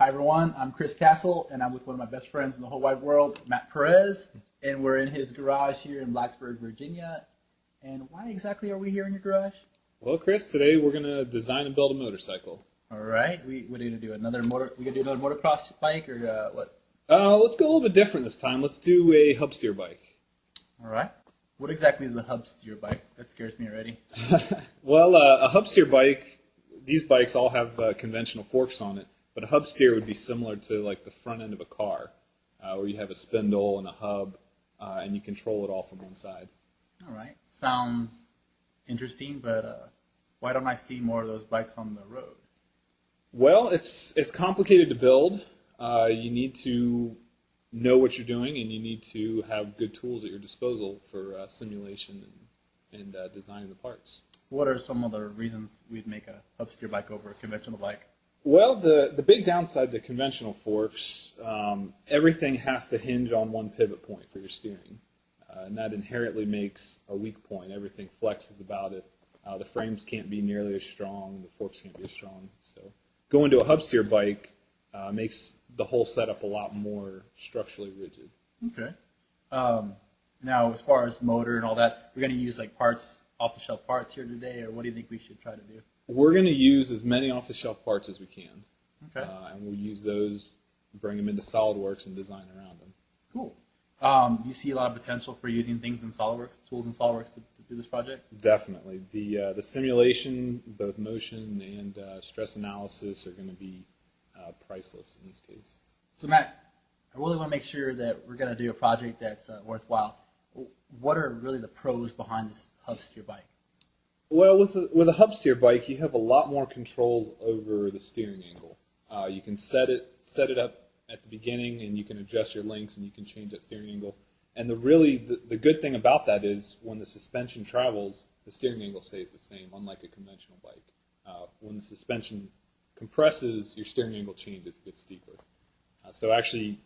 everyone, I'm Chris Castle, and I'm with one of my best friends in the whole wide world, Matt Perez, and we're in his garage here in Blacksburg, Virginia. And why exactly are we here in your garage? Well, Chris, today we're going to design and build a motorcycle. All right. What are we going to do? Another motocross bike, or what? Let's go a little bit different this time. Let's do a hub steer bike. All right. What exactly is a hub steer bike? That scares me already. Well, a hub steer bike, these bikes all have conventional forks on it, but a hub steer would be similar to like the front end of a car, where you have a spindle and a hub, and you control it all from one side. All right. Sounds interesting, but why don't I see more of those bikes on the road? Well, it's complicated to build. You need to know what you're doing, and you need to have good tools at your disposal for simulation and designing the parts. What are some of the reasons we'd make a hub steer bike over a conventional bike? Well, the big downside to conventional forks, everything has to hinge on one pivot point for your steering, and that inherently makes a weak point. Everything flexes about it. The frames can't be nearly as strong. The forks can't be as strong. So going to a hub steer bike makes the whole setup a lot more structurally rigid. Okay. Now, as far as motor and all that, we're going to use like parts, off-the-shelf parts here today, or what do you think we should try to do? We're going to use as many off-the-shelf parts as we can. Okay. And we'll use those, bring them into SOLIDWORKS, and design around them. Cool. You see a lot of potential for using things in SOLIDWORKS, tools in SOLIDWORKS to do this project? Definitely. The simulation, both motion and stress analysis, are going to be priceless in this case. So Matt, I really want to make sure that we're going to do a project that's worthwhile. What are really the pros behind this hub steer bike? Well, with a hub steer bike, you have a lot more control over the steering angle. You can set it up at the beginning, and you can adjust your links, and you can change that steering angle. And the good thing about that is when the suspension travels, the steering angle stays the same, unlike a conventional bike. When the suspension compresses, your steering angle changes, it gets steeper. So actually,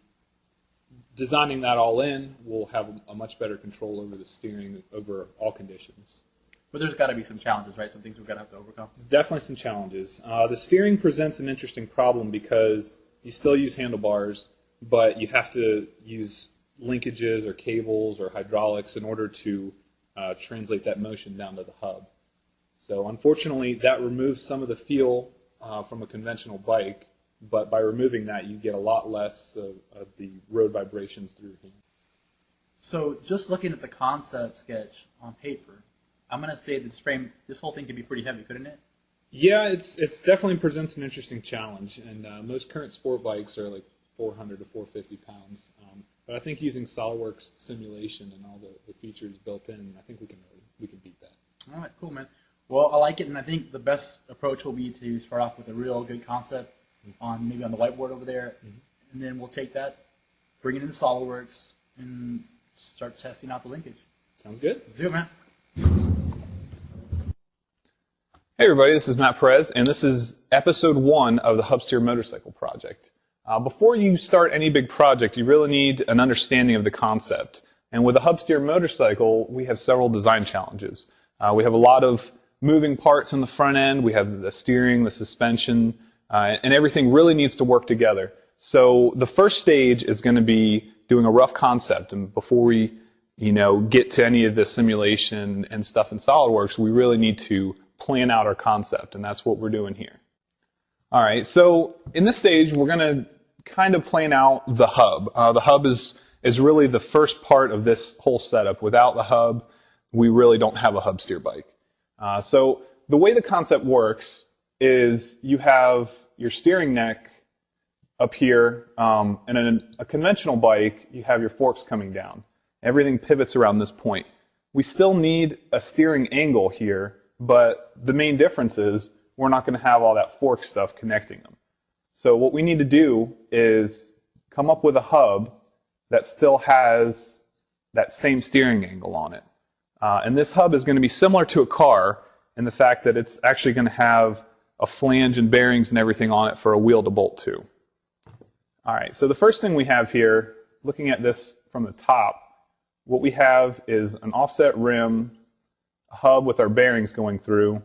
designing that all in will have a much better control over the steering over all conditions. But there's got to be some challenges, right? Some things we're going to have to overcome. There's definitely some challenges. The steering presents an interesting problem because you still use handlebars, but you have to use linkages or cables or hydraulics in order to translate that motion down to the hub. So unfortunately, that removes some of the feel from a conventional bike, but by removing that, you get a lot less of the road vibrations through your hand. So just looking at the concept sketch on paper, I'm going to say that this whole thing could be pretty heavy, couldn't it? Yeah, it's definitely presents an interesting challenge, and most current sport bikes are like 400 to 450 pounds. But I think using SOLIDWORKS simulation and all the features built in, I think we can beat that. All right, cool, man. Well, I like it, and I think the best approach will be to start off with a real good concept maybe on the whiteboard over there, and then we'll take that, bring it into SOLIDWORKS, and start testing out the linkage. Sounds good. Let's do it, man. Hey everybody, this is Matt Perez, and this is episode 1 of the Hub Steer Motorcycle Project. Before you start any big project, you really need an understanding of the concept. And with a Hub Steer motorcycle, we have several design challenges. We have a lot of moving parts in the front end. We have the steering, the suspension, and everything really needs to work together. So the first stage is going to be doing a rough concept, and before we get to any of the simulation and stuff in SOLIDWORKS, we really need to plan out our concept, and that's what we're doing here. All right, so in this stage, we're going to kind of plan out the hub. The hub is really the first part of this whole setup. Without the hub, we really don't have a hub steer bike. So the way the concept works is you have your steering neck up here, and in a conventional bike, you have your forks coming down. Everything pivots around this point. We still need a steering angle here, but the main difference is we're not going to have all that fork stuff connecting them. So what we need to do is come up with a hub that still has that same steering angle on it. And this hub is going to be similar to a car in the fact that it's actually going to have a flange and bearings and everything on it for a wheel to bolt to. All right, so the first thing we have here, looking at this from the top, what we have is an offset rim, a hub with our bearings going through,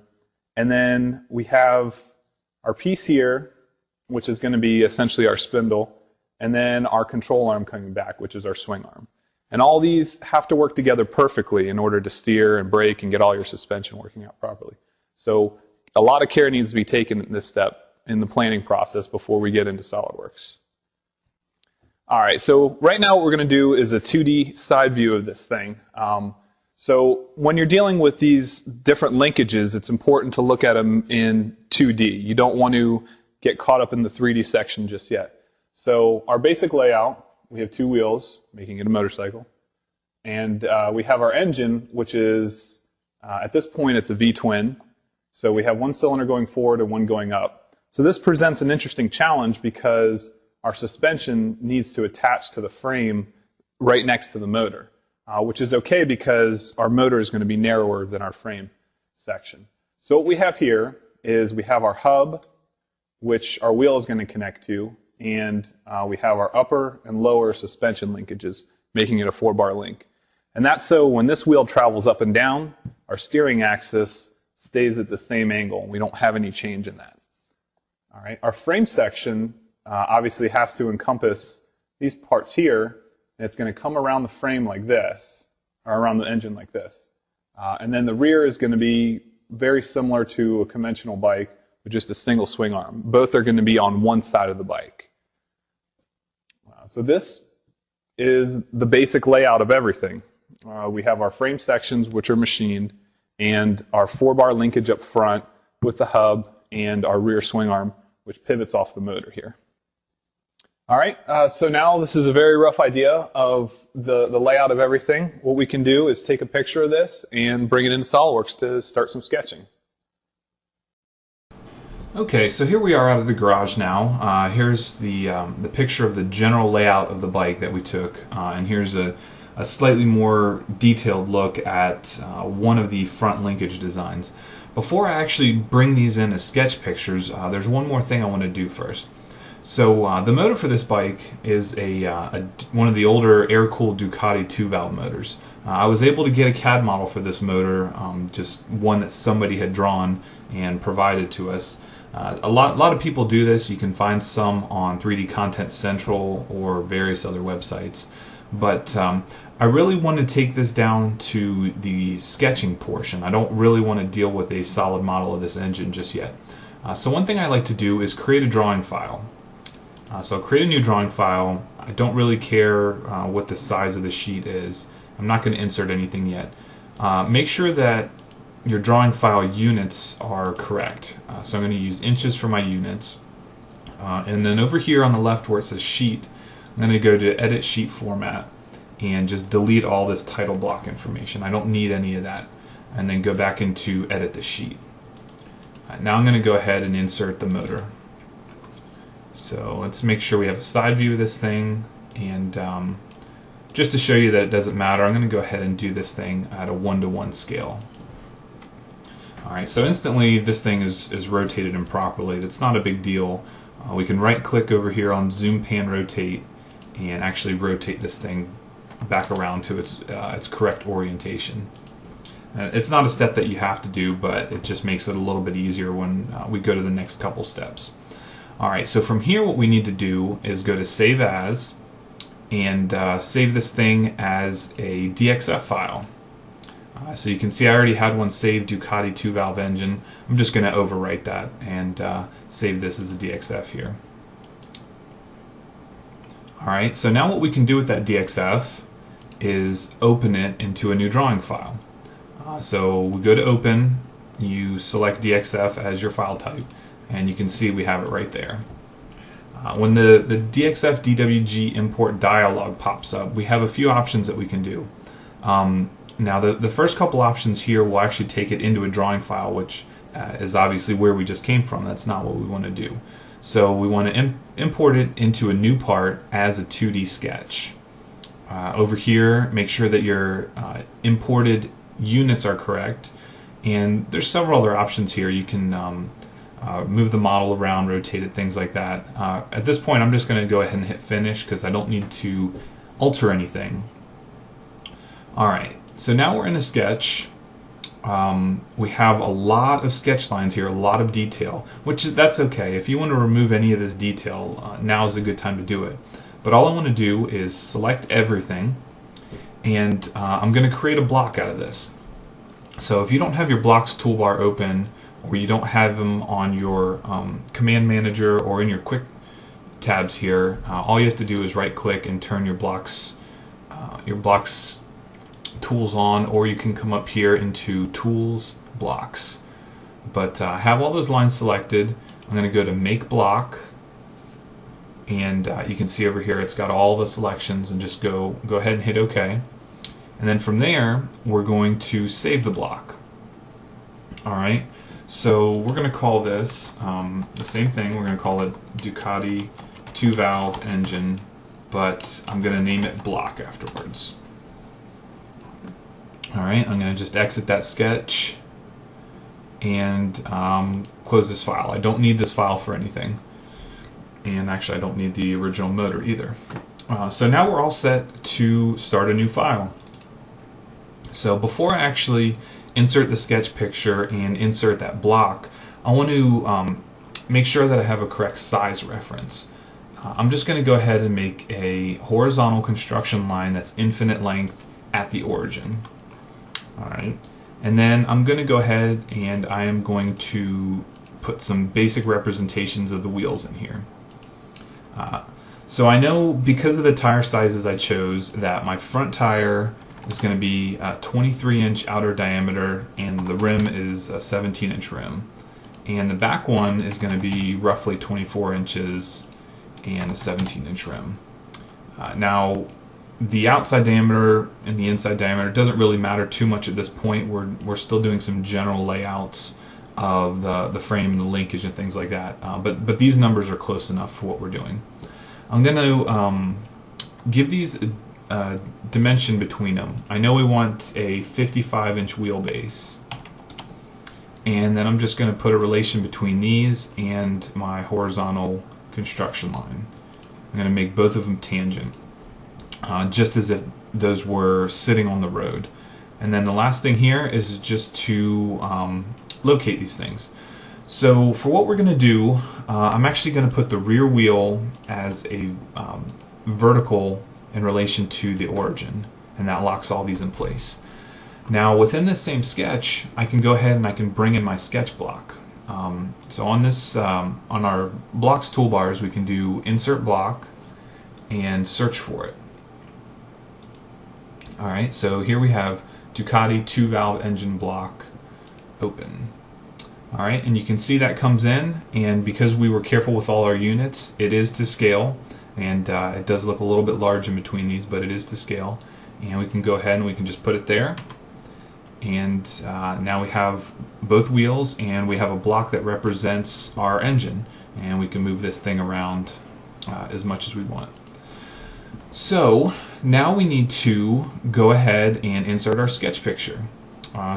and then we have our piece here which is going to be essentially our spindle, and then our control arm coming back, which is our swing arm. And all these have to work together perfectly in order to steer and brake and get all your suspension working out properly. So a lot of care needs to be taken in this step in the planning process before we get into SOLIDWORKS. All right, so right now what we're going to do is a 2D side view of this thing. So when you're dealing with these different linkages, it's important to look at them in 2D. You don't want to get caught up in the 3D section just yet. So our basic layout, we have 2 wheels, making it a motorcycle. And we have our engine, which is, at this point, it's a V-twin. So we have 1 cylinder going forward and 1 going up. So this presents an interesting challenge because our suspension needs to attach to the frame right next to the motor, which is okay because our motor is going to be narrower than our frame section. So what we have here is we have our hub, which our wheel is going to connect to, and we have our upper and lower suspension linkages, making it a 4-bar link. And that's so when this wheel travels up and down, our steering axis stays at the same angle. We don't have any change in that. All right. Our frame section obviously has to encompass these parts here, and it's going to come around the frame like this, or around the engine like this. And then the rear is going to be very similar to a conventional bike with just a single swing arm. Both are going to be on one side of the bike. So this is the basic layout of everything. We have our frame sections, which are machined, and our 4-bar linkage up front with the hub and our rear swing arm, which pivots off the motor here. All right, so now this is a very rough idea of the layout of everything. What we can do is take a picture of this and bring it into SOLIDWORKS to start some sketching. Okay, so here we are out of the garage now. Here's the picture of the general layout of the bike that we took, and here's a slightly more detailed look at one of the front linkage designs. Before I actually bring these in as sketch pictures, there's one more thing I want to do first. So the motor for this bike is one of the older air-cooled Ducati 2-valve motors. I was able to get a CAD model for this motor, just one that somebody had drawn and provided to us. A lot of people do this. You can find some on 3D Content Central or various other websites. But I really want to take this down to the sketching portion. I don't really want to deal with a solid model of this engine just yet. So one thing I like to do is create a drawing file. So I'll create a new drawing file. I don't really care what the size of the sheet is. I'm not going to insert anything yet. Make sure that your drawing file units are correct. So I'm going to use inches for my units. And then over here on the left where it says sheet, I'm going to go to Edit Sheet Format and just delete all this title block information. I don't need any of that. And then go back into Edit the Sheet. Now I'm going to go ahead and insert the motor. So let's make sure we have a side view of this thing, and just to show you that it doesn't matter, I'm going to go ahead and do this thing at a 1:1 scale. Alright, so instantly this thing is rotated improperly. That's not a big deal. We can right click over here on Zoom Pan Rotate and actually rotate this thing back around to its correct orientation. It's not a step that you have to do, but it just makes it a little bit easier when we go to the next couple steps. Alright, so from here what we need to do is go to Save As and save this thing as a DXF file. So you can see I already had one saved, Ducati 2-valve engine. I'm just going to overwrite that and save this as a DXF here. Alright, so now what we can do with that DXF is open it into a new drawing file. So we go to Open, you select DXF as your file type, and you can see we have it right there. When the DXF DWG import dialog pops up, we have a few options that we can do. Now the first couple options here will actually take it into a drawing file, which is obviously where we just came from. That's not what we want to do. So we want to import it into a new part as a 2D sketch. Over here, make sure that your imported units are correct, and there's several other options here. You can move the model around, rotate it, things like that. At this point I'm just going to go ahead and hit finish because I don't need to alter anything. Alright, so now we're in a sketch. we have a lot of sketch lines here, a lot of detail, that's okay. If you want to remove any of this detail, now is a good time to do it. But all I want to do is select everything, and I'm going to create a block out of this. So if you don't have your blocks toolbar open, or you don't have them on your command manager or in your quick tabs here, all you have to do is right click and turn your blocks tools on, or you can come up here into tools, blocks. But I have all those lines selected. I'm going to go to make block, and you can see over here it's got all the selections, and just go ahead and hit OK. And then from there we're going to save the block. Alright, so we're going to call this the same thing. We're going to call it Ducati 2-valve engine, but I'm going to name it block afterwards. Alright, I'm going to just exit that sketch and close this file. I don't need this file for anything. And actually I don't need the original motor either. So now we're all set to start a new file. So before I actually insert the sketch picture and insert that block, I want to make sure that I have a correct size reference. I'm just going to go ahead and make a horizontal construction line that's infinite length at the origin. Alright, and then I'm going to go ahead and I am going to put some basic representations of the wheels in here. So I know because of the tire sizes I chose that my front tire is going to be a 23-inch outer diameter and the rim is a 17-inch rim. And the back one is going to be roughly 24 inches and a 17-inch rim. Now, the outside diameter and the inside diameter doesn't really matter too much at this point. We're still doing some general layouts of the frame and the linkage and things like that. But these numbers are close enough for what we're doing. I'm going to give these a dimension between them. I know we want a 55-inch wheelbase. And then I'm just going to put a relation between these and my horizontal construction line. I'm going to make both of them tangent, just as if those were sitting on the road. And then the last thing here is just to locate these things. So for what we're going to do, I'm actually going to put the rear wheel as a vertical in relation to the origin, and that locks all these in place. Now within this same sketch, I can go ahead and I can bring in my sketch block. So on this, on our blocks toolbars, we can do insert block and search for it. Alright, so here we have Ducati 2-valve engine block open. Alright, and you can see that comes in, and because we were careful with all our units, it is to scale, and it does look a little bit large in between these, but it is to scale. And we can go ahead and we can just put it there. And now we have both wheels, and we have a block that represents our engine, and we can move this thing around as much as we want. So now we need to go ahead and insert our sketch picture.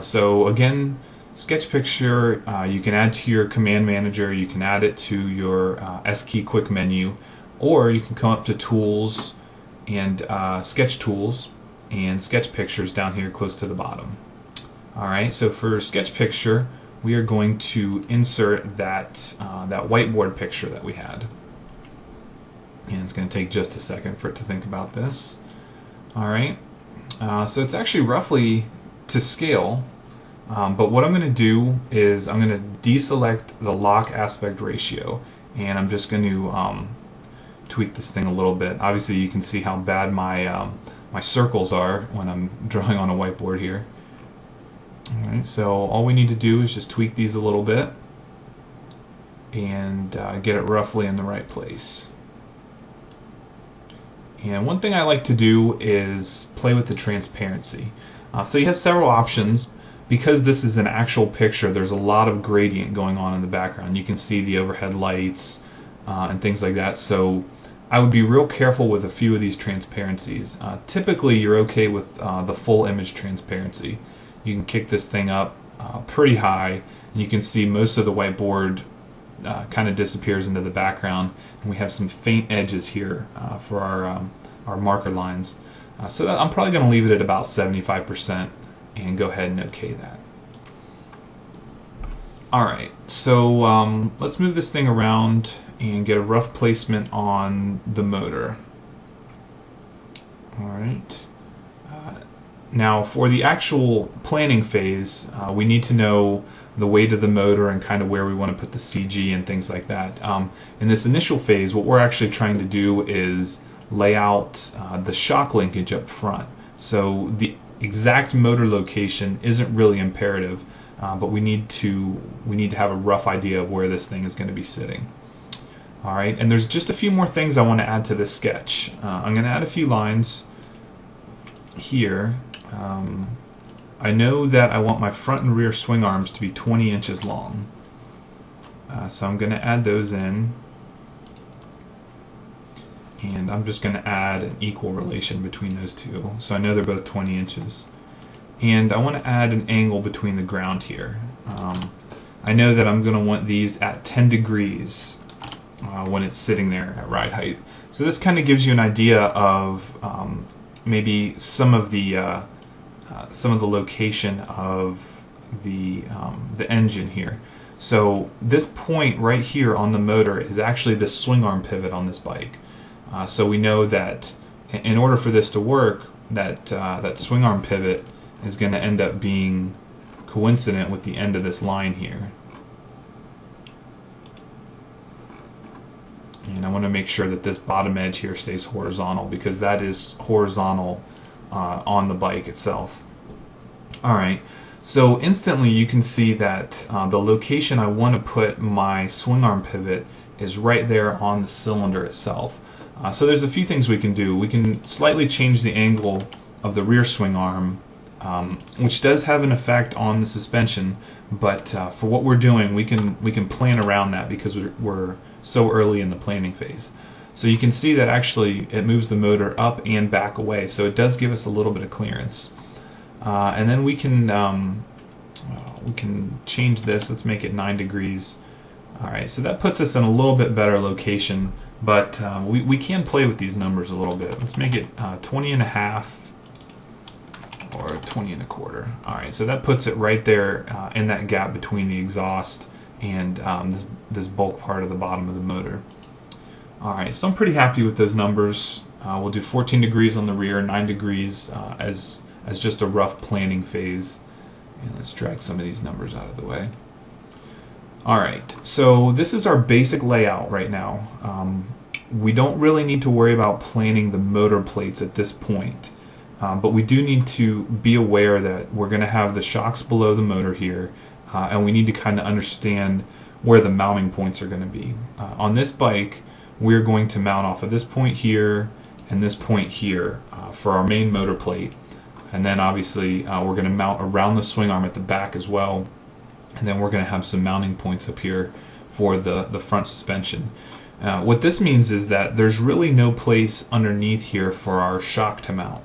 So again, sketch picture you can add to your command manager, you can add it to your S key quick menu, or you can come up to tools and sketch tools and sketch pictures down here close to the bottom. Alright, so for sketch picture, we are going to insert that whiteboard picture that we had. And it's going to take just a second for it to think about this. Alright, so it's actually roughly to scale, but what I'm going to do is I'm going to deselect the lock aspect ratio, and I'm just going to tweak this thing a little bit. Obviously you can see how bad my my circles are when I'm drawing on a whiteboard here. Alright, so all we need to do is just tweak these a little bit and get it roughly in the right place. And one thing I like to do is play with the transparency. So you have several options. Because this is an actual picture, there's a lot of gradient going on in the background. You can see the overhead lights and things like that. So I would be real careful with a few of these transparencies. Typically you're okay with the full image transparency. You can kick this thing up pretty high, and you can see most of the whiteboard kind of disappears into the background, and we have some faint edges here for our marker lines. So I'm probably going to leave it at about 75% and go ahead and OK that. Alright, so let's move this thing around and get a rough placement on the motor. Alright. Now for the actual planning phase, we need to know the weight of the motor and kind of where we want to put the CG and things like that. In this initial phase, what we're actually trying to do is lay out the shock linkage up front. So the exact motor location isn't really imperative, but we need to have a rough idea of where this thing is going to be sitting. All right, and there's just a few more things I want to add to this sketch. I'm going to add a few lines here. I know that I want my front and rear swing arms to be 20 inches long. So I'm going to add those in. And I'm just going to add an equal relation between those two. So I know they're both 20 inches. And I want to add an angle between the ground here. I know that I'm going to want these at 10 degrees when it's sitting there at ride height. So this kind of gives you an idea of maybe some of the location of the engine here. So this point right here on the motor is actually the swing arm pivot on this bike. So we know that in order for this to work, that swing arm pivot is going to end up being coincident with the end of this line here. And I want to make sure that this bottom edge here stays horizontal, because that is horizontal on the bike itself. Alright, so instantly you can see that the location I want to put my swing arm pivot is right there on the cylinder itself. So there's a few things we can do. We can slightly change the angle of the rear swing arm, which does have an effect on the suspension, but for what we're doing, we can plan around that because we're so early in the planning phase. So you can see that actually it moves the motor up and back away, so it does give us a little bit of clearance. And then we can change this. Let's make it 9 degrees. Alright, so that puts us in a little bit better location, but we can play with these numbers a little bit. Let's make it 20 and a half or 20 and a quarter. Alright, so that puts it right there in that gap between the exhaust and this bulk part of the bottom of the motor. Alright, so I'm pretty happy with those numbers. We'll do 14 degrees on the rear, 9 degrees as just a rough planning phase. And let's drag some of these numbers out of the way. Alright, so this is our basic layout right now. We don't really need to worry about planning the motor plates at this point, but we do need to be aware that we're going to have the shocks below the motor here, and we need to kind of understand where the mounting points are going to be. On this bike, we're going to mount off of this point here and this point here for our main motor plate, and then obviously we're going to mount around the swing arm at the back as well. And then we're going to have some mounting points up here for the front suspension. What this means is that there's really no place underneath here for our shock to mount.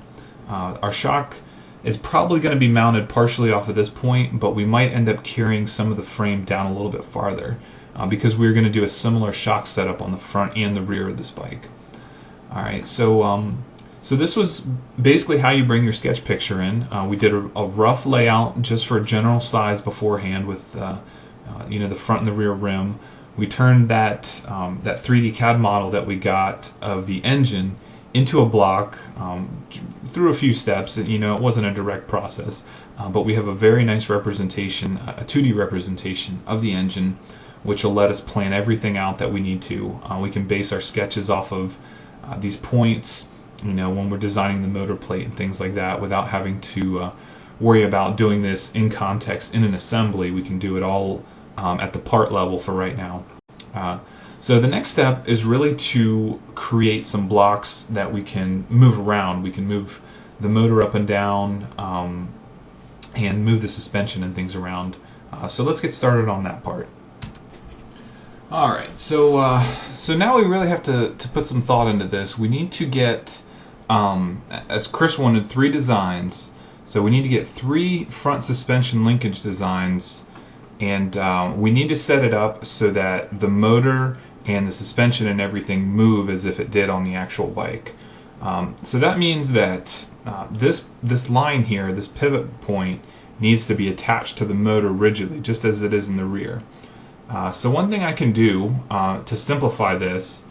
Our shock is probably going to be mounted partially off of this point, but we might end up carrying some of the frame down a little bit farther because we're going to do a similar shock setup on the front and the rear of this bike. Alright, so this was basically how you bring your sketch picture in. We did a rough layout just for general size beforehand with the front and the rear rim. We turned that 3D CAD model that we got of the engine into a block through a few steps. It wasn't a direct process, but we have a very nice representation, a 2D representation of the engine, which will let us plan everything out that we need to. We can base our sketches off of these points, when we're designing the motor plate and things like that, without having to worry about doing this in context in an assembly. We can do it all at the part level for right now. So the next step is really to create some blocks that we can move around. We can move the motor up and down and move the suspension and things around. So let's get started on that part. Alright, so now we really have to put some thought into this. We need to get, as Chris wanted, 3 designs. So we need to get 3 front suspension linkage designs, and we need to set it up so that the motor and the suspension and everything move as if it did on the actual bike. So that means that this line here, this pivot point, needs to be attached to the motor rigidly, just as it is in the rear. So one thing I can do to simplify this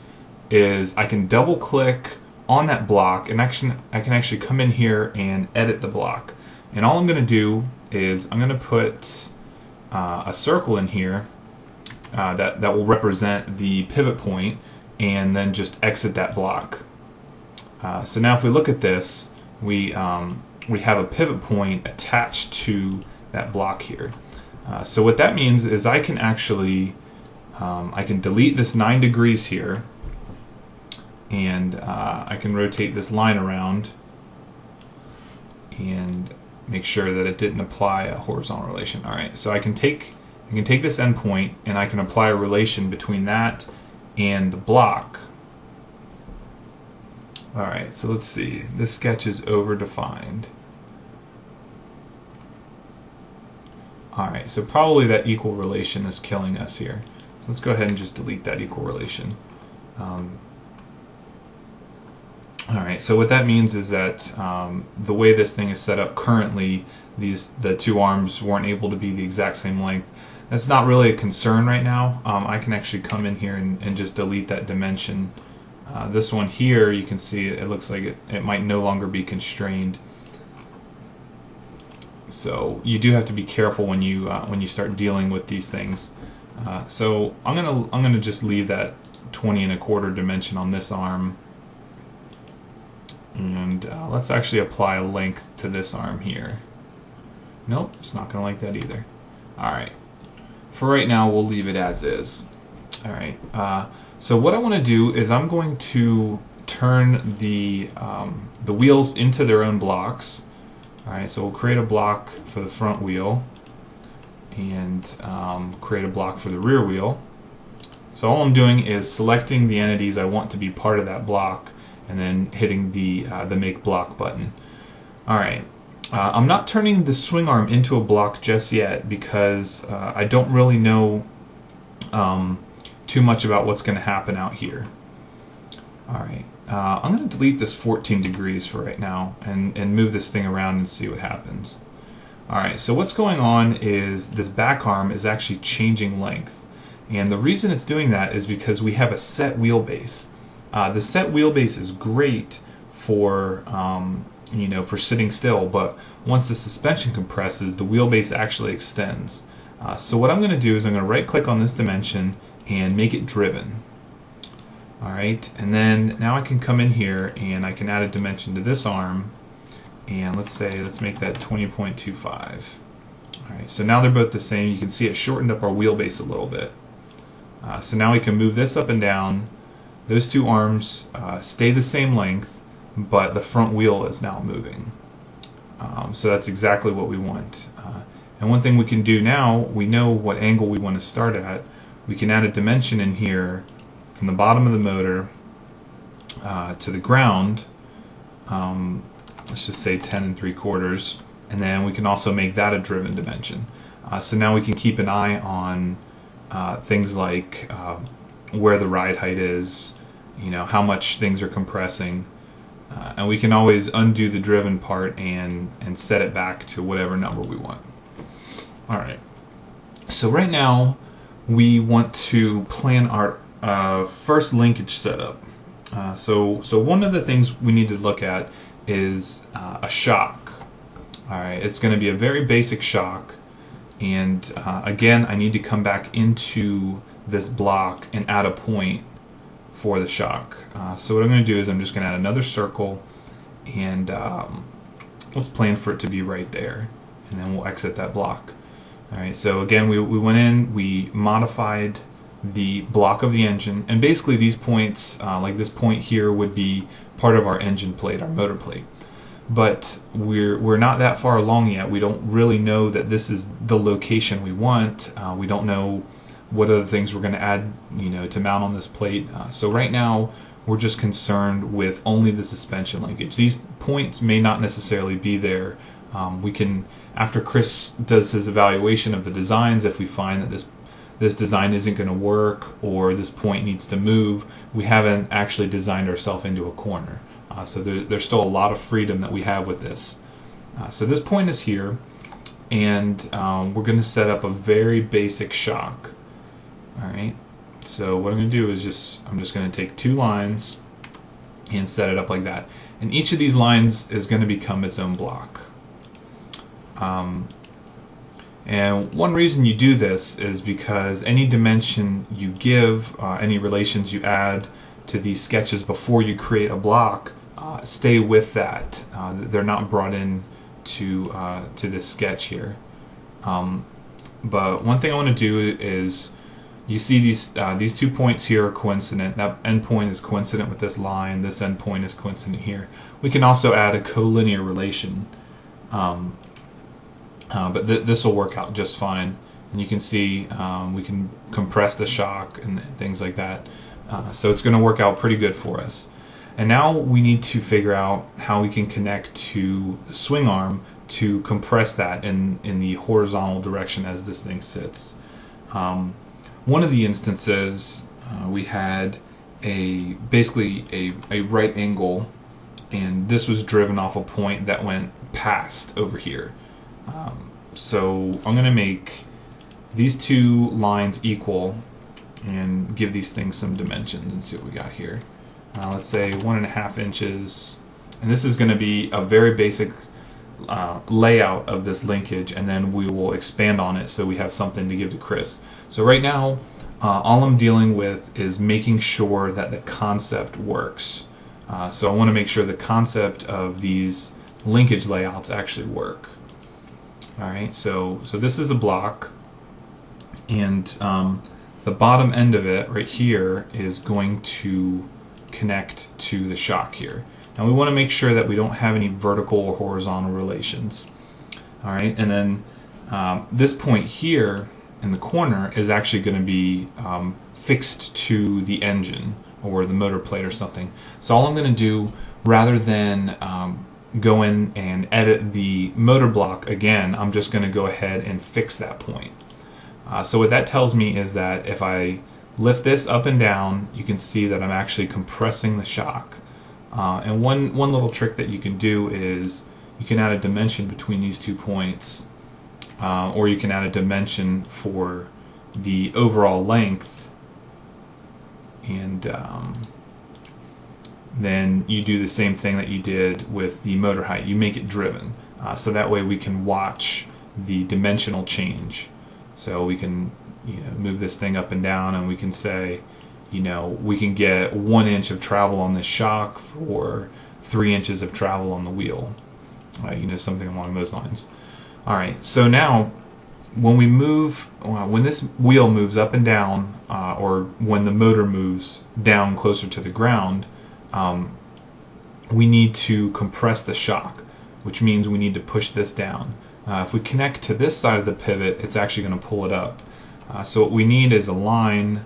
is I can double click on that block, and I can actually come in here and edit the block. And all I'm going to do is I'm going to put a circle in here that will represent the pivot point, and then just exit that block. So now if we look at this, we have a pivot point attached to that block here. So what that means is I can actually I can delete this 9 degrees here, and I can rotate this line around and make sure that it didn't apply a horizontal relation. Alright, so I can take this endpoint and I can apply a relation between that and the block. Alright, so let's see. This sketch is over-defined. Alright, so probably that equal relation is killing us here. So let's go ahead and just delete that equal relation. Alright, so what that means is that the way this thing is set up currently, the two arms weren't able to be the exact same length. That's not really a concern right now. I can actually come in here and just delete that dimension. This one here, you can see it looks like it might no longer be constrained. So you do have to be careful when you start dealing with these things. So I'm gonna just leave that 20 1/4 dimension on this arm, and let's actually apply a length to this arm here. Nope, it's not gonna like that either. All right, for right now we'll leave it as is. All right. So what I want to do is I'm going to turn the wheels into their own blocks. Alright, so we'll create a block for the front wheel and create a block for the rear wheel. So all I'm doing is selecting the entities I want to be part of that block and then hitting the Make Block button. Alright, I'm not turning the swing arm into a block just yet because I don't really know too much about what's going to happen out here. Alright, I'm going to delete this 14 degrees for right now and move this thing around and see what happens. Alright, so what's going on is this back arm is actually changing length. And the reason it's doing that is because we have a set wheelbase. The set wheelbase is great for for sitting still, but once the suspension compresses, the wheelbase actually extends. So what I'm going to do is I'm going to right click on this dimension and make it driven. Alright, and then now I can come in here and I can add a dimension to this arm, and let's make that 20.25. Alright, so now they're both the same. You can see it shortened up our wheelbase a little bit. So now we can move this up and down. Those two arms stay the same length, but the front wheel is now moving. So that's exactly what we want. And one thing we can do now, we know what angle we want to start at. We can add a dimension in here from the bottom of the motor to the ground. Let's just say 10 3/4, and then we can also make that a driven dimension. So now we can keep an eye on things like where the ride height is, how much things are compressing, and we can always undo the driven part and set it back to whatever number we want. Alright, so right now we want to plan our first linkage setup. So one of the things we need to look at is a shock. Alright, it's going to be a very basic shock, and again I need to come back into this block and add a point for the shock. So what I'm going to do is I'm just going to add another circle, and let's plan for it to be right there, and then we'll exit that block. Alright, so again we went in, we modified the block of the engine, and basically these points, like this point here, would be part of our engine plate, our motor plate. But we're not that far along yet. We don't really know that this is the location we want. We don't know what other things we're going to add, to mount on this plate. So right now we're just concerned with only the suspension linkage. These points may not necessarily be there. We can, after Chris does his evaluation of the designs, if we find that this design isn't going to work or this point needs to move, we haven't actually designed ourselves into a corner. So there's still a lot of freedom that we have with this. So this point is here, and we're going to set up a very basic shock. Alright, so what I'm going to do is I'm just going to take 2 lines and set it up like that. And each of these lines is going to become its own block. And one reason you do this is because any dimension you give, any relations you add to these sketches before you create a block, stay with that. They're not brought in to this sketch here. But one thing I want to do is, you see these 2 points here are coincident. That endpoint is coincident with this line. This endpoint is coincident here. We can also add a collinear relation. But this will work out just fine. And you can see we can compress the shock and things like that. So it's going to work out pretty good for us. And now we need to figure out how we can connect to the swing arm to compress that in the horizontal direction as this thing sits. One of the instances we had basically a right angle, and this was driven off a point that went past over here. So I'm going to make these 2 lines equal and give these things some dimensions and see what we got here. Let's say 1.5 inches, and this is going to be a very basic layout of this linkage, and then we will expand on it so we have something to give to Chris. So right now all I'm dealing with is making sure that the concept works. So I want to make sure the concept of these linkage layouts actually work. Alright, so this is a block, and the bottom end of it right here is going to connect to the shock here. Now we want to make sure that we don't have any vertical or horizontal relations. Alright, and then this point here in the corner is actually going to be fixed to the engine or the motor plate or something. So all I'm going to do, rather than go in and edit the motor block again, I'm just going to go ahead and fix that point. So what that tells me is that if I lift this up and down, you can see that I'm actually compressing the shock. And one little trick that you can do is you can add a dimension between these 2 points, or you can add a dimension for the overall length, and then you do the same thing that you did with the motor height. You make it driven, so that way we can watch the dimensional change. So we can move this thing up and down, and we can say, we can get 1 inch of travel on this shock for 3 inches of travel on the wheel. Something along those lines. Alright, so now when we move, when this wheel moves up and down, or when the motor moves down closer to the ground, we need to compress the shock, which means we need to push this down. If we connect to this side of the pivot, it's actually going to pull it up. So what we need is a line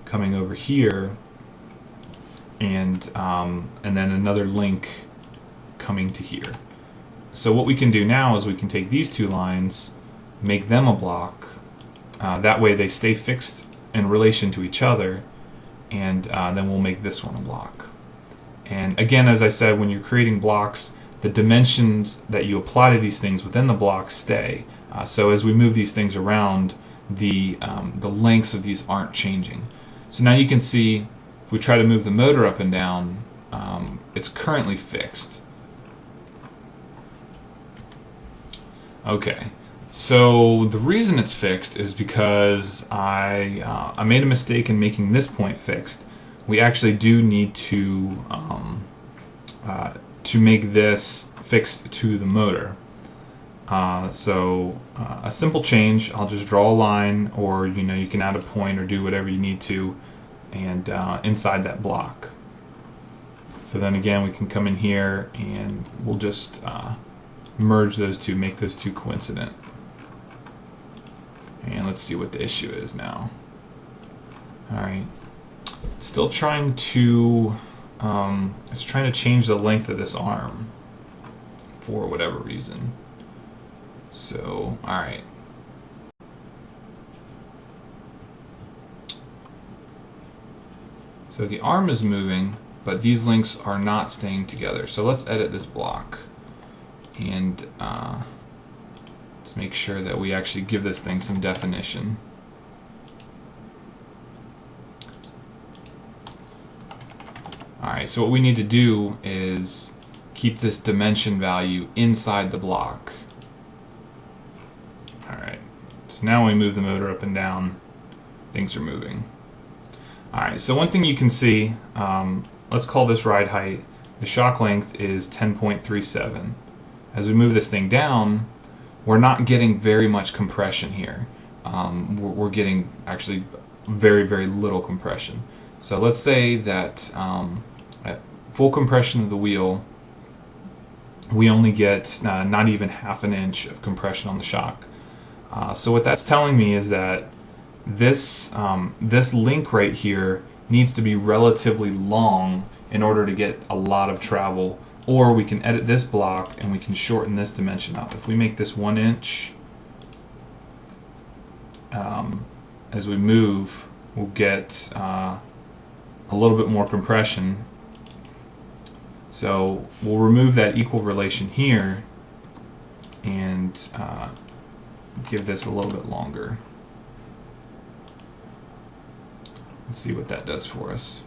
coming over here, and then another link coming to here. So what we can do now is we can take these 2 lines, make them a block. That way they stay fixed in relation to each other, and then we'll make this one a block. And again, as I said, when you're creating blocks, the dimensions that you apply to these things within the block stay. So as we move these things around, the lengths of these aren't changing. So now you can see, if we try to move the motor up and down, it's currently fixed. Okay, so the reason it's fixed is because I made a mistake in making this point fixed. We actually do need to make this fixed to the motor. So a simple change, I'll just draw a line, or you can add a point or do whatever you need to, and inside that block. So then again, we can come in here and we'll just merge those 2, make those 2 coincident. And let's see what the issue is now. Alright, still trying to it's trying to change the length of this arm for whatever reason. So, alright. So the arm is moving, but these links are not staying together. So let's edit this block. And Let's make sure that we actually give this thing some definition. Alright, so what we need to do is keep this dimension value inside the block. Alright, so now when we move the motor up and down, things are moving. Alright, so one thing you can see, let's call this ride height. The shock length is 10.37. As we move this thing down, we're not getting very much compression here. We're getting actually very, very little compression. So let's say that at full compression of the wheel, we only get not even half an inch of compression on the shock. So what that's telling me is that this link right here needs to be relatively long in order to get a lot of travel, or we can edit this block and we can shorten this dimension up. If we make this 1 inch, as we move, we'll get a little bit more compression. So we'll remove that equal relation here and give this a little bit longer. Let's see what that does for us.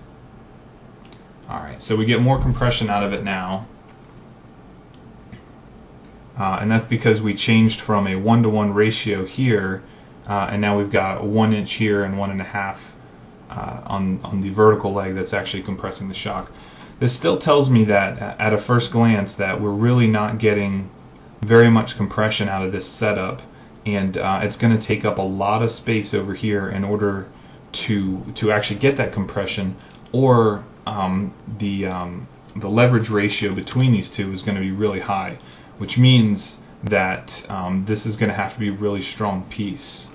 Alright, so we get more compression out of it now. And that's because we changed from a 1-to-1 ratio here, and now we've got 1 inch here and 1.5 on the vertical leg that's actually compressing the shock. This still tells me that at a first glance that we're really not getting very much compression out of this setup, and it's going to take up a lot of space over here in order to actually get that compression, or the leverage ratio between these two is going to be really high, which means that this is going to have to be a really strong piece.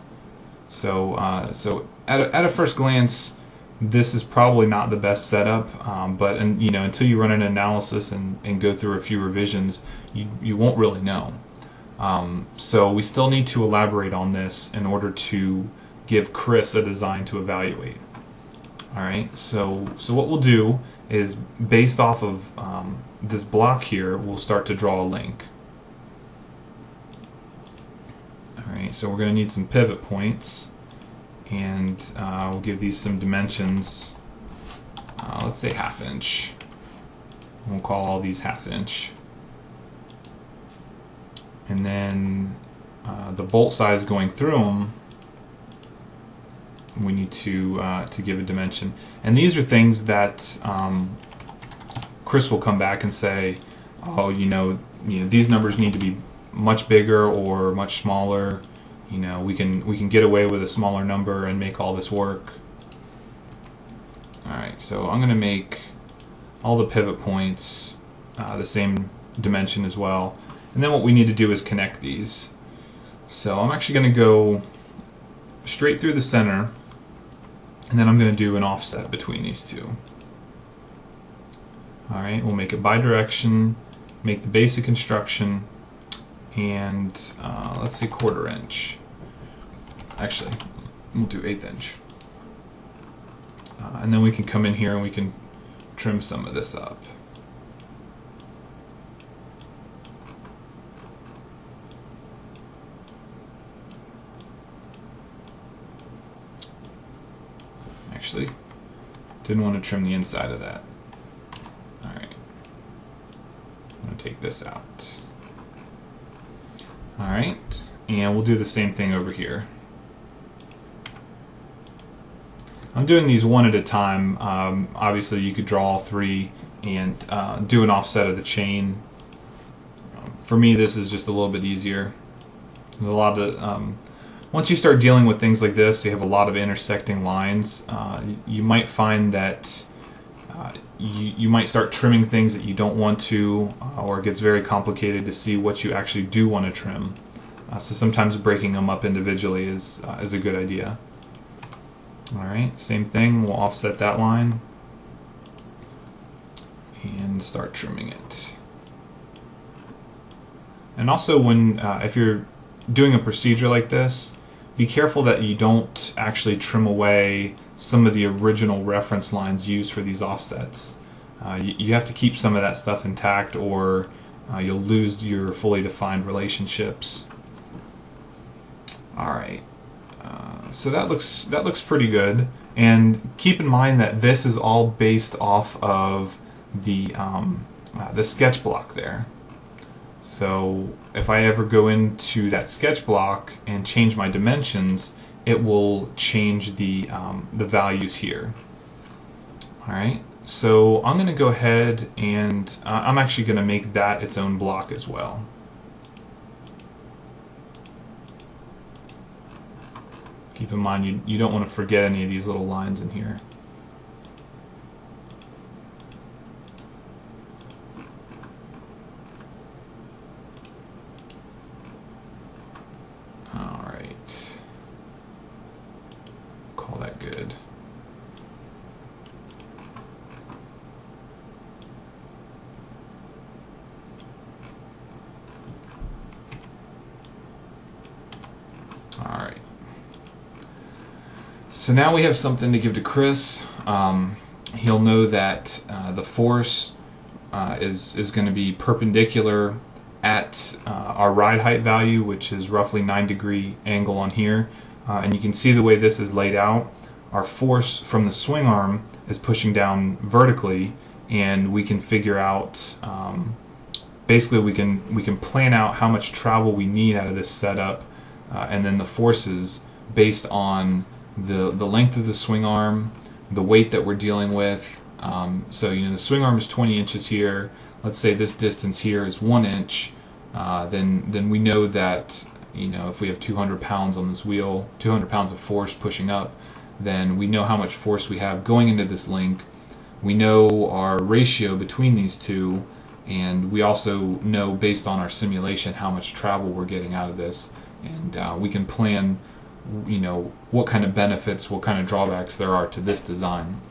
So so at a first glance, this is probably not the best setup, but until you run an analysis and go through a few revisions, you won't really know. So we still need to elaborate on this in order to give Chris a design to evaluate. Alright, so what we'll do is, based off of this block here, we'll start to draw a link. Alright, so we're going to need some pivot points, and we'll give these some dimensions. Let's say 1/2 inch. We'll call all these 1/2 inch. And then the bolt size going through them, we need to give a dimension. And these are things that Chris will come back and say, oh, these numbers need to be much bigger or much smaller. We can get away with a smaller number and make all this work. Alright, so I'm going to make all the pivot points the same dimension as well. And then what we need to do is connect these. So I'm actually going to go straight through the center, and then I'm going to do an offset between these two. Alright, we'll make it bidirection, make the basic construction, and let's say 1/4 inch. Actually, we'll do 1/8 inch. And then we can come in here and we can trim some of this up. Actually, didn't want to trim the inside of that. Alright, I'm going to take this out. Alright, and we'll do the same thing over here. I'm doing these one at a time. Obviously you could draw all three and do an offset of the chain. For me, this is just a little bit easier. There's a lot of once you start dealing with things like this, you have a lot of intersecting lines. You might find that you might start trimming things that you don't want to, or it gets very complicated to see what you actually do want to trim. So sometimes breaking them up individually is a good idea. Alright, same thing, we'll offset that line and start trimming it. And also, when if you're doing a procedure like this, be careful that you don't actually trim away some of the original reference lines used for these offsets. You have to keep some of that stuff intact, or you'll lose your fully defined relationships. All right. So that looks pretty good. And keep in mind that this is all based off of the sketch block there. So if I ever go into that sketch block and change my dimensions, it will change the values here. All right. So I'm going to go ahead and I'm actually going to make that its own block as well. Keep in mind you don't want to forget any of these little lines in here. Alright. Call that good. Alright. So now we have something to give to Chris. He'll know that the force is going to be perpendicular at our ride height value, which is roughly 9-degree angle on here. And you can see the way this is laid out. Our force from the swing arm is pushing down vertically, and we can figure out, basically we can plan out how much travel we need out of this setup, and then the forces based on the length of the swing arm, the weight that we're dealing with. So the swing arm is 20 inches here. Let's say this distance here is 1 inch. Then we know that if we have 200 pounds on this wheel, 200 pounds of force pushing up, then we know how much force we have going into this link. We know our ratio between these two, and we also know based on our simulation how much travel we're getting out of this, and we can plan what kind of benefits, what kind of drawbacks there are to this design.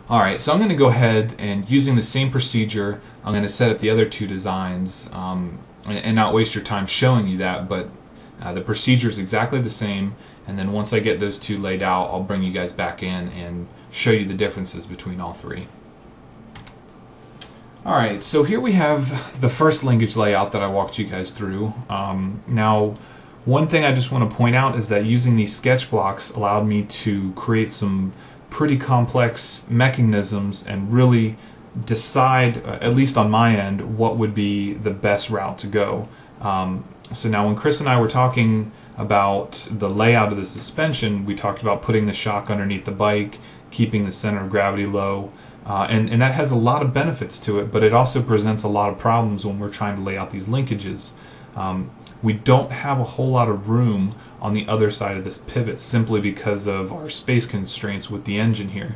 Alright, so I'm going to go ahead and using the same procedure, I'm going to set up the other two designs and not waste your time showing you that, but the procedure is exactly the same, and then once I get those two laid out, I'll bring you guys back in and show you the differences between all three. Alright, so here we have the first linkage layout that I walked you guys through. Now, one thing I just want to point out is that using these sketch blocks allowed me to create some pretty complex mechanisms and really decide, at least on my end, what would be the best route to go. So now when Chris and I were talking about the layout of the suspension, we talked about putting the shock underneath the bike, keeping the center of gravity low, and that has a lot of benefits to it, but it also presents a lot of problems when we're trying to lay out these linkages. We don't have a whole lot of room on the other side of this pivot simply because of our space constraints with the engine here.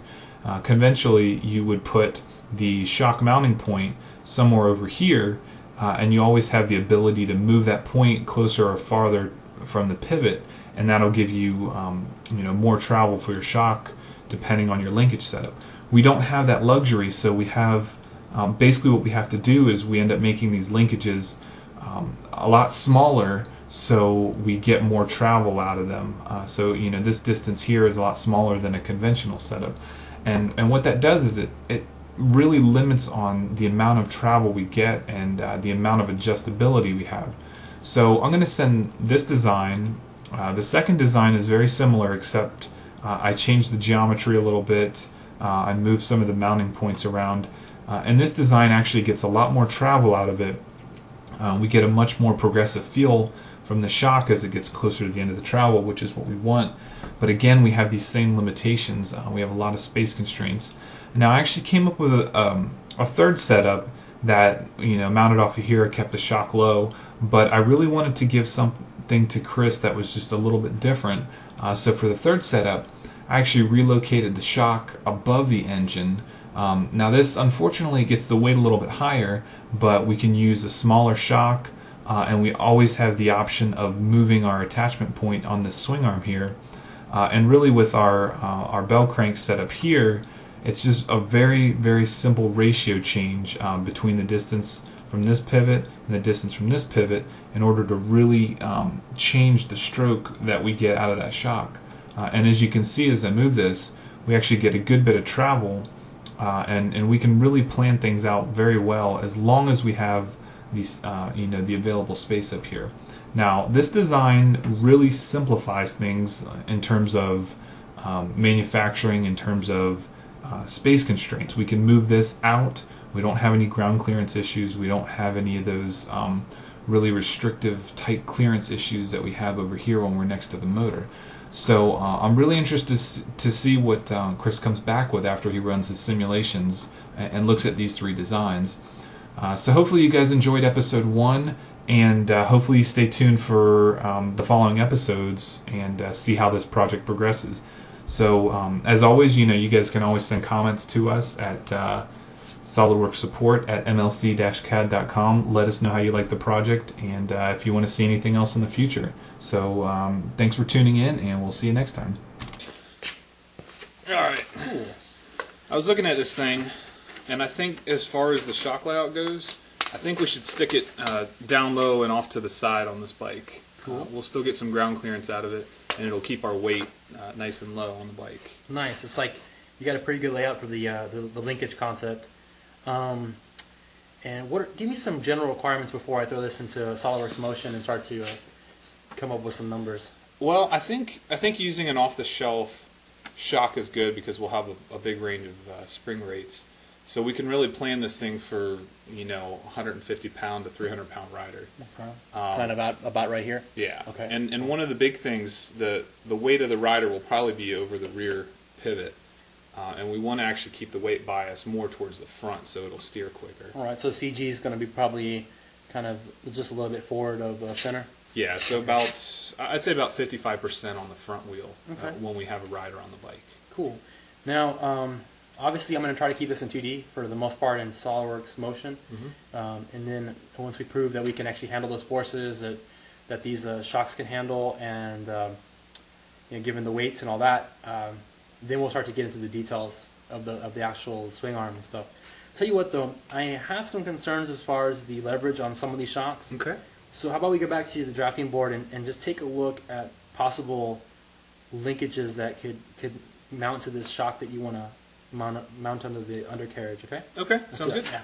Conventionally, you would put the shock mounting point somewhere over here, and you always have the ability to move that point closer or farther from the pivot, and that'll give you more travel for your shock depending on your linkage setup. We don't have that luxury, so we have basically what we have to do is we end up making these linkages a lot smaller so we get more travel out of them. So this distance here is a lot smaller than a conventional setup, and what that does is it really limits on the amount of travel we get and the amount of adjustability we have. So I'm going to send this design. The second design is very similar, except I changed the geometry a little bit. I moved some of the mounting points around, and this design actually gets a lot more travel out of it. We get a much more progressive feel from the shock as it gets closer to the end of the travel, which is what we want. But again, we have these same limitations. We have a lot of space constraints. Now I actually came up with a third setup that mounted off of here, kept the shock low, but I really wanted to give something to Chris that was just a little bit different. So for the third setup, I actually relocated the shock above the engine. Now this unfortunately gets the weight a little bit higher, but we can use a smaller shock, and we always have the option of moving our attachment point on this swing arm here. And really with our bell crank setup here, it's just a very, very simple ratio change between the distance from this pivot and the distance from this pivot in order to really change the stroke that we get out of that shock. And as you can see as I move this, we actually get a good bit of travel, and we can really plan things out very well as long as we have these, the available space up here. Now, this design really simplifies things in terms of manufacturing, in terms of space constraints. We can move this out. We don't have any ground clearance issues. We don't have any of those really restrictive tight clearance issues that we have over here when we're next to the motor. So I'm really interested to see what Chris comes back with after he runs his simulations and looks at these three designs. So hopefully you guys enjoyed episode 1, and hopefully you stay tuned for the following episodes and see how this project progresses. So as always, you guys can always send comments to us at SolidWorks support at MLC-CAD.com. Let us know how you like the project, and if you want to see anything else in the future. So thanks for tuning in, and we'll see you next time. Alright. Cool. I was looking at this thing, and I think as far as the shock layout goes, I think we should stick it down low and off to the side on this bike. Cool. We'll still get some ground clearance out of it, and it'll keep our weight nice and low on the bike. Nice. It's like you got a pretty good layout for the linkage concept. And give me some general requirements before I throw this into SolidWorks Motion and start to come up with some numbers. Well, I think using an off-the-shelf shock is good because we'll have a big range of spring rates. So we can really plan this thing for 150 pound to 300 pound rider. Okay. Kind of about right here. Yeah. Okay. And one of the big things, the weight of the rider will probably be over the rear pivot. And we want to actually keep the weight bias more towards the front so it'll steer quicker. All right, so CG is going to be probably kind of just a little bit forward of center? Yeah, so I'd say about 55% on the front wheel when we have a rider on the bike. Cool. Now, obviously I'm going to try to keep this in 2D for the most part in SolidWorks Motion. Mm-hmm. And then once we prove that we can actually handle those forces that these shocks can handle, and given the weights and all that, then we'll start to get into the details of the actual swing arm and stuff. Tell you what though, I have some concerns as far as the leverage on some of these shocks. Okay. So how about we go back to the drafting board and just take a look at possible linkages that could mount to this shock that you want to mount under the undercarriage, okay? Okay, sounds good. Yeah.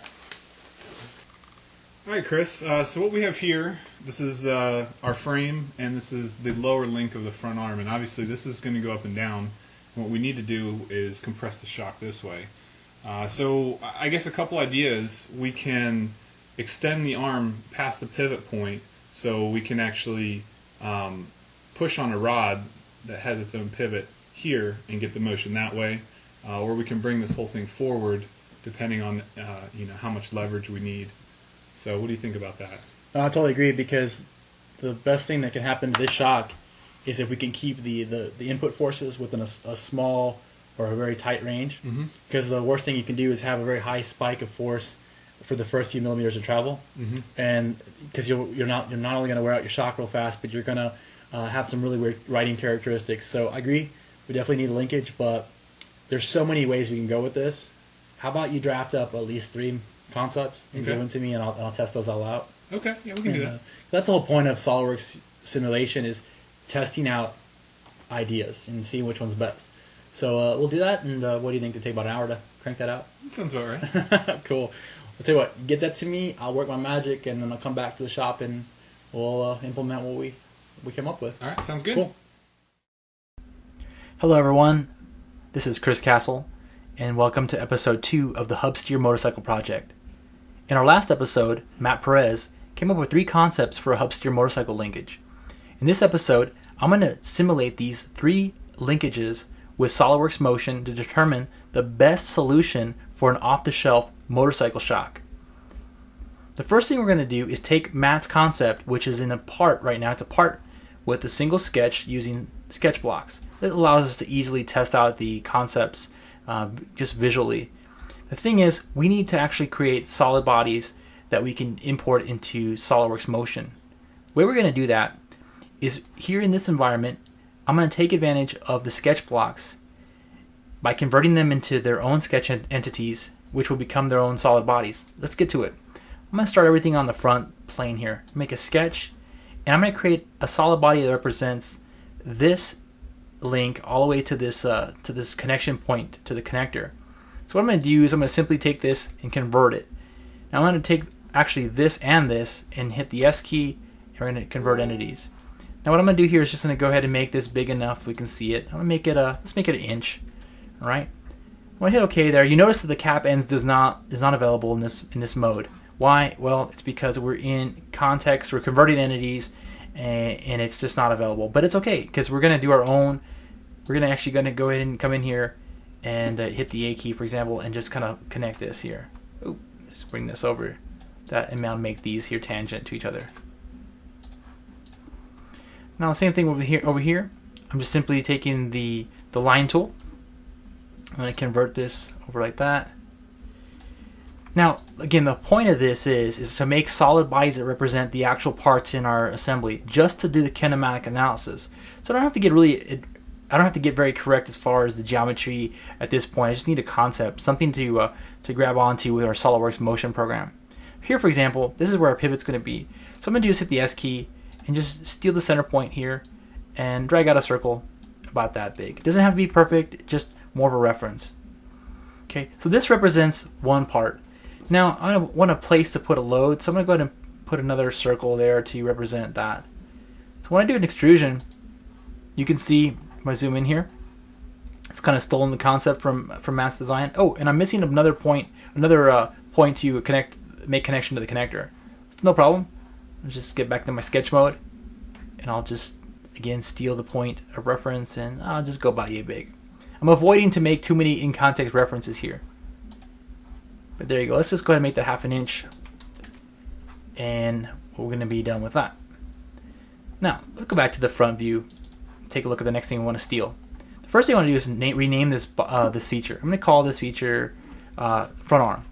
All right, Chris. So what we have here, this is our frame, and this is the lower link of the front arm, and obviously this is going to go up and down. What we need to do is compress the shock this way. So I guess a couple ideas. We can extend the arm past the pivot point so we can actually push on a rod that has its own pivot here and get the motion that way. Or we can bring this whole thing forward depending on how much leverage we need. So what do you think about that? I totally agree, because the best thing that can happen to this shock is if we can keep the input forces within a small or a very tight range. Because the worst thing you can do is have a very high spike of force for the first few millimeters of travel, and because you're not only going to wear out your shock real fast, but you're going to have some really weird riding characteristics. So I agree, we definitely need a linkage, but there's so many ways we can go with this. How about you draft up at least 3 concepts and give them to me, and I'll test those all out. Okay, yeah, we can do that. That's the whole point of SolidWorks simulation, is testing out ideas and seeing which one's best. So we'll do that, and what do you think? It'll take about an hour to crank that out? That sounds about right. Cool. I'll tell you what, get that to me, I'll work my magic, and then I'll come back to the shop and we'll implement what we came up with. All right, sounds good. Cool. Hello everyone, this is Chris Castle, and welcome to episode 2 of the Hub Steer Motorcycle Project. In our last episode, Matt Perez came up with 3 concepts for a hub steer motorcycle linkage. In this episode, I'm going to simulate these 3 linkages with SolidWorks Motion to determine the best solution for an off-the-shelf motorcycle shock. The first thing we're going to do is take Matt's concept, which is in a part right now. It's a part with a single sketch using sketch blocks. That allows us to easily test out the concepts just visually. The thing is, we need to actually create solid bodies that we can import into SolidWorks Motion. The way we're going to do that is here in this environment, I'm going to take advantage of the sketch blocks by converting them into their own sketch entities, which will become their own solid bodies. Let's get to it. I'm going to start everything on the front plane here. Make a sketch, and I'm going to create a solid body that represents this link all the way to this connection point to the connector. So what I'm going to do is I'm going to simply take this and convert it. Now I'm going to take actually this and hit the S key and We're going to convert entities. Now what I'm going to do here is just going to go ahead and make this big enough we can see it. I'm going to make it let's make it an inch. All right. When I hit OK there, you notice that the cap ends is not available in this mode. Why? Well, it's because we're in context, we're converting entities, and it's just not available. But it's okay because we're going to do our own. We're actually going to go ahead and come in here and hit the A key, for example, and just kind of connect this here. Oop, just bring this over that, and now make these here tangent to each other. Now the same thing over here. I'm just simply taking the line tool. I'm going to convert this over like that. Now, again, the point of this is to make solid bodies that represent the actual parts in our assembly, just to do the kinematic analysis. So I don't have to get very correct as far as the geometry at this point. I just need a concept, something to grab onto with our SOLIDWORKS motion program. Here, for example, this is where our pivot's going to be. So I'm going to do is hit the S key and just steal the center point here and drag out a circle about that big. It doesn't have to be perfect, just more of a reference. Okay, so this represents one part. Now I want a place to put a load, so I'm going to go ahead and put another circle there to represent that. So when I do an extrusion, you can see, if I zoom in here, it's kind of stolen the concept from Mass Design. Oh, and I'm missing another point to make connection to the connector. It's no problem. Let's just get back to my sketch mode, and I'll just again steal the point of reference, and I'll just go about yay big. I'm avoiding to make too many in context references here. But there you go. Let's just go ahead and make that 1/2 inch, and we're going to be done with that. Now let's go back to the front view. Take a look at the next thing we want to steal. The first thing I want to do is rename this this feature. I'm going to call this feature front arm.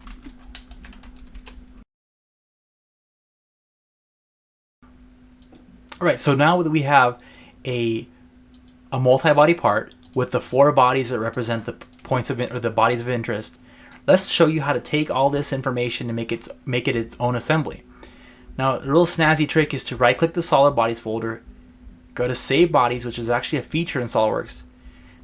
All right. So now that we have a multi-body part with the 4 bodies that represent the points of or the bodies of interest, let's show you how to take all this information and make it its own assembly. Now, a real snazzy trick is to right-click the Solid Bodies folder, go to Save Bodies, which is actually a feature in SOLIDWORKS,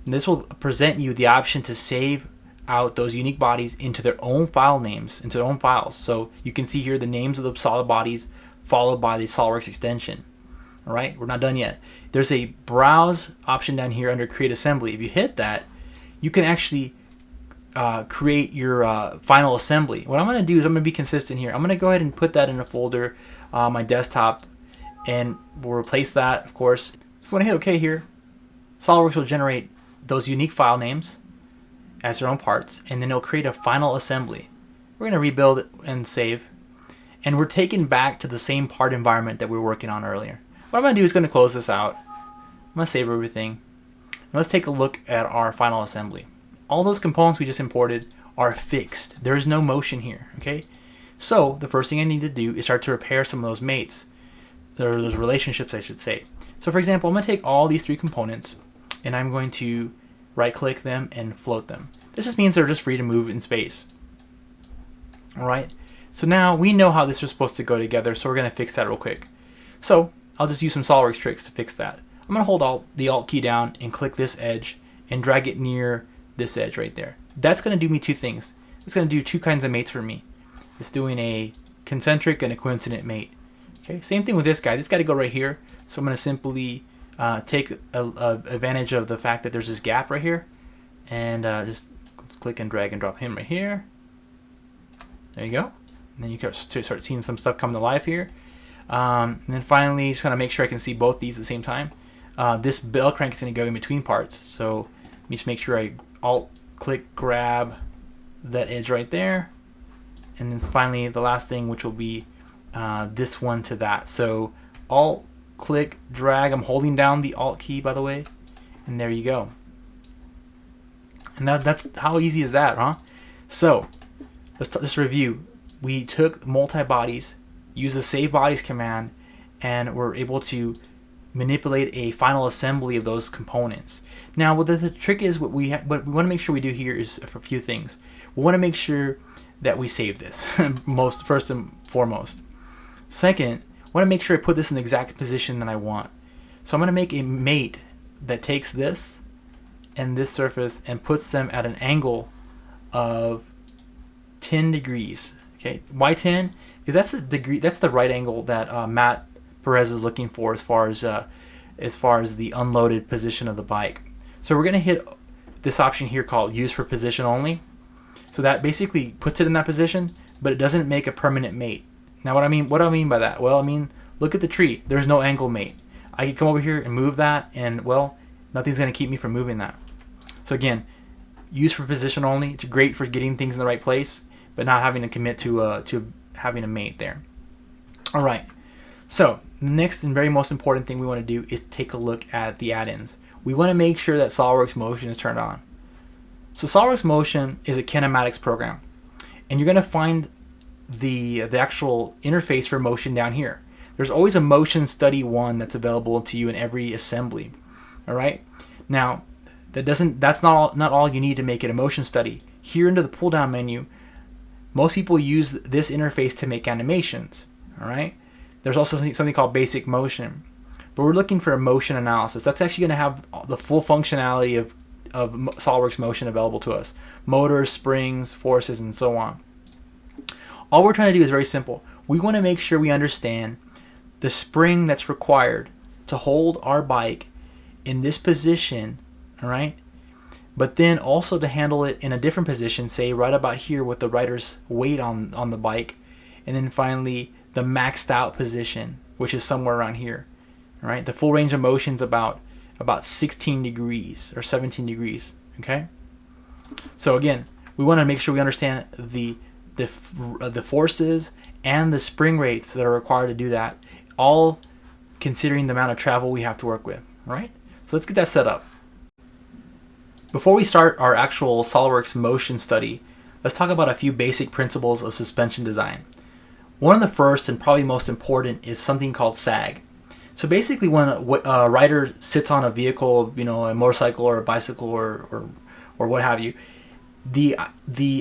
and this will present you the option to save out those unique bodies into their own file names, into their own files. So you can see here the names of the solid bodies followed by the SOLIDWORKS extension. All right, we're not done yet. There's a Browse option down here under Create Assembly. If you hit that, you can actually create your final assembly. What I'm going to do is I'm going to be consistent here. I'm going to go ahead and put that in a folder on my desktop, and we'll replace that, of course. So when I hit OK here, SOLIDWORKS will generate those unique file names as their own parts, and then it'll create a final assembly. We're going to rebuild it and save, and we're taken back to the same part environment that we were working on earlier. What I'm going to do is going to close this out. I'm going to save everything. And let's take a look at our final assembly. All those components we just imported are fixed. There is no motion here. Okay. So the first thing I need to do is start to repair some of those mates, or those relationships, I should say. So for example, I'm going to take all these 3 components, and I'm going to right-click them and float them. This just means they're just free to move in space. All right. So now we know how this is supposed to go together. So we're going to fix that real quick. So I'll just use some SOLIDWORKS tricks to fix that. I'm going to hold the Alt key down and click this edge and drag it near this edge right there. That's going to do me 2 things. It's going to do 2 kinds of mates for me. It's doing a concentric and a coincident mate. Okay, same thing with this guy. This got to go right here. So I'm going to simply take advantage of the fact that there's this gap right here, and just click and drag and drop him right here. There you go. And then you can start seeing some stuff come to life here. And then finally, just kind of make sure I can see both these at the same time. This bell crank is going to go in between parts. So let me just make sure I Alt-click, grab that edge right there. And then finally, the last thing, which will be this one to that. So Alt-click, drag. I'm holding down the Alt key, by the way. And there you go. And that's how easy is that, huh? So let's review. We took multi-bodies, used the Save Bodies command, and we're able to manipulate a final assembly of those components. Now, what the trick is, what we want to make sure we do here is a few things. We want to make sure that we save this first and foremost. Second, I want to make sure I put this in the exact position that I want. So I'm going to make a mate that takes this and this surface and puts them at an angle of 10 degrees. Okay, why 10? Because that's the degree. That's the right angle that Matt Perez is looking for as far as the unloaded position of the bike. So we're going to hit this option here called Use for Position Only. So that basically puts it in that position, but it doesn't make a permanent mate. Now what do I mean by that? Well, I mean, look at the tree. There's no angle mate. I can come over here and move that, and well, nothing's going to keep me from moving that. So again, use for position only. It's great for getting things in the right place, but not having to commit to having a mate there. All right. So the next and very most important thing we want to do is take a look at the add-ins. We want to make sure that SOLIDWORKS Motion is turned on. So SOLIDWORKS Motion is a kinematics program, and you're going to find the actual interface for motion down here. There's always a motion study 1 that's available to you in every assembly. All right. Now that's not all you need to make it a motion study. Here into the pull down menu, most people use this interface to make animations. All right. There's also something called basic motion, but we're looking for a motion analysis. That's actually going to have the full functionality of SOLIDWORKS Motion available to us: motors, springs, forces, and so on. All we're trying to do is very simple. We want to make sure we understand the spring that's required to hold our bike in this position, all right? But then also to handle it in a different position, say right about here with the rider's weight on the bike, and then finally the maxed out position, which is somewhere around here, all right? The full range of motion is about 16 degrees or 17 degrees, okay? So again, we want to make sure we understand the forces and the spring rates that are required to do that, all considering the amount of travel we have to work with, right? So let's get that set up. Before we start our actual SOLIDWORKS Motion study, let's talk about a few basic principles of suspension design. One of the first and probably most important is something called sag. So basically when a rider sits on a vehicle, a motorcycle or a bicycle or what have you, the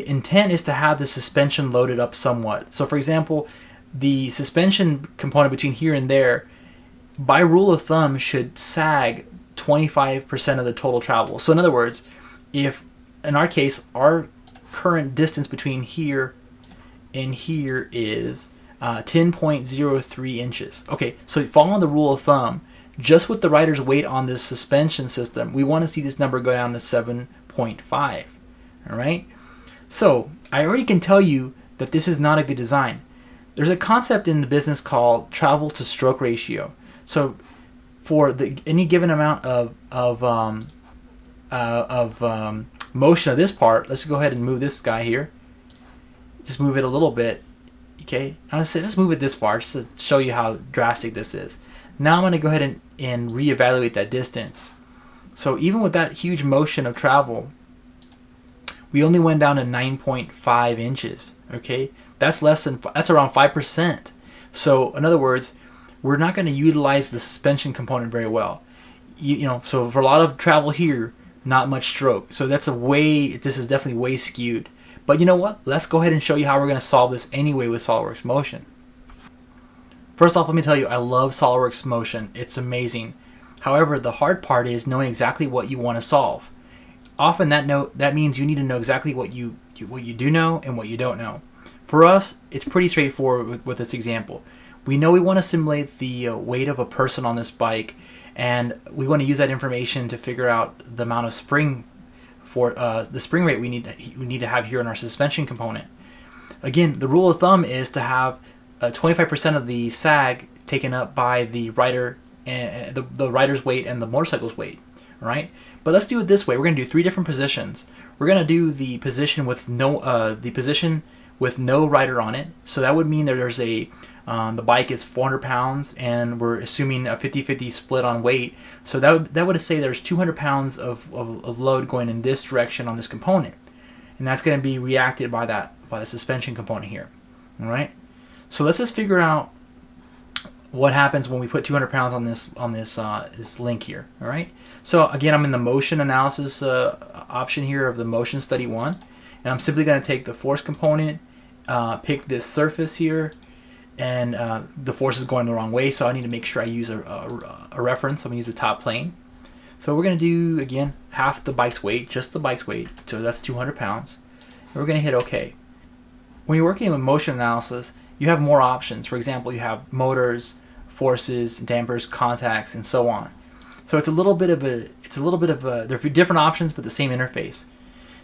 intent is to have the suspension loaded up somewhat. So for example, the suspension component between here and there, by rule of thumb, should sag 25% of the total travel. So in other words, if in our case our current distance between here and here is 10.03 inches. Okay, so following the rule of thumb, just with the rider's weight on this suspension system, we want to see this number go down to 7.5. All right. So I already can tell you that this is not a good design. There's a concept in the business called travel to stroke ratio. So for any given amount of motion of this part, let's go ahead and move this guy here. Just move it a little bit. Okay. Now let's move it this far just to show you how drastic this is. Now I'm going to go ahead and reevaluate that distance. So even with that huge motion of travel, we only went down to 9.5 inches. Okay, that's around 5%. So in other words, we're not going to utilize the suspension component very well. So for a lot of travel here, not much stroke. So this is definitely way skewed. But you know what? Let's go ahead and show you how we're going to solve this anyway with SOLIDWORKS Motion. First off, let me tell you, I love SOLIDWORKS Motion. It's amazing. However, the hard part is knowing exactly what you want to solve. Often that means you need to know exactly what you do know and what you don't know. For us, it's pretty straightforward with this example. We know we want to simulate the weight of a person on this bike, and we want to use that information to figure out the amount of spring for the spring rate we need to have here in our suspension component. Again, the rule of thumb is to have 25% of the sag taken up by the rider and the rider's weight and the motorcycle's weight. All right, but let's do it this way. We're going to do 3 different positions. We're going to do the position with no rider on it. So that would mean that there's the bike is 400 pounds, and we're assuming a 50-50 split on weight. So that would say there's 200 pounds of load going in this direction on this component, and that's going to be reacted by the suspension component here. All right, so let's just figure out what happens when we put 200 pounds on this link here. All right. So again, I'm in the motion analysis option here of the motion study 1, and I'm simply going to take the force component, pick this surface here, and the force is going the wrong way, so I need to make sure I use a reference. I'm going to use the top plane. So we're going to do, again, half the bike's weight, just the bike's weight, so that's 200 pounds. And we're going to hit OK. When you're working with motion analysis, you have more options. For example, you have motors, forces, dampers, contacts, and so on. So it's a little bit of a, there are different options, but the same interface.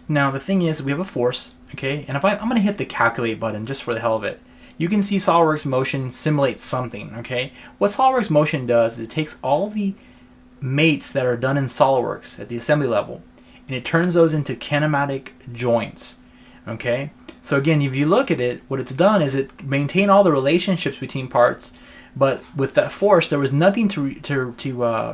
Now the thing is, we have a force, okay, and if I'm going to hit the calculate button just for the hell of it, you can see SOLIDWORKS Motion simulates something, okay? What SOLIDWORKS Motion does is it takes all the mates that are done in SOLIDWORKS at the assembly level, and it turns those into kinematic joints, okay? So again, if you look at it, what it's done is it maintained all the relationships between parts, but with that force, there was nothing to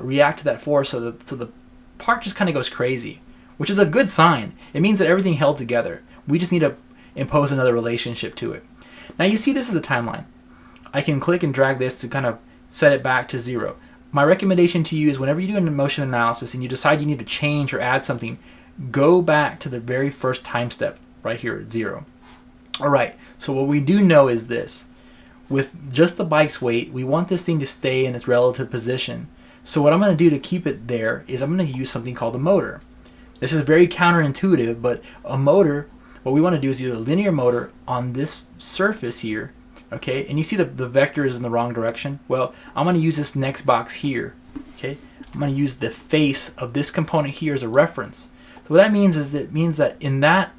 react to that force, so the part just kind of goes crazy, which is a good sign. It means that everything held together. We just need to impose another relationship to it. Now you see this is the timeline. I can click and drag this to kind of set it back to 0. My recommendation to you is whenever you do an motion analysis and you decide you need to change or add something, go back to the very first time step right here at 0. Alright, so what we do know is this. With just the bike's weight, we want this thing to stay in its relative position. So what I'm going to do to keep it there is I'm going to use something called a motor. This is very counterintuitive, but a motor, what we want to do is use a linear motor on this surface here, okay? And you see the vector is in the wrong direction? Well, I'm going to use this next box here, okay? I'm going to use the face of this component here as a reference. So what that means is it means that in that,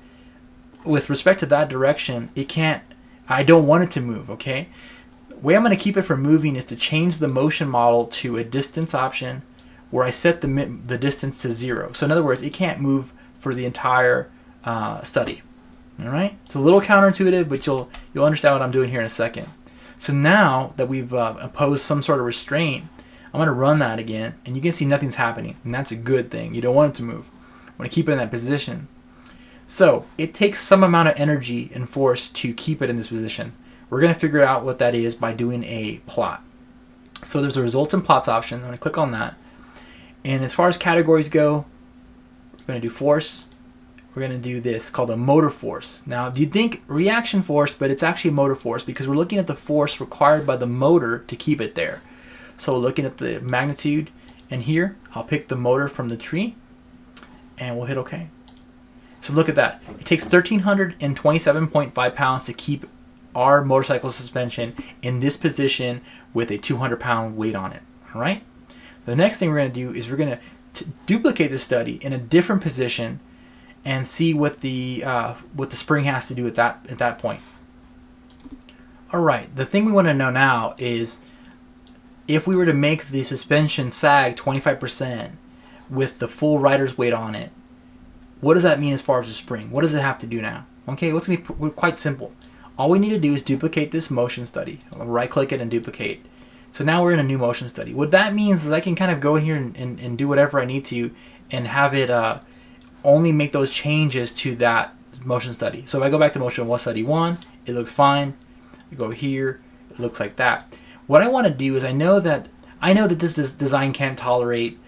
with respect to that direction, it can't, I don't want it to move, okay? The way I'm going to keep it from moving is to change the motion model to a distance option where I set the distance to 0. So in other words, it can't move for the entire study. All right? It's a little counterintuitive, but you'll understand what I'm doing here in a second. So now that we've imposed some sort of restraint, I'm going to run that again, and you can see nothing's happening, and that's a good thing. You don't want it to move. You want to keep it in that position. So it takes some amount of energy and force to keep it in this position. We're going to figure out what that is by doing a plot. So there's a results and plots option. I'm going to click on that. And as far as categories go, we're going to do force. We're going to do this called a motor force. Now, you'd think reaction force, but it's actually motor force because we're looking at the force required by the motor to keep it there. So we're looking at the magnitude, and here I'll pick the motor from the tree, and we'll hit OK. So look at that. It takes 1,327.5 pounds to keep our motorcycle suspension in this position with a 200-pound weight on it. All right. The next thing we're going to do is we're going to duplicate the study in a different position and see what the spring has to do at that point. All right. The thing we want to know now is if we were to make the suspension sag 25% with the full rider's weight on it, what does that mean as far as the spring? What does it have to do now? Okay, it's going to be quite simple. All we need to do is duplicate this motion study. I'll right-click it and duplicate. So now we're in a new motion study. What that means is I can kind of go in here and do whatever I need to and have it only make those changes to that motion study. So if I go back to motion study 1, it looks fine. I go here, it looks like that. What I want to do is I know that this design can't tolerate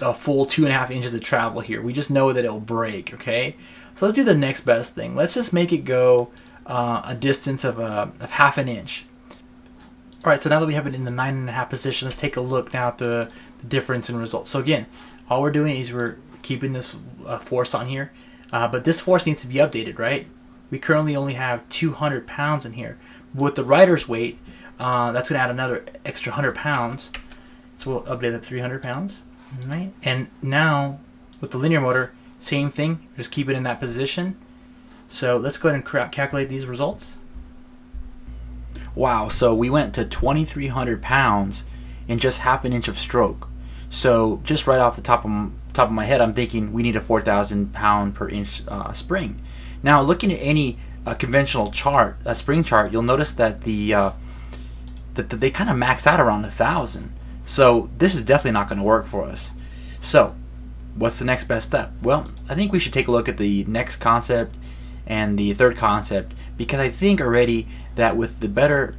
a full 2.5 inches of travel here. We just know that it'll break, okay? So let's do the next best thing. Let's just make it go a distance of half an inch. All right, so now that we have it in the 9.5 position, let's take a look now at the difference in results. So again, all we're doing is we're keeping this force on here, but this force needs to be updated, right? We currently only have 200 pounds in here. With the rider's weight, that's going to add another extra 100 pounds. So we'll update that 300 pounds. All right, and now with the linear motor, same thing. Just keep it in that position. So let's go ahead and calculate these results. Wow, so we went to 2,300 pounds in just half an inch of stroke. So just right off the top of my head, I'm thinking we need a 4,000 pound per inch spring. Now, looking at any conventional chart, a spring chart, you'll notice that they kind of max out around 1,000. So this is definitely not going to work for us. So what's the next best step? Well, I think we should take a look at the next concept and the third concept, because I think already that with the better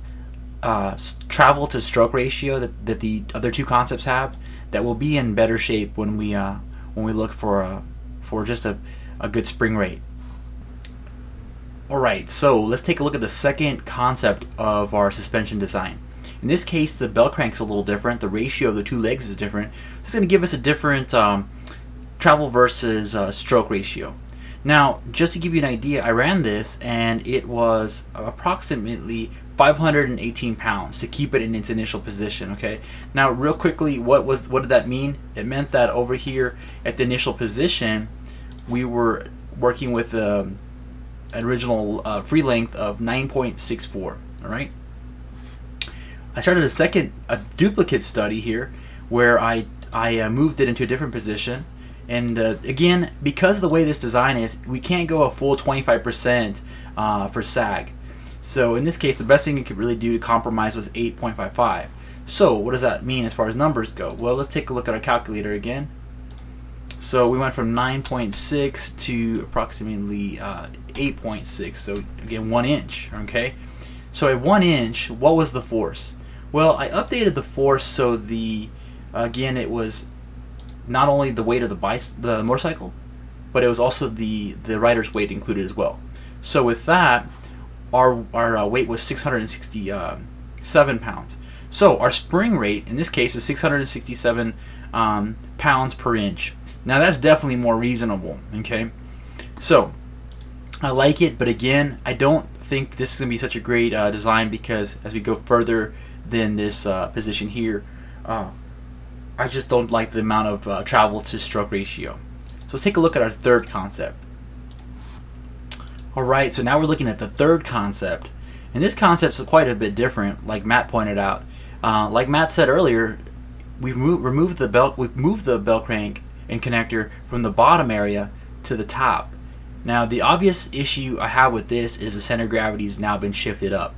travel to stroke ratio that the other two concepts have, that we'll be in better shape when we look for just a good spring rate. Alright, so let's take a look at the second concept of our suspension design. In this case, the bell crank's a little different. The ratio of the two legs is different. It's going to give us a different travel versus stroke ratio. Now, just to give you an idea, I ran this and it was approximately 518 pounds to keep it in its initial position. Okay. Now, real quickly, what did that mean? It meant that over here at the initial position, we were working with an original free length of 9.64. All right. I started a duplicate study here where I moved it into a different position, and again, because of the way this design is, we can't go a full 25% for sag. So in this case, the best thing you could really do to compromise was 8.55. So what does that mean as far as numbers go? Well, let's take a look at our calculator again. So we went from 9.6 to approximately 8.6. So again, 1 inch. Okay. So at 1 inch, what was the force? Well, I updated the force so again, it was not only the weight of the motorcycle, but it was also the rider's weight included as well. So with that, our weight was 667 pounds. So our spring rate in this case is 667 pounds per inch. Now that's definitely more reasonable. Okay, so I like it, but again, I don't think this is gonna be such a great design, because as we go further than this position here, I just don't like the amount of travel to stroke ratio. So let's take a look at our third concept. Alright, so now we're looking at the third concept. And this concept is quite a bit different, like Matt pointed out. Like Matt said earlier, we've moved the belt crank and connector from the bottom area to the top. Now the obvious issue I have with this is the center of gravity has now been shifted up.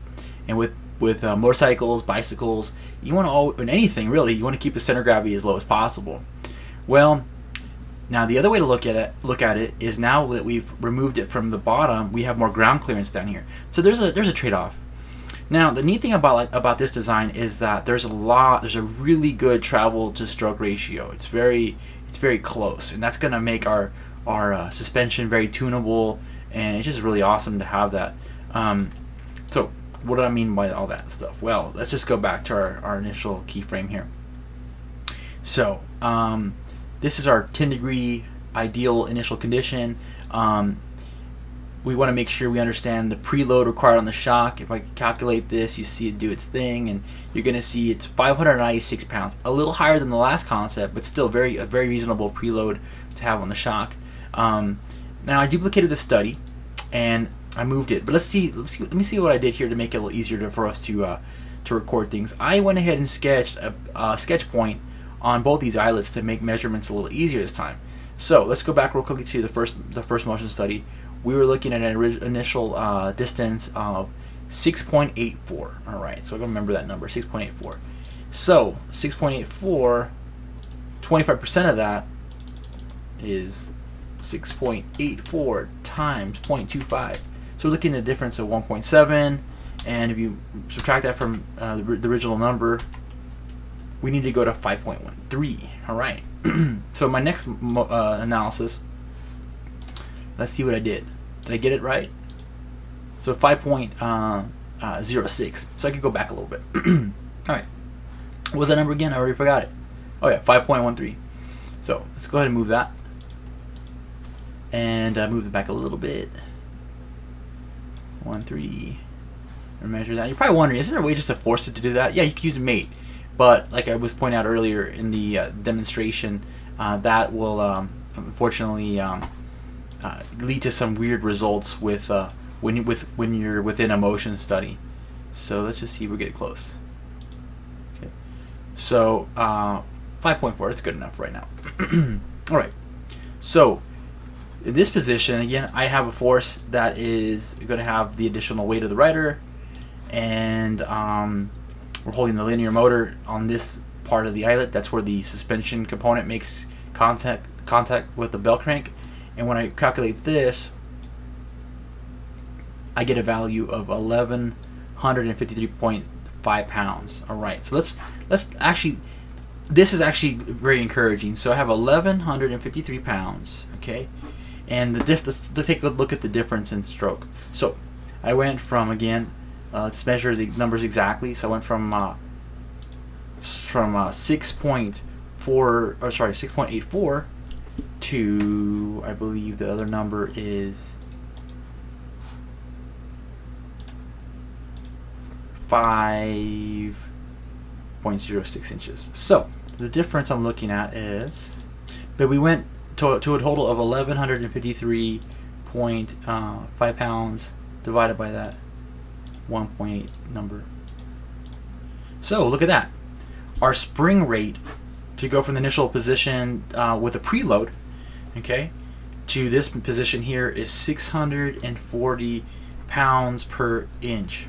And with motorcycles, bicycles, you want to, in anything really, you want to keep the center of gravity as low as possible. Well, now the other way to look at it is, now that we've removed it from the bottom, we have more ground clearance down here. So there's a trade-off. Now the neat thing about this design is that there's a really good travel to stroke ratio. It's very close, and that's going to make our suspension very tunable, and it's just really awesome to have that. So what do I mean by all that stuff? Well, let's just go back to our initial keyframe here. So this is our 10-degree ideal initial condition. We want to make sure we understand the preload required on the shock. If I calculate this, you see it do its thing, and you're going to see it's 596 pounds. A little higher than the last concept, but still a very reasonable preload to have on the shock. Now I duplicated the study, and I moved it. But let me see what I did here to make it a little easier for us to record things. I went ahead and sketched a sketch point on both these eyelets to make measurements a little easier this time. So let's go back real quickly to the first motion study. We were looking at an initial distance of 6.84. All right, so I remember that number, 6.84. So 6.84, 25% of that is 6.84 times 0.25. So we're looking at a difference of 1.7, and if you subtract that from the original number, we need to go to 5.13. All right. So my next analysis, let's see what I did. Did I get it right? So 5.06. So I could go back a little bit. All right. What was that number again? I already forgot it. Oh yeah, 5.13. So let's go ahead and move that, and move it back a little bit. 1.3. Measure that. You're probably wondering, is there a way just to force it to do that? Yeah, you could use mate. But like I was pointing out earlier in the demonstration, that will unfortunately lead to some weird results with when you're within a motion study. So let's just see if we get close. Okay. So 5.4, that's good enough right now. All right. So in this position, again, I have a force that is going to have the additional weight of the rider, and we're holding the linear motor on this part of the eyelet. That's where the suspension component makes contact with the belt crank. And when I calculate this, I get a value of 1,153.5 pounds. All right, so let's actually, this is actually very encouraging. So I have 1,153 pounds. Okay, and let's take a look at the difference in stroke. So I went from, again, let's measure the numbers exactly. So I went from 6.84 to, I believe the other number is 5.06 inches. So the difference I'm looking at is, but we went to a total of 1153.5 pounds divided by that 1.8 number. So look at that. Our spring rate to go from the initial position with a preload, okay, to this position here is 640 pounds per inch.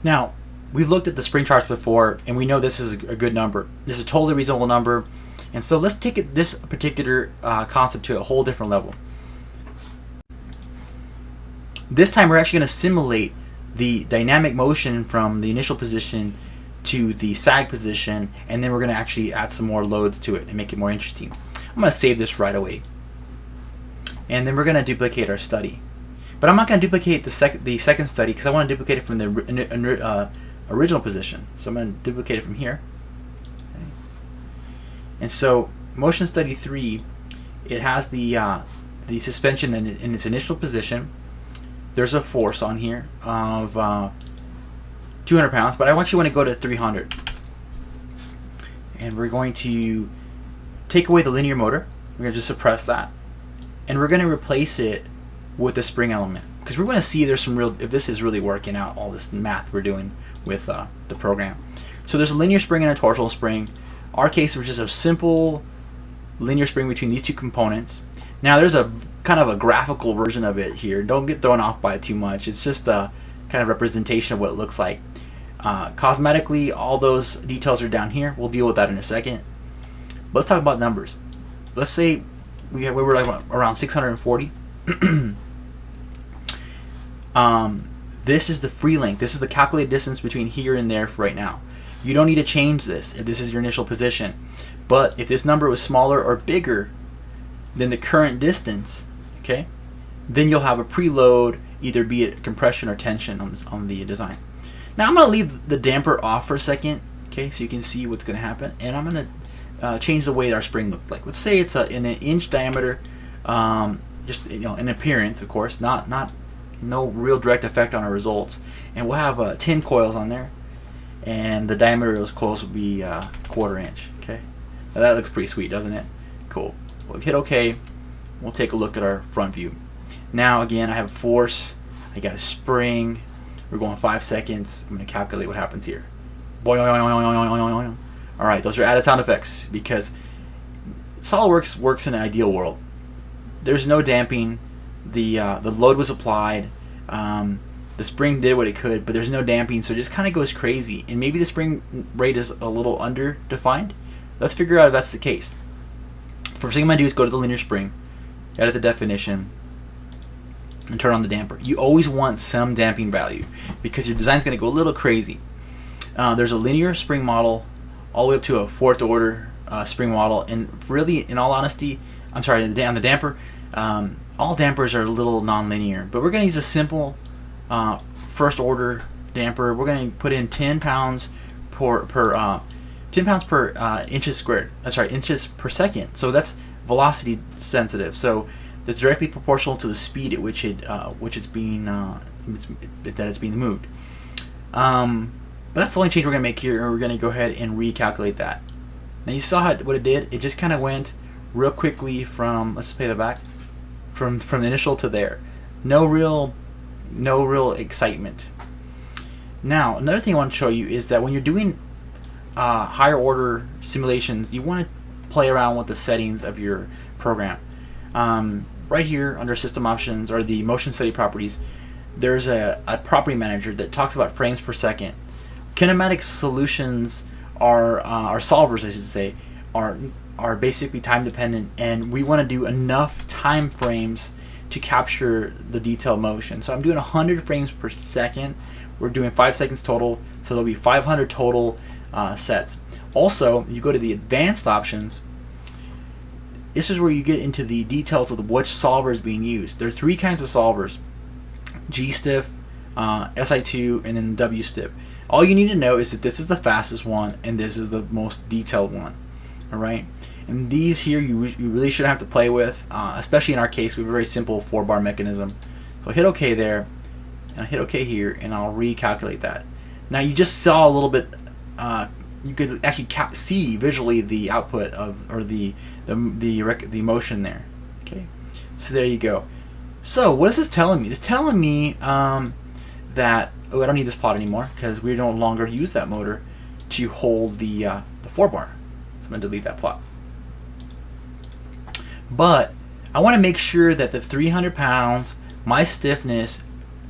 Now, we've looked at the spring charts before, and we know this is a good number. This is a totally reasonable number. And so let's take this particular concept to a whole different level. This time we're actually going to simulate the dynamic motion from the initial position to the sag position, and then we're going to actually add some more loads to it and make it more interesting. I'm going to save this right away. And then we're going to duplicate our study. But I'm not going to duplicate the second study because I want to duplicate it from the original position. So I'm going to duplicate it from here. Okay. And so motion study 3, it has the suspension in its initial position. There's a force on here of 200 pounds, but I actually want to go to 300. And we're going to take away the linear motor. We're going to just suppress that. And we're going to replace it with the spring element, because we want to see if there's if this is really working out, all this math we're doing with the program. So there's a linear spring and a torsional spring. Our case was just a simple linear spring between these two components. Now there's a kind of a graphical version of it here. Don't get thrown off by it too much. It's just a kind of representation of what it looks like. Cosmetically, all those details are down here. We'll deal with that in a second. Let's talk about numbers. Let's say we were like around 640. This is the free length. This is the calculated distance between here and there for right now. You don't need to change this if this is your initial position. But if this number was smaller or bigger than the current distance, okay, then you'll have a preload, either be it compression or tension on the design. Now I'm going to leave the damper off for a second, okay, so you can see what's going to happen. And I'm going to change the way our spring looks like. Let's say it's in an inch diameter. Just in appearance, of course, no real direct effect on our results. And we'll have 10 coils on there, and the diameter of those coils will be 1/4 inch. Okay, now that looks pretty sweet, doesn't it? Cool. We'll hit OK. We'll take a look at our front view. Now again, I have a force. I got a spring. We're going 5 seconds. I'm going to calculate what happens here. All right, those are added sound effects because SOLIDWORKS works in an ideal world. There's no damping. The load was applied. The spring did what it could, but there's no damping, so it just kind of goes crazy. And maybe the spring rate is a little under-defined. Let's figure out if that's the case. First thing I'm going to do is go to the linear spring, edit the definition, and turn on the damper. You always want some damping value because your design's going to go a little crazy. There's a linear spring model all the way up to a 4th order spring model, and really, in all honesty, I'm sorry, on the damper, all dampers are a little non-linear, but we're going to use a simple 1st order damper. We're going to put in 10 pounds per 10 pounds per inches squared. Inches per second. So that's velocity sensitive. So that's directly proportional to the speed at which it's being moved. But that's the only change we're going to make here, and we're going to go ahead and recalculate that. Now you saw what it did. It just kind of went real quickly from, let's play that back, from the initial to there. No real excitement. Now another thing I want to show you is that when you're doing higher order simulations, you want to play around with the settings of your program. Right here under System Options or the Motion Study Properties, there's a property manager that talks about frames per second. Kinematic solutions are solvers, I should say, are basically time dependent, and we want to do enough time frames to capture the detailed motion. So I'm doing 100 frames per second. We're doing 5 seconds total, so there'll be 500 total sets. Also, you go to the advanced options. This is where you get into the details of which solver is being used. There are 3 kinds of solvers: G-Stiff, SI2, and then W-Stiff. All you need to know is that this is the fastest one and this is the most detailed one. All right, and these here you really shouldn't have to play with, especially in our case. We have a very simple 4-bar mechanism. So hit OK there, and I'll hit OK here, and I'll recalculate that. Now you just saw a little bit. You could actually see visually the output of, or the motion there. Okay, so there you go. So what is this telling me? It's telling me that I don't need this plot anymore because we no longer use that motor to hold the 4-bar. So I'm going to delete that plot. But I want to make sure that the 300 pounds, my stiffness,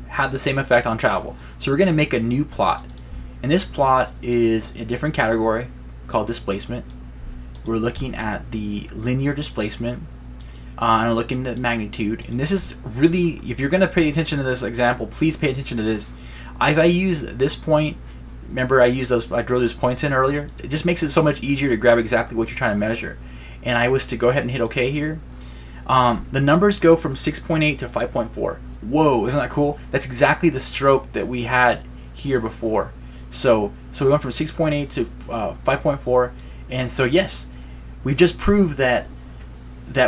had the same effect on travel. So we're going to make a new plot. And this plot is a different category called displacement. We're looking at the linear displacement. And we're looking at magnitude. And this is really, if you're going to pay attention to this example, please pay attention to this. If I use this point, remember I drew those points in earlier. It just makes it so much easier to grab exactly what you're trying to measure. And I was to go ahead and hit OK here. The numbers go from 6.8 to 5.4. Whoa, isn't that cool? That's exactly the stroke that we had here before. So we went from 6.8 to 5.4, and so yes, we just proved that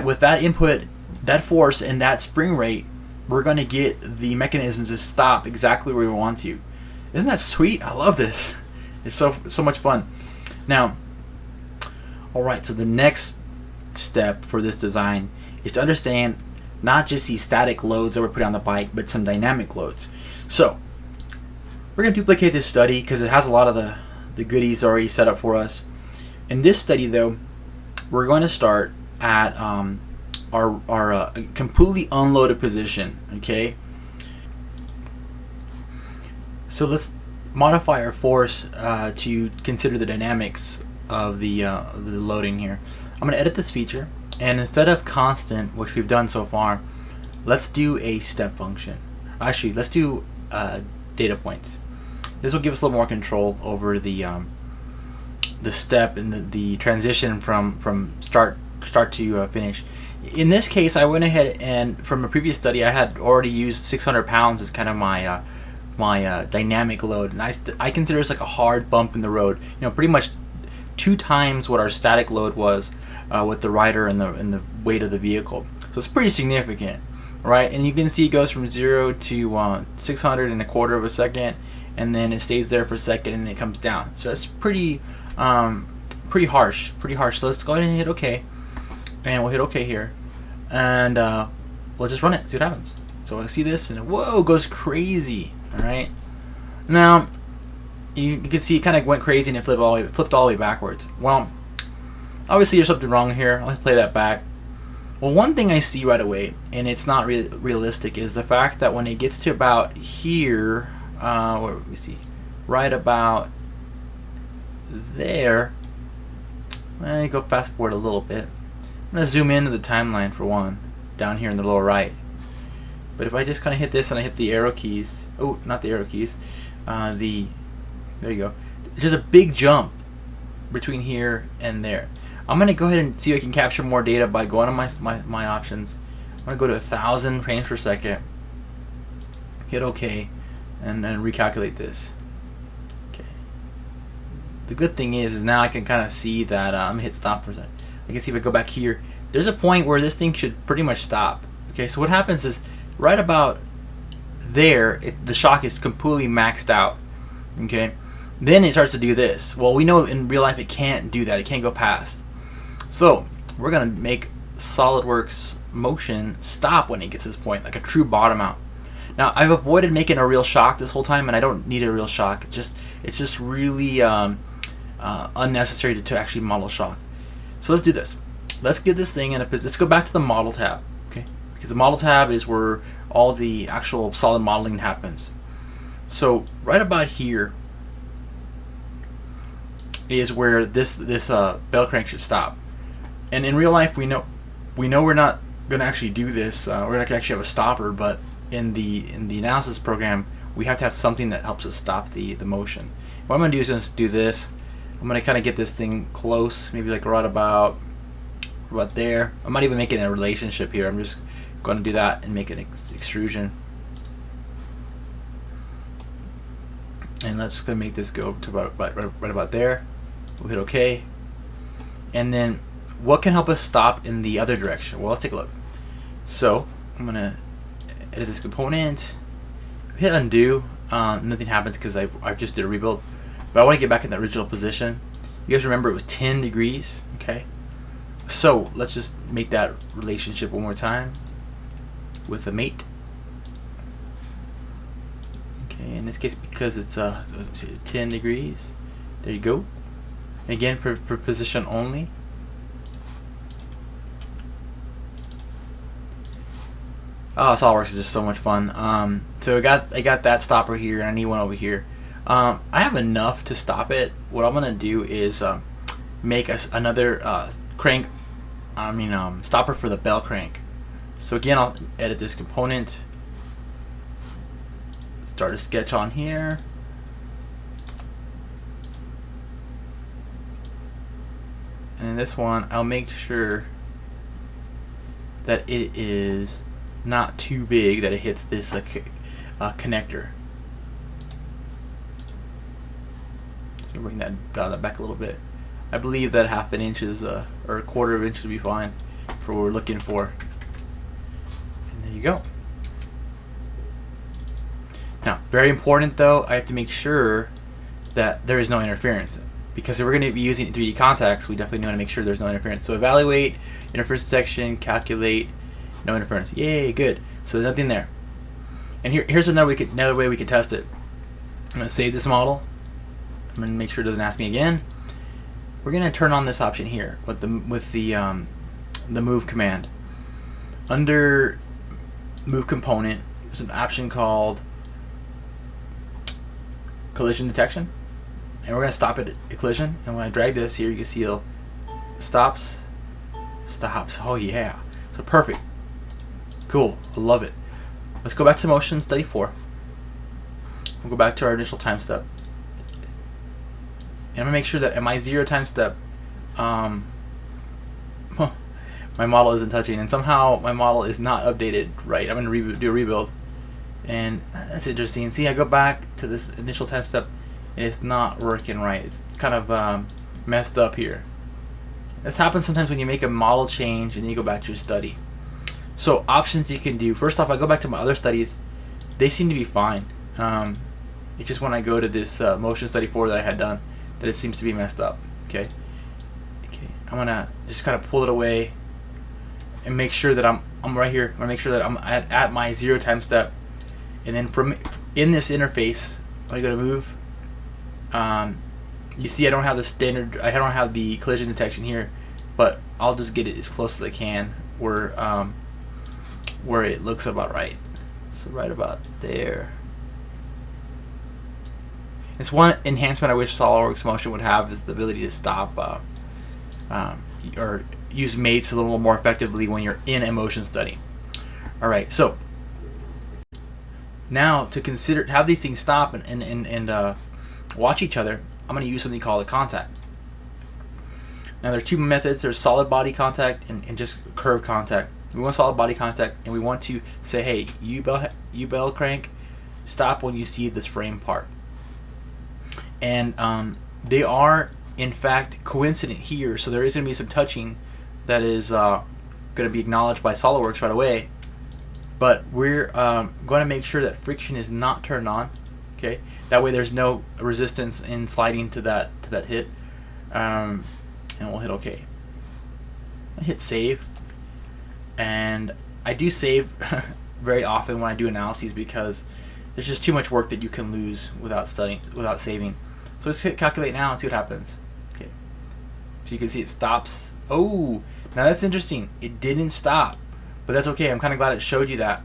with that input, that force, and that spring rate, we're going to get the mechanisms to stop exactly where we want to. Isn't that sweet? I love this. It's so much fun. Now, all right. So the next step for this design is to understand not just these static loads that we're putting on the bike, but some dynamic loads. So we're going to duplicate this study because it has a lot of the goodies already set up for us. In this study, though, we're going to start at our completely unloaded position. Okay. So let's modify our force to consider the dynamics of the loading here. I'm going to edit this feature, and instead of constant, which we've done so far, let's do a step function. Actually, let's do data points. This will give us a little more control over the step and the transition from start to finish. In this case, I went ahead and from a previous study, I had already used 600 pounds as kind of my dynamic load, and I consider this like a hard bump in the road. You know, pretty much 2 times what our static load was with the rider and the weight of the vehicle. So it's pretty significant, right? And you can see it goes from 0 to 600 in a quarter of a second, and then it stays there for a second, and then it comes down. So that's pretty harsh. So let's go ahead and hit OK, and we'll hit OK here, and we'll just run it, see what happens. So I see this, and whoa, it goes crazy. All right. Now you can see it kind of went crazy and it flipped all the way backwards. Well, obviously there's something wrong here. Let's play that back. Well, one thing I see right away, and it's not realistic, is the fact that when it gets to about here, let me see, right about there. Let me go fast forward a little bit. I'm gonna zoom into the timeline for one, down here in the lower right. But if I just kind of hit this and I hit the arrow keys, oh, not the arrow keys, there you go. There's a big jump between here and there. I'm going to go ahead and see if I can capture more data by going to my options. I'm going to go to 1,000 frames per second, hit OK, and then recalculate this. Okay. The good thing is now I can kind of see that, I'm going to hit stop for a second. I can see if I go back here, there's a point where this thing should pretty much stop. Okay, so what happens is, right about there, the shock is completely maxed out. Okay, then it starts to do this. Well, we know in real life it can't do that. It can't go past. So we're gonna make SolidWorks motion stop when it gets to this point, like a true bottom out. Now I've avoided making a real shock this whole time, and I don't need a real shock. It's just really unnecessary to actually model shock. So let's do this. Let's get this thing in a position. Let's go back to the model tab. Okay. Because the model tab is where all the actual solid modeling happens. So right about here is where this bell crank should stop. And in real life, we know we're not going to actually do this. We're not going to actually have a stopper, but in the analysis program, we have to have something that helps us stop the motion. What I'm going to do is just do this. I'm going to kind of get this thing close, maybe like right about there. I'm not even making a relationship here. I'm just going to do that and make an extrusion. And let's just make this go to right about there. We'll hit OK. And then what can help us stop in the other direction? Well, let's take a look. So I'm going to edit this component. hit undo, nothing happens because I just did a rebuild. But I want to get back in the original position. You guys remember it was 10 degrees, okay? So let's just make that relationship one more time with a mate. Okay, in this case, because it's 10 degrees, there you go. Again, per position only. Oh, SOLIDWORKS is just so much fun. So I got that stopper here, and I need one over here. I have enough to stop it. What I'm gonna do is make another crank. Stopper for the bell crank. So again, I'll edit this component. Start a sketch on here. And in this one, I'll make sure that it is not too big that it hits this connector. Bring that back a little bit. I believe that half an inch is or a quarter of an inch would be fine for what we're looking for. And there you go. Now, very important though, I have to make sure that there is no interference, because if we're going to be using 3D contacts, we definitely want to make sure there's no interference. So evaluate, interference detection, calculate, no interference. Yay, good. So there's nothing there. And here's another way we could test it. I'm going to save this model. I'm going to make sure it doesn't ask me again. We're going to turn on this option here with the move command. Under move component, there's an option called collision detection, and we're going to stop it at collision. And when I drag this here, you can see it stops. Oh yeah, so perfect, cool, I love it. Let's go back to motion study 4. We'll go back to our initial time step. And I'm going to make sure that at my 0 time step, my model isn't touching, and somehow my model is not updated right. I'm going to do a rebuild, and that's interesting. See, I go back to this initial time step, and it's not working right. It's kind of messed up here. This happens sometimes when you make a model change and then you go back to your study. So options you can do. First off, I go back to my other studies. They seem to be fine. It's just when I go to this motion study 4 that I had done that it seems to be messed up. Okay. I'm gonna just kind of pull it away and make sure that I'm right here. I'm gonna make sure that I'm at my 0 time step, and then from in this interface, when I go to move, you see I don't have the standard. I don't have the collision detection here, but I'll just get it as close as I can where it looks about right. So right about there. It's one enhancement I wish SOLIDWORKS Motion would have, is the ability to stop or use mates a little more effectively when you're in a motion study. Alright, so now to have these things stop and watch each other, I'm going to use something called a contact. Now there's two methods. There's solid body contact and just curve contact. We want solid body contact, and we want to say, hey, you bell crank, stop when you see this frame part. And they are in fact coincident here, so there is going to be some touching that is going to be acknowledged by SOLIDWORKS right away. But we're going to make sure that friction is not turned on. Okay, that way there's no resistance in sliding to that hit, and we'll hit OK. I hit save, and I do save very often when I do analyses because there's just too much work that you can lose without saving. So let's hit calculate now and see what happens. Okay, so you can see it stops. Oh, now that's interesting. It didn't stop, but that's okay. I'm kind of glad it showed you that.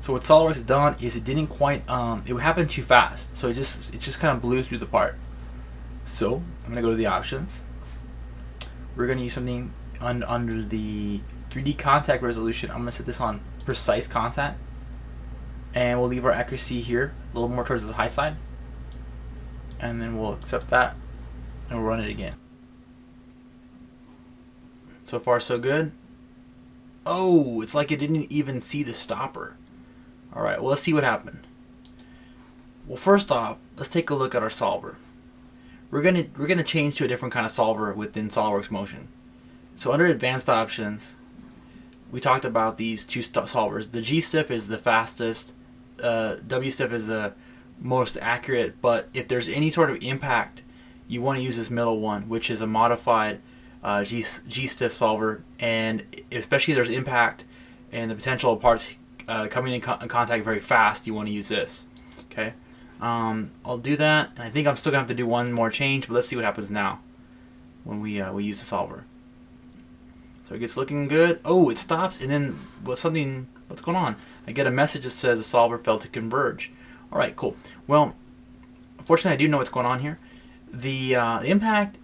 So what SOLIDWORKS has done is it didn't quite. It happened too fast, so it just kind of blew through the part. So I'm gonna go to the options. We're gonna use something under the 3D contact resolution. I'm gonna set this on precise contact, and we'll leave our accuracy here a little more towards the high side, and then we'll accept that and we'll run it again. So far so good. Oh, it's like it didn't even see the stopper. Alright, well, let's see what happened. Well, first off, let's take a look at our solver. We're gonna change to a different kind of solver within SOLIDWORKS Motion. So under advanced options, we talked about these two solvers. The G-Stiff is the fastest W-step is the most accurate, but if there's any sort of impact, you want to use this middle one, which is a modified G-stiff solver, and especially if there's impact and the potential of parts coming in contact very fast, you want to use this. Okay, I'll do that, and I think I'm still gonna have to do one more change, but let's see what happens now when we use the solver. So it gets looking good. Oh, it stops, and then what's going on? I get a message that says the solver failed to converge. All right, cool. Well, fortunately, I do know what's going on here. The impact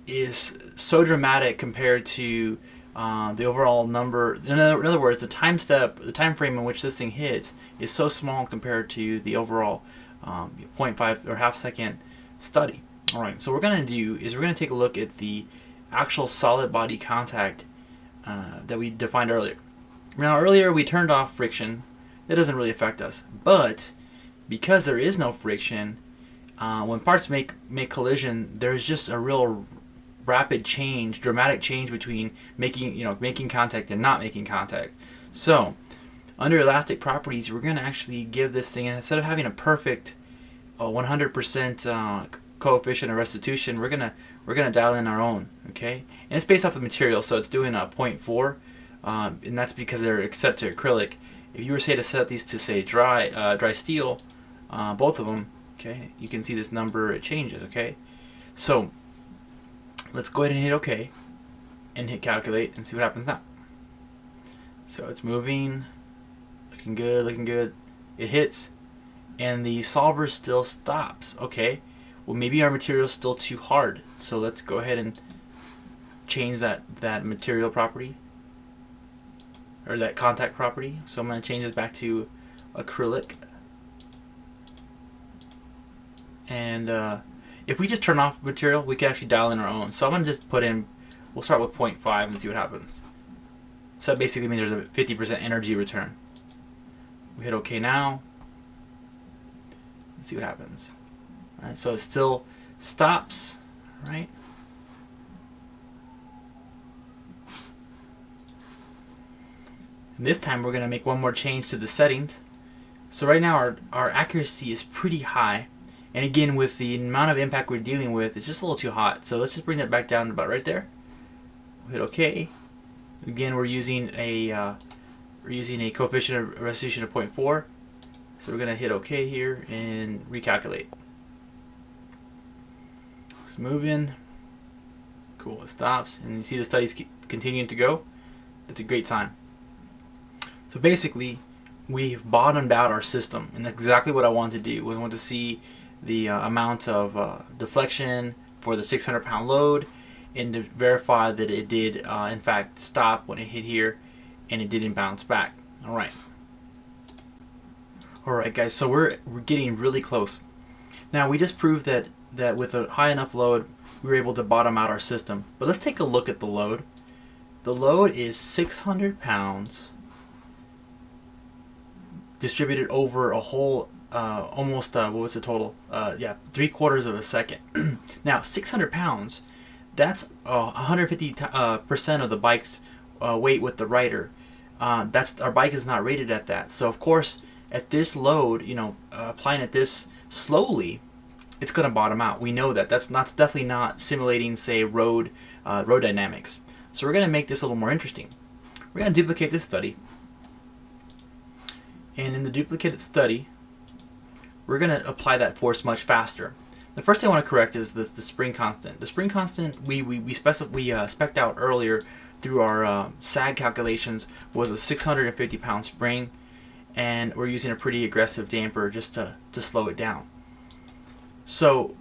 is so dramatic compared to the overall number. In other words, the time frame in which this thing hits is so small compared to the overall 0.5 or half second study. All right, so what we're going to do is we're going to take a look at the actual solid body contact that we defined earlier. Now, earlier we turned off friction. That doesn't really affect us, but because there is no friction, when parts make collision, there's just a real rapid change, dramatic change between making contact and not making contact. So, under elastic properties, we're going to actually give this thing, instead of having a perfect 100% coefficient of restitution, we're gonna dial in our own. Okay, and it's based off the material, so it's doing a 0.4, and that's because they're set to acrylic. If you were to set these to say dry steel, both of them, okay, you can see this number, it changes. Okay, so let's go ahead and hit OK and hit calculate and see what happens now. So it's moving, looking good. It hits, and the solver still stops. Okay, well, maybe our material is still too hard, so let's go ahead and change that material property, or that contact property. So I'm going to change this back to acrylic, and if we just turn off material, we can actually dial in our own. So I'm going to just we'll start with 0.5 and see what happens. So that basically means there's a 50% energy return. We hit OK now. Let's see what happens. All right, so it still stops, right? And this time we're going to make one more change to the settings. So right now our accuracy is pretty high, and again, with the amount of impact we're dealing with, it's just a little too hot. So let's just bring that back down to about right there. We'll hit OK. Again, we're using a coefficient of restitution of 0.4. So we're going to hit OK here and recalculate. It's moving. Cool, it stops, and you see the studies continuing to go. That's a great sign. So basically, we've bottomed out our system, and that's exactly what I want to do. We want to see the amount of deflection for the 600-pound load, and to verify that it did in fact stop when it hit here, and it didn't bounce back. All right. Alright guys, so we're getting really close. Now we just proved that with a high enough load we were able to bottom out our system. But let's take a look at the load. The load is 600 pounds distributed over a whole almost what was the total? Yeah, 3/4 of a second. Now 600 pounds, that's 150% of the bike's weight with the rider. Our bike is not rated at that. So of course, at this load, applying it this slowly, it's going to bottom out. We know that. That's definitely not simulating, say, road dynamics. So we're going to make this a little more interesting. We're going to duplicate this study. And in the duplicated study, we're going to apply that force much faster. The first thing I want to correct is the spring constant. The spring constant we spec'd out earlier through our SAG calculations was a 650-pound spring, and we're using a pretty aggressive damper just to slow it down. So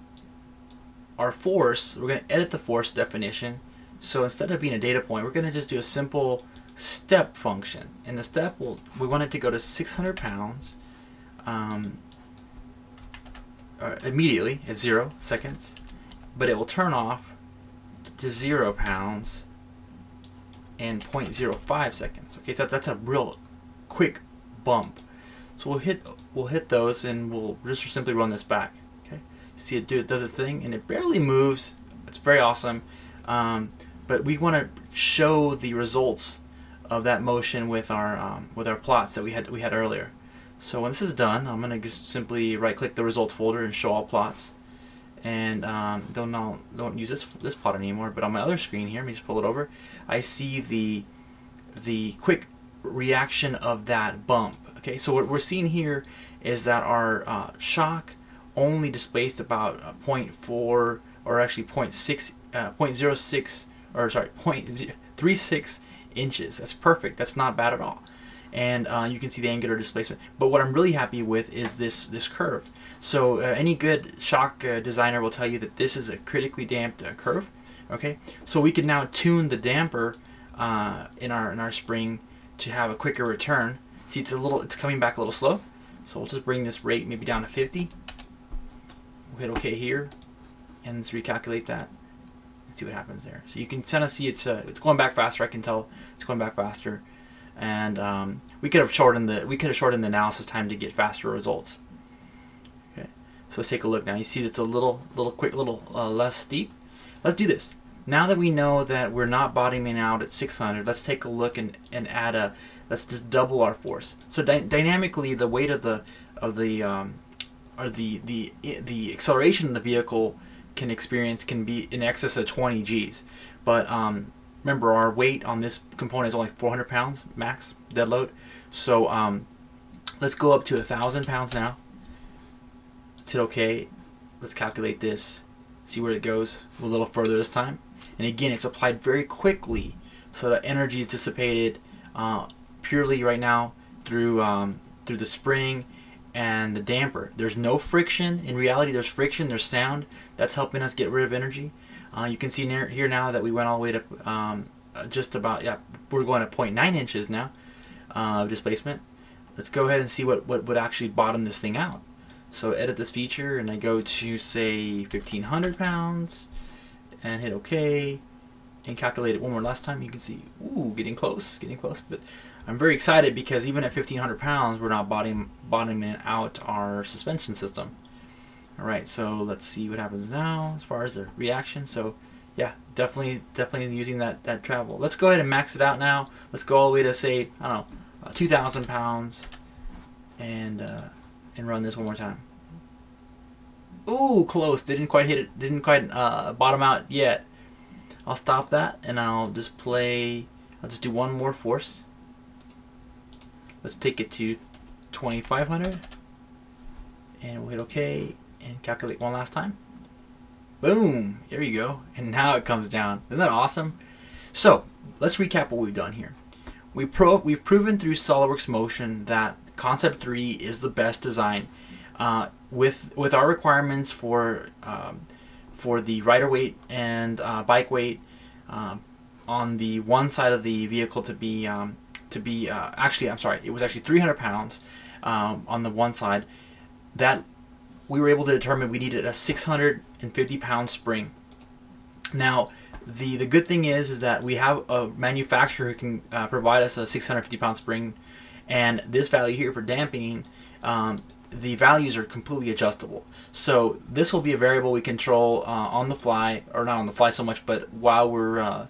our force, we're going to edit the force definition. So instead of being a data point, we're going to just do a simple step function. And the step, we want it to go to 600 pounds immediately at 0 seconds, but it will turn off to 0 pounds in 0.05 seconds. Okay, so that's a real quick bump. So we'll hit those, and we'll just simply run this back. Okay, you see it does its thing, and it barely moves. It's very awesome. But we want to show the results of that motion with our plots that we had earlier. So when this is done, I'm going to just simply right-click the results folder and show all plots. And don't use this plot anymore. But on my other screen here, let me just pull it over. I see the quick reaction of that bump. Okay, so what we're seeing here is that our shock only displaced about 0.4, or actually 0.06, or sorry, 0.36 inches. That's perfect. That's not bad at all. And you can see the angular displacement. But what I'm really happy with is this curve. So any good shock designer will tell you that this is a critically damped curve. Okay, so we can now tune the damper in our spring to have a quicker return. See, it's coming back a little slow. So we'll just bring this rate maybe down to 50. We'll hit OK here, and let's recalculate that and see what happens there. So you can kind of see it's going back faster. I can tell it's going back faster. And we could have shortened the analysis time to get faster results. Okay, so let's take a look now. You see it's a little less steep. Let's do this. Now that we know that we're not bottoming out at 600, let's take a look and add let's just double our force. So dynamically, the weight of the acceleration of the vehicle can be in excess of 20 G's, but remember, our weight on this component is only 400 pounds max dead load. So let's go up to 1,000 pounds now. Let's hit OK. Let's calculate this. See where it goes a little further this time. And again, it's applied very quickly, so that energy is dissipated purely right now through the spring and the damper. There's no friction. In reality, there's friction. There's sound. That's helping us get rid of energy. You can see here now that we went all the way to just about, yeah, we're going to 0.9 inches now of displacement. Let's go ahead and see what would actually bottom this thing out. So edit this feature, and I go to, say, 1,500 pounds, and hit OK, and calculate it one more last time. You can see, ooh, getting close. But I'm very excited because even at 1,500 pounds, we're not bottoming out our suspension system. All right, so let's see what happens now as far as the reaction. So yeah, definitely using that travel. Let's go ahead and max it out now. Let's go all the way to, say, I don't know, 2,000 pounds, and run this one more time. Ooh, close. Didn't quite hit it. Didn't quite bottom out yet. I'll stop that, and I'll just do one more force. Let's take it to 2,500, and we'll hit OK and calculate one last time. Boom! There you go. And now it comes down. Isn't that awesome? So let's recap what we've done here. We've proven through SOLIDWORKS Motion that Concept 3 is the best design. With our requirements for the rider weight and bike weight on the one side of the vehicle to be actually, I'm sorry, it was actually 300 pounds on the one side, that we were able to determine we needed a 650 pound spring. Now the good thing is that we have a manufacturer who can provide us a 650 pound spring, and this value here for damping, the values are completely adjustable. So this will be a variable we control on the fly, or not on the fly so much, but while we're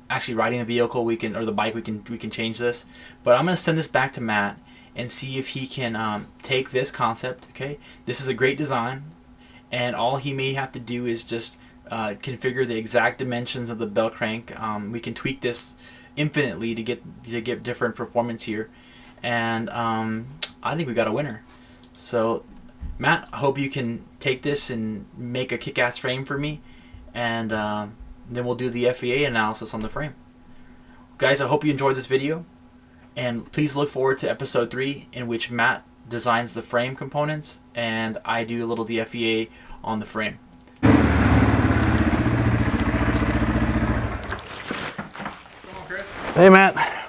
actually riding the vehicle, or the bike, we can change this. But I'm going to send this back to Matt and see if he can take this concept. Okay, this is a great design, and all he may have to do is just configure the exact dimensions of the bell crank. We can tweak this infinitely to get different performance here, and I think we got a winner. So Matt, I hope you can take this and make a kick-ass frame for me, and then we'll do the FEA analysis on the frame. Guys, I hope you enjoyed this video, and please look forward to episode 3, in which Matt designs the frame components and I do a little the FEA on the frame. Come on, Chris. Hey Matt.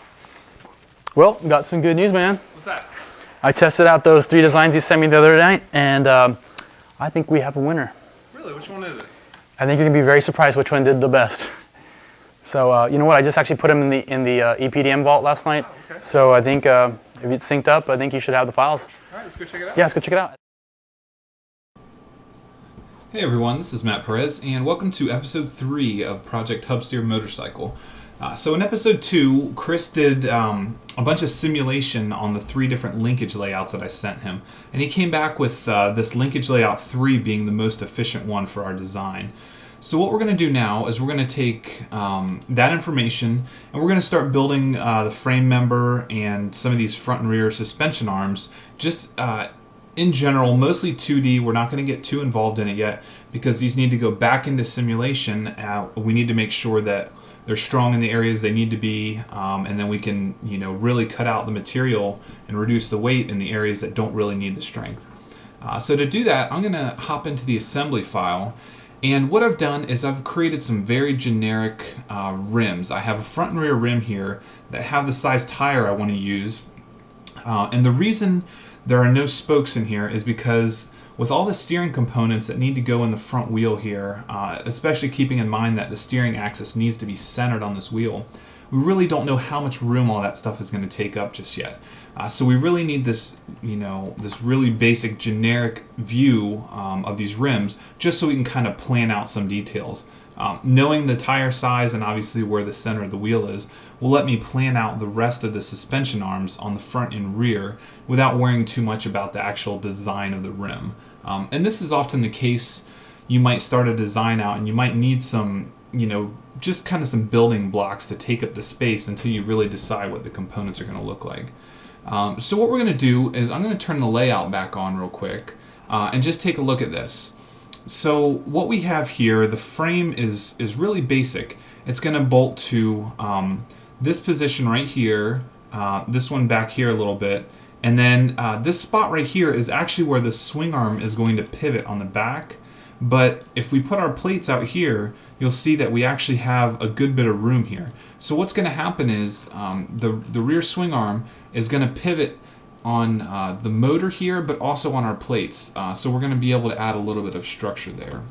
Well, got some good news, man. What's that? I tested out those 3 designs you sent me the other night, and I think we have a winner. Really? Which one is it? I think you're gonna be very surprised which one did the best. So you know what? I just actually put them in the EPDM vault last night. Oh, okay. So I think if it's synced up, I think you should have the files. All right, let's go check it out. Yeah, let's go check it out. Hey everyone, this is Matt Perez, and welcome to episode 3 of Project Hubsteer Motorcycle. So in episode 2, Chris did a bunch of simulation on the 3 different linkage layouts that I sent him. And he came back with this linkage layout 3 being the most efficient one for our design. So what we're going to do now is we're going to take that information and we're going to start building the frame member and some of these front and rear suspension arms just in general, mostly 2D. We're not going to get too involved in it yet because these need to go back into simulation. We need to make sure that they're strong in the areas they need to be, and then we can, really cut out the material and reduce the weight in the areas that don't really need the strength. So to do that, I'm going to hop into the assembly file, and what I've done is I've created some very generic rims. I have a front and rear rim here that have the size tire I want to use, and the reason there are no spokes in here is because with all the steering components that need to go in the front wheel here, especially keeping in mind that the steering axis needs to be centered on this wheel, we really don't know how much room all that stuff is going to take up just yet. So we really need this, this really basic generic view of these rims just so we can kind of plan out some details. Knowing the tire size and obviously where the center of the wheel is will let me plan out the rest of the suspension arms on the front and rear without worrying too much about the actual design of the rim. And this is often the case. You might start a design out and you might need some, just kind of some building blocks to take up the space until you really decide what the components are going to look like. So what we're going to do is I'm going to turn the layout back on real quick and just take a look at this. So what we have here, the frame is really basic. It's going to bolt to this position right here, this one back here a little bit, and then this spot right here is actually where the swing arm is going to pivot on the back. But if we put our plates out here, you'll see that we actually have a good bit of room here. So what's going to happen is the rear swing arm is going to pivot on the motor here, but also on our plates. So we're going to be able to add a little bit of structure there.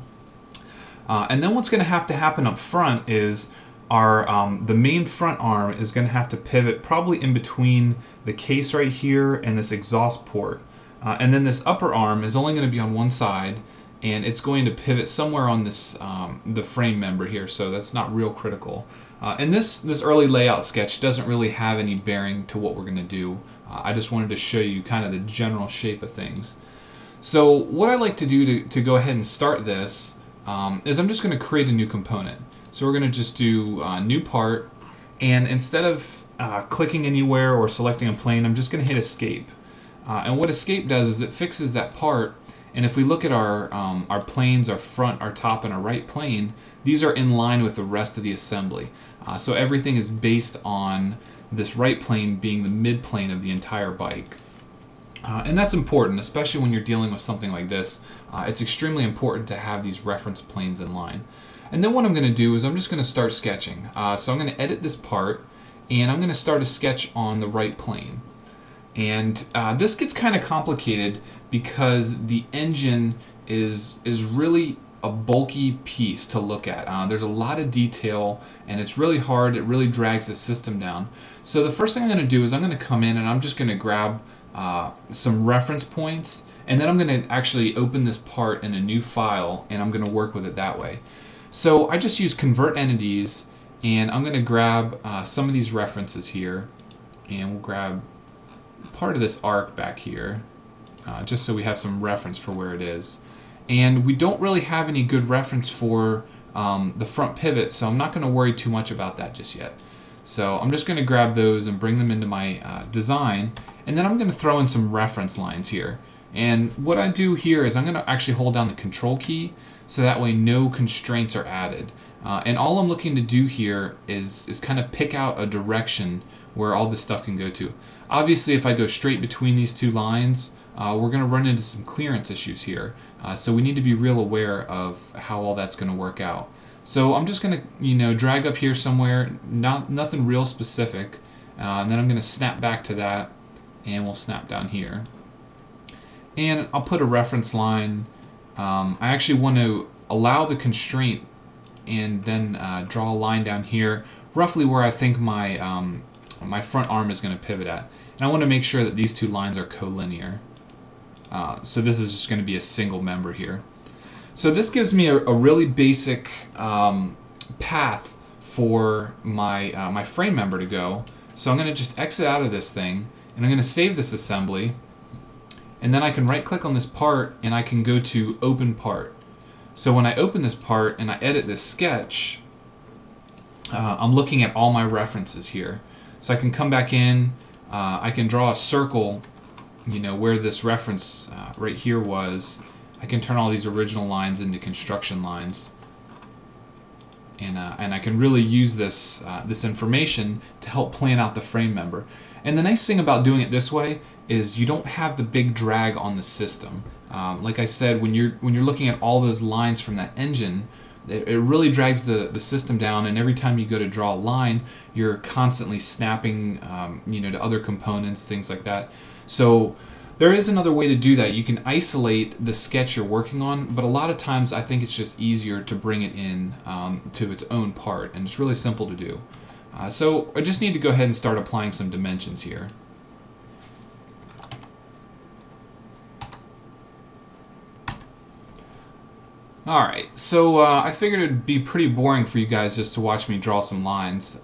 And then what's going to happen up front is the main front arm is going to have to pivot probably in between the case right here and this exhaust port. And then this upper arm is only going to be on one side, and it's going to pivot somewhere on this the frame member here, so that's not real critical. And this early layout sketch doesn't really have any bearing to what we're going to do. I just wanted to show you kind of the general shape of things. So what I like to do to go ahead and start this is I'm just going to create a new component. So we're going to just do new part, and instead of clicking anywhere or selecting a plane, I'm just going to hit escape. And what escape does is it fixes that part, and if we look at our planes, our front, our top, and our right plane, these are in line with the rest of the assembly. So everything is based on this right plane being the mid plane of the entire bike. And that's important, especially when you're dealing with something like this. It's extremely important to have these reference planes in line. And then what I'm going to do is I'm just going to start sketching. So I'm going to edit this part, and I'm going to start a sketch on the right plane. And this gets kind of complicated because the engine is really a bulky piece to look at. There's a lot of detail, and it's really hard. It really drags the system down. So the first thing I'm going to do is I'm going to come in and I'm just going to grab some reference points, and then I'm going to actually open this part in a new file, and I'm going to work with it that way. So I just use convert entities, and I'm going to grab some of these references here, and we'll grab part of this arc back here, just so we have some reference for where it is. And we don't really have any good reference for the front pivot, so I'm not going to worry too much about that just yet. So I'm just going to grab those and bring them into my design, and then I'm going to throw in some reference lines here. And what I do here is I'm going to actually hold down the control key, so that way no constraints are added. And all I'm looking to do here is kind of pick out a direction where all this stuff can go to. Obviously, if I go straight between these two lines, we're going to run into some clearance issues here. So we need to be real aware of how all that's going to work out. So I'm just going to, drag up here somewhere, nothing real specific, and then I'm going to snap back to that, and we'll snap down here. And I'll put a reference line. I actually want to allow the constraint and then draw a line down here, roughly where I think my my front arm is going to pivot at. And I want to make sure that these two lines are collinear. So this is just going to be a single member here. So this gives me a really basic path for my, my frame member to go. So I'm going to just exit out of this thing, and I'm going to save this assembly, and then I can right click on this part and I can go to Open Part. So when I open this part and I edit this sketch, I'm looking at all my references here. So I can come back in, I can draw a circle, you know, where this reference right here was. I can turn all these original lines into construction lines. And I can really use this this information to help plan out the frame member. And the nice thing about doing it this way is you don't have the big drag on the system. Like I said, when you're looking at all those lines from that engine, it really drags the system down, and every time you go to draw a line, you're constantly snapping you know, to other components, things like that. So there is another way to do that. You can isolate the sketch you're working on, but a lot of times I think it's just easier to bring it in to its own part, and it's really simple to do. So I just need to go ahead and start applying some dimensions here. Alright, so I figured it would be pretty boring for you guys just to watch me draw some lines.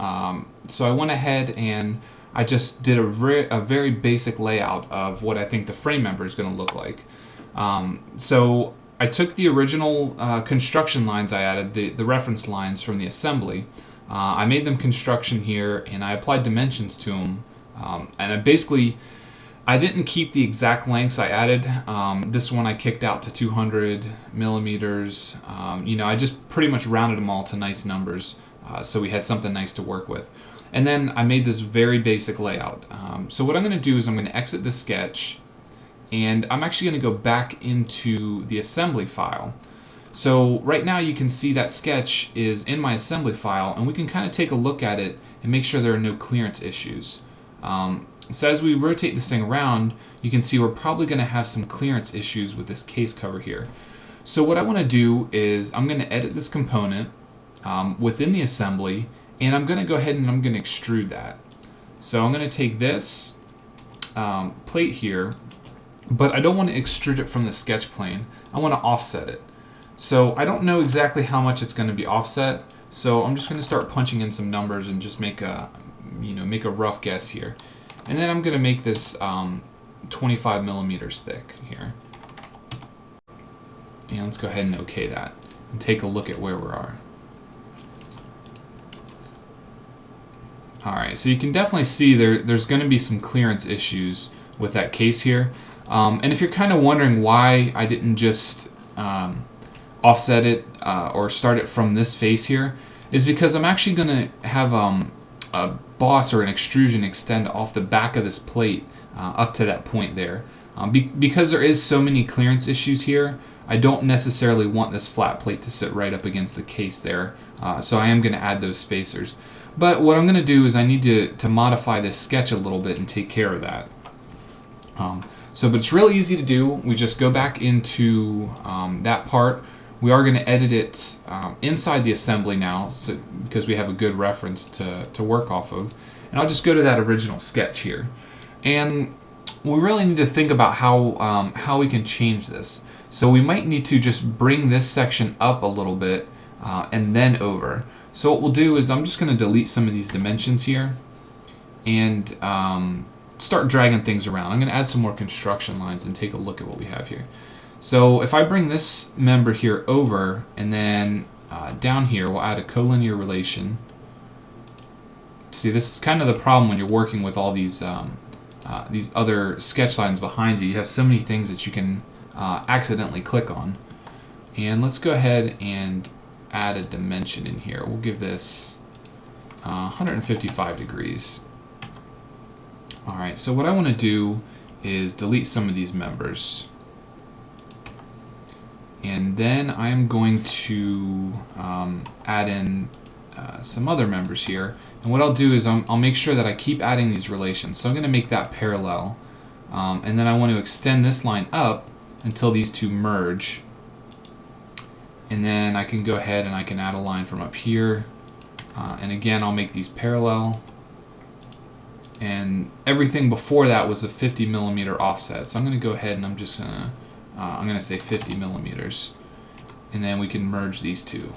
So I went ahead and I just did a very basic layout of what I think the frame member is going to look like. So I took the original construction lines I added, the reference lines from the assembly. I made them construction here, and I applied dimensions to them. And I didn't keep the exact lengths I added. This one I kicked out to 200 millimeters. You know, I just pretty much rounded them all to nice numbers, so we had something nice to work with. And then I made this very basic layout. So what I'm going to do is I'm going to exit the sketch, and I'm actually going to go back into the assembly file. So right now you can see that sketch is in my assembly file, and we can kind of take a look at it and make sure there are no clearance issues. So as we rotate this thing around, you can see we're probably going to have some clearance issues with this case cover here. So what I want to do is I'm going to edit this component within the assembly, and I'm going to go ahead and I'm going to extrude that. So I'm going to take this plate here, but I don't want to extrude it from the sketch plane. I want to offset it. So I don't know exactly how much it's going to be offset, so I'm just going to start punching in some numbers and just make a rough guess here. And then I'm going to make this 25 millimeters thick here. And let's go ahead and OK that and take a look at where we are. Alright, so you can definitely see there's going to be some clearance issues with that case here. And if you're kind of wondering why I didn't just offset it or start it from this face here, is because I'm actually going to have a boss or an extrusion extend off the back of this plate up to that point there. Because there is so many clearance issues here, I don't necessarily want this flat plate to sit right up against the case there, so I am going to add those spacers. But what I'm going to do is I need to modify this sketch a little bit and take care of that. But it's really easy to do. We just go back into that part. We are going to edit it inside the assembly now, because we have a good reference to work off of. And I'll just go to that original sketch here. And we really need to think about how we can change this. So we might need to just bring this section up a little bit and then over. So what we'll do is I'm just going to delete some of these dimensions here and start dragging things around. I'm going to add some more construction lines and take a look at what we have here. So if I bring this member here over, and then down here we'll add a collinear relation. See, this is kind of the problem when you're working with all these other sketch lines behind you. You have so many things that you can accidentally click on. And let's go ahead and add a dimension in here. We'll give this 155 degrees. Alright, so what I want to do is delete some of these members. And then I'm going to add in some other members here. And what I'll do is I'll make sure that I keep adding these relations. So I'm going to make that parallel. And then I want to extend this line up until these two merge. And then I can go ahead and I can add a line from up here. And again, I'll make these parallel. And everything before that was a 50 millimeter offset. So I'm going to go ahead and I'm just going to say 50 millimeters. And then we can merge these two.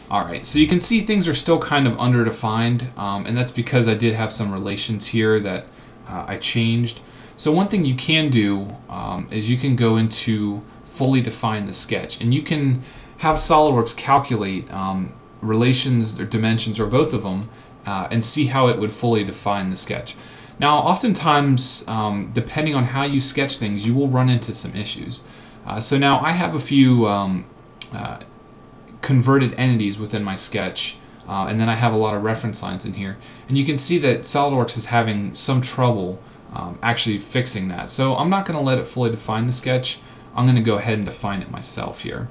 Alright, so you can see things are still kind of underdefined, and that's because I did have some relations here that I changed. So one thing you can do is you can go into fully define the sketch, and you can have SOLIDWORKS calculate relations or dimensions or both of them and see how it would fully define the sketch. Now oftentimes, depending on how you sketch things, you will run into some issues. So now I have a few converted entities within my sketch, and then I have a lot of reference lines in here, and you can see that SOLIDWORKS is having some trouble actually fixing that. So I'm not going to let it fully define the sketch. I'm going to go ahead and define it myself here.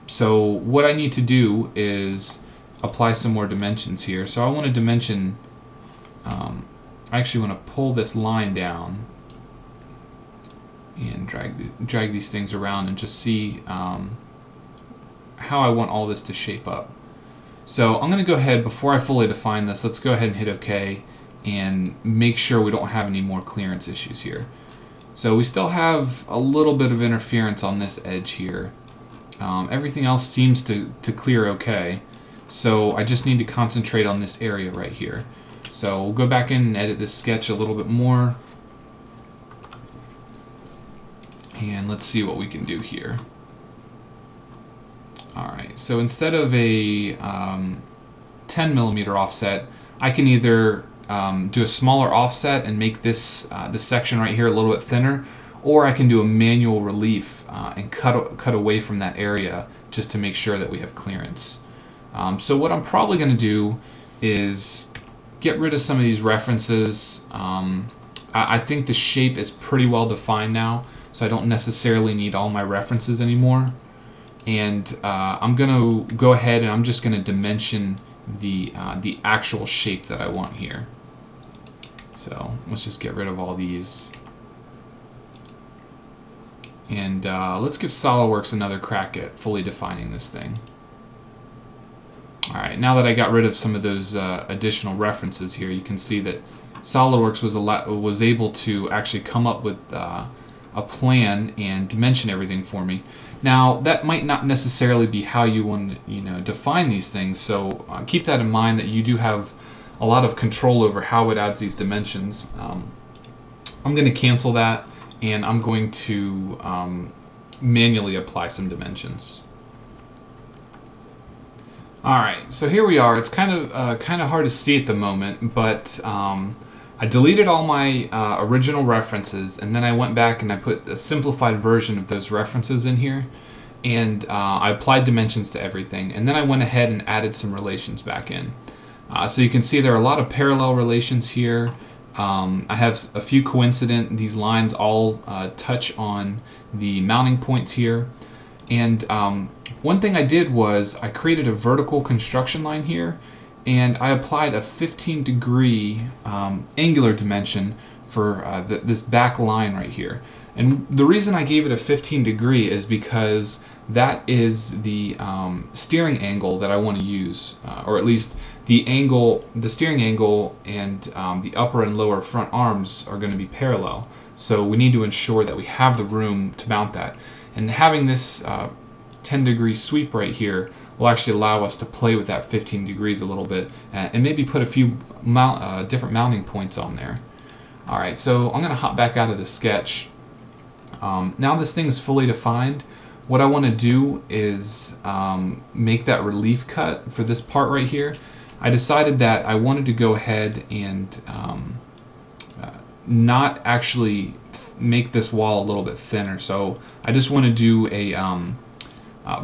So what I need to do is apply some more dimensions here. So I want to dimension, I actually want to pull this line down and drag these things around and just see how I want all this to shape up. So I'm going to go ahead, before I fully define this, let's go ahead and hit OK and make sure we don't have any more clearance issues here. So we still have a little bit of interference on this edge here. Everything else seems to clear okay. So I just need to concentrate on this area right here. So we'll go back in and edit this sketch a little bit more. And let's see what we can do here. Alright, so instead of a 10mm offset, I can either do a smaller offset and make this section right here a little bit thinner, or I can do a manual relief and cut away from that area just to make sure that we have clearance. So what I'm probably going to do is get rid of some of these references. I think the shape is pretty well defined now, so I don't necessarily need all my references anymore. And I'm going to go ahead and I'm just going to dimension the actual shape that I want here. So let's just get rid of all these. And let's give SOLIDWORKS another crack at fully defining this thing. Alright, now that I got rid of some of those additional references here, you can see that SOLIDWORKS was able to actually come up with a plan and dimension everything for me. Now that might not necessarily be how you want to define these things, so keep that in mind, that you do have a lot of control over how it adds these dimensions. I'm going to cancel that, and I'm going to manually apply some dimensions. Alright, so here we are. It's kind of hard to see at the moment, but I deleted all my original references, and then I went back and I put a simplified version of those references in here, and I applied dimensions to everything, and then I went ahead and added some relations back in. So you can see there are a lot of parallel relations here. I have a few coincident. These lines all touch on the mounting points here, and one thing I did was I created a vertical construction line here, and I applied a 15-degree angular dimension for this back line right here. And the reason I gave it a 15-degree is because that is the steering angle that I want to use, or at least the steering angle and the upper and lower front arms are going to be parallel. So we need to ensure that we have the room to mount that. And having this 10-degree sweep right here will actually allow us to play with that 15 degrees a little bit and maybe put a few different mounting points on there. Alright, so I'm going to hop back out of the sketch. Now this thing is fully defined. What I want to do is make that relief cut for this part right here. I decided that I wanted to go ahead and not actually make this wall a little bit thinner. So I just want to do a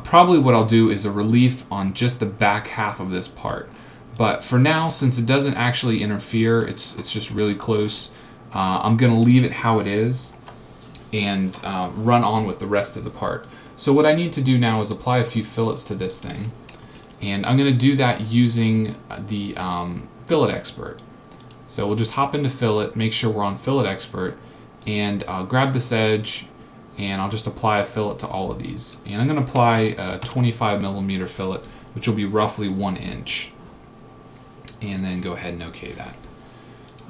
probably what I'll do is a relief on just the back half of this part. But for now, since it doesn't actually interfere, it's just really close, I'm going to leave it how it is and run on with the rest of the part. So what I need to do now is apply a few fillets to this thing, and I'm going to do that using the Fillet Expert. So we'll just hop into Fillet, make sure we're on Fillet Expert, and grab this edge, and I'll just apply a fillet to all of these. And I'm going to apply a 25mm fillet, which will be roughly 1 inch. And then go ahead and OK that.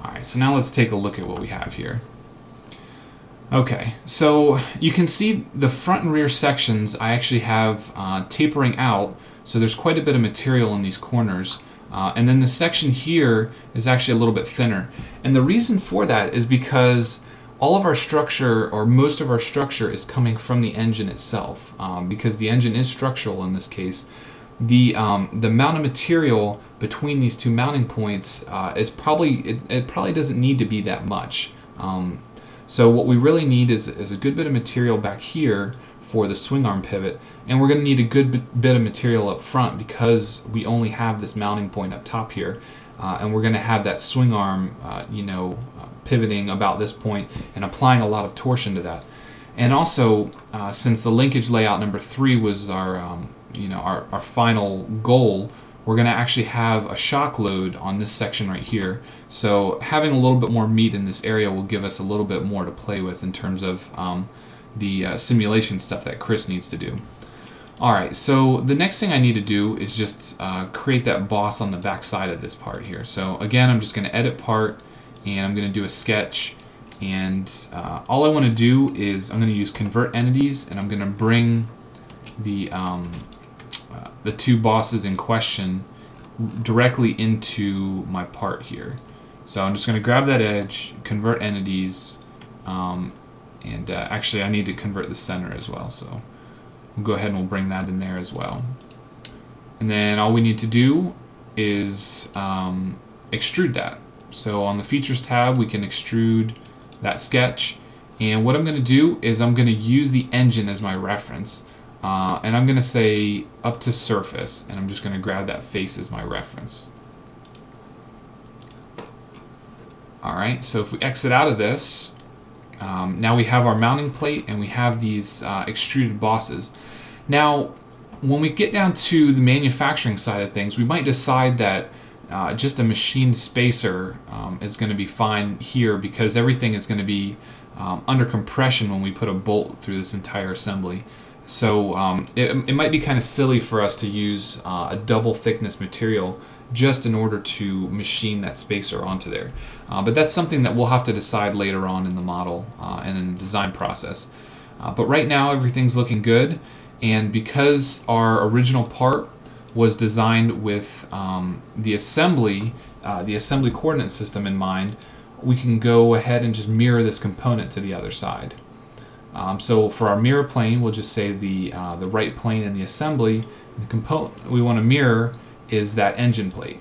Alright, so now let's take a look at what we have here. Okay, so you can see the front and rear sections I actually have tapering out So there's quite a bit of material in these corners. And then the section here is actually a little bit thinner. And the reason for that is because all of our structure, or most of our structure, is coming from the engine itself. Because the engine is structural in this case, the amount of material between these two mounting points is probably, it probably doesn't need to be that much. So what we really need is a good bit of material back here for the swing arm pivot, and we're going to need a good bit of material up front because we only have this mounting point up top here, and we're going to have that swing arm pivoting about this point and applying a lot of torsion to that. And also, since the linkage layout number 3 was our our final goal, we're going to actually have a shock load on this section right here. So having a little bit more meat in this area will give us a little bit more to play with in terms of the simulation stuff that Chris needs to do. Alright, so the next thing I need to do is just create that boss on the back side of this part here. So again, I'm just going to edit part, and I'm going to do a sketch, and all I want to do is I'm going to use convert entities, and I'm going to bring the two bosses in question directly into my part here. So I'm just going to grab that edge, convert entities, and actually I need to convert the center as well, so we'll go ahead and we'll bring that in there as well. And then all we need to do is extrude that. So on the Features tab we can extrude that sketch, and what I'm going to do is I'm going to use the engine as my reference, and I'm going to say up to surface, and I'm just going to grab that face as my reference. Alright, so if we exit out of this, now we have our mounting plate and we have these extruded bosses. Now when we get down to the manufacturing side of things, we might decide that just a machined spacer is going to be fine here, because everything is going to be under compression when we put a bolt through this entire assembly. So it might be kind of silly for us to use a double thickness material just in order to machine that spacer onto there. But that's something that we'll have to decide later on in the model and in the design process. But right now everything's looking good, and because our original part was designed with the assembly coordinate system in mind, we can go ahead and just mirror this component to the other side. So for our mirror plane, we'll just say the right plane in the assembly. The component we want to mirror is that engine plate.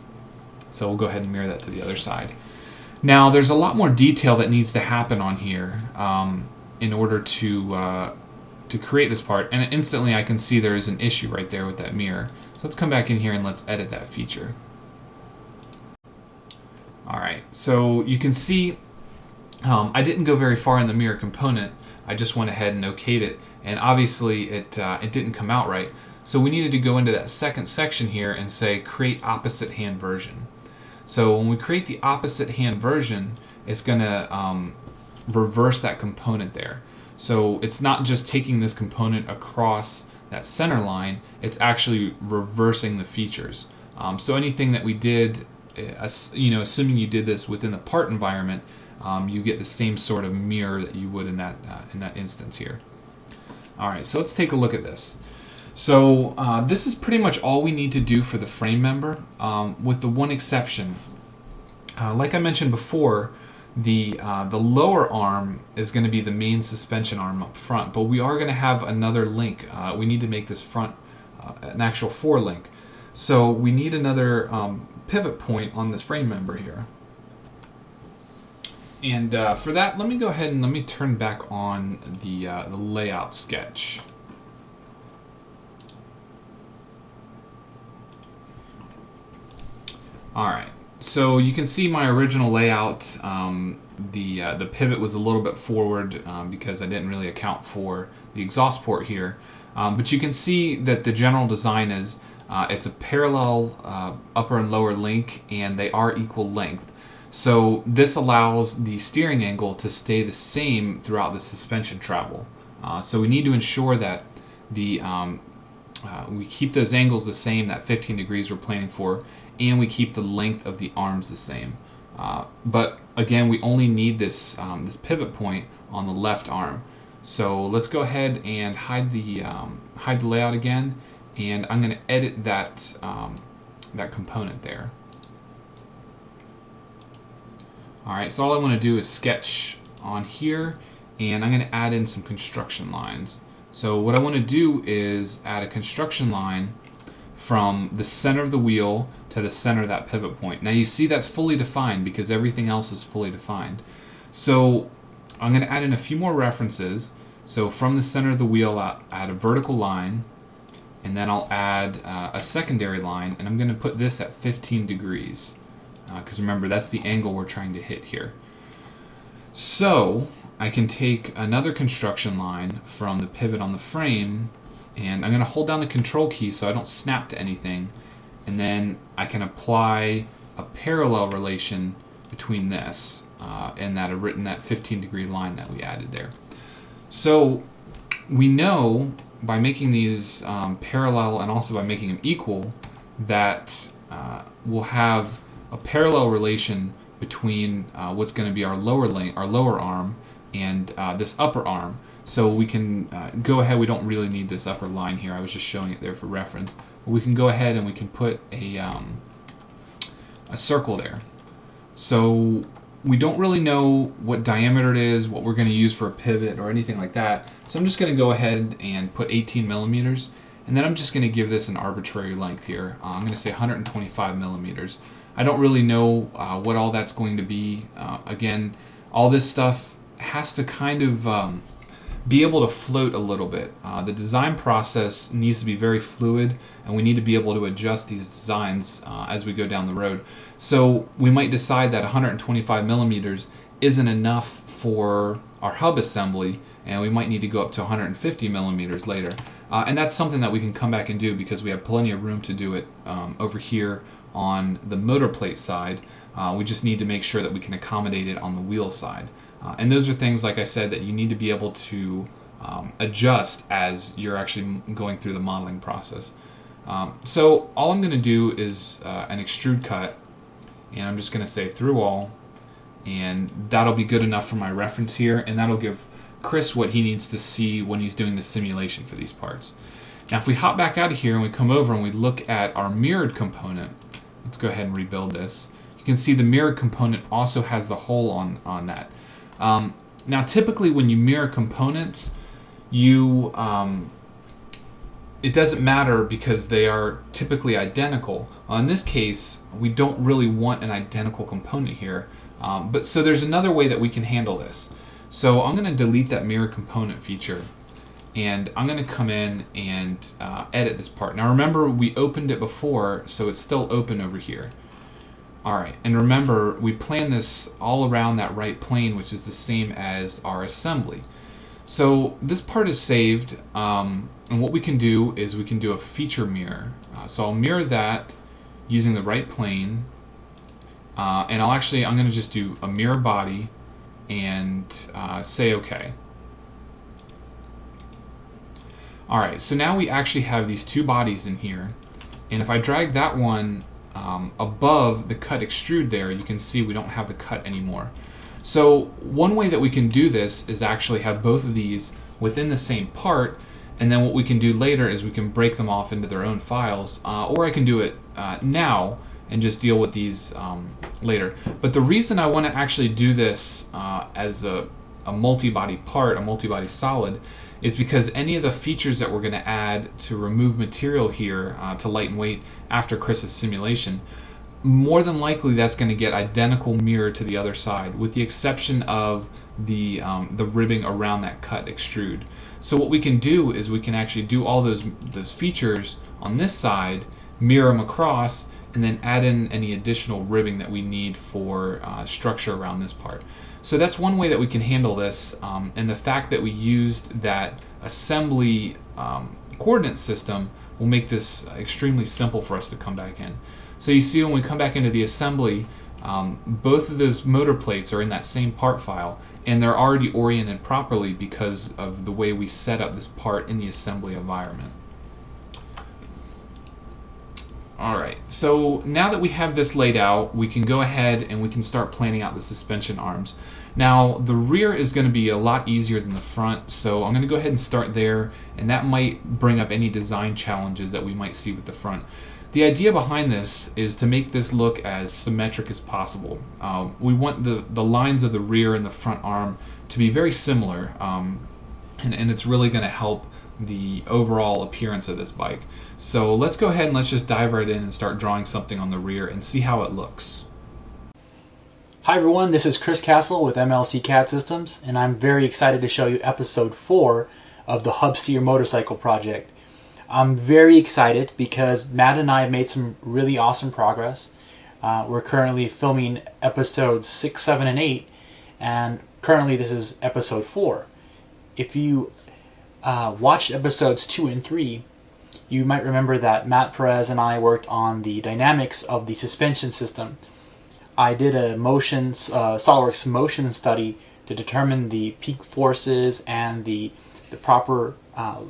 So we'll go ahead and mirror that to the other side. Now there's a lot more detail that needs to happen on here in order to create this part, and instantly I can see there is an issue right there with that mirror. So let's come back in here and let's edit that feature. Alright, so you can see I didn't go very far in the mirror component. I just went ahead and okayed it, and obviously it didn't come out right. So we needed to go into that second section here and say create opposite hand version. So when we create the opposite hand version, it's going to reverse that component there. So it's not just taking this component across that center line, it's actually reversing the features. So anything that we did, assuming you did this within the part environment, you get the same sort of mirror that you would in that instance here. Alright, so let's take a look at this. So this is pretty much all we need to do for the frame member, with the one exception. Like I mentioned before, the lower arm is going to be the main suspension arm up front, but we are going to have another link. We need to make this front an actual forelink. So we need another pivot point on this frame member here. And for that, let me go ahead and let me turn back on the layout sketch. Alright, so you can see my original layout, the pivot was a little bit forward because I didn't really account for the exhaust port here. But you can see that the general design is it's a parallel upper and lower link, and they are equal length. So this allows the steering angle to stay the same throughout the suspension travel. So we need to ensure that we keep those angles the same, that 15 degrees we're planning for, and we keep the length of the arms the same. But again, we only need this pivot point on the left arm. So let's go ahead and hide the layout again, and I'm going to edit that, that component there. Alright, so all I want to do is sketch on here, and I'm going to add in some construction lines. So what I want to do is add a construction line from the center of the wheel to the center of that pivot point. Now you see that's fully defined because everything else is fully defined. So I'm going to add in a few more references. So from the center of the wheel, I'll add a vertical line, and then I'll add a secondary line, and I'm going to put this at 15 degrees. Because remember, that's the angle we're trying to hit here. So I can take another construction line from the pivot on the frame, and I'm going to hold down the control key so I don't snap to anything, and then I can apply a parallel relation between this and that 15 degree line that we added there. So we know by making these parallel and also by making them equal that we'll have a parallel relation between what's going to be our lower arm and this upper arm. So we can go ahead, we don't really need this upper line here, I was just showing it there for reference. But we can go ahead and we can put a circle there. So we don't really know what diameter it is, what we're going to use for a pivot or anything like that. So I'm just going to go ahead and put 18 millimeters, and then I'm just going to give this an arbitrary length here. I'm going to say 125 millimeters. I don't really know what all that's going to be. Again, all this stuff has to kind of be able to float a little bit. The design process needs to be very fluid, and we need to be able to adjust these designs as we go down the road. So we might decide that 125 millimeters isn't enough for our hub assembly, and we might need to go up to 150 millimeters later. And that's something that we can come back and do because we have plenty of room to do it over here on the motor plate side. We just need to make sure that we can accommodate it on the wheel side. And those are things, like I said, that you need to be able to adjust as you're actually going through the modeling process. So all I'm going to do is an extrude cut, and I'm just going to say through all, and that'll be good enough for my reference here, and that'll give Chris what he needs to see when he's doing the simulation for these parts. Now if we hop back out of here and we come over and we look at our mirrored component, let's go ahead and rebuild this. You can see the mirrored component also has the hole on that. Now typically when you mirror components, it doesn't matter because they are typically identical. In this case, we don't really want an identical component here, but so there's another way that we can handle this. So I'm going to delete that mirror component feature, and I'm going to come in and edit this part. Now remember, we opened it before, so it's still open over here. Alright, and remember, we plan this all around that right plane, which is the same as our assembly. So this part is saved, and what we can do is we can do a feature mirror. So I'll mirror that using the right plane, and I'm going to just do a mirror body and say OK. Alright, so now we actually have these two bodies in here, and if I drag that one above the cut extrude there, you can see we don't have the cut anymore. So one way that we can do this is actually have both of these within the same part, and then what we can do later is we can break them off into their own files, or I can do it now and just deal with these later. But the reason I want to actually do this as a multi-body part, a multi-body solid, is because any of the features that we're going to add to remove material here to lighten weight after Chris's simulation, more than likely that's going to get identical mirror to the other side, with the exception of the ribbing around that cut extrude. So what we can do is we can actually do all those features on this side, mirror them across, and then add in any additional ribbing that we need for structure around this part. So that's one way that we can handle this, and the fact that we used that assembly coordinate system will make this extremely simple for us to come back in. So you see when we come back into the assembly, both of those motor plates are in that same part file, and they're already oriented properly because of the way we set up this part in the assembly environment. Alright, so now that we have this laid out, we can go ahead and we can start planning out the suspension arms. Now, the rear is going to be a lot easier than the front, so I'm going to go ahead and start there, and that might bring up any design challenges that we might see with the front. The idea behind this is to make this look as symmetric as possible. We want the lines of the rear and the front arm to be very similar, and it's really going to help the overall appearance of this bike. So let's go ahead and let's just dive right in and start drawing something on the rear and see how it looks. Hi everyone, this is Chris Castle with MLC CAD Systems, and I'm very excited to show you episode 4 of the hub steer motorcycle project. I'm very excited because Matt and I have made some really awesome progress. We're currently filming episodes 6, 7, and 8, and currently this is episode 4. If you watched episodes 2 and 3, you might remember that Matt Perez and I worked on the dynamics of the suspension system. I did a SOLIDWORKS motion study to determine the peak forces and the proper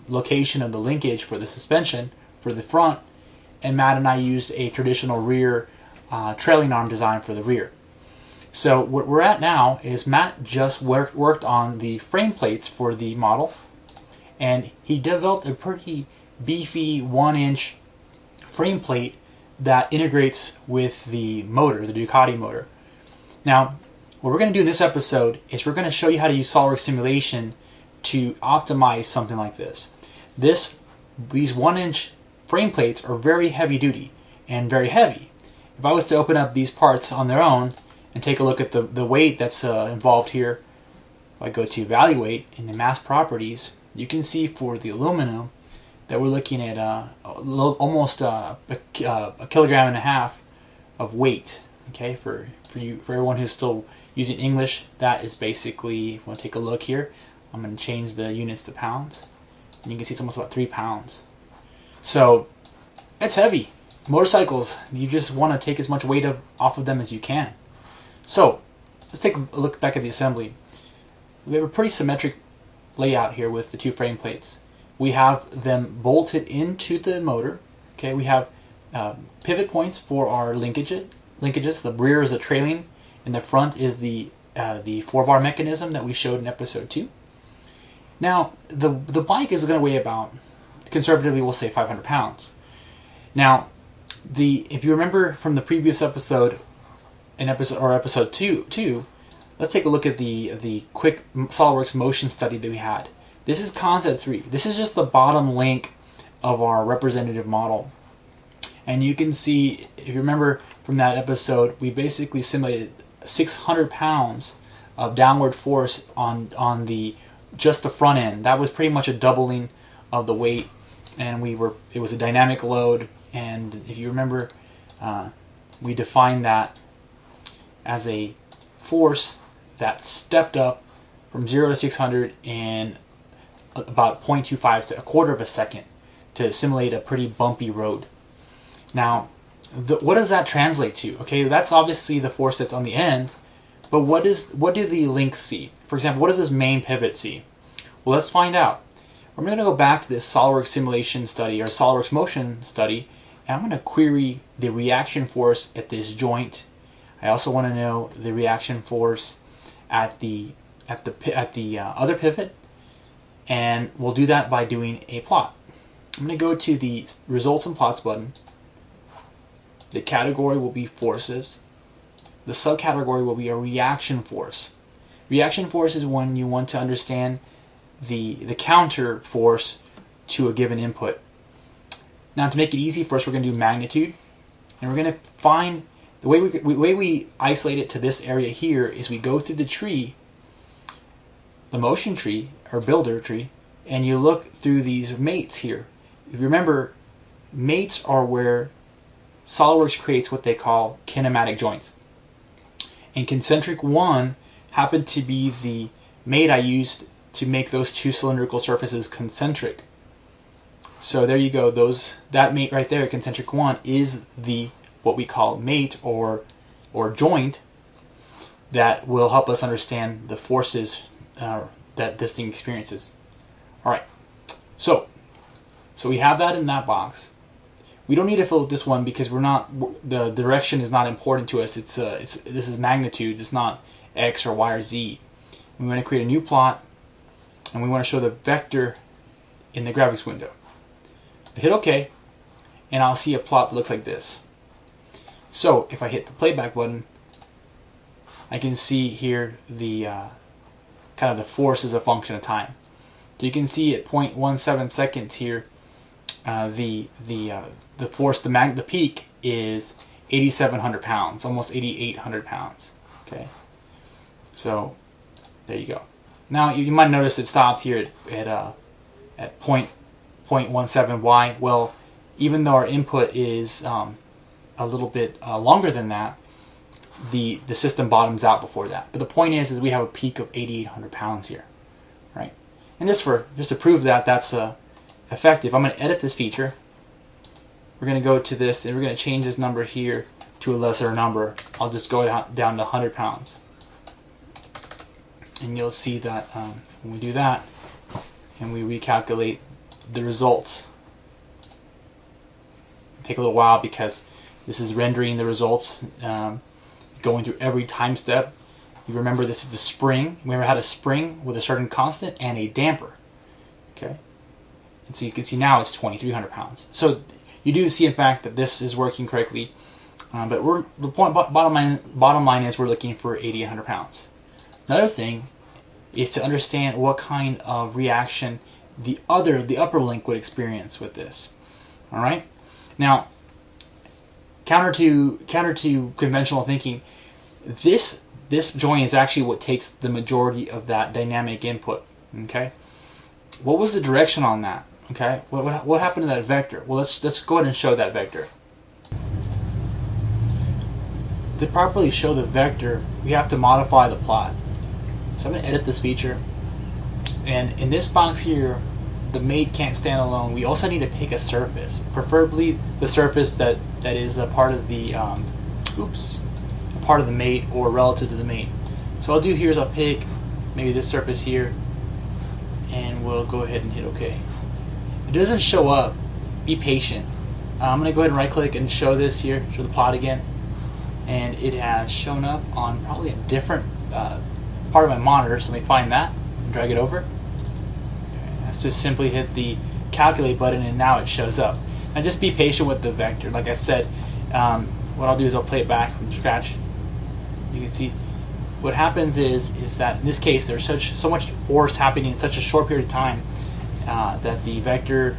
location of the linkage for the suspension for the front, and Matt and I used a traditional rear trailing arm design for the rear. So what we're at now is Matt just worked on the frame plates for the model, and he developed a pretty beefy 1-inch frame plate that integrates with the motor, the Ducati motor. Now, what we're going to do in this episode is we're going to show you how to use SOLIDWORKS simulation to optimize something like this. These 1-inch frame plates are very heavy duty and very heavy. If I was to open up these parts on their own and take a look at the weight that's involved here, if I go to evaluate in the mass properties, you can see for the aluminum that we're looking at almost a kilogram and a half of weight. Okay, for everyone who's still using English, that is basically, if you want to take a look here, I'm going to change the units to pounds, and you can see it's almost about 3 pounds. So that's heavy. Motorcycles, you just want to take as much weight off of them as you can. So let's take a look back at the assembly. We have a pretty symmetric layout here with the 2 frame plates. We have them bolted into the motor. Okay, we have pivot points for our linkages. The rear is a trailing, and the front is the 4-bar mechanism that we showed in episode 2. Now, the bike is going to weigh about, conservatively, we'll say 500 pounds. Now, if you remember from the previous episode, episode 2, let's take a look at the quick SOLIDWORKS motion study that we had. This is concept 3. This is just the bottom link of our representative model. And you can see, if you remember from that episode, we basically simulated 600 pounds of downward force on just the front end. That was pretty much a doubling of the weight, and it was a dynamic load. And if you remember, we defined that as a force that stepped up from 0 to 600 in about 0.25, so a quarter of a second, to simulate a pretty bumpy road. Now, what does that translate to? Okay, that's obviously the force that's on the end, but what do the links see? For example, what does this main pivot see? Well, let's find out. I'm going to go back to this SOLIDWORKS simulation study, or SOLIDWORKS motion study, and I'm going to query the reaction force at this joint. I also want to know the reaction force at the other pivot, and we'll do that by doing a plot. I'm going to go to the Results and Plots button. The category will be Forces. The subcategory will be a Reaction Force. Reaction force is when you want to understand the counter force to a given input. Now, to make it easy for us, we're going to do magnitude, and we're going to find the way we isolate it to this area here is we go through the tree, the motion tree or builder tree, and you look through these mates here. If you remember, mates are where SOLIDWORKS creates what they call kinematic joints. And concentric 1 happened to be the mate I used to make those 2 cylindrical surfaces concentric. So there you go. That mate right there, concentric 1, is what we call mate or joint that will help us understand the forces that this thing experiences. All right. So we have that in that box. We don't need to fill with this one because we're not, the direction is not important to us. This is magnitude. It's not X or Y or Z. We want to create a new plot, and we want to show the vector in the graphics window. Hit OK, and I'll see a plot that looks like this. So if I hit the playback button, I can see here the kind of the force as a function of time. So you can see at 0.17 seconds here, the force, the peak is 8,700 pounds, almost 8,800 pounds. Okay, so there you go. Now you might notice it stopped here at 0.17 Y. Well, even though our input is a little bit longer than that, the system bottoms out before that. But the point is we have a peak of 8,800 pounds here, right? And just to prove that that's effective, I'm going to edit this feature. We're going to go to this, and we're going to change this number here to a lesser number. I'll just go down to 100 pounds. And you'll see that when we do that, and we recalculate the results, it'll take a little while because this is rendering the results, going through every time step. You remember this is the spring. We ever had a spring with a certain constant and a damper. Okay, and so you can see now it's 2,300 pounds. So you do see, in fact, that this is working correctly. But the bottom line is we're looking for 8,800 pounds. Another thing is to understand what kind of reaction the upper link would experience with this. All right. Now, counter to conventional thinking, this joint is actually what takes the majority of that dynamic input. Okay. What was the direction on that? Okay. What happened to that vector? Well, let's go ahead and show that vector. To properly show the vector, we have to modify the plot. So I'm going to edit this feature, and in this box here, the mate can't stand alone. We also need to pick a surface, preferably the surface that is a part of the mate or relative to the mate. So I'll do here is I'll pick maybe this surface here, and we'll go ahead and hit OK. If it doesn't show up, be patient. I'm going to go ahead and right click and show this here, show the plot again, and it has shown up on probably a different part of my monitor. So let me find that and drag it over. Let's just simply hit the calculate button, and now it shows up. Now just be patient with the vector. Like I said, what I'll do is I'll play it back from scratch. You can see what happens is that in this case there's so much force happening in such a short period of time that the vector,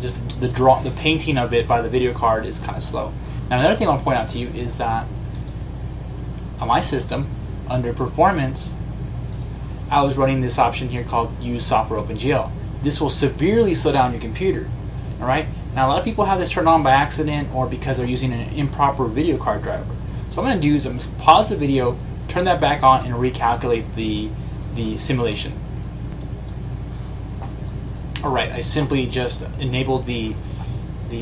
just the painting of it by the video card is kind of slow. Now another thing I want to point out to you is that on my system, under performance, I was running this option here called Use Software OpenGL. This will severely slow down your computer. All right. Now a lot of people have this turned on by accident or because they're using an improper video card driver. So what I'm going to do is I'm going to pause the video, turn that back on, and recalculate the simulation. All right. I simply just enabled the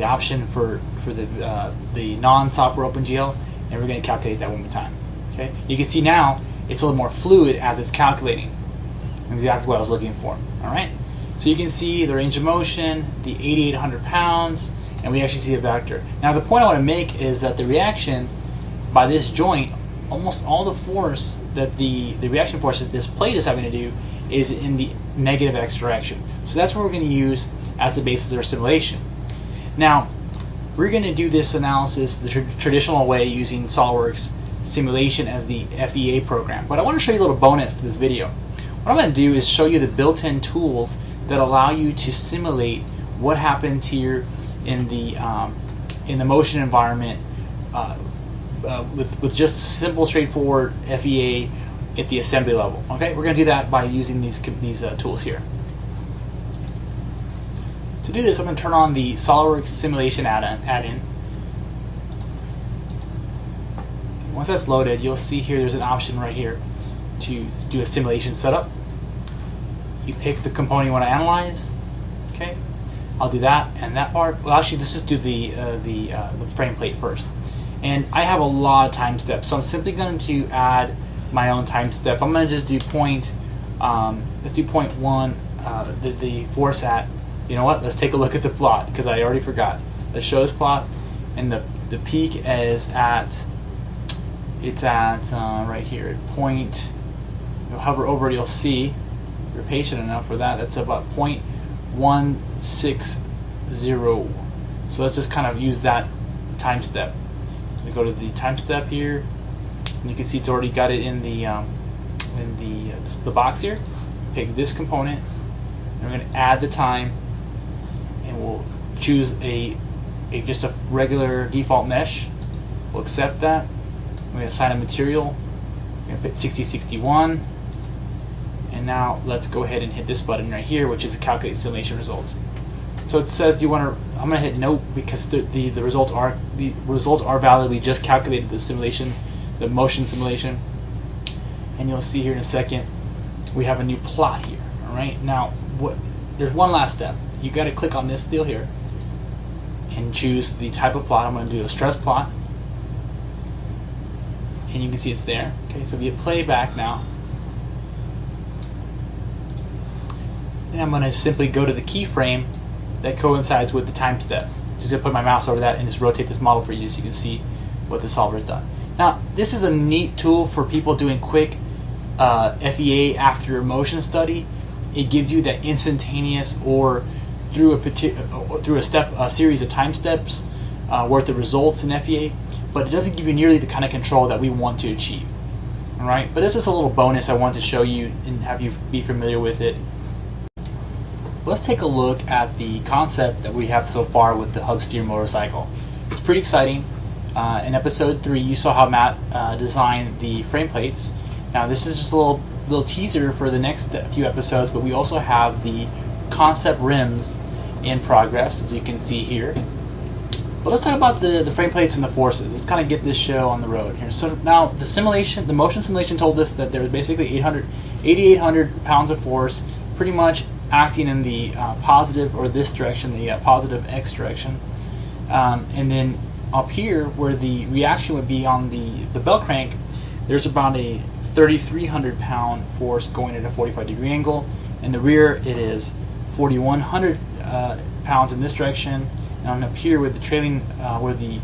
option for the non-software OpenGL, and we're going to calculate that one more time. Okay. You can see now it's a little more fluid as it's calculating. That's exactly what I was looking for. All right. So you can see the range of motion, the 8,800 pounds, and we actually see a vector. Now the point I want to make is that the reaction by this joint, almost all the force that the reaction force that this plate is having to do is in the negative X direction. So that's what we're going to use as the basis of our simulation. Now we're going to do this analysis the traditional way using SOLIDWORKS Simulation as the FEA program. But I want to show you a little bonus to this video. What I'm going to do is show you the built-in tools that allow you to simulate what happens here in the motion environment with just simple, straightforward FEA at the assembly level. Okay, we're going to do that by using these tools here. To do this, I'm going to turn on the SOLIDWORKS Simulation add-in. Once that's loaded, you'll see here there's an option right here to do a simulation setup. You pick the component you want to analyze. Okay, I'll do that and that part. Well, actually, let's just do the frame plate first. And I have a lot of time steps, so I'm simply going to add my own time step. I'm going to just do let's do 0.1, the force at You know what? Let's take a look at the plot because I already forgot. Let's show this plot, and the peak is at right here at point. You'll hover over it, you'll see. If you're patient enough for that. That's about 0.160. So let's just kind of use that time step. So we go to the time step here, and you can see it's already got it in the box here. Pick this component, and we're going to add the time, and we'll choose just a regular default mesh. We'll accept that. We're going to assign a material. We're going to put 6061, and now let's go ahead and hit this button right here, which is calculate simulation results. So it says you want to. I'm going to hit nope because the results are valid. We just calculated the simulation, the motion simulation, and you'll see here in a second we have a new plot here. All right. Now there's one last step. You got to click on this deal here and choose the type of plot. I'm going to do a stress plot, and you can see it's there. Okay. So if you play back now, and I'm going to simply go to the keyframe that coincides with the time step. Just going to put my mouse over that and just rotate this model for you so you can see what the solver has done. Now, this is a neat tool for people doing quick FEA after motion study. It gives you that instantaneous or through a series of time steps worth of results in FEA, but it doesn't give you nearly the kind of control that we want to achieve. All right, but this is a little bonus I want to show you and have you be familiar with it. Let's take a look at the concept that we have so far with the hub steer motorcycle. It's pretty exciting. In episode 3, you saw how Matt designed the frame plates. Now this is just a little teaser for the next few episodes, but we also have the concept rims in progress, as you can see here. But let's talk about the frame plates and the forces. Let's kind of get this show on the road here. So now the motion simulation told us that there was basically 8,800 pounds of force, pretty much acting in the positive, or this direction, the positive X direction, and then up here where the reaction would be on the belt crank, there's about a 3,300 pound force going at a 45-degree angle. In the rear it is 4,100 pounds in this direction, and up here with the trailing where the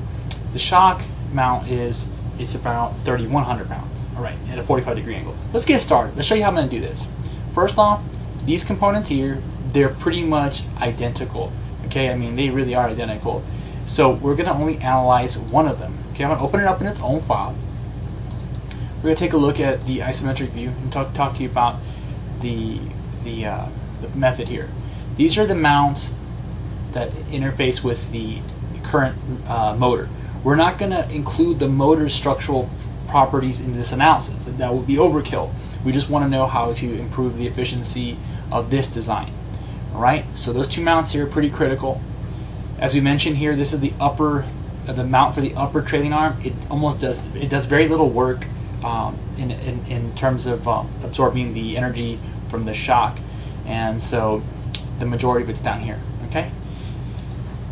shock mount is, it's about 3,100 pounds. All right, at a 45-degree angle. Let's get started. Let's show you how I'm going to do this. First off, these components here, they're pretty much identical. Okay, I mean they really are identical. So we're going to only analyze one of them. Okay, I'm going to open it up in its own file. We're going to take a look at the isometric view and talk to you about the method here. These are the mounts that interface with the current motor. We're not going to include the motor's structural properties in this analysis. That would be overkill. We just want to know how to improve the efficiency of this design. All right, so those two mounts here are pretty critical. As we mentioned here, this is the mount for the upper trailing arm. It does very little work in terms of absorbing the energy from the shock, and so the majority of it's down here. Okay.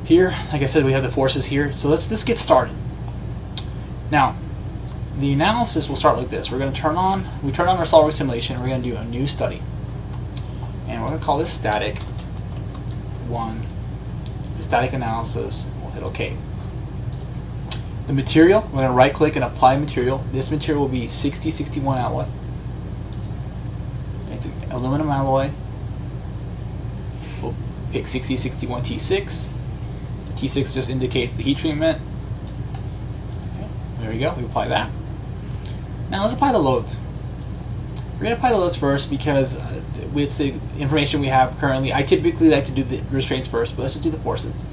Here, like I said, we have the forces here. So let's just get started. Now, the analysis will start like this. We're going to turn on our SOLIDWORKS simulation. We're going to do a new study, and we're going to call this static 1. It's a static analysis. We'll hit OK. The material, we're going to right click and apply material. This material will be 6061 alloy. It's an aluminum alloy. We'll pick 6061 T6. T6 just indicates the heat treatment. Okay, there we go. We apply that. Now let's apply the loads. We're going to apply the loads first because with the information we have currently, I typically like to do the restraints first, but let's just do the forces.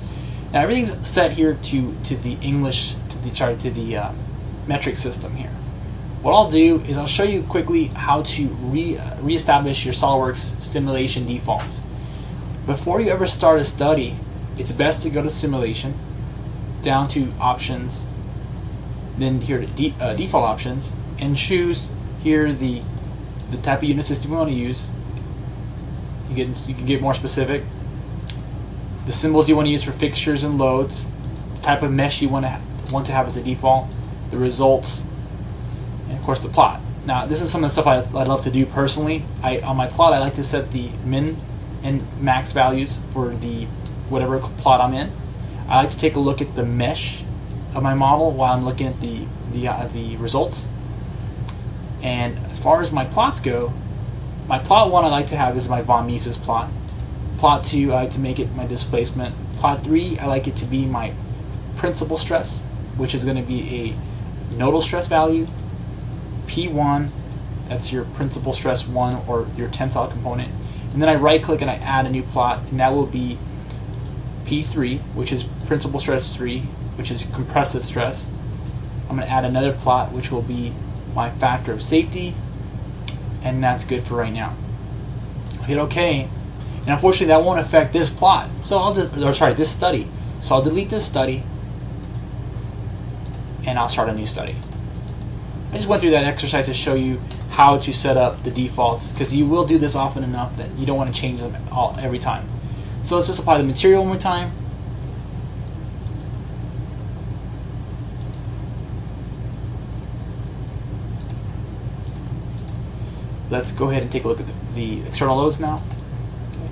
Now everything's set here to the English, to the metric system here. What I'll do is I'll show you quickly how to reestablish your SOLIDWORKS simulation defaults. Before you ever start a study, it's best to go to Simulation, down to Options, then here to Default Options, and choose here the type of unit system you want to use. You can get more specific. The symbols you want to use for fixtures and loads, the type of mesh you want to have as a default, the results, and of course the plot. Now this is some of the stuff I'd love to do personally. On my plot I like to set the min and max values for the whatever plot I'm in. I like to take a look at the mesh of my model while I'm looking at the results. And as far as my plots go, my plot 1 I like to have is my von Mises plot. Plot 2 I like to make it my displacement. Plot 3 I like it to be my principal stress, which is going to be a nodal stress value. P1, that's your principal stress 1 or your tensile component. And then I right click and I add a new plot, and that will be P3, which is principal stress 3, which is compressive stress. I'm going to add another plot, which will be my factor of safety, and that's good for right now. Hit OK, and unfortunately that won't affect this plot. So I'll just, or sorry, this study. So I'll delete this study, and I'll start a new study. I just went through that exercise to show you how to set up the defaults, because you will do this often enough that you don't want to change them every time. So let's just apply the material one more time. Let's go ahead and take a look at the external loads now. Okay.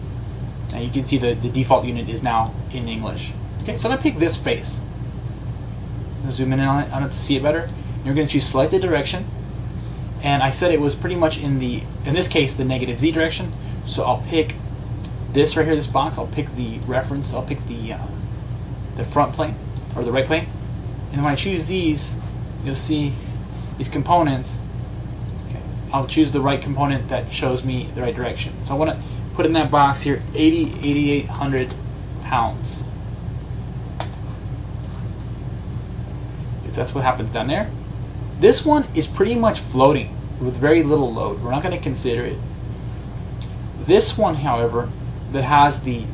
Now you can see the default unit is now in English. Okay, so I'm going to pick this face. I'm going to zoom in on it to see it better. You're going to choose selected direction, and I said it was pretty much in this case, the negative Z direction. So I'll pick this right here, this box. I'll pick the reference. I'll pick the front plane or the right plane, and when I choose these, you'll see these components. Okay, I'll choose the right component that shows me the right direction. So I want to put in that box here 8,800 pounds. Because that's what happens down there. This one is pretty much floating with very little load. We're not going to consider it. This one, however, that has the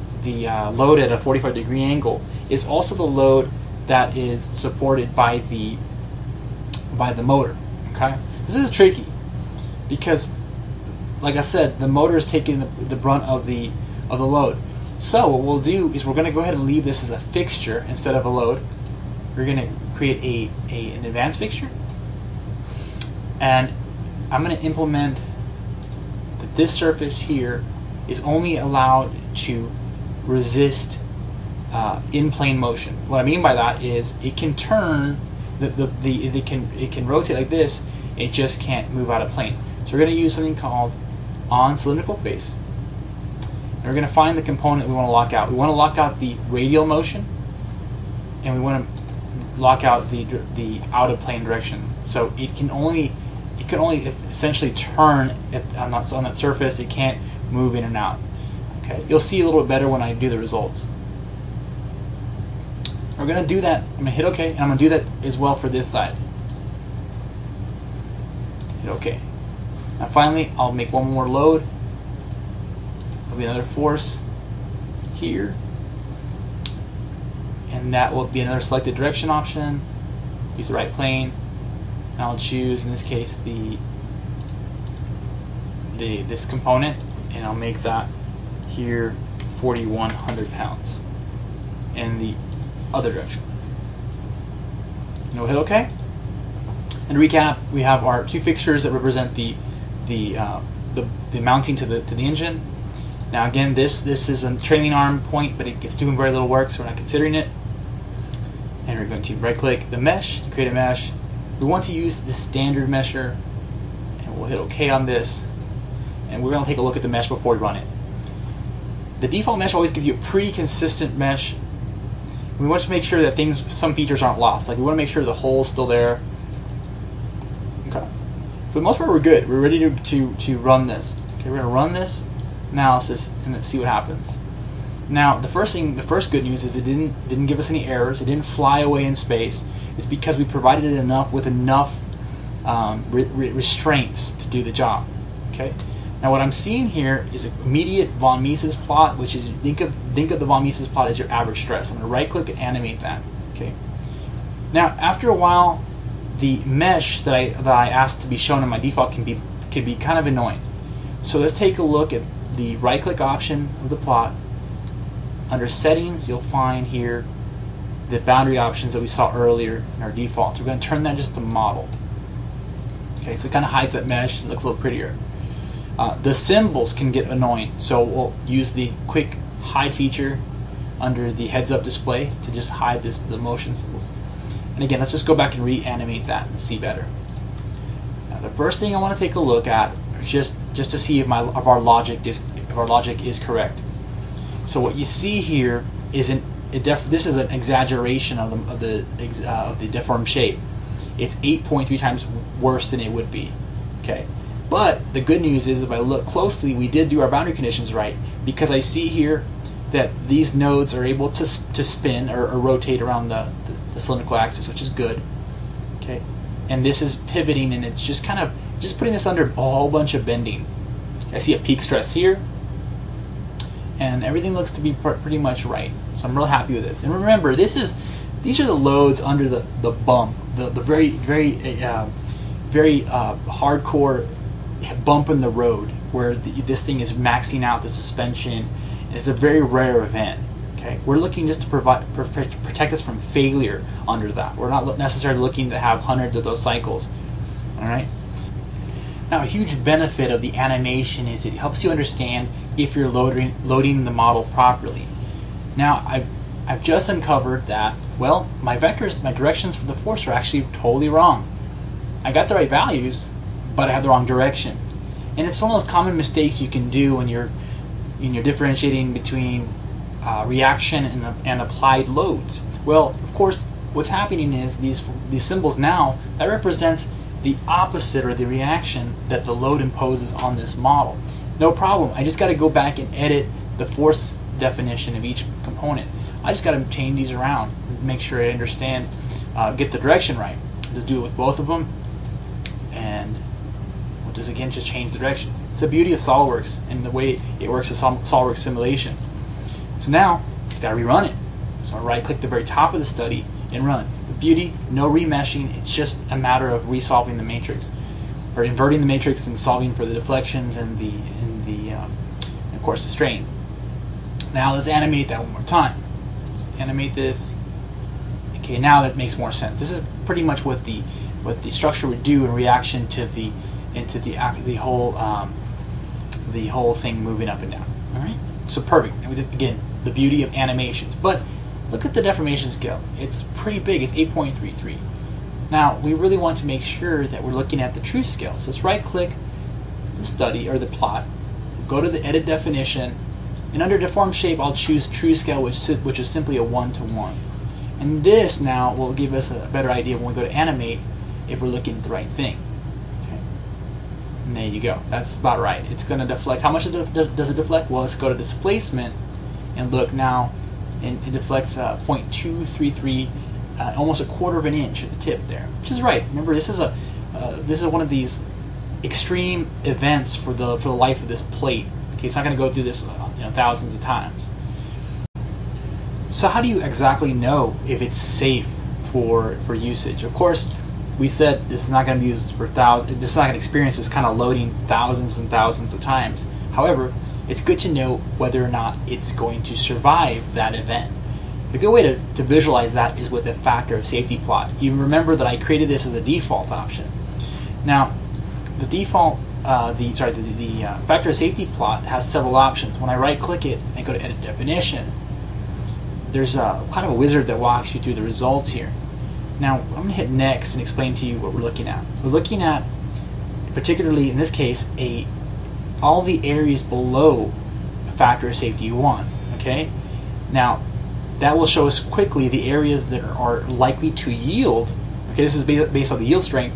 load at a 45-degree angle is also the load that is supported by the motor. Okay, this is tricky because, like I said, the motor is taking the brunt of the load. So what we'll do is we're going to go ahead and leave this as a fixture instead of a load. We're going to create an advanced fixture. And I'm going to implement that this surface here is only allowed to resist in-plane motion. What I mean by that is it can turn, it can rotate like this, it just can't move out of plane. So we're going to use something called on cylindrical face. And we're going to find the component we want to lock out. We want to lock out the radial motion, and we want to lock out the out of plane direction. So it can only essentially turn on that surface. It can't move in and out. Okay, you'll see a little bit better when I do the results. We're going to do that. I'm going to hit OK, and I'm going to do that as well for this side. Hit OK. Now finally, I'll make one more load. There'll be another force here, and that will be another selected direction option. Use the right plane. And I'll choose, in this case, this component, and I'll make that here 4,100 pounds in the other direction. And we'll hit OK. And to recap, we have our two fixtures that represent the mounting to the engine. Now again, this is a trailing arm point, but it's doing very little work, so we're not considering it. And we're going to right-click the mesh to create a mesh. We want to use the standard mesher, and we'll hit OK on this, and we're going to take a look at the mesh before we run it. The default mesh always gives you a pretty consistent mesh. We want to make sure that some features aren't lost. Like we want to make sure the hole's still there. Okay. For the most part, we're good. We're ready to run this. Okay, we're going to run this analysis and let's see what happens. Now, the first good news is it didn't give us any errors. It didn't fly away in space. It's because we provided it with enough restraints to do the job. Okay. Now, what I'm seeing here is an immediate von Mises plot, which is think of the von Mises plot as your average stress. I'm going to right-click and animate that. Okay. Now, after a while, the mesh that I asked to be shown in my default can be kind of annoying. So let's take a look at the right-click option of the plot. Under settings, you'll find here the boundary options that we saw earlier in our defaults. We're going to turn that just to model. Okay, so it kind of hides that mesh. It looks a little prettier. The symbols can get annoying, so we'll use the quick hide feature under the heads up display to just hide the motion symbols. And again, let's just go back and reanimate that and see better. Now, the first thing I want to take a look at is just to see if our logic is correct. So what you see here is this is an exaggeration of the deformed shape. It's 8.3 times worse than it would be. Okay, but the good news is if I look closely, we did do our boundary conditions right, because I see here that these nodes are able to spin or rotate around the cylindrical axis, which is good. Okay, and this is pivoting, and it's just kind of putting this under a whole bunch of bending. I see a peak stress here, and everything looks to be pretty much right. So I'm real happy with this. And remember, these are the loads under the bump, the very hardcore bump in the road where this thing is maxing out the suspension. It's a very rare event. Okay, we're looking just to protect us from failure under that. We're not necessarily looking to have hundreds of those cycles. All right. Now, a huge benefit of the animation is it helps you understand if you're loading the model properly. Now, I've just uncovered that, well, my vectors, my directions for the force are actually totally wrong. I got the right values, but I have the wrong direction. And it's one of those common mistakes you can do when you're differentiating between reaction and applied loads. Well, of course, what's happening is these symbols now, that represents the opposite, or the reaction that the load imposes on this model. No problem. I just got to go back and edit the force definition of each component. I just got to change these around and make sure I understand, get the direction right. Just do it with both of them, and we'll just again just change the direction. It's the beauty of SOLIDWORKS and the way it works as SOLIDWORKS simulation. So now you got to rerun it. So I right-click the very top of the study and run. The beauty, no remeshing. It's just a matter of resolving the matrix, or inverting the matrix and solving for the deflections and of course the strain. Now let's animate that one more time. Let's animate this. Okay, now that makes more sense. This is pretty much what the structure would do in reaction to the whole thing moving up and down. All right, so perfect. And again, the beauty of animations. But look at the deformation scale. It's pretty big. It's 8.33. Now we really want to make sure that we're looking at the true scale. So let's right-click the study or the plot, go to the edit definition, and under deformed shape, I'll choose true scale, which is simply a 1:1. And this now will give us a better idea when we go to animate if we're looking at the right thing. Okay. And there you go. That's about right. It's going to deflect. How much does it deflect? Well, let's go to displacement and look now. And it deflects 0.233, almost 1/4 of an inch at the tip there, which is right. Remember, this is one of these extreme events for the life of this plate. Okay, it's not going to go through this thousands of times. So how do you exactly know if it's safe for usage? Of course, we said this is not going to be used for thousands. This is not going to experience this kind of loading thousands and thousands of times. However, it's good to know whether or not it's going to survive that event. A good way to visualize that is with a factor of safety plot. You remember that I created this as a default option. Now, the default, the factor of safety plot has several options. When I right-click it and go to Edit Definition, there's kind of a wizard that walks you through the results here. Now, I'm going to hit Next and explain to you what we're looking at. We're looking at, particularly in this case, all the areas below factor of safety 1. Okay. Now, that will show us quickly the areas that are likely to yield. Okay, this is based on the yield strength.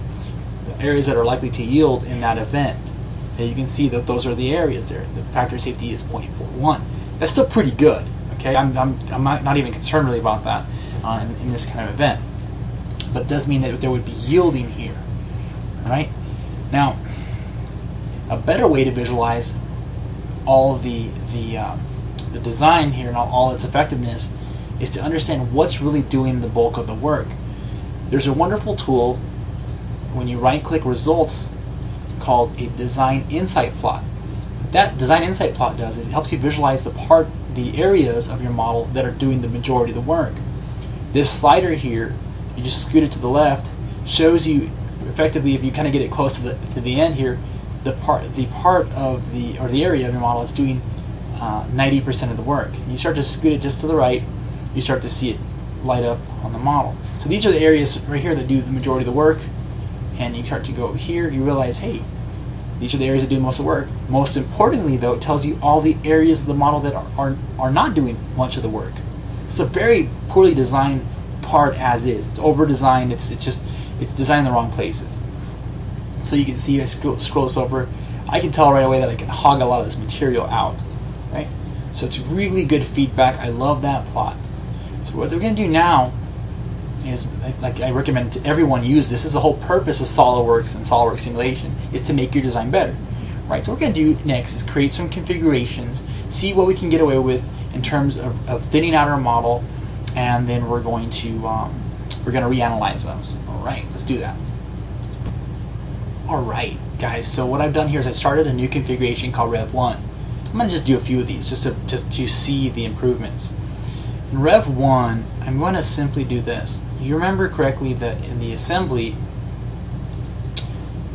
The areas that are likely to yield in that event. And you can see that those are the areas there. The factor of safety is 0.41. That's still pretty good. Okay, I'm not even concerned really about that in this kind of event. But it does mean that there would be yielding here. All right. Now, a better way to visualize all the design here and all its effectiveness is to understand what's really doing the bulk of the work. There's a wonderful tool when you right-click Results called a Design Insight Plot. What that Design Insight Plot does, it helps you visualize the areas of your model that are doing the majority of the work. This slider here, you just scoot it to the left, shows you effectively, if you kind of get it close to the end here, the part of the area of your model is doing 90% of the work. You start to scoot it just to the right, you start to see it light up on the model. So these are the areas right here that do the majority of the work, and you start to go here, you realize, hey, these are the areas that do most of the work. Most importantly, though, it tells you all the areas of the model that are not doing much of the work. It's a very poorly designed part as is. It's over-designed. It's designed in the wrong places. So you can see, I scroll this over, I can tell right away that I can hog a lot of this material out, right? So it's really good feedback. I love that plot. So what we're going to do now is, like I recommend to everyone use this. Is the whole purpose of SOLIDWORKS and SOLIDWORKS simulation, is to make your design better, right? So what we're going to do next is create some configurations, see what we can get away with in terms of thinning out our model, and then we're going to reanalyze those. All right, let's do that. All right, guys. So what I've done here is I've started a new configuration called Rev 1. I'm going to just do a few of these just to see the improvements. In Rev 1, I'm going to simply do this. You remember correctly that in the assembly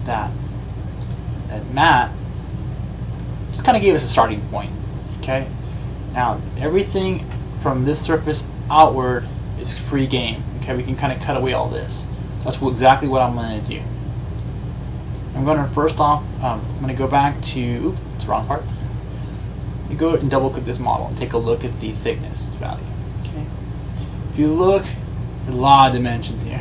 that Matt just kind of gave us a starting point. Okay. Now everything from this surface outward is free game. Okay, we can kind of cut away all this. That's exactly what I'm going to do. I'm going to first off, I'm going to go back to, oops, it's the wrong part. You go and double click this model and take a look at the thickness value. Okay. If you look, there are a lot of dimensions here,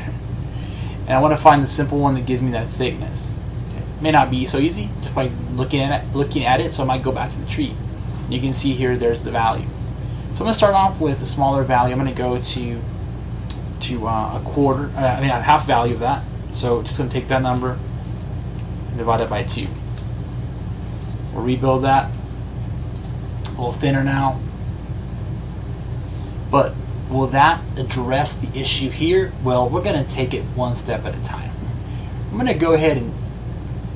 and I want to find the simple one that gives me that thickness. Okay. It may not be so easy just by looking at it, so I might go back to the tree. And you can see here, there's the value. So I'm going to start off with a smaller value. I'm going to go to a quarter, a half value of that. So just going to take that number and divide it by 2. We'll rebuild that. A little thinner now. But will that address the issue here? Well, we're going to take it one step at a time. I'm going to go ahead and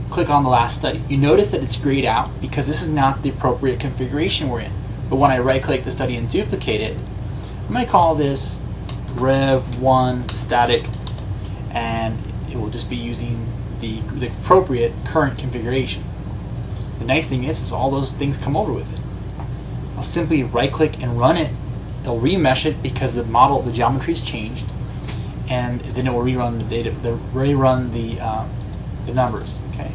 click on the last study. You notice that it's grayed out because this is not the appropriate configuration we're in. But when I right click the study and duplicate it, I'm going to call this Rev 1 static, and it will just be using the appropriate current configuration. The nice thing is all those things come over with it. I'll simply right click and run it. It'll remesh it because the model, the geometry's changed, and then it will rerun the data, rerun the numbers. Okay,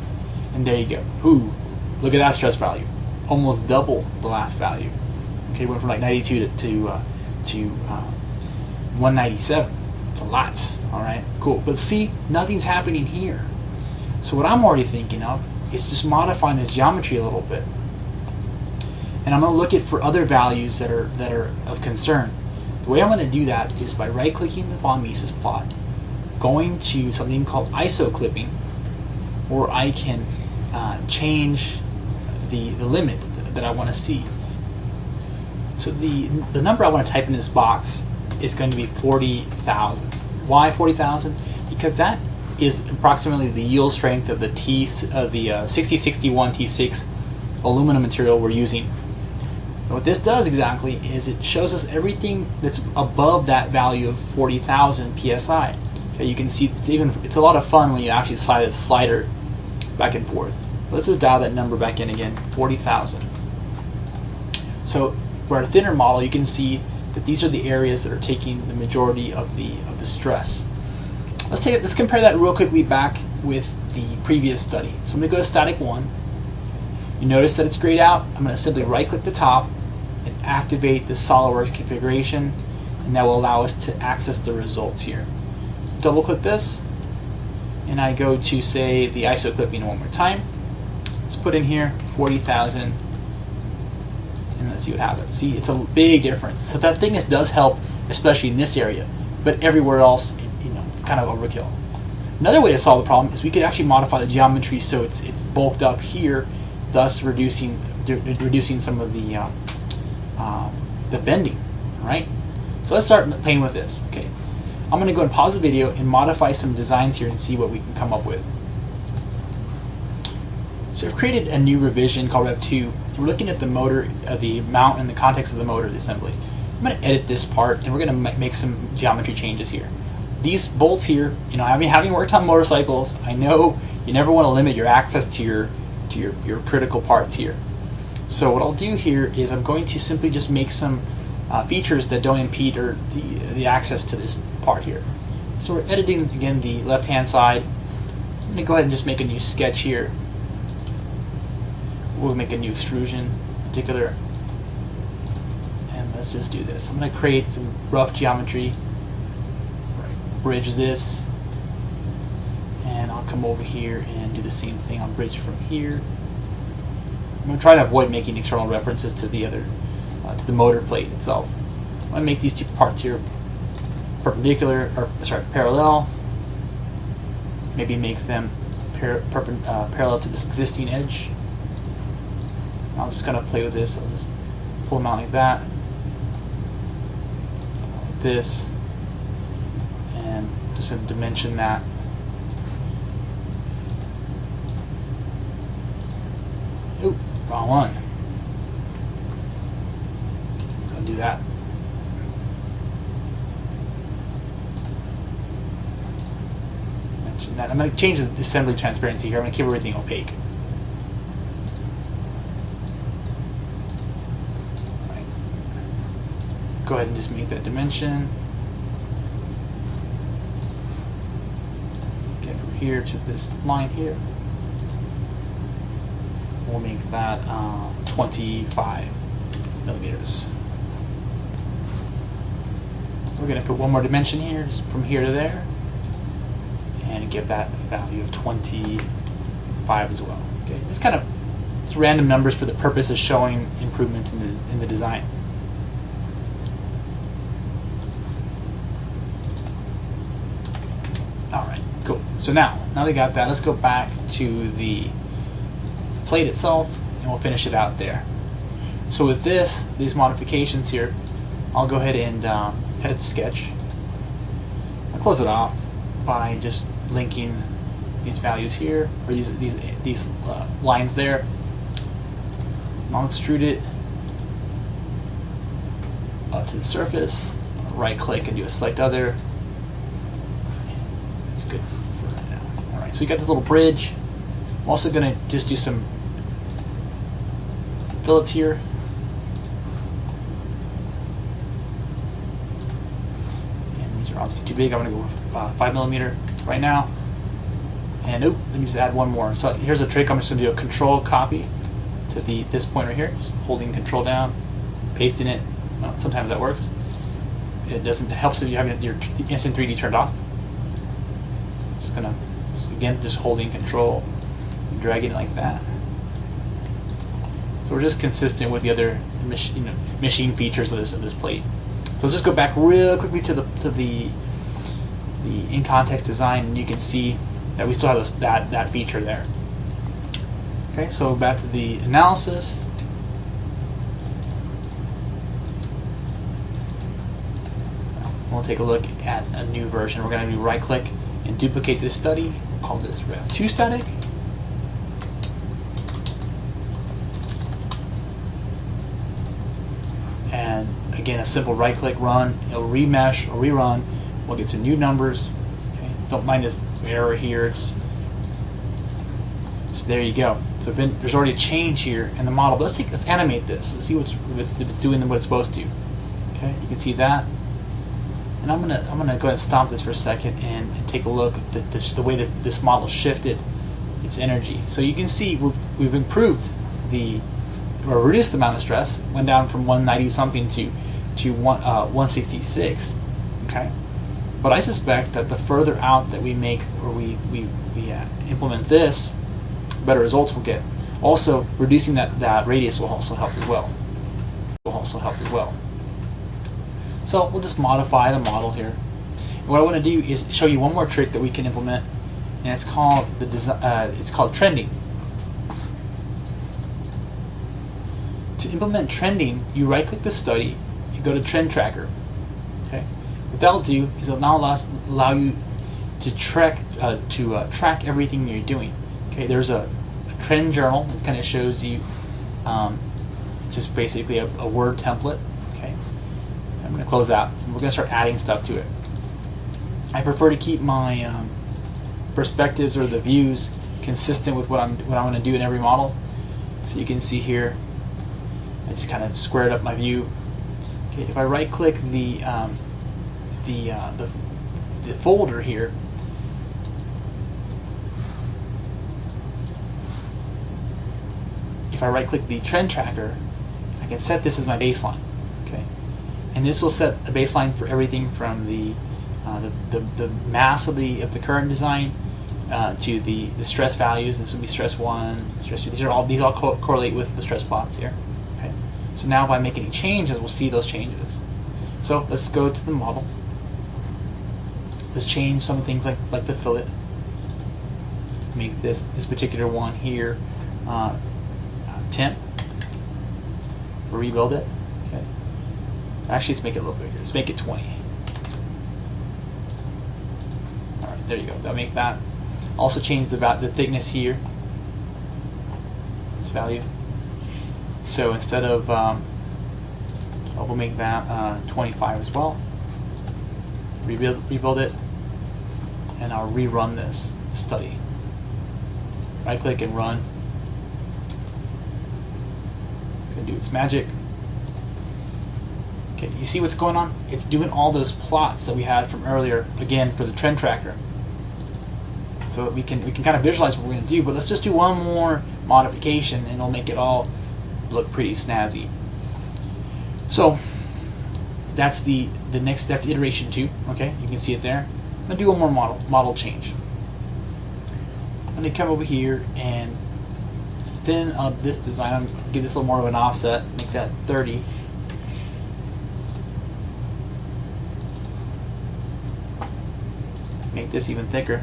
and there you go. Ooh, look at that stress value, almost double the last value. Okay, went from like 92 to 197. It's a lot. All right, cool. But see, nothing's happening here. So what I'm already thinking of is just modifying this geometry a little bit. And I'm going to look at for other values that are of concern. The way I'm going to do that is by right-clicking the von Mises plot, going to something called ISO clipping, or I can change the limit that I want to see. So the number I want to type in this box is going to be 40,000. Why 40,000? Because that is approximately the yield strength of the 6061 T6 aluminum material we're using. And what this does exactly is it shows us everything that's above that value of 40,000 psi. Okay, you can see it's a lot of fun when you actually slide a slider back and forth. Let's just dial that number back in again, 40,000. So for our thinner model, you can see that these are the areas that are taking the majority of the stress. Let's compare that real quickly back with the previous study. So I'm going to go to static 1. You notice that it's grayed out. I'm going to simply right-click the top and activate the SOLIDWORKS configuration, and that will allow us to access the results here. Double-click this, and I go to, say, the ISO clipping one more time. Let's put in here 40,000, and let's see what happens. See, it's a big difference. So that thickness does help, especially in this area, but everywhere else, it's kind of overkill. Another way to solve the problem is we could actually modify the geometry so it's bulked up here, thus reducing some of the bending. All right. So let's start playing with this. Okay. I'm going to go and pause the video and modify some designs here and see what we can come up with. So I've created a new revision called Rev 2. We're looking at the motor, the mount, and the context of the motor, the assembly. I'm going to edit this part, and we're going to make some geometry changes here. These bolts here, having worked on motorcycles, I know you never want to limit your access to to your critical parts here. So what I'll do here is I'm going to simply just make some features that don't impede the access to this part here. So we're editing, again, the left-hand side. I'm going to go ahead and just make a new sketch here. We'll make a new extrusion in particular. And let's just do this. I'm going to create some rough geometry. Bridge this. And I'll come over here and do the same thing. I'll bridge from here. I'm going to try to avoid making external references to the other, to the motor plate itself. I'm going to make these two parts here parallel. Maybe make them parallel to this existing edge. I'll just kind of play with this. I'll just pull them out like that, like this, and just going to dimension that. Oop, wrong one. So I'll do that. Mention that. I'm going to change the assembly transparency here. I'm going to keep everything opaque. Right. Let's go ahead and just make that dimension. Get from here to this line here. We'll make that 25 millimeters. We're going to put one more dimension here, just from here to there, and give that a value of 25 as well. Okay, just kind of just random numbers for the purpose of showing improvements in the design. All right, cool. So now we got that. Let's go back to the plate itself, and we'll finish it out there. So with these modifications here, I'll go ahead and edit the sketch. I'll close it off by just linking these values here, or these lines there. And I'll extrude it up to the surface. Right click and do a select other. That's good for right now. All right, so we got this little bridge. I'm also going to just do some fillets here. And these are obviously too big. I'm going to go with 5mm right now. And let me just add one more. So here's a trick. I'm just going to do a control copy to this point right here. Just holding control down, pasting it. Well, sometimes that works. It doesn't. It helps if you have your instant 3D turned off. Just gonna, again, just holding control, dragging it like that. So we're just consistent with the other machine features of this plate. So let's just go back real quickly to the in context design, and you can see that we still have that feature there. Okay, so back to the analysis. We'll take a look at a new version. We're going to do right click and duplicate this study. We'll call this Rev2 static. And again, a simple right click run. It'll remesh or rerun. We'll get some new numbers. Okay. Don't mind this error here. So there you go. So there's already a change here in the model. But let's animate this. Let's see if it's doing what it's supposed to. Okay, you can see that. And I'm gonna go ahead and stop this for a second and take a look at the way that this model shifted its energy. So you can see we've improved or reduced the amount of stress. Went down from 190 something to 166. Okay, but I suspect that the further out that we make or we implement this, better results we'll get. Also, reducing that radius will also help as well. So we'll just modify the model here. And what I want to do is show you one more trick that we can implement, and it's called trending. To implement trending, you right-click the study, you go to Trend Tracker. Okay. What that'll do is it'll now allow you to track everything you're doing. Okay. There's a trend journal that kind of shows you just basically a word template. Okay. I'm going to close out, and we're going to start adding stuff to it. I prefer to keep my perspectives or the views consistent with what I'm going to do in every model. So you can see here, I just kind of squared up my view. Okay, if I right click the folder here, if I right click the trend tracker, I can set this as my baseline. Okay, and this will set a baseline for everything from the mass of the current design to the stress values. This would be stress 1, stress 2. These all correlate with the stress plots here. Okay, so now if I make any changes, we'll see those changes. So let's go to the model. Let's change some things like the fillet. Make this particular one here temp. Rebuild it. Okay. Actually, let's make it a little bigger. Let's make it 20. All right, there you go. That'll make that. Also change the thickness here. This value. So instead of we'll make that 25 as well. Rebuild it, and I'll rerun this study. Right click and run. It's going to do its magic. Okay, you see what's going on? It's doing all those plots that we had from earlier, again, for the trend tracker. So we can kind of visualize what we're going to do, but let's just do one more modification and it'll make it all look pretty snazzy. So that's that's iteration 2. Okay, you can see it there. I'm going to do one more model change. I'm going to come over here and thin up this design. I'm going to give this a little more of an offset, make that 30. Make this even thicker,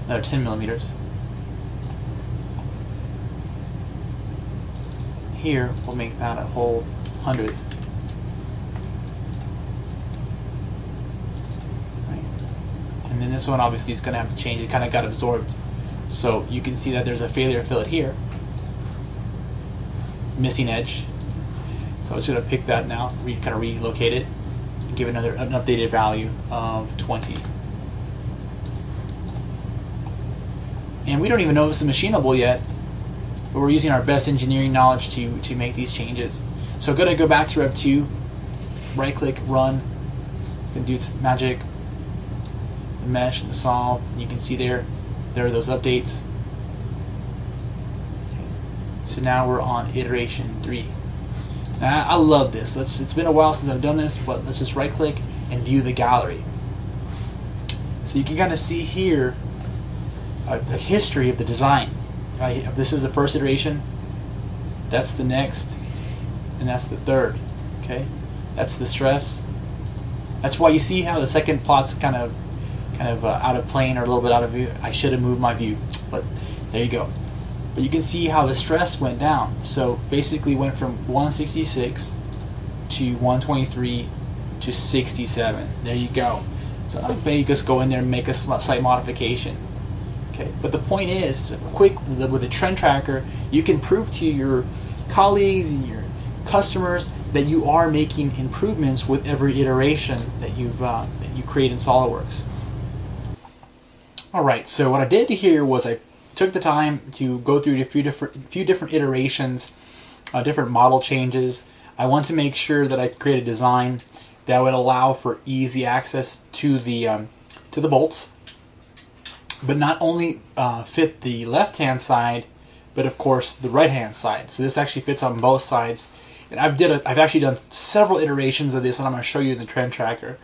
another 10 millimeters. Here, we'll make that a whole 100. Right. And then this one obviously is going to have to change. It kind of got absorbed. So you can see that there's a failure fillet here. It's missing edge. So I'm just going to pick that now, kind of relocate it, and give it an updated value of 20. And we don't even know if this is machinable yet, but we're using our best engineering knowledge to make these changes. So I'm going to go back to Rev 2, right click, run. It's going to do its magic. The mesh and the solve. You can see there are those updates. Okay. So now we're on iteration 3. Now I love this. It's been a while since I've done this, but let's just right click and view the gallery. So you can kind of see here a history of the design. This is the first iteration, that's the next, and that's the third. Okay, that's the stress. That's why you see how the second plot's kind of out of plane or a little bit out of view. I should have moved my view, but there you go. But you can see how the stress went down. So basically went from 166 to 123 to 67. There you go. So I may just go in there and make a slight modification. Okay, but the point is quick with a trend tracker, you can prove to your colleagues and your customers that you are making improvements with every iteration that you create in SOLIDWORKS. All right, so what I did here was I took the time to go through a few different iterations, different model changes. I want to make sure that I create a design that would allow for easy access to the bolts, but not only fit the left-hand side, but of course the right-hand side. So this actually fits on both sides. And I've actually done several iterations of this, and I'm going to show you in the trend tracker.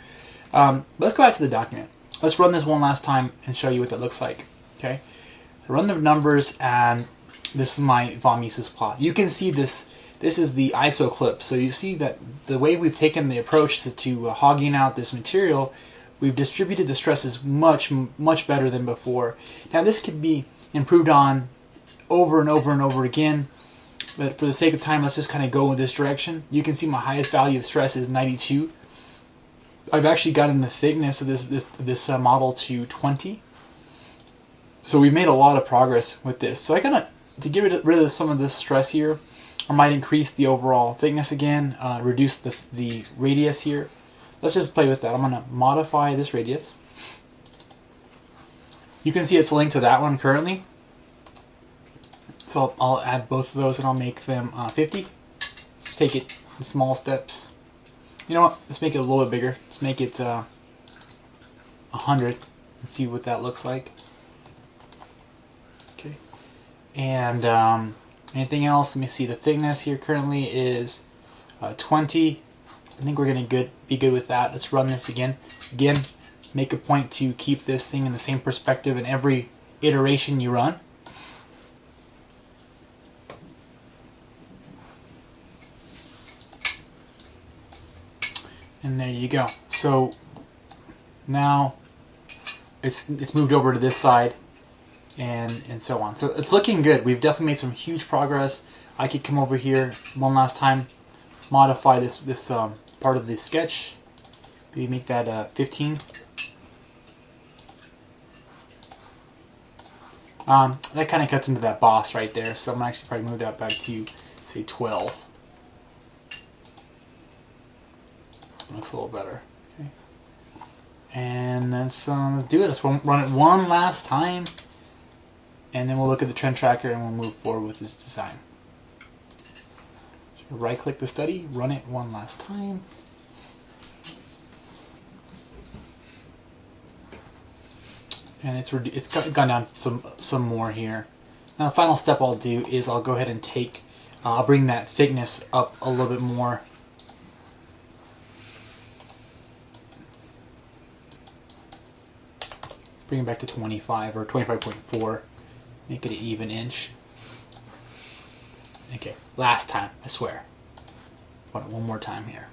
Let's go back to the document. Let's run this one last time and show you what that looks like. Okay, so run the numbers, and this is my von Mises plot. You can see this. This is the ISO clip. So you see that the way we've taken the approach to hogging out this material, we've distributed the stresses much better than before. Now this could be improved on over and over and over again, but for the sake of time, let's just kind of go in this direction. You can see my highest value of stress is 92. I've actually gotten the thickness of this model to 20. So we've made a lot of progress with this. So to get rid of some of this stress here, I might increase the overall thickness again, reduce the radius here. Let's just play with that. I'm going to modify this radius. You can see it's linked to that one currently. So I'll add both of those and I'll make them 50. Just take it in small steps. You know what? Let's make it a little bit bigger. Let's make it 100 and see what that looks like. Okay. And anything else? Let me see. The thickness here currently is 20. I think we're going to be good with that. Let's run this again. Again, make a point to keep this thing in the same perspective in every iteration you run. And there you go. So now it's moved over to this side and so on. So it's looking good. We've definitely made some huge progress. I could come over here one last time, modify this part of the sketch. Maybe make that 15. That kind of cuts into that boss right there, so I'm going to actually probably move that back to, say, 12. Looks a little better. Okay. And let's do it. Let's run it one last time, and then we'll look at the trend tracker and we'll move forward with this design. So right-click the study, run it one last time. And it's gone down some more here. Now the final step I'll do is I'll go ahead and I'll bring that thickness up a little bit more. Let's bring it back to 25 or 25.4. Make it an even inch. Okay, last time, I swear. One more time here.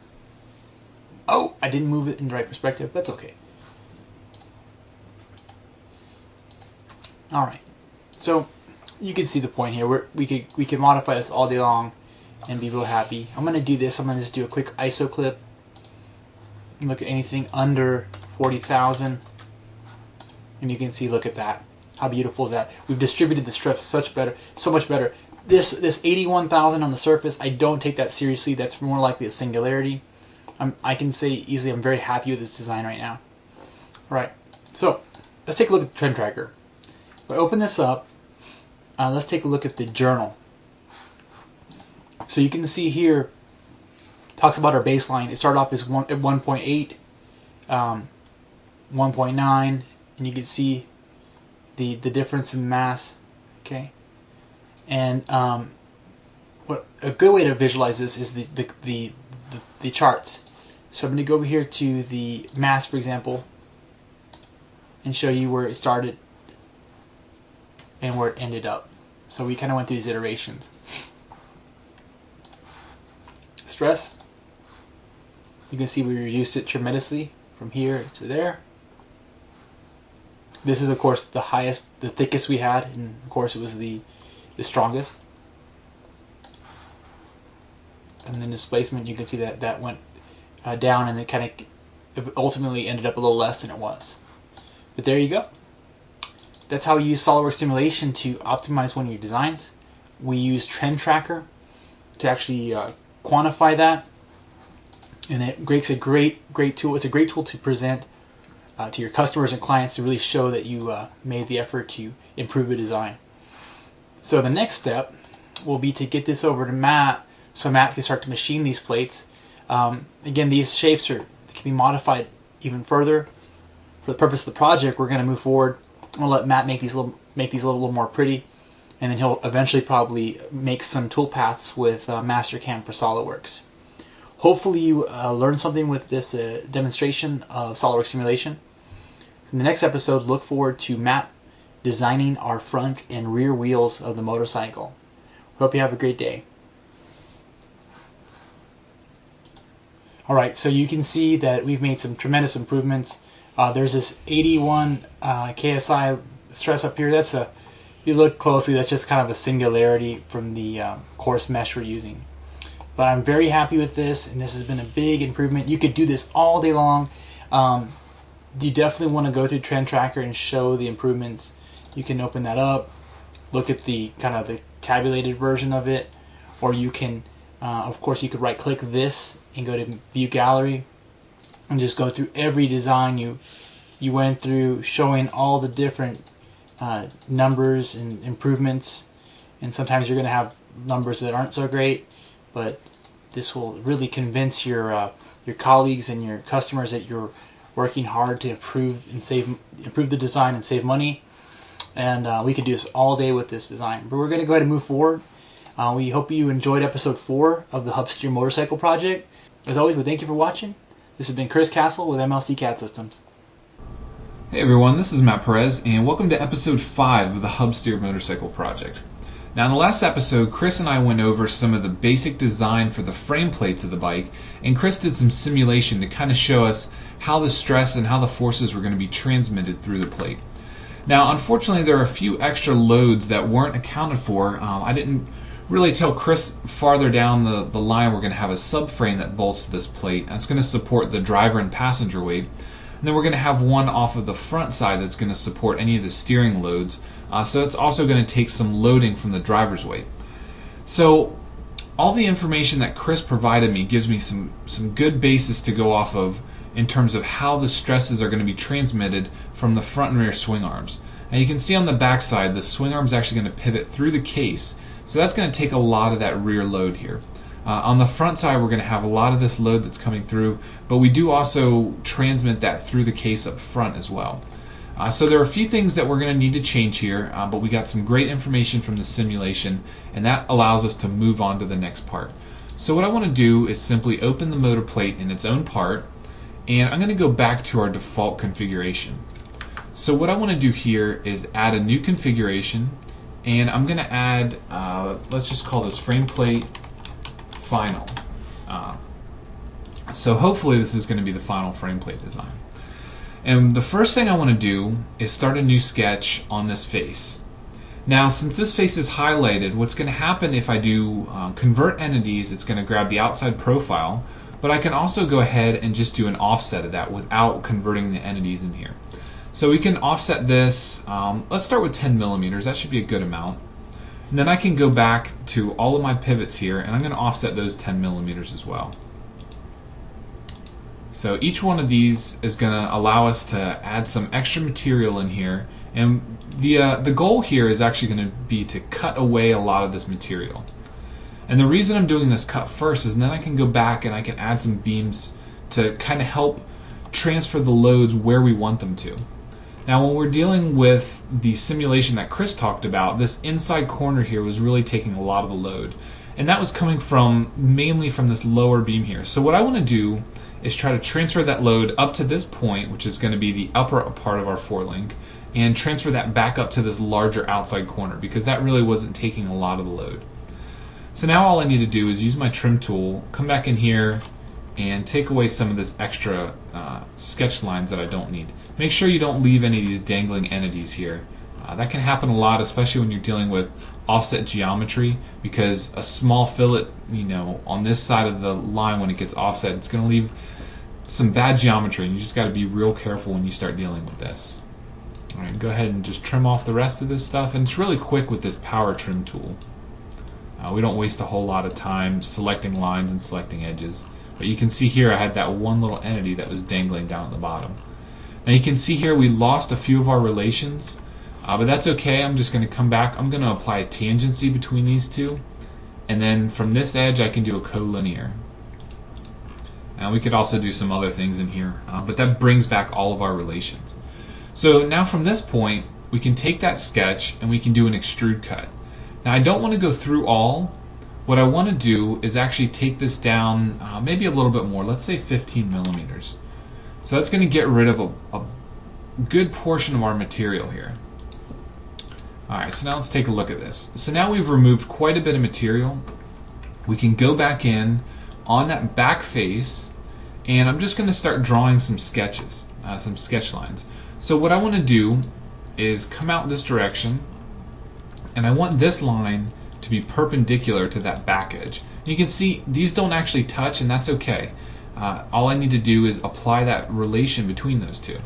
Oh, I didn't move it in the right perspective. That's okay. Alright, so you can see the point here. We could modify this all day long and be real happy. I'm going to do this. I'm going to just do a quick ISO clip and look at anything under 40,000. And you can see, look at that. How beautiful is that? We've distributed the stress so much better. This 81,000 on the surface, I don't take that seriously. That's more likely a singularity. I can say easily I'm very happy with this design right now. Alright, so let's take a look at the trend tracker. If I open this up, let's take a look at the journal. So you can see here, it talks about our baseline. It started off as at 1.8, 1.9, and you can see the difference in mass. Okay, and what a good way to visualize this is the charts. So I'm going to go over here to the mass, for example, and show you where it started and where it ended up. So we kind of went through these iterations. Stress, you can see we reduced it tremendously from here to there. This is of course the highest, the thickest we had, and of course it was the strongest. And then displacement, you can see that went down, and it kind of ultimately ended up a little less than it was. But there you go. That's how we use SOLIDWORKS simulation to optimize one of your designs. We use Trend Tracker to actually quantify that, and it makes a great tool. It's a great tool to present to your customers and clients to really show that you made the effort to improve a design. So the next step will be to get this over to Matt, so Matt can start to machine these plates. Again, these shapes can be modified even further. For the purpose of the project, we're going to move forward. We'll let Matt make these a little more pretty, and then he'll eventually probably make some toolpaths with Mastercam for SOLIDWORKS. Hopefully you learned something with this demonstration of SOLIDWORKS simulation. So in the next episode, look forward to Matt designing our front and rear wheels of the motorcycle. Hope you have a great day. Alright, so you can see that we've made some tremendous improvements. There's this 81 KSI stress up here. That's if you look closely, that's just kind of a singularity from the coarse mesh we're using. But I'm very happy with this, and this has been a big improvement. You could do this all day long. You definitely want to go through Trend Tracker and show the improvements. You can open that up, look at the kind of the tabulated version of it, or you can, of course, you could right-click this and go to View Gallery and just go through every design you went through, showing all the different numbers and improvements. and sometimes you're going to have numbers that aren't so great, but this will really convince your colleagues and your customers that you're working hard to improve the design and save money. And we could do this all day with this design, but we're going to go ahead and move forward. We hope you enjoyed episode 4 of the Hubsteer Motorcycle Project. As always, we thank you for watching. This has been Chris Castle with MLC CAD Systems. Hey everyone, this is Matt Perez, and welcome to episode 5 of the Hubsteer Motorcycle Project. Now in the last episode, Chris and I went over some of the basic design for the frame plates of the bike, and Chris did some simulation to kind of show us how the stress and how the forces were going to be transmitted through the plate. Now unfortunately there are a few extra loads that weren't accounted for. I didn't really tell Chris farther down the line we're going to have a subframe that bolts to this plate. That's going to support the driver and passenger weight. And then we're going to have one off of the front side that's going to support any of the steering loads. So it's also going to take some loading from the driver's weight. So all the information that Chris provided me gives me some good basis to go off of in terms of how the stresses are going to be transmitted from the front and rear swing arms. Now you can see on the back side the swing arm is actually going to pivot through the case. So that's going to take a lot of that rear load here. On the front side we're going to have a lot of this load that's coming through, but we do also transmit that through the case up front as well. So there are a few things that we're going to need to change here, but we got some great information from the simulation, and that allows us to move on to the next part. So what I want to do is simply open the motor plate in its own part, and I'm going to go back to our default configuration. So what I want to do here is add a new configuration, and I'm going to add, let's just call this frame plate final. So hopefully this is going to be the final frame plate design. And the first thing I want to do is start a new sketch on this face. Now since this face is highlighted, what's going to happen if I do convert entities, it's going to grab the outside profile, but I can also go ahead and just do an offset of that without converting the entities in here. So we can offset this, let's start with 10 millimeters, that should be a good amount. And then I can go back to all of my pivots here, and I'm going to offset those 10 millimeters as well. So each one of these is going to allow us to add some extra material in here, and the goal here is actually going to be to cut away a lot of this material. And the reason I'm doing this cut first is then I can go back and I can add some beams to kind of help transfer the loads where we want them to. Now when we're dealing with the simulation that Chris talked about, this inside corner here was really taking a lot of the load. And that was coming from mainly from this lower beam here. So what I want to do is try to transfer that load up to this point, which is going to be the upper part of our forelink, and transfer that back up to this larger outside corner, because that really wasn't taking a lot of the load. So now all I need to do is use my trim tool, come back in here, and take away some of this extra sketch lines that I don't need. Make sure you don't leave any of these dangling entities here. That can happen a lot, especially when you're dealing with offset geometry, because a small fillet, on this side of the line when it gets offset, it's going to leave some bad geometry, and you just got to be real careful when you start dealing with this. Alright, go ahead and just trim off the rest of this stuff, and it's really quick with this power trim tool. We don't waste a whole lot of time selecting lines and selecting edges. But you can see here I had that one little entity that was dangling down at the bottom. Now you can see here we lost a few of our relations, but that's okay. I'm just going to come back. I'm going to apply a tangency between these two, and then from this edge I can do a collinear. And we could also do some other things in here, but that brings back all of our relations. So now from this point we can take that sketch and we can do an extrude cut. Now I don't want to go through all. What I want to do is actually take this down maybe a little bit more, let's say 15 millimeters. So that's going to get rid of a good portion of our material here. Alright, so now let's take a look at this. So now we've removed quite a bit of material. We can go back in on that back face, and I'm just going to start drawing some sketches, some sketch lines. So what I want to do is come out this direction, and I want this line to be perpendicular to that back edge. And you can see these don't actually touch, and that's okay. All I need to do is apply that relation between those two.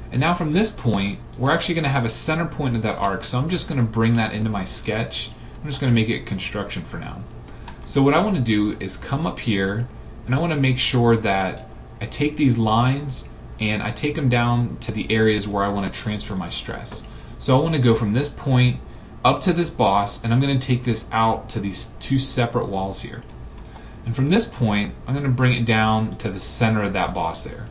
And now from this point, we're actually going to have a center point of that arc, so I'm just going to bring that into my sketch. I'm just going to make it construction for now. So what I want to do is come up here, and I want to make sure that I take these lines and I take them down to the areas where I want to transfer my stress. So I want to go from this point up to this boss, and I'm going to take this out to these two separate walls here. And from this point, I'm going to bring it down to the center of that boss there.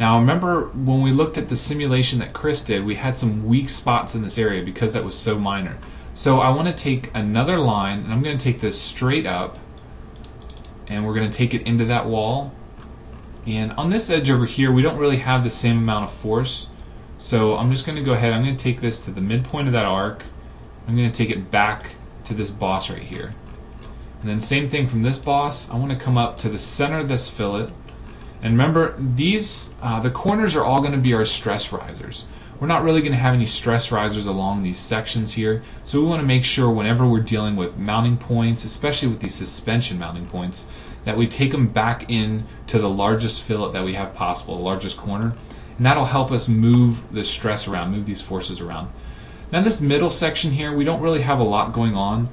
Now remember when we looked at the simulation that Chris did, we had some weak spots in this area because that was so minor. So I want to take another line, and I'm going to take this straight up, and we're going to take it into that wall. And on this edge over here, we don't really have the same amount of force. So I'm just going to go ahead, I'm going to take this to the midpoint of that arc. I'm going to take it back to this boss right here. And then same thing from this boss, I want to come up to the center of this fillet. And remember, these the corners are all going to be our stress risers. We're not really going to have any stress risers along these sections here, so we want to make sure whenever we're dealing with mounting points, especially with these suspension mounting points, that we take them back in to the largest fillet that we have possible, the largest corner, and that'll help us move the stress around, move these forces around. Now this middle section here, we don't really have a lot going on.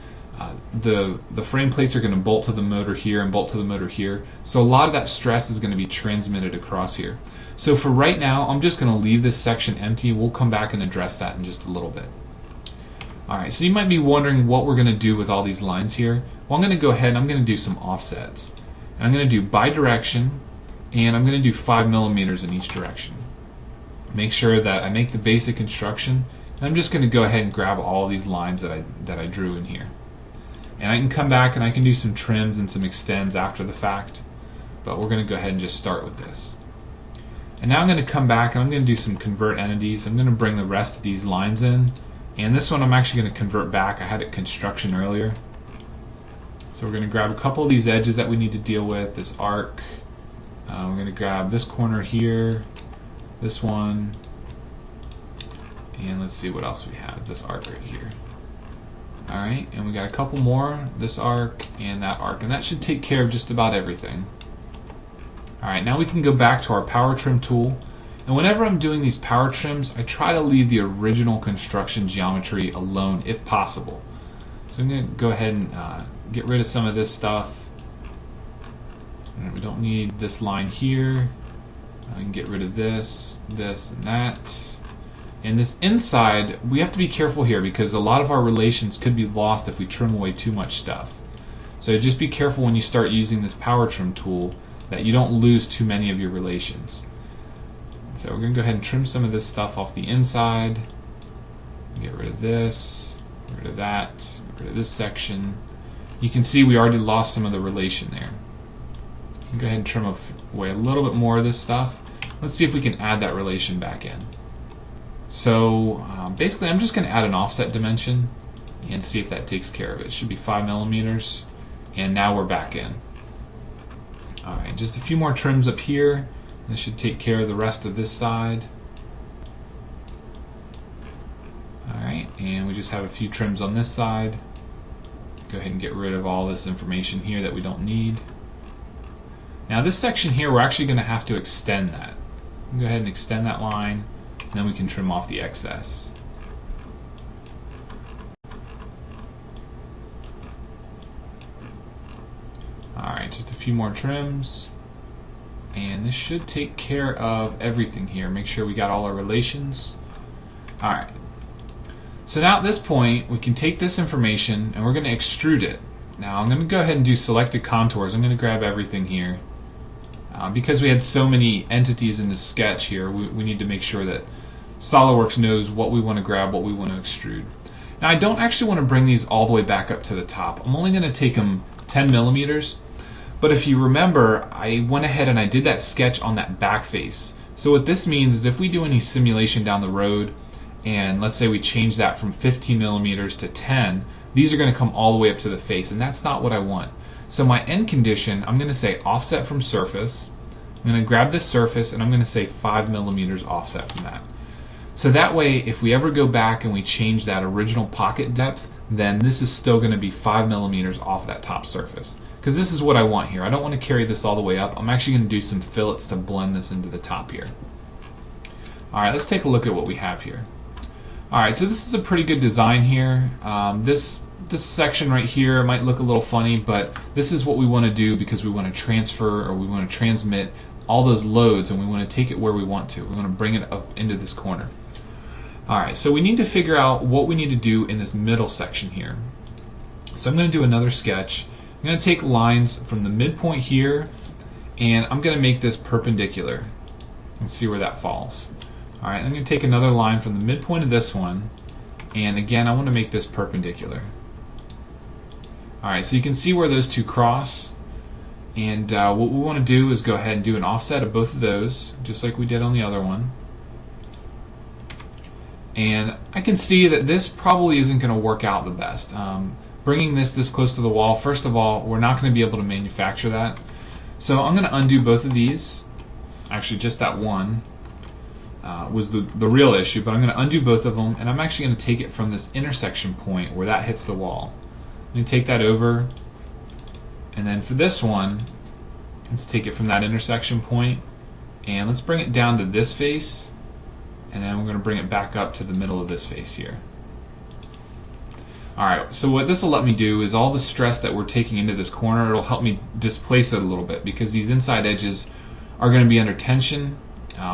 The frame plates are going to bolt to the motor here and bolt to the motor here, so a lot of that stress is going to be transmitted across here. So for right now, I'm just going to leave this section empty. We'll come back and address that in just a little bit. Alright, so you might be wondering what we're going to do with all these lines here. Well, I'm going to go ahead and I'm going to do some offsets. And I'm going to do bidirection, and I'm going to do 5 millimeters in each direction. Make sure that I make the basic construction, and I'm just going to go ahead and grab all these lines that I drew in here. And I can come back and I can do some trims and some extends after the fact, but we're going to go ahead and just start with this. And now I'm going to come back and I'm going to do some convert entities. I'm going to bring the rest of these lines in, and this one I'm actually going to convert back. I had it construction earlier. So we're going to grab a couple of these edges that we need to deal with, this arc. We're going to grab this corner here, this one, and let's see what else we have, this arc right here. Alright, and we got a couple more, this arc and that arc, and that should take care of just about everything. Alright, now we can go back to our power trim tool, and whenever I'm doing these power trims, I try to leave the original construction geometry alone if possible. So I'm going to go ahead and get rid of some of this stuff. And we don't need this line here. I can get rid of this, this, and that. And this inside, we have to be careful here because a lot of our relations could be lost if we trim away too much stuff. So just be careful when you start using this power trim tool that you don't lose too many of your relations. So we're going to go ahead and trim some of this stuff off the inside. Get rid of this, get rid of that, get rid of this section. You can see we already lost some of the relation there. Go ahead and trim away a little bit more of this stuff. Let's see if we can add that relation back in. So basically I'm just going to add an offset dimension and see if that takes care of it. It should be 5 millimeters, and now we're back in. Alright, just a few more trims up here. This should take care of the rest of this side. Alright, and we just have a few trims on this side. Go ahead and get rid of all this information here that we don't need. Now this section here, we're actually going to have to extend that. Go ahead and extend that line, and then we can trim off the excess. Alright, just a few more trims, and this should take care of everything here. Make sure we got all our relations. Alright, so now at this point we can take this information and we're going to extrude it. Now I'm going to go ahead and do selected contours. I'm going to grab everything here. Because we had so many entities in this sketch here, we need to make sure that SOLIDWORKS knows what we want to grab, what we want to extrude. Now I don't actually want to bring these all the way back up to the top. I'm only going to take them 10 millimeters. But if you remember, I went ahead and I did that sketch on that back face. So what this means is if we do any simulation down the road, and let's say we change that from 15 millimeters to 10, these are going to come all the way up to the face, and that's not what I want. So my end condition, I'm going to say offset from surface. I'm going to grab this surface and I'm going to say 5 millimeters offset from that. So that way, if we ever go back and we change that original pocket depth, then this is still going to be 5 millimeters off that top surface. Because this is what I want here. I don't want to carry this all the way up. I'm actually going to do some fillets to blend this into the top here. Alright, let's take a look at what we have here. Alright, so this is a pretty good design here. This section right here might look a little funny, but this is what we want to do because we want to transfer, or we want to transmit all those loads, and we want to take it where we want to. We want to bring it up into this corner. Alright, so we need to figure out what we need to do in this middle section here. So I'm going to do another sketch. I'm going to take lines from the midpoint here, and I'm going to make this perpendicular and see where that falls. Alright, I'm going to take another line from the midpoint of this one, and again I want to make this perpendicular. Alright, so you can see where those two cross, and what we want to do is go ahead and do an offset of both of those, just like we did on the other one. And I can see that this probably isn't going to work out the best. Bringing this close to the wall, first of all, we're not going to be able to manufacture that. So I'm going to undo both of these. Actually, just that one was the real issue, but I'm going to undo both of them, and I'm actually going to take it from this intersection point where that hits the wall. I'm going to take that over, and then for this one, let's take it from that intersection point, and let's bring it down to this face, and then we're going to bring it back up to the middle of this face here. Alright, so what this will let me do is all the stress that we're taking into this corner, it'll help me displace it a little bit, because these inside edges are going to be under tension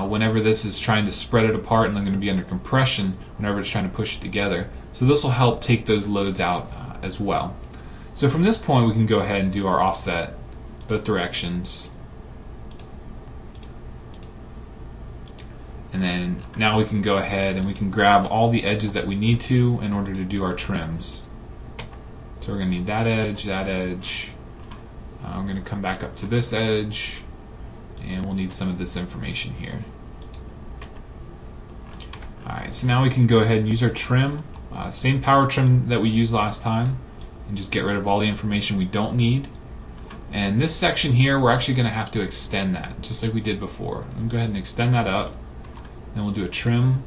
whenever this is trying to spread it apart, and they're going to be under compression whenever it's trying to push it together. So this will help take those loads out as well. So from this point we can go ahead and do our offset both directions. And then now we can go ahead and we can grab all the edges that we need to in order to do our trims. So we're going to need that edge, that edge. We're going to come back up to this edge, and we'll need some of this information here. Alright, so now we can go ahead and use our trim. Same power trim that we used last time, and just get rid of all the information we don't need. And this section here, we're actually going to have to extend that, just like we did before. I'm going to go ahead and extend that up. Then we'll do a trim.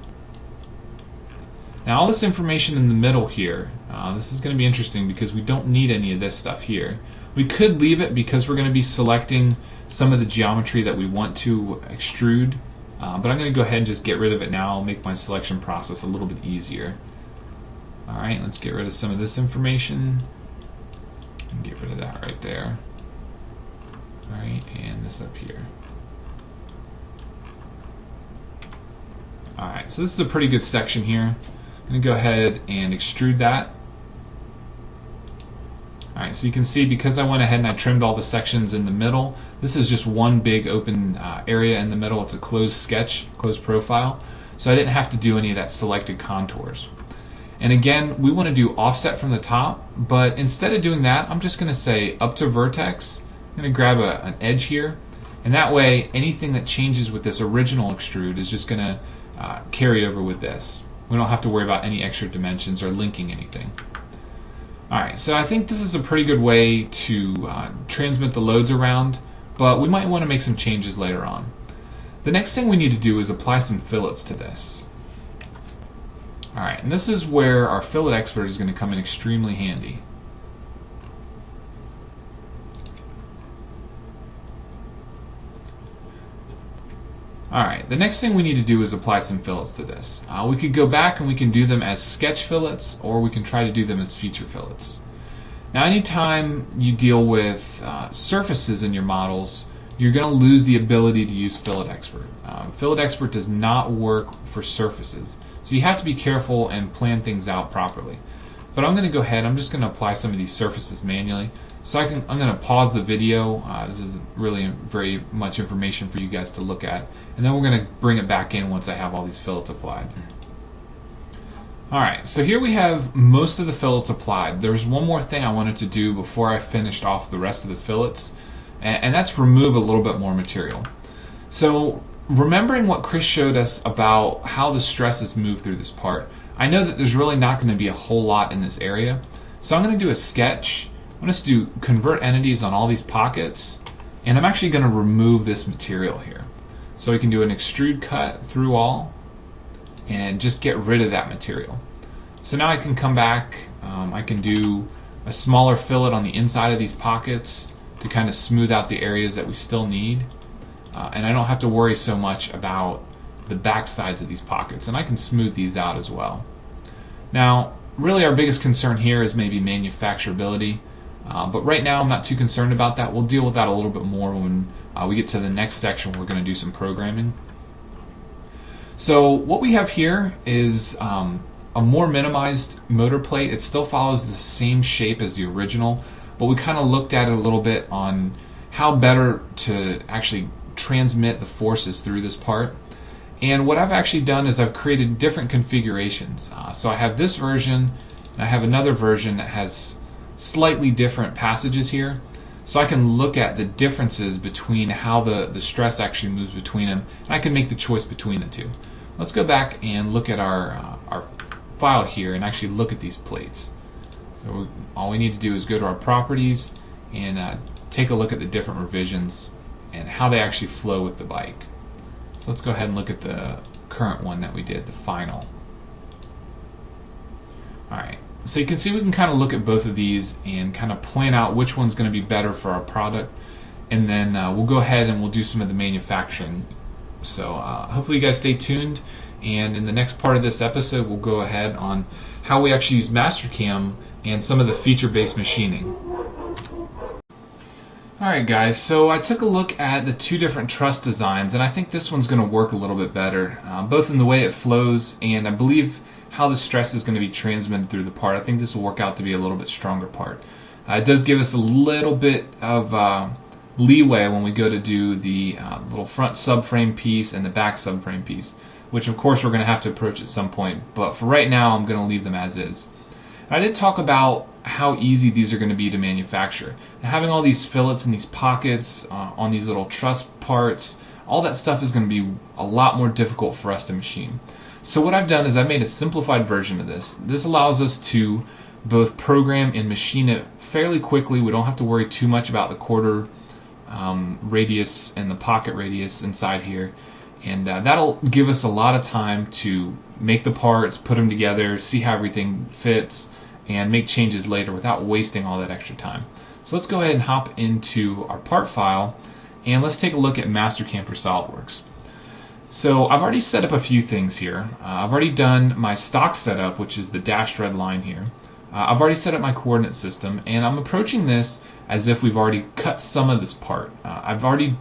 Now all this information in the middle here, this is going to be interesting because we don't need any of this stuff here. We could leave it because we're going to be selecting some of the geometry that we want to extrude, but I'm going to go ahead and just get rid of it now. I'll make my selection process a little bit easier. Alright, let's get rid of some of this information. And get rid of that right there. Alright, and this up here. Alright, so this is a pretty good section here. I'm going to go ahead and extrude that. Alright, so you can see because I went ahead and I trimmed all the sections in the middle, this is just one big open area in the middle. It's a closed sketch, closed profile. So I didn't have to do any of that selected contours. And again, we want to do offset from the top, but instead of doing that, I'm just going to say up to vertex. I'm going to grab an edge here, and that way anything that changes with this original extrude is just going to carry over with this. We don't have to worry about any extra dimensions or linking anything. Alright, so I think this is a pretty good way to transmit the loads around, but we might want to make some changes later on. The next thing we need to do is apply some fillets to this. Alright, and this is where our fillet expert is going to come in extremely handy. Alright, the next thing we need to do is apply some fillets to this. We could go back and we can do them as sketch fillets, or we can try to do them as feature fillets. Now anytime you deal with surfaces in your models, you're going to lose the ability to use Fillet Expert. Fillet Expert does not work for surfaces, so you have to be careful and plan things out properly. But I'm going to go ahead, I'm just going to apply some of these surfaces manually. So I'm going to pause the video. This is really very much information for you guys to look at, and then we're going to bring it back in once I have all these fillets applied. Alright, so here we have most of the fillets applied. There's one more thing I wanted to do before I finished off the rest of the fillets, and that's remove a little bit more material. So remembering what Chris showed us about how the stresses move through this part, I know that there's really not going to be a whole lot in this area, so I'm going to do a sketch. I'm going to do convert entities on all these pockets, and I'm actually going to remove this material here. So we can do an extrude cut through all and just get rid of that material. So now I can come back, I can do a smaller fillet on the inside of these pockets to kind of smooth out the areas that we still need, and I don't have to worry so much about the back sides of these pockets, and I can smooth these out as well. Now really our biggest concern here is maybe manufacturability. But right now I'm not too concerned about that. We'll deal with that a little bit more when we get to the next section where we're going to do some programming. So what we have here is a more minimized motor plate. It still follows the same shape as the original, but we kind of looked at it a little bit on how better to actually transmit the forces through this part. And what I've actually done is I've created different configurations. So I have this version, and I have another version that has slightly different passages here. So I can look at the differences between how the stress actually moves between them, and I can make the choice between the two. Let's go back and look at our file here and actually look at these plates. So all we need to do is go to our properties and take a look at the different revisions and how they actually flow with the bike. So let's go ahead and look at the current one that we did, the final. Alright, so you can see we can kind of look at both of these and kind of plan out which one's going to be better for our product, and then we'll go ahead and we'll do some of the manufacturing. So hopefully you guys stay tuned, and in the next part of this episode we'll go ahead on how we actually use Mastercam and some of the feature-based machining. Alright guys, so I took a look at the two different truss designs, and I think this one's going to work a little bit better, both in the way it flows and I believe how the stress is going to be transmitted through the part. I think this will work out to be a little bit stronger part. It does give us a little bit of leeway when we go to do the little front subframe piece and the back subframe piece, which of course we're going to have to approach at some point, but for right now I'm going to leave them as is. I did talk about how easy these are going to be to manufacture. And having all these fillets and these pockets on these little truss parts, all that stuff is going to be a lot more difficult for us to machine. So what I've done is I've made a simplified version of this. This allows us to both program and machine it fairly quickly. We don't have to worry too much about the quarter radius and the pocket radius inside here. And that'll give us a lot of time to make the parts, put them together, see how everything fits, and make changes later without wasting all that extra time. So let's go ahead and hop into our part file and let's take a look at Mastercam for SOLIDWORKS. So I've already set up a few things here. I've already done my stock setup, which is the dashed red line here. I've already set up my coordinate system, and I'm approaching this as if we've already cut some of this part. I've already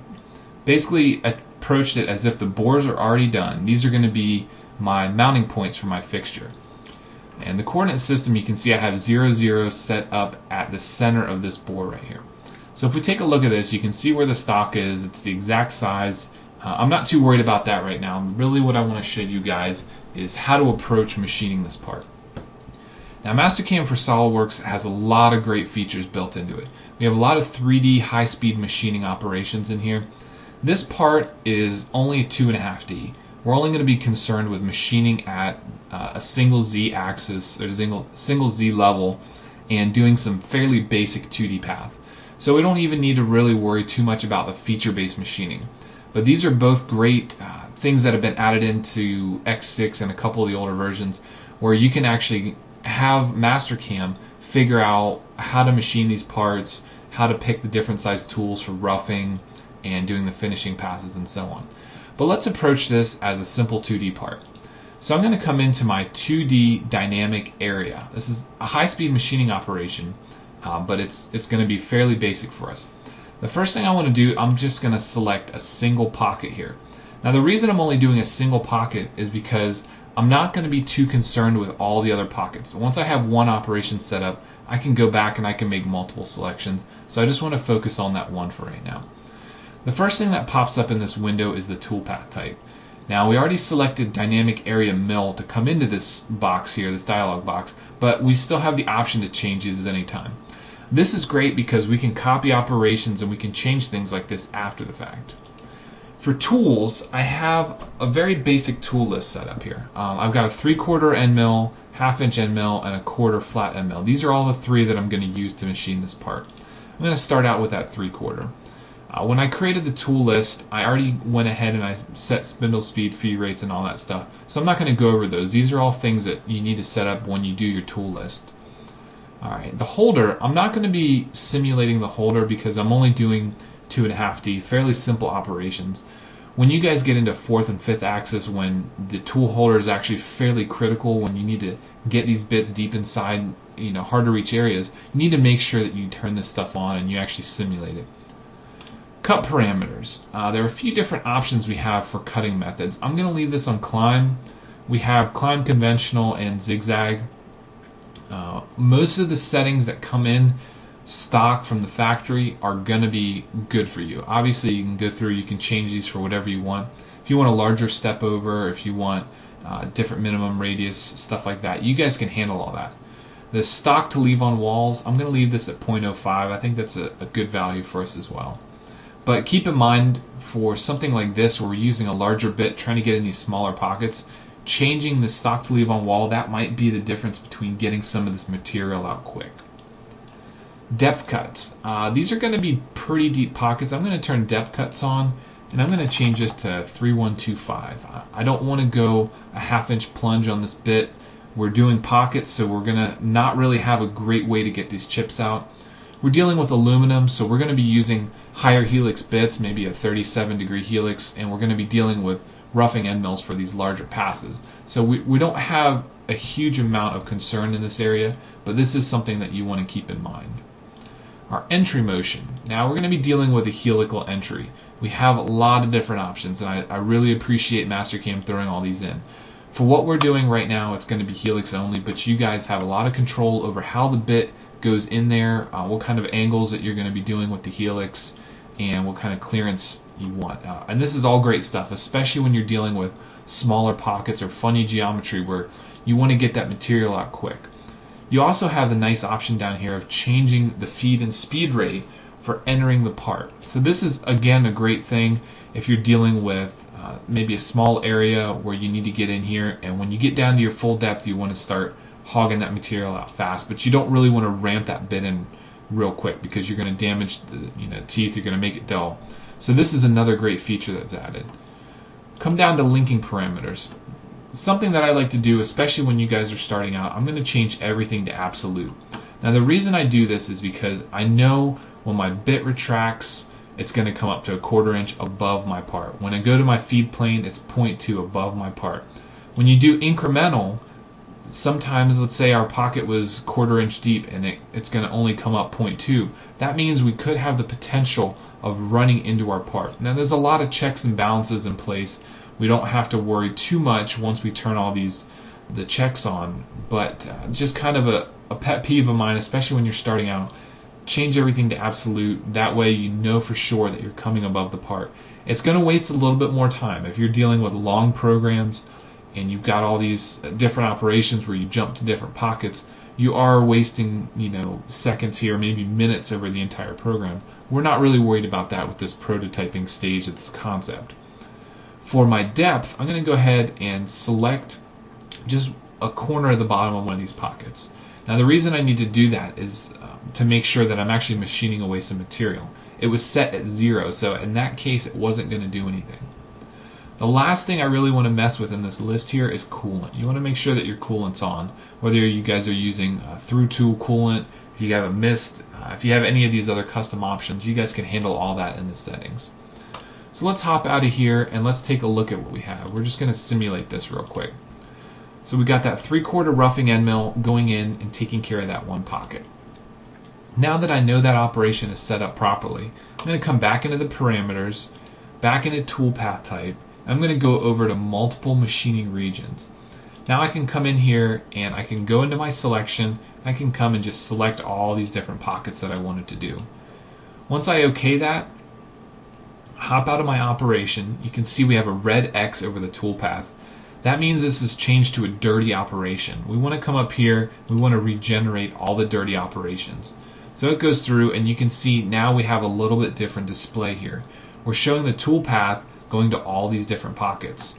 basically approached it as if the bores are already done. These are going to be my mounting points for my fixture. And the coordinate system, you can see I have 0, 0 set up at the center of this bore right here. So if we take a look at this, you can see where the stock is. It's the exact size. I'm not too worried about that right now. Really what I want to show you guys is how to approach machining this part. Now Mastercam for SOLIDWORKS has a lot of great features built into it. We have a lot of 3D high-speed machining operations in here. This part is only a 2.5D. We're only going to be concerned with machining at a single Z axis or single Z level and doing some fairly basic 2D paths. So we don't even need to really worry too much about the feature-based machining. But these are both great things that have been added into X6 and a couple of the older versions, where you can actually have Mastercam figure out how to machine these parts, how to pick the different size tools for roughing and doing the finishing passes and so on. But let's approach this as a simple 2D part. So I'm going to come into my 2D dynamic area. This is a high-speed machining operation, but it's going to be fairly basic for us. The first thing I want to do, I'm just going to select a single pocket here. Now the reason I'm only doing a single pocket is because I'm not going to be too concerned with all the other pockets. Once I have one operation set up, I can go back and I can make multiple selections. So I just want to focus on that one for right now. The first thing that pops up in this window is the toolpath type. Now we already selected dynamic area mill to come into this box here, this dialog box, but we still have the option to change these at any time. This is great because we can copy operations and we can change things like this after the fact. For tools, I have a very basic tool list set up here. I've got a 3/4 end mill, 1/2 inch end mill, and a 1/4 flat end mill. These are all the three that I'm going to use to machine this part. I'm going to start out with that 3/4. When I created the tool list, I already went ahead and I set spindle speed, feed rates, and all that stuff. So I'm not going to go over those. These are all things that you need to set up when you do your tool list. Alright, the holder, I'm not going to be simulating the holder because I'm only doing 2.5D, fairly simple operations. When you guys get into 4th and 5th axis, when the tool holder is actually fairly critical, when you need to get these bits deep inside, hard to reach areas, you need to make sure that you turn this stuff on and you actually simulate it. A Cut parameters. There are a few different options we have for cutting methods. I'm going to leave this on climb. We have climb conventional and zigzag. Most of the settings that come in stock from the factory are going to be good for you. Obviously you can go through, you can change these for whatever you want. If you want a larger step over, if you want different minimum radius, stuff like that, you guys can handle all that. The stock to leave on walls, I'm going to leave this at 0.05. I think that's a good value for us as well. But keep in mind, for something like this where we're using a larger bit trying to get in these smaller pockets, changing the stock to leave on wall, that might be the difference between getting some of this material out quick. Depth cuts. These are going to be pretty deep pockets. I'm going to turn depth cuts on, and I'm going to change this to 3125. I don't want to go a ½ inch plunge on this bit. We're doing pockets, so we're going to not really have a great way to get these chips out. We're dealing with aluminum, so we're going to be using higher helix bits, maybe a 37-degree helix, and we're going to be dealing with roughing end mills for these larger passes. So we don't have a huge amount of concern in this area, but this is something that you want to keep in mind. Our entry motion. Now we're going to be dealing with a helical entry. We have a lot of different options, and I really appreciate Mastercam throwing all these in. For what we're doing right now, it's going to be helix only, but you guys have a lot of control over how the bit goes in there, what kind of angles that you're going to be doing with the helix, and what kind of clearance you want. And this is all great stuff, especially when you're dealing with smaller pockets or funny geometry where you want to get that material out quick. You also have the nice option down here of changing the feed and speed rate for entering the part. So this is again a great thing if you're dealing with maybe a small area where you need to get in here, and when you get down to your full depth you want to start hogging that material out fast, but you don't really want to ramp that bit in real quick because you're going to damage the teeth, you're going to make it dull. So this is another great feature that's added. Come down to linking parameters. Something that I like to do, especially when you guys are starting out, I'm going to change everything to absolute. Now the reason I do this is because I know when my bit retracts, it's going to come up to 1/4 inch above my part. When I go to my feed plane, it's 0.2 above my part. When you do incremental, sometimes let's say our pocket was 1/4 inch deep and it's going to only come up 0.2. That means we could have the potential of running into our part. Now there's a lot of checks and balances in place. We don't have to worry too much once we turn all the checks on, but just kind of a pet peeve of mine, especially when you're starting out, change everything to absolute. That way you know for sure that you're coming above the part. It's going to waste a little bit more time. If you're dealing with long programs and you've got all these different operations where you jump to different pockets, you are wasting seconds here, maybe minutes over the entire program. We're not really worried about that with this prototyping stage of this concept. For my depth, I'm going to go ahead and select just a corner of the bottom of one of these pockets. Now the reason I need to do that is to make sure that I'm actually machining away some material. It was set at 0, so in that case it wasn't going to do anything. The last thing I really want to mess with in this list here is coolant. You want to make sure that your coolant's on, whether you guys are using through tool coolant, if you have a mist, if you have any of these other custom options, you guys can handle all that in the settings. So let's hop out of here and let's take a look at what we have. We're just going to simulate this real quick. So we got that 3/4 roughing end mill going in and taking care of that one pocket. Now that I know that operation is set up properly, I'm going to come back into the parameters, back into toolpath type. I'm going to go over to multiple machining regions. Now I can come in here and I can go into my selection. I can come and just select all these different pockets that I wanted to do. Once I OK that, hop out of my operation. You can see we have a red X over the toolpath. That means this is changed to a dirty operation. We want to come up here, we want to regenerate all the dirty operations. So it goes through and you can see now we have a little bit different display here. We're showing the toolpath going to all these different pockets.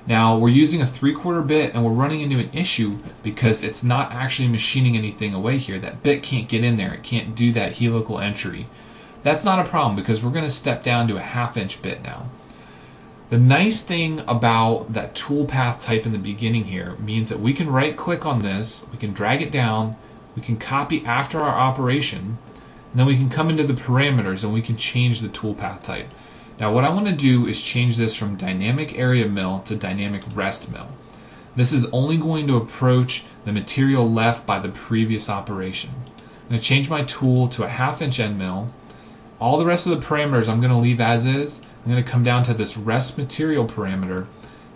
Now we're using a 3/4 bit and we're running into an issue because it's not actually machining anything away here. That bit can't get in there, it can't do that helical entry. That's not a problem because we're going to step down to a 1/2 inch bit now. The nice thing about that toolpath type in the beginning here means that we can right click on this, we can drag it down, we can copy after our operation, and then we can come into the parameters and we can change the toolpath type. Now what I want to do is change this from dynamic area mill to dynamic rest mill. This is only going to approach the material left by the previous operation. I'm going to change my tool to a 1/2 inch end mill, All the rest of the parameters I'm going to leave as is. I'm going to come down to this rest material parameter.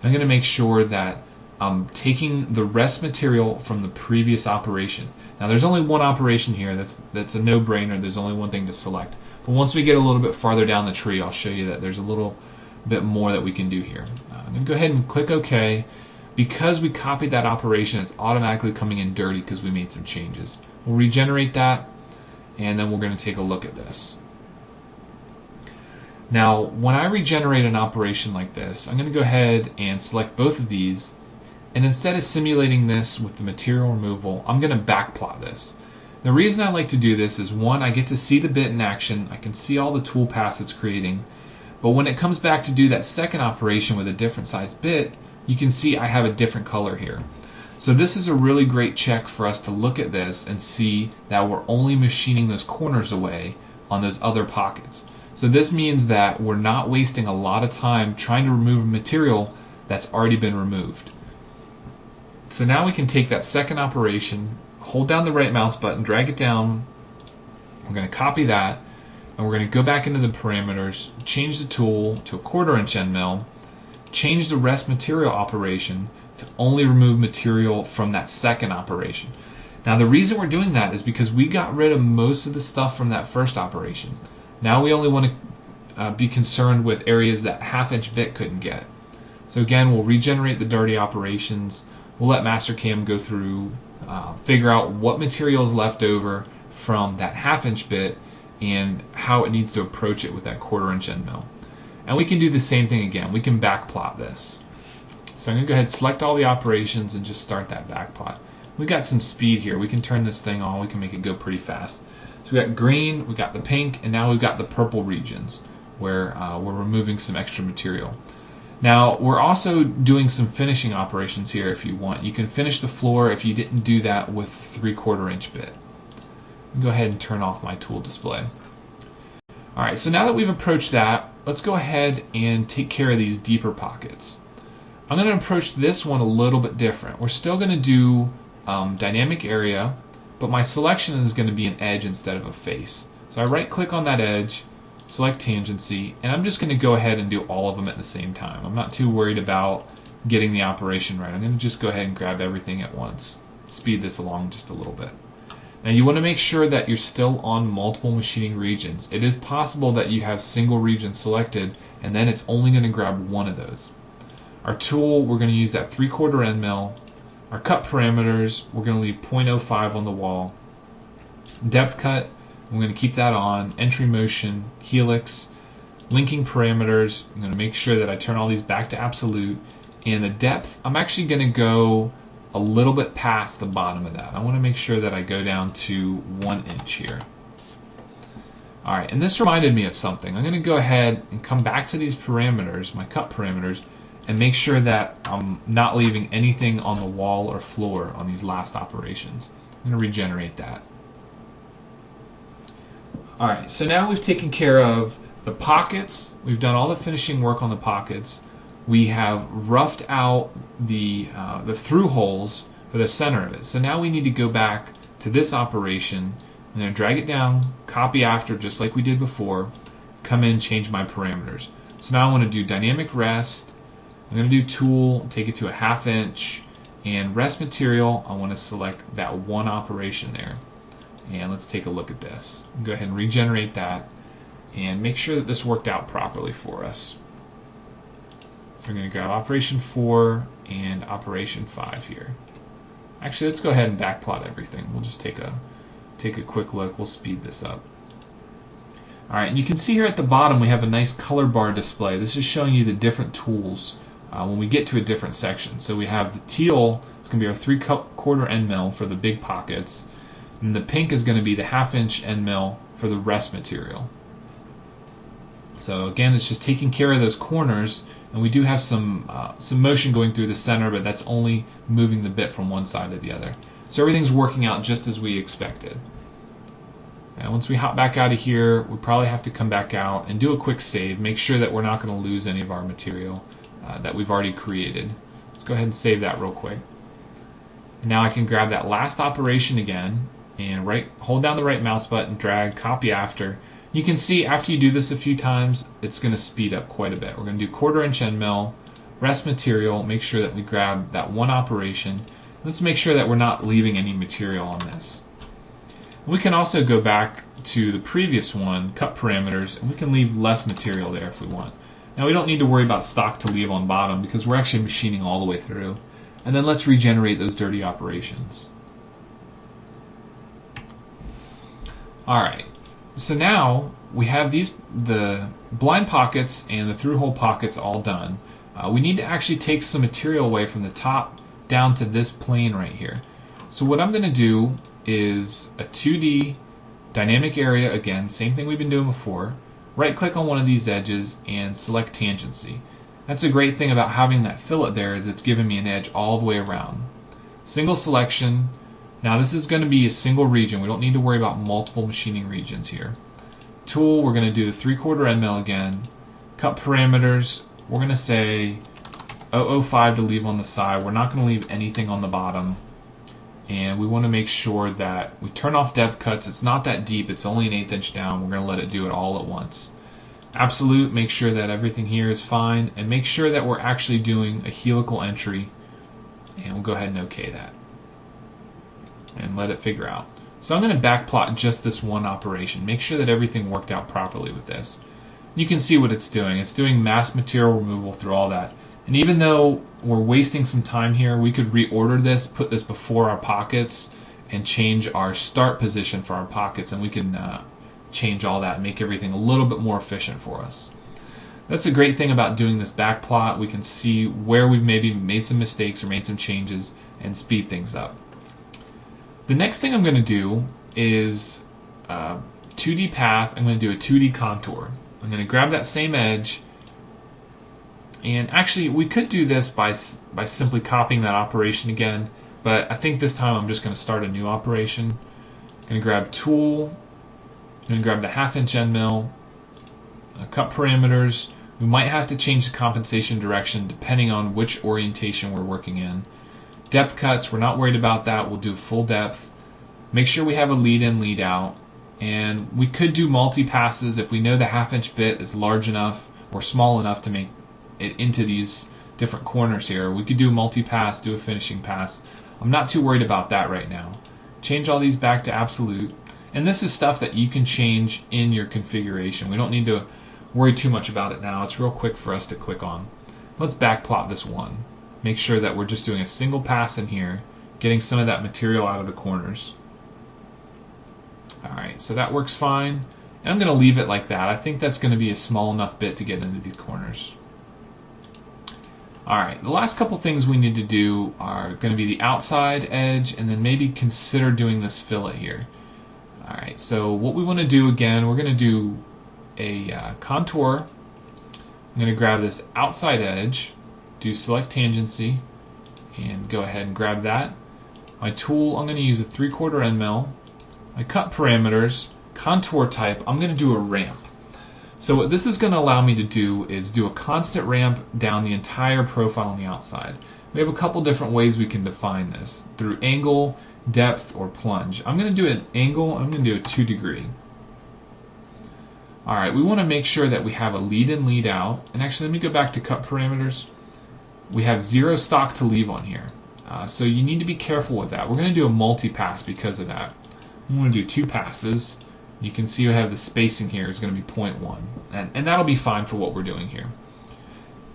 I'm going to make sure that I'm taking the rest material from the previous operation. Now there's only one operation here, that's a no-brainer, there's only one thing to select. But once we get a little bit farther down the tree, I'll show you that there's a little bit more that we can do here. I'm going to go ahead and click OK. Because we copied that operation, it's automatically coming in dirty because we made some changes. We'll regenerate that, and then we're going to take a look at this. Now, when I regenerate an operation like this, I'm going to go ahead and select both of these, and instead of simulating this with the material removal, I'm going to backplot this. The reason I like to do this is, one, I get to see the bit in action, I can see all the tool paths it's creating, but when it comes back to do that second operation with a different size bit, you can see I have a different color here. So this is a really great check for us to look at this and see that we're only machining those corners away on those other pockets. So this means that we're not wasting a lot of time trying to remove material that's already been removed. So now we can take that second operation, hold down the right mouse button, drag it down, we're going to copy that, and we're going to go back into the parameters, change the tool to a 1/4 inch end mill, change the rest material operation to only remove material from that second operation. Now the reason we're doing that is because we got rid of most of the stuff from that first operation. Now we only want to be concerned with areas that 1/2 inch bit couldn't get. So again, we'll regenerate the dirty operations, we'll let Mastercam go through, figure out what material is left over from that 1/2 inch bit and how it needs to approach it with that 1/4 inch end mill. And we can do the same thing again. We can backplot this. So I'm going to go ahead and select all the operations and just start that backplot. We got some speed here. We can turn this thing on. We can make it go pretty fast. So we got green, we got the pink, and now we've got the purple regions where we're removing some extra material. Now we're also doing some finishing operations here if you want. You can finish the floor if you didn't do that with 3/4 inch bit. Go ahead and turn off my tool display. Alright, so now that we've approached that, let's go ahead and take care of these deeper pockets. I'm going to approach this one a little bit different. We're still going to do dynamic area, but my selection is going to be an edge instead of a face. So I right click on that edge, select tangency, and I'm just going to go ahead and do all of them at the same time. I'm not too worried about getting the operation right. I'm going to just go ahead and grab everything at once. Speed this along just a little bit. Now you want to make sure that you're still on multiple machining regions. It is possible that you have single regions selected and then it's only going to grab one of those. Our tool, we're going to use that 3/4 end mill. Our cut parameters, we're going to leave 0.05 on the wall. Depth cut, we're going to keep that on. Entry motion, helix, linking parameters, I'm going to make sure that I turn all these back to absolute. And the depth, I'm actually going to go a little bit past the bottom of that. I want to make sure that I go down to 1 inch here. Alright, and this reminded me of something. I'm going to go ahead and come back to these parameters, my cut parameters, and make sure that I'm not leaving anything on the wall or floor on these last operations. I'm going to regenerate that. Alright, so now we've taken care of the pockets. We've done all the finishing work on the pockets. We have roughed out the through holes for the center of it. So now we need to go back to this operation. I'm going to drag it down, copy after just like we did before, come in, change my parameters. So now I want to do dynamic rest. I'm going to do tool, take it to a 1/2 inch, and rest material, I want to select that one operation there. And let's take a look at this. Go ahead and regenerate that and make sure that this worked out properly for us. So we're going to grab operation 4 and operation 5 here. Actually, let's go ahead and backplot everything. We'll just take a quick look. We'll speed this up. Alright, and you can see here at the bottom we have a nice color bar display. This is showing you the different tools when we get to a different section. So we have the teal, it's going to be our 3/4 end mill for the big pockets, and the pink is going to be the 1/2 inch end mill for the rest material. So again, it's just taking care of those corners, and we do have some motion going through the center, but that's only moving the bit from one side to the other. So everything's working out just as we expected. And once we hop back out of here, we probably have to come back out and do a quick save, make sure that we're not going to lose any of our material that we've already created. Let's go ahead and save that real quick. And now I can grab that last operation again and hold down the right mouse button, drag, copy after, You can see after you do this a few times, it's going to speed up quite a bit. We're going to do 1/4 inch end mill, rest material, make sure that we grab that one operation. Let's make sure that we're not leaving any material on this. We can also go back to the previous one, cut parameters, and we can leave less material there if we want. Now we don't need to worry about stock to leave on bottom because we're actually machining all the way through. And then let's regenerate those dirty operations. Alright, so now we have the blind pockets and the through hole pockets all done. We need to actually take some material away from the top down to this plane right here. So what I'm going to do is a 2D dynamic area again, same thing we've been doing before. Right click on one of these edges and select tangency. That's a great thing about having that fillet there, is it's giving me an edge all the way around. Single selection. Now this is going to be a single region. We don't need to worry about multiple machining regions here. Tool, we're going to do the 3/4 end mill again. Cut parameters, we're going to say 0.05 to leave on the side. We're not going to leave anything on the bottom. And we want to make sure that we turn off depth cuts. It's not that deep, it's only an 1/8 inch down. We're going to let it do it all at once. Absolute, make sure that everything here is fine, and make sure that we're actually doing a helical entry, and we'll go ahead and OK that and let it figure out. So I'm going to backplot just this one operation. Make sure that everything worked out properly with this. You can see what it's doing. It's doing mass material removal through all that. And even though we're wasting some time here, we could reorder this, put this before our pockets, and change our start position for our pockets, and we can change all that and make everything a little bit more efficient for us. That's a great thing about doing this back plot. We can see where we've maybe made some mistakes or made some changes and speed things up. The next thing I'm going to do is 2D path. I'm going to do a 2D contour. I'm going to grab that same edge, and actually we could do this by simply copying that operation again, but I think this time I'm just going to start a new operation. I'm going to grab tool, I'm going to grab the 1/2 inch end mill, cut parameters. We might have to change the compensation direction depending on which orientation we're working in. Depth cuts, we're not worried about that. We'll do full depth. Make sure we have a lead in, lead out. And we could do multi-passes if we know the 1/2 inch bit is large enough or small enough to make it into these different corners here. We could do a multi-pass, do a finishing pass. I'm not too worried about that right now. Change all these back to absolute. And this is stuff that you can change in your configuration. We don't need to worry too much about it now. It's real quick for us to click on. Let's backplot this one. Make sure that we're just doing a single pass in here, getting some of that material out of the corners. Alright, so that works fine. And I'm going to leave it like that. I think that's going to be a small enough bit to get into these corners. Alright, the last couple things we need to do are going to be the outside edge, and then maybe consider doing this fillet here. Alright, so what we want to do again, we're going to do a contour. I'm going to grab this outside edge, do select tangency, and go ahead and grab that. My tool, I'm going to use a 3/4 end mill. My cut parameters, contour type, I'm going to do a ramp. So what this is going to allow me to do is do a constant ramp down the entire profile on the outside. We have a couple different ways we can define this, through angle, depth, or plunge. I'm going to do an angle, I'm going to do a 2 degree. Alright, we want to make sure that we have a lead in, lead out. And actually, let me go back to cut parameters. We have 0 stock to leave on here. So you need to be careful with that. We're going to do a multi-pass because of that. I'm going to do 2 passes. You can see we have the spacing here is going to be 0.1. And that'll be fine for what we're doing here.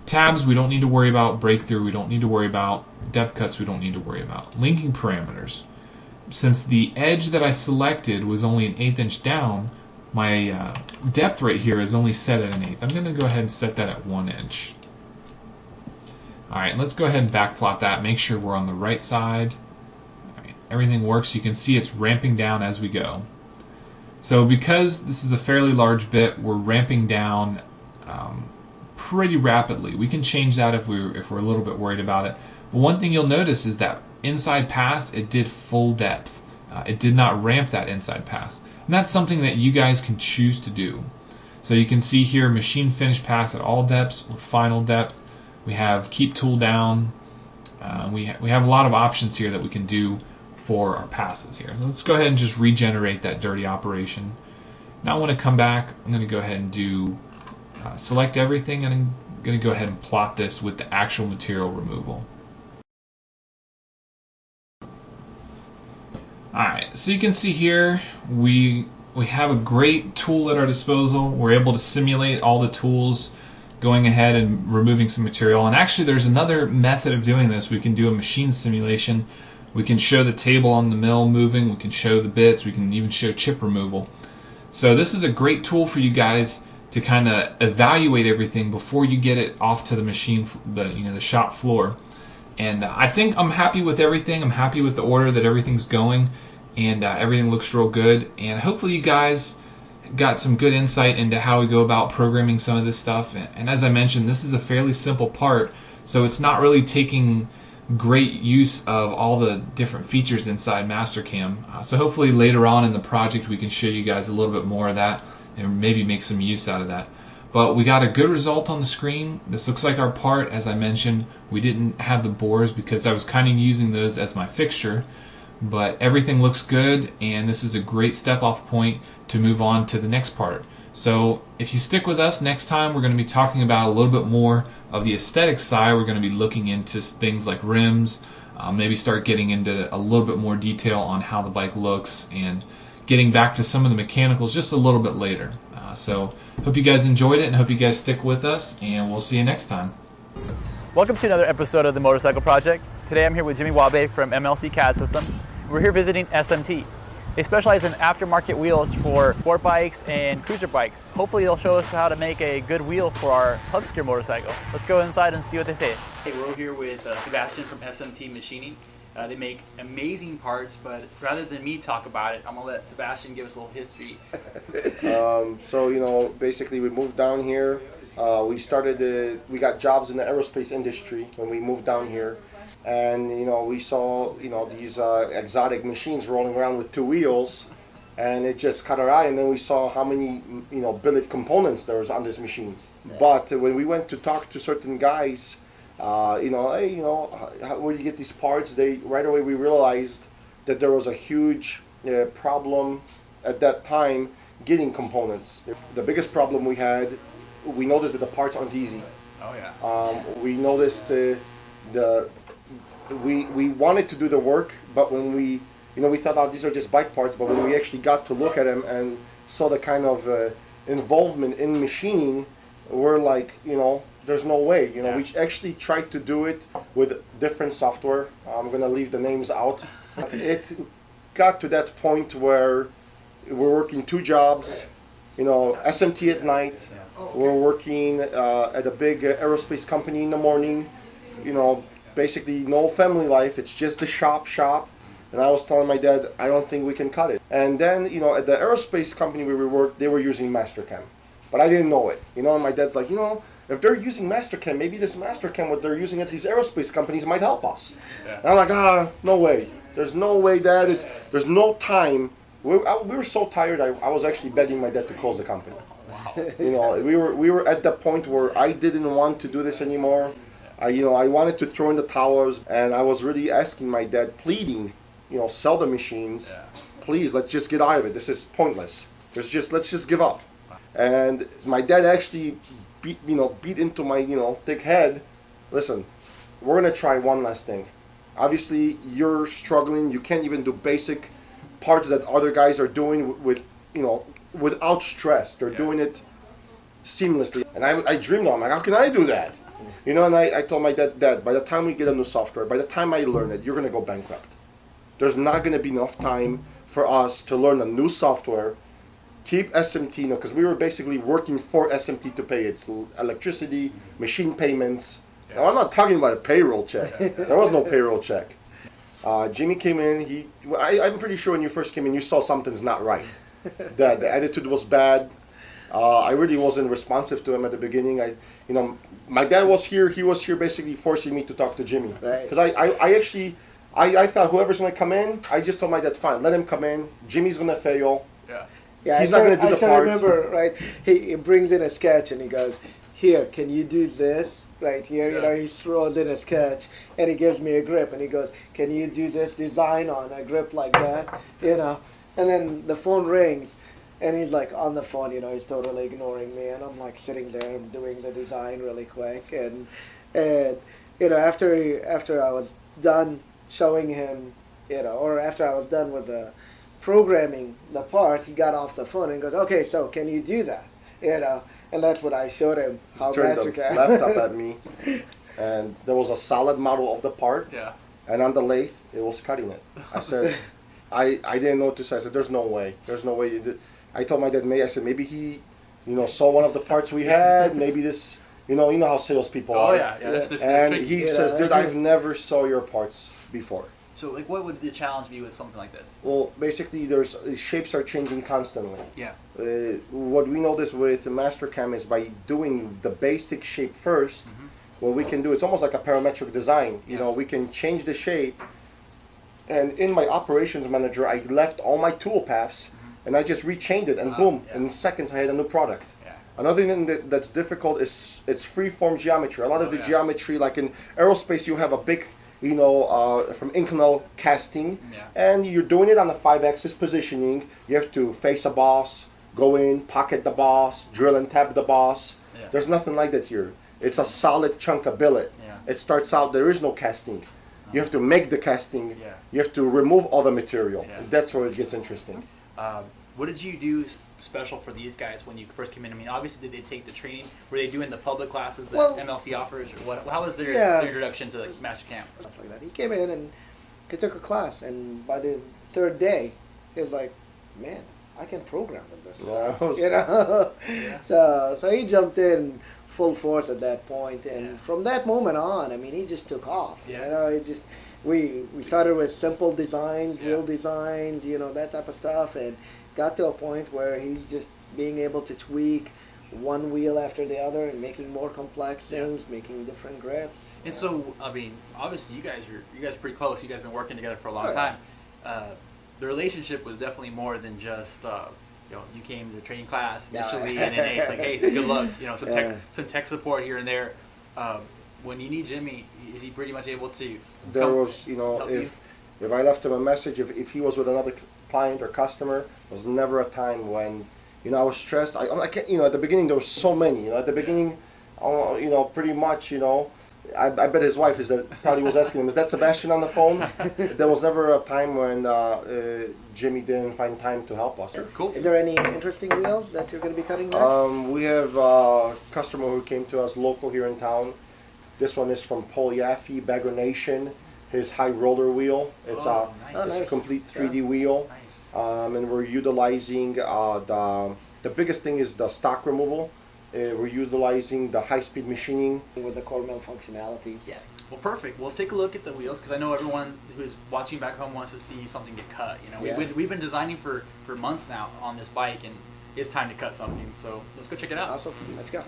Tabs, we don't need to worry about. Breakthrough, we don't need to worry about. Depth cuts, we don't need to worry about. Linking parameters. Since the edge that I selected was only an 1/8 inch down, my depth right here is only set at an 1/8. I'm going to go ahead and set that at 1 inch. Alright, let's go ahead and backplot that. Make sure we're on the right side. Alright, everything works. You can see it's ramping down as we go. So because this is a fairly large bit, we're ramping down pretty rapidly. We can change that if we're a little bit worried about it. But one thing you'll notice is that inside pass, it did full depth. It did not ramp that inside pass. And that's something that you guys can choose to do. So you can see here, machine finish pass at all depths or final depth. We have keep tool down. We have a lot of options here that we can do for our passes here. So let's go ahead and just regenerate that dirty operation. Now I want to come back. I'm going to go ahead and do select everything, and I'm going to go ahead and plot this with the actual material removal. Alright, so you can see here we have a great tool at our disposal. We're able to simulate all the tools, going ahead and removing some material. And actually there's another method of doing this. We can do a machine simulation. We can show the table on the mill moving, we can show the bits, we can even show chip removal. So this is a great tool for you guys to kind of evaluate everything before you get it off to the machine, the shop floor. And I think I'm happy with everything. I'm happy with the order that everything's going, and everything looks real good. And hopefully you guys got some good insight into how we go about programming some of this stuff. And as I mentioned, this is a fairly simple part, so it's not really taking great use of all the different features inside Mastercam. So hopefully later on in the project we can show you guys a little bit more of that and maybe make some use out of that. But we got a good result on the screen. This looks like our part. As I mentioned, we didn't have the bores because I was kind of using those as my fixture. But everything looks good, and this is a great step off point to move on to the next part. So if you stick with us, next time we're going to be talking about a little bit more of the aesthetic side. We're going to be looking into things like rims, maybe start getting into a little bit more detail on how the bike looks, and getting back to some of the mechanicals just a little bit later. So hope you guys enjoyed it, and hope you guys stick with us, and we'll see you next time. Welcome to another episode of the Motorcycle Project. Today I'm here with Jimmy Wabe from MLC CAD Systems. We're here visiting SMT. They specialize in aftermarket wheels for sport bikes and cruiser bikes. Hopefully they'll show us how to make a good wheel for our hub steer motorcycle. Let's go inside and see what they say. Hey, we're here with Sebastian from SMT Machining. They make amazing parts, but rather than me talk about it, I'm going to let Sebastian give us a little history. So, basically we moved down here. We got jobs in the aerospace industry when we moved down here. And, we saw, these exotic machines rolling around with two wheels, and it just caught our eye. And then we saw how many, billet components there was on these machines. Yeah. But when we went to talk to certain guys, hey, where do you get these parts? Right away we realized that there was a huge problem at that time getting components. The biggest problem we had, we noticed that the parts aren't easy. Oh yeah. We noticed we wanted to do the work, but when we thought, oh, these are just bike parts, but when we actually got to look at them and saw the kind of involvement in machining, we're like, there's no way. Yeah. We actually tried to do it with different software. I'm going to leave the names out. It got to that point where we're working two jobs, SMT at night. We're working at a big aerospace company in the morning. Basically no family life. It's just the shop. And I was telling my dad, I don't think we can cut it. And then, at the aerospace company where we worked, they were using Mastercam. But I didn't know it. And my dad's like, if they're using Mastercam, maybe this Mastercam, what they're using at these aerospace companies might help us. Yeah. And I'm like, no way. There's no way, Dad. There's no time. We were so tired, I was actually begging my dad to close the company. Wow. We were at the point where I didn't want to do this anymore. I wanted to throw in the towels, and I was really asking my dad, pleading, sell the machines. Yeah. Please, let's just get out of it. This is pointless. Let's just give up. And my dad actually beat into my, thick head. Listen, we're going to try one last thing. Obviously, you're struggling. You can't even do basic parts that other guys are doing without stress. They're doing it seamlessly. And I dreamed on, like, how can I do that? And I told my dad, by the time we get a new software, by the time I learn it, you're going to go bankrupt. There's not going to be enough time for us to learn a new software, keep SMT, because we were basically working for SMT to pay its electricity, machine payments. Yeah. Now, I'm not talking about a payroll check. There was no payroll check. Jimmy came in. I'm pretty sure when you first came in, you saw something's not right. The attitude was bad. I really wasn't responsive to him at the beginning. My dad was here. He was here basically forcing me to talk to Jimmy. Because I thought whoever's going to come in, I just told my dad, fine, let him come in. Jimmy's going to fail. Yeah, he's not going to do the part. I still remember, right? He brings in a sketch and he goes, here, can you do this? Right here, he throws in a sketch and he gives me a grip and he goes, can you do this design on a grip like that? And then the phone rings And he's like on the phone, you know, he's totally ignoring me, and I'm like sitting there doing the design really quick, and you know, after I was done showing him, you know, or after I was done with the programming the part, he got off the phone and goes, okay, so can you do that? You know, and that's what I showed him, how Turned the Mastercam. laptop at me, and there was a solid model of the part, Yeah. and on the lathe, it was cutting it. I said, I didn't notice. I said, there's no way. There's no way. I told my dad, I said, maybe he, you know, saw one of the parts we had. Maybe this, you know how salespeople Oh are. yeah, yeah. That's And tricky. he Yeah. says, dude, I've never saw your parts before. So like, what would the challenge be with something like this? Well, basically, shapes are changing constantly. Yeah. What we notice with Mastercam is by doing the basic shape first, what we can do, it's almost like a parametric design. You know, we can change the shape. And in my operations manager, I left all my tool paths, and I just rechained it, and boom, in seconds I had a new product. Yeah. Another thing that's difficult is it's free-form geometry. A lot of the geometry, like in aerospace, you have a big, you know, from Inconel casting, and you're doing it on a 5-axis positioning. You have to face a boss, go in, pocket the boss, drill and tap the boss. Yeah. There's nothing like that here. It's a solid chunk of billet. Yeah. It starts out, there is no casting. You have to make the casting. Yeah. You have to remove all the material. Yeah. That's where it gets interesting. What did you do special for these guys when you first came in? I mean, obviously, did they take the training? Were they doing the public classes that Well, MLC offers, or what? How was their, yeah. their introduction to like, Mastercam? Stuff like that. He came in and he took a class, and by the third day, he was like, "Man, I can program with this." Yeah. stuff," you know. So he jumped in full force at that point, and from that moment on, I mean, he just took off. Yeah. You know, it just we started with simple designs, Yeah. real designs, you know, that type of stuff, and got to a point where he's just being able to tweak one wheel after the other and making more complex things, making different grips. And so, I mean, obviously, you guys are pretty close. You guys have been working together for a long Oh, yeah. time. The relationship was definitely more than just you know, you came to the training class Yeah. initially, and then it's like, hey, so good luck. You know, Yeah. some tech support here and there. When you need Jimmy, is he pretty much able to? There come was, you know, help if I left him a message, if he was with another client or customer, there was never a time when, you know, I was stressed. I can't, you know, at the beginning there was so many. You know, at the beginning, you know, pretty much, you know, I bet his wife probably was asking him, is that Sebastian on the phone? There was never a time when Jimmy didn't find time to help us. Cool. Is there any interesting wheels that you're going to be cutting next? We have a customer who came to us local here in town. This one is from Paul Yaffe, Bagger Nation. His high roller wheel. It's Oh, a nice. it's a Nice. complete 3D wheel. Nice. And we're utilizing the biggest thing is the stock removal. We're utilizing the high-speed machining. With the core mill functionalities. Yeah. Well, perfect. Well, let's take a look at the wheels because I know everyone who's watching back home wants to see something get cut. You know, Yeah. we've been designing for months now on this bike, and it's time to cut something. So let's go check it out. Awesome. Let's go.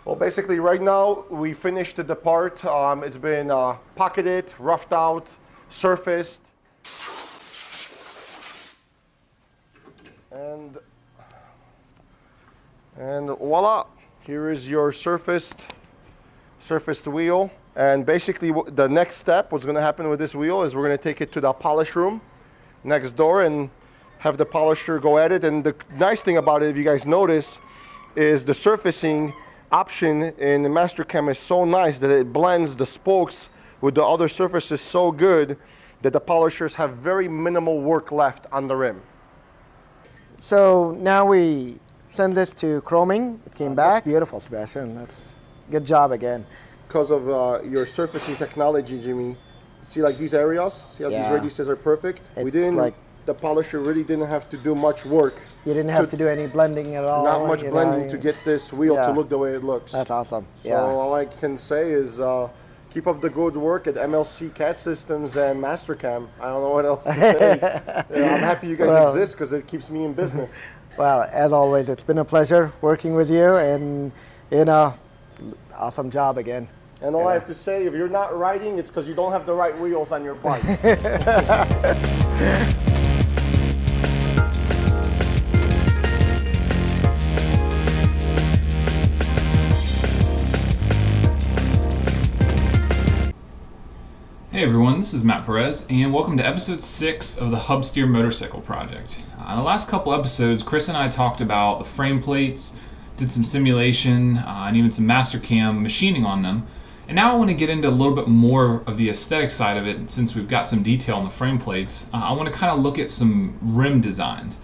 Well, basically, right now we finished the part. It's been pocketed, roughed out, surfaced, and voila! Here is your surfaced wheel. And basically, the next step, what's going to happen with this wheel, is we're going to take it to the polish room next door and have the polisher go at it. And the nice thing about it, if you guys notice, is the surfacing option in the Mastercam is so nice that it blends the spokes with the other surfaces so good that the polishers have very minimal work left on the rim. So now we send this to chroming. It came back. Beautiful, Sebastian. That's good job again. Because of your surfacing technology, Jimmy, see like these areas? See how these radiuses are perfect? The polisher really didn't have to do much work. You didn't have to do any blending at all. Not much blending to get this wheel to look the way it looks. That's awesome. So all I can say is keep up the good work at MLC CAD Systems and Mastercam. I don't know what else to say. I'm happy you guys exist because it keeps me in business. Well, as always, it's been a pleasure working with you, and awesome job again. And all I have to say, if you're not riding, it's because you don't have the right wheels on your bike. Hey everyone, this is Matt Perez, and welcome to episode 6 of the Hubsteer Motorcycle Project. In the last couple episodes, Chris and I talked about the frame plates, did some simulation, and even some Mastercam machining on them. And now I want to get into a little bit more of the aesthetic side of it. Since we've got some detail on the frame plates, I want to kind of look at some rim designs.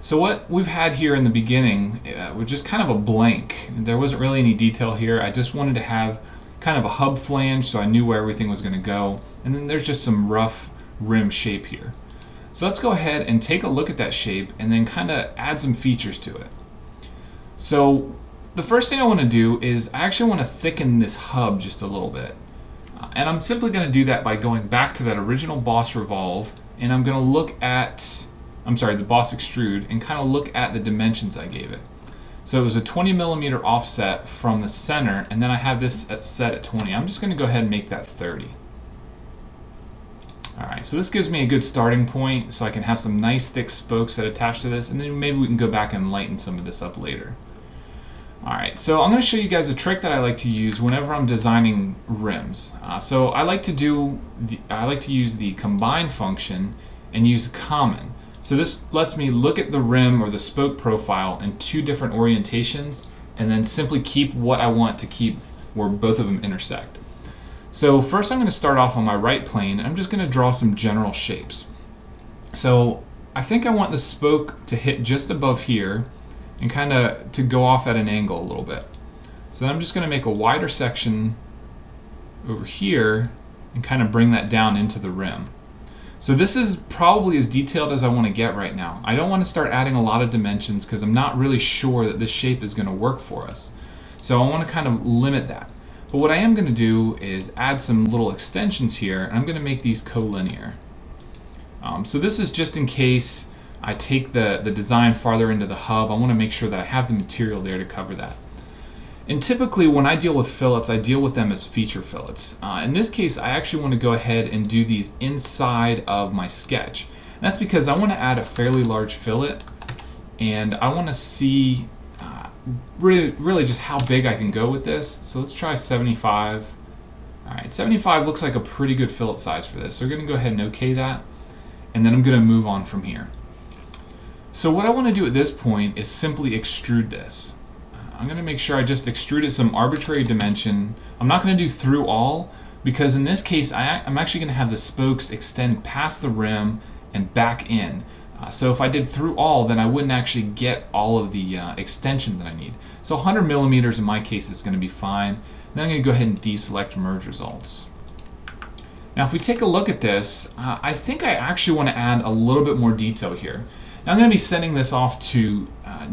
So what we've had here in the beginning was just kind of a blank. There wasn't really any detail here. I just wanted to have kind of a hub flange so I knew where everything was going to go, and then there's just some rough rim shape here. So let's go ahead and take a look at that shape and then kind of add some features to it. So the first thing I want to do is I actually want to thicken this hub just a little bit, and I'm simply going to do that by going back to that original Boss Revolve, and I'm going to look at the Boss Extrude and kind of look at the dimensions I gave it. So it was a 20 millimeter offset from the center, and then I have this set at 20. I'm just going to go ahead and make that 30. Alright, so this gives me a good starting point so I can have some nice thick spokes that attach to this, and then maybe we can go back and lighten some of this up later. Alright, so I'm going to show you guys a trick that I like to use whenever I'm designing rims. So I like to use the combine function and use common. So this lets me look at the rim or the spoke profile in two different orientations and then simply keep what I want to keep where both of them intersect. So first I'm going to start off on my right plane, and I'm just going to draw some general shapes. So I think I want the spoke to hit just above here and kind of to go off at an angle a little bit. So then I'm just going to make a wider section over here and kind of bring that down into the rim. So this is probably as detailed as I want to get right now. I don't want to start adding a lot of dimensions because I'm not really sure that this shape is going to work for us. So I want to kind of limit that. But what I am going to do is add some little extensions here, and I'm going to make these collinear. So this is just in case I take the design farther into the hub. I want to make sure that I have the material there to cover that. And typically when I deal with fillets, I deal with them as feature fillets. In this case, I actually want to go ahead and do these inside of my sketch. And that's because I want to add a fairly large fillet, and I want to see really just how big I can go with this. So let's try 75. Alright, 75 looks like a pretty good fillet size for this. So we're going to go ahead and OK that, and then I'm going to move on from here. So what I want to do at this point is simply extrude this. I'm going to make sure I just extrude it some arbitrary dimension. I'm not going to do through all, because in this case I'm actually going to have the spokes extend past the rim and back in. So if I did through all, then I wouldn't actually get all of the extension that I need. So 100 millimeters in my case is going to be fine. Then I'm going to go ahead and deselect merge results. Now if we take a look at this, I think I actually want to add a little bit more detail here. Now I'm going to be sending this off to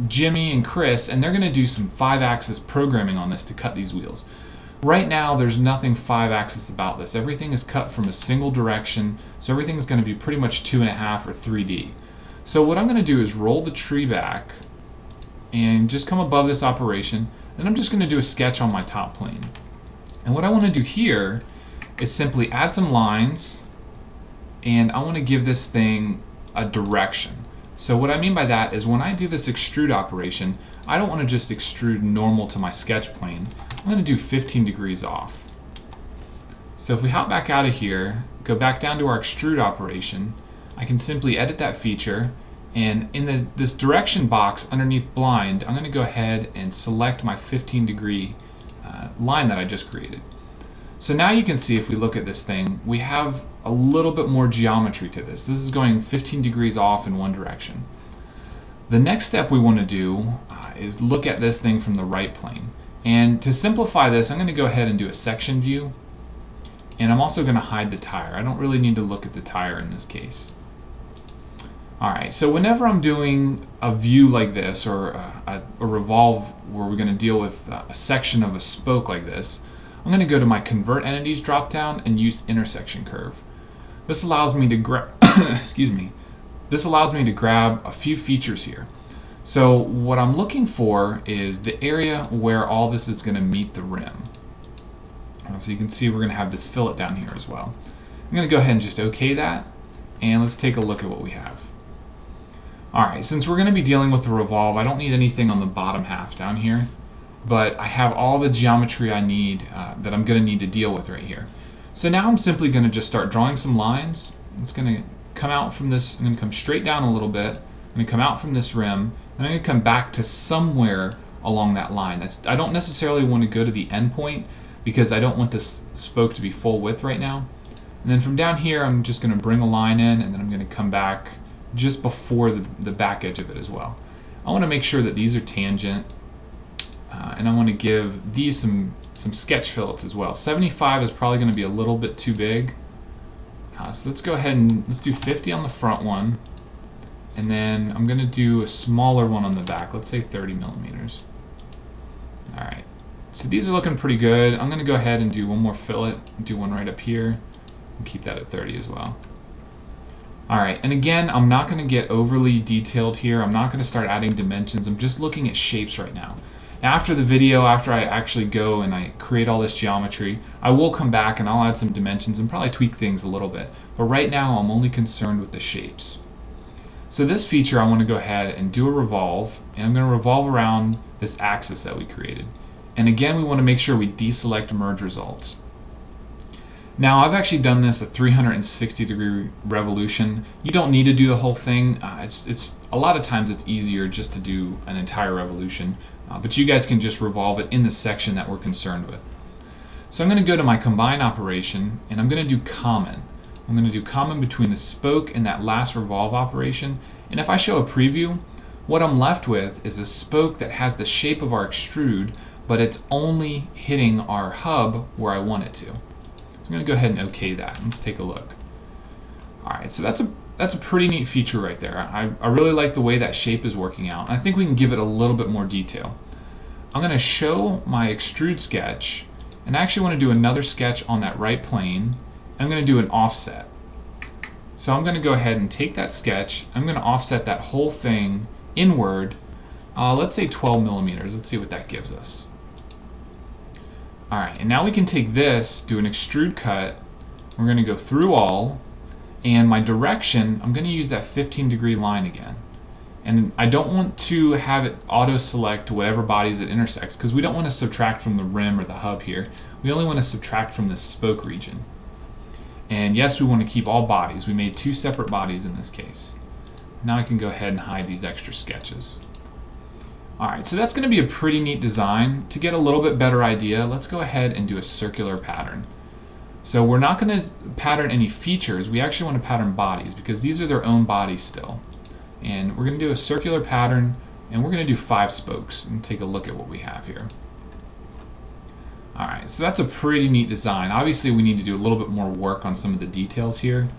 Jimmy and Chris, and they're going to do some 5-axis programming on this to cut these wheels. Right now there's nothing 5-axis about this. Everything is cut from a single direction, so everything is going to be pretty much 2.5 or 3D. So what I'm going to do is roll the tree back and just come above this operation, and I'm just going to do a sketch on my top plane. And what I want to do here is simply add some lines, and I want to give this thing a direction. So what I mean by that is when I do this extrude operation, I don't want to just extrude normal to my sketch plane. I'm going to do 15 degrees off. So if we hop back out of here, go back down to our extrude operation, I can simply edit that feature, And in this direction box underneath blind, I'm going to go ahead and select my 15-degree line that I just created. So now you can see, if we look at this thing, we have a little bit more geometry to this. This is going 15 degrees off in one direction. The next step we want to do is look at this thing from the right plane. And to simplify this, I'm going to go ahead and do a section view. And I'm also going to hide the tire. I don't really need to look at the tire in this case. Alright, so whenever I'm doing a view like this, or a revolve where we're going to deal with a section of a spoke like this, I'm going to go to my Convert Entities drop-down and use Intersection Curve. This allows me to grab This allows me to grab a few features here. So what I'm looking for is the area where all this is going to meet the rim. So you can see we're going to have this fillet down here as well. I'm going to go ahead and just OK that, and let's take a look at what we have. Alright, since we're going to be dealing with the revolve, I don't need anything on the bottom half down here, but I have all the geometry I need that I'm going to need to deal with right here. So now I'm simply going to just start drawing some lines. It's going to come out from this, I'm going to come straight down a little bit, I'm going to come out from this rim, and I'm going to come back to somewhere along that line. I don't necessarily want to go to the end point because I don't want this spoke to be full width right now. And then from down here I'm just going to bring a line in, and then I'm going to come back just before the back edge of it as well. I want to make sure that these are tangent, and I want to give these some sketch fillets as well. 75 is probably going to be a little bit too big, so let's go ahead and let's do 50 on the front one, and then I'm going to do a smaller one on the back. Let's say 30 millimeters. Alright, so these are looking pretty good. I'm going to go ahead and do one more fillet, do one right up here, and keep that at 30 as well. Alright, and again, I'm not going to get overly detailed here. I'm not going to start adding dimensions. I'm just looking at shapes right now. After the video, after I actually go and I create all this geometry, I will come back and I'll add some dimensions and probably tweak things a little bit. But right now, I'm only concerned with the shapes. So this feature, I want to go ahead and do a revolve, and I'm going to revolve around this axis that we created. And again, we want to make sure we deselect merge results. Now, I've actually done this a 360-degree revolution. You don't need to do the whole thing. It's a lot of times it's easier just to do an entire revolution, but you guys can just revolve it in the section that we're concerned with. So I'm going to go to my combine operation, and I'm going to do common. I'm going to do common between the spoke and that last revolve operation. And if I show a preview, what I'm left with is a spoke that has the shape of our extrude, but it's only hitting our hub where I want it to. I'm going to go ahead and OK that. Let's take a look. Alright, so that's a pretty neat feature right there. I really like the way that shape is working out. And I think we can give it a little bit more detail. I'm going to show my extrude sketch, and I actually want to do another sketch on that right plane. I'm going to do an offset. So I'm going to go ahead and take that sketch. I'm going to offset that whole thing inward. Let's say 12 millimeters. Let's see what that gives us. Alright, and now we can take this, do an extrude cut. We're going to go through all, and my direction, I'm going to use that 15-degree line again. And I don't want to have it auto-select whatever bodies it intersects, because we don't want to subtract from the rim or the hub here. We only want to subtract from this spoke region. And yes, we want to keep all bodies. We made two separate bodies in this case. Now I can go ahead and hide these extra sketches. Alright, so that's going to be a pretty neat design. To get a little bit better idea, let's go ahead and do a circular pattern. So we're not going to pattern any features, we actually want to pattern bodies because these are their own bodies still. And we're going to do a circular pattern, and we're going to do 5 spokes and take a look at what we have here. Alright, so that's a pretty neat design. Obviously we need to do a little bit more work on some of the details here.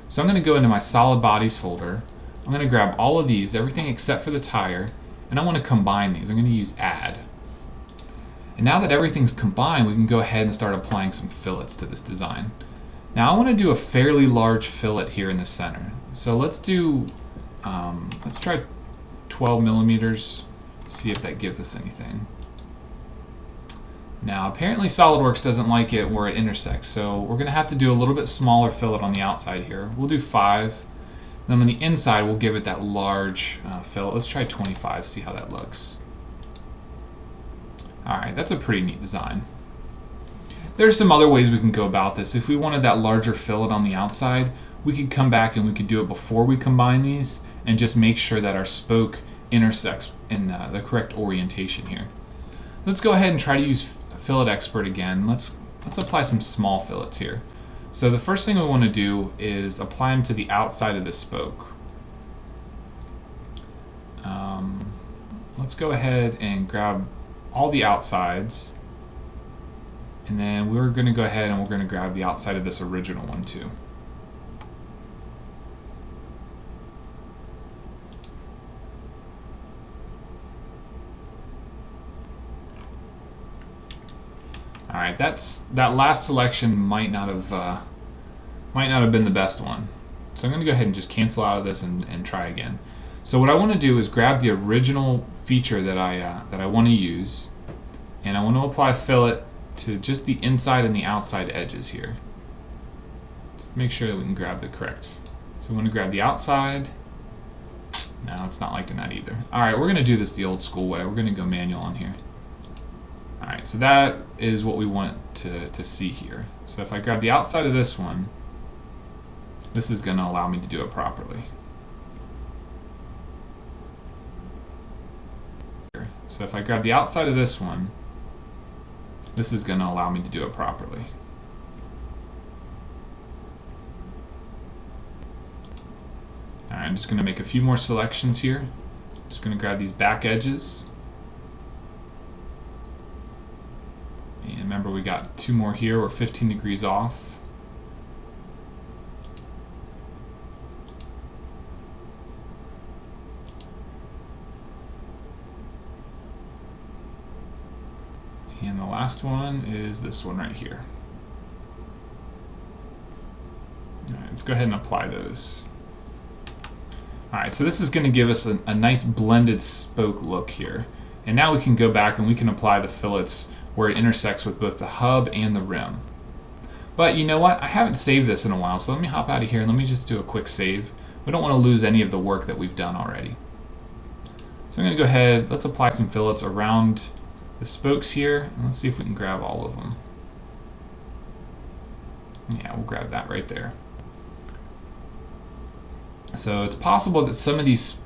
So I'm going to go into my solid bodies folder. I'm going to grab all of these, everything except for the tire, and I want to combine these. I'm going to use add. And now that everything's combined, we can go ahead and start applying some fillets to this design. Now I want to do a fairly large fillet here in the center. So let's do, let's try 12 millimeters, see if that gives us anything. Now apparently SOLIDWORKS doesn't like it where it intersects, so we're going to have to do a little bit smaller fillet on the outside here. We'll do 5. Then on the inside, we'll give it that large fillet. Let's try 25, see how that looks. Alright, that's a pretty neat design. There's some other ways we can go about this. If we wanted that larger fillet on the outside, we could come back and we could do it before we combine these, and just make sure that our spoke intersects in the correct orientation here. Let's go ahead and try to use Fillet Expert again. Let's apply some small fillets here. So the first thing we want to do is apply them to the outside of the spoke. Let's go ahead and grab all the outsides, and then we're going to go ahead and we're going to grab the outside of this original one too. Alright, that last selection might not have been the best one. So I'm going to go ahead and just cancel out of this and try again. So what I want to do is grab the original feature that I want to use, and I want to apply fillet to just the inside and the outside edges here. Let's make sure that we can grab the correct. So I'm going to grab the outside. No, it's not liking that either. Alright, we're going to do this the old school way. We're going to go manual on here. Alright, so that is what we want to see here. So if I grab the outside of this one, this is going to allow me to do it properly. So if I grab the outside of this one, this is going to allow me to do it properly. Alright, I'm just going to make a few more selections here. Just going to grab these back edges. And remember, we got 2 more here. We're 15 degrees off. And the last one is this one right here. Alright, let's go ahead and apply those. Alright, so this is going to give us a nice blended spoke look here. And now we can go back and we can apply the fillets where it intersects with both the hub and the rim. But you know what? I haven't saved this in a while, so let me hop out of here and let me just do a quick save. We don't want to lose any of the work that we've done already. So I'm going to go ahead, let's apply some fillets around the spokes here, and let's see if we can grab all of them. Yeah, we'll grab that right there. So it's possible that some of these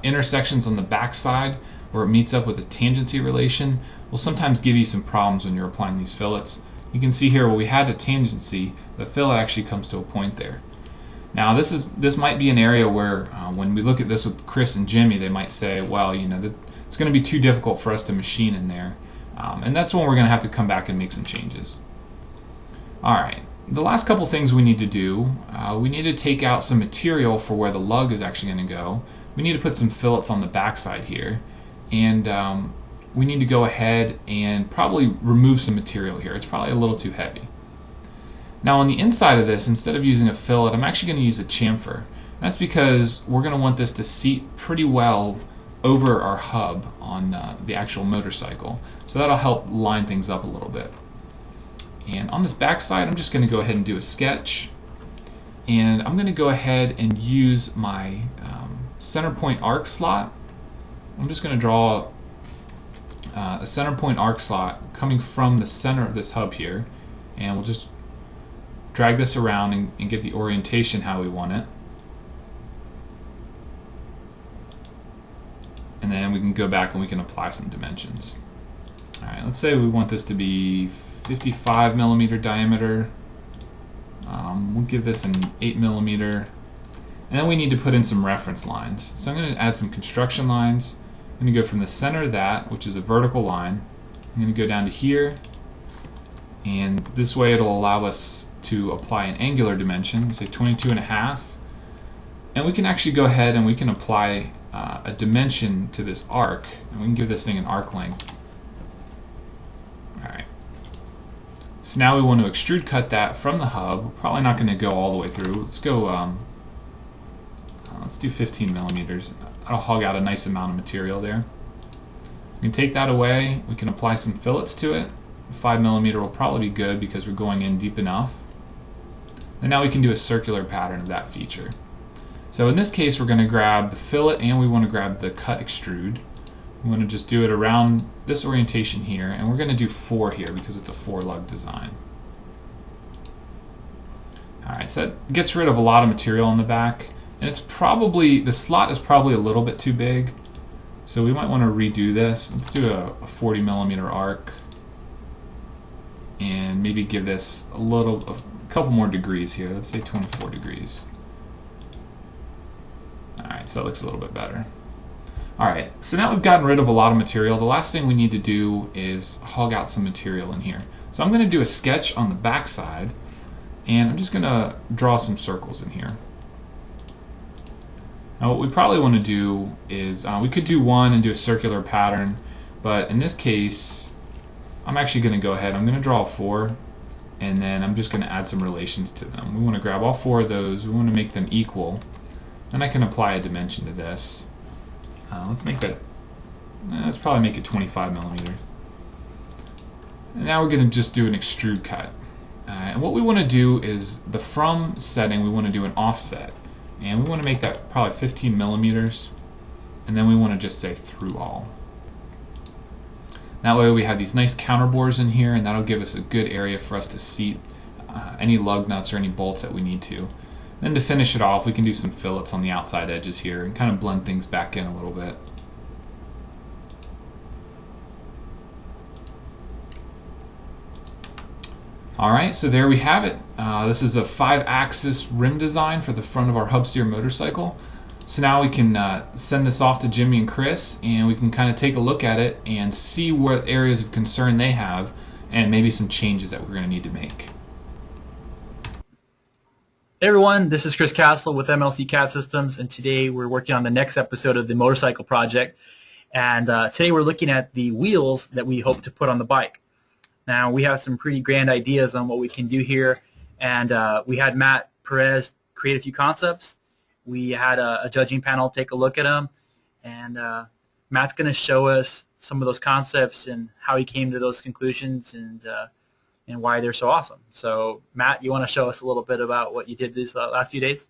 intersections on the back side where it meets up with a tangency relation will sometimes give you some problems when you're applying these fillets. You can see here where we had a tangency, the fillet actually comes to a point there. Now this might be an area where when we look at this with Chris and Jimmy, they might say, well, you know, it's going to be too difficult for us to machine in there. And that's when we're going to have to come back and make some changes. Alright, the last couple things we need to do, we need to take out some material for where the lug is actually going to go. We need to put some fillets on the back side here. And we need to go ahead and probably remove some material here. It's probably a little too heavy. Now on the inside of this, instead of using a fillet, I'm actually going to use a chamfer. That's because we're going to want this to seat pretty well over our hub on the actual motorcycle. So that'll help line things up a little bit. And on this back side, I'm just going to go ahead and do a sketch. And I'm going to go ahead and use my center point arc slot. I'm just going to draw a center point arc slot coming from the center of this hub here, and we'll just drag this around and get the orientation how we want it. And then we can go back and we can apply some dimensions. Alright, let's say we want this to be 55 millimeter diameter. We'll give this an 8 millimeter. And then we need to put in some reference lines. So I'm going to add some construction lines. I'm going to go from the center of that, which is a vertical line. I'm going to go down to here. And this way it'll allow us to apply an angular dimension, say 22.5. And we can actually go ahead and we can apply a dimension to this arc. And we can give this thing an arc length. Alright. So now we want to extrude cut that from the hub. We're probably not going to go all the way through. Let's go, let's do 15 millimeters. That'll hog out a nice amount of material there. We can take that away. We can apply some fillets to it. 5 millimeter will probably be good because we're going in deep enough. And now we can do a circular pattern of that feature. So in this case, we're going to grab the fillet and we want to grab the cut extrude. We want to just do it around this orientation here, and we're going to do 4 here because it's a 4-lug design. Alright, so that gets rid of a lot of material on the back, And it's probably, the slot is probably a little bit too big. So we might want to redo this. Let's do a 40 millimeter arc. And maybe give this a couple more degrees here. Let's say 24 degrees. Alright, so that looks a little bit better. Alright, so now we've gotten rid of a lot of material. The last thing we need to do is hog out some material in here. So I'm going to do a sketch on the back side, and I'm just going to draw some circles in here. Now what we probably want to do is, we could do one and do a circular pattern, but in this case, I'm actually going to go ahead, I'm going to draw 4, and then I'm just going to add some relations to them. We want to grab all 4 of those, we want to make them equal, then I can apply a dimension to this. Let's make that, let's probably make it 25 millimeters. And now we're going to just do an extrude cut. And what we want to do is the from setting, we want to do an offset. And we want to make that probably 15 millimeters. And then we want to just say through all. That way we have these nice counter bores in here, and that'll give us a good area for us to seat any lug nuts or any bolts that we need to. Then to finish it off, we can do some fillets on the outside edges here and kind of blend things back in a little bit. Alright, so there we have it. This is a 5-axis rim design for the front of our hub steer motorcycle. So now we can send this off to Jimmy and Chris, and we can kind of take a look at it and see what areas of concern they have and maybe some changes that we're going to need to make. Hey everyone, this is Chris Castle with MLC CAD Systems, and today we're working on the next episode of the motorcycle project. And today we're looking at the wheels that we hope to put on the bike. Now we have some pretty grand ideas on what we can do here, and we had Matt Perez create a few concepts. We had a judging panel take a look at them, and Matt's going to show us some of those concepts and how he came to those conclusions and why they're so awesome. So, Matt, you want to show us a little bit about what you did these last few days?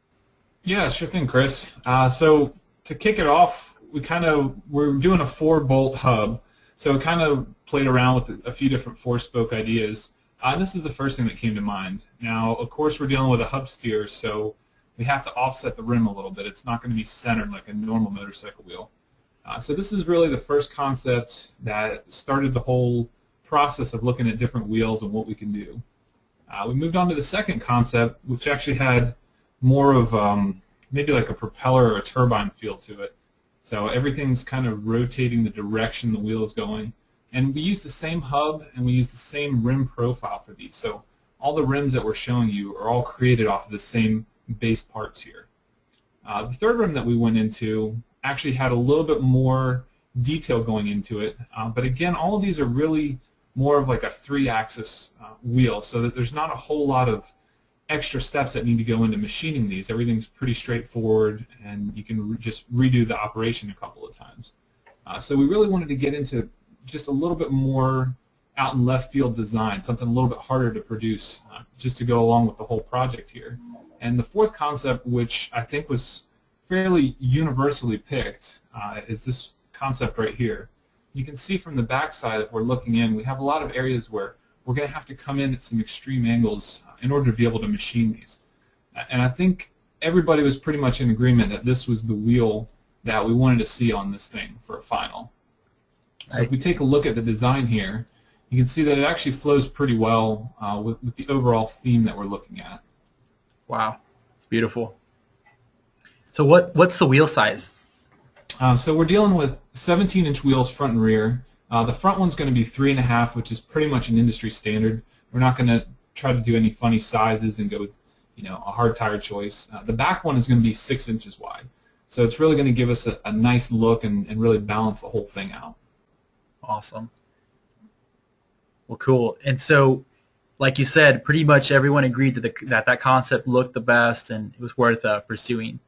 Yeah, sure thing, Chris. So to kick it off, we're doing a 4-bolt hub. So we kind of played around with a few different 4-spoke ideas. And this is the first thing that came to mind. Now, of course, we're dealing with a hub steer, so we have to offset the rim a little bit. It's not going to be centered like a normal motorcycle wheel. So this is really the first concept that started the whole process of looking at different wheels and what we can do. We moved on to the second concept, which actually had more of maybe like a propeller or a turbine feel to it. So everything's kind of rotating the direction the wheel is going. And we use the same hub and we use the same rim profile for these. So all the rims that we're showing you are all created off of the same base parts here. The third rim that we went into actually had a little bit more detail going into it. But again, all of these are really more of like a 3-axis wheel, so that there's not a whole lot of extra steps that need to go into machining these. Everything's pretty straightforward, and you can just redo the operation a couple of times. So we really wanted to get into just a little bit more out in left field design, something a little bit harder to produce, just to go along with the whole project here. And the fourth concept, which I think was fairly universally picked, is this concept right here. You can see from the backside that we're looking in, we have a lot of areas where we're going to have to come in at some extreme angles in order to be able to machine these. And I think everybody was pretty much in agreement that this was the wheel that we wanted to see on this thing for a final. So if we take a look at the design here, you can see that it actually flows pretty well with the overall theme that we're looking at. Wow, it's beautiful. So what's the wheel size? So we're dealing with 17-inch wheels front and rear. The front one's going to be 3.5, which is pretty much an industry standard. We're not going to try to do any funny sizes and go with, a hard tire choice. The back one is going to be 6 inches wide. So it's really going to give us a nice look and really balance the whole thing out. Awesome. Well, cool. And so, like you said, pretty much everyone agreed that concept looked the best and it was worth pursuing.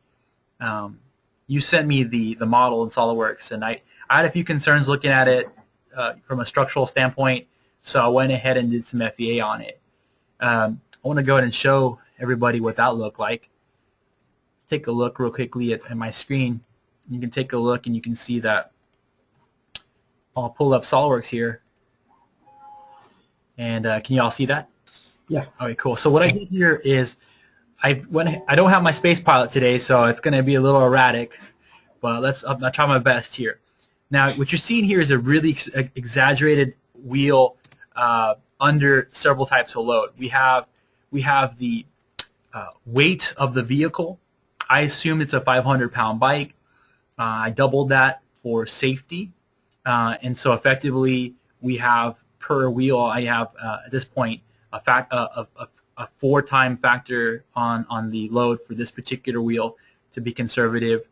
You sent me the model in SOLIDWORKS, and I had a few concerns looking at it from a structural standpoint, so I went ahead and did some FEA on it. I want to go ahead and show everybody what that looked like. Let's take a look real quickly at my screen. You can take a look and you can see that I'll pull up SOLIDWORKS here. And can you all see that? Yeah. Okay, cool. So what I did here is I don't have my space pilot today, so it's going to be a little erratic, but I'll try my best here. Now, what you're seeing here is a really exaggerated wheel under several types of load. We have the weight of the vehicle. I assume it's a 500-pound bike. I doubled that for safety, and so effectively we have per wheel. I have at this point a 4-time factor on the load for this particular wheel to be conservative.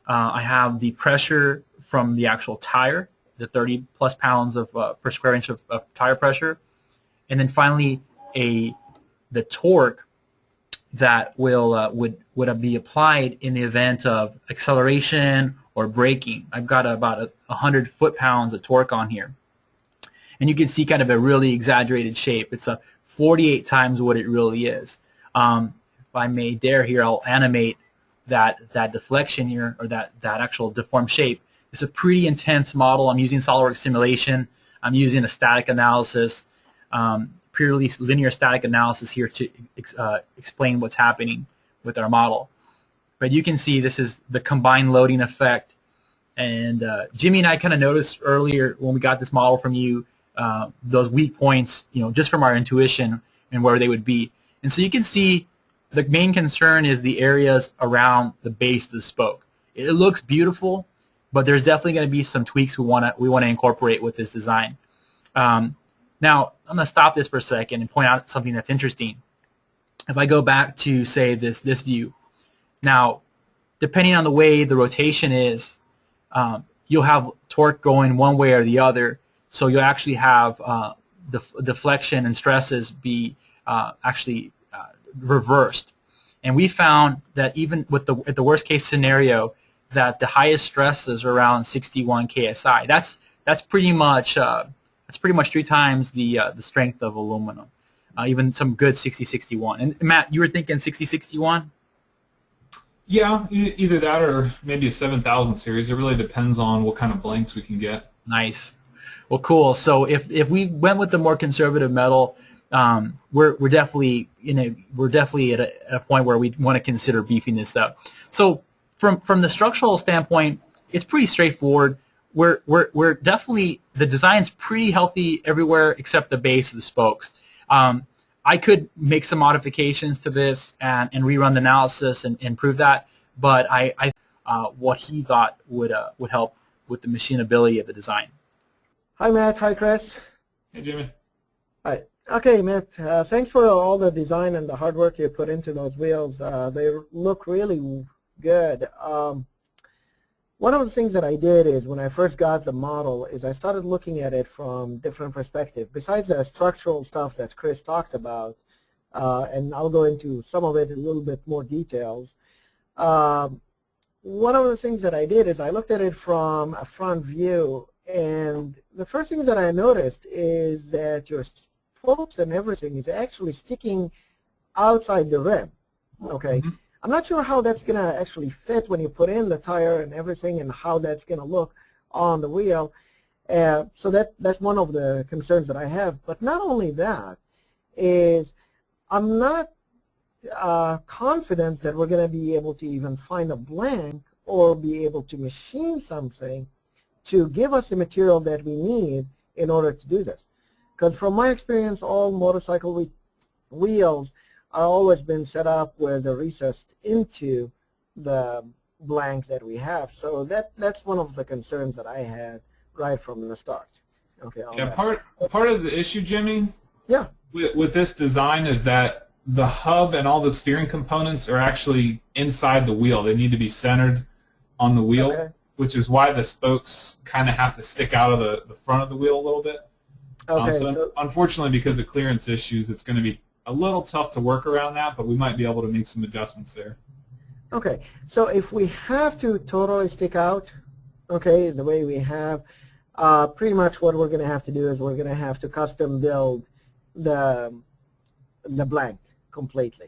I have the pressure from the actual tire, the 30 plus pounds of per square inch of tire pressure, and then finally the torque that would be applied in the event of acceleration or braking. I've got about 100 foot-pounds of torque on here, and you can see kind of a really exaggerated shape. It's a 48 times what it really is. If I may dare here, I'll animate that deflection here, or that actual deformed shape. It's a pretty intense model. I'm using SOLIDWORKS simulation. I'm using a static analysis, purely linear static analysis here to explain what's happening with our model. But you can see this is the combined loading effect. And Jimmy and I kind of noticed earlier when we got this model from you, those weak points, just from our intuition and where they would be. And so you can see the main concern is the areas around the base of the spoke. It looks beautiful, but there's definitely going to be some tweaks we want to incorporate with this design. Now, I'm going to stop this for a second and point out something that's interesting. If I go back to, say, this view, now, depending on the way the rotation is, you'll have torque going one way or the other, so you'll actually have the deflection and stresses be actually reversed. And we found that even with at the worst case scenario, that the highest stresses are around 61 KSI. That's pretty much 3 times the strength of aluminum. Even some good 60-61. And Matt, you were thinking 60-61? Yeah, either that or maybe a 7000 series. It really depends on what kind of blanks we can get. Nice. Well, cool. So if we went with the more conservative metal, we're definitely at a point where we want to consider beefing this up. So from the structural standpoint, it's pretty straightforward. We're definitely, the design's pretty healthy everywhere except the base of the spokes. I could make some modifications to this and rerun the analysis and improve that, but I what he thought would help with the machinability of the design. Hi, Matt. Hi, Chris. Hey, Jimmy. Hi. Okay, Matt. Thanks for all the design and the hard work you put into those wheels. They look really good. One of the things that I did is when I first got the model is I started looking at it from different perspectives. Besides the structural stuff that Chris talked about, and I'll go into some of it in a little bit more details. One of the things that I did is I looked at it from a front view, and the first thing that I noticed is that your spokes and everything is actually sticking outside the rim. Okay. Mm-hmm. I'm not sure how that's going to actually fit when you put in the tire and everything, and how that's going to look on the wheel. So that's one of the concerns that I have. But not only that, is I'm not confident that we're going to be able to even find a blank or be able to machine something to give us the material that we need in order to do this. Because from my experience, all motorcycle wheels are always been set up where they're recessed into the blank that we have. So that's one of the concerns that I had right from the start. Okay. Yeah, part of the issue, Jimmy, yeah, with this design is that the hub and all the steering components are actually inside the wheel. They need to be centered on the wheel, okay, which is why the spokes kind of have to stick out of the front of the wheel a little bit. Okay. So unfortunately, because of clearance issues, it's going to be a little tough to work around that, but we might be able to make some adjustments there. Okay, so if we have to totally stick out, okay, the way we have, pretty much what we're going to have to do is we're going to have to custom build the blank completely.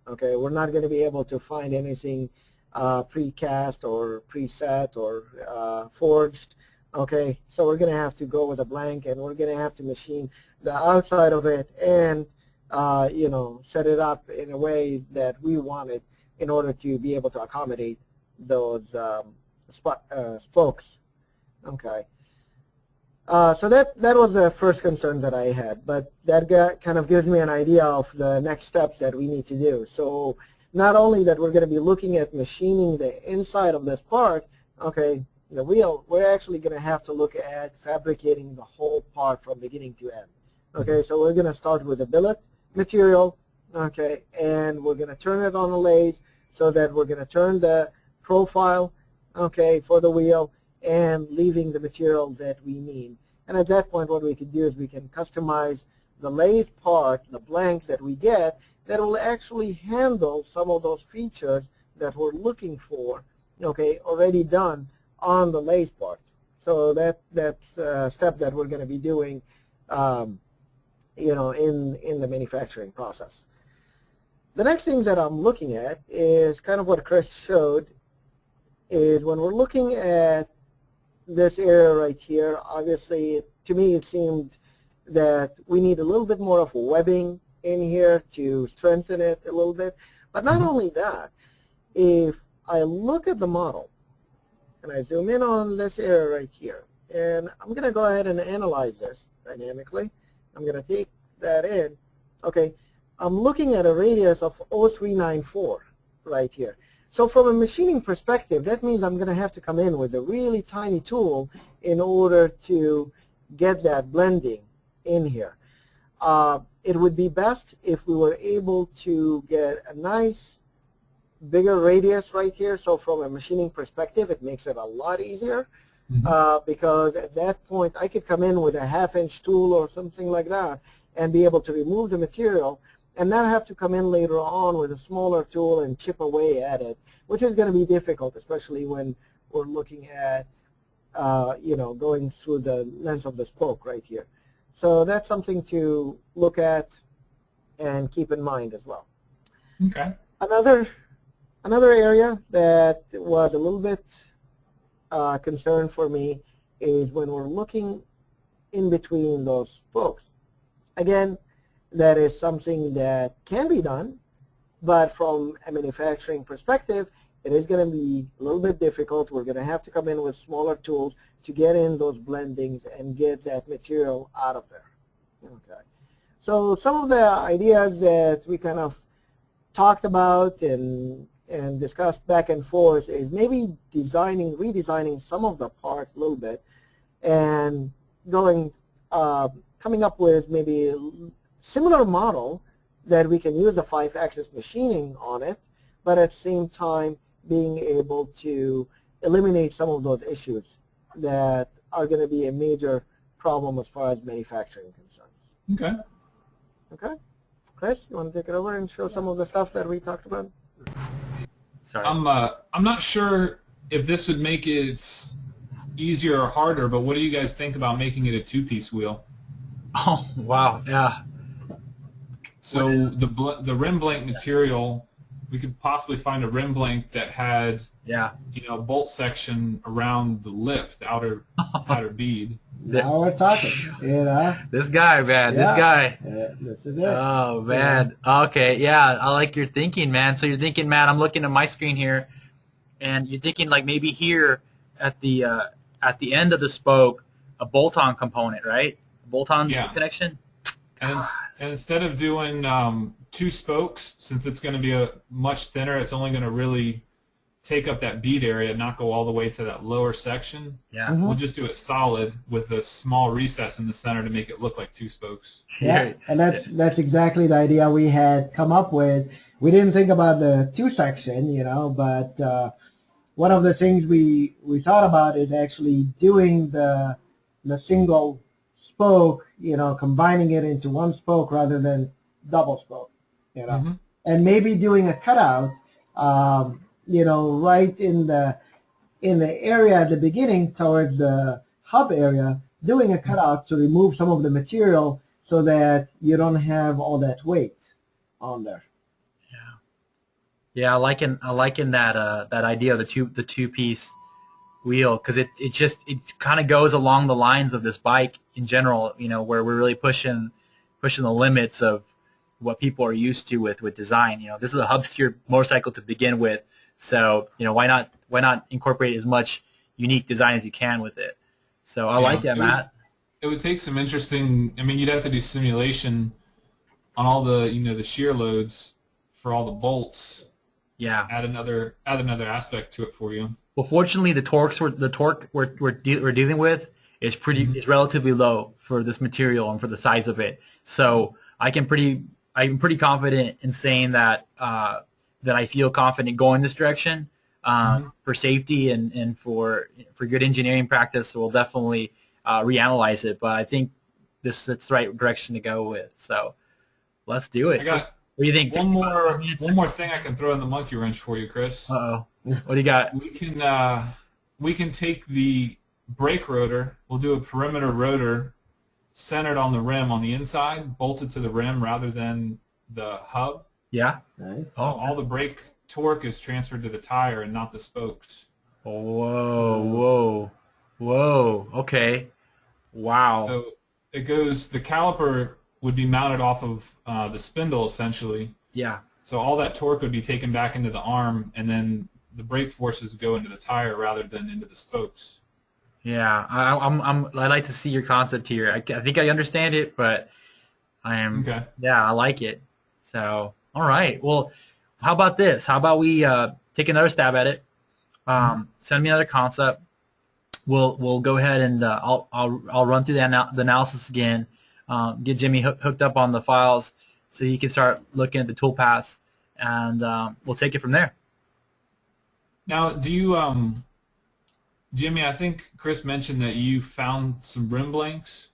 Okay, we're not going to be able to find anything precast or preset or forged. Okay, so we're going to have to go with a blank, and we're going to have to machine the outside of it and set it up in a way that we wanted in order to be able to accommodate those spokes. Okay. So that was the first concern that I had, but that kind of gives me an idea of the next steps that we need to do. So not only that we're going to be looking at machining the inside of this part, okay, the wheel, we're actually going to have to look at fabricating the whole part from beginning to end. Okay, so we're going to start with a billet material, okay, and we're going to turn it on a lathe so that we're going to turn the profile, okay, for the wheel, and leaving the material that we need. And at that point, what we can do is we can customize the lathe part, the blank that we get, that will actually handle some of those features that we're looking for, okay, already done on the lathe part. So that's a step that we're going to be doing, in the manufacturing process. The next thing that I'm looking at is kind of what Chris showed, is when we're looking at this area right here, obviously, to me, it seemed that we need a little bit more of webbing in here to strengthen it a little bit. But not only that, if I look at the model, and I zoom in on this area right here, and I'm going to go ahead and analyze this dynamically. I'm going to take that in. Okay, I'm looking at a radius of 0394 right here. So from a machining perspective, that means I'm going to have to come in with a really tiny tool in order to get that blending in here. It would be best if we were able to get a nice bigger radius right here. So from a machining perspective, it makes it a lot easier, because at that point I could come in with a 1/2-inch tool or something like that and be able to remove the material and not have to come in later on with a smaller tool and chip away at it, which is going to be difficult, especially when we're looking at, going through the length of the spoke right here. So that's something to look at and keep in mind as well. Okay. Another area that was a little bit concern for me is when we're looking in between those spokes. Again, that is something that can be done, but from a manufacturing perspective, it is going to be a little bit difficult. We're going to have to come in with smaller tools to get in those blendings and get that material out of there. Okay. So some of the ideas that we kind of talked about and discussed back and forth is maybe redesigning some of the parts a little bit and coming up with maybe similar model that we can use a 5-axis machining on it, but at the same time being able to eliminate some of those issues that are going to be a major problem as far as manufacturing concerns. Okay. Okay? Chris, you want to take it over and show some of the stuff that we talked about? Sorry. I'm not sure if this would make it easier or harder, but what do you guys think about making it a 2-piece wheel? Oh, wow. Yeah. So the rim blank material, we could possibly find a rim blank that had, a bolt section around the lip, the outer bead. Now we're talking. This guy, man. This guy. This is it. Oh, man. Okay, yeah. I like your thinking, man. So you're thinking, man, I'm looking at my screen here, and you're thinking like maybe here at the end of the spoke, a bolt-on component, right? A bolt-on connection? And instead of doing 2 spokes, since it's going to be much thinner, it's only going to really take up that bead area and not go all the way to that lower section. Yeah. We'll just do it solid with a small recess in the center to make it look like 2 spokes. Yeah, and that's exactly the idea we had come up with. We didn't think about the 2 section, but one of the things we thought about is actually doing the single spoke, combining it into 1 spoke rather than double spoke, and maybe doing a cutout, right in the area at the beginning towards the hub area, doing a cutout to remove some of the material so that you don't have all that weight on there. Yeah, I liken that idea of the 2-piece wheel, because it kind of goes along the lines of this bike in general, where we're really pushing the limits of what people are used to with design. This is a hub steer motorcycle to begin with, so why not incorporate as much unique design as you can with it. So I like that, Matt. It would take some interesting. I mean, you'd have to do simulation on all the the shear loads for all the bolts. Yeah. Add another aspect to it for you. Well, fortunately, the torque we're dealing with is is relatively low for this material and for the size of it. So I'm pretty confident in saying that that I feel confident going this direction for safety and for good engineering practice. We'll definitely reanalyze it, but I think it's the right direction to go with. So let's do it. What do you think? One more thing I can throw in the monkey wrench for you, Chris. Uh-oh. What do you got? We can take the brake rotor. We'll do a perimeter rotor centered on the rim on the inside, bolted to the rim rather than the hub. Yeah. Nice. Oh, all the brake torque is transferred to the tire and not the spokes. Whoa. Okay. Wow. So it goes. The caliper would be mounted off of the spindle essentially. Yeah. So all that torque would be taken back into the arm, and then the brake forces go into the tire rather than into the spokes. Yeah, I like to see your concept here. I think I understand it, but Okay. Yeah, I like it. So, all right. Well, how about this? How about we take another stab at it? Send me another concept. We'll go ahead and I'll run through the analysis again. Get Jimmy hooked up on the files so he can start looking at the toolpaths, and we'll take it from there. Now, do you, Jimmy, I think Chris mentioned that you found some rim blanks,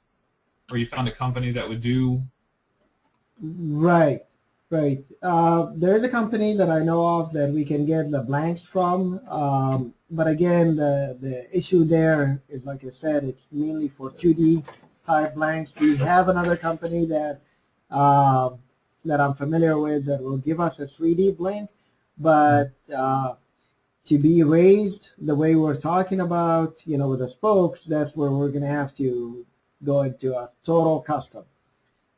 or you found a company that would do. Right. There is a company that I know of that we can get the blanks from, but again, the issue there is, like I said, it's mainly for 2D type blanks. We have another company that I'm familiar with that will give us a 3D blank, but to be raised the way we're talking about, with the spokes, that's where we're going to have to go into a total custom.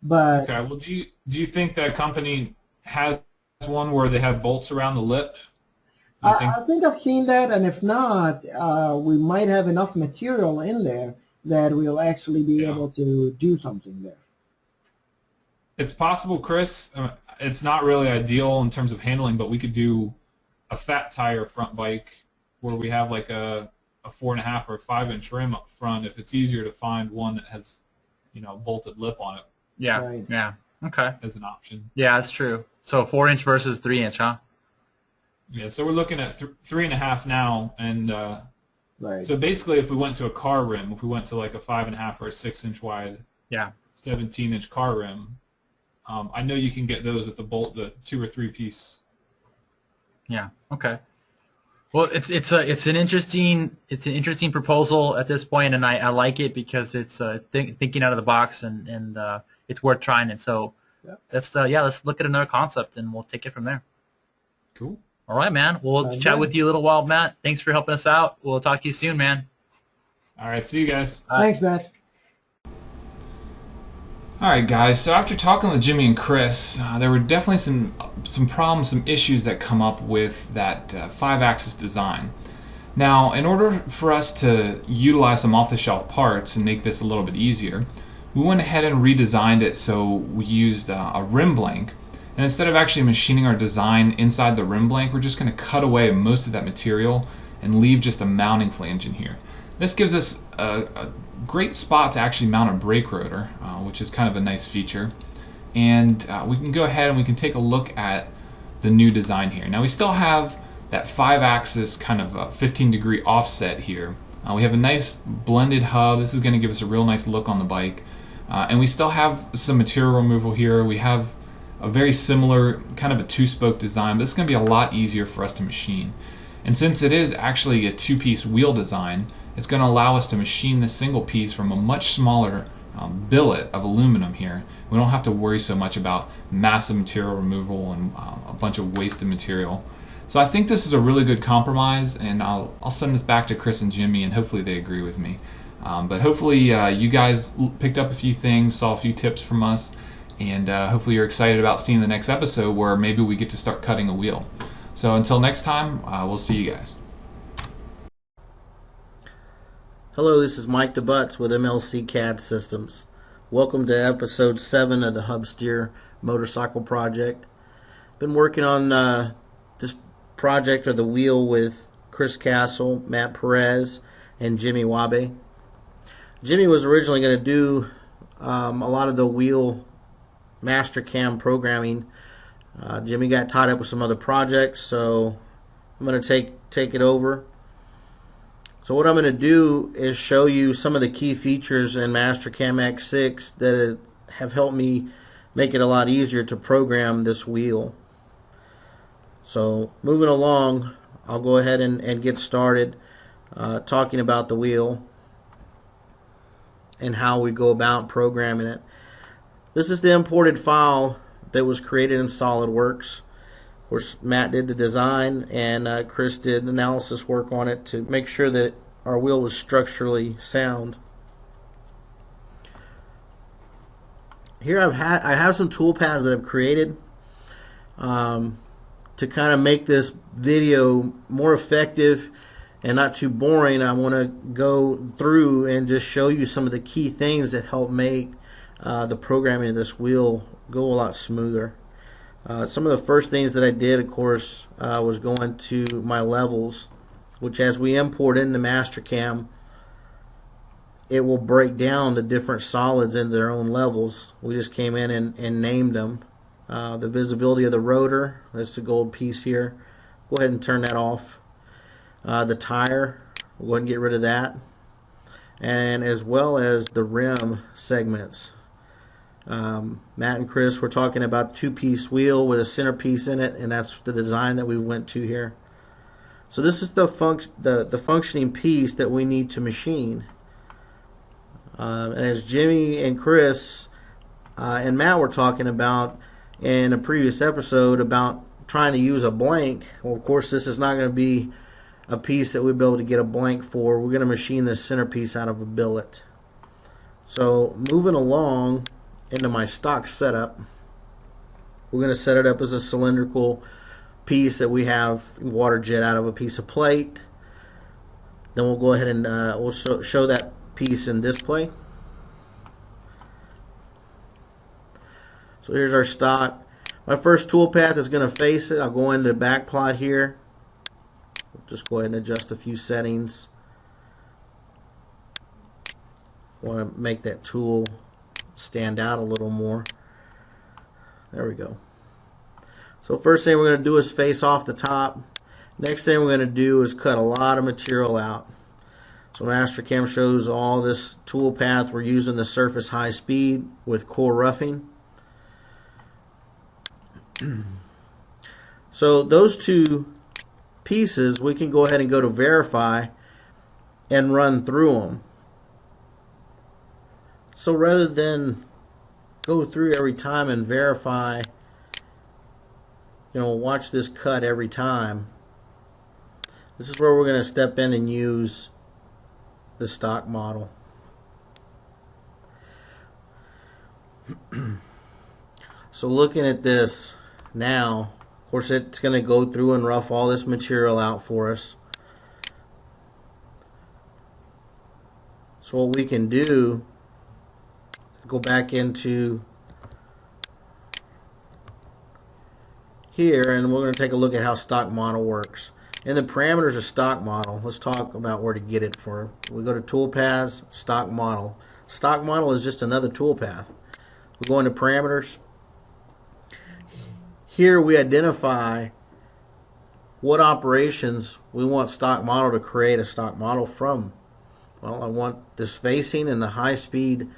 But Okay. Well, do you think that company has one where they have bolts around the lip? I think I've seen that, and if not, we might have enough material in there that we'll actually be able to do something there. It's possible, Chris. It's not really ideal in terms of handling, but we could do a fat tire front bike where we have like a 4.5 or 5-inch rim up front. If it's easier to find one that has, a bolted lip on it. Yeah. Right. Yeah. Okay. As an option. Yeah, that's true. So 4-inch versus 3-inch, huh? Yeah. So we're looking at 3.5 now, and Right. so basically, if we went to a car rim, if we went to like a 5.5 or a 6-inch wide, 17-inch car rim, I know you can get those with the 2 or 3 piece. Yeah. Okay. Well, it's an interesting proposal at this point, and I like it because it's thinking out of the box, and it's worth trying it. So let's look at another concept, and we'll take it from there. Cool. All right, man. We'll chat with you a little while, Matt. Thanks for helping us out. We'll talk to you soon, man. All right. See you guys. Thanks, Matt. Alright guys, so after talking with Jimmy and Chris, there were definitely some problems, some issues that come up with that 5-axis design. Now, in order for us to utilize some off-the-shelf parts and make this a little bit easier, we went ahead and redesigned it so we used a rim blank. And instead of actually machining our design inside the rim blank, we're just going to cut away most of that material and leave just a mounting flange in here. This gives us a great spot to actually mount a brake rotor, which is kind of a nice feature. And we can go ahead and we can take a look at the new design here. Now we still have that 5-axis kind of 15-degree offset here. We have a nice blended hub. This is going to give us a real nice look on the bike. And we still have some material removal here. We have a very similar kind of a 2-spoke design, but this is going to be a lot easier for us to machine. And since it is actually a 2-piece wheel design, it's going to allow us to machine this single piece from a much smaller billet of aluminum here. We don't have to worry so much about massive material removal and a bunch of wasted material. So I think this is a really good compromise, and I'll send this back to Chris and Jimmy, and hopefully they agree with me. But hopefully you guys picked up a few things, saw a few tips from us, And hopefully you're excited about seeing the next episode where maybe we get to start cutting a wheel. So until next time, we'll see you guys. Hello, this is Mike DeButts with MLC CAD Systems. Welcome to episode 7 of the Hubsteer motorcycle project. Been working on this project or the wheel with Chris Castle, Matt Perez, and Jimmy Wabe. Jimmy was originally going to do a lot of the wheel Mastercam programming. Jimmy got tied up with some other projects, so I'm going to take it over. So what I'm going to do is show you some of the key features in Mastercam X6 that have helped me make it a lot easier to program this wheel. So moving along, I'll go ahead and get started talking about the wheel and how we go about programming it. This is the imported file that was created in SolidWorks. Of course, Matt did the design and Chris did analysis work on it to make sure that our wheel was structurally sound. Here I have some toolpaths that I've created to kind of make this video more effective and not too boring. I want to go through and just show you some of the key things that help make the programming of this wheel go a lot smoother. Some of the first things that I did, of course, was going to my levels, which as we import into Mastercam, it will break down the different solids into their own levels. We just came in and named them. The visibility of the rotor, that's the gold piece here. Go ahead and turn that off. The tire, we'll go ahead and get rid of that. And as well as the rim segments. Matt and Chris were talking about the two-piece wheel with a centerpiece in it, and that's the design that we went to here. So this is the functioning piece that we need to machine. As Jimmy and Chris and Matt were talking about in a previous episode about trying to use a blank, well, of course this is not going to be a piece that we'll be able to get a blank for. We're going to machine this centerpiece out of a billet. So moving along into my stock setup, we're going to set it up as a cylindrical piece that we have water jet out of a piece of plate. Then we'll go ahead and we'll show that piece in display. So here's our stock. My first toolpath is going to face it. I'll go into the back plot here. Just go ahead and adjust a few settings. Want to make that tool stand out a little more. There we go. So first thing we're going to do is face off the top. Next thing we're going to do is cut a lot of material out. So Mastercam shows all this toolpath. We're using the surface high speed with core roughing. So those two pieces, we can go ahead and go to verify and run through them. So rather than go through every time and verify, watch this cut every time, this is where we're going to step in and use the stock model. So looking at this now, of course it's going to go through and rough all this material out for us. So what we can do, go back into here and we're going to take a look at how stock model works. In the parameters of stock model, let's talk about where to get it for. We go to toolpaths, stock model. Stock model is just another toolpath. We go into parameters. Here we identify what operations we want stock model to create a stock model from. Well, I want this facing and the high speed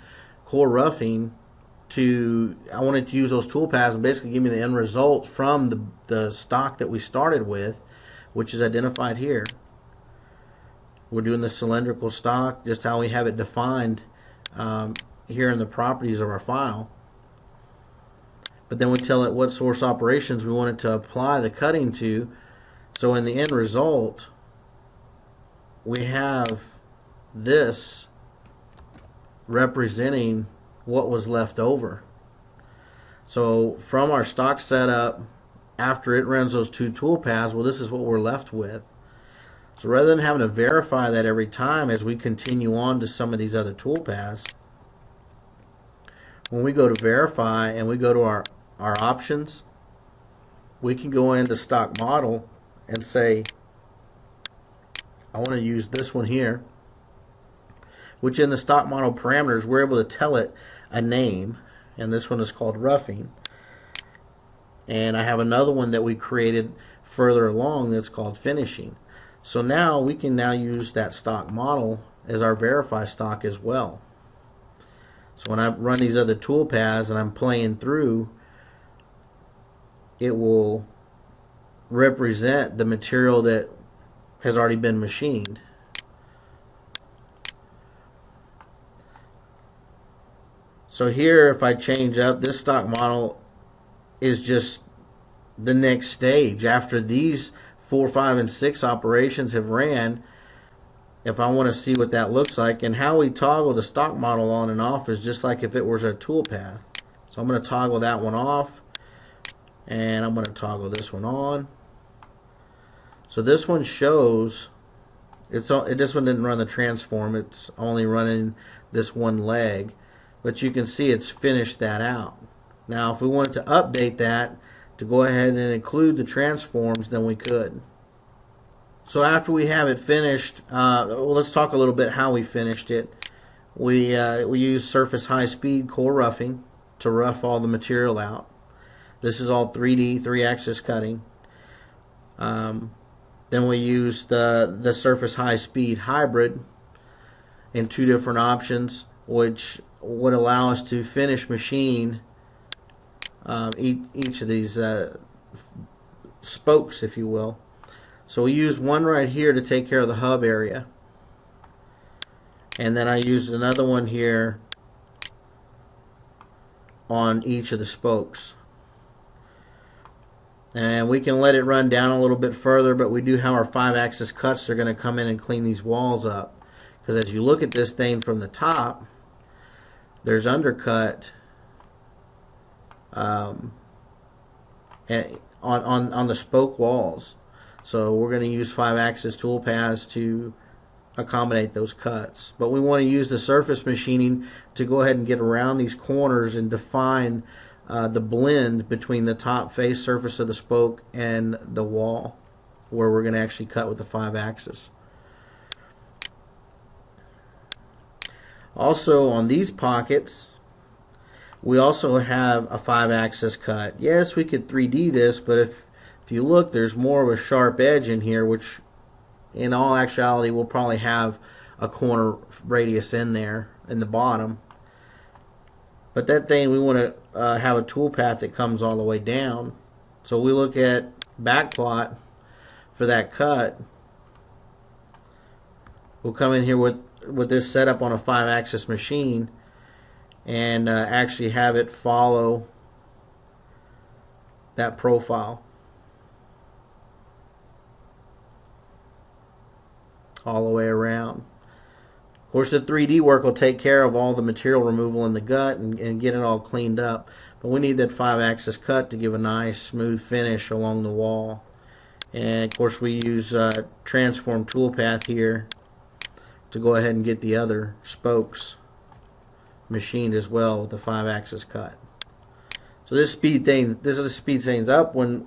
core roughing I wanted to use those toolpaths and basically give me the end result from the stock that we started with, which is identified here. We're doing the cylindrical stock, just how we have it defined here in the properties of our file. But then we tell it what source operations we want it to apply the cutting to. So in the end result, we have this representing what was left over. So from our stock setup, after it runs those 2 toolpaths, well, this is what we're left with. So rather than having to verify that every time as we continue on to some of these other toolpaths, when we go to verify and we go to our options, we can go into stock model and say, I want to use this one here, which in the stock model parameters, we're able to tell it a name, and this one is called roughing. And I have another one that we created further along that's called finishing. So now we can now use that stock model as our verify stock as well. So when I run these other toolpaths and I'm playing through, it will represent the material that has already been machined. So here, if I change up, this stock model is just the next stage. After these 4, 5, and 6 operations have ran, if I want to see what that looks like, and how we toggle the stock model on and off is just like if it was a toolpath. So I'm going to toggle that one off, and I'm going to toggle this one on. So this one shows, this one didn't run the transform, it's only running this one leg, but you can see it's finished that out. Now if we wanted to update that to go ahead and include the transforms, then we could. So after we have it finished, well, let's talk a little bit how we finished it. We use surface high speed core roughing to rough all the material out. This is all 3D, 3-axis cutting. Then we use the surface high speed hybrid in 2 different options, which would allow us to finish machine each of these spokes, if you will. So we use one right here to take care of the hub area, and then I used another one here on each of the spokes. And we can let it run down a little bit further, but we do have our 5-axis cuts. They're going to come in and clean these walls up, because as you look at this thing from the top, there's undercut on the spoke walls. So we're going to use 5-axis toolpaths to accommodate those cuts. But we want to use the surface machining to go ahead and get around these corners and define the blend between the top face surface of the spoke and the wall, where we're going to actually cut with the 5-axis. Also on these pockets, we also have a 5-axis cut. Yes, we could 3D this, but if you look, there's more of a sharp edge in here, which in all actuality will probably have a corner radius in there in the bottom. But that thing, we want to have a toolpath that comes all the way down. So we look at backplot for that cut. We'll come in here with this setup on a 5-axis machine and actually have it follow that profile all the way around. Of course, the 3D work will take care of all the material removal in the gut and get it all cleaned up. But we need that 5-axis cut to give a nice smooth finish along the wall. And of course, we use transform toolpath here to go ahead and get the other spokes machined as well with the 5-axis cut. So this speeds things up when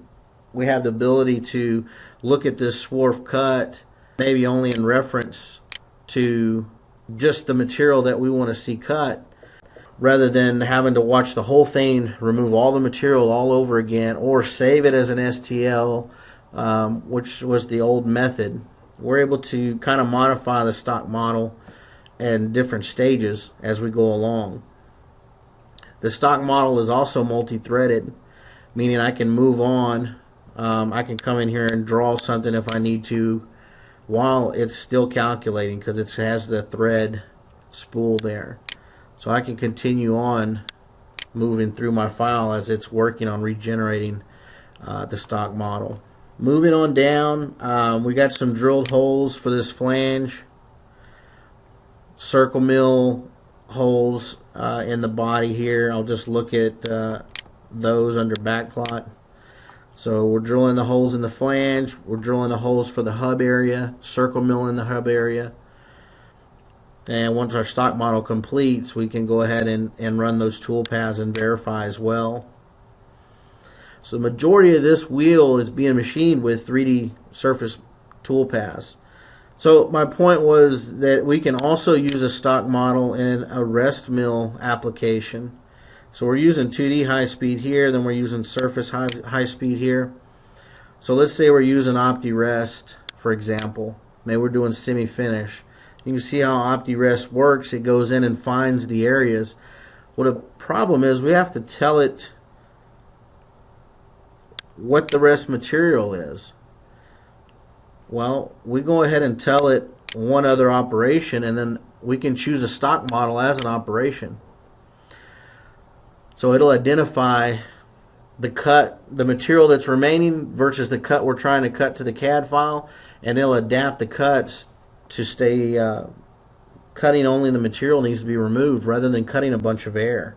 we have the ability to look at this swarf cut maybe only in reference to just the material that we want to see cut, rather than having to watch the whole thing, remove all the material all over again, or save it as an STL, which was the old method. We're able to kind of modify the stock model in different stages as we go along. The stock model is also multi-threaded, meaning I can move on. I can come in here and draw something if I need to while it's still calculating, because it has the thread spool there. So I can continue on moving through my file as it's working on regenerating the stock model. Moving on down, we got some drilled holes for this flange, circle mill holes in the body here. I'll just look at those under backplot. So we're drilling the holes in the flange, we're drilling the holes for the hub area, circle milling the hub area. And once our stock model completes, we can go ahead and run those tool paths and verify as well. So the majority of this wheel is being machined with 3D surface tool paths. So my point was that we can also use a stock model in a rest mill application. So we're using 2D high speed here, then we're using surface high speed here. So let's say we're using OptiRest, for example. Maybe we're doing semi-finish. You can see how OptiRest works. It goes in and finds the areas. What a problem is, we have to tell it what the rest material is. Well, we go ahead and tell it one other operation, and then we can choose a stock model as an operation. So it'll identify the cut, the material that's remaining versus the cut we're trying to cut to the CAD file, and it'll adapt the cuts to stay cutting only the material needs to be removed rather than cutting a bunch of air.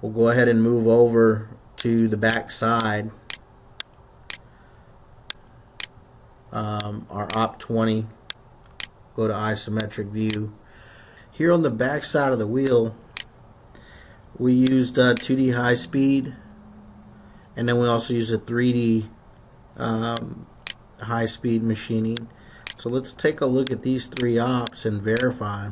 We'll go ahead and move over to the back side. Our Op20, go to isometric view. Here on the back side of the wheel, we used 2D high speed, and then we also used a 3D high speed machining. So let's take a look at these three ops and verify.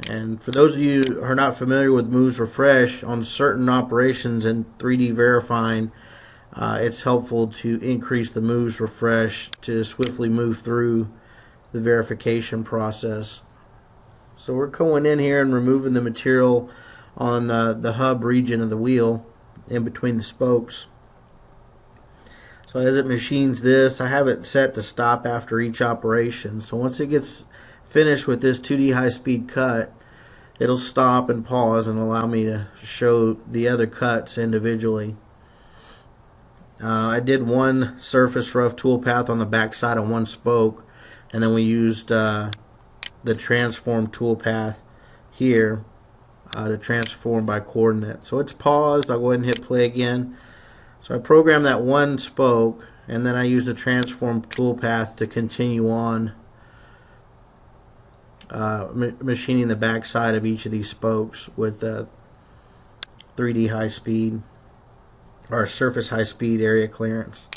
And for those of you who are not familiar with moves refresh, on certain operations in 3D verifying, it's helpful to increase the moves refresh to swiftly move through the verification process. So we're going in here and removing the material on the hub region of the wheel in between the spokes. So as it machines this, I have it set to stop after each operation. So once it gets finished with this 2D high speed cut, it'll stop and pause and allow me to show the other cuts individually. I did one surface rough toolpath on the back side of one spoke, and then we used the transform toolpath here to transform by coordinate. So it's paused. I'll go ahead and hit play again. So I programmed that one spoke, and then I used the transform toolpath to continue on machining the back side of each of these spokes with 3D high speed or surface high speed area clearance.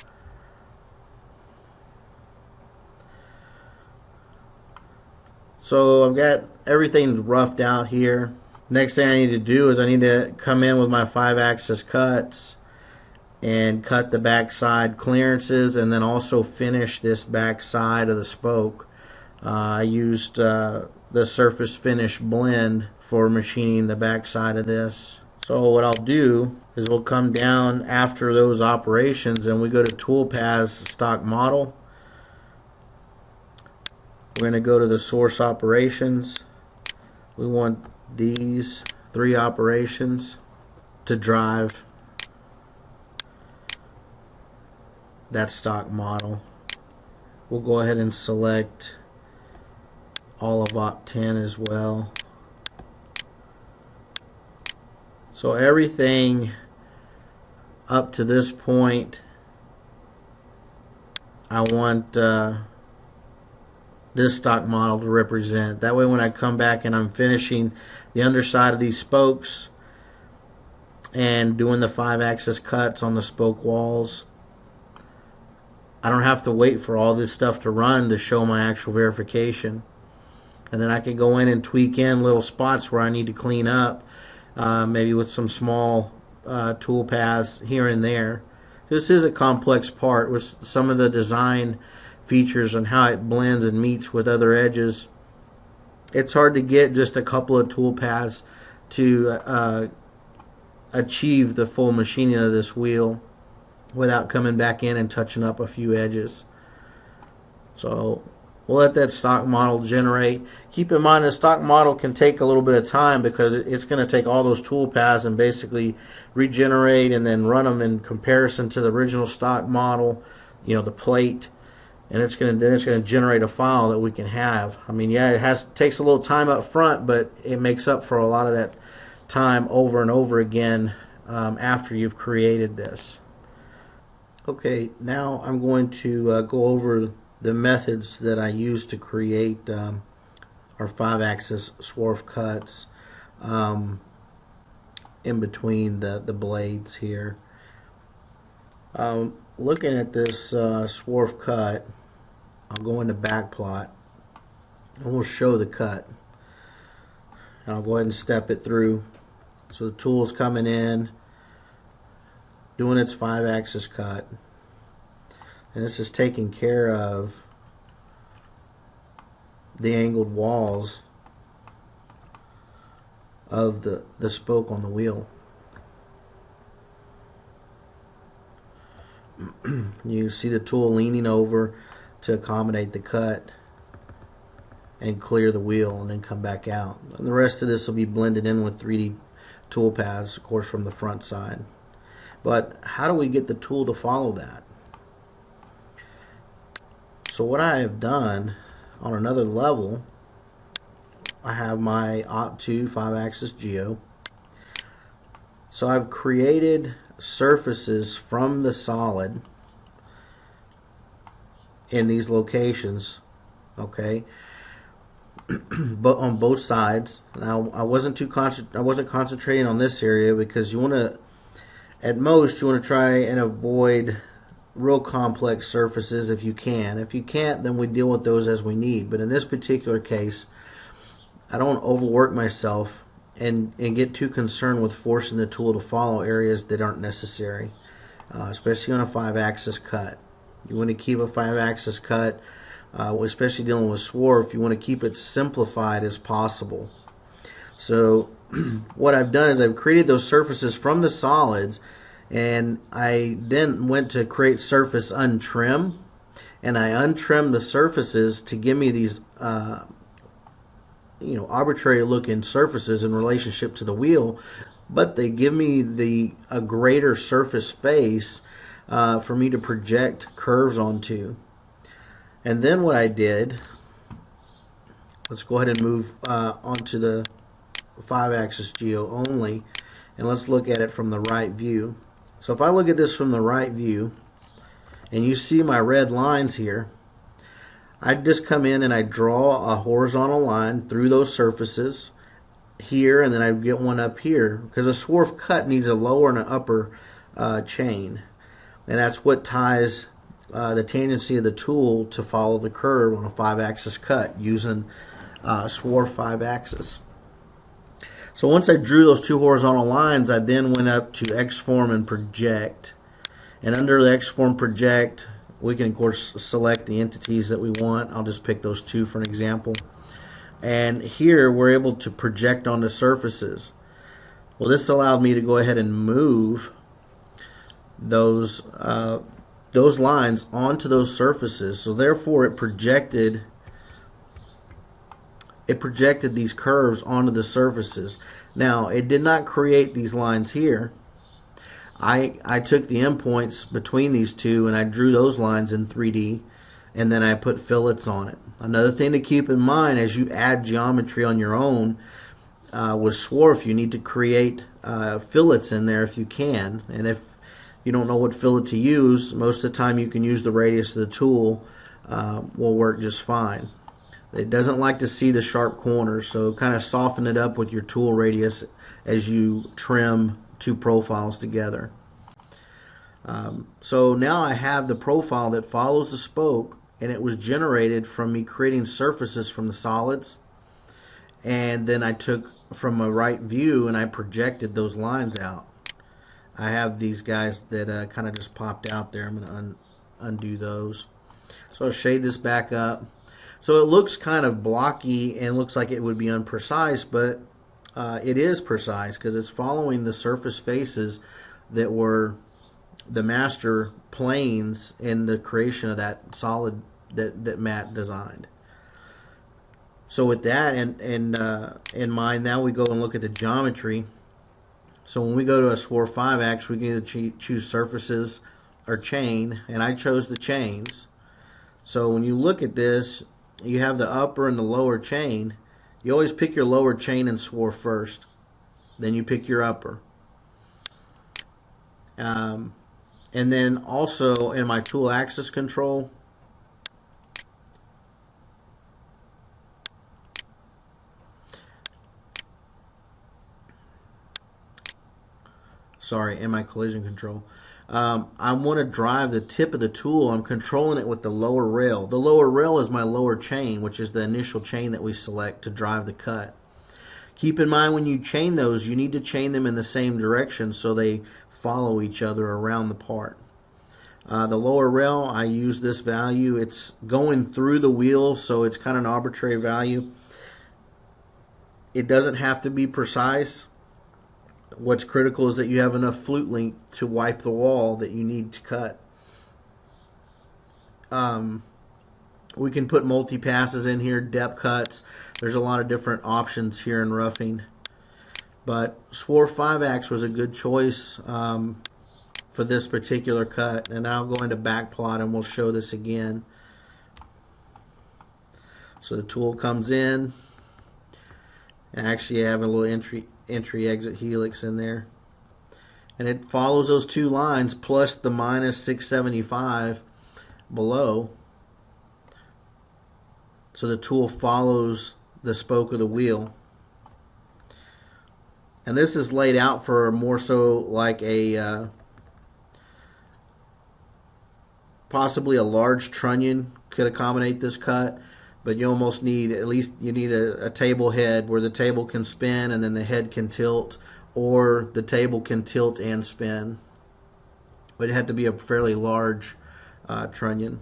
So I've got everything roughed out here. Next thing I need to do is I need to come in with my 5-axis cuts and cut the back side clearances, and then also finish this back side of the spoke. I used the surface finish blend for machining the back side of this. So what I'll do is we'll come down after those operations and we go to Toolpaths Stock Model. We're going to go to the source operations. We want these 3 operations to drive that stock model. We'll go ahead and select all of Op10 as well. So everything up to this point, I want this stock model to represent. That way when I come back and I'm finishing the underside of these spokes and doing the 5-axis cuts on the spoke walls, I don't have to wait for all this stuff to run to show my actual verification. And then I can go in and tweak in little spots where I need to clean up, maybe with some small tool paths here and there. This is a complex part with some of the design features and how it blends and meets with other edges. It's hard to get just a couple of tool paths to achieve the full machining of this wheel without coming back in and touching up a few edges. So we'll let that stock model generate. Keep in mind the stock model can take a little bit of time because it's going to take all those tool paths and basically regenerate and then run them in comparison to the original stock model, you know, the plate, and it's going to generate a file that we can have. I mean, yeah, it takes a little time up front, but it makes up for a lot of that time over and over again after you've created this. Okay, now I'm going to go over the methods that I use to create our 5-axis swarf cuts in between the blades here. Looking at this swarf cut, I'll go into backplot and we'll show the cut. And I'll go ahead and step it through. So the tool's coming in, doing its 5-axis cut. And this is taking care of the angled walls of the spoke on the wheel. You see the tool leaning over to accommodate the cut and clear the wheel and then come back out. And the rest of this will be blended in with 3D tool paths, of course, from the front side. But how do we get the tool to follow that? So what I have done on another level, I have my Op2 5-axis geo. So I've created surfaces from the solid in these locations, okay, but on both sides. Now I wasn't concentrating on this area because you want to, at most, you want to try and avoid real complex surfaces if you can. If you can't, then we deal with those as we need. But in this particular case, I don't overwork myself and get too concerned with forcing the tool to follow areas that aren't necessary, especially on a 5-axis cut. You want to keep a 5-axis cut, especially dealing with swarf, you want to keep it simplified as possible. So what I've done is I've created those surfaces from the solids, and I then went to create surface untrim, and I untrimmed the surfaces to give me these arbitrary looking surfaces in relationship to the wheel, but they give me a greater surface face for me to project curves onto. And then what I did, let's go ahead and move onto the 5-axis geo only, and let's look at it from the right view. So if I look at this from the right view, and you see my red lines here, I just come in and I draw a horizontal line through those surfaces here, and then I get one up here, because a swarf cut needs a lower and an upper chain, and that's what ties the tangency of the tool to follow the curve on a 5-axis cut using swarf 5-axis. So once I drew those two horizontal lines, I then went up to X-form and project, and under the X-form project, we can of course select the entities that we want. I'll just pick those two for an example. And here we're able to project onto surfaces. Well, this allowed me to go ahead and move those lines onto those surfaces. So therefore it projected these curves onto the surfaces. Now it did not create these lines here. I took the endpoints between these two and I drew those lines in 3D, and then I put fillets on it. Another thing to keep in mind as you add geometry on your own with swarf, you need to create fillets in there if you can. And if you don't know what fillet to use, most of the time you can use the radius of the tool, will work just fine. It doesn't like to see the sharp corners, so kind of soften it up with your tool radius as you trim two profiles together. So now I have the profile that follows the spoke, and it was generated from me creating surfaces from the solids, and then I took from a right view and I projected those lines out. I have these guys that kind of just popped out there. I'm going to undo those. So I'll shade this back up. So it looks kind of blocky and looks like it would be imprecise, but it is precise because it's following the surface faces that were the master planes in the creation of that solid that Matt designed. So with that in mind, now we go and look at the geometry. So when we go to a swarf 5-axis, we can either choose surfaces or chain, and I chose the chains. So when you look at this, you have the upper and the lower chain. You always pick your lower chain and swarf first, then you pick your upper. And then also in my tool axis control, in my collision control, I want to drive the tip of the tool. I'm controlling it with the lower rail. The lower rail is my lower chain, which is the initial chain that we select to drive the cut. Keep in mind when you chain those, you need to chain them in the same direction so they follow each other around the part. The lower rail, I use this value. It's going through the wheel, so it's kind of an arbitrary value. It doesn't have to be precise. What's critical is that you have enough flute length to wipe the wall that you need to cut. We can put multi-passes in here, depth cuts. There's a lot of different options here in roughing. But Swarf 5-ax was a good choice for this particular cut. And I'll go into backplot and we'll show this again. So the tool comes in. And actually I have a little entry-exit helix in there. And it follows those two lines plus the minus 675 below. So the tool follows the spoke of the wheel. And this is laid out for more so like a possibly a large trunnion could accommodate this cut, but you almost need, at least you need a table head where the table can spin and then the head can tilt, or the table can tilt and spin. But it had to be a fairly large trunnion.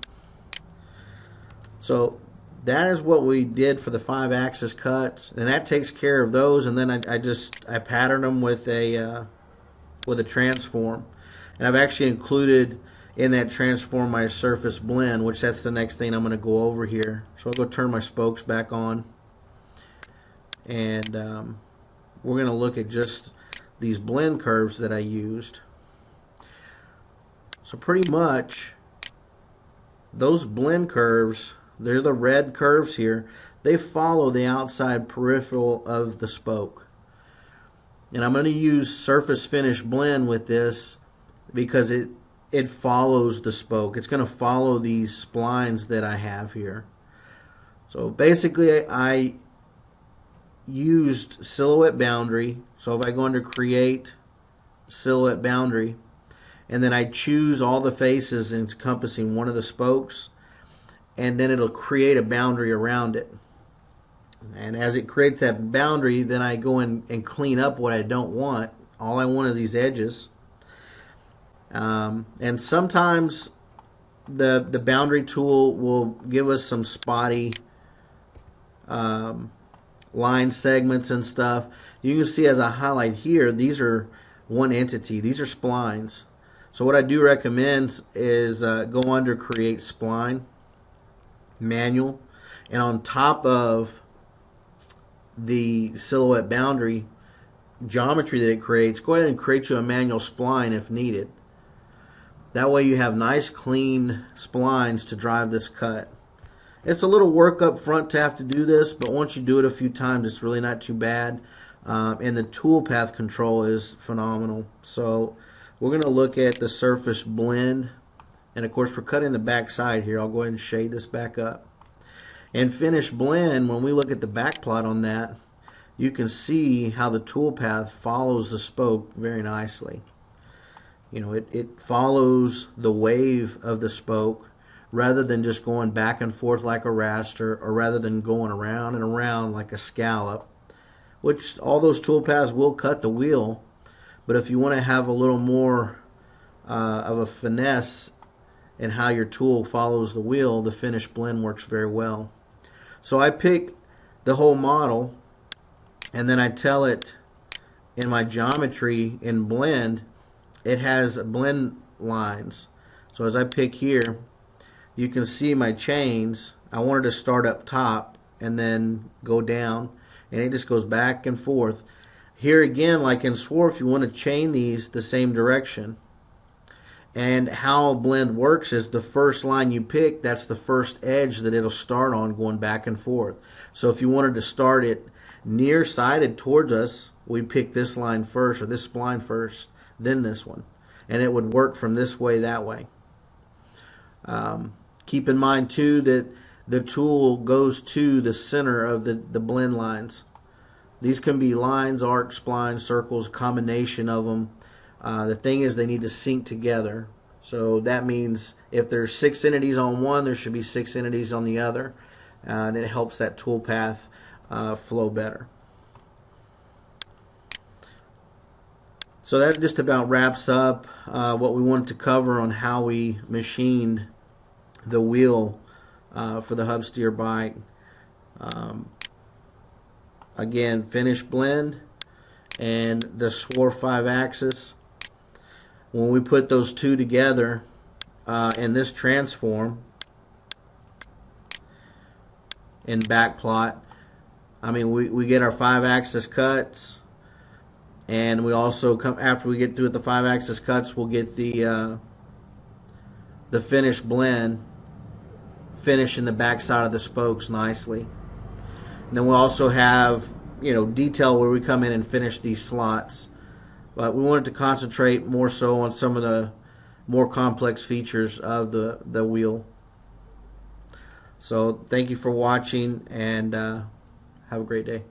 So that is what we did for the 5-axis cuts, and that takes care of those. And then I patterned them with a transform, and I've actually included in that transform my surface blend, which that's the next thing I'm going to go over here. So I'll go turn my spokes back on, and we're going to look at just these blend curves that I used. So pretty much those blend curves, they're the red curves here. They follow the outside peripheral of the spoke. And I'm going to use surface finish blend with this because it follows the spoke. It's going to follow these splines that I have here. So basically I used silhouette boundary. So if I go under create silhouette boundary, and then I choose all the faces encompassing one of the spokes, and then it'll create a boundary around it. And as it creates that boundary, then I go in and clean up what I don't want. All I want are these edges. And sometimes the boundary tool will give us some spotty line segments and stuff. You can see as I highlight here, these are one entity. These are splines. So what I do recommend is go under create spline, manual, and on top of the silhouette boundary geometry that it creates, go ahead and create you a manual spline if needed. That way you have nice clean splines to drive this cut. It's a little work up front to have to do this, but once you do it a few times, it's really not too bad. And the toolpath control is phenomenal. So we're going to look at the surface blend. And of course, we're cutting the back side here. I'll go ahead and shade this back up. And finish blend, when we look at the back plot on that, you can see how the toolpath follows the spoke very nicely. You know, it follows the wave of the spoke rather than just going back and forth like a raster, or rather than going around and around like a scallop, which all those toolpaths will cut the wheel. But if you want to have a little more of a finesse in how your tool follows the wheel, the finish blend works very well. So I pick the whole model, and then I tell it in my geometry in blend, it has blend lines. So as I pick here, you can see my chains. I wanted to start up top and then go down, and it just goes back and forth. Here again, like in Swarf, you want to chain these the same direction. And how blend works is the first line you pick, that's the first edge that it'll start on going back and forth. So if you wanted to start it near-sided towards us, we pick this line first, or this spline first, then this one. and it would work from this way that way. Keep in mind too that the tool goes to the center of the blend lines. These can be lines, arcs, splines, circles, a combination of them. The thing is they need to sync together. So that means if there's 6 entities on one, there should be 6 entities on the other. And it helps that tool path flow better. So that just about wraps up what we wanted to cover on how we machined the wheel for the hub steer bike. Again, finished blend and the SWAR 5-axis. When we put those two together in this transform in backplot, I mean we get our 5-axis cuts, and we also come after we get through with the 5-axis cuts, we'll get the finished blend finish in the back side of the spokes nicely. And then we'll also have, you know, detail where we come in and finish these slots. But we wanted to concentrate more so on some of the more complex features of the wheel. So thank you for watching, and have a great day.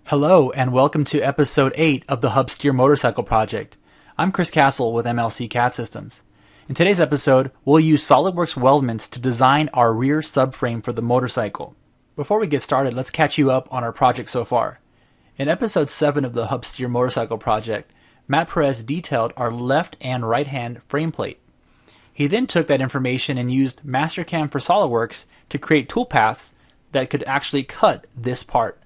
Hello and welcome to episode 8 of the Hub Steer Motorcycle Project. I'm Chris Castle with MLC CAD Systems. In today's episode, we'll use SOLIDWORKS weldments to design our rear subframe for the motorcycle. Before we get started, let's catch you up on our project so far. In episode 7 of the Hub Steer Motorcycle Project, Matt Perez detailed our left and right hand frame plate. He then took that information and used Mastercam for SOLIDWORKS to create toolpaths that could actually cut this part.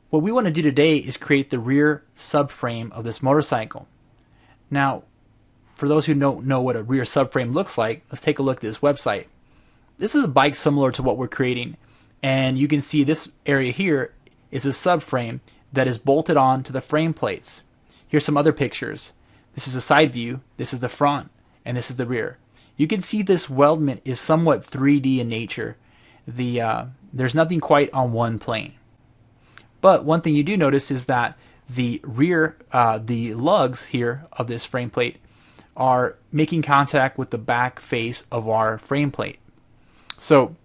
What we want to do today is create the rear subframe of this motorcycle. Now, for those who don't know what a rear subframe looks like, let's take a look at this website. This is a bike similar to what we're creating, and you can see this area here is a subframe that is bolted on to the frame plates. Here's some other pictures. This is a side view, this is the front, and this is the rear. You can see this weldment is somewhat 3D in nature. There's nothing quite on one plane. But one thing you do notice is that the rear, the lugs here of this frame plate are making contact with the back face of our frame plate. So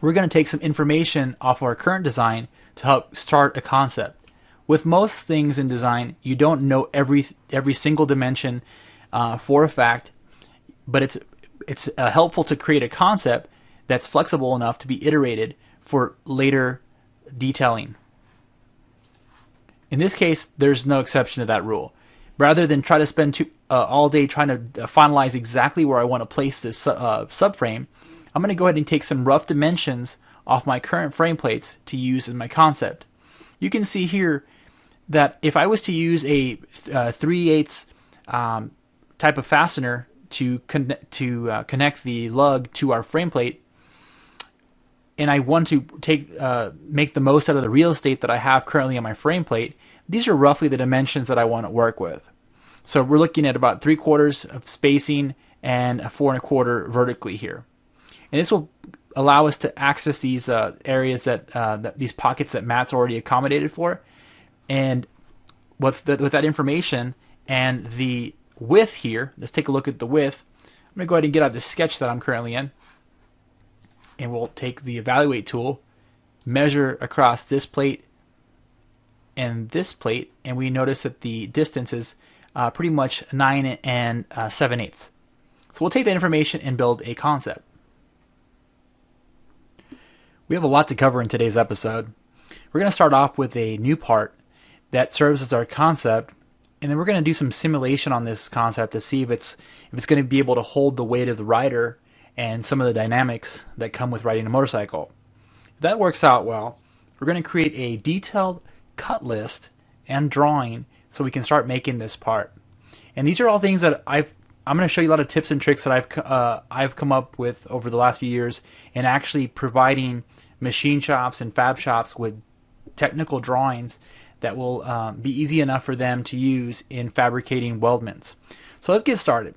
we're going to take some information off our current design to help start a concept. With most things in design, you don't know every single dimension for a fact, but it's helpful to create a concept that's flexible enough to be iterated for later detailing. In this case, there's no exception to that rule. Rather than try to spend all day trying to finalize exactly where I want to place this subframe, I'm going to go ahead and take some rough dimensions off my current frame plates to use in my concept. You can see here that if I was to use a 3/8 type of fastener to connect the lug to our frame plate, and I want to make the most out of the real estate that I have currently on my frame plate, these are roughly the dimensions that I want to work with. So we're looking at about 3/4 of spacing and a 4 1/4 vertically here. And this will allow us to access these areas that these pockets that Matt's already accommodated for. And with that information and the width here, let's take a look at the width. I'm going to go ahead and get out the sketch that I'm currently in. And we'll take the evaluate tool, measure across this plate and this plate, and we notice that the distance is pretty much 9 7/8. So we'll take that information and build a concept. We have a lot to cover in today's episode. We're going to start off with a new part that serves as our concept, and then we're going to do some simulation on this concept to see if it's going to be able to hold the weight of the rider and some of the dynamics that come with riding a motorcycle. If that works out well, we're going to create a detailed cut list and drawing so we can start making this part. And these are all things that I'm going to show you a lot of tips and tricks that I've come up with over the last few years in actually providing machine shops and fab shops with technical drawings that will be easy enough for them to use in fabricating weldments. So let's get started.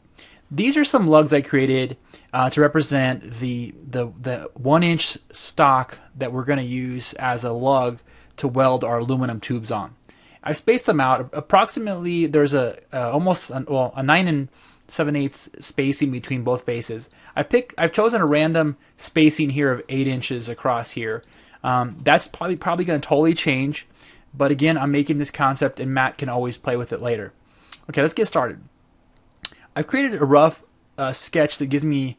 These are some lugs I created to represent the 1-inch stock that we're going to use as a lug to weld our aluminum tubes on. I've spaced them out approximately. There's a 9 7/8 spacing between both faces. I've chosen a random spacing here of 8 inches across here. That's probably going to totally change, but again, I'm making this concept, and Matt can always play with it later. Okay, let's get started. I've created a rough sketch that gives me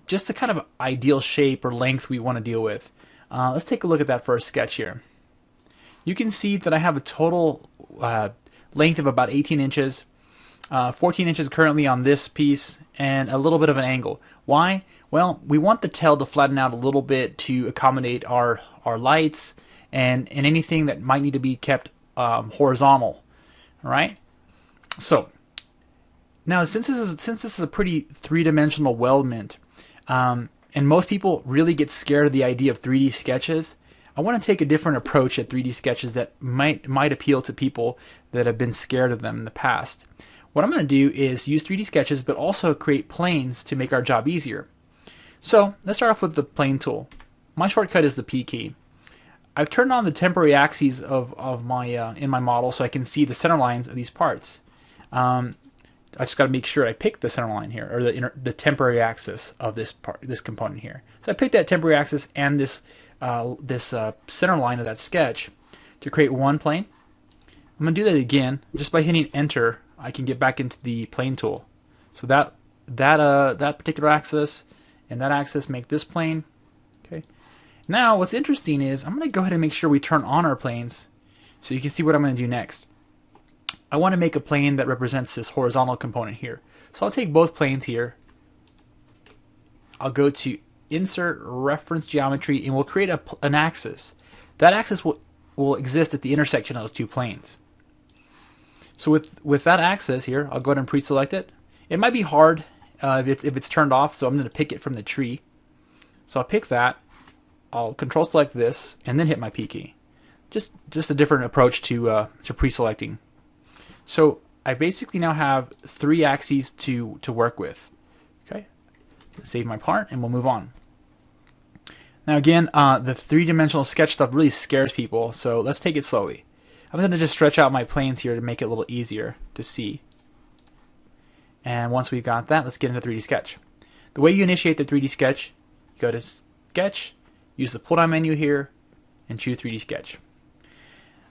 just the kind of ideal shape or length we want to deal with. Let's take a look at that first sketch here. You can see that I have a total length of about 18 inches, 14 inches currently on this piece, and a little bit of an angle. Why? Well, we want the tail to flatten out a little bit to accommodate our lights and anything that might need to be kept horizontal. All right. So now, since this is a pretty three-dimensional weldment, and most people really get scared of the idea of 3D sketches, I want to take a different approach at 3D sketches that might appeal to people that have been scared of them in the past. What I'm going to do is use 3D sketches, but also create planes to make our job easier. So let's start off with the plane tool. My shortcut is the P key. I've turned on the temporary axes of my in my model so I can see the center lines of these parts. I just got to make sure I pick the center line here, or the temporary axis of this component here. So I picked that temporary axis and this center line of that sketch to create one plane. I'm going to do that again. Just by hitting Enter, I can get back into the plane tool. So that particular axis and that axis make this plane. Okay. Now what's interesting is I'm going to go ahead and make sure we turn on our planes so you can see what I'm going to do next. I want to make a plane that represents this horizontal component here. So I'll take both planes here. I'll go to Insert Reference Geometry, and we'll create an axis. That axis will exist at the intersection of those two planes. So with that axis here, I'll go ahead and pre-select it. It might be hard if it's turned off, so I'm going to pick it from the tree. So I'll pick that. I'll Control Select this, and then hit my P key. Just a different approach to pre-selecting. So I basically now have 3 axes to work with. Okay, save my part and we'll move on. Now again, the 3-dimensional sketch stuff really scares people, so let's take it slowly. I'm going to just stretch out my planes here to make it a little easier to see. And once we've got that, let's get into 3D Sketch. The way you initiate the 3D Sketch, you go to Sketch, use the pull-down menu here, and choose 3D Sketch.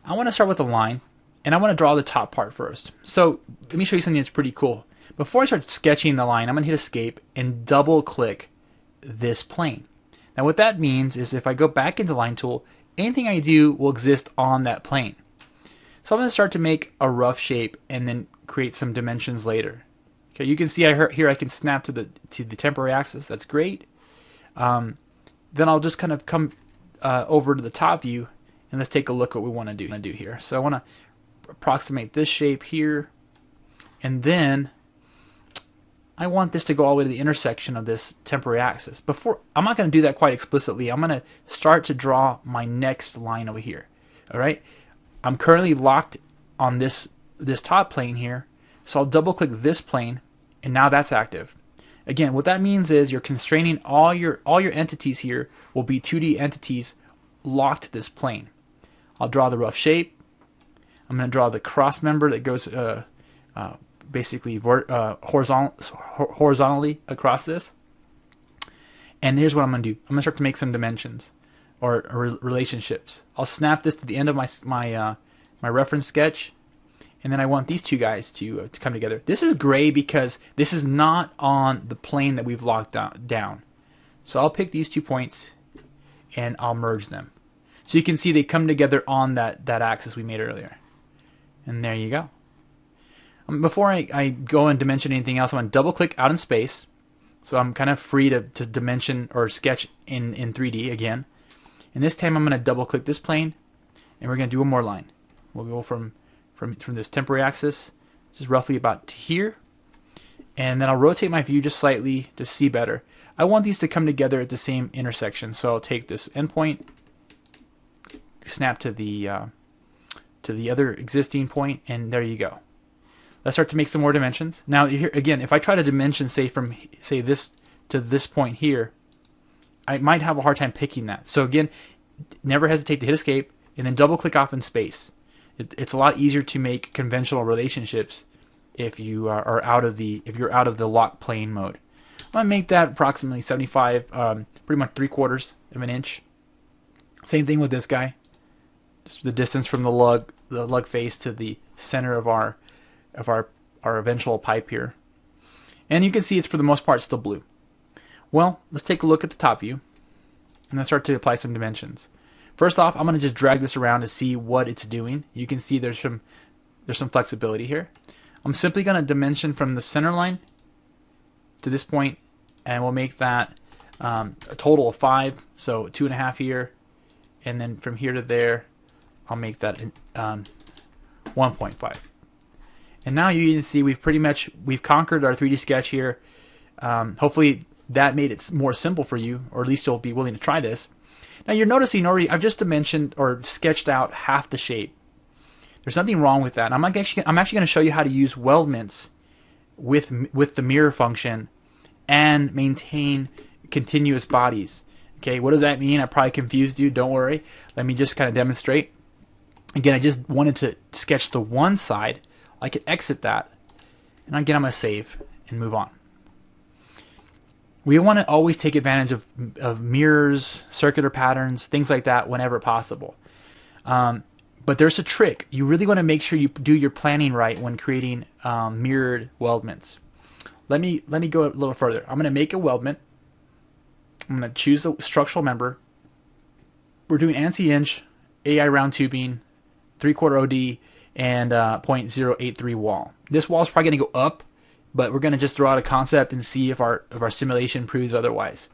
I want to start with a line. And I want to draw the top part first. So let me show you something that's pretty cool. Before I start sketching the line, I'm going to hit Escape and double click this plane. Now what that means is if I go back into Line Tool, anything I do will exist on that plane. So I'm going to start to make a rough shape and then create some dimensions later. Okay, you can see here I can snap to the temporary axis. That's great. Then I'll just kind of come over to the top view and let's take a look at what we want to do here. So I want to approximate this shape here, and then I want this to go all the way to the intersection of this temporary axis. I'm not going to do that quite explicitly. I'm going to start to draw my next line over here. All right, I'm currently locked on this top plane here, so I'll double click this plane, and now that's active. Again, what that means is you're constraining all your entities here will be 2D entities locked to this plane. I'll draw the rough shape. I'm going to draw the cross member that goes basically horizontally across this. And here's what I'm going to do. I'm going to start to make some dimensions or relationships. I'll snap this to the end of my reference sketch, and then I want these two guys to come together. This is gray because this is not on the plane that we've locked down. So I'll pick these 2 points and I'll merge them. So you can see they come together on that axis we made earlier. And there you go. Before I go and dimension anything else, I'm going to double click out in space. So I'm kind of free to dimension or sketch in 3D again. And this time I'm going to double click this plane, and we're going to do one more line. We'll go from this temporary axis, just roughly about to here. And then I'll rotate my view just slightly to see better. I want these to come together at the same intersection. So I'll take this endpoint, snap to the other existing point, and there you go. Let's start to make some more dimensions. Now here again, if I try to dimension from this to this point here, I might have a hard time picking that. So again, never hesitate to hit Escape and then double click off in space. It's a lot easier to make conventional relationships if you are out of the lock plane mode. I'm gonna make that approximately 75, pretty much 3/4 of an inch. Same thing with this guy. Just the distance from the lug face to the center of our eventual pipe here. And you can see it's for the most part still blue. Well, let's take a look at the top view and then start to apply some dimensions. First off, I'm going to just drag this around to see what it's doing. You can see there's some flexibility here. I'm simply going to dimension from the center line to this point, and we'll make that a total of 5, so 2.5 here, and then from here to there, I'll make that 1.5. And now you can see we've conquered our 3D sketch here. Hopefully that made it more simple for you, or at least you'll be willing to try this. Now you're noticing already I've just dimensioned or sketched out half the shape. There's nothing wrong with that. I'm actually going to show you how to use weldments with the mirror function and maintain continuous bodies. Okay, what does that mean? I probably confused you. Don't worry. Let me just kind of demonstrate. Again, I just wanted to sketch the one side. I can exit that, and again I'm going to save and move on. We want to always take advantage of mirrors, circular patterns, things like that whenever possible. But there's a trick. You really want to make sure you do your planning right when creating mirrored weldments. Let me go a little further. I'm going to make a weldment. I'm going to choose a structural member. We're doing ANSI inch, AI round tubing, 3/4 OD, and 0.083 wall. This wall is probably going to go up, but we're going to just throw out a concept and see if our simulation proves otherwise.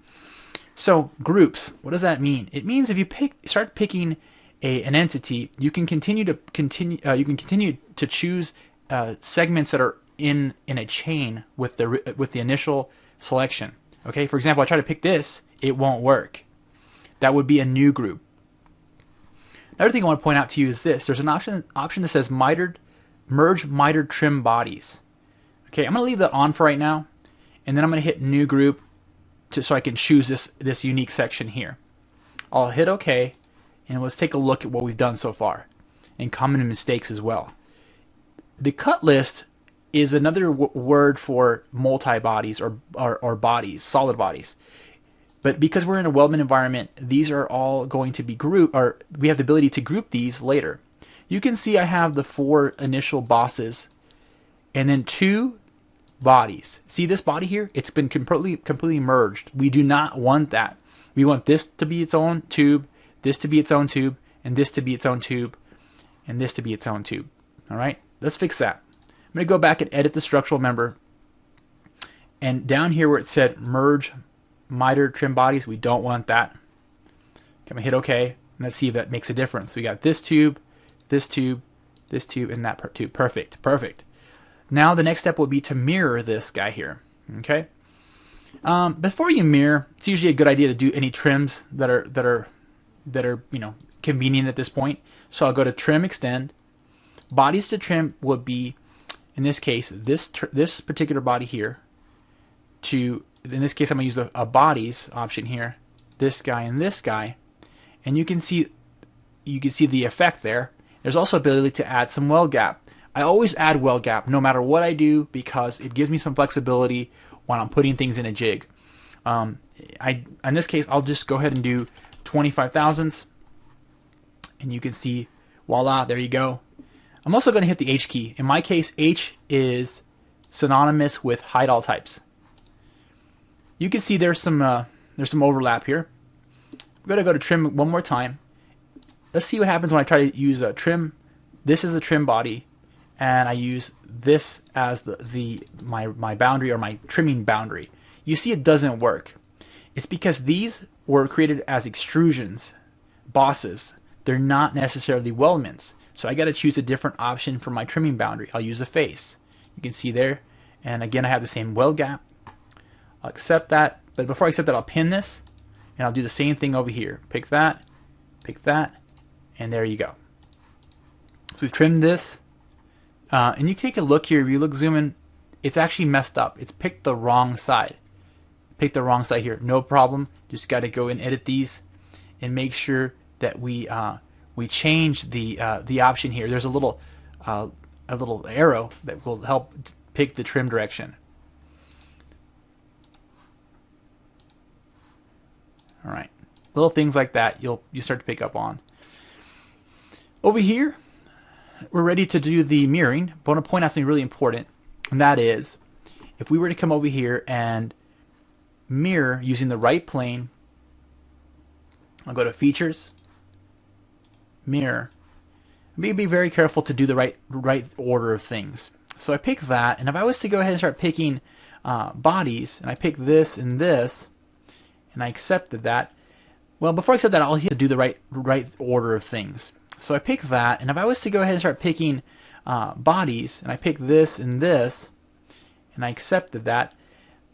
So groups, what does that mean? It means if you start picking an entity, you can continue to choose segments that are in a chain with the initial selection. Okay, for example, I try to pick this, it won't work. That would be a new group. Another thing I want to point out to you is this. There's an option that says merge mitered trim bodies. Okay, I'm going to leave that on for right now, and then I'm going to hit new group so I can choose this unique section here. I'll hit OK, and let's take a look at what we've done so far, and common mistakes as well. The cut list is another word for multi-bodies or bodies, solid bodies. But because we're in a weldment environment, these are all going to be grouped, or we have the ability to group these later. You can see I have the 4 initial bosses and then 2 bodies. See this body here? It's been completely merged. We do not want that. We want this to be its own tube, this to be its own tube, and this to be its own tube, and this to be its own tube. All right, let's fix that. I'm going to go back and edit the structural member. And down here where it said merge mitered trim bodies, we don't want that. I'm going to hit OK, and let's see if that makes a difference. We got this tube, this tube, this tube, and that tube. Perfect, perfect. Now the next step will be to mirror this guy here. Okay. Before you mirror, it's usually a good idea to do any trims that are convenient at this point. So I'll go to Trim Extend. Bodies to trim would be, in this case, this particular body here. In this case, I'm going to use a bodies option here. This guy and this guy, and you can see the effect there. There's also ability to add some weld gap. I always add weld gap no matter what I do because it gives me some flexibility when I'm putting things in a jig. In this case, I'll just go ahead and do 25 thousandths, and you can see, voila, there you go. I'm also going to hit the H key. In my case, H is synonymous with hide all types. You can see there's some overlap here. I'm going to go to trim one more time. Let's see what happens when I try to use a trim. This is the trim body, and I use this as my boundary or my trimming boundary. You see it doesn't work. It's because these were created as extrusions, bosses. They're not necessarily weldments. So I got to choose a different option for my trimming boundary. I'll use a face. You can see there, and again I have the same weld gap. I'll accept that, but before I accept that, I'll pin this, and I'll do the same thing over here. Pick that, and there you go. So we've trimmed this, and you take a look here. If you zoom in, it's actually messed up. It's picked the wrong side. Pick the wrong side here. No problem. Just got to go and edit these, and make sure that we we change the option here. There's a little arrow that will help pick the trim direction. All right, little things like that you start to pick up on. Over here, we're ready to do the mirroring, but I want to point out something really important, and that is, if we were to come over here and mirror using the right plane, I'll go to Features, Mirror. Be very careful to do the right order of things. So I pick that, and if I was to go ahead and start picking bodies, and I pick this and this, and I accepted that, well, before I accept that, I'll hit to do the right order of things. So I pick that, and if I was to go ahead and start picking bodies, and I pick this and this, and I accepted that,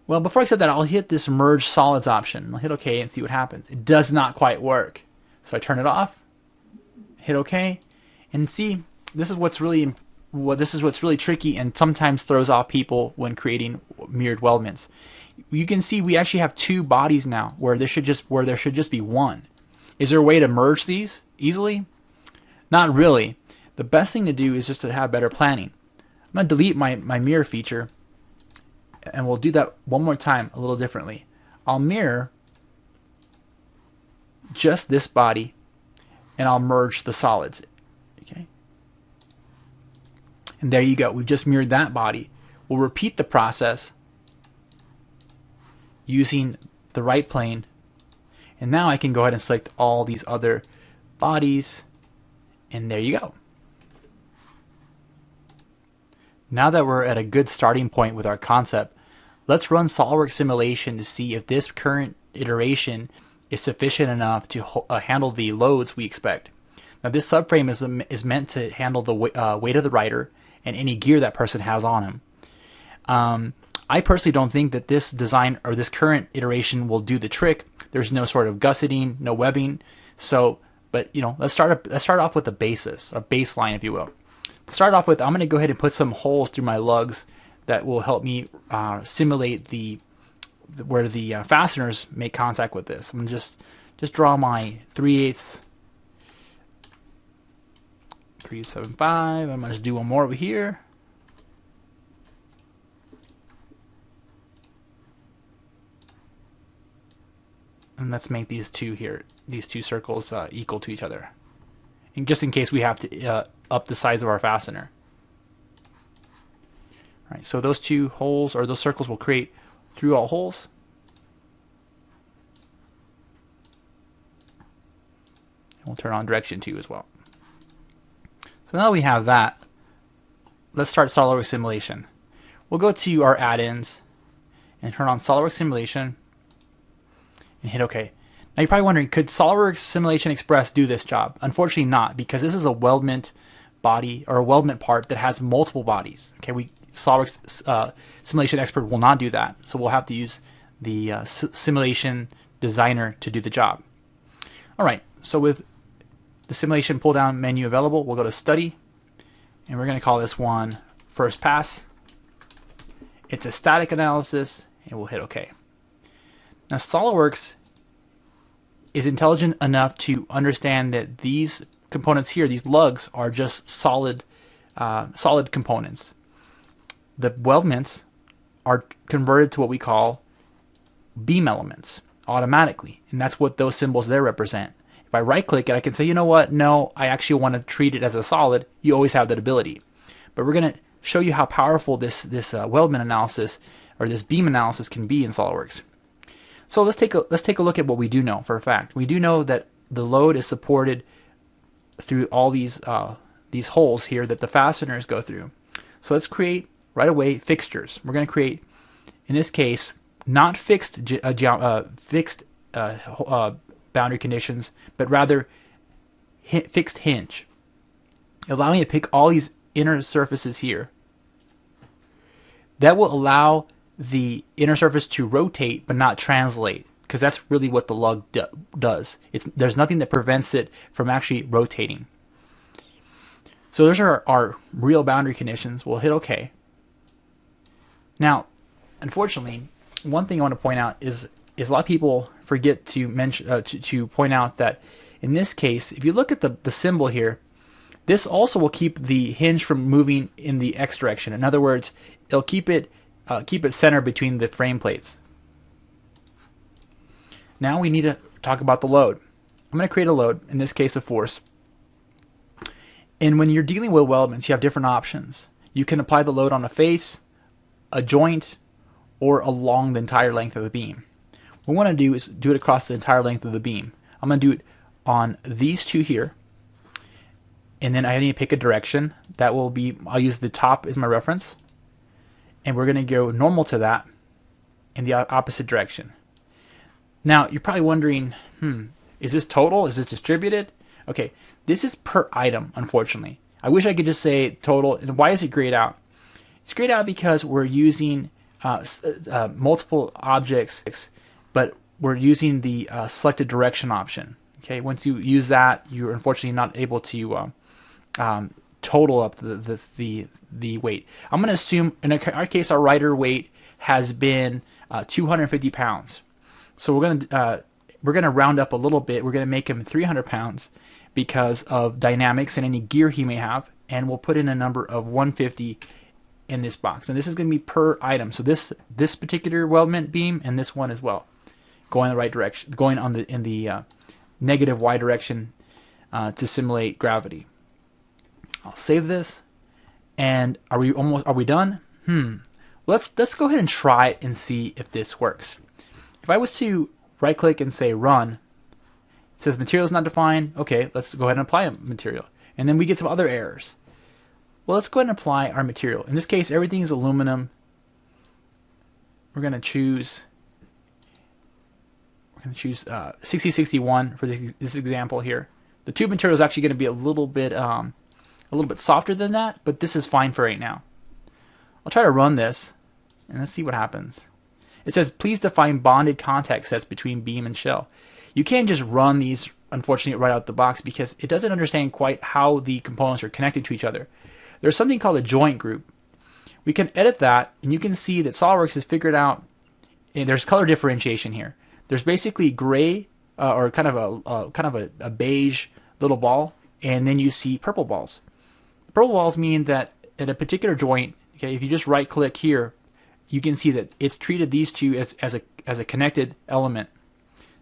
well, before I accept that, I'll hit this Merge Solids option. I'll hit OK and see what happens. It does not quite work. So I turn it off, hit OK, and see, this is what's really tricky and sometimes throws off people when creating mirrored weldments. You can see we actually have two bodies now where there should just be one. Is there a way to merge these easily? Not really. The best thing to do is just to have better planning. I'm going to delete my mirror feature, and we'll do that one more time a little differently. I'll mirror just this body, and I'll merge the solids. Okay. And there you go. We've just mirrored that body. We'll repeat the process using the right plane, and now I can go ahead and select all these other bodies, and there you go. Now that we're at a good starting point with our concept, let's run SOLIDWORKS simulation to see if this current iteration is sufficient enough to handle the loads we expect. Now this subframe is meant to handle the weight of the writer and any gear that person has on him. I personally don't think that this design or this current iteration will do the trick. There's no sort of gusseting, no webbing. So, but let's start off with a basis, a baseline, if you will. To start off with, I'm going to go ahead and put some holes through my lugs that will help me simulate where the fasteners make contact with this. I'm going to just draw my 3/8 375. I'm going to just do one more over here. And let's make these two circles equal to each other. And just in case we have to up the size of our fastener. All right, so those two holes, or those circles, will create through all holes. And we'll turn on direction 2 as well. So now that we have that, let's start SOLIDWORKS simulation. We'll go to our add-ins and turn on SOLIDWORKS simulation and hit OK. Now you're probably wondering, could SOLIDWORKS Simulation Express do this job? Unfortunately not, because this is a weldment body or a weldment part that has multiple bodies. Okay, SOLIDWORKS Simulation Expert will not do that, so we'll have to use the Simulation Designer to do the job. All right, so with the simulation pull-down menu available, we'll go to Study, and we're going to call this one First Pass. It's a static analysis, and we'll hit OK. Now SOLIDWORKS is intelligent enough to understand that these components here, these lugs, are just solid components. The weldments are converted to what we call beam elements automatically, and that's what those symbols there represent. If I right-click it, I can say, you know what? No, I actually want to treat it as a solid. You always have that ability, but we're going to show you how powerful this weldment analysis or this beam analysis can be in SOLIDWORKS. So let's take a look at what we do know for a fact. We do know that the load is supported through all these holes here that the fasteners go through. So let's create right away fixtures. We're going to create, in this case, not fixed boundary conditions, but rather fixed hinge. Allow me to pick all these inner surfaces here. That will allow the inner surface to rotate but not translate, because that's really what the lug does. There's nothing that prevents it from actually rotating. So those are our real boundary conditions. We'll hit OK. Now, unfortunately, one thing I want to point out is a lot of people forget to mention to point out that In this case, if you look at the symbol here, this also will keep the hinge from moving in the X direction. In other words, it'll keep it centered between the frame plates. Now we need to talk about the load. I'm going to create a load, in this case a force. And when you're dealing with weldments, you have different options. You can apply the load on a face, a joint, or along the entire length of the beam. What we want to do is do it across the entire length of the beam. I'm going to do it on these two here. And then I need to pick a direction. That will be, I'll use the top as my reference. And we're going to go normal to that in the opposite direction. Now, you're probably wondering, is this total? Is this distributed? Okay, this is per item, unfortunately. I wish I could just say total. And why is it grayed out? It's grayed out because we're using multiple objects, but we're using the selected direction option. Okay, once you use that, you're unfortunately not able to total up the weight. I'm going to assume, in our case, our rider weight has been 250 pounds. So we're going to round up a little bit. We're going to make him 300 pounds because of dynamics and any gear he may have, and we'll put in a number of 150 in this box. And this is going to be per item. So this particular weldment beam and this one as well, going in the right direction, going on in the negative Y direction to simulate gravity. I'll save this. And are we done? Let's go ahead and try it and see if this works. If I was to right click and say run, it says material is not defined. Okay, let's go ahead and apply a material. And then we get some other errors. Well, let's go ahead and apply our material. In this case, everything is aluminum. We're going to choose 6061 for this example here. The tube material is actually going to be a little bit softer than that, but this is fine for right now. I'll try to run this, and let's see what happens. It says, please define bonded contact sets between beam and shell. You can't just run these, unfortunately, right out the box because it doesn't understand quite how the components are connected to each other. There's something called a joint group. We can edit that, and you can see that SOLIDWORKS has figured out, and there's color differentiation here. There's basically gray or kind of a beige little ball, and then you see purple balls. The purple balls mean that at a particular joint, okay, if you just right click here, you can see that it's treated these two as a connected element.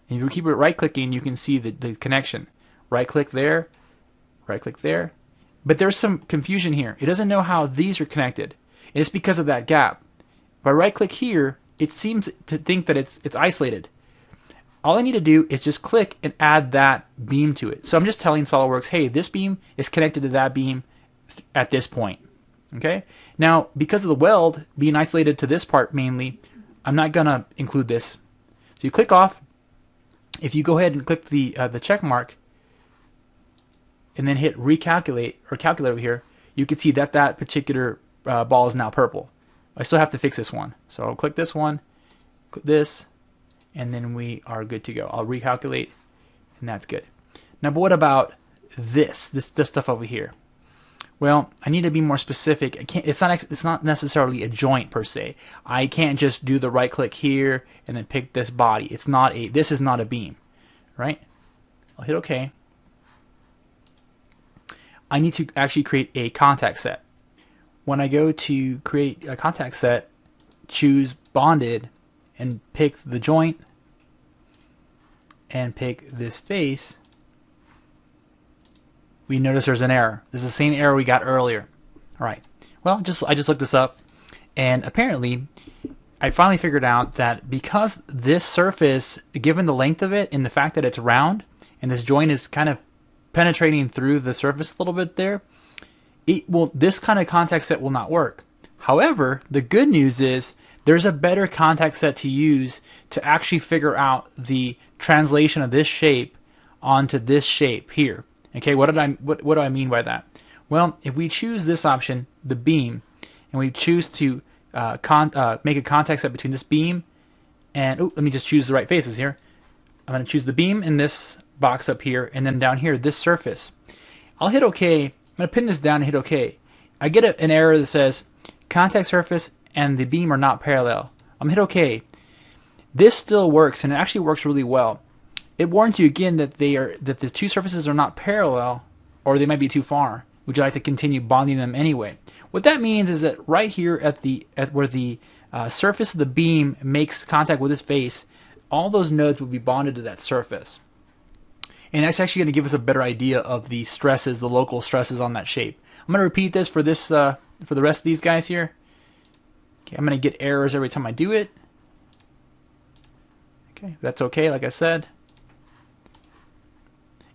And if you keep it right clicking, you can see the connection. Right click there, right click there. But there's some confusion here. It doesn't know how these are connected. And it's because of that gap. If I right click here, it seems to think that it's isolated. All I need to do is just click and add that beam to it. So I'm just telling SOLIDWORKS, hey, this beam is connected to that beam at this point. Okay. Now, because of the weld being isolated to this part mainly, I'm not gonna include this. So you click off. If you go ahead and click the check mark, and then hit recalculate or calculate over here, you can see that that particular ball is now purple. I still have to fix this one, so I'll click this one, click this, and then we are good to go. I'll recalculate, and that's good. Now, but what about this stuff over here? Well, I need to be more specific. It's not necessarily a joint per se. I can't just do the right click here and then pick this body. This is not a beam, right? I'll hit OK. I need to actually create a contact set. When I go to create a contact set, choose bonded and pick the joint and pick this face, we notice there's an error. This is the same error we got earlier. All right. Well, I just looked this up, and apparently I finally figured out that because this surface, given the length of it and the fact that it's round and this joint is kind of penetrating through the surface a little bit there, this kind of contact set will not work. However, the good news is there's a better contact set to use to actually figure out the translation of this shape onto this shape here. Okay, what do I mean by that? Well, if we choose this option, the beam, and we choose to make a contact set between this beam and, let me just choose the right faces here. I'm going to choose the beam in this box up here, and then down here, this surface. I'll hit OK. I'm going to pin this down and hit OK. I get an error that says contact surface and the beam are not parallel. I'm going to hit OK. This still works, and it actually works really well. it warns you again that the two surfaces are not parallel, or they might be too far. Would you like to continue bonding them anyway? What that means is that right here at where the surface of the beam makes contact with its face, all those nodes will be bonded to that surface. And that's actually going to give us a better idea of the stresses, the local stresses on that shape. I'm going to repeat this for the rest of these guys here. Okay, I'm going to get errors every time I do it. Okay, that's okay, like I said.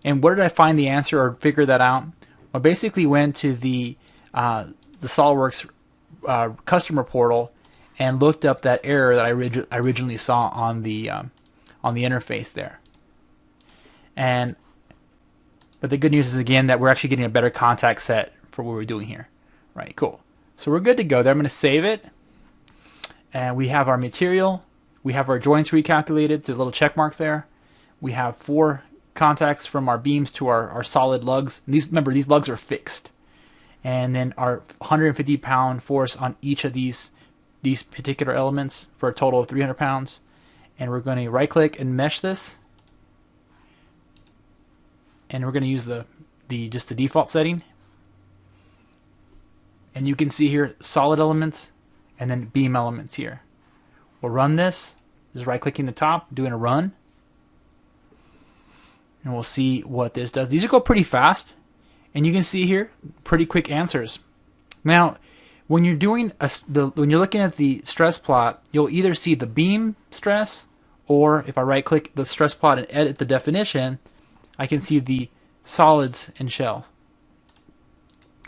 And where did I find the answer or figure that out? I basically went to the SOLIDWORKS customer portal and looked up that error that I originally saw on the interface there. But the good news is again that we're actually getting a better contact set for what we're doing here. Right, cool. So we're good to go there. I'm going to save it. And we have our material. We have our joints recalculated, the little check mark there. We have 4 contacts from our beams to our solid lugs. And remember, these lugs are fixed. And then our 150 pound force on each of these particular elements for a total of 300 pounds. And we're going to right click and mesh this. And we're going to use just the default setting. And you can see here solid elements and then beam elements here. We'll run this, just right clicking the top, doing a run. And we'll see what this does. These will go pretty fast. And you can see here pretty quick answers. Now, when you're doing when you're looking at the stress plot, you'll either see the beam stress, or if I right click the stress plot and edit the definition, I can see the solids and shell.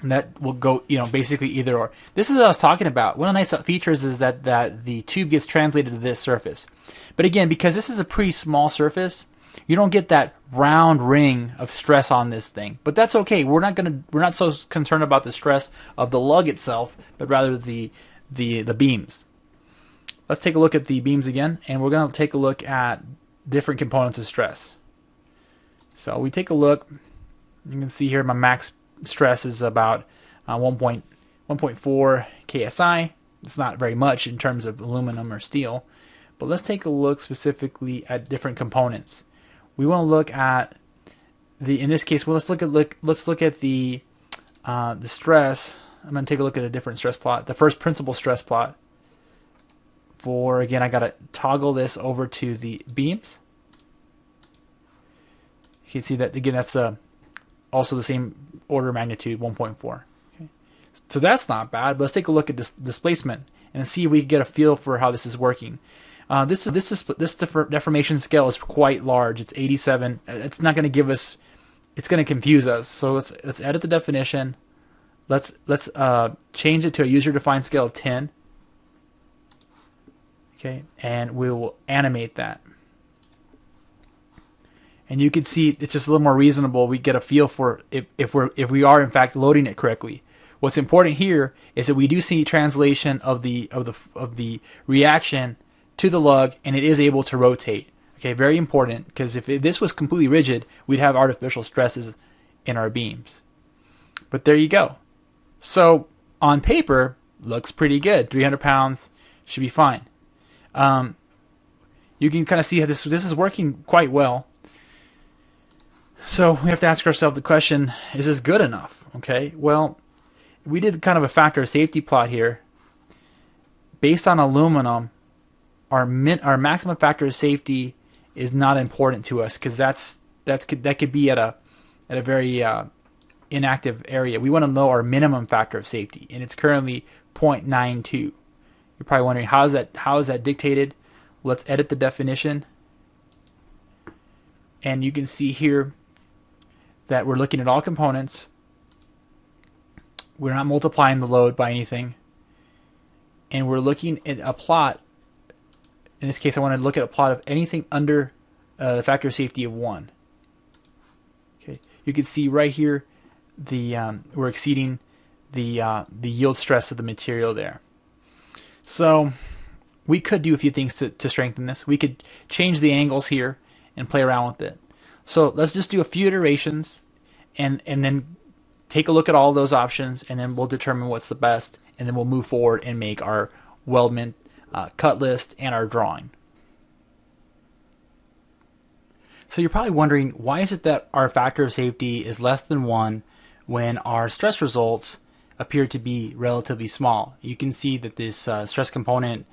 And that will go, basically either or. This is what I was talking about. One of the nice features is that the tube gets translated to this surface. But again, because this is a pretty small surface, you don't get that round ring of stress on this thing. But that's okay. We're not so concerned about the stress of the lug itself, but rather the beams. Let's take a look at the beams again, and we're going to take a look at different components of stress. So we take a look. You can see here my max stress is about 1.4 KSI. It's not very much in terms of aluminum or steel. But let's take a look specifically at different components. We want to look at in this case, well, let's look at the stress. I'm going to take a look at a different stress plot. The first principal stress plot. Again, I got to toggle this over to the beams. You can see that again. That's also the same order of magnitude, 1.4. Okay, so that's not bad. But let's take a look at displacement and see if we can get a feel for how this is working. This deformation scale is quite large. It's 87. It's not going to give us. It's going to confuse us. So let's edit the definition. Let's change it to a user-defined scale of 10. Okay, and we will animate that. And you can see it's just a little more reasonable. We get a feel for if we are in fact loading it correctly. What's important here is that we do see translation of the reaction to the lug, and it is able to rotate. Okay, very important, because if this was completely rigid, we'd have artificial stresses in our beams. But there you go. So on paper, looks pretty good. 300 pounds should be fine. You can kind of see how this is working quite well. So we have to ask ourselves the question, is this good enough? Okay, well, we did kind of a factor of safety plot here. Based on aluminum, our maximum factor of safety is not important to us, because that could be at a very inactive area. We want to know our minimum factor of safety, and it's currently 0.92. You're probably wondering, how is that dictated? Let's edit the definition, and you can see here that we're looking at all components. We're not multiplying the load by anything, and we're looking at a plot. In this case, I want to look at a plot of anything under the factor of safety of 1. Okay, you can see right here we're exceeding the yield stress of the material there. So we could do a few things to strengthen this. We could change the angles here and play around with it. So let's just do a few iterations and then take a look at all those options, and then we'll determine what's the best, and then we'll move forward and make our weldment cut list and our drawing. So you're probably wondering, why is it that our factor of safety is less than 1 when our stress results appear to be relatively small? You can see that this stress component,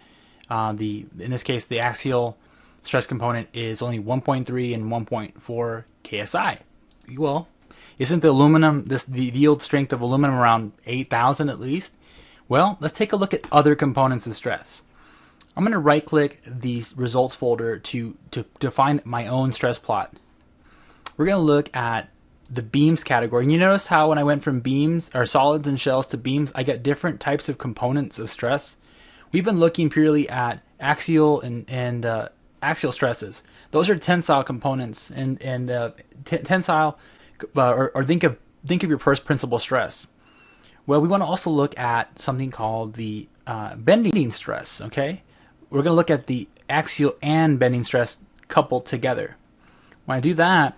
in this case the axial stress component, is only 1.3 and 1.4 KSI. Well, isn't the aluminum, the yield strength of aluminum around 8,000 at least? Well, let's take a look at other components of stress. I'm going to right click the results folder to define my own stress plot. We're going to look at the beams category. And you notice how when I went from beams or solids and shells to beams, I get different types of components of stress. We've been looking purely at axial and axial stresses. Those are tensile components and tensile, or think of your first principal stress. Well, we want to also look at something called the bending stress. Okay, we're going to look at the axial and bending stress coupled together. When I do that,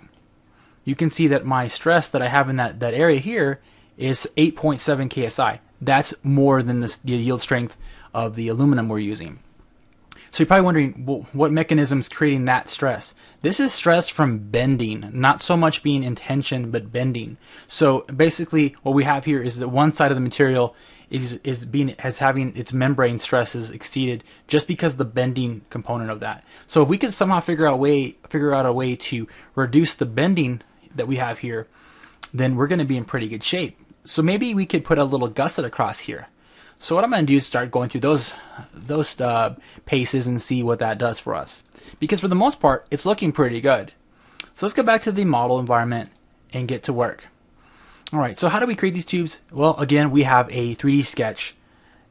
you can see that my stress that I have in that area here is 8.7 KSI. That's more than the yield strength of the aluminum we're using. So you're probably wondering, well, what mechanism is creating that stress? This is stress from bending, not so much being in tension, but bending. So basically what we have here is that one side of the material is having its membrane stresses exceeded just because the bending component of that. So if we could somehow figure out a way to reduce the bending that we have here, then we're going to be in pretty good shape. So maybe we could put a little gusset across here. So what I'm going to do is start going through those paces and see what that does for us. Because for the most part, it's looking pretty good. So let's go back to the model environment and get to work. All right, so how do we create these tubes? Well, again, we have a 3D sketch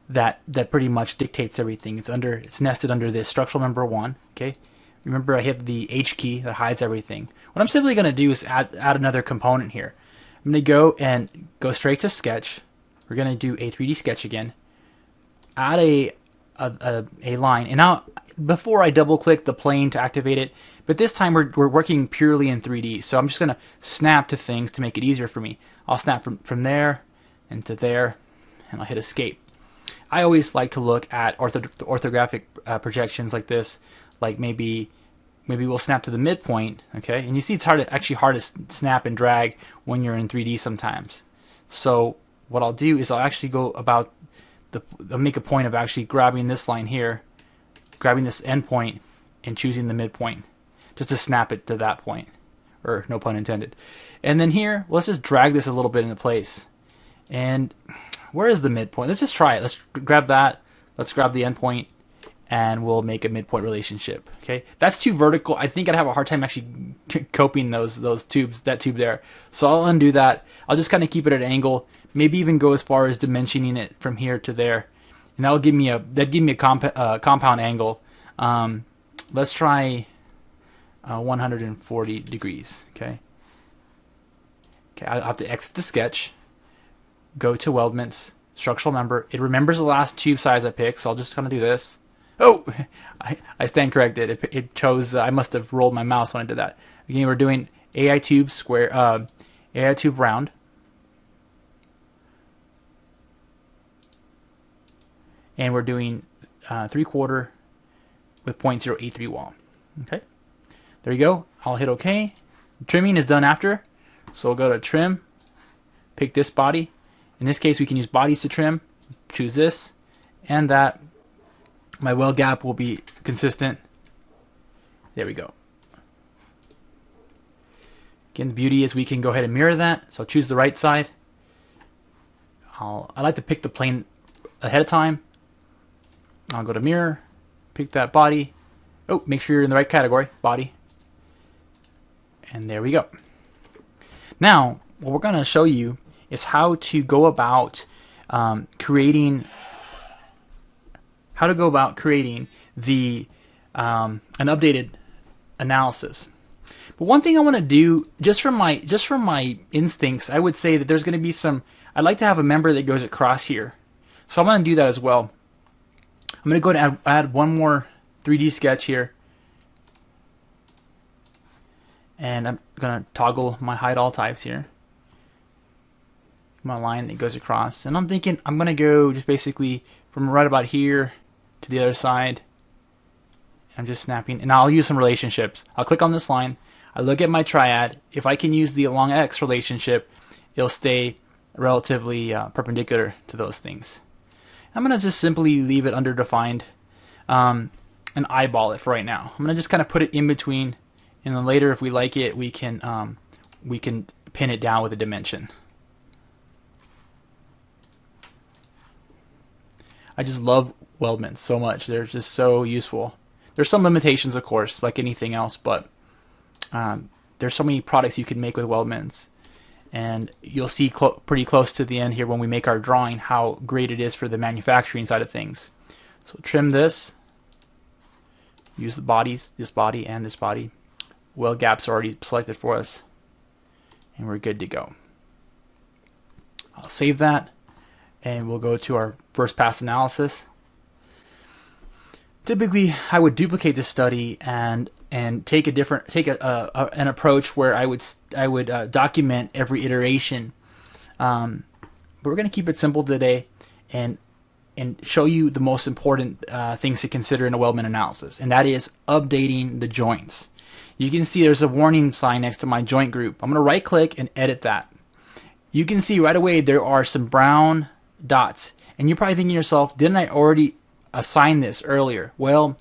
that pretty much dictates everything. It's nested under this structural member 1. Okay, remember I hit the H key that hides everything. What I'm simply going to do is add another component here. I'm going to go straight to sketch. We're going to do a 3D sketch again. Add a line, and now before I double click the plane to activate it, but this time we're working purely in 3D. So I'm just going to snap to things to make it easier for me. I'll snap from there and to there, and I'll hit escape. I always like to look at orthographic projections like this, like maybe we'll snap to the midpoint, okay? And you see it's actually hard to snap and drag when you're in 3D sometimes. So what I'll do is I'll actually go about I'll make a point of actually grabbing this line here, grabbing this endpoint, and choosing the midpoint, just to snap it to that point, or no pun intended. And then here, let's just drag this a little bit into place. And where is the midpoint? Let's just try it. Let's grab that. Let's grab the endpoint, and we'll make a midpoint relationship. Okay, that's too vertical. I think I'd have a hard time actually coping that tube there. So I'll undo that. I'll just kind of keep it at an angle. Maybe even go as far as dimensioning it from here to there, and that'll give me a compound angle. Let's try 140 degrees. Okay. I'll have to exit the sketch. Go to Weldments, structural member. It remembers the last tube size I picked, so I'll just kind of do this. Oh, I stand corrected. It chose. I must have rolled my mouse when I did that. Again, we're doing AI tube square, AI tube round. And we're doing 3/4 with 0.083 wall. Okay, there you go. I'll hit OK. Trimming is done after, so we'll go to trim, pick this body. In this case, we can use bodies to trim. Choose this and that. My weld gap will be consistent. There we go. Again, the beauty is we can go ahead and mirror that. So I'll choose the right side. I like to pick the plane ahead of time. I'll go to mirror, pick that body. Oh, make sure you're in the right category, body. And there we go. Now, what we're going to show you is how to go about creating the an updated analysis. But one thing I want to do, just from my instincts, I would say that there's going to be I'd like to have a member that goes across here. So I'm going to do that as well. I'm going to go and add one more 3D sketch here. And I'm going to toggle my hide all types here. My line that goes across. And I'm thinking I'm going to go just basically from right about here to the other side. I'm just snapping. And I'll use some relationships. I'll click on this line. I look at my triad. If I can use the long X relationship, it'll stay relatively perpendicular to those things. I'm going to just simply leave it underdefined and eyeball it for right now. I'm going to just kind of put it in between, and then later, if we like it, we can pin it down with a dimension. I just love weldments so much. They're just so useful. There's some limitations, of course, like anything else, but there's so many products you can make with weldments. And you'll see pretty close to the end here when we make our drawing how great it is for the manufacturing side of things. So trim this. Use the bodies, this body and this body. Weld gaps are already selected for us. And we're good to go. I'll save that. And we'll go to our first pass analysis. Typically, I would duplicate this study and take an approach where I would document every iteration. But we're going to keep it simple today and show you the most important things to consider in a weldment analysis, and that is updating the joints. You can see there's a warning sign next to my joint group. I'm going to right click and edit that. You can see right away there are some brown dots, and you're probably thinking to yourself, didn't I already assign this earlier? Well,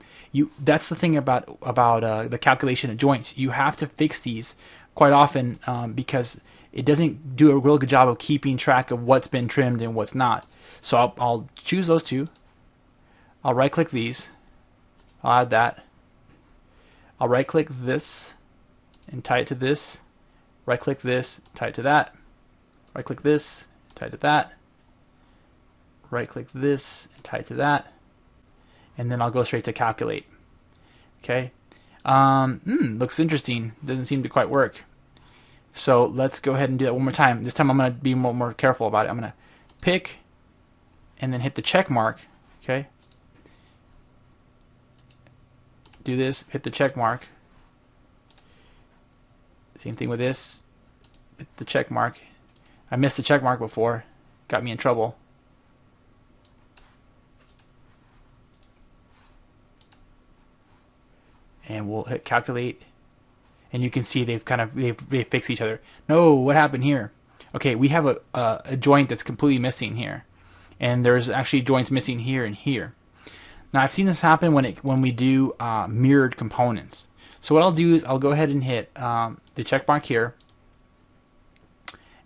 that's the thing about the calculation of joints. You have to fix these quite often because it doesn't do a real good job of keeping track of what's been trimmed and what's not. So I'll choose those two. I'll right click these. I'll add that. I'll right click this and tie it to this. Right click this, tie it to that. Right click this, tie it to that. Right click this and tie it to that. And then I'll go straight to calculate. Okay. Looks interesting. Doesn't seem to quite work. So let's go ahead and do that one more time. This time I'm going to be more careful about it. I'm going to pick and then hit the check mark. Okay. Do this, hit the check mark. Same thing with this. Hit the check mark. I missed the check mark before. Got me in trouble. And we'll hit calculate, and you can see they've fixed each other. No, what happened here? Okay, we have a joint that's completely missing here, and there's actually joints missing here and here. Now I've seen this happen when we do mirrored components. So what I'll do is I'll go ahead and hit the check mark here,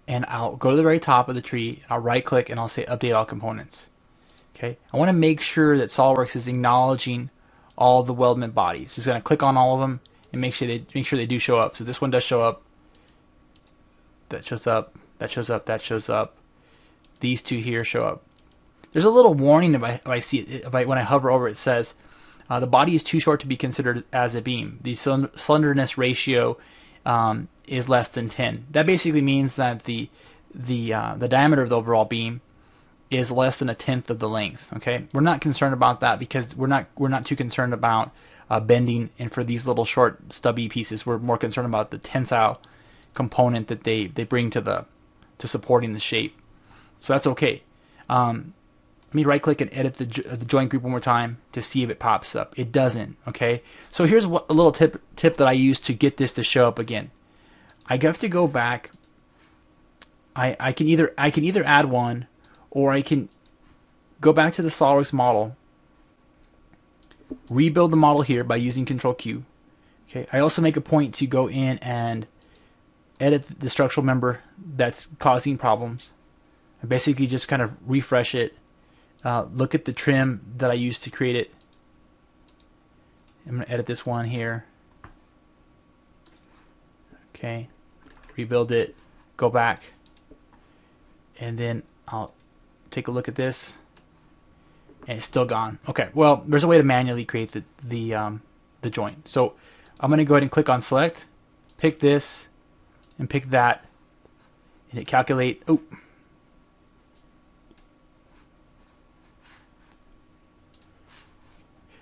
and I'll go to the very top of the tree. I'll right click and I'll say update all components. Okay, I want to make sure that SOLIDWORKS is acknowledging all the weldment bodies. Just gonna click on all of them and make sure they do show up. So this one does show up. That shows up. That shows up. That shows up. These two here show up. There's a little warning if I see it, when I hover over it, says the body is too short to be considered as a beam. The slenderness ratio is less than 10. That basically means that the diameter of the overall beam is less than 1/10 of the length. Okay, we're not concerned about that because we're not too concerned about bending, and for these little short stubby pieces, we're more concerned about the tensile component that they bring to supporting the shape. So that's okay. Let me right click and edit the joint group one more time to see if it pops up. It doesn't. Okay, so here's a little tip that I use to get this to show up again. I have to go back. I can either add one, or I can go back to the SOLIDWORKS model, rebuild the model here by using Control Q. Okay, I also make a point to go in and edit the structural member that's causing problems. I basically just kind of refresh it, look at the trim that I used to create it. I'm going to edit this one here. Okay, rebuild it, go back, and then I'll take a look at this, and it's still gone. Okay, well, there's a way to manually create the joint. So I'm going to go ahead and click on select, pick this, and pick that, and hit calculate. Oh,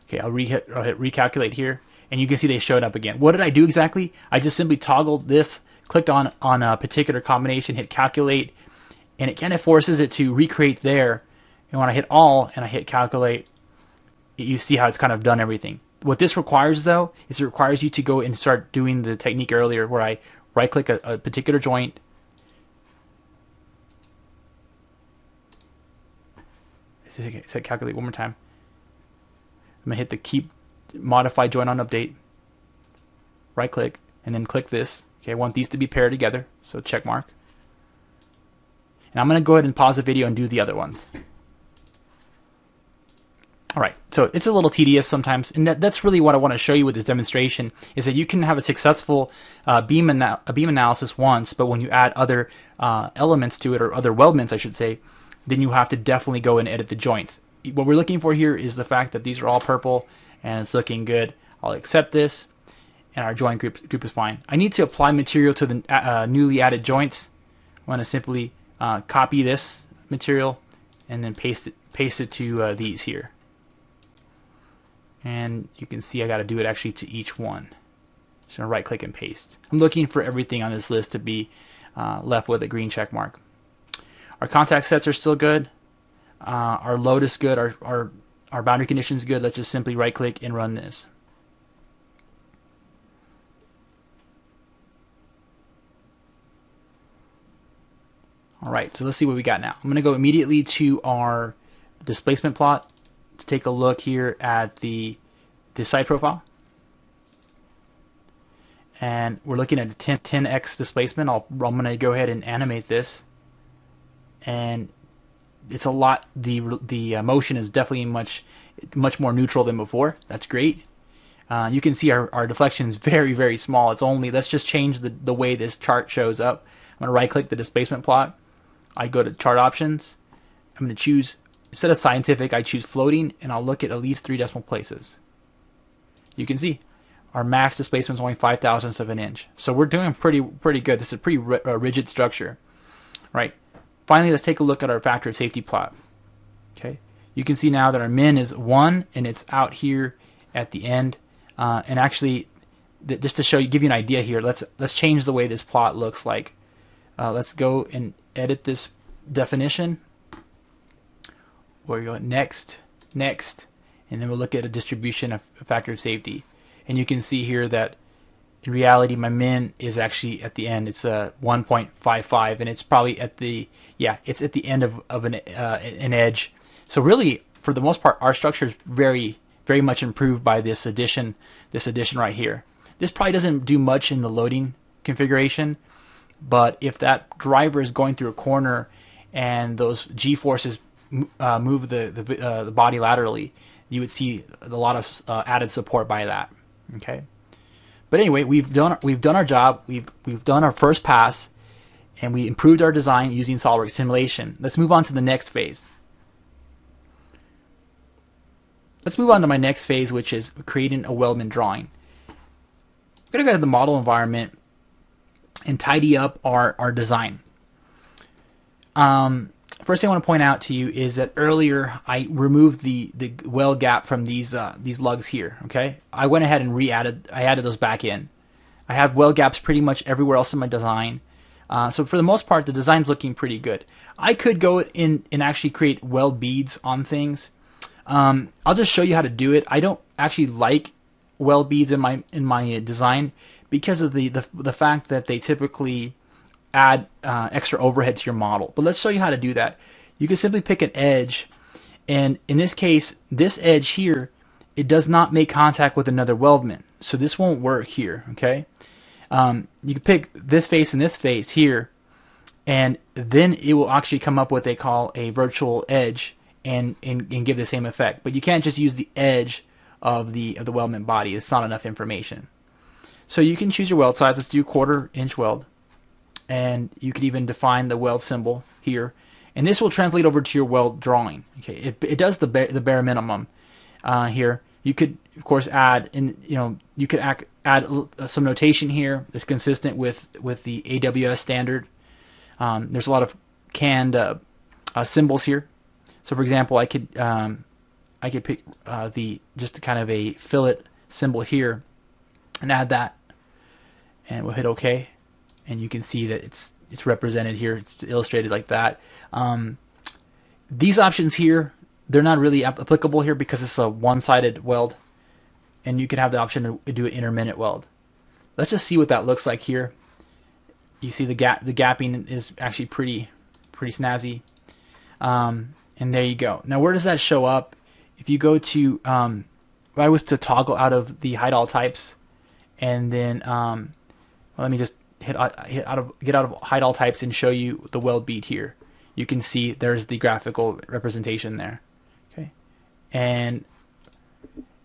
okay, I'll hit recalculate here, and you can see they showed up again. What did I do exactly? I just simply toggled this, clicked on a particular combination, hit calculate, and it kind of forces it to recreate there. And when I hit all and I hit calculate, you see how it's kind of done everything. What this requires, though, is it requires you to go and start doing the technique earlier where I right-click a particular joint. So calculate one more time. I'm going to hit the Keep Modify Joint on Update. Right-click, and then click this. Okay, I want these to be paired together, so check mark. And I'm going to go ahead and pause the video and do the other ones. All right, so it's a little tedious sometimes, and that's really what I want to show you with this demonstration, is that you can have a successful beam analysis once, but when you add other elements to it, or other weldments, I should say, then you have to definitely go and edit the joints. What we're looking for here is the fact that these are all purple, and it's looking good. I'll accept this, and our joint group is fine. I need to apply material to the newly added joints. I'm going to simply copy this material, and then paste it to these here. And you can see I got to do it actually to each one. Just going to right click and paste. I'm looking for everything on this list to be left with a green check mark. Our contact sets are still good. Our load is good. Our boundary condition is good. Let's just simply right click and run this. All right, so let's see what we got now. I'm going to go immediately to our displacement plot to take a look here at the side profile. And we're looking at a 10x displacement. I'm going to go ahead and animate this. And it's a lot, the motion is definitely much more neutral than before. That's great. You can see our deflection is very, very small. It's only, let's just change the way this chart shows up. I'm going to right click the displacement plot. I go to chart options. I'm going to choose, instead of scientific, I choose floating, and I'll look at least 3 decimal places. You can see our max displacement is only 0.005 of an inch. So we're doing pretty good. This is a pretty rigid structure. Right. Finally, let's take a look at our factor of safety plot. Okay. You can see now that our min is 1, and it's out here at the end. And actually, just to give you an idea here, let's change the way this plot looks like. Let's go and edit this definition. We'll go next, and then we'll look at a distribution of factor of safety. And you can see here that in reality, my min is actually at the end. It's 1.55, and it's probably at the it's at the end of an edge. So really, for the most part, our structure is very, very much improved by this addition right here. This probably doesn't do much in the loading configuration, but if that driver is going through a corner and those G-forces move the body laterally, you would see a lot of added support by that. Okay, but anyway, we've done our job. We've done our first pass, and we improved our design using SOLIDWORKS simulation. Let's move on to the next phase. Let's move on to my next phase, which is creating a weldment drawing. I'm going to go to the model environment and tidy up our design. First thing I want to point out to you is that earlier I removed the weld gap from these lugs here. Okay, I went ahead and added those back in. I have weld gaps pretty much everywhere else in my design. So for the most part, the design's looking pretty good. I could go in and actually create weld beads on things. I'll just show you how to do it. I don't actually like weld beads in my design because of the fact that they typically add extra overhead to your model. But let's show you how to do that. You can simply pick an edge, and in this case, this edge here, it does not make contact with another weldment, so this won't work here. Okay, you can pick this face and this face here, and then it will actually come up with what they call a virtual edge and give the same effect. But you can't just use the edge of the weldment body. It's not enough information. So you can choose your weld size. Let's do 1/4 inch weld. And you could even define the weld symbol here, and this will translate over to your weld drawing. Okay, it does the bare minimum here. You could of course add you could add some notation here that's consistent with the AWS standard. There's a lot of canned symbols here. So for example, I could pick just kind of a fillet symbol here and add that, and we'll hit OK. And you can see that it's represented here. It's illustrated like that. These options here, they're not really applicable here because it's a one-sided weld. and you can have the option to do an intermittent weld. Let's just see what that looks like here. You see the gapping is actually pretty snazzy. And there you go. Now where does that show up? If you go to, if I was to toggle out of the hide all types, and then let me just get out of hide all types and show you the weld bead here. You can see there's the graphical representation there. Okay, and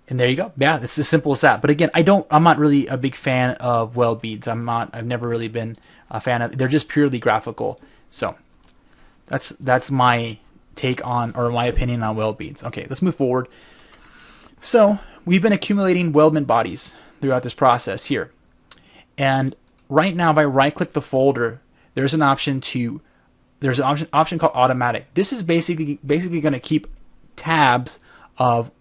there you go. Yeah, it's as simple as that. But again, I'm not really a big fan of weld beads. I've never really been a fan of. They're just purely graphical. So that's my take on, or my opinion on weld beads. Okay, let's move forward. So we've been accumulating weldment bodies throughout this process here, and right now if I right click the folder, there's an option called automatic. This is basically going to keep tabs of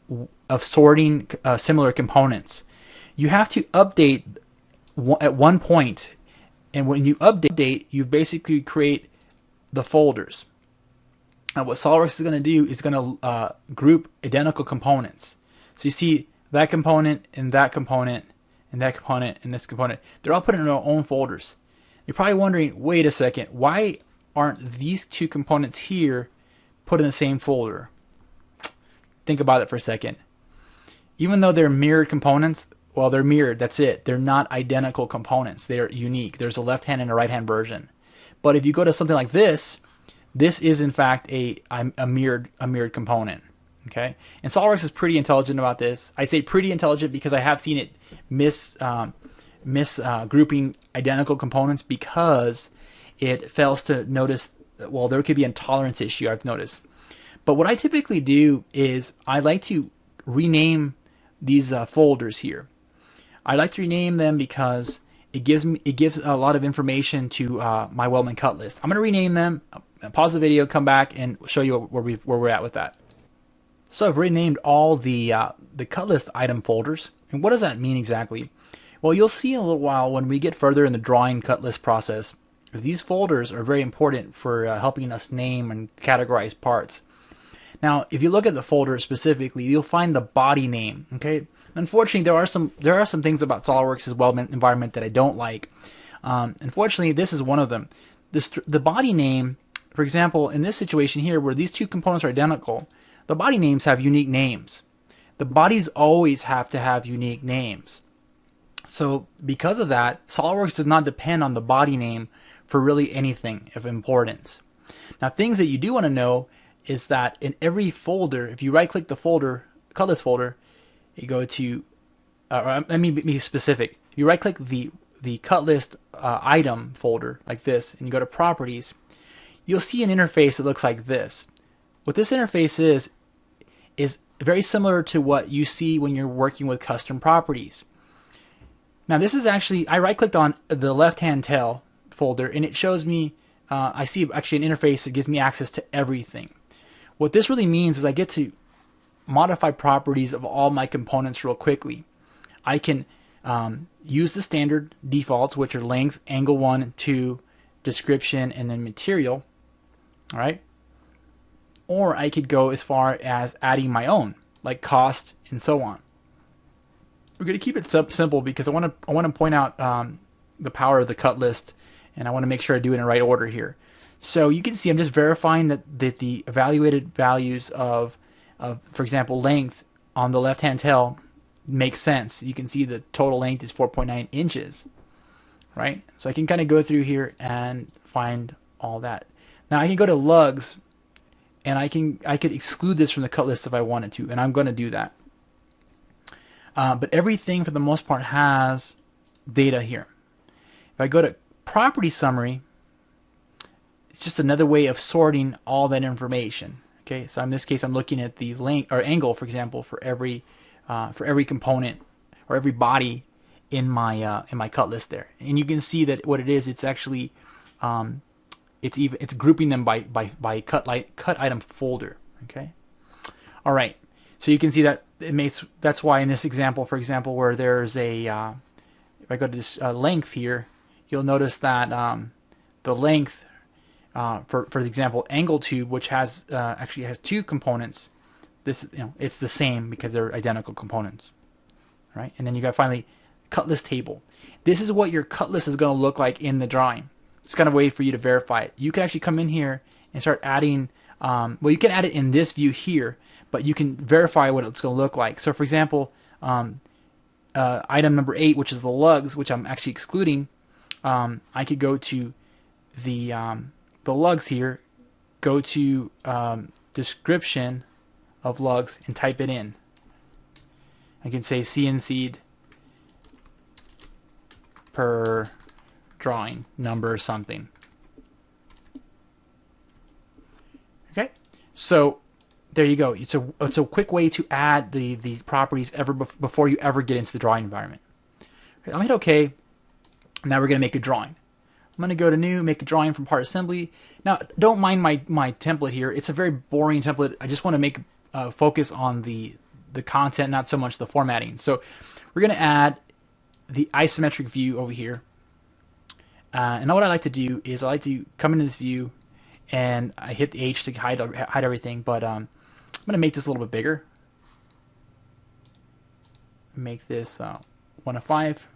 sorting similar components. You have to update at one point, and when you update, you basically create the folders. And what SOLIDWORKS is going to do is going to group identical components. So you see that component and that component and that component and this component. They're all put in their own folders. You're probably wondering, wait a second, why aren't these two components here put in the same folder? Think about it for a second. Even though they're mirrored components, well, they're mirrored, that's it. They're not identical components. They're unique. There's a left-hand and a right-hand version. But if you go to something like this is in fact a mirrored component. Okay, and SOLIDWORKS is pretty intelligent about this. I say pretty intelligent because I have seen it grouping identical components because it fails to notice. Well, there could be a tolerance issue, I've noticed. But what I typically do is I like to rename these folders here. I like to rename them because it gives a lot of information to my weldment cut list. I'm going to rename them. Pause the video, come back, and show you where we're at with that. So I've renamed all the cut list item folders. And what does that mean exactly? Well, you'll see in a little while when we get further in the drawing cut list process, these folders are very important for helping us name and categorize parts. Now, if you look at the folder specifically, you'll find the body name. Okay. Unfortunately, there are some things about SOLIDWORKS' weldment environment that I don't like. Unfortunately, this is one of them. The body name, for example, in this situation here where these two components are identical, the body names have unique names. The bodies always have to have unique names. So because of that, SOLIDWORKS does not depend on the body name for really anything of importance. Now, things that you do want to know is that in every folder, if you right-click the folder, cut list folder, you go to, let me be specific. You right-click the cut list item folder like this, and you go to Properties. You'll see an interface that looks like this. What this interface is very similar to what you see when you're working with custom properties. Now this is actually, I right-clicked on the left-hand tail folder, and it shows me, I see actually an interface that gives me access to everything. What this really means is I get to modify properties of all my components real quickly. I can use the standard defaults, which are length, angle 1, 2, description, and then material. All right. Or I could go as far as adding my own, like cost and so on. We're going to keep it simple because I want to point out the power of the cut list, and I want to make sure I do it in the right order here. So you can see I'm just verifying that the evaluated values of, for example, length on the left-hand tail makes sense. You can see the total length is 4.9 inches, right? So I can kind of go through here and find all that. Now I can go to lugs, and I could exclude this from the cut list if I wanted to, and I'm going to do that. But everything for the most part has data here. If I go to property summary, it's just another way of sorting all that information. Okay, so in this case, I'm looking at the length or angle, for example, for every component or every body in my cut list there, and you can see that what it is. It's actually it's grouping them by cut item folder. Okay, all right. So you can see that that's why in this example, for example, where there's a if I go to this length here, you'll notice that the length for the example angle tube, which has actually has two components, this it's the same because they're identical components. right? And then you got finally cut list table. This is what your cut list is going to look like in the drawing. It's kind of a way for you to verify it. You can actually come in here and start adding, well, you can add it in this view here, but you can verify what it's going to look like. So for example, item number 8, which is the lugs, which I'm actually excluding, I could go to the lugs here, go to description of lugs and type it in. I can say CNC'd per drawing number or something. Okay, so there you go. It's a quick way to add the properties before you ever get into the drawing environment. Okay, I'll hit OK. Now we're going to make a drawing. I'm going to go to New, make a drawing from part assembly. Now, don't mind my template here. It's a very boring template. I just want to make focus on the content, not so much the formatting. So we're going to add the isometric view over here. And now what I like to do is I like to come into this view, and I hit the H to hide everything. But I'm going to make this a little bit bigger. Make this 1 of 5.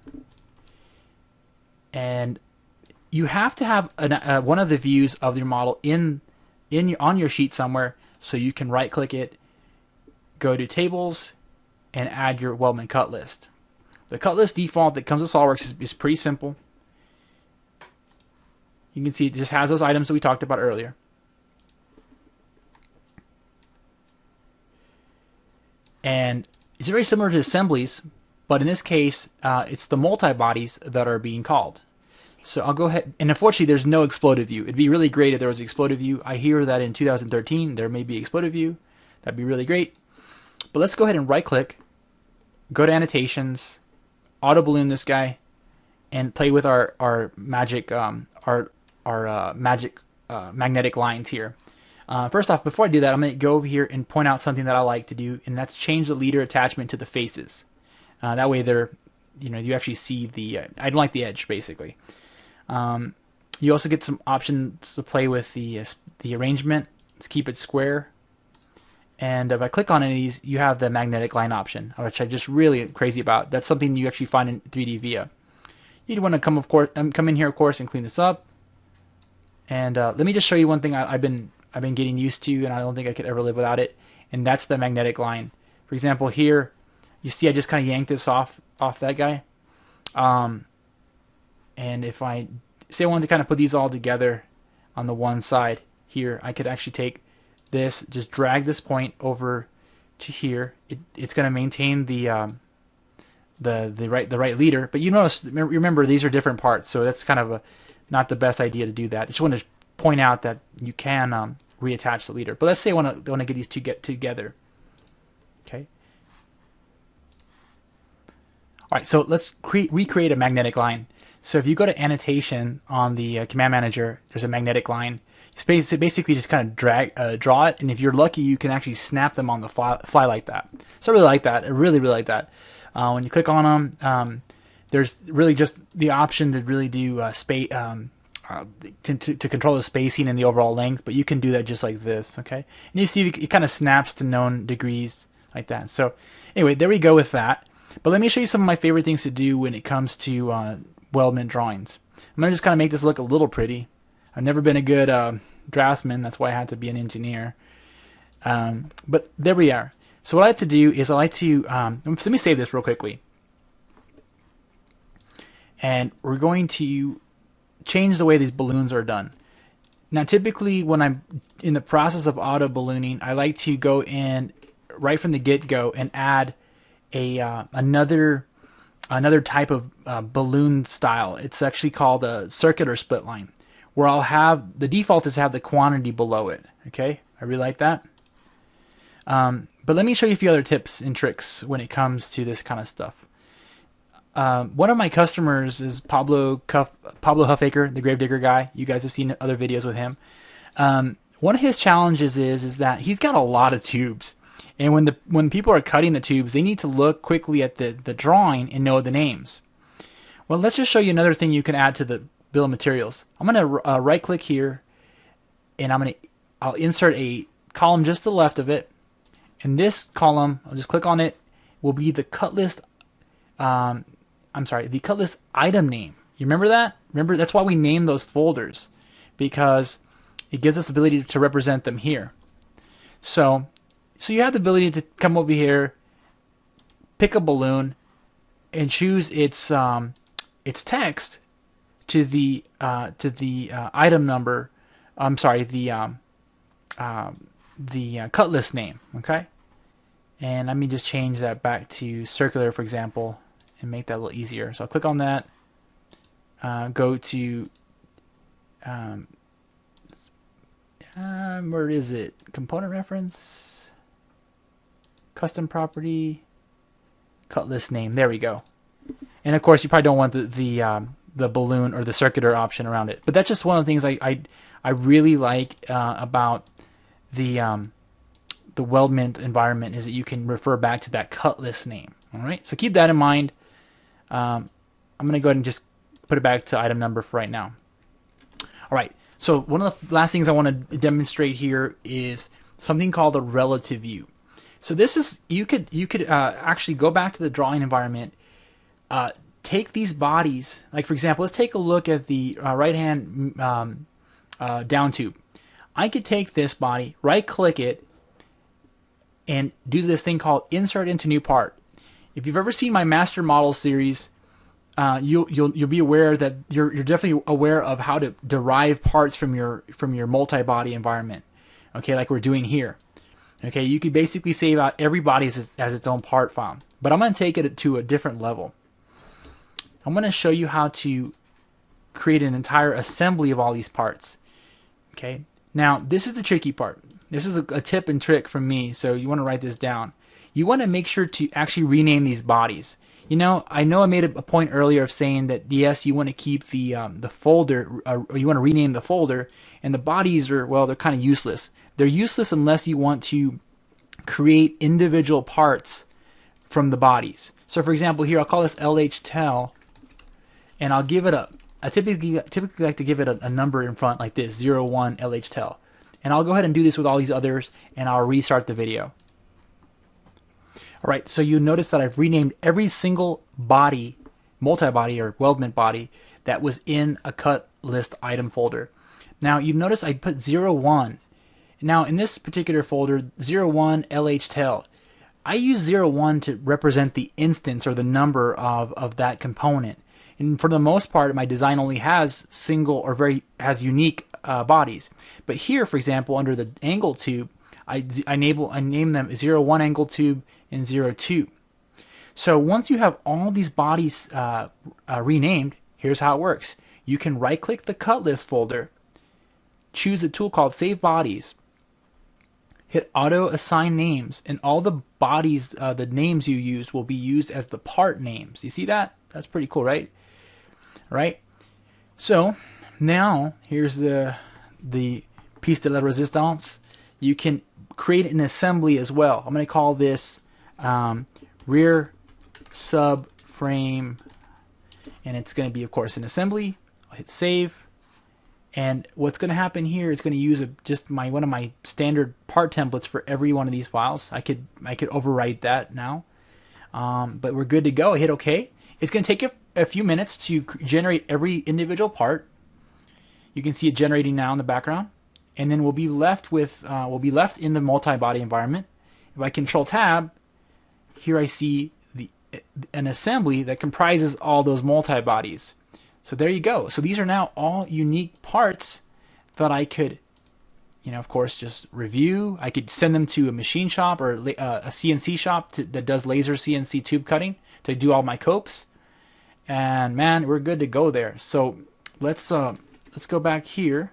And you have to have one of the views of your model on your sheet somewhere, so you can right click it, go to tables, and add your Weldment cut list. The cut list default that comes with SOLIDWORKS is pretty simple. You can see it just has those items that we talked about earlier. And it's very similar to assemblies, but in this case, it's the multi-bodies that are being called. So I'll go ahead, and unfortunately there's no exploded view. It'd be really great if there was an exploded view. I hear that in 2013 there may be exploded view. That'd be really great. But let's go ahead and right click, go to annotations, auto balloon this guy, and play with our magic magnetic lines here. First off, before I do that, I'm going to go over here and point out something that I like to do, and that's change the leader attachment to the faces. That way you actually see I don't like the edge basically. You also get some options to play with the arrangement. Let's keep it square. And if I click on any of these, you have the magnetic line option, which I'm just really crazy about. That's something you actually find in 3D Via. You'd want to come in here, of course, and clean this up. And let me just show you one thing I've been getting used to, and I don't think I could ever live without it. And that's the magnetic line. For example, here you see I just kind of yanked this off that guy. And if I say I wanted to kind of put these all together on the one side here, I could actually take this, just drag this point over to here. It's going to maintain the right leader, but you notice, remember these are different parts, so that's kind of not the best idea to do that. I just want to point out that you can reattach the leader. But let's say I want to get these two together. Okay. All right, so let's recreate a magnetic line. So if you go to annotation on the command manager, there's a magnetic line. You basically just kind of draw it, and if you're lucky, you can actually snap them on the fly like that. So I really like that. I really like that. When you click on them, there's really just the option to really do space to control the spacing and the overall length, but you can do that just like this. Okay, and you see it kind of snaps to known degrees like that. So anyway, there we go with that. But let me show you some of my favorite things to do when it comes to Weldment drawings. I'm going to just kind of make this look a little pretty. I've never been a good draftsman. That's why I had to be an engineer. But there we are. So what I like to do is I like to, let me save this real quickly. And we're going to change the way these balloons are done. Now typically when I'm in the process of auto ballooning, I like to go in right from the get-go and add another type of balloon style. It's actually called a circular split line, where I'll have the default is to have the quantity below it. Okay, I really like that. But let me show you a few other tips and tricks when it comes to this kind of stuff. One of my customers is Pablo Huffaker, the Gravedigger guy. You guys have seen other videos with him. One of his challenges is that he's got a lot of tubes. And when people are cutting the tubes, they need to look quickly at the drawing and know the names. Well, let's just show you another thing you can add to the bill of materials. I'm going to right click here, and I'll insert a column just to the left of it. And this column, I'll just click on it, will be the cut list the cut list item name. You remember that? Remember, that's why we name those folders, because it gives us the ability to represent them here. So you have the ability to come over here, pick a balloon, and choose its text to the item number. I'm sorry, the cut list name. Okay, and let me just change that back to circular, for example, and make that a little easier. So I'll click on that. Go to where is it? Component reference, custom property, cut list name. There we go. And of course, you probably don't want the balloon or the circular option around it. But that's just one of the things I really like about the Weldment environment, is that you can refer back to that cut list name. All right, so keep that in mind. I'm going to go ahead and just put it back to item number for right now. All right, so one of the last things I want to demonstrate here is something called a relative view. So this is, you could actually go back to the drawing environment, take these bodies, like for example, let's take a look at the right-hand down tube. I could take this body, right-click it, and do this thing called Insert into New Part. If you've ever seen my Master Model series, you'll be aware that you're definitely aware of how to derive parts from your multi-body environment. Okay, like we're doing here. Okay, you could basically save out every body as its own part file. But I'm going to take it to a different level. I'm going to show you how to create an entire assembly of all these parts. Okay, now this is the tricky part. This is a tip and trick from me, so you want to write this down. You want to make sure to actually rename these bodies. You know, I made a point earlier of saying that yes, you want to keep the folder, or you want to rename the folder, and the bodies are, well, they're kind of useless. They're useless unless you want to create individual parts from the bodies. So for example, here I'll call this LH-Tel, and I'll give it I typically like to give it a number in front like this, 01 LH-Tel. And I'll go ahead and do this with all these others, and I'll restart the video. All right, so you notice that I've renamed every single body, multi-body or weldment body, that was in a cut list item folder. Now you've noticed I put 01. Now in this particular folder, 01 LH-Tel, I use 01 to represent the instance or the number of that component. And for the most part, my design only has single or has unique bodies. But here, for example, under the angle tube, I name them 01 angle tube and 02. So once you have all these bodies renamed, here's how it works. You can right-click the cut list folder, choose a tool called Save Bodies, hit Auto Assign Names, and all the bodies, the names you use will be used as the part names. You see that? That's pretty cool, right? Right? So now here's the piece de la resistance. You can create an assembly as well. I'm going to call this rear subframe, and it's going to be, of course, an assembly. I'll hit save, and what's going to happen here is going to use just one of my standard part templates for every one of these files. I could overwrite that now, but we're good to go. I hit OK. It's going to take a few minutes to generate every individual part. You can see it generating now in the background, and then we'll be left in the multi-body environment. If I Control Tab, here I see an assembly that comprises all those multi-bodies. So there you go. So these are now all unique parts that I could, of course, just review. I could send them to a machine shop or a CNC shop that does laser CNC tube cutting to do all my copes. And man, we're good to go there. So let's go back here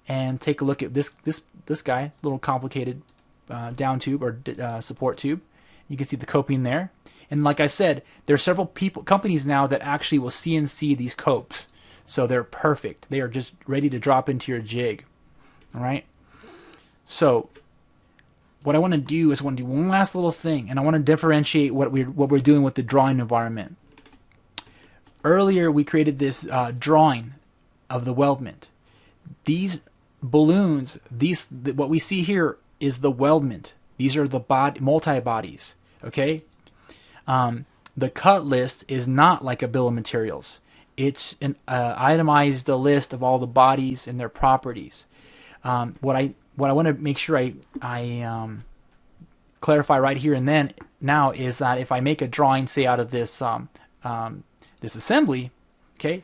and take a look at this guy. A little complicated down tube or support tube. You can see the coping there. And like I said, there are several companies now that actually will CNC these copes. So they're perfect. They are just ready to drop into your jig. All right. So what I want to do is do one last little thing, and I want to differentiate what we're doing with the drawing environment. Earlier, we created this drawing of the weldment. These balloons, what we see here is the weldment. These are the multi-bodies. Okay. The cut list is not like a bill of materials. It's an itemized list of all the bodies and their properties. What I want to make sure I clarify right here and then now is that if I make a drawing, say out of this this assembly, okay,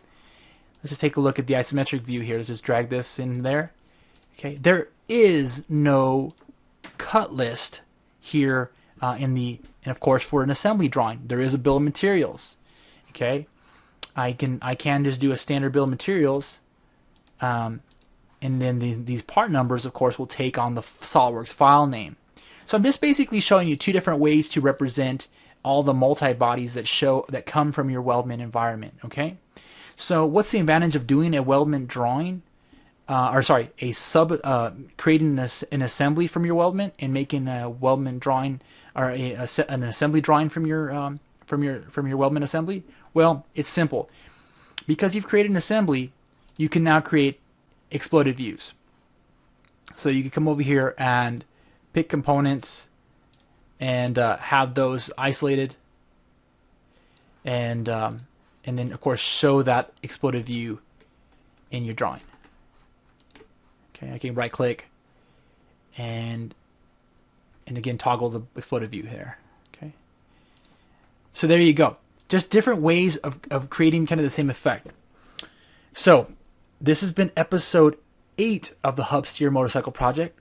let's just take a look at the isometric view here. Let's just drag this in there. Okay, there is no cut list here and of course for an assembly drawing there is a bill of materials. Okay, I can just do a standard bill of materials, and then these part numbers of course will take on the SOLIDWORKS file name. So I'm just basically showing you two different ways to represent all the multi-bodies that come from your weldment environment. Okay, so what's the advantage of doing a weldment drawing? Creating an assembly from your weldment and making a weldment drawing or an assembly drawing from your weldment assembly? Well, it's simple. Because you've created an assembly, you can now create exploded views. So you can come over here and pick components and have those isolated, and then of course show that exploded view in your drawing. Okay, I can right click and again toggle the exploded view there. Okay, so there you go. Just different ways of creating kind of the same effect. So this has been episode 8 of the Hub Steer Motorcycle Project.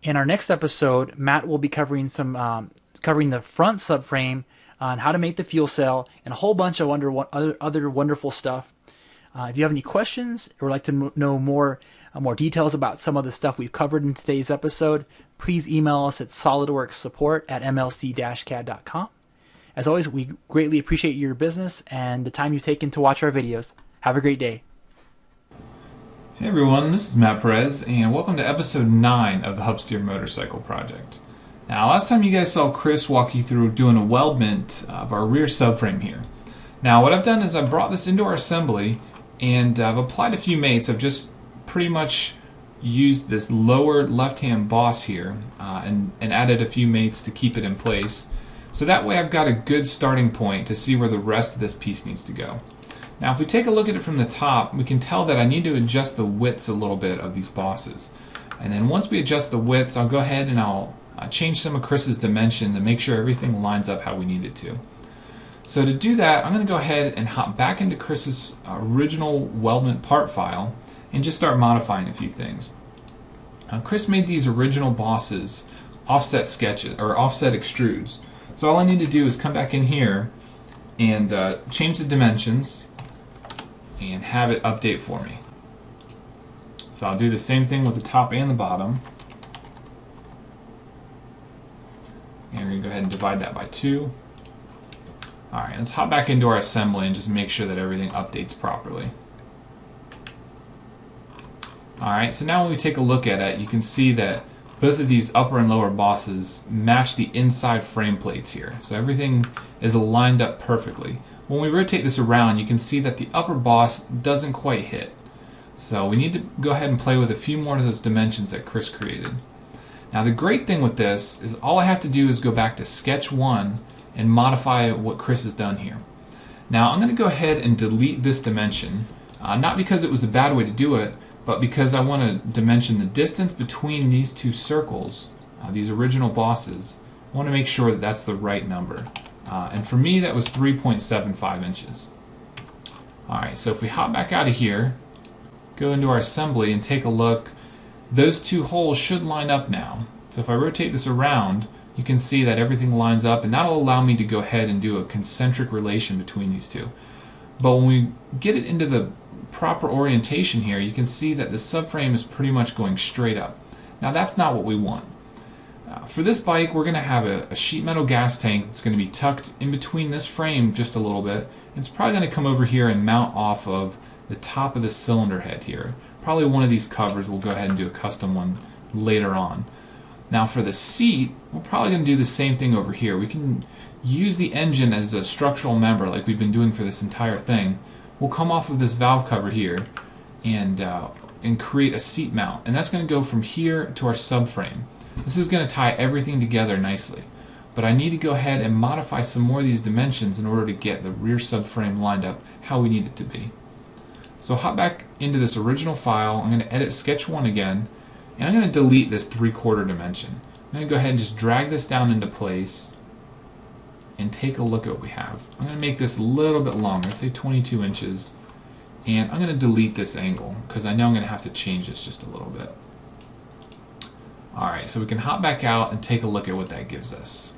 In our next episode, Matt will be covering covering the front subframe on how to make the fuel cell and a whole bunch of other wonderful stuff. If you have any questions or would like to know more details about some of the stuff we've covered in today's episode, please email us at solidworksupport@mlc-cad.com. As always, we greatly appreciate your business and the time you've taken to watch our videos. Have a great day. Hey everyone, this is Matt Perez, and welcome to episode 9 of the Hub Steer Motorcycle Project. Now, last time you guys saw Chris walk you through doing a weldment of our rear subframe here. Now, what I've done is I've brought this into our assembly, and I've applied a few mates. I've just pretty much used this lower left-hand boss here and added a few mates to keep it in place. So that way I've got a good starting point to see where the rest of this piece needs to go. Now if we take a look at it from the top, we can tell that I need to adjust the widths a little bit of these bosses. And then once we adjust the widths, I'll go ahead and I'll change some of Chris's dimension to make sure everything lines up how we need it to. So to do that, I'm going to go ahead and hop back into Chris's original weldment part file and just start modifying a few things. Chris made these original bosses offset sketches or offset extrudes. So all I need to do is come back in here and change the dimensions and have it update for me. So I'll do the same thing with the top and the bottom. And we're going to go ahead and divide that by 2. Alright, let's hop back into our assembly and just make sure that everything updates properly. Alright, so now when we take a look at it, you can see that both of these upper and lower bosses match the inside frame plates here. So everything is lined up perfectly. When we rotate this around, you can see that the upper boss doesn't quite hit. So we need to go ahead and play with a few more of those dimensions that Chris created. Now the great thing with this is all I have to do is go back to Sketch 1 and modify what Chris has done here. Now I'm going to go ahead and delete this dimension, not because it was a bad way to do it, but because I want to dimension the distance between these two circles, these original bosses. I want to make sure that that's the right number. And for me that was 3.75 inches. Alright, so if we hop back out of here, go into our assembly and take a look, those two holes should line up now. So if I rotate this around, you can see that everything lines up, and that'll allow me to go ahead and do a concentric relation between these two. But when we get it into the proper orientation here, you can see that the subframe is pretty much going straight up. Now that's not what we want. For this bike, we're going to have a sheet metal gas tank that's going to be tucked in between this frame just a little bit. It's probably going to come over here and mount off of the top of the cylinder head here. Probably one of these covers. We'll go ahead and do a custom one later on. Now for the seat, we're probably going to do the same thing over here. We can use the engine as a structural member like we've been doing for this entire thing. We'll come off of this valve cover here and create a seat mount. And that's going to go from here to our subframe. This is going to tie everything together nicely. but I need to go ahead and modify some more of these dimensions in order to get the rear subframe lined up how we need it to be. So hop back into this original file. I'm going to edit sketch 1 again, and I'm going to delete this 3/4 dimension. I'm going to go ahead and just drag this down into place and take a look at what we have. I'm going to make this a little bit longer, let's say 22 inches, and I'm going to delete this angle because I know I'm going to have to change this just a little bit. Alright, so we can hop back out and take a look at what that gives us.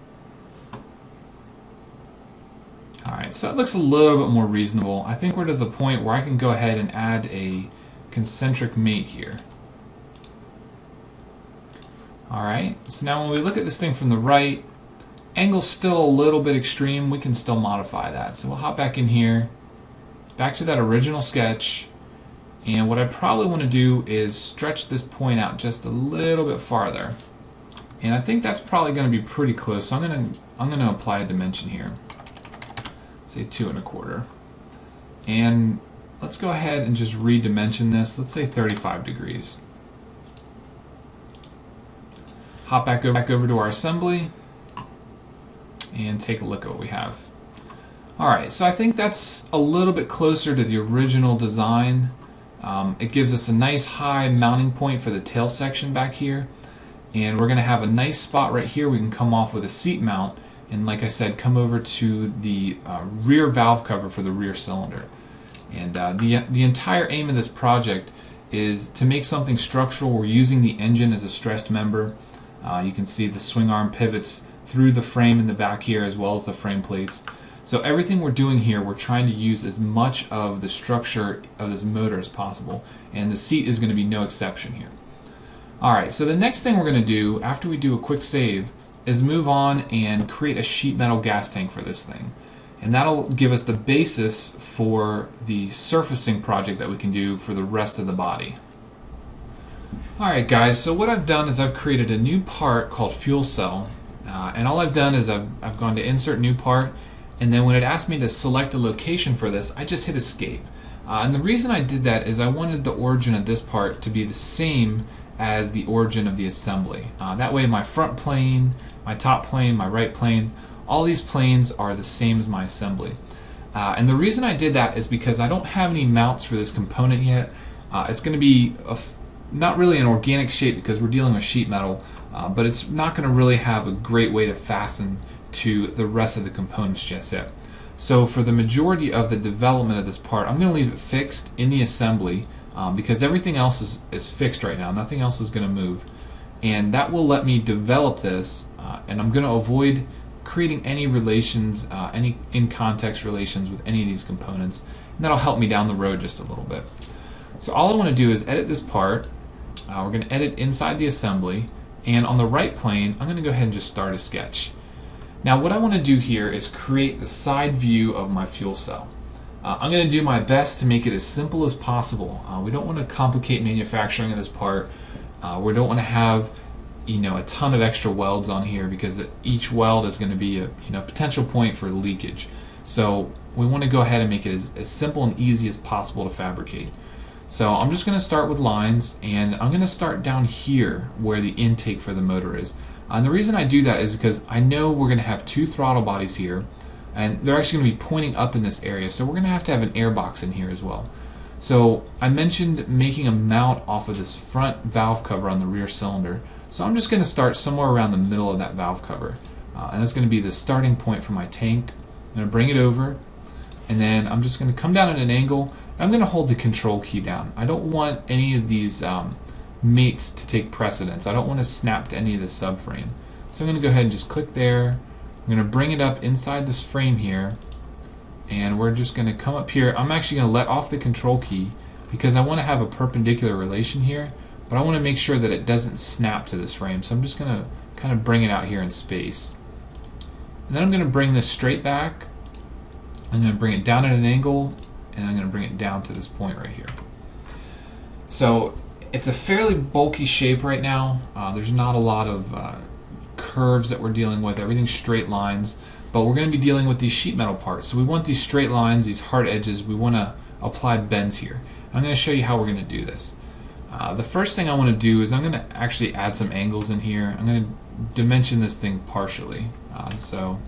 Alright, so that looks a little bit more reasonable. I think we're to the point where I can go ahead and add a concentric mate here. Alright, so now when we look at this thing from the right, angle's still a little bit extreme. We can still modify that. So we'll hop back in here, back to that original sketch, and what I probably want to do is stretch this point out just a little bit farther. And I think that's probably going to be pretty close. So I'm going to apply a dimension here. Say 2 1/4. And let's go ahead and just redimension this. Let's say 35 degrees. Hop back over to our assembly and take a look at what we have. Alright, so I think that's a little bit closer to the original design. It gives us a nice high mounting point for the tail section back here, and we're going to have a nice spot right here we can come off with a seat mount, and like I said, come over to the rear valve cover for the rear cylinder. And the entire aim of this project is to make something structural. We're using the engine as a stressed member. You can see the swing arm pivots through the frame in the back here as well as the frame plates. So everything we're doing here, we're trying to use as much of the structure of this motor as possible, and the seat is going to be no exception here. Alright, so the next thing we're going to do after we do a quick save is move on and create a sheet metal gas tank for this thing. And that'll give us the basis for the surfacing project that we can do for the rest of the body. Alright guys, so what I've done is I've created a new part called fuel cell, and all I've done is I've gone to insert new part, and then when it asked me to select a location for this, I just hit escape. And the reason I did that is I wanted the origin of this part to be the same as the origin of the assembly. That way my front plane, my top plane, my right plane, all these planes are the same as my assembly. And the reason I did that is because I don't have any mounts for this component yet. It's going to be not really an organic shape because we're dealing with sheet metal, but it's not going to really have a great way to fasten to the rest of the components just yet. So for the majority of the development of this part, I'm going to leave it fixed in the assembly because everything else is fixed right now. Nothing else is going to move. And that will let me develop this, and I'm going to avoid creating any relations, any in-context relations with any of these components. And that'll help me down the road just a little bit. So all I want to do is edit this part. We're going to edit inside the assembly, and on the right plane, I'm going to go ahead and just start a sketch. Now what I want to do here is create the side view of my fuel cell. I'm going to do my best to make it as simple as possible. We don't want to complicate manufacturing of this part. We don't want to have a ton of extra welds on here because each weld is going to be a potential point for leakage. So we want to go ahead and make it as simple and easy as possible to fabricate. So I'm just going to start with lines, and I'm going to start down here where the intake for the motor is. And the reason I do that is because I know we're going to have 2 throttle bodies here, and they're actually going to be pointing up in this area, so we're going to have an air box in here as well. So I mentioned making a mount off of this front valve cover on the rear cylinder, so I'm just going to start somewhere around the middle of that valve cover, and that's going to be the starting point for my tank. I'm going to bring it over, and then I'm just going to come down at an angle, and I'm going to hold the control key down. I don't want any of these mates to take precedence. I don't want to snap to any of the subframe. So I'm going to go ahead and just click there. I'm going to bring it up inside this frame here, and we're just going to come up here. I'm actually going to let off the control key because I want to have a perpendicular relation here, but I want to make sure that it doesn't snap to this frame. So I'm just going to kind of bring it out here in space. And then I'm going to bring this straight back. I'm going to bring it down at an angle, and I'm going to bring it down to this point right here. So it's a fairly bulky shape right now. There's not a lot of curves that we're dealing with. Everything's straight lines, but we're going to be dealing with these sheet metal parts. So we want these straight lines, these hard edges. We want to apply bends here. I'm going to show you how we're going to do this. The first thing I want to do is I'm going to actually add some angles in here. I'm going to dimension this thing partially. So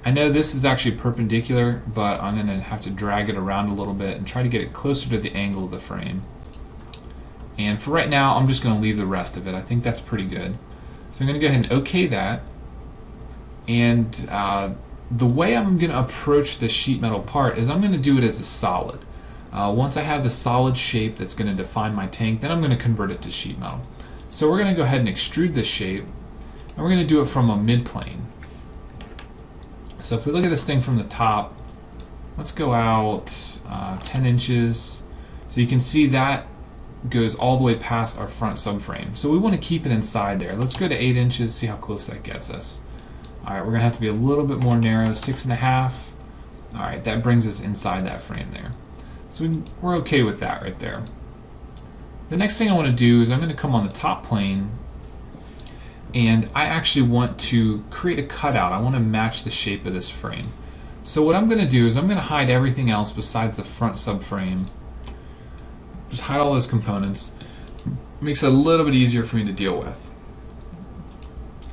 I know this is actually perpendicular, but I'm going to have to drag it around a little bit and try to get it closer to the angle of the frame. And for right now, I'm just going to leave the rest of it. I think that's pretty good. So I'm going to go ahead and OK that. And the way I'm going to approach this sheet metal part is I'm going to do it as a solid. Once I have the solid shape that's going to define my tank, then I'm going to convert it to sheet metal. So we're going to go ahead and extrude this shape, and we're going to do it from a mid-plane. So if we look at this thing from the top, let's go out 10 inches. So you can see that goes all the way past our front subframe. So we want to keep it inside there. Let's go to 8 inches, see how close that gets us. Alright, we're going to have to be a little bit more narrow, 6.5. Alright, that brings us inside that frame there. So we're okay with that right there. The next thing I want to do is I'm going to come on the top plane, and I actually want to create a cutout. I want to match the shape of this frame. So what I'm going to do is I'm going to hide everything else besides the front subframe. Just hide all those components. Makes it a little bit easier for me to deal with.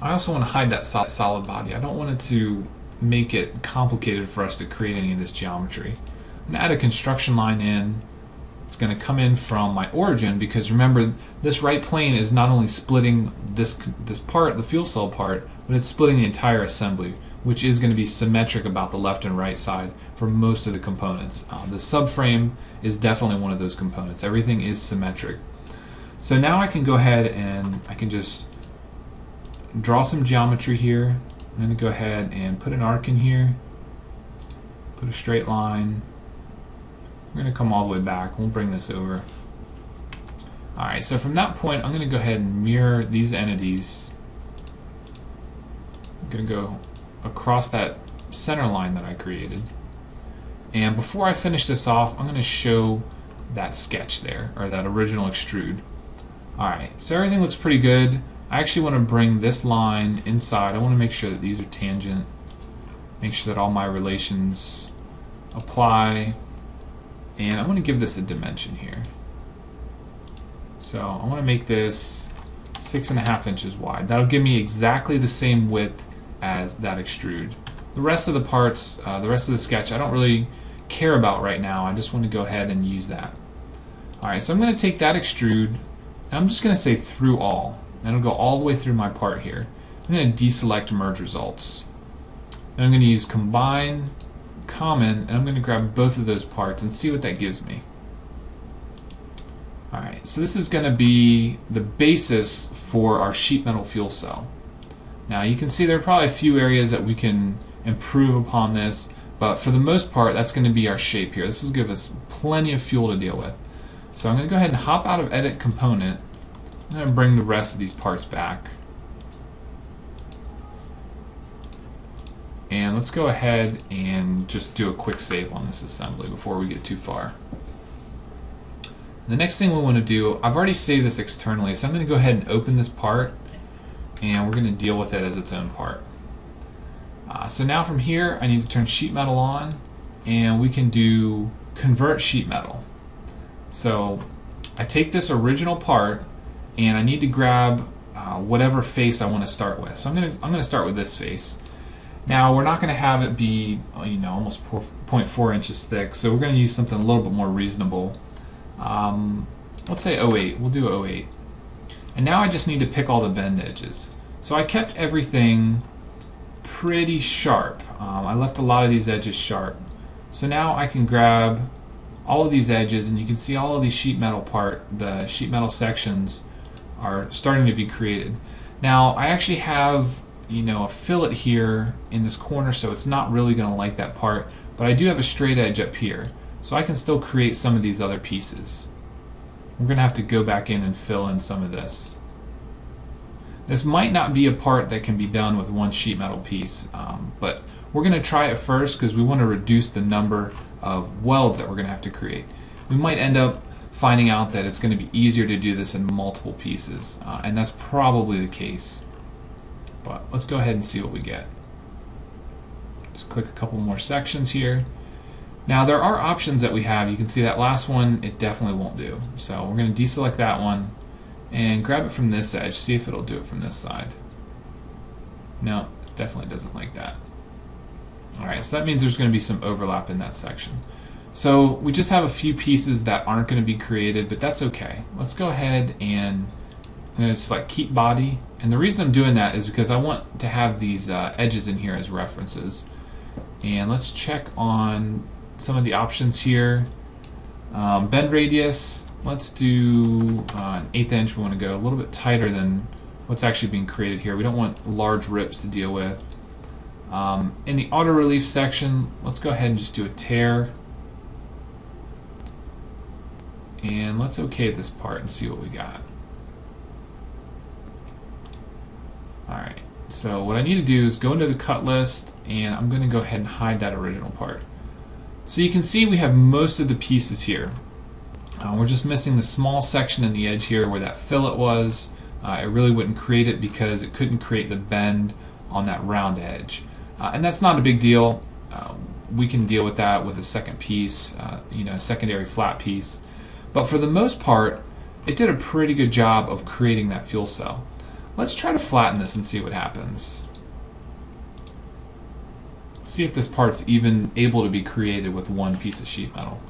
I also want to hide that solid body. I don't want it to make it complicated for us to create any of this geometry. I'm going to add a construction line in. It's going to come in from my origin, because remember, this right plane is not only splitting this part, the fuel cell part, but it's splitting the entire assembly, which is going to be symmetric about the left and right side for most of the components. The subframe is definitely one of those components. Everything is symmetric. So now I can go ahead and I can just draw some geometry here. I'm going to go ahead and put an arc in here, put a straight line. We're going to come all the way back. We'll bring this over. Alright, so from that point, I'm going to go ahead and mirror these entities. I'm going to go across that center line that I created. And before I finish this off, I'm going to show that sketch there, or that original extrude. Alright, so everything looks pretty good. I actually want to bring this line inside. I want to make sure that these are tangent. Make sure that all my relations apply. And I want to give this a dimension here. So I want to make this 6.5 inches wide. That'll give me exactly the same width as that extrude. The rest of the parts, the rest of the sketch, I don't really care about right now. I just want to go ahead and use that. Alright, so I'm going to take that extrude, and I'm just going to say through all. And it'll go all the way through my part here. I'm going to deselect merge results. And I'm going to use combine, common, and I'm going to grab both of those parts and see what that gives me. Alright, so this is going to be the basis for our sheet metal fuel cell. Now you can see there are probably a few areas that we can improve upon this, but for the most part that's going to be our shape here. This will give us plenty of fuel to deal with. So I'm going to go ahead and hop out of edit component. I'm going to bring the rest of these parts back. And let's go ahead and just do a quick save on this assembly before we get too far. The next thing we want to do, I've already saved this externally, so I'm going to go ahead and open this part, and we're going to deal with it as its own part. So now from here I need to turn sheet metal on, and we can do convert sheet metal. So I take this original part and I need to grab whatever face I want to start with. So I'm going to start with this face. Now we're not going to have it be almost 0.4 inches thick, so we're going to use something a little bit more reasonable. Let's say 08. We'll do 08. And now I just need to pick all the bend edges. So I kept everything pretty sharp. I left a lot of these edges sharp. So now I can grab all of these edges, and you can see all of these sheet metal the sheet metal sections are starting to be created. Now I actually have a fillet here in this corner, so it's not really going to like that part, but I do have a straight edge up here, so I can still create some of these other pieces. We're going to have to go back in and fill in some of this. This might not be a part that can be done with one sheet metal piece, but we're going to try it first because we want to reduce the number of welds that we're going to have to create. We might end up finding out that it's going to be easier to do this in multiple pieces, and that's probably the case. But let's go ahead and see what we get. Just click a couple more sections here. Now there are options that we have. You can see that last one, it definitely won't do. So we're going to deselect that one and grab it from this edge, see if it'll do it from this side. No, Definitely doesn't like that. Alright, so that means there's going to be some overlap in that section. So we just have a few pieces that aren't going to be created, but that's okay. Let's go ahead and I'm going to select keep body. And the reason I'm doing that is because I want to have these edges in here as references. And let's check on some of the options here. Bend radius, let's do an 1/8 inch. We want to go a little bit tighter than what's actually being created here. We don't want large rips to deal with. In the auto relief section, let's go ahead and just do a tear. And let's OK this part and see what we got. Alright, so what I need to do is go into the cut list, and I'm going to go ahead and hide that original part. So you can see we have most of the pieces here. We're just missing the small section in the edge here where that fillet was. It really wouldn't create it because it couldn't create the bend on that round edge. And that's not a big deal. We can deal with that with a second piece, a secondary flat piece. But for the most part, it did a pretty good job of creating that fuel cell. Let's try to flatten this and see what happens. See if this part's even able to be created with one piece of sheet metal.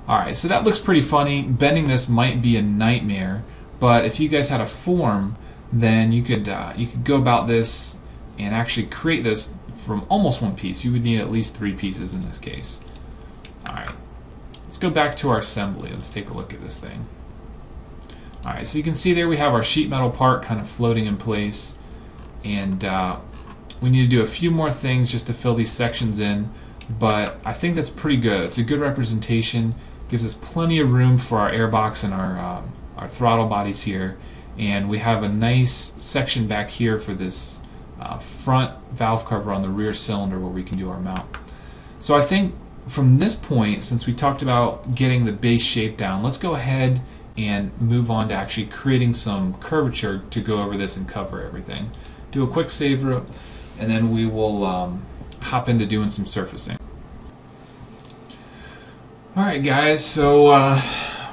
Alright, so that looks pretty funny. Bending this might be a nightmare, but if you guys had a form, then you could go about this and actually create this from almost one piece. You would need at least 3 pieces in this case. Alright, let's go back to our assembly. Let's take a look at this thing. Alright, so you can see there we have our sheet metal part kind of floating in place, and we need to do a few more things just to fill these sections in, but I think that's pretty good. It's a good representation, gives us plenty of room for our airbox and our throttle bodies here, and we have a nice section back here for this front valve cover on the rear cylinder where we can do our mount. So I think from this point, since we talked about getting the base shape down, let's go ahead and move on to actually creating some curvature to go over this and cover everything. Do a quick save, and then we will hop into doing some surfacing. Alright guys, so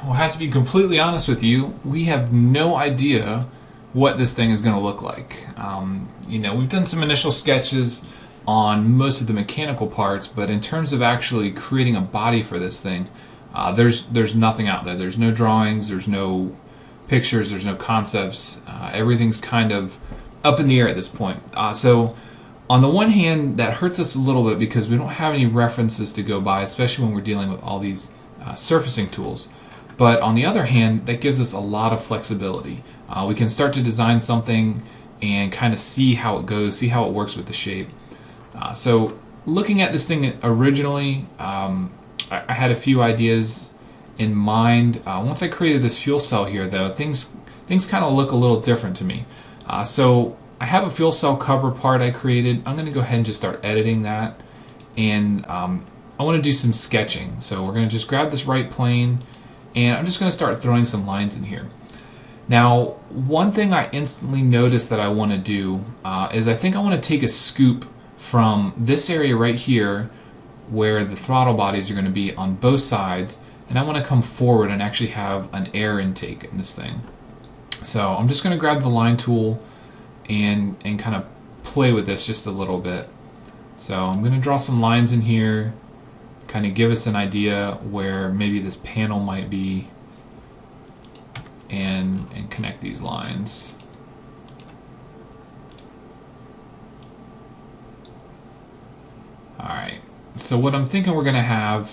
we'll have to be completely honest with you. We have no idea what this thing is going to look like. We've done some initial sketches on most of the mechanical parts, but in terms of actually creating a body for this thing, there's nothing out there. There's no drawings, there's no pictures, there's no concepts. Everything's kind of up in the air at this point. So on the one hand, that hurts us a little bit because we don't have any references to go by, especially when we're dealing with all these surfacing tools. But on the other hand, that gives us a lot of flexibility. We can start to design something and kind of see how it goes, see how it works with the shape. So looking at this thing originally, I had a few ideas in mind. Once I created this fuel cell here, though, things kind of look a little different to me. So I have a fuel cell cover part I created. I'm going to go ahead and just start editing that, and I want to do some sketching. So we're going to just grab this right plane, and I'm just going to start throwing some lines in here. Now, one thing I instantly noticed that I want to do is I think I want to take a scoop from this area right here where the throttle bodies are going to be on both sides, and I want to come forward and actually have an air intake in this thing. So I'm just going to grab the line tool and kind of play with this just a little bit. So I'm going to draw some lines in here, kind of give us an idea where maybe this panel might be, and connect these lines. Alright, so what I'm thinking we're going to have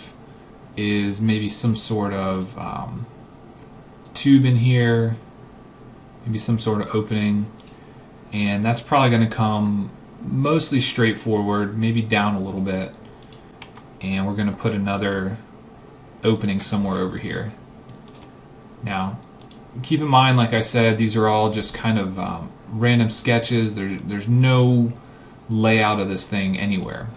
is maybe some sort of tube in here, maybe some sort of opening, and that's probably going to come mostly straight forward, maybe down a little bit, and we're going to put another opening somewhere over here. Now, keep in mind, like I said, these are all just kind of random sketches. There's no layout of this thing anywhere.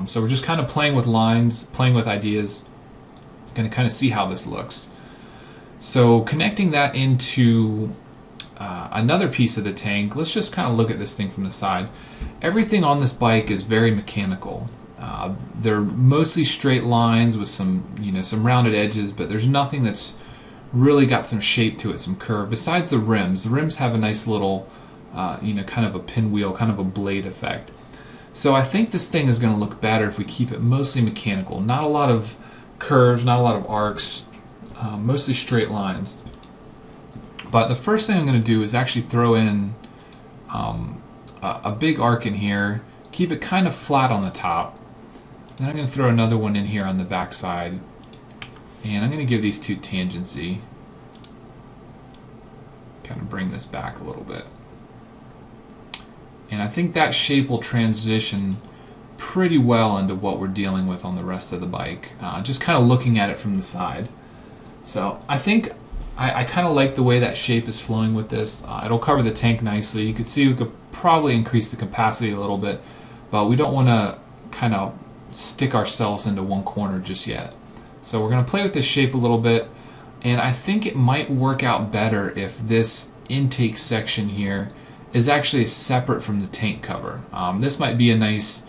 So we're just kind of playing with lines, playing with ideas, going to kind of see how this looks. So connecting that into another piece of the tank, let's just kind of look at this thing from the side. Everything on this bike is very mechanical. They're mostly straight lines with some rounded edges, but there's nothing that's really got some shape to it, some curve, besides the rims. The rims have a nice little kind of a pinwheel, kind of a blade effect. So I think this thing is going to look better if we keep it mostly mechanical. Not a lot of curves, not a lot of arcs, mostly straight lines. But the first thing I'm going to do is actually throw in a big arc in here, keep it kind of flat on the top. Then I'm going to throw another one in here on the back side. And I'm going to give these two tangency. Kind of bring this back a little bit. And I think that shape will transition pretty well into what we're dealing with on the rest of the bike, just kind of looking at it from the side. So I think I kind of like the way that shape is flowing with this. It'll cover the tank nicely. You can see we could probably increase the capacity a little bit, but we don't want to kind of stick ourselves into one corner just yet. So we're going to play with this shape a little bit, and I think it might work out better if this intake section here is actually separate from the tank cover. This might be a nice,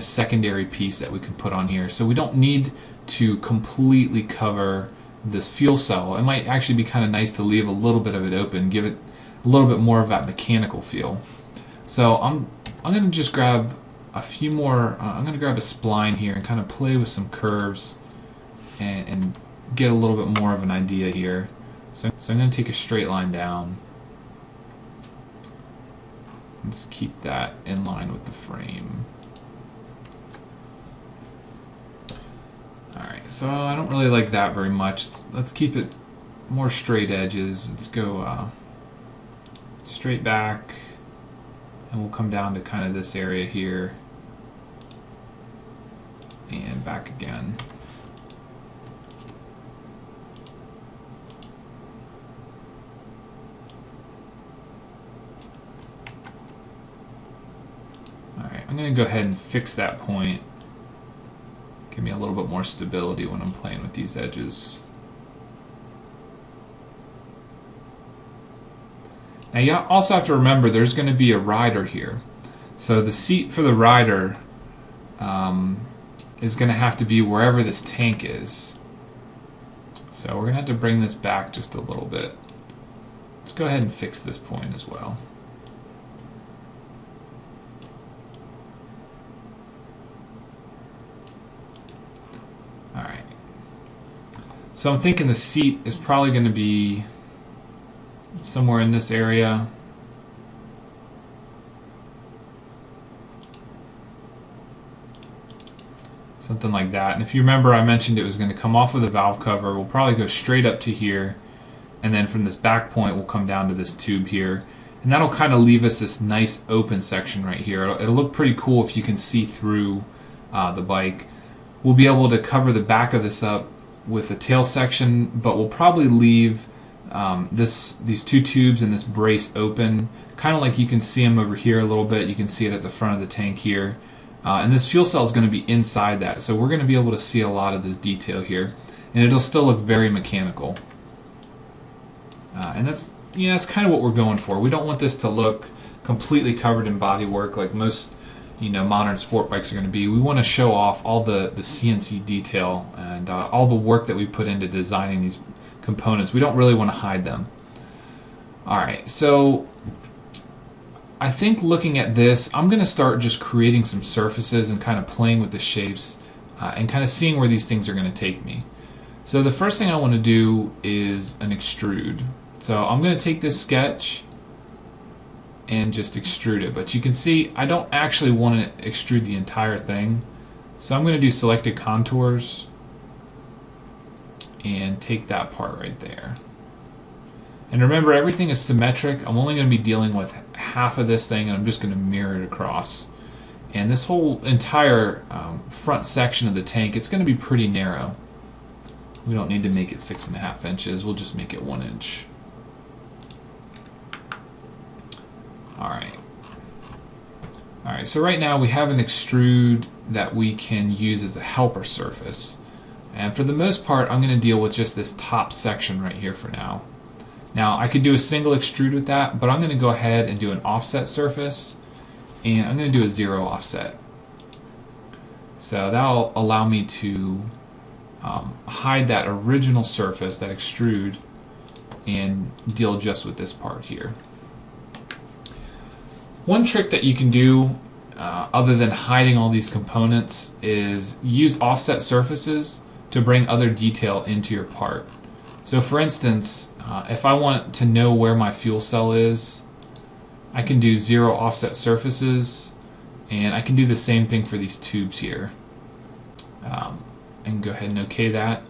secondary piece that we can put on here. So we don't need to completely cover this fuel cell. It might actually be kind of nice to leave a little bit of it open, give it a little bit more of that mechanical feel. So I'm going to just grab a few more. I'm going to grab a spline here and kind of play with some curves and get a little bit more of an idea here. So I'm going to take a straight line down. Let's keep that in line with the frame. Alright, so I don't really like that very much. Let's keep it more straight edges. Let's go straight back, and we'll come down to kind of this area here, and back again. Alright, I'm going to go ahead and fix that point. Give me a little bit more stability when I'm playing with these edges. Now you also have to remember there's going to be a rider here. So the seat for the rider is going to have to be wherever this tank is. So we're going to have to bring this back just a little bit. Let's go ahead and fix this point as well. Alright. So I'm thinking the seat is probably going to be somewhere in this area. Something like that. And if you remember, I mentioned it was going to come off of the valve cover. We'll probably go straight up to here, and then from this back point we'll come down to this tube here. And that'll kind of leave us this nice open section right here. It'll look pretty cool if you can see through the bike. We'll be able to cover the back of this up with a tail section, but we'll probably leave these two tubes and this brace open, kind of like you can see them over here a little bit. You can see it at the front of the tank here. And this fuel cell is going to be inside that, so we're going to be able to see a lot of this detail here, and it'll still look very mechanical. And that's kind of what we're going for. We don't want this to look completely covered in bodywork like most modern sport bikes are going to be. We want to show off all the CNC detail and all the work that we put into designing these components. We don't really want to hide them. Alright, so I think looking at this, I'm going to start just creating some surfaces and kind of playing with the shapes and kind of seeing where these things are going to take me. So the first thing I want to do is an extrude. So I'm going to take this sketch and just extrude it, but you can see I don't actually want to extrude the entire thing, so I'm going to do selected contours and take that part right there. And remember, everything is symmetric. I'm only going to be dealing with half of this thing, and I'm just going to mirror it across. And this whole entire front section of the tank, it's going to be pretty narrow. We don't need to make it 6.5 inches, we'll just make it 1 inch. Alright, so right now we have an extrude that we can use as a helper surface. And for the most part, I'm going to deal with just this top section right here for now. Now, I could do a single extrude with that, but I'm going to go ahead and do an offset surface, and I'm going to do a 0 offset. So that'll allow me to hide that original surface, that extrude, and deal just with this part here. One trick that you can do, other than hiding all these components, is use offset surfaces to bring other detail into your part. So for instance, if I want to know where my fuel cell is, I can do 0 offset surfaces, and I can do the same thing for these tubes here. And go ahead and OK that.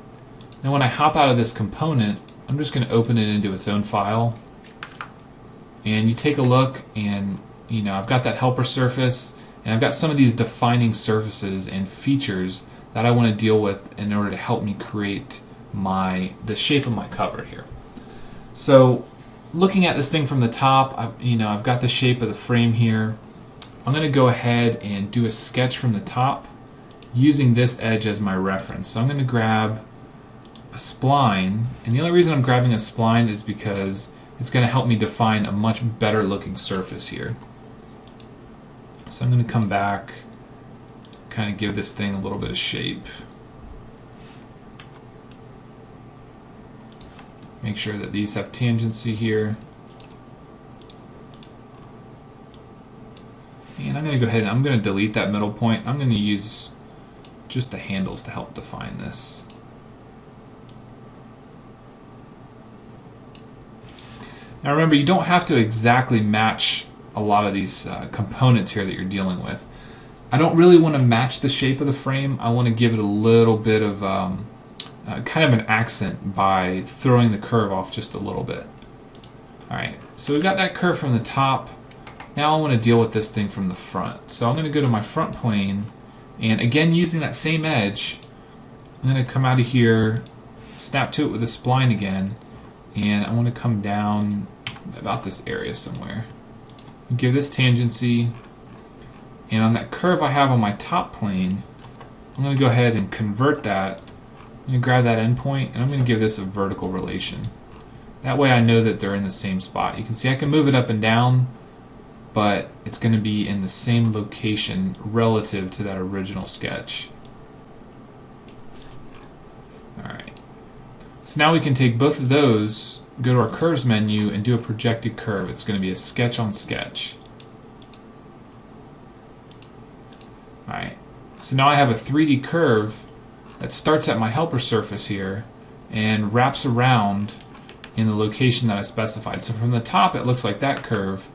Now when I hop out of this component, I'm just going to open it into its own file. And you take a look, and I've got that helper surface, and I've got some of these defining surfaces and features that I want to deal with in order to help me create the shape of my cover here. So looking at this thing from the top, I've got the shape of the frame here. I'm going to go ahead and do a sketch from the top using this edge as my reference. So I'm going to grab a spline, and the only reason I'm grabbing a spline is because it's going to help me define a much better looking surface here. So I'm going to come back, kind of give this thing a little bit of shape. Make sure that these have tangency here. And I'm going to go ahead and I'm going to delete that middle point. I'm going to use just the handles to help define this. Now remember, you don't have to exactly match a lot of these components here that you're dealing with. I don't really want to match the shape of the frame. I want to give it a little bit of kind of an accent by throwing the curve off just a little bit. Alright, so we've got that curve from the top. Now I want to deal with this thing from the front. So I'm going to go to my front plane, and again using that same edge, I'm going to come out of here, snap to it with a spline again, and I want to come down about this area somewhere. Give this tangency, and on that curve I have on my top plane, I'm going to go ahead and convert that. I'm going to grab that endpoint, and I'm going to give this a vertical relation. That way I know that they're in the same spot. You can see I can move it up and down, but it's going to be in the same location relative to that original sketch. Alright. So now we can take both of those, go to our curves menu, and do a projected curve. It's going to be a sketch on sketch. Alright. So now I have a 3D curve that starts at my helper surface here and wraps around in the location that I specified. So from the top it looks like that curve.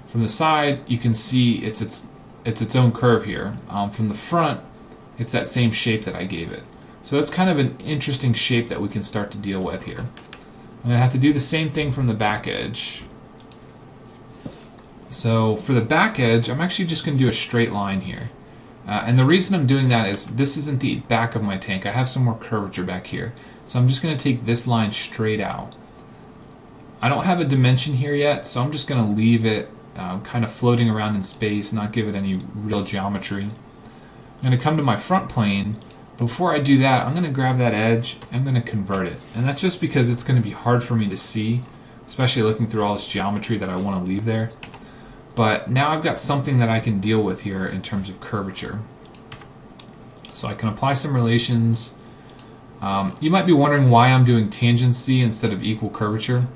From the side you can see it's its own curve here. From the front it's that same shape that I gave it. So that's kind of an interesting shape that we can start to deal with here. I'm going to have to do the same thing from the back edge. So for the back edge I'm actually just going to do a straight line here. And the reason I'm doing that is this isn't the back of my tank. I have some more curvature back here. So I'm just going to take this line straight out. I don't have a dimension here yet, so I'm just going to leave it kind of floating around in space, not give it any real geometry. I'm going to come to my front plane. Before I do that, I'm going to grab that edge, I'm going to convert it. And that's just because it's going to be hard for me to see, especially looking through all this geometry that I want to leave there. But now I've got something that I can deal with here in terms of curvature. So I can apply some relations. You might be wondering why I'm doing tangency instead of equal curvature.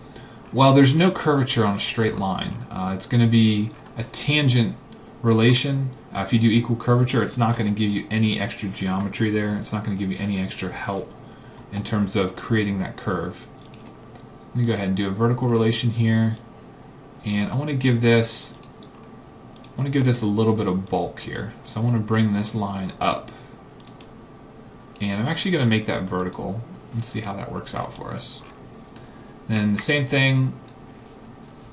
Well, there's no curvature on a straight line. It's going to be a tangent relation. If you do equal curvature, it's not going to give you any extra geometry there. It's not going to give you any extra help in terms of creating that curve. Let me go ahead and do a vertical relation here, and I want to give this a little bit of bulk here. So I want to bring this line up, and I'm actually going to make that vertical and see how that works out for us. Then the same thing,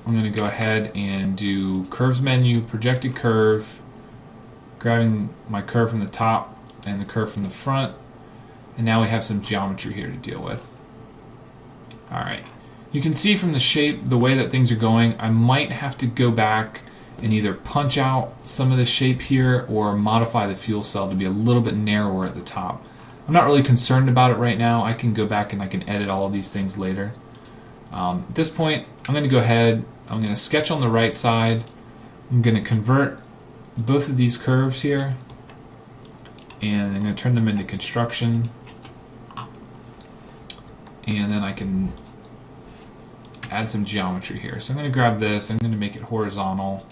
I'm going to go ahead and do curves menu, projected curve, grabbing my curve from the top and the curve from the front, and now we have some geometry here to deal with. Alright, you can see from the shape, the way that things are going, I might have to go back and either punch out some of the shape here or modify the fuel cell to be a little bit narrower at the top. I'm not really concerned about it right now. I can go back and I can edit all of these things later. At this point, I'm going to go ahead, I'm going to sketch on the right side. I'm going to convert both of these curves here, and I'm going to turn them into construction. And then I can add some geometry here. So I'm going to grab this, I'm going to make it horizontal.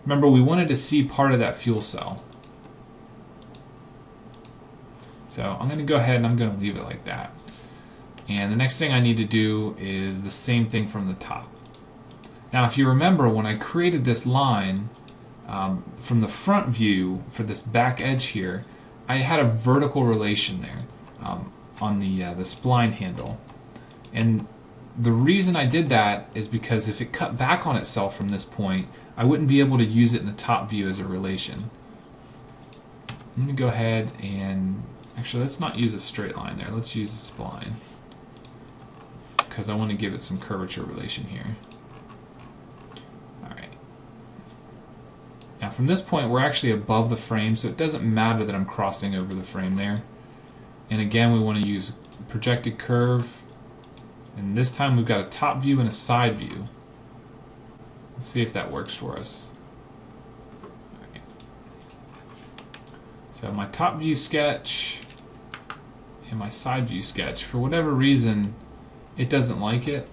remember we wanted to see part of that fuel cell. So I'm going to go ahead and I'm going to leave it like that. And the next thing I need to do is the same thing from the top. Now if you remember, when I created this line from the front view for this back edge here, I had a vertical relation there on the spline handle. And the reason I did that is because if it cut back on itself from this point, I wouldn't be able to use it in the top view as a relation. Let me go ahead and actually, let's not use a straight line there. Let's use a spline, because I want to give it some curvature relation here. Alright. Now from this point we're actually above the frame, so it doesn't matter that I'm crossing over the frame there. And again, we want to use projected curve, and this time we've got a top view and a side view. Let's see if that works for us. Alright. So my top view sketch and my side view sketch, for whatever reason, it doesn't like it.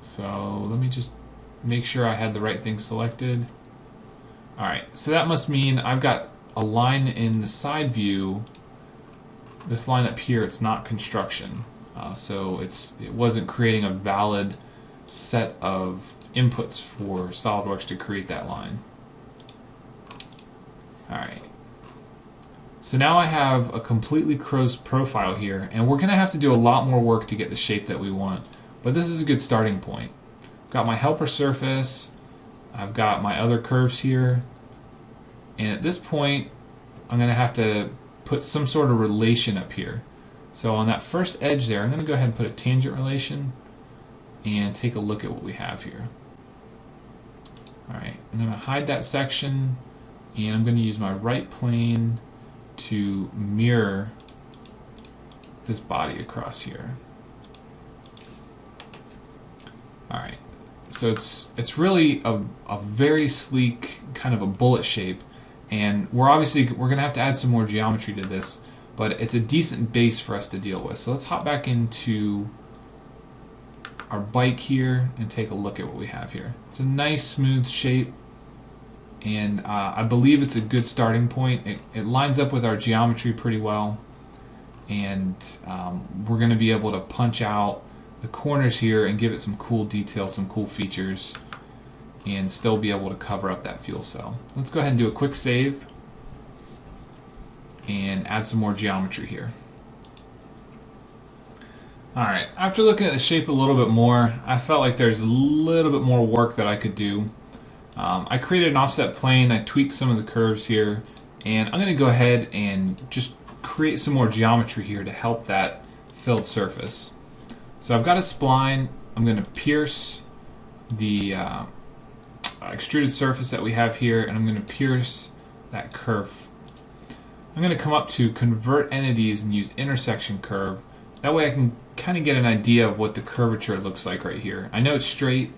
So let me just make sure I had the right thing selected. Alright, so that must mean I've got a line in the side view. This line up here, it's not construction. So it wasn't creating a valid set of inputs for SOLIDWORKS to create that line. Alright. So now I have a completely closed profile here, and we're going to have to do a lot more work to get the shape that we want. But this is a good starting point. Got my helper surface, I've got my other curves here, and at this point I'm going to have to put some sort of relation up here. So on that first edge there, I'm going to go ahead and put a tangent relation and take a look at what we have here. Alright, I'm going to hide that section, and I'm going to use my right plane to mirror this body across here. Alright, so it's really a very sleek kind of a bullet shape, and we're going to have to add some more geometry to this, but it's a decent base for us to deal with. So let's hop back into our bike here and take a look at what we have here. It's a nice smooth shape, and I believe it's a good starting point. It lines up with our geometry pretty well, and we're going to be able to punch out the corners here and give it some cool details, some cool features, and still be able to cover up that fuel cell. Let's go ahead and do a quick save and add some more geometry here. Alright, after looking at the shape a little bit more, I felt like there's a little bit more work that I could do. I created an offset plane, I tweaked some of the curves here, and I'm going to go ahead and just create some more geometry here to help that filled surface. So I've got a spline, I'm going to pierce the extruded surface that we have here, and I'm going to pierce that curve. I'm going to come up to convert entities and use intersection curve. That way I can kind of get an idea of what the curvature looks like right here. I know it's straight,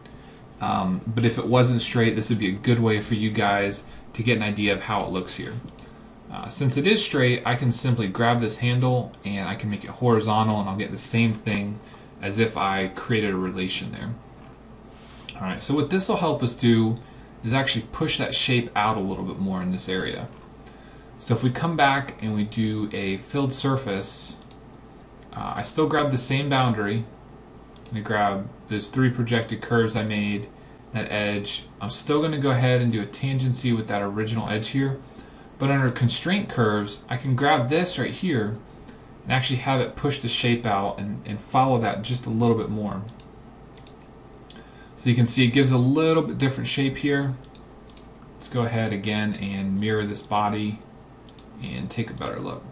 but if it wasn't straight, this would be a good way for you guys to get an idea of how it looks here. Since it is straight, I can simply grab this handle and I can make it horizontal, and I'll get the same thing as if I created a relation there. Alright, so what this will help us do is actually push that shape out a little bit more in this area. So if we come back and we do a filled surface, I still grab the same boundary. I'm going to grab those three projected curves I made, that edge. I'm still going to go ahead and do a tangency with that original edge here. But under constraint curves, I can grab this right here and actually have it push the shape out and follow that just a little bit more. So you can see it gives a little bit different shape here. Let's go ahead again and mirror this body and take a better look.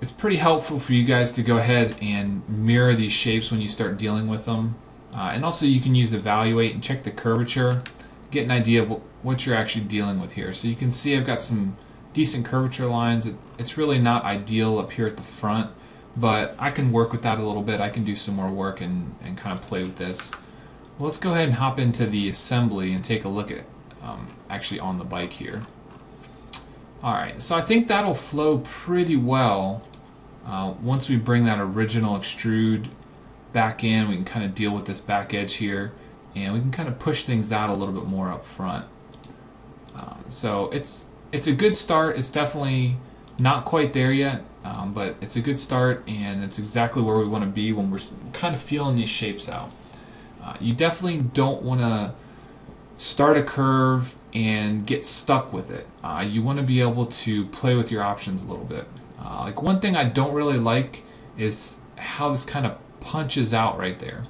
It's pretty helpful for you guys to go ahead and mirror these shapes when you start dealing with them. And also you can use evaluate and check the curvature, get an idea of what you're actually dealing with here. So you can see I've got some decent curvature lines. It's really not ideal up here at the front, but I can work with that a little bit. I can do some more work and kind of play with this. Well, let's go ahead and hop into the assembly and take a look at actually on the bike here. Alright, so I think that'll flow pretty well. Once we bring that original extrude back in, we can kind of deal with this back edge here and we can kind of push things out a little bit more up front. So it's a good start. It's definitely not quite there yet, but it's a good start, and it's exactly where we want to be when we're kind of feeling these shapes out. You definitely don't want to start a curve and get stuck with it. You want to be able to play with your options a little bit. Like one thing I don't really like is how this kind of punches out right there.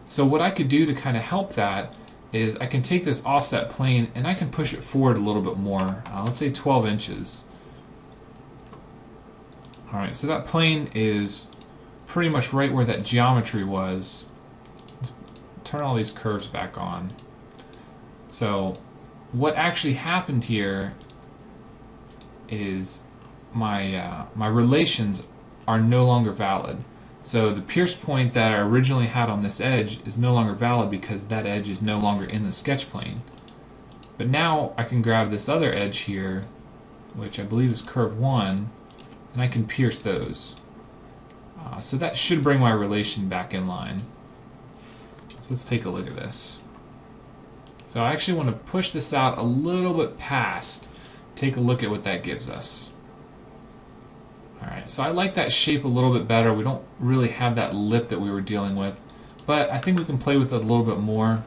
So what I could do to kind of help that is I can take this offset plane and I can push it forward a little bit more. Let's say 12 inches. Alright, so that plane is pretty much right where that geometry was. Let's turn all these curves back on. So what actually happened here is my relations are no longer valid. So the pierce point that I originally had on this edge is no longer valid because that edge is no longer in the sketch plane. But now I can grab this other edge here, which I believe is curve 1, and I can pierce those. So that should bring my relation back in line. So let's take a look at this. So I actually want to push this out a little bit past. Take a look at what that gives us. Alright, so I like that shape a little bit better. We don't really have that lip that we were dealing with, but I think we can play with it a little bit more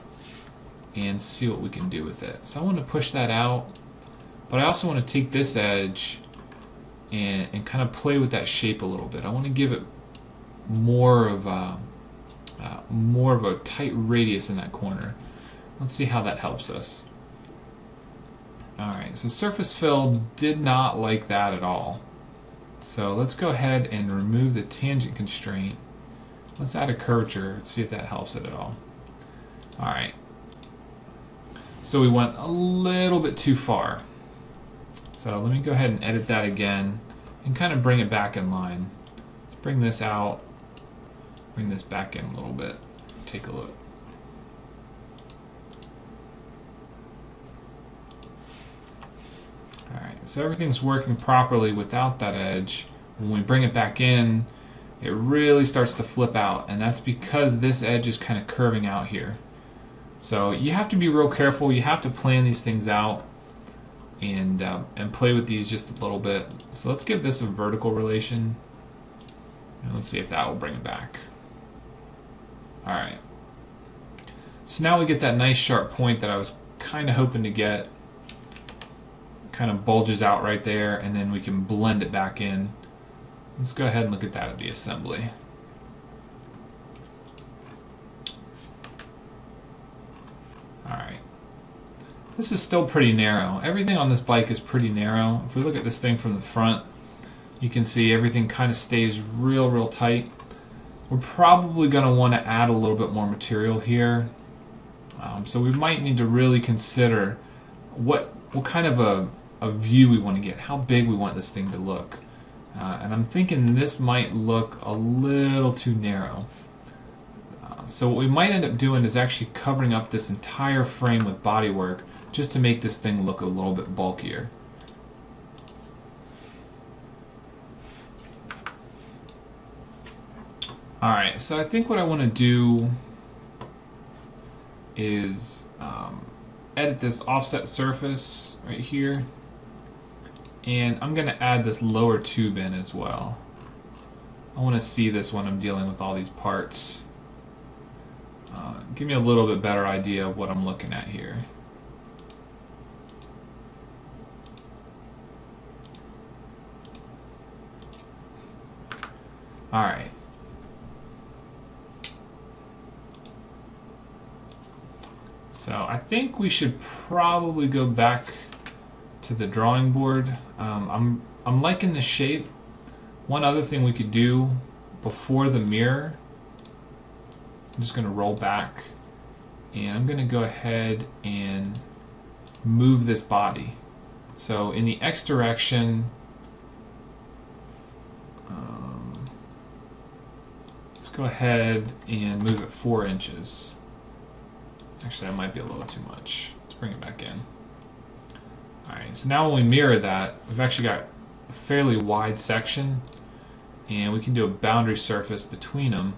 and see what we can do with it. So I want to push that out, but I also want to take this edge and kind of play with that shape a little bit. I want to give it more of a tight radius in that corner. Let's see how that helps us. Alright, so surface fill did not like that at all. So let's go ahead and remove the tangent constraint. Let's add a curvature. Let's see if that helps it at all. Alright. So we went a little bit too far. So let me go ahead and edit that again and kind of bring it back in line. Let's bring this out, bring this back in a little bit. Take a look. Alright, so everything's working properly without that edge. When we bring it back in, it really starts to flip out, and that's because this edge is kind of curving out here. So you have to be real careful. You have to plan these things out and play with these just a little bit. So let's give this a vertical relation, and let's see if that will bring it back. Alright, so now we get that nice sharp point that I was kind of hoping to get. Kind of bulges out right there, and then we can blend it back in. Let's go ahead and look at that at the assembly. Alright. This is still pretty narrow. Everything on this bike is pretty narrow. If we look at this thing from the front, you can see everything kind of stays real tight. We're probably going to want to add a little bit more material here. So we might need to really consider what kind of a view we want to get, how big we want this thing to look. And I'm thinking this might look a little too narrow. So what we might end up doing is actually covering up this entire frame with bodywork just to make this thing look a little bit bulkier. Alright, so I think what I want to do is edit this offset surface right here, and I'm going to add this lower tube in as well. I want to see this when I'm dealing with all these parts. Give me a little bit better idea of what I'm looking at here. Alright. So I think we should probably go back to the drawing board. I'm liking the shape. One other thing we could do before the mirror, I'm just going to roll back, and I'm going to go ahead and move this body. So in the X direction, let's go ahead and move it 4 inches. Actually, that might be a little too much. Let's bring it back in. Alright, so now when we mirror that, we've actually got a fairly wide section, and we can do a boundary surface between them.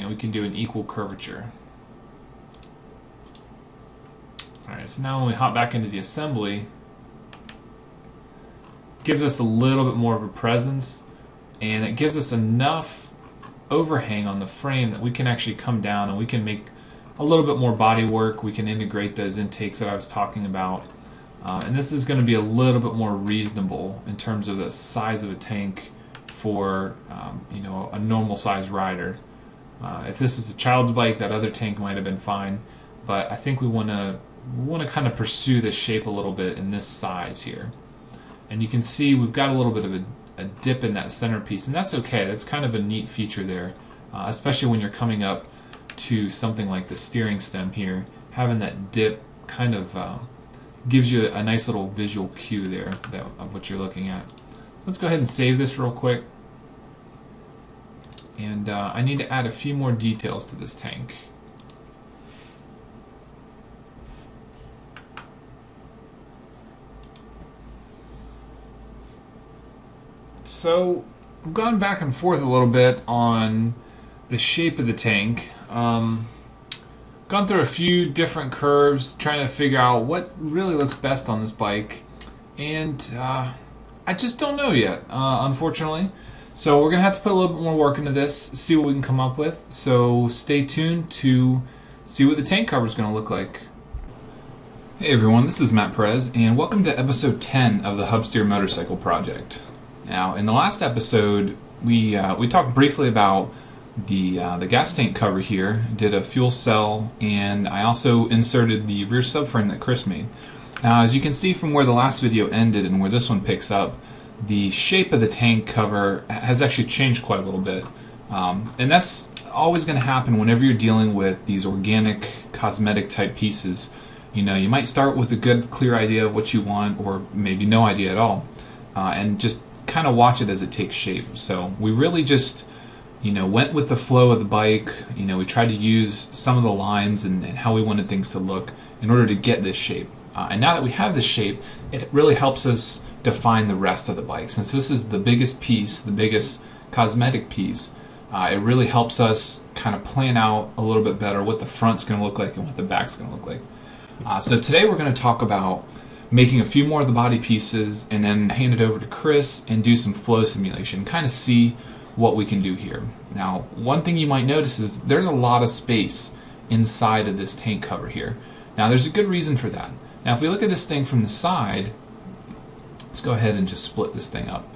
and we can do an equal curvature. Alright, so now when we hop back into the assembly, it gives us a little bit more of a presence, and it gives us enough overhang on the frame that we can actually come down and we can make a little bit more body work. We can integrate those intakes that I was talking about. And this is going to be a little bit more reasonable in terms of the size of a tank for you know, a normal size rider. If this was a child's bike, that other tank might have been fine, but I think we want to kind of pursue the shape a little bit in this size here. And you can see we've got a little bit of a dip in that centerpiece, and that's okay. That's kind of a neat feature there, especially when you're coming up to something like the steering stem here. Having that dip kind of gives you a nice little visual cue there of what you're looking at. So let's go ahead and save this real quick. And I need to add a few more details to this tank. So we've gone back and forth a little bit on the shape of the tank. Gone through a few different curves trying to figure out what really looks best on this bike, and I just don't know yet, unfortunately. So we're gonna have to put a little bit more work into this, see what we can come up with. So stay tuned to see what the tank cover is gonna look like. Hey everyone, this is Matt Perez, and welcome to episode 10 of the Hubsteer Motorcycle Project. Now, in the last episode, we talked briefly about the gas tank cover here, did a fuel cell, and I also inserted the rear subframe that Chris made. Now, as you can see from where the last video ended and where this one picks up, the shape of the tank cover has actually changed quite a little bit. And that's always going to happen whenever you're dealing with these organic, cosmetic type pieces. You know, you might start with a good, clear idea of what you want, or maybe no idea at all, and just kind of watch it as it takes shape. So we really just, you know, went with the flow of the bike. You know, we tried to use some of the lines and how we wanted things to look in order to get this shape. And now that we have this shape, it really helps us define the rest of the bike. Since this is the biggest piece, the biggest cosmetic piece, it really helps us kind of plan out a little bit better what the front's going to look like and what the back's going to look like. So today we're going to talk about making a few more of the body pieces and then hand it over to Chris and do some flow simulation, kind of see what we can do here. Now, one thing you might notice is there's a lot of space inside of this tank cover here. Now, there's a good reason for that. Now, if we look at this thing from the side, let's go ahead and just split this thing up.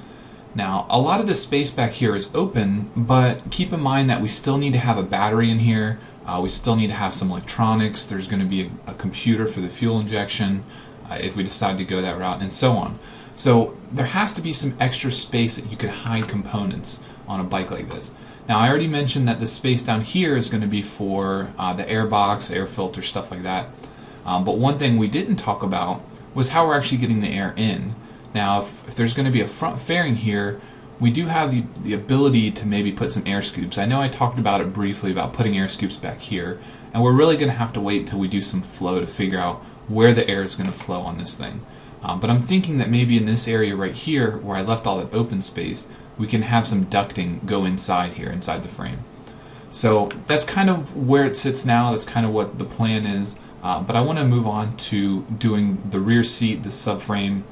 Now, a lot of this space back here is open, but keep in mind that we still need to have a battery in here. We still need to have some electronics. There's going to be a computer for the fuel injection if we decide to go that route, and so on. So there has to be some extra space that you could hide components on a bike like this. Now, I already mentioned that the space down here is going to be for the air box, air filter, stuff like that. But one thing we didn't talk about was how we're actually getting the air in. Now, if there's going to be a front fairing here, we do have the ability to maybe put some air scoops. I know I talked about it briefly about putting air scoops back here, and we're really going to have to wait until we do some flow to figure out where the air is going to flow on this thing. But I'm thinking that maybe in this area right here, where I left all that open space, we can have some ducting go inside here, inside the frame. So that's kind of where it sits now. That's kind of what the plan is. But I want to move on to doing the rear seat, the subframe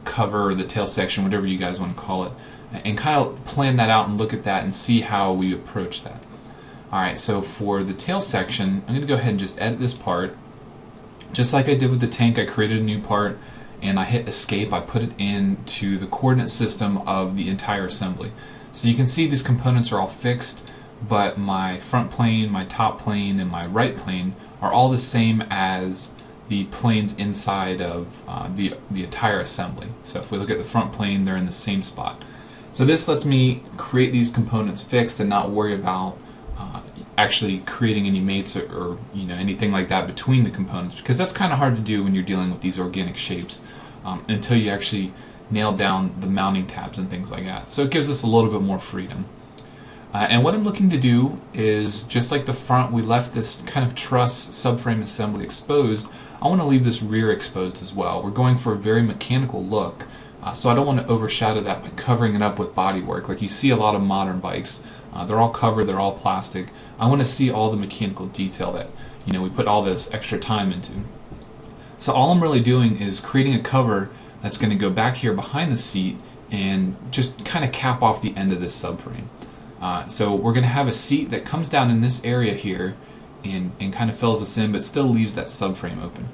cover, the tail section, whatever you guys want to call it, and kind of plan that out and look at that and see how we approach that. Alright, so for the tail section, I'm going to go ahead and just edit this part. Just like I did with the tank, I created a new part and I hit escape. I put it into the coordinate system of the entire assembly. So you can see these components are all fixed, but my front plane, my top plane, and my right plane are all the same as the planes inside of the entire assembly. So if we look at the front plane, they're in the same spot. So this lets me create these components fixed and not worry about actually creating any mates or you know, anything like that between the components, because that's kind of hard to do when you're dealing with these organic shapes until you actually nail down the mounting tabs and things like that. So it gives us a little bit more freedom. And what I'm looking to do is, just like the front, we left this kind of truss subframe assembly exposed. I want to leave this rear exposed as well. We're going for a very mechanical look, So I don't want to overshadow that by covering it up with bodywork. Like you see a lot of modern bikes, they're all covered, they're all plastic. I want to see all the mechanical detail that we put all this extra time into. So all I'm really doing is creating a cover that's going to go back here behind the seat and just kind of cap off the end of this subframe. So we're going to have a seat that comes down in this area here and kind of fills us in, but still leaves that subframe open.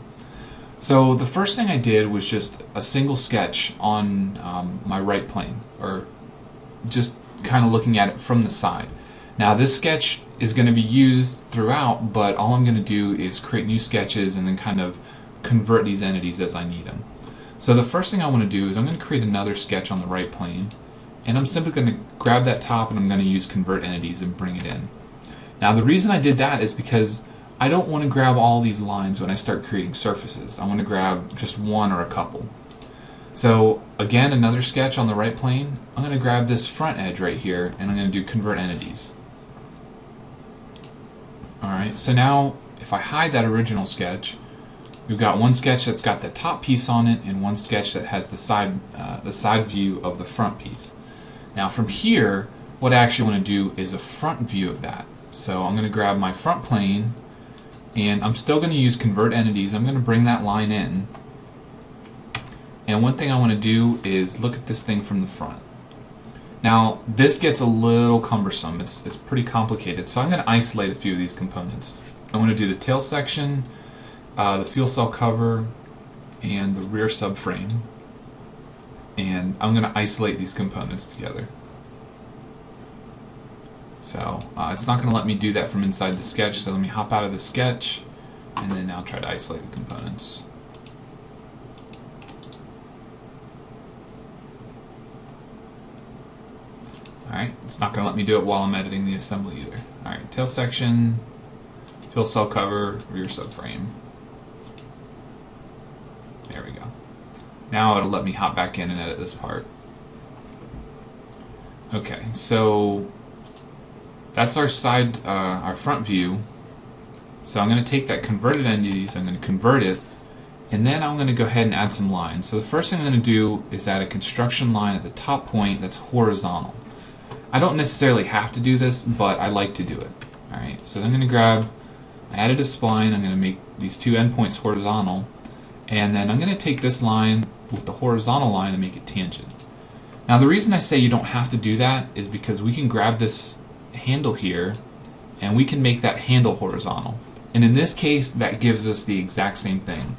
So the first thing I did was just a single sketch on my right plane, or just kind of looking at it from the side. Now this sketch is going to be used throughout, but all I'm going to do is create new sketches and then kind of convert these entities as I need them. So the first thing I want to do is I'm going to create another sketch on the right plane, and I'm simply going to grab that top and I'm going to use convert entities and bring it in. Now the reason I did that is because I don't want to grab all these lines when I start creating surfaces. I want to grab just one or a couple. So again, another sketch on the right plane. I'm going to grab this front edge right here and I'm going to do convert entities. Alright, so now if I hide that original sketch, we've got one sketch that's got the top piece on it and one sketch that has the side view of the front piece. Now from here, what I actually want to do is a front view of that. So I'm going to grab my front plane, and I'm still going to use convert entities. I'm going to bring that line in, and one thing I want to do is look at this thing from the front. Now this gets a little cumbersome. It's pretty complicated, so I'm going to isolate a few of these components. I want to do the tail section, the fuel cell cover, and the rear subframe, and I'm going to isolate these components together. So it's not going to let me do that from inside the sketch, so let me hop out of the sketch and then now try to isolate the components. Alright, it's not going to let me do it while I'm editing the assembly either. Alright, tail section, fuel cell cover, rear subframe. There we go. Now it'll let me hop back in and edit this part. Okay, so that's our our front view. So I'm going to take that converted entities, I'm going to convert it, and then I'm going to go ahead and add some lines. So the first thing I'm going to do is add a construction line at the top point that's horizontal. I don't necessarily have to do this, but I like to do it. Alright, so I'm going to grab, I added a spline, I'm going to make these two endpoints horizontal, and then I'm going to take this line with the horizontal line and make it tangent. Now the reason I say you don't have to do that is because we can grab this handle here and we can make that handle horizontal, and in this case that gives us the exact same thing.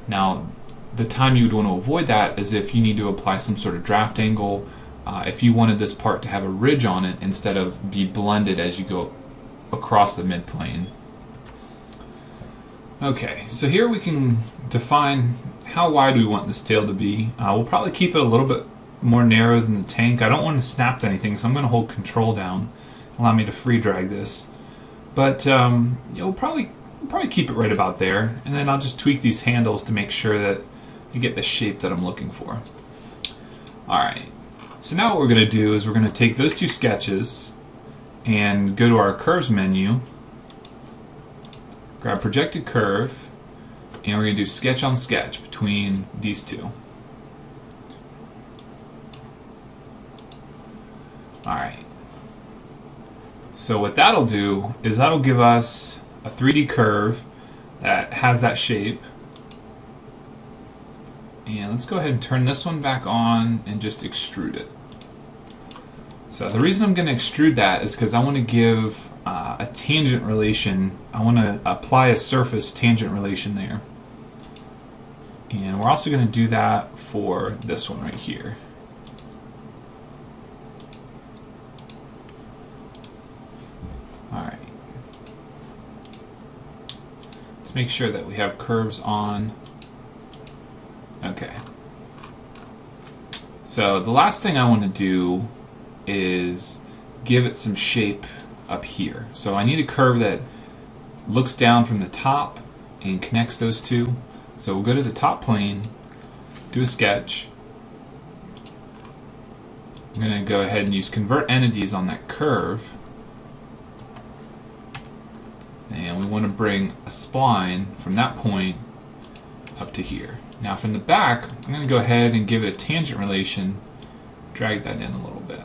Now the time you would want to avoid that is if you need to apply some sort of draft angle, if you wanted this part to have a ridge on it instead of be blended as you go across the midplane. Okay, so here we can define how wide we want this tail to be. We'll probably keep it a little bit more narrow than the tank. I don't want to snap to anything, so I'm going to hold control down, allow me to free drag this. But we'll probably keep it right about there, and then I'll just tweak these handles to make sure that you get the shape that I'm looking for. Alright, so now what we're going to do is we're going to take those two sketches and go to our curves menu, grab projected curve, and we're going to do sketch on sketch between these two. Alright, so what that'll do is that'll give us a 3D curve that has that shape. And let's go ahead and turn this one back on and just extrude it. So the reason I'm going to extrude that is because I want to give a tangent relation. I want to apply a surface tangent relation there. And we're also going to do that for this one right here. Alright. Let's make sure that we have curves on. Okay. So the last thing I want to do is give it some shape up here. So I need a curve that looks down from the top and connects those two. So we'll go to the top plane, do a sketch. I'm going to go ahead and use convert entities on that curve. And we want to bring a spline from that point up to here. Now from the back, I'm going to go ahead and give it a tangent relation, drag that in a little bit.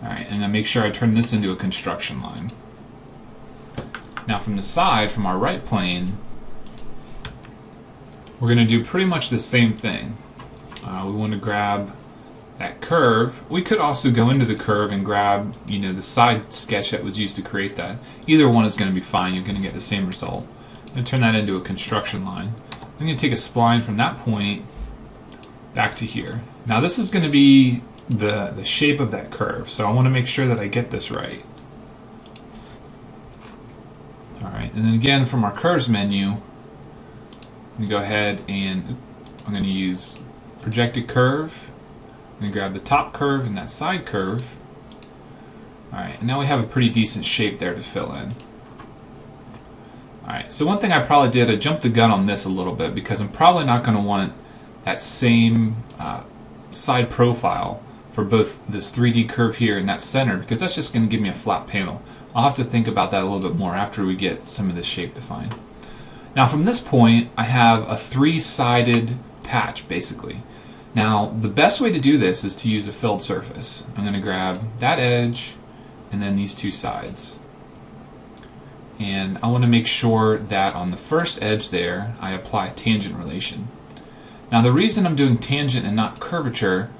Alright, and then make sure I turn this into a construction line. Now from the side, from our right plane, we're going to do pretty much the same thing. We want to grab that curve. We could also go into the curve and grab, the side sketch that was used to create that. Either one is going to be fine. You're going to get the same result. I'm going to turn that into a construction line. I'm going to take a spline from that point back to here. Now this is going to be the shape of that curve, so I want to make sure that I get this right. Alright, and then again from our curves menu, I'm going to go ahead and I'm going to use projected curve. I'm going to grab the top curve and that side curve. Alright, and now we have a pretty decent shape there to fill in. Alright, so one thing I probably did, I jumped the gun on this a little bit because I'm probably not going to want that same side profile for both this 3D curve here and that center, because that's just going to give me a flat panel. I'll have to think about that a little bit more after we get some of this shape defined. Now from this point, I have a 3-sided patch basically. Now the best way to do this is to use a filled surface. I'm going to grab that edge and then these 2 sides. And I want to make sure that on the first edge there, I apply a tangent relation. Now the reason I'm doing tangent and not curvature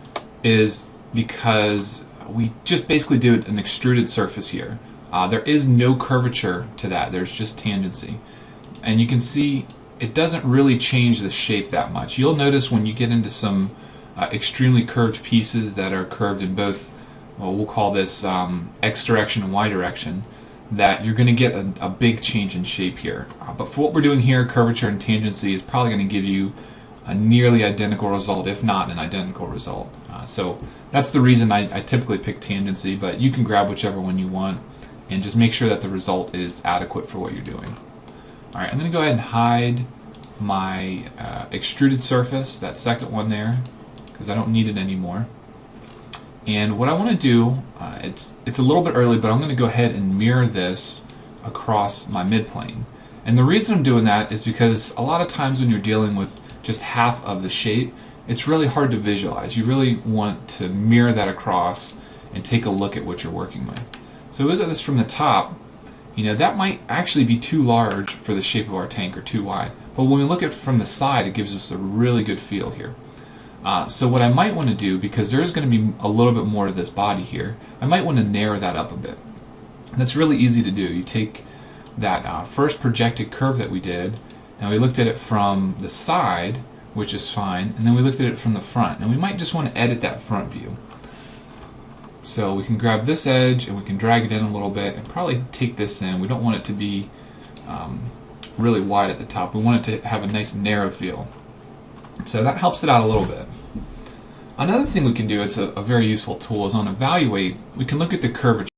is because we just basically do an extruded surface here. There is no curvature to that, there's just tangency. And you can see it doesn't really change the shape that much. You'll notice when you get into some extremely curved pieces that are curved in both, well, we'll call this X direction and Y direction, that you're going to get a big change in shape here. But for what we're doing here, curvature and tangency is probably going to give you a nearly identical result, if not an identical result. So that's the reason I typically pick tangency, but you can grab whichever one you want and just make sure that the result is adequate for what you're doing. Alright, I'm going to go ahead and hide my extruded surface, that second one there, because I don't need it anymore. And what I want to do, it's a little bit early, but I'm going to go ahead and mirror this across my midplane. And the reason I'm doing that is because a lot of times when you're dealing with just half of the shape, it's really hard to visualize. You really want to mirror that across and take a look at what you're working with. So look at this from the top. That might actually be too large for the shape of our tank or too wide. But when we look at it from the side, it gives us a really good feel here. So what I might want to do, because there's going to be a little bit more to this body here, I might want to narrow that up a bit. And that's really easy to do. You take that first projected curve that we did, and we looked at it from the side, which is fine, and then we looked at it from the front. And we might just want to edit that front view. So we can grab this edge and we can drag it in a little bit and probably take this in. We don't want it to be really wide at the top. We want it to have a nice narrow feel. So that helps it out a little bit. Another thing we can do, it's a very useful tool, is on Evaluate, we can look at the curvature.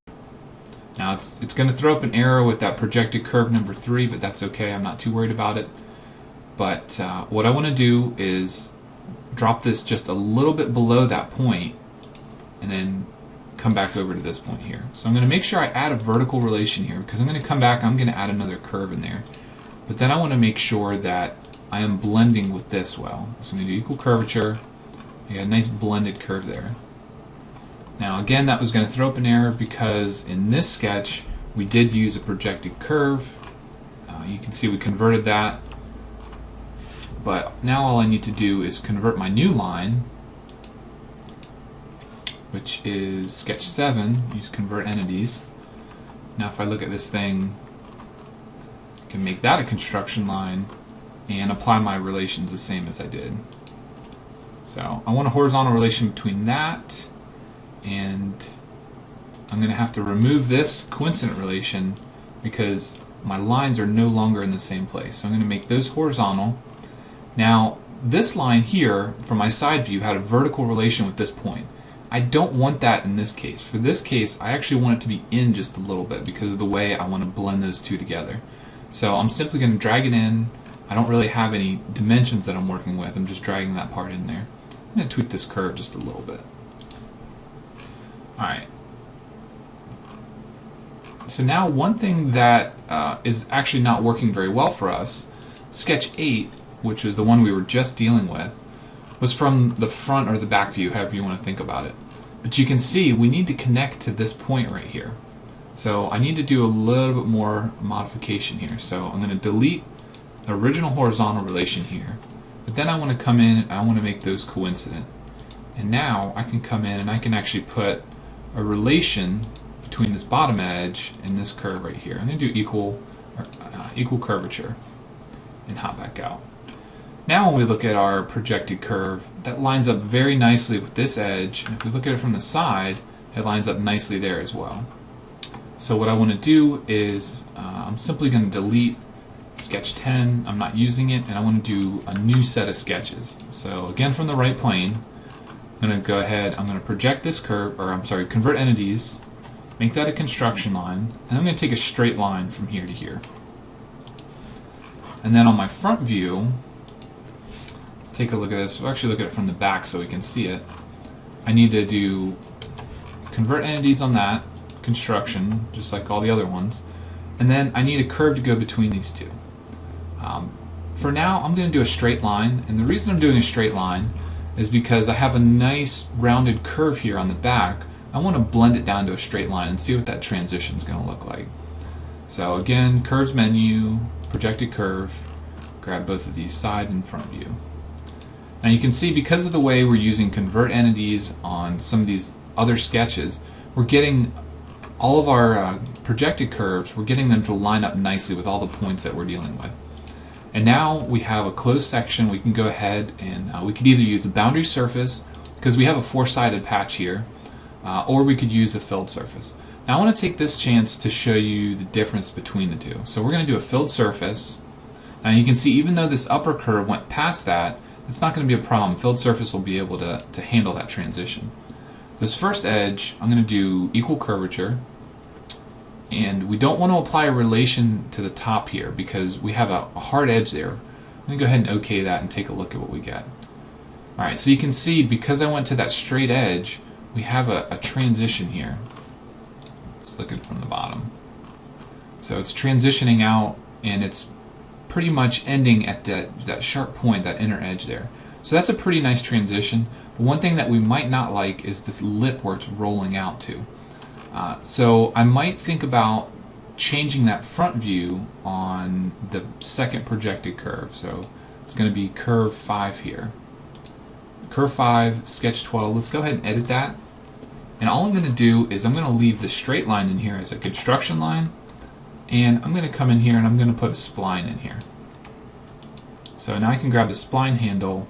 Now it's going to throw up an error with that projected curve number 3, but that's okay, I'm not too worried about it. But what I want to do is drop this just a little bit below that point and then come back over to this point here. So I'm going to make sure I add a vertical relation here, because I'm going to come back, I'm going to add another curve in there. But then I want to make sure that I am blending with this well. So I'm going to do equal curvature. I got a nice blended curve there. Now again, that was going to throw up an error because in this sketch we did use a projected curve. You can see we converted that. But now all I need to do is convert my new line, which is sketch 7, use convert entities. Now if I look at this thing, I can make that a construction line and apply my relations the same as I did. So I want a horizontal relation between that, and I'm going to have to remove this coincident relation because my lines are no longer in the same place. So I'm going to make those horizontal. Now this line here from my side view had a vertical relation with this point. I don't want that in this case. For this case, I actually want it to be in just a little bit because of the way I want to blend those two together. So I'm simply going to drag it in. I don't really have any dimensions that I'm working with. I'm just dragging that part in there. I'm going to tweak this curve just a little bit. Alright. So now one thing that is actually not working very well for us, sketch 8, which is the one we were just dealing with, was from the front or the back view, however you want to think about it. But you can see we need to connect to this point right here. So I need to do a little bit more modification here. So I'm going to delete the original horizontal relation here. But then I want to come in and I want to make those coincident. And now I can come in and I can actually put a relation between this bottom edge and this curve right here. I'm going to do equal curvature and hop back out. Now when we look at our projected curve, that lines up very nicely with this edge, and if we look at it from the side, it lines up nicely there as well. So what I want to do is I'm simply going to delete sketch 10, I'm not using it, and I want to do a new set of sketches. So again, from the right plane, I'm going to go ahead, I'm going to project this curve, or I'm sorry, convert entities, make that a construction line, and I'm going to take a straight line from here to here. And then on my front view, let's take a look at this. We'll actually look at it from the back so we can see it. I need to do convert entities on that, construction, just like all the other ones. And then I need a curve to go between these two. For now, I'm going to do a straight line, and the reason I'm doing a straight line is because I have a nice rounded curve here on the back. I want to blend it down to a straight line and see what that transition is going to look like. So again, curves menu, projected curve, grab both of these side and front view. Now you can see because of the way we're using convert entities on some of these other sketches, we're getting all of our projected curves, we're getting them to line up nicely with all the points that we're dealing with. And now we have a closed section. We can go ahead and we could either use a boundary surface, because we have a four-sided patch here, or we could use a filled surface. Now I want to take this chance to show you the difference between the two. So we're going to do a filled surface. Now you can see even though this upper curve went past that, it's not going to be a problem. Filled surface will be able to handle that transition. This first edge, I'm going to do equal curvature. And we don't want to apply a relation to the top here because we have a hard edge there. I'm going to go ahead and OK that and take a look at what we get. Alright, so you can see because I went to that straight edge, we have a transition here. Let's look at it from the bottom. So it's transitioning out and it's pretty much ending at that sharp point, that inner edge there. So that's a pretty nice transition. But one thing that we might not like is this lip where it's rolling out to. So I might think about changing that front view on the second projected curve. So it's going to be curve 5 here. Curve 5, sketch 12. Let's go ahead and edit that. And all I'm going to do is I'm going to leave the straight line in here as a construction line. And I'm going to come in here and I'm going to put a spline in here. So now I can grab the spline handle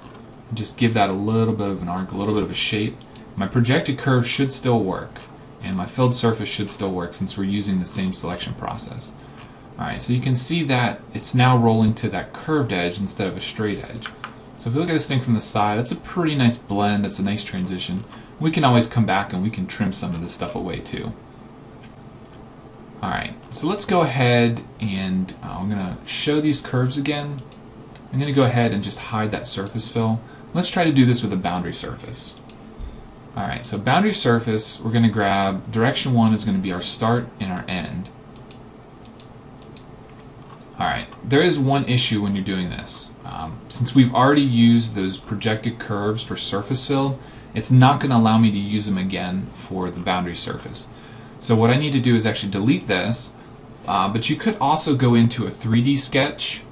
and just give that a little bit of an arc, a little bit of a shape. My projected curve should still work. And my filled surface should still work since we're using the same selection process. Alright, so you can see that it's now rolling to that curved edge instead of a straight edge. So if you look at this thing from the side, it's a pretty nice blend, it's a nice transition. We can always come back and we can trim some of this stuff away too. Alright, so let's go ahead and I'm going to show these curves again. I'm going to go ahead and just hide that surface fill. Let's try to do this with a boundary surface. Alright, so boundary surface, we're going to grab, direction 1 is going to be our start and our end. Alright, there is one issue when you're doing this. Since we've already used those projected curves for surface fill, it's not going to allow me to use them again for the boundary surface. So what I need to do is actually delete this, but you could also go into a 3D sketch.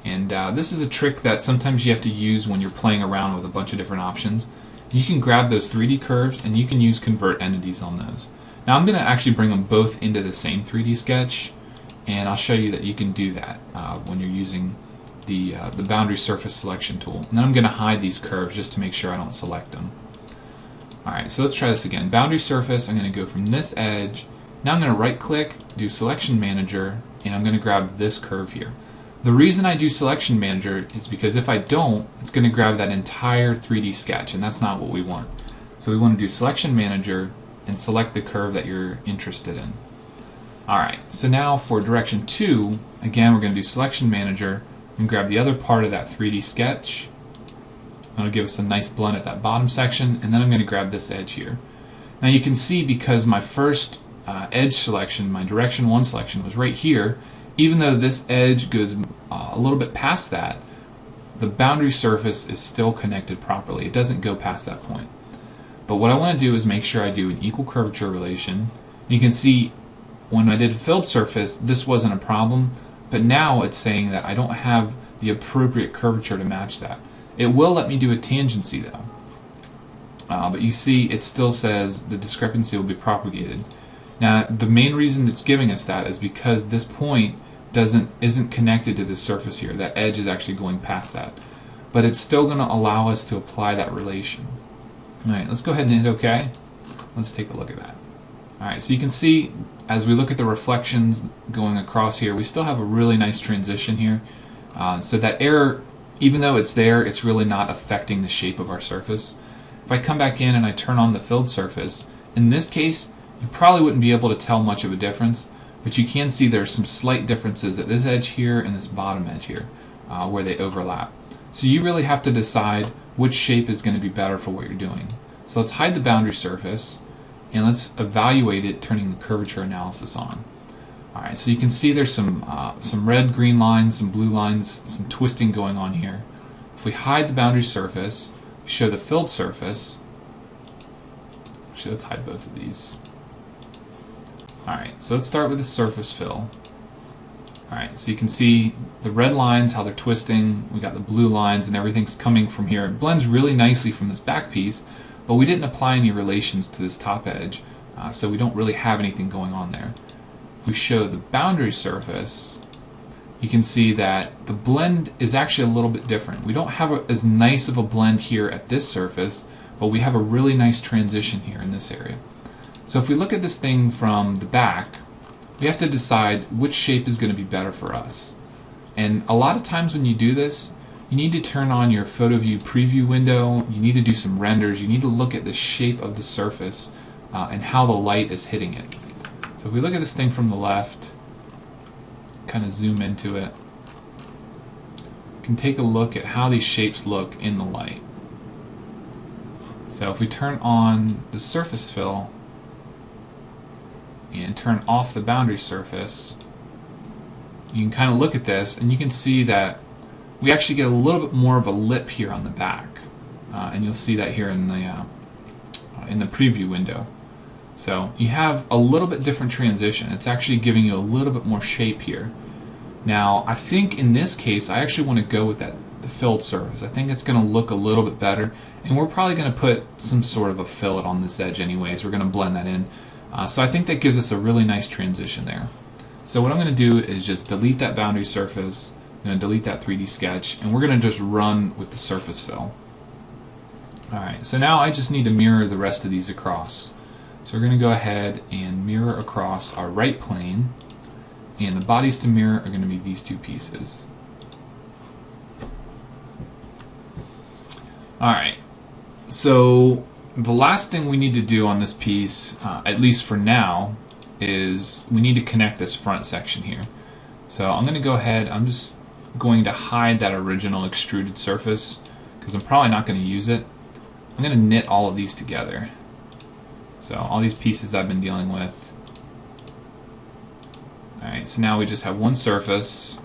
And this is a trick that sometimes you have to use when you're playing around with a bunch of different options. You can grab those 3D curves and you can use convert entities on those. Now I'm going to actually bring them both into the same 3D sketch, and I'll show you that you can do that when you're using the boundary surface selection tool. And then I'm going to hide these curves just to make sure I don't select them. Alright, so let's try this again. Boundary surface, I'm going to go from this edge. Now I'm going to right click, do selection manager, and I'm going to grab this curve here. The reason I do selection manager is because if I don't, it's going to grab that entire 3D sketch, and that's not what we want. So we want to do selection manager and select the curve that you're interested in. Alright, so now for direction 2, again we're going to do selection manager and grab the other part of that 3D sketch. That'll give us a nice blend at that bottom section, and then I'm going to grab this edge here. Now you can see because my first edge selection, my direction 1 selection was right here, even though this edge goes a little bit past that, the boundary surface is still connected properly. It doesn't go past that point. But what I want to do is make sure I do an equal curvature relation. You can see when I did filled surface, this wasn't a problem, but now it's saying that I don't have the appropriate curvature to match that. It will let me do a tangency though. But you see it still says the discrepancy will be propagated. Now the main reason it's giving us that is because this point isn't connected to this surface here. That edge is actually going past that. But it's still going to allow us to apply that relation. Alright, let's go ahead and hit OK. Let's take a look at that. Alright, so you can see as we look at the reflections going across here, we still have a really nice transition here. So that error, even though it's there, it's really not affecting the shape of our surface. If I come back in and I turn on the filled surface, in this case, you probably wouldn't be able to tell much of a difference, but you can see there's some slight differences at this edge here and this bottom edge here, where they overlap. So you really have to decide which shape is going to be better for what you're doing. So let's hide the boundary surface, and let's evaluate it turning the curvature analysis on. Alright, so you can see there's some red, green lines, some blue lines, some twisting going on here. If we hide the boundary surface, we show the filled surface. Actually, let's hide both of these. Alright, so let's start with the surface fill. Alright, so you can see the red lines, how they're twisting. We got the blue lines and everything's coming from here. It blends really nicely from this back piece, but we didn't apply any relations to this top edge, so we don't really have anything going on there. If we show the boundary surface, you can see that the blend is actually a little bit different. We don't have as nice of a blend here at this surface, but we have a really nice transition here in this area. So if we look at this thing from the back, we have to decide which shape is going to be better for us. And a lot of times when you do this, you need to turn on your Photoview preview window, you need to do some renders, you need to look at the shape of the surface and how the light is hitting it. So if we look at this thing from the left, kind of zoom into it, you can take a look at how these shapes look in the light. So if we turn on the surface fill and turn off the boundary surface, you can kind of look at this and you can see that we actually get a little bit more of a lip here on the back, and you'll see that here in the preview window. So you have a little bit different transition. It's actually giving you a little bit more shape here. Now I think in this case I actually want to go with the filled surface. I think it's going to look a little bit better, and we're probably going to put some sort of a fillet on this edge anyways. We're going to blend that in. So I think that gives us a really nice transition there. So what I'm going to do is just delete that boundary surface. I'm going to delete that 3D sketch, and we're going to just run with the surface fill. Alright, so now I just need to mirror the rest of these across. So we're going to go ahead and mirror across our right plane, and the bodies to mirror are going to be these two pieces. Alright, so the last thing we need to do on this piece, at least for now, is we need to connect this front section here. So I'm going to go ahead, I'm just going to hide that original extruded surface because I'm probably not going to use it. I'm going to knit all of these together. So all these pieces I've been dealing with. Alright, so now we just have one surface,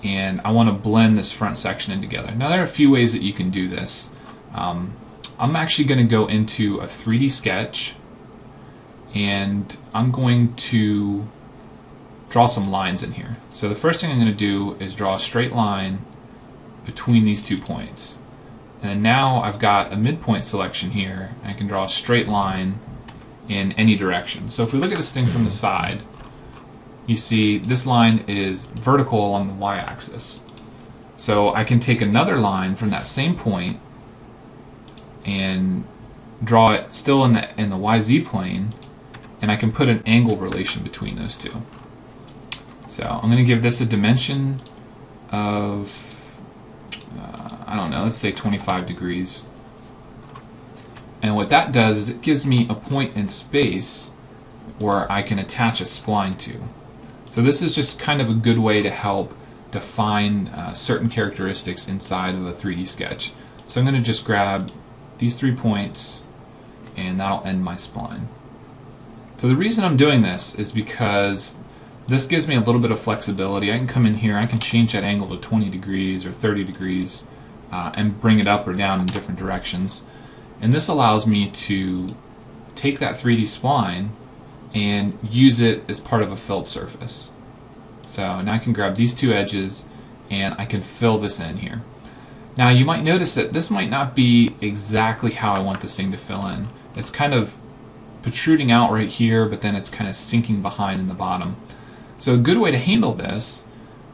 and I want to blend this front section in together. Now there are a few ways that you can do this. I'm actually going to go into a 3D sketch, and I'm going to draw some lines in here. So the first thing I'm going to do is draw a straight line between these 2 points. And now I've got a midpoint selection here. I can draw a straight line in any direction. So if we look at this thing from the side, you see this line is vertical along the y-axis. So I can take another line from that same point and draw it still in the YZ plane, and I can put an angle relation between those two. So I'm going to give this a dimension of, I don't know, let's say 25 degrees. And what that does is it gives me a point in space where I can attach a spline to. So this is just kind of a good way to help define certain characteristics inside of a 3D sketch. So I'm going to just grab these 3 points, and that'll end my spline. So the reason I'm doing this is because this gives me a little bit of flexibility. I can come in here, I can change that angle to 20 degrees or 30 degrees and bring it up or down in different directions. And this allows me to take that 3D spline and use it as part of a filled surface. So now I can grab these two edges and I can fill this in here. Now you might notice that this might not be exactly how I want this thing to fill in. It's kind of protruding out right here, but then it's kind of sinking behind in the bottom. So a good way to handle this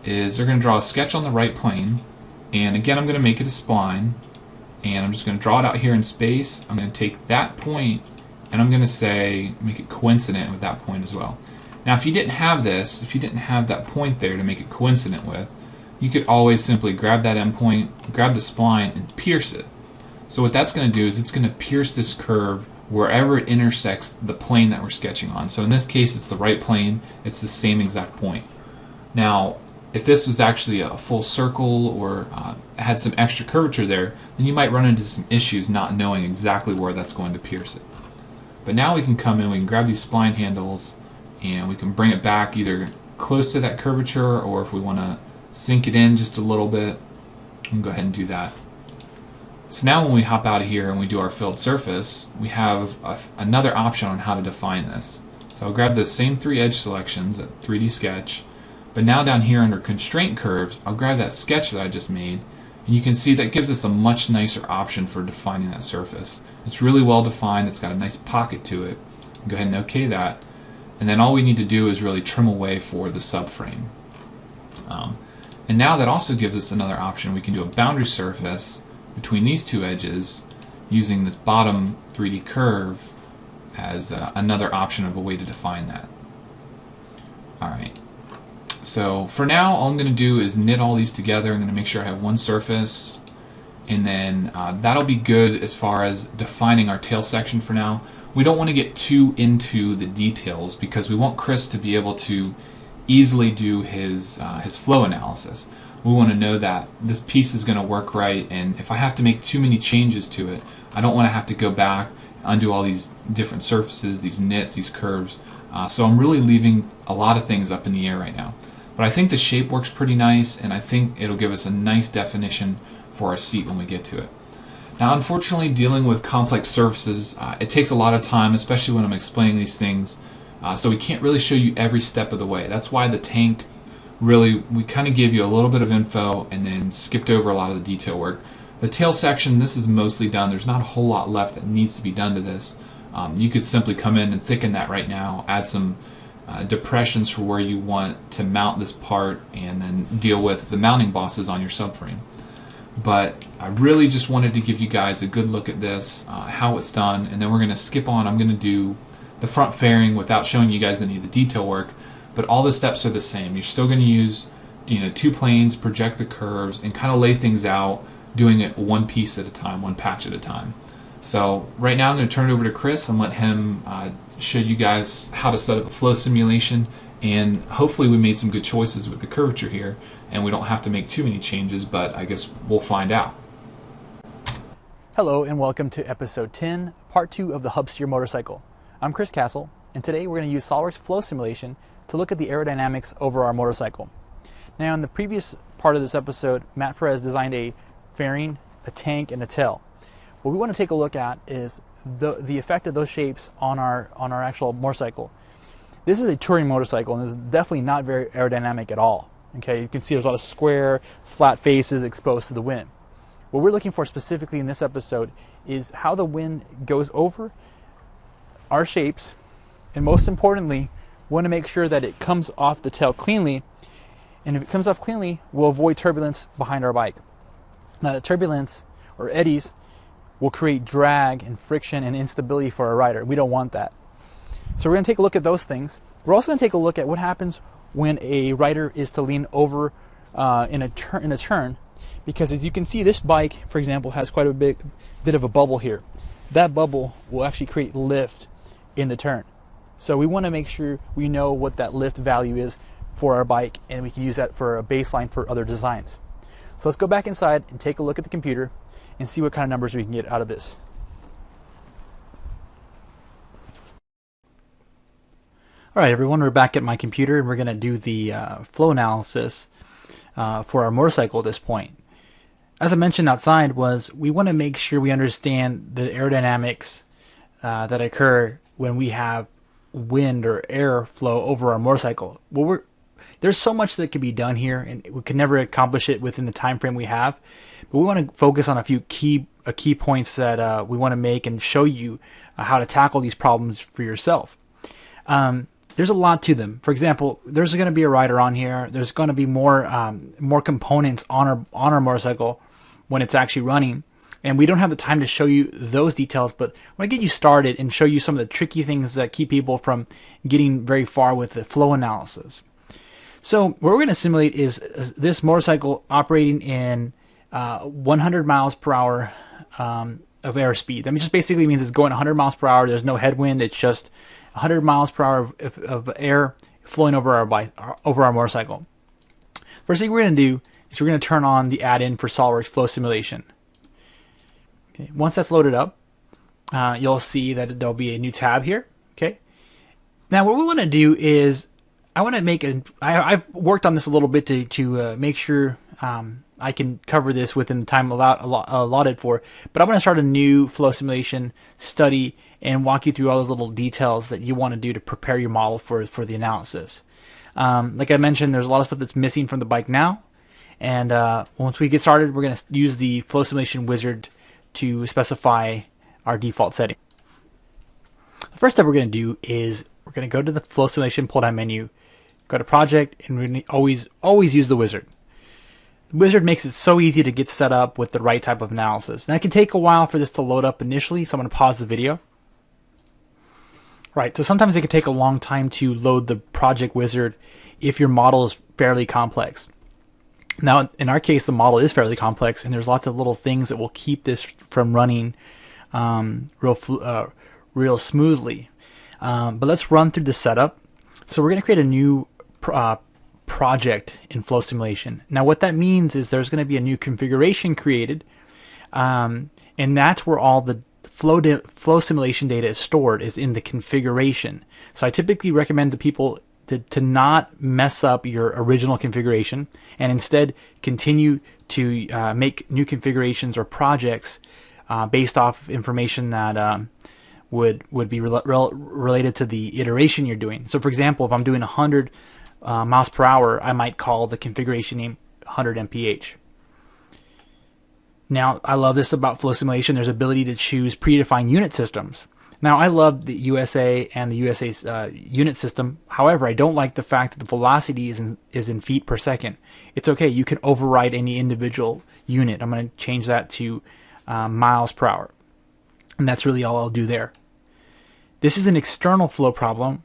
is they're going to draw a sketch on the right plane, and again I'm going to make it a spline, and I'm just going to draw it out here in space. I'm going to take that point and I'm going to say make it coincident with that point as well. Now if you didn't have this, if you didn't have that point there to make it coincident with, you could always simply grab that endpoint, grab the spline, and pierce it. So what that's going to do is it's going to pierce this curve wherever it intersects the plane that we're sketching on. So in this case it's the right plane, it's the same exact point. Now if this was actually a full circle or had some extra curvature there, then you might run into some issues not knowing exactly where that's going to pierce it. But now we can come in, we can grab these spline handles and we can bring it back either close to that curvature, or if we want to sink it in just a little bit, we can go ahead and do that. So now when we hop out of here and we do our filled surface, we have another option on how to define this. So I'll grab those same three edge selections at 3D Sketch, but now down here under Constraint Curves, I'll grab that sketch that I just made, and you can see that gives us a much nicer option for defining that surface. It's really well defined, it's got a nice pocket to it. Go ahead and OK that, and then all we need to do is really trim away for the subframe. And now that also gives us another option. We can do a boundary surface between these two edges using this bottom 3D curve as another option of a way to define that. Alright, so for now all I'm going to do is knit all these together. I'm going to make sure I have one surface, and then that'll be good as far as defining our tail section for now. We don't want to get too into the details because we want Chris to be able to easily do his flow analysis. We want to know that this piece is going to work right, and if I have to make too many changes to it, I don't want to have to go back, undo all these different surfaces, these knits, these curves. So I'm really leaving a lot of things up in the air right now. But I think the shape works pretty nice, and I think it'll give us a nice definition for our seat when we get to it. Now unfortunately, dealing with complex surfaces, it takes a lot of time, especially when I'm explaining these things. So we can't really show you every step of the way. That's why the tank, really, we kind of gave you a little bit of info and then skipped over a lot of the detail work. The tail section, this is mostly done. There's not a whole lot left that needs to be done to this. You could simply come in and thicken that right now, add some depressions for where you want to mount this part, and then deal with the mounting bosses on your subframe. But I really just wanted to give you guys a good look at this, how it's done, and then we're going to skip on. I'm going to do the front fairing without showing you guys any of the detail work, but all the steps are the same. You're still going to use, two planes, project the curves, and kind of lay things out, doing it one piece at a time, one patch at a time. So right now I'm going to turn it over to Chris and let him show you guys how to set up a flow simulation, and hopefully we made some good choices with the curvature here and we don't have to make too many changes, but I guess we'll find out. Hello and welcome to episode 10, part 2 of the Hubsteer motorcycle. I'm Chris Castle, and today we're going to use SOLIDWORKS flow simulation to look at the aerodynamics over our motorcycle. Now in the previous part of this episode, Matt Perez designed a fairing, a tank, and a tail. What we want to take a look at is the effect of those shapes on our actual motorcycle. This is a touring motorcycle, and it's definitely not very aerodynamic at all. Okay, you can see there's a lot of square, flat faces exposed to the wind. What we're looking for specifically in this episode is how the wind goes over our shapes, and most importantly, we want to make sure that it comes off the tail cleanly, and if it comes off cleanly, we'll avoid turbulence behind our bike. Now the turbulence, or eddies, will create drag and friction and instability for our rider. We don't want that. So we're going to take a look at those things. We're also going to take a look at what happens when a rider is to lean over in a turn, because as you can see, this bike, for example, has quite a bit of a bubble here. That bubble will actually create lift in the turn. So we want to make sure we know what that lift value is for our bike, and we can use that for a baseline for other designs. So let's go back inside and take a look at the computer and see what kind of numbers we can get out of this. All right, everyone, we're back at my computer, and we're going to do the flow analysis for our motorcycle at this point. As I mentioned outside, we want to make sure we understand the aerodynamics that occur when we have wind or air flow over our motorcycle. Well, there's so much that can be done here, and we can never accomplish it within the time frame we have. But we want to focus on a few key points that we want to make and show you how to tackle these problems for yourself. There's a lot to them. For example, there's going to be a rider on here. There's going to be more components on our motorcycle when it's actually running, and we don't have the time to show you those details. But I want to get you started and show you some of the tricky things that keep people from getting very far with the flow analysis. So what we're going to simulate is this motorcycle operating in 100 miles per hour of airspeed. That just basically means it's going 100 miles per hour. There's no headwind. It's just 100 miles per hour of air flowing over our motorcycle. First thing we're going to do is we're going to turn on the add-in for SOLIDWORKS Flow Simulation. Okay. Once that's loaded up, you'll see that there'll be a new tab here. Okay. Now what we want to do is I want to make I've worked on this a little bit to make sure I can cover this within the time allotted for, but I'm going to start a new flow simulation study and walk you through all those little details that you want to do to prepare your model for the analysis. Like I mentioned, there's a lot of stuff that's missing from the bike now, and once we get started, we're going to use the flow simulation wizard to specify our default setting. The first step we're going to do is we're going to go to the flow simulation pull-down menu, go to project, and we're going to always use the wizard. The wizard makes it so easy to get set up with the right type of analysis. Now it can take a while for this to load up initially, so I'm going to pause the video. Right, so sometimes it can take a long time to load the project wizard if your model is fairly complex. Now, in our case, the model is fairly complex, and there's lots of little things that will keep this from running real smoothly. But let's run through the setup. So we're going to create a new project in flow simulation. Now what that means is there's going to be a new configuration created, and that's where all the flow simulation data is stored, is in the configuration. So I typically recommend to people to not mess up your original configuration and instead continue to make new configurations or projects based off of information that would be related to the iteration you're doing. So for example, if I'm doing 100 miles per hour, I might call the configuration name 100 mph. Now, I love this about flow simulation. There's ability to choose predefined unit systems. Now, I love the USA and the USA's unit system. However, I don't like the fact that the velocity is in feet per second. It's okay. You can override any individual unit. I'm going to change that to miles per hour. And that's really all I'll do there. This is an external flow problem.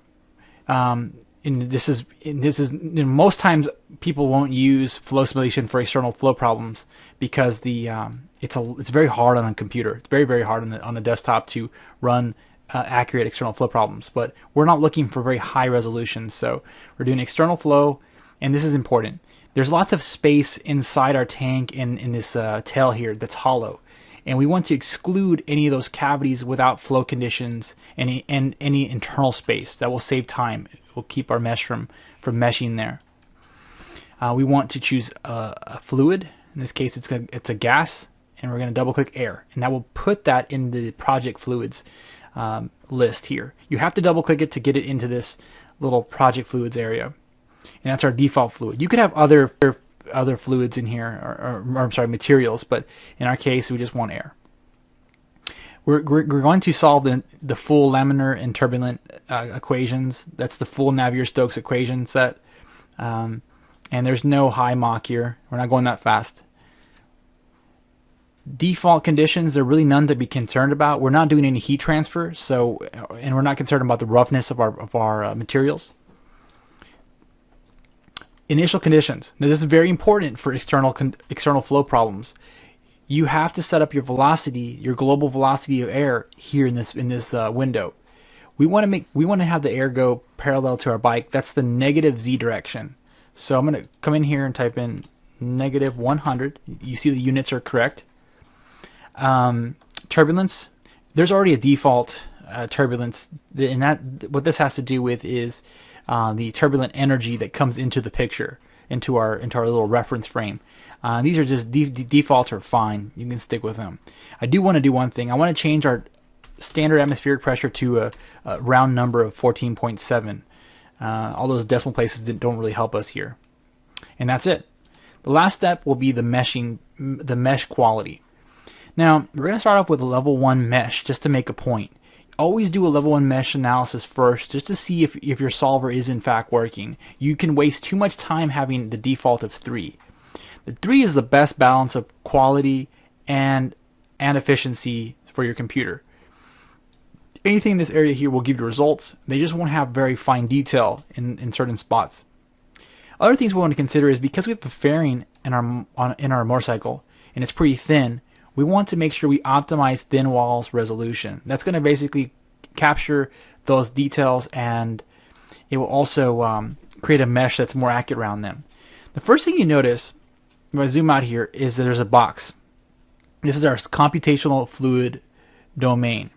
Most times people won't use flow simulation for external flow problems because it's very hard on a computer. It's very, very hard on the desktop to run accurate external flow problems. But we're not looking for very high resolution, so we're doing external flow, and this is important. There's lots of space inside our tank in this tail here that's hollow, and we want to exclude any of those cavities without flow conditions and any internal space. That will save time. Will keep our mesh from meshing there. We want to choose a fluid. In this case, it's a gas, and we're going to double-click air, and that will put that in the project fluids list here. You have to double-click it to get it into this little project fluids area, and that's our default fluid. You could have other fluids in here, or I'm sorry, materials, but in our case, we just want air. We're going to solve the full laminar and turbulent equations. That's the full Navier-Stokes equation set. And there's no high Mach here. We're not going that fast. Default conditions, there are really none to be concerned about. We're not doing any heat transfer, and we're not concerned about the roughness of our materials. Initial conditions. Now this is very important for external flow problems. You have to set up your velocity, your global velocity of air here in this window. We want to have the air go parallel to our bike. That's the negative z direction. So I'm going to come in here and type in negative 100. You see the units are correct. Turbulence. There's already a default turbulence, and that what this has to do with is the turbulent energy that comes into the picture, into our little reference frame. These are just defaults are fine. You can stick with them. I do want to do one thing. I want to change our standard atmospheric pressure to a round number of 14.7. All those decimal places don't really help us here. And that's it. The last step will be the mesh quality. Now, we're going to start off with a level 1 mesh just to make a point. Always do a level 1 mesh analysis first just to see if your solver is in fact working. You can waste too much time having the default of 3. The 3 is the best balance of quality and efficiency for your computer. Anything in this area here will give you results. They just won't have very fine detail in certain spots. Other things we want to consider is because we have a fairing in our motorcycle and it's pretty thin, we want to make sure we optimize thin walls resolution. That's going to basically capture those details, and it will also create a mesh that's more accurate around them. The first thing you notice if I zoom out here is that there's a box. This is our computational fluid domain.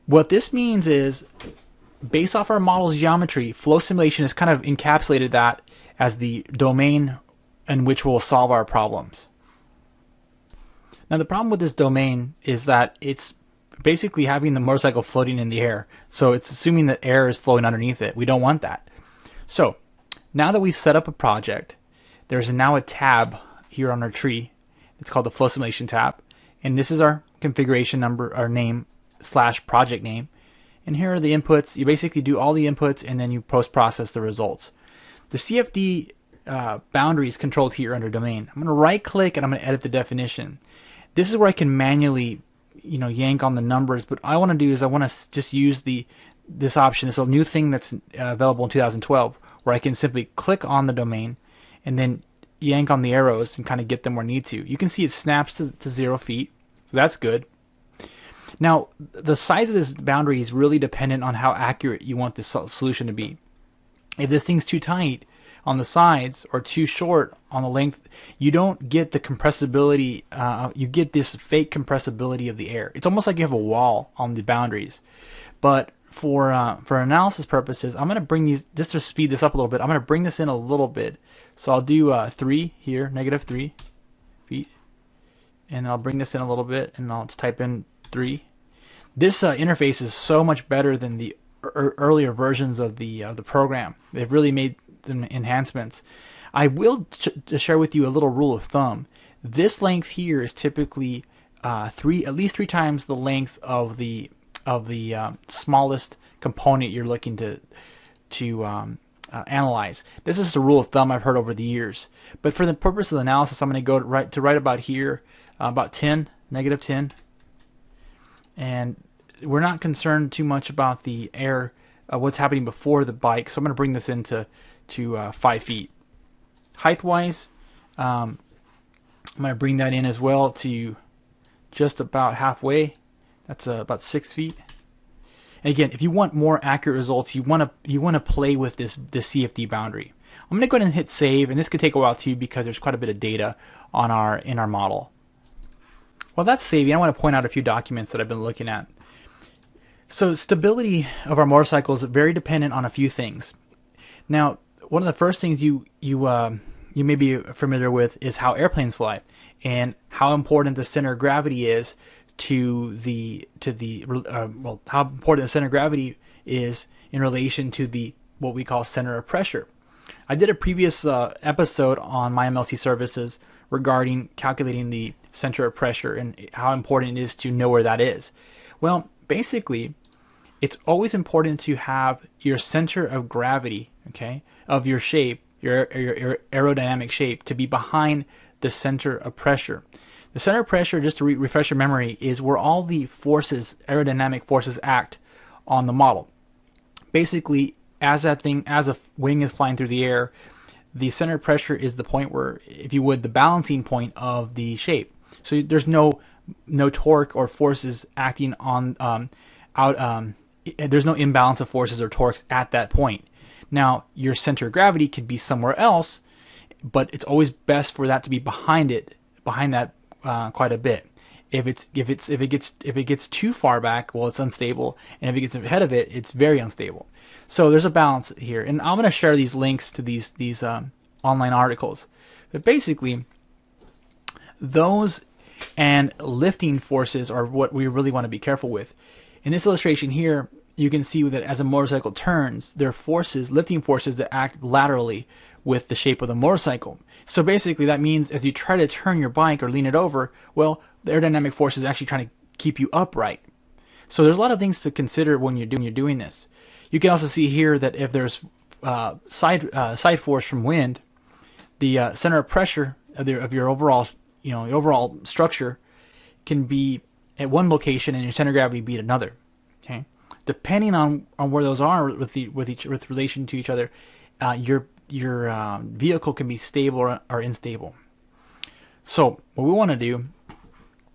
What this means is, based off our model's geometry, flow simulation has kind of encapsulated that as the domain in which we'll solve our problems. Now, the problem with this domain is that it's basically having the motorcycle floating in the air. So it's assuming that air is flowing underneath it. We don't want that. So now that we've set up a project, there's now a tab here on our tree. It's called the flow simulation tab. And this is our configuration number, our name / project name. And here are the inputs. You basically do all the inputs and then you post-process the results. The CFD boundary is controlled here under domain. I'm going to right click and I'm going to edit the definition. This is where I can manually, yank on the numbers. But what I want to do is I want to just use this option. It's a new thing that's available in 2012, where I can simply click on the domain and then yank on the arrows and kind of get them where I need to. You can see it snaps to 0 feet. So that's good. Now, the size of this boundary is really dependent on how accurate you want this solution to be. If this thing's too tight on the sides or too short on the length, you don't get the compressibility. You get this fake compressibility of the air. It's almost like you have a wall on the boundaries. But for analysis purposes, I'm going to bring these, just to speed this up a little bit, I'm going to bring this in a little bit. So I'll do 3 here, -3 feet. And I'll bring this in a little bit, and I'll just type in 3. This interface is so much better than the earlier versions of the program. They've really made them enhancements. I will share with you a little rule of thumb. This length here is typically at least 3 times the length of the smallest component you're looking to analyze. This is a rule of thumb I've heard over the years. But for the purpose of the analysis, I'm going to go right about here, about 10, -10. And we're not concerned too much about the air, what's happening before the bike. So I'm going to bring this into 5 feet. Height-wise, I'm going to bring that in as well to just about halfway. That's about 6 feet. And again, if you want more accurate results, you want to play with this CFD boundary. I'm going to go ahead and hit save, and this could take a while too because there's quite a bit of data in our model. While that's saving, I want to point out a few documents that I've been looking at. So stability of our motorcycle is very dependent on a few things. Now, one of the first things you may be familiar with is how airplanes fly and how important the center of gravity is how important the center of gravity is in relation to what we call center of pressure. I did a previous episode on my MLC services regarding calculating the center of pressure and how important it is to know where that is. Well, basically, it's always important to have your center of gravity, of your shape, your aerodynamic shape, to be behind the center of pressure. The center of pressure, just to refresh your memory, is where all the forces, aerodynamic forces, act on the model. Basically, as a wing is flying through the air, the center of pressure is the point where, if you would, the balancing point of the shape. So there's no torque or forces acting on there's no imbalance of forces or torques at that point. Now, your center of gravity could be somewhere else, but it's always best for that to be behind that quite a bit. If it gets too far back, well, it's unstable, and if it gets ahead of it, it's very unstable. So there's a balance here, and I'm going to share these links to these online articles. But basically, those and lifting forces are what we really want to be careful with. In this illustration here, you can see that as a motorcycle turns, there are forces, lifting forces, that act laterally with the shape of the motorcycle. So basically that means as you try to turn your bike or lean it over, well, the aerodynamic force is actually trying to keep you upright. So there's a lot of things to consider when you're doing this. You can also see here that if there's side force from wind, the center of pressure of your overall structure can be at one location and your center of gravity be at another. Okay, depending on where those are with relation to each other, your vehicle can be stable or unstable. So what we want to do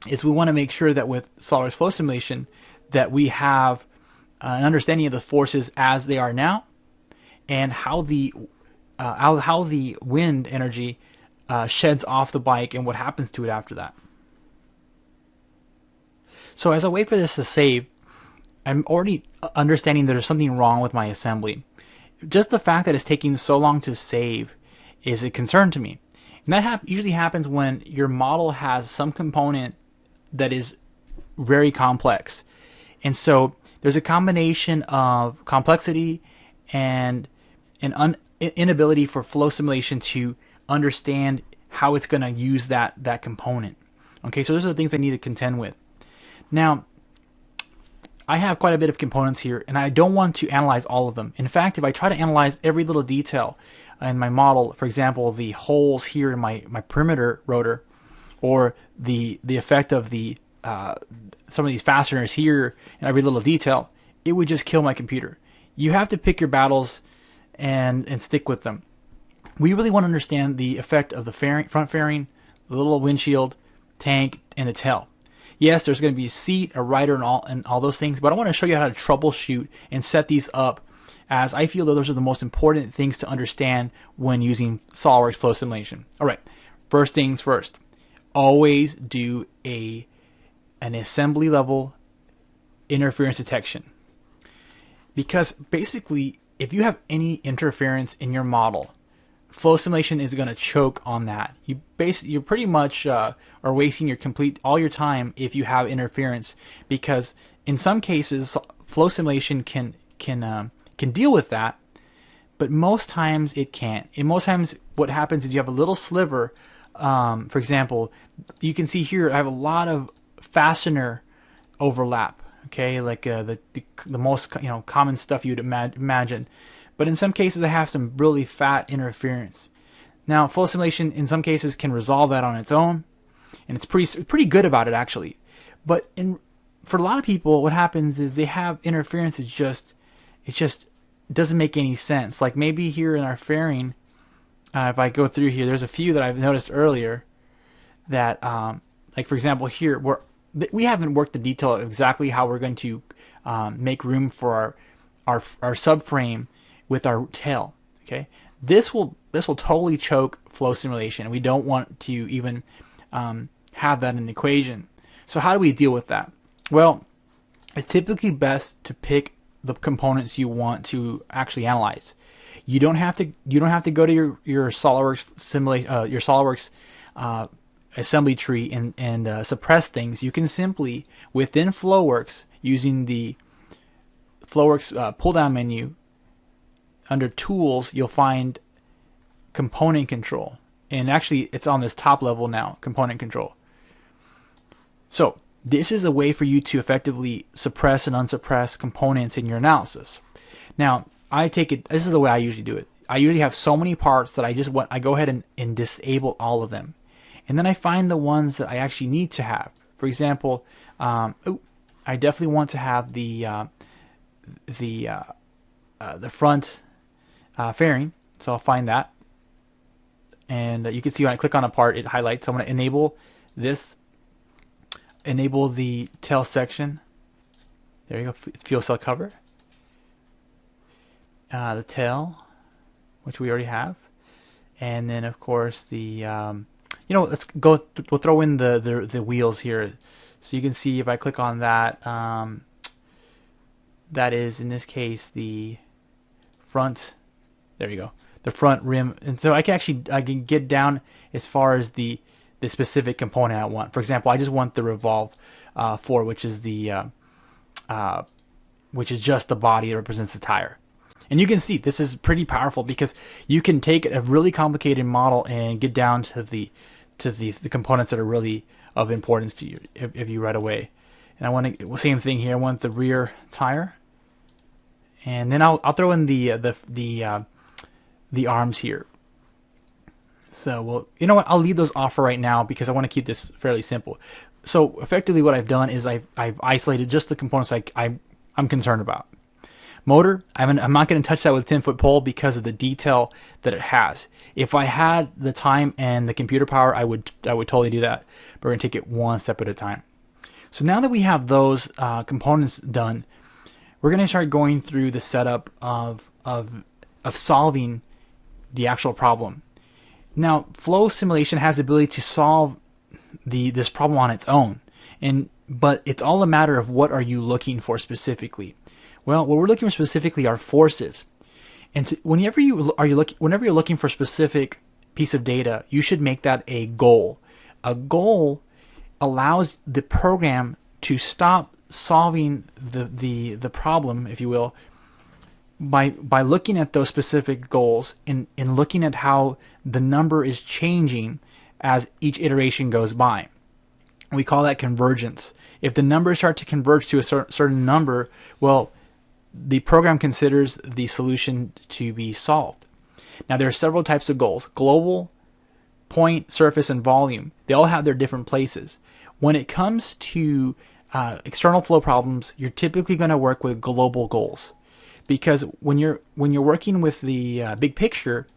is we want to make sure that with SOLIDWORKS flow simulation that we have an understanding of the forces as they are now, and how the wind energy sheds off the bike and what happens to it after that. So as I wait for this to save, I'm already understanding there's something wrong with my assembly. Just the fact that it's taking so long to save is a concern to me. And that usually happens when your model has some component that is very complex. And so there's a combination of complexity and an inability for flow simulation to understand how it's going to use that component. Okay, so those are the things I need to contend with. Now, I have quite a bit of components here, and I don't want to analyze all of them. In fact, if I try to analyze every little detail in my model, for example, the holes here in my perimeter rotor, or the effect of some of these fasteners here in every little detail, it would just kill my computer. You have to pick your battles and stick with them. We really want to understand the effect of the front fairing, the little windshield, tank, and the tail. Yes, there's going to be a seat, a rider, and all those things, but I want to show you how to troubleshoot and set these up, as I feel that those are the most important things to understand when using SOLIDWORKS flow simulation. All right, first things first. Always do an assembly level interference detection, because basically, if you have any interference in your model, flow simulation is going to choke on that. You pretty much are wasting all your time if you have interference, because in some cases flow simulation can deal with that, but most times it can't. And most times what happens is you have a little sliver. For example, you can see here I have a lot of fastener overlap. Okay, like the most common stuff you'd imagine. But in some cases, I have some really fat interference. Now, flow simulation in some cases can resolve that on its own, and it's pretty good about it actually. But for a lot of people, what happens is they have interference. It just doesn't make any sense. Like maybe here in our fairing, if I go through here, there's a few that I've noticed earlier that, like for example here, we haven't worked the detail of exactly how we're going to make room for our subframe with our tail. Okay, this will totally choke flow simulation, and we don't want to even have that in the equation. So how do we deal with that? Well, it's typically best to pick the components you want to actually analyze. You don't have to go to your SOLIDWORKS your SOLIDWORKS assembly tree and suppress things. You can simply within FlowWorks, using the FlowWorks pull down menu, under Tools, you'll find Component Control. And actually, it's on this top level now, Component Control. So, this is a way for you to effectively suppress and unsuppress components in your analysis. Now, this is the way I usually do it. I usually have so many parts that I go ahead and disable all of them. And then I find the ones that I actually need to have. For example, I definitely want to have the front fairing, so I'll find that, and you can see when I click on a part, it highlights. So I'm going to enable this, enable the tail section. There you go, it's fuel cell cover. The tail, which we already have, and then of course the let's go. We'll throw in the wheels here, so you can see if I click on that. That is in this case the front. There you go, the front rim, and so I can get down as far as the specific component I want. For example, I just want the revolve 4, which is which is just the body that represents the tire. And you can see this is pretty powerful because you can take a really complicated model and get down to the components that are really of importance to you if you right away. And I want to same thing here. I want the rear tire, and then I'll throw in the arms here. So well, you know what? I'll leave those off for right now because I want to keep this fairly simple. So effectively, what I've done is I've isolated just the components I'm concerned about. Motor, I'm not going to touch that with a 10-foot pole because of the detail that it has. If I had the time and the computer power, I would totally do that. But we're going to take it one step at a time. So now that we have those components done, we're going to start going through the setup of solving the actual problem. Now, flow simulation has the ability to solve this problem on its own, but it's all a matter of what are you looking for specifically. Well, what we're looking for specifically are forces, and whenever you're looking for a specific piece of data, you should make that a goal. A goal allows the program to stop solving the problem, if you will, by looking at those specific goals and looking at how the number is changing as each iteration goes by. We call that convergence. If the numbers start to converge to a certain number, well, the program considers the solution to be solved. Now, there are several types of goals: global, point, surface, and volume. They all have their different places. When it comes to external flow problems, you're typically going to work with global goals, because when you're working with the big picture,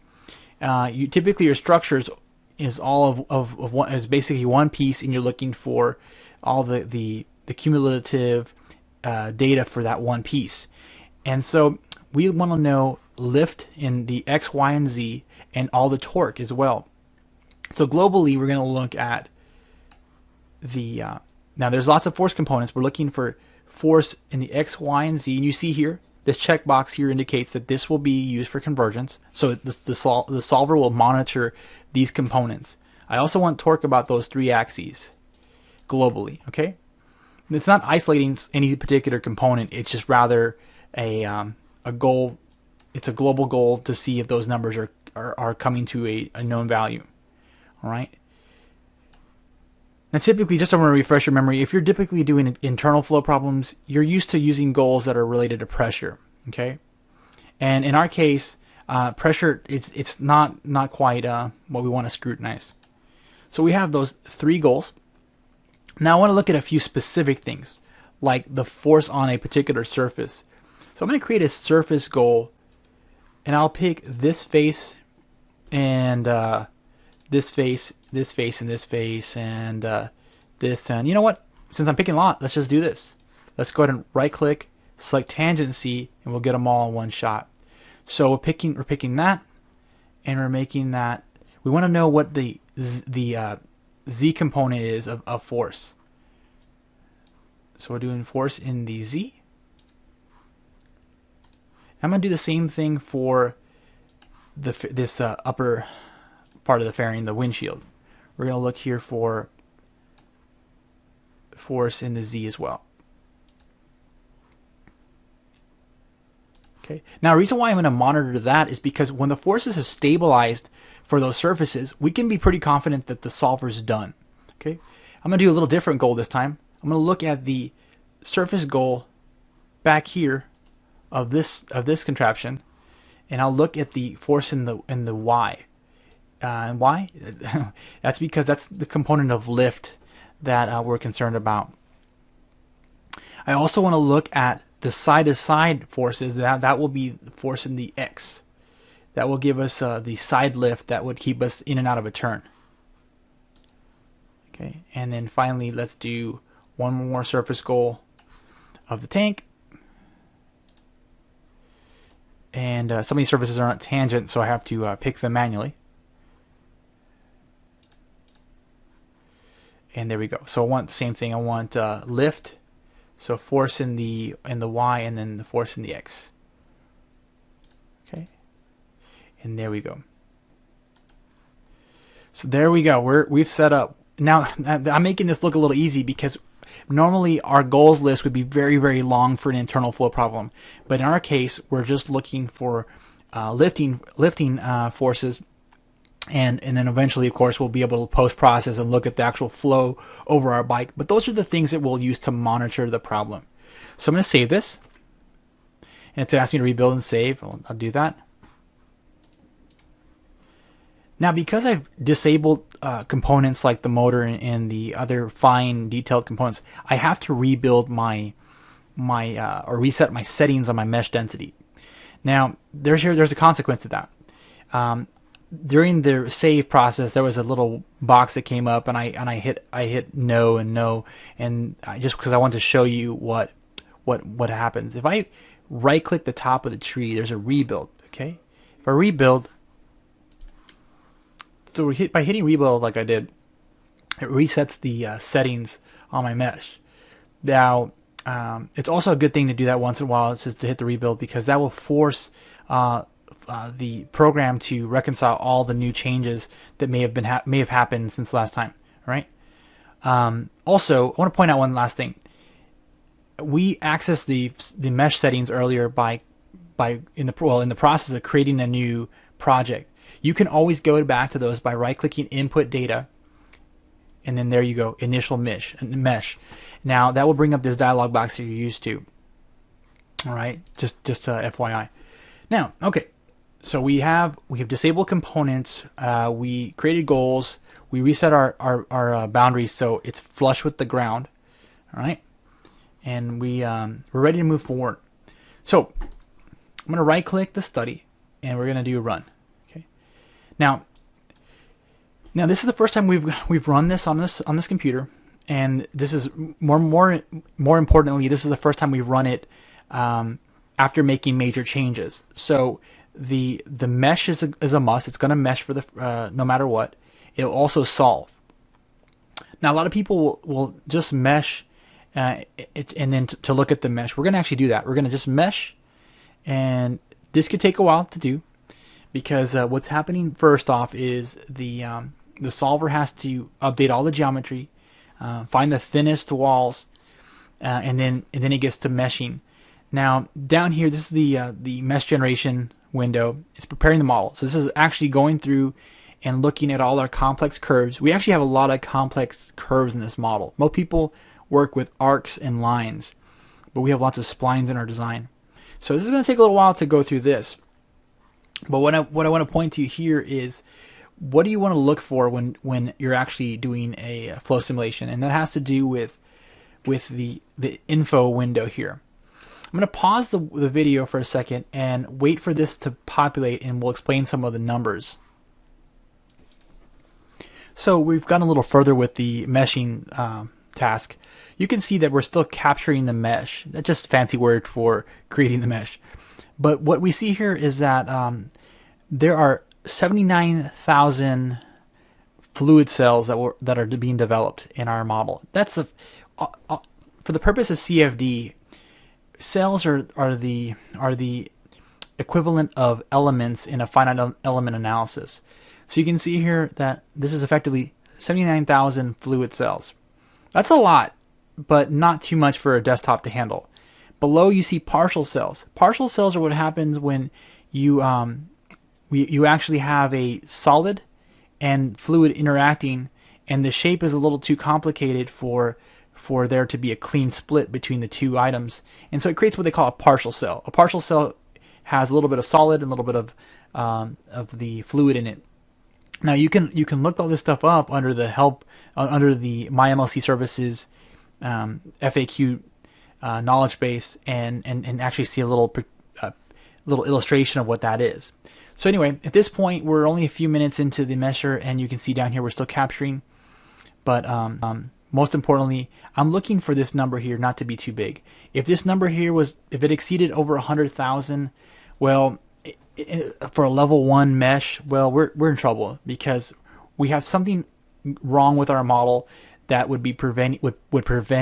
you typically your structures is all of one, is basically one piece, and you're looking for all the cumulative data for that one piece. And so we want to know lift in the X, Y, and Z, and all the torque as well. So globally, we're going to look at the now there's lots of force components. We're looking for force in the X, Y, and Z, and you see here this checkbox here indicates that this will be used for convergence. So the solver will monitor these components. I also want torque about those 3 axes globally. Okay, and it's not isolating any particular component. It's just rather a goal. It's a global goal to see if those numbers are coming to a known value. All right. Now, typically, just to refresh your memory, if you're typically doing internal flow problems, you're used to using goals that are related to pressure. Okay, and in our case, pressure it's not quite what we want to scrutinize. So we have those 3 goals. Now I want to look at a few specific things, like the force on a particular surface. So I'm going to create a surface goal, and I'll pick this face and this face, this face, and this face, and this. And you know what? Since I'm picking a lot, let's just do this. Let's go ahead and right-click, select tangency, and we'll get them all in one shot. So we're picking that, and we're making that. We want to know what the Z component is of force. So we're doing force in the Z. I'm going to do the same thing for this upper part of the fairing, the windshield. We're going to look here for force in the Z as well. Okay. Now, the reason why I'm going to monitor that is because when the forces have stabilized for those surfaces, we can be pretty confident that the solver's done. Okay. I'm going to do a little different goal this time. I'm going to look at the surface goal back here of this contraption, and I'll look at the force in the Y. And why? That's because that's the component of lift that we're concerned about. I also want to look at the side-to-side forces. That will be force in the X. That will give us the side lift that would keep us in and out of a turn. Okay, and then finally, let's do one more surface goal of the tank. And some of these surfaces are not tangent, so I have to pick them manually. And there we go. So I want the same thing. I want lift, so force in the Y, and then the force in the X. Okay, and there we go. So there we go. We've set up. Now I'm making this look a little easy because normally our goals list would be very, very long for an internal flow problem, but in our case, we're just looking for lifting forces, and then eventually, of course, we'll be able to post-process and look at the actual flow over our bike. But those are the things that we'll use to monitor the problem. So I'm going to save this, and it's going to ask me to rebuild and save. I'll do that. Now, because I've disabled components like the motor and the other fine detailed components, I have to rebuild or reset my settings on my mesh density. Now, there's a consequence to that. During the save process, there was a little box that came up, and I hit no, and just because I want to show you what happens. If I right click the top of the tree, there's a rebuild. Okay, if I rebuild. So by hitting rebuild like I did, it resets the settings on my mesh. Now, it's also a good thing to do that once in a while, just to hit the rebuild, because that will force the program to reconcile all the new changes that may have happened since last time. All right. Also, I want to point out one last thing. We accessed the mesh settings earlier by in the process of creating a new project. You can always go back to those by right-clicking Input Data, and then there you go, Initial Mesh. Now that will bring up this dialog box that you're used to. All right, just FYI. Now, okay, so we have disabled components. We created goals. We reset our boundaries so it's flush with the ground. All right, and we're ready to move forward. So I'm going to right-click the study, and we're going to do a run. Now this is the first time we've run this on this computer, and this is more importantly, this is the first time we've run it after making major changes. So the mesh is a must. It's going to mesh for the no matter what. It'll also solve. Now a lot of people will just mesh, and then to look at the mesh, we're going to actually do that. We're going to just mesh, and this could take a while to do. Because what's happening first off is the solver has to update all the geometry, find the thinnest walls, and then it gets to meshing. Now down here, this is the mesh generation window. It's preparing the model. So this is actually going through and looking at all our complex curves. We actually have a lot of complex curves in this model. Most people work with arcs and lines, but we have lots of splines in our design. So this is going to take a little while to go through this. But what I want to point to here is, what do you want to look for when you're actually doing a flow simulation? And that has to do with the info window here. I'm going to pause the video for a second and wait for this to populate, and we'll explain some of the numbers. So we've gone a little further with the meshing task. You can see that we're still capturing the mesh. That's just a fancy word for creating the mesh. But what we see here is that there are 79,000 fluid cells that are being developed in our model. That's for the purpose of CFD. Cells are the equivalent of elements in a finite element analysis. So you can see here that this is effectively 79,000 fluid cells. That's a lot, but not too much for a desktop to handle. Below you see partial cells. Partial cells are what happens when you actually have a solid and fluid interacting, and the shape is a little too complicated for there to be a clean split between the two items, and so it creates what they call a partial cell. A partial cell has a little bit of solid and a little bit of the fluid in it. Now you can look all this stuff up under the My MLC Services FAQ knowledge base and actually see a little illustration of what that is. So anyway, at this point we're only a few minutes into the mesher, and you can see down here we're still capturing, but most importantly, I'm looking for this number here not to be too big. If this number here if it exceeded over 100,000, well, for a level 1 mesh, well, we're in trouble, because we have something wrong with our model that would prevent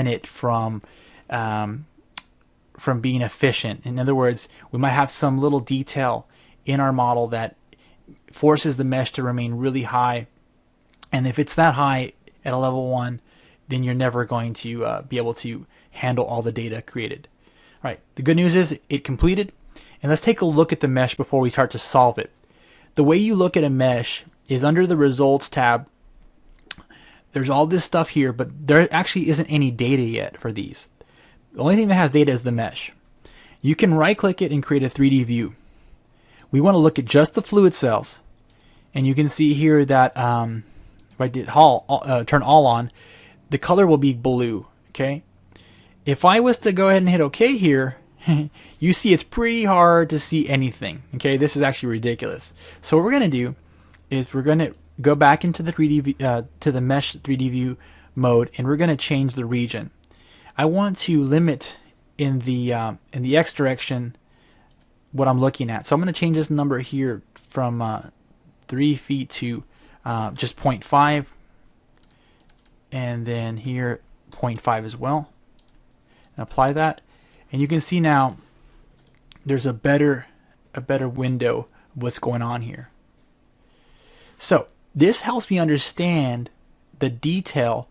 it from being efficient. In other words, we might have some little detail in our model that forces the mesh to remain really high, and if it's that high at a level 1, then you're never going to be able to handle all the data created. All right, the good news is it completed, and let's take a look at the mesh before we start to solve it. The way you look at a mesh is under the Results tab. There's all this stuff here, but there actually isn't any data yet for these. The only thing that has data is the mesh. You can right-click it and create a 3D view. We want to look at just the fluid cells, and you can see here that if I did turn all on, the color will be blue. Okay. If I was to go ahead and hit OK here, you see it's pretty hard to see anything. Okay, this is actually ridiculous. So what we're going to do is we're going to go back into the 3D to the mesh 3D view mode, and we're going to change the region. I want to limit in the X direction what I'm looking at. So I'm going to change this number here from 3 feet to just 0.5, and then here 0.5 as well. And apply that, and you can see now there's a better window of what's going on here. So this helps me understand the detail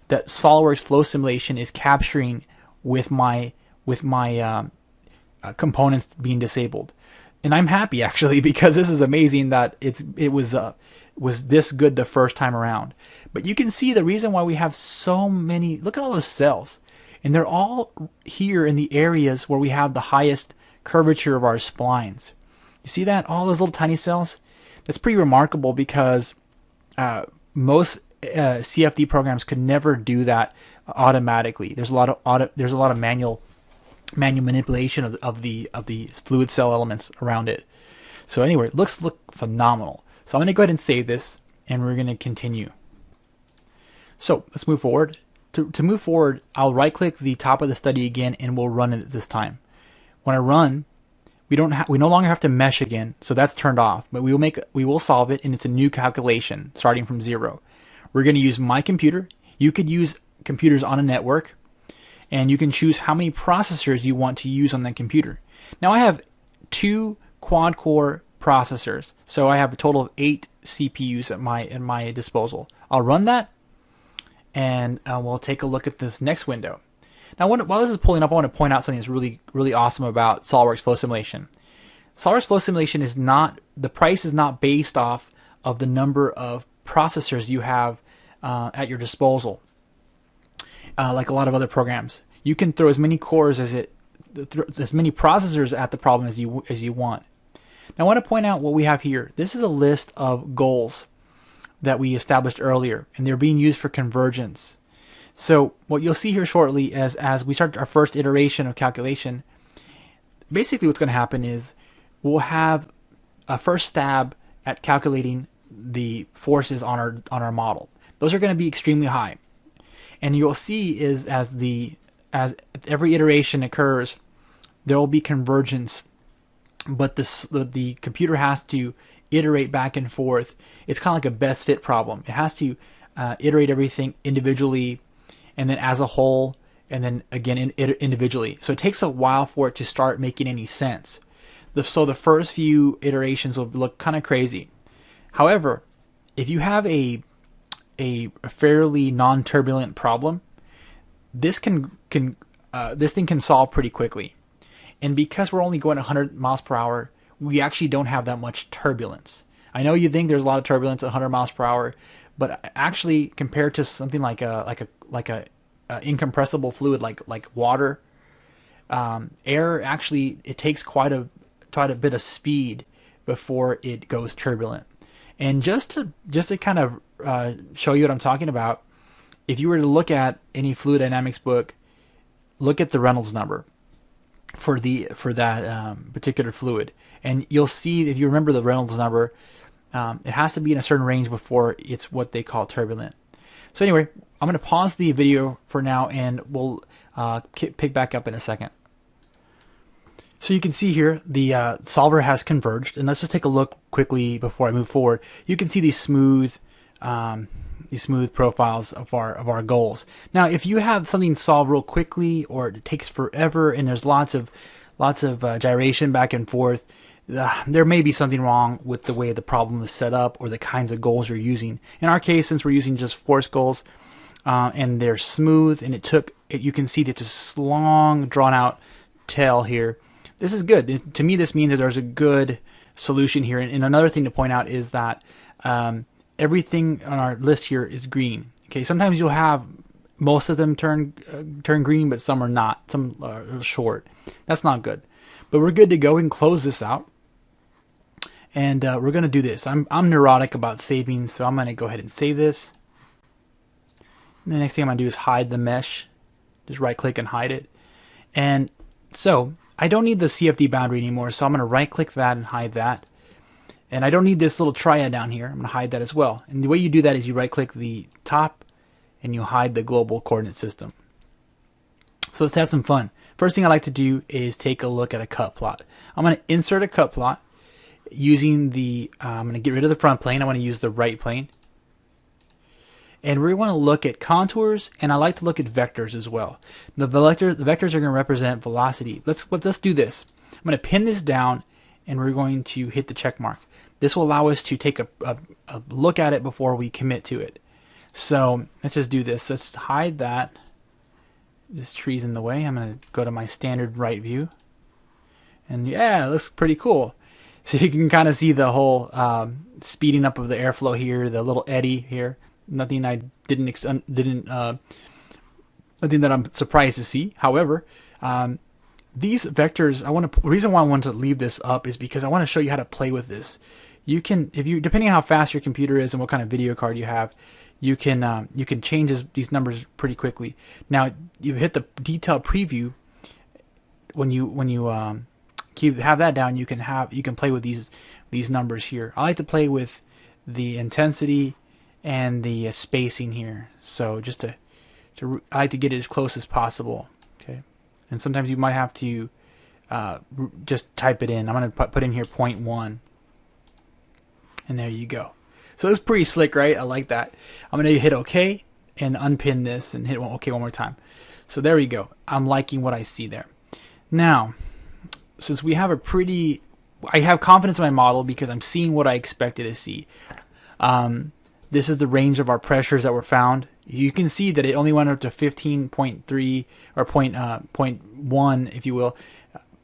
that SOLIDWORKS Flow Simulation is capturing with my components being disabled, and I'm happy actually, because this is amazing that it was this good the first time around. But you can see the reason why we have so many. Look at all those cells, and they're all here in the areas where we have the highest curvature of our splines. You see that, all those little tiny cells? That's pretty remarkable, because most CFD programs could never do that automatically. There's a lot of manual manipulation of the fluid cell elements around it. So anyway, it looks phenomenal. So I'm going to go ahead and save this, and we're going to continue. So let's move forward. To move forward, I'll right-click the top of the study again, and we'll run it this time. When I run, we no longer have to mesh again, so that's turned off. But we will solve it, and it's a new calculation starting from 0. We're going to use my computer. You could use computers on a network, and you can choose how many processors you want to use on that computer. Now I have 2 quad-core processors, so I have a total of 8 CPUs at my disposal. I'll run that, and we'll take a look at this next window. Now, while this is pulling up, I want to point out something that's really, really awesome about SOLIDWORKS Flow Simulation. SOLIDWORKS Flow Simulation is not, the price is not based off of the number of processors you have at your disposal, like a lot of other programs. You can throw as many cores as many processors at the problem as you want. Now, I want to point out what we have here. This is a list of goals that we established earlier, and they're being used for convergence. So what you'll see here shortly as we start our first iteration of calculation, basically what's going to happen is we'll have a first stab at calculating the forces on our model. Those are going to be extremely high, and you'll see is as every iteration occurs, there will be convergence, but the computer has to iterate back and forth. It's kind of like a best fit problem. It has to iterate everything individually, and then as a whole, and then again individually. So it takes a while for it to start making any sense. So the first few iterations will look kind of crazy. However, if you have a fairly non-turbulent problem, this thing can solve pretty quickly. And because we're only going 100 miles per hour, we actually don't have that much turbulence. I know you think there's a lot of turbulence at 100 miles per hour, but actually compared to something like a incompressible fluid like water, air actually, it takes quite a bit of speed before it goes turbulent. And just to kind of show you what I'm talking about, if you were to look at any fluid dynamics book, look at the Reynolds number for that particular fluid, and you'll see, if you remember the Reynolds number, it has to be in a certain range before it's what they call turbulent. So anyway, I'm going to pause the video for now, and we'll pick back up in a second. So you can see here the solver has converged, and let's just take a look quickly before I move forward. You can see these smooth smooth profiles of our goals. Now, if you have something solved real quickly, or it takes forever, and there's lots of gyration back and forth, there may be something wrong with the way the problem is set up or the kinds of goals you're using. In our case, since we're using just force goals, and they're smooth, and you can see that this long, drawn-out tail here. This is good. To me, this means that there's a good solution here. And another thing to point out is that everything on our list here is green. Okay, sometimes you'll have most of them turn green, but some are not. Some are short. That's not good. But we're good to go. We can close this out. And we're going to do this. I'm neurotic about saving, so I'm going to go ahead and save this. And the next thing I'm going to do is hide the mesh. Just right click and hide it. And so I don't need the CFD boundary anymore, so I'm going to right click that and hide that. And I don't need this little triad down here. I'm going to hide that as well. And the way you do that is you right click the top and you hide the global coordinate system. So let's have some fun. First thing I like to do is take a look at a cut plot. I'm going to insert a cut plot using I'm going to get rid of the front plane. I want to use the right plane. And we want to look at contours, and I like to look at vectors as well. The vectors are going to represent velocity. Let's do this. I'm going to pin this down, and we're going to hit the check mark. This will allow us to take a look at it before we commit to it. So let's just do this. Let's hide that. This tree's in the way. I'm going to go to my standard right view. And yeah, it looks pretty cool. So you can kind of see the whole speeding up of the airflow here, the little eddy here. Nothing nothing that I'm surprised to see. However, these vectors, the reason why I want to leave this up is because I want to show you how to play with this. You can, depending on how fast your computer is and what kind of video card you have, you can change these numbers pretty quickly. Now, you hit the detailed preview. When you have that down, you can play with these numbers here. I like to play with the intensity and the spacing here. So I like to get it as close as possible. Okay, and sometimes you might have to just type it in. I'm going to put in here 0.1, and there you go. So it's pretty slick, right? I like that. I'm going to hit OK and unpin this and hit OK one more time. So there we go. I'm liking what I see there. Now, since we have I have confidence in my model because I'm seeing what I expected to see. This is the range of our pressures that were found. You can see that it only went up to 15.3 or 0.1, if you will,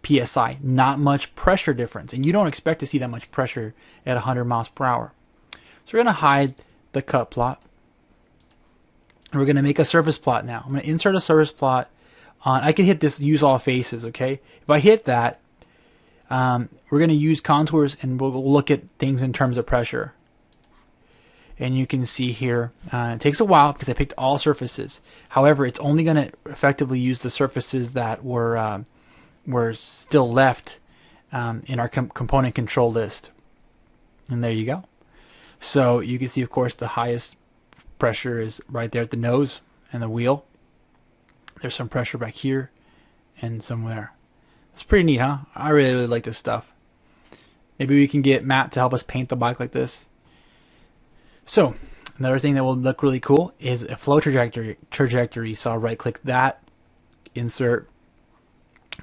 psi. Not much pressure difference, and you don't expect to see that much pressure at 100 miles per hour. So we're going to hide the cut plot. And we're going to make a surface plot now. I'm going to insert a surface plot on. I can hit this use all faces, okay? If I hit that, we're going to use contours, and we'll look at things in terms of pressure. And you can see here, it takes a while because I picked all surfaces. However, it's only going to effectively use the surfaces that were still left in our component control list. And there you go. So you can see, of course, the highest pressure is right there at the nose and the wheel. There's some pressure back here and somewhere. It's pretty neat, huh? I really, really like this stuff. Maybe we can get Matt to help us paint the bike like this. So another thing that will look really cool is a flow trajectory. So I'll right click that, insert.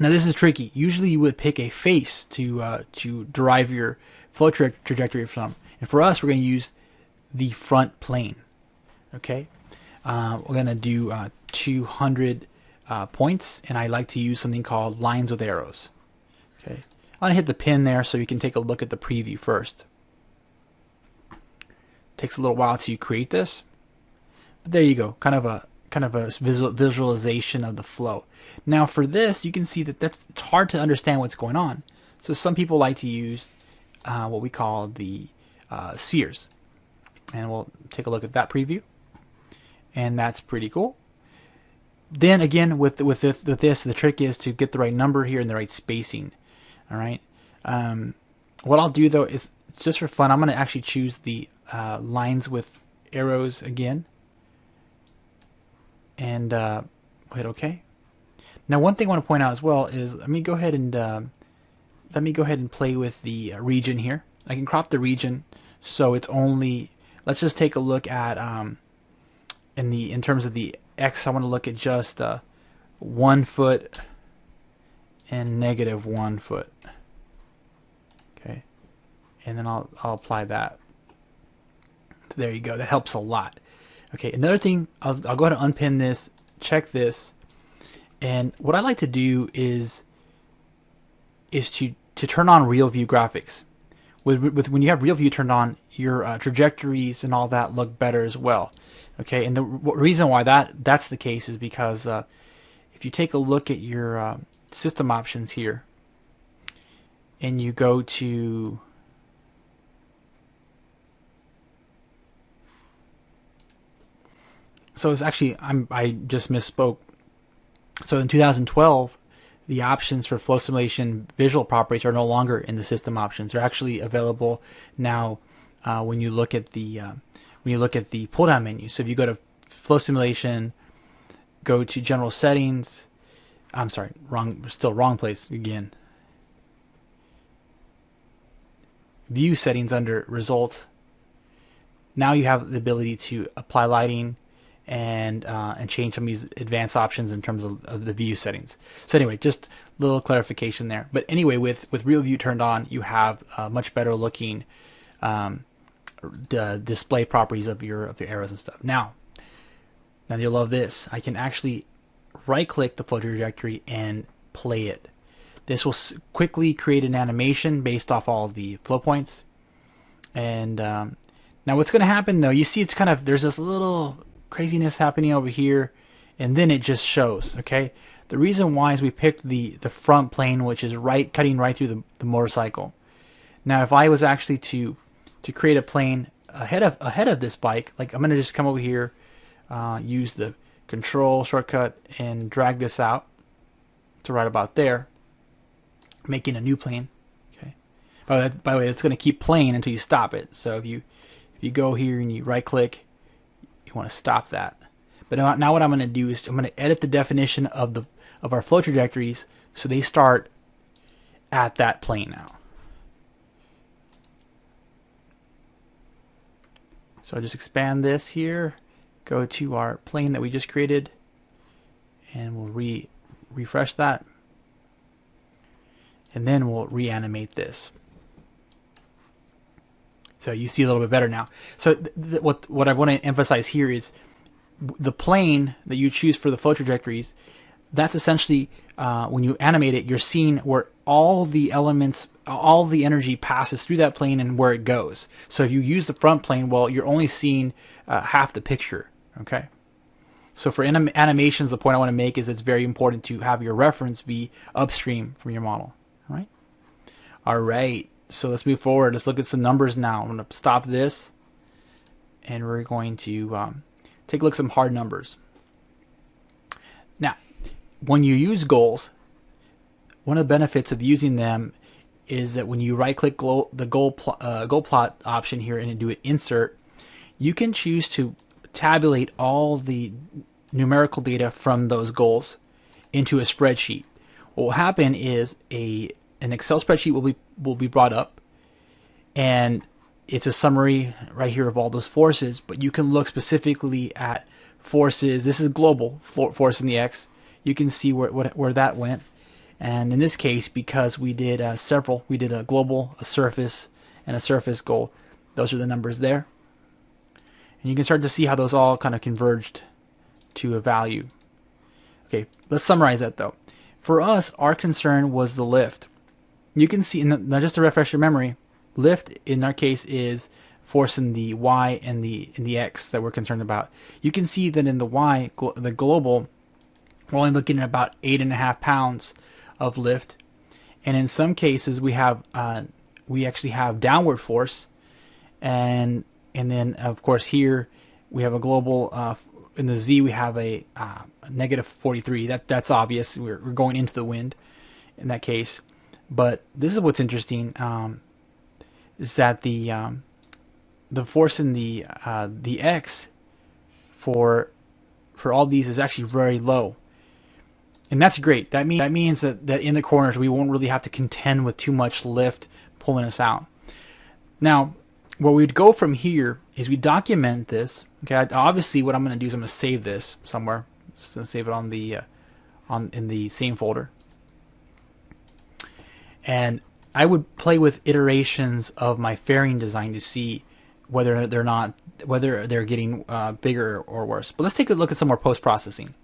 Now this is tricky. Usually you would pick a face to derive your flow trajectory from. And for us, we're going to use the front plane. Okay, we're going to do 200 points, and I like to use something called lines with arrows. Okay, I'm going to hit the pin there so you can take a look at the preview first. Takes a little while to create this, but there you go. Kind of a visualization of the flow. Now for this, you can see that it's hard to understand what's going on. So some people like to use what we call the spheres, and we'll take a look at that preview, and that's pretty cool. Then again, with this, the trick is to get the right number here and the right spacing. All right. What I'll do though is, just for fun, I'm going to actually choose the lines with arrows again, and hit OK. Now, one thing I want to point out as well is let me go ahead and play with the region here. I can crop the region so it's only, let's just take a look at in terms of the X. I want to look at just 1 foot and -1 foot. Okay, and then I'll apply that. There you go. That helps a lot. Okay, another thing, I'll go ahead and unpin this, check this, and what I like to do is to turn on real view graphics. With when you have real view turned on, your trajectories and all that look better as well. Okay, and the reason why that's the case is because if you take a look at your system options here, and you go to so it's actually I just misspoke. So in 2012, the options for flow simulation visual properties are no longer in the system options. They're actually available now when you look at the pull down menu. So if you go to flow simulation, go to general settings. I'm sorry, wrong place again. View settings under results. Now you have the ability to apply lighting and change some of these advanced options in terms of the view settings. So anyway, just a little clarification there. But anyway, with real view turned on, you have much better looking display properties of your arrows and stuff. Now you'll love this. I can actually right-click the flow trajectory and play it. This will quickly create an animation based off all the flow points. And now what's going to happen though, you see it's kind of, there's this little craziness happening over here, and then it just shows. Okay, the reason why is we picked the front plane, which is cutting right through the motorcycle. Now if I was actually to create a plane ahead of this bike, like I'm going to just come over here, use the control shortcut and drag this out to right about there, making a new plane. Okay, by the way, it's going to keep playing until you stop it. So if you go here and you right click, you want to stop that. But now what I'm going to do is I'm going to edit the definition of our flow trajectories so they start at that plane now. So I'll just expand this here, go to our plane that we just created, and we'll refresh that, and then we'll reanimate this. So you see a little bit better now. So what I want to emphasize here is the plane that you choose for the flow trajectories. That's essentially when you animate it, you're seeing where all the elements, all the energy passes through that plane and where it goes. So if you use the front plane, well, you're only seeing half the picture. Okay. So for animations, the point I want to make is it's very important to have your reference be upstream from your model. All right. All right. So let's move forward. Let's look at some numbers now. I'm going to stop this, and we're going to take a look at some hard numbers. Now, when you use goals, one of the benefits of using them is that when you right-click the goal plot option here and do an insert, you can choose to tabulate all the numerical data from those goals into a spreadsheet. What will happen is an Excel spreadsheet will be brought up, and it's a summary right here of all those forces, but you can look specifically at forces. This is global force in the X. You can see where that went, and in this case, because we did we did a global, a surface, and a surface goal. Those are the numbers there, and you can start to see how those all kind of converged to a value. Okay, let's summarize that though. For us, our concern was the lift. You can see, now just to refresh your memory, lift in our case is force in the Y and the X that we're concerned about. You can see that in the Y, the global, we're only looking at about 8.5 pounds of lift, and in some cases we actually have downward force, and then of course here we have a global. In the Z we have a -43. That's obvious. We're going into the wind in that case. But this is what's interesting, is that the force in the X for all these is actually very low, and that's great. That means that in the corners we won't really have to contend with too much lift pulling us out. Now, where we'd go from here is we document this. Okay, obviously what I'm going to do is I'm going to save this somewhere. Just going to save it on the in the same folder. And I would play with iterations of my fairing design to see whether they're getting bigger or worse. But let's take a look at some more post-processing.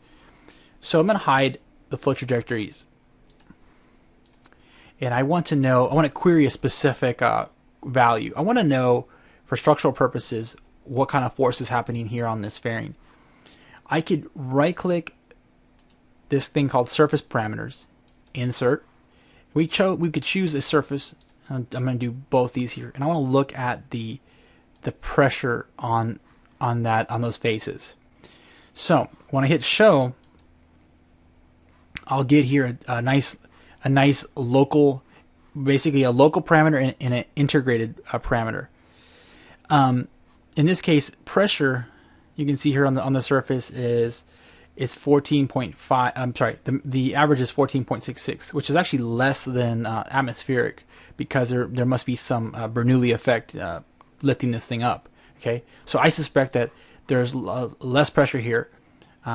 So I'm going to hide the flow trajectories. And I want to query a specific value. I want to know, for structural purposes, what kind of force is happening here on this fairing. I could right-click this thing called Surface Parameters, Insert. We could choose a surface. I'm going to do both these here, and I want to look at the pressure on those faces. So when I hit Show, I'll get here a nice local, basically a local parameter and an integrated parameter. In this case, pressure, you can see here on the surface is 14.5. I'm sorry, the average is 14.66, which is actually less than atmospheric, because there must be some Bernoulli effect lifting this thing up. Okay, so I suspect that there's less pressure here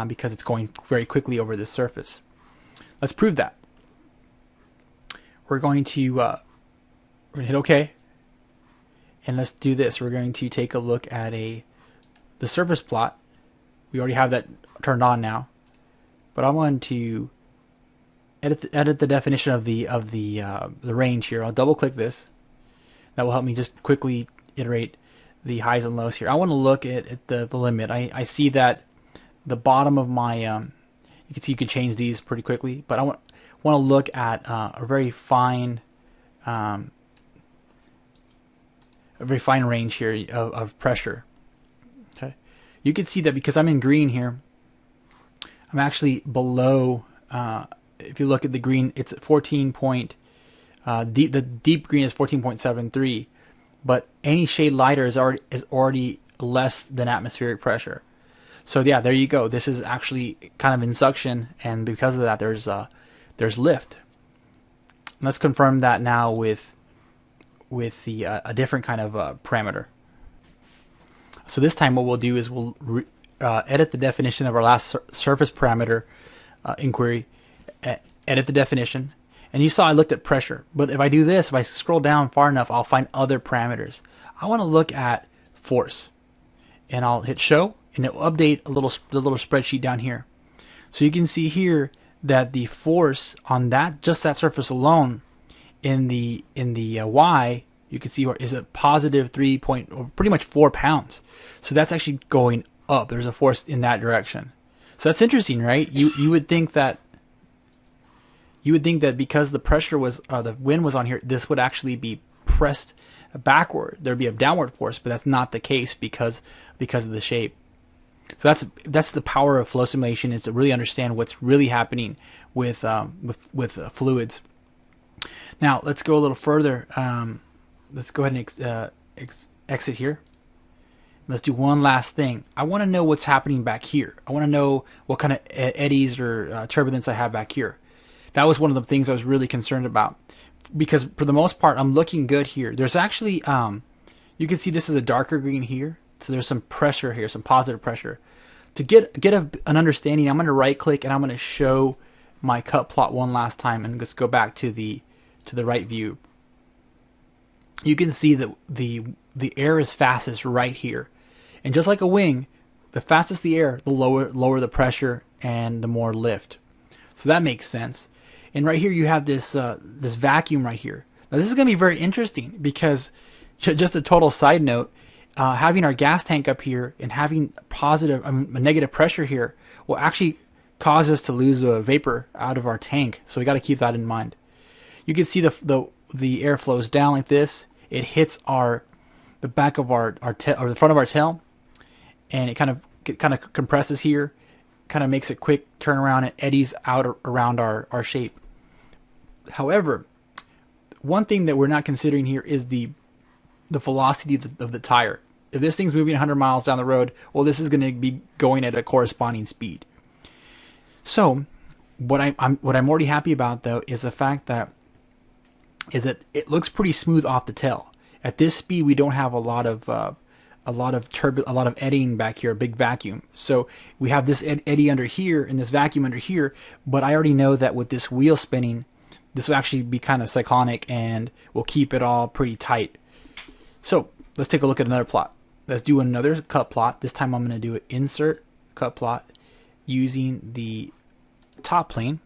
because it's going very quickly over this surface. Let's prove that. We're going to hit OK, and let's do this. We're going to take a look at the surface plot. We already have that turned on now, but I want to edit the definition of the range here. I'll double click this. That will help me just quickly iterate the highs and lows here. I want to look at the limit. I see that the bottom of my you can see you can change these pretty quickly, but I want to look at a very fine range here of pressure. Okay, you can see that because I'm in green here, I'm actually below. If you look at the green, it's 14 point. The deep green is 14.73, but any shade lighter is already less than atmospheric pressure. So yeah, there you go. This is actually kind of in suction, and because of that, there's lift. Let's confirm that now with a different kind of parameter. So this time, what we'll do is we'll edit the definition of our last surface parameter inquiry. Edit the definition, and you saw I looked at pressure. But if I do this, if I scroll down far enough, I'll find other parameters. I want to look at force, and I'll hit Show, and it will update the little spreadsheet down here. So you can see here that the force on just that surface alone, in the Y, you can see is a positive 3 point, or pretty much 4 pounds. So that's actually going up. There's a force in that direction. So that's interesting, right? You would think that because the pressure was the wind was on here, this would actually be pressed backward. There'd be a downward force, but that's not the case because of the shape. So that's the power of flow simulation, is to really understand what's really happening with fluids. Now let's go a little further. Let's go ahead and exit here. Let's do one last thing. I want to know what's happening back here. I want to know what kind of eddies or turbulence I have back here. That was one of the things I was really concerned about, because for the most part, I'm looking good here. There's actually, you can see this is a darker green here. So there's some pressure here, some positive pressure. To get an understanding, I'm going to right click and I'm going to show my cut plot one last time, and just go back to the right view. You can see that the air is fastest right here. And just like a wing, the fastest the air, the lower the pressure and the more lift. So that makes sense. And right here you have this vacuum right here. Now this is going to be very interesting, because just a total side note, having our gas tank up here and having negative pressure here will actually cause us to lose vapor out of our tank. So we got to keep that in mind. You can see the air flows down like this. It hits the back of our tail, or the front of our tail, and it kind of compresses here, kind of makes a quick turnaround and eddies out around our shape. However, one thing that we're not considering here is the velocity of the tire. If this thing's moving 100 miles down the road, well, this is going to be going at a corresponding speed. So, what I'm already happy about, though, is the fact that it looks pretty smooth off the tail. At this speed, we don't have a lot of eddying back here, a big vacuum. So we have this eddy under here and this vacuum under here, but I already know that with this wheel spinning, this will actually be kind of cyclonic and will keep it all pretty tight. So let's take a look at another plot. Let's do another cut plot. This time I'm going to do an insert cut plot using the top plane.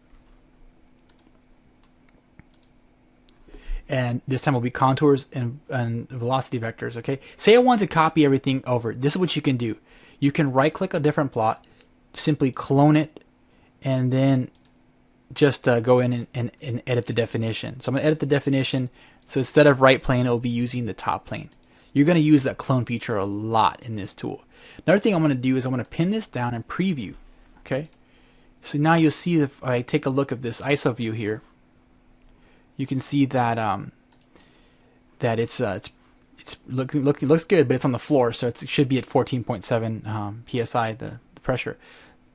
And this time will be contours and velocity vectors, okay? Say I want to copy everything over. This is what you can do. You can right-click a different plot, simply clone it, and then just go in and edit the definition. So I'm going to edit the definition. So instead of right plane, it will be using the top plane. You're going to use that clone feature a lot in this tool. Another thing I'm going to do is I'm going to pin this down and preview, okay? So now you'll see if I take a look at this ISO view here, you can see that that it looks good, but it's on the floor, so it should be at 14.7 psi the pressure.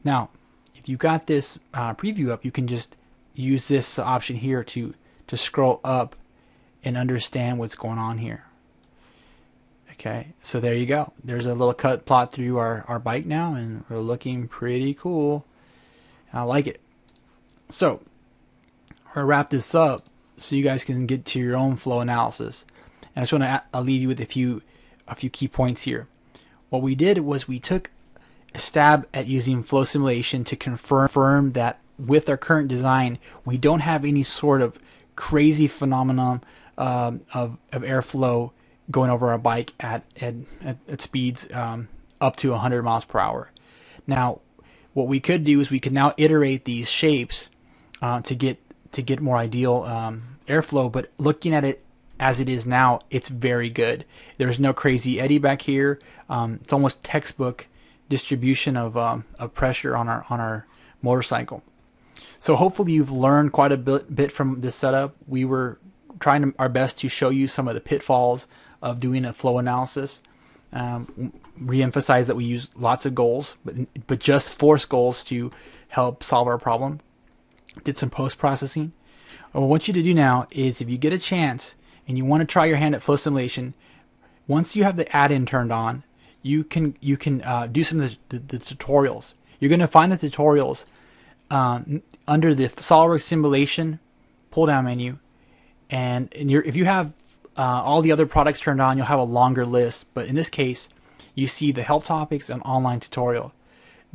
Now, if you got this preview up, you can just use this option here to scroll up and understand what's going on here. Okay, so there you go. There's a little cut plot through our bike now, and we're looking pretty cool. I like it. So we'll wrap this up so you guys can get to your own flow analysis. And I just want to leave you with a few key points here. What we did was we took a stab at using flow simulation to confirm that with our current design, we don't have any sort of crazy phenomenon of airflow going over our bike at speeds up to 100 miles per hour. Now, what we could do is we could now iterate these shapes to get more ideal airflow, but looking at it as it is now, it's very good. There's no crazy eddy back here. It's almost textbook distribution of pressure on our motorcycle. So hopefully you've learned quite a bit from this setup. We were trying our best to show you some of the pitfalls of doing a flow analysis. Re-emphasize that we use lots of goals, but just force goals to help solve our problem. Did some post-processing. What I want you to do now is, if you get a chance and you want to try your hand at flow simulation, once you have the add-in turned on, you can do some of the tutorials. You're going to find the tutorials under the SOLIDWORKS simulation pull-down menu, and if you have all the other products turned on, you'll have a longer list. But in this case, you see the help topics and online tutorial.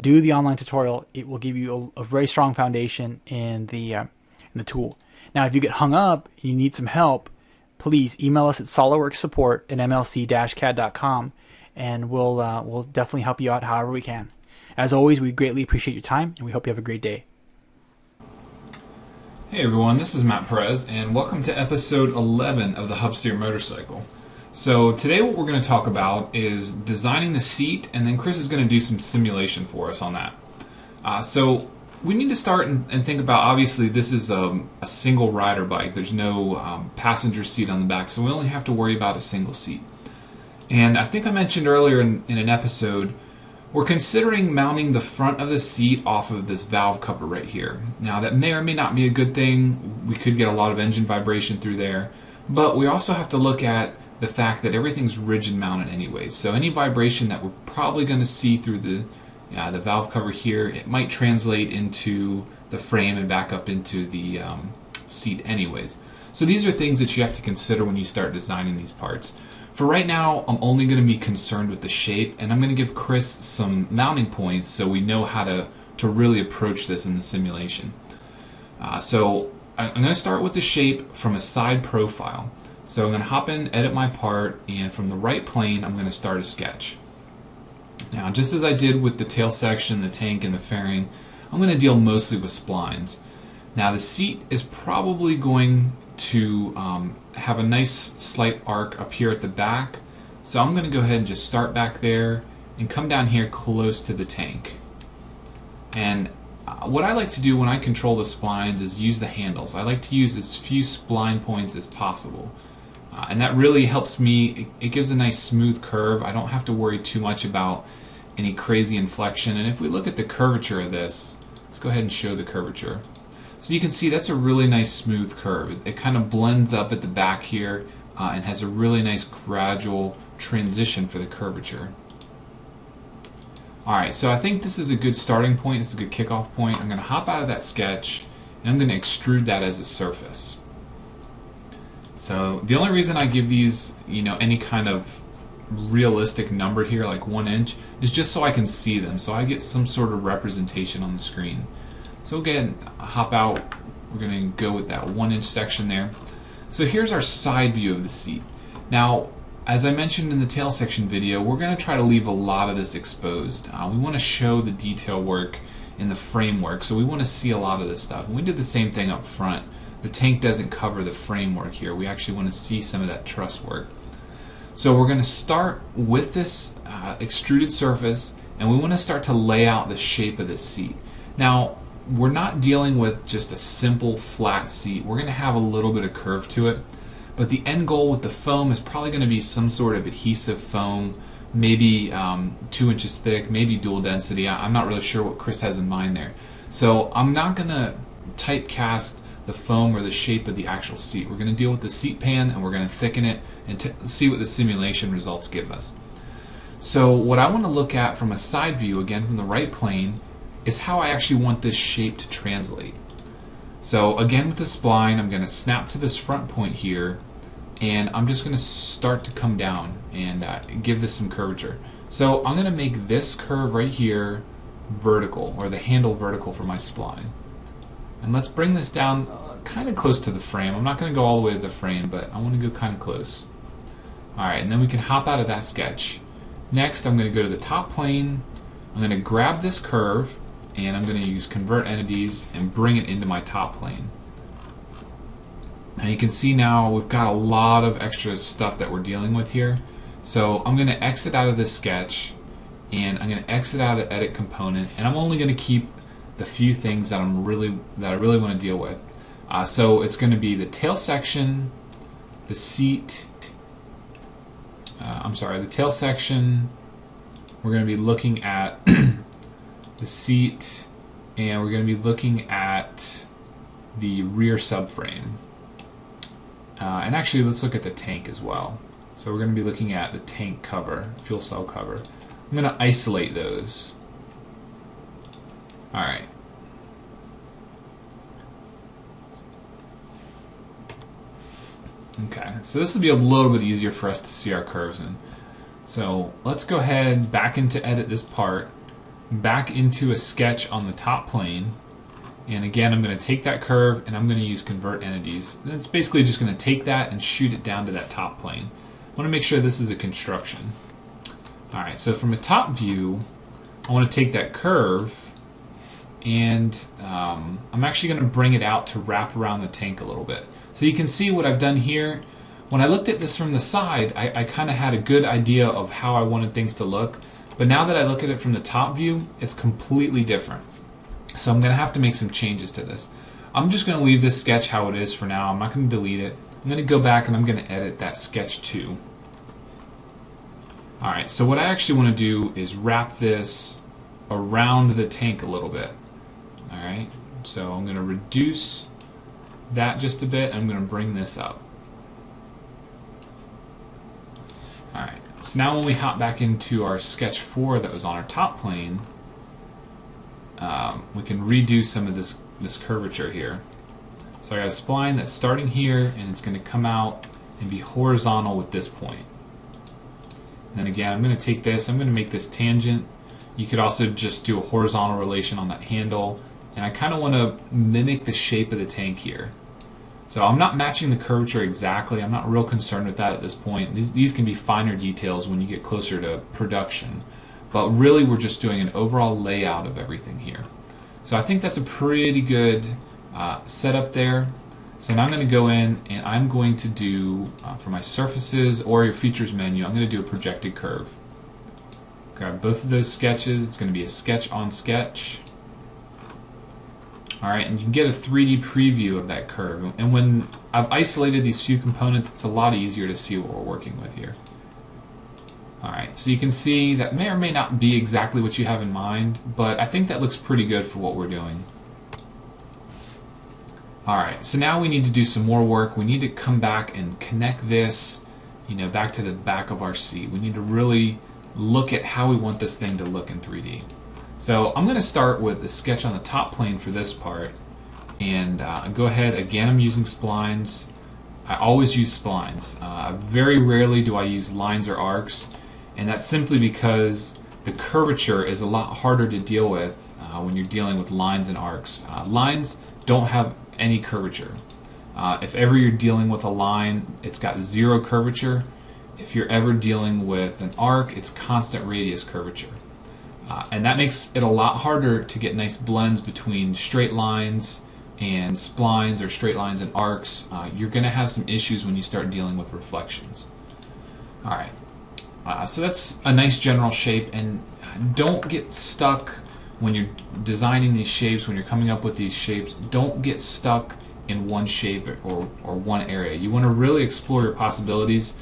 Do the online tutorial; it will give you a very strong foundation in the tool. Now, if you get hung up and you need some help, please email us at solidworksupport@mlc-cad.com, and we'll definitely help you out however we can. As always, we greatly appreciate your time, and we hope you have a great day. Hey everyone, this is Matt Perez, and welcome to episode 11 of the Hubsteer Motorcycle. So today what we're going to talk about is designing the seat, and then Chris is going to do some simulation for us on that. So we need to start and think about, obviously this is a single rider bike. There's no passenger seat on the back, so we only have to worry about a single seat. And I think I mentioned earlier in an episode, we're considering mounting the front of the seat off of this valve cover right here. Now that may or may not be a good thing. We could get a lot of engine vibration through there, but we also have to look at the fact that everything's rigid mounted anyways. So any vibration that we're probably going to see through the valve cover here, it might translate into the frame and back up into the seat anyways. So these are things that you have to consider when you start designing these parts. For right now, I'm only going to be concerned with the shape, and I'm going to give Chris some mounting points so we know how to really approach this in the simulation. So I'm going to start with the shape from a side profile. So I'm going to hop in, edit my part, and from the right plane, I'm going to start a sketch. Now, just as I did with the tail section, the tank, and the fairing, I'm going to deal mostly with splines. Now, the seat is probably going to have a nice slight arc up here at the back, so I'm going to go ahead and just start back there and come down here close to the tank. And what I like to do when I control the splines is use the handles. I like to use as few spline points as possible, and that really helps me. It gives a nice smooth curve. I don't have to worry too much about any crazy inflection. And if we look at the curvature of this, let's go ahead and show the curvature. So you can see that's a really nice smooth curve. It kind of blends up at the back here, and has a really nice gradual transition for the curvature. Alright, so I think this is a good starting point, this is a good kickoff point. I'm going to hop out of that sketch and I'm going to extrude that as a surface. So the only reason I give these, any kind of realistic number here, like 1 inch, is just so I can see them, so I get some sort of representation on the screen. So again, hop out, we're going to go with that 1 inch section there. So here's our side view of the seat. Now, as I mentioned in the tail section video, we're going to try to leave a lot of this exposed. We want to show the detail work in the framework, so we want to see a lot of this stuff. And we did the same thing up front. The tank doesn't cover the framework here. We actually want to see some of that truss work. So we're going to start with this extruded surface, and we want to start to lay out the shape of this seat. Now, we're not dealing with just a simple flat seat. We're going to have a little bit of curve to it. But the end goal with the foam is probably going to be some sort of adhesive foam, maybe 2 inches thick, maybe dual density. I'm not really sure what Chris has in mind there. So I'm not going to typecast the foam or the shape of the actual seat. We're going to deal with the seat pan and we're going to thicken it and see what the simulation results give us. So what I want to look at from a side view, again from the right plane, is how I actually want this shape to translate. So again with the spline, I'm going to snap to this front point here, and I'm just going to start to come down and give this some curvature. So I'm going to make this curve right here vertical, or the handle vertical for my spline. And let's bring this down kind of close to the frame. I'm not going to go all the way to the frame, but I want to go kind of close. Alright, and then we can hop out of that sketch. Next, I'm going to go to the top plane. I'm going to grab this curve, and I'm going to use Convert Entities and bring it into my top plane. And you can see now we've got a lot of extra stuff that we're dealing with here. So I'm going to exit out of this sketch, and I'm going to exit out of Edit Component, and I'm only going to keep the few things that I really want to deal with. So it's going to be the tail section, the seat. The tail section. We're going to be looking at the seat, and we're going to be looking at the rear subframe. And actually, let's look at the tank as well. So we're going to be looking at the tank cover, fuel cell cover. I'm going to isolate those. Alright. Okay, so this will be a little bit easier for us to see our curves in. So let's go ahead back into edit this part, back into a sketch on the top plane, and again I'm going to take that curve and I'm going to use Convert Entities. And it's basically just going to take that and shoot it down to that top plane. I want to make sure this is a construction. Alright, so from a top view, I want to take that curve, and I'm actually going to bring it out to wrap around the tank a little bit. So you can see what I've done here. When I looked at this from the side, I kind of had a good idea of how I wanted things to look. But now that I look at it from the top view, it's completely different. So I'm going to have to make some changes to this. I'm just going to leave this sketch how it is for now. I'm not going to delete it. I'm going to go back and I'm going to edit that sketch too. Alright, so what I actually want to do is wrap this around the tank a little bit. Alright, so I'm going to reduce that just a bit, and I'm going to bring this up. Alright, so now when we hop back into our sketch 4 that was on our top plane, we can redo some of this curvature here. So I got a spline that's starting here, and it's going to come out and be horizontal with this point. And then again, I'm going to take this, I'm going to make this tangent. You could also just do a horizontal relation on that handle, and I kind of want to mimic the shape of the tank here. So I'm not matching the curvature exactly. I'm not real concerned with that at this point. These can be finer details when you get closer to production. But really we're just doing an overall layout of everything here. So I think that's a pretty good setup there. So now I'm going to go in and I'm going to do, for my surfaces or your features menu, I'm going to do a projected curve. Grab both of those sketches. It's going to be a sketch on sketch. Alright, and you can get a 3D preview of that curve. And when I've isolated these few components, it's a lot easier to see what we're working with here. Alright, so you can see that may or may not be exactly what you have in mind, but I think that looks pretty good for what we're doing. Alright, so now we need to do some more work. We need to come back and connect this, you know, back to the back of our seat. We need to really look at how we want this thing to look in 3D. So I'm going to start with the sketch on the top plane for this part, and go ahead. Again, I'm using splines. I always use splines. Very rarely do I use lines or arcs, and that's simply because the curvature is a lot harder to deal with when you're dealing with lines and arcs. Lines don't have any curvature. If ever you're dealing with a line, it's got zero curvature. If you're ever dealing with an arc, it's constant radius curvature. And that makes it a lot harder to get nice blends between straight lines and splines, or straight lines and arcs. You're going to have some issues when you start dealing with reflections. Alright, so that's a nice general shape, and don't get stuck when you're designing these shapes, when you're coming up with these shapes. Don't get stuck in one shape or one area. You want to really explore your possibilities.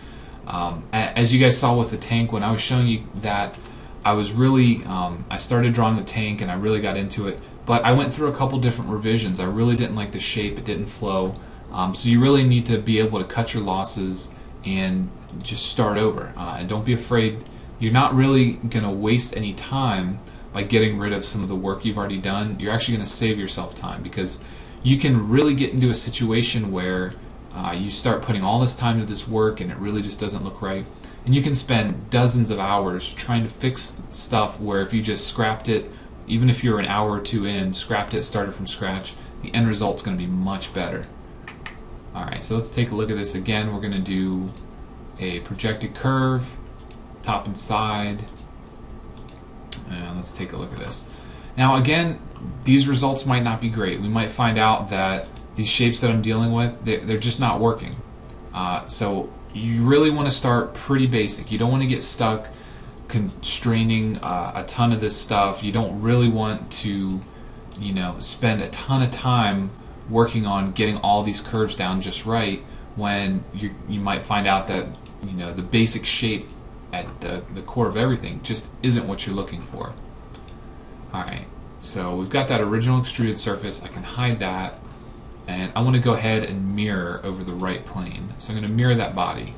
As you guys saw with the tank, when I was showing you that, I was really, I started drawing the tank and I really got into it, but I went through a couple different revisions. I really didn't like the shape, it didn't flow. So you really need to be able to cut your losses and just start over. And don't be afraid. You're not really going to waste any time by getting rid of some of the work you've already done. You're actually going to save yourself time, because you can really get into a situation where you start putting all this time into this work and it really just doesn't look right. And you can spend dozens of hours trying to fix stuff where if you just scrapped it, even if you're an hour or two in, scrapped it, started from scratch, the end result's going to be much better. Alright, so let's take a look at this again. We're going to do a projected curve, top and side, and let's take a look at this. Now again, these results might not be great. We might find out that these shapes that I'm dealing with, they're just not working. So you really want to start pretty basic. You don't want to get stuck constraining a ton of this stuff. You don't really want to, you know, spend a ton of time working on getting all these curves down just right, when you might find out that, you know, the basic shape at the core of everything just isn't what you're looking for. Alright, so we've got that original extruded surface. I can hide that, and I want to go ahead and mirror over the right plane. So I'm going to mirror that body.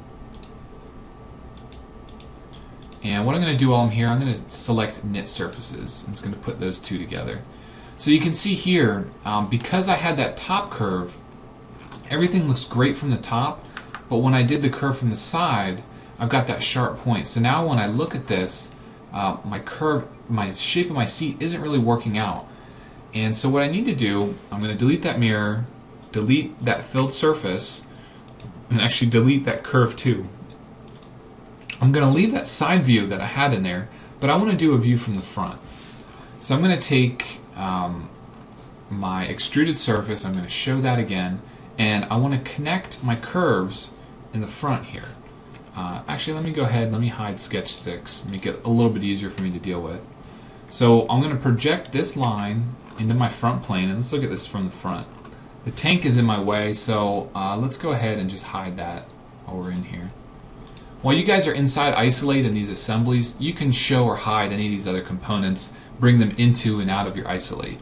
And what I'm going to do while I'm here, I'm going to select knit surfaces. I'm just going to put those two together. So you can see here, because I had that top curve, everything looks great from the top, but when I did the curve from the side, I've got that sharp point. So now when I look at this, my curve, my shape of my seat isn't really working out. And so what I need to do, I'm going to delete that mirror, delete that filled surface, and actually delete that curve too. I'm going to leave that side view that I had in there, but I want to do a view from the front. So I'm going to take my extruded surface, I'm going to show that again, and I want to connect my curves in the front here. Actually, let me go ahead, let me hide sketch 6, make it a little bit easier for me to deal with. So I'm going to project this line into my front plane, and let's look at this from the front. The tank is in my way, so let's go ahead and just hide that while we're in here. While you guys are inside Isolate in these assemblies, you can show or hide any of these other components, bring them into and out of your Isolate.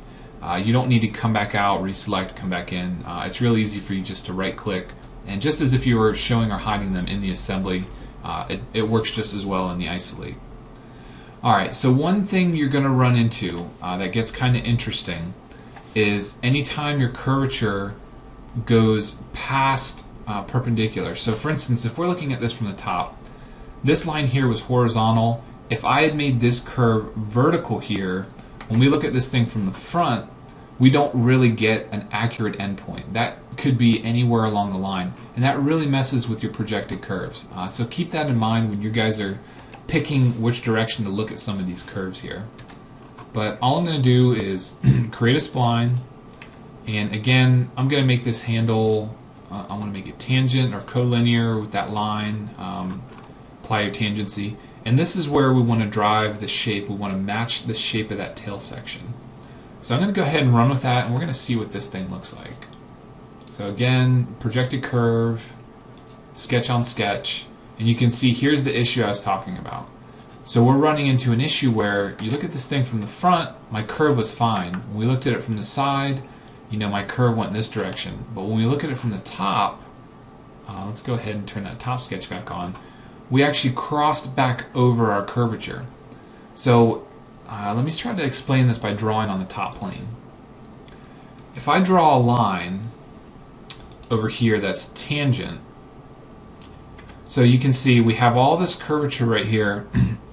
You don't need to come back out, reselect, come back in. It's real easy for you just to right click, and just as if you were showing or hiding them in the assembly, it works just as well in the Isolate. Alright, so one thing you're going to run into that gets kind of interesting is anytime your curvature goes past perpendicular. So for instance, if we're looking at this from the top, this line here was horizontal. If I had made this curve vertical here, when we look at this thing from the front, we don't really get an accurate endpoint. That could be anywhere along the line, and that really messes with your projected curves. So keep that in mind when you guys are picking which direction to look at some of these curves here. But all I'm going to do is create a spline, and again, I'm going to make this handle, I want to make it tangent or collinear with that line, apply your tangency, and this is where we want to drive the shape. We want to match the shape of that tail section. So I'm going to go ahead and run with that, and we're going to see what this thing looks like. So again, projected curve, sketch on sketch, and you can see here's the issue I was talking about. So we're running into an issue where you look at this thing from the front, my curve was fine. When we looked at it from the side, you know, my curve went this direction. But when we look at it from the top, let's go ahead and turn that top sketch back on. We actually crossed back over our curvature. So let me try to explain this by drawing on the top plane. If I draw a line over here that's tangent, so you can see we have all this curvature right here,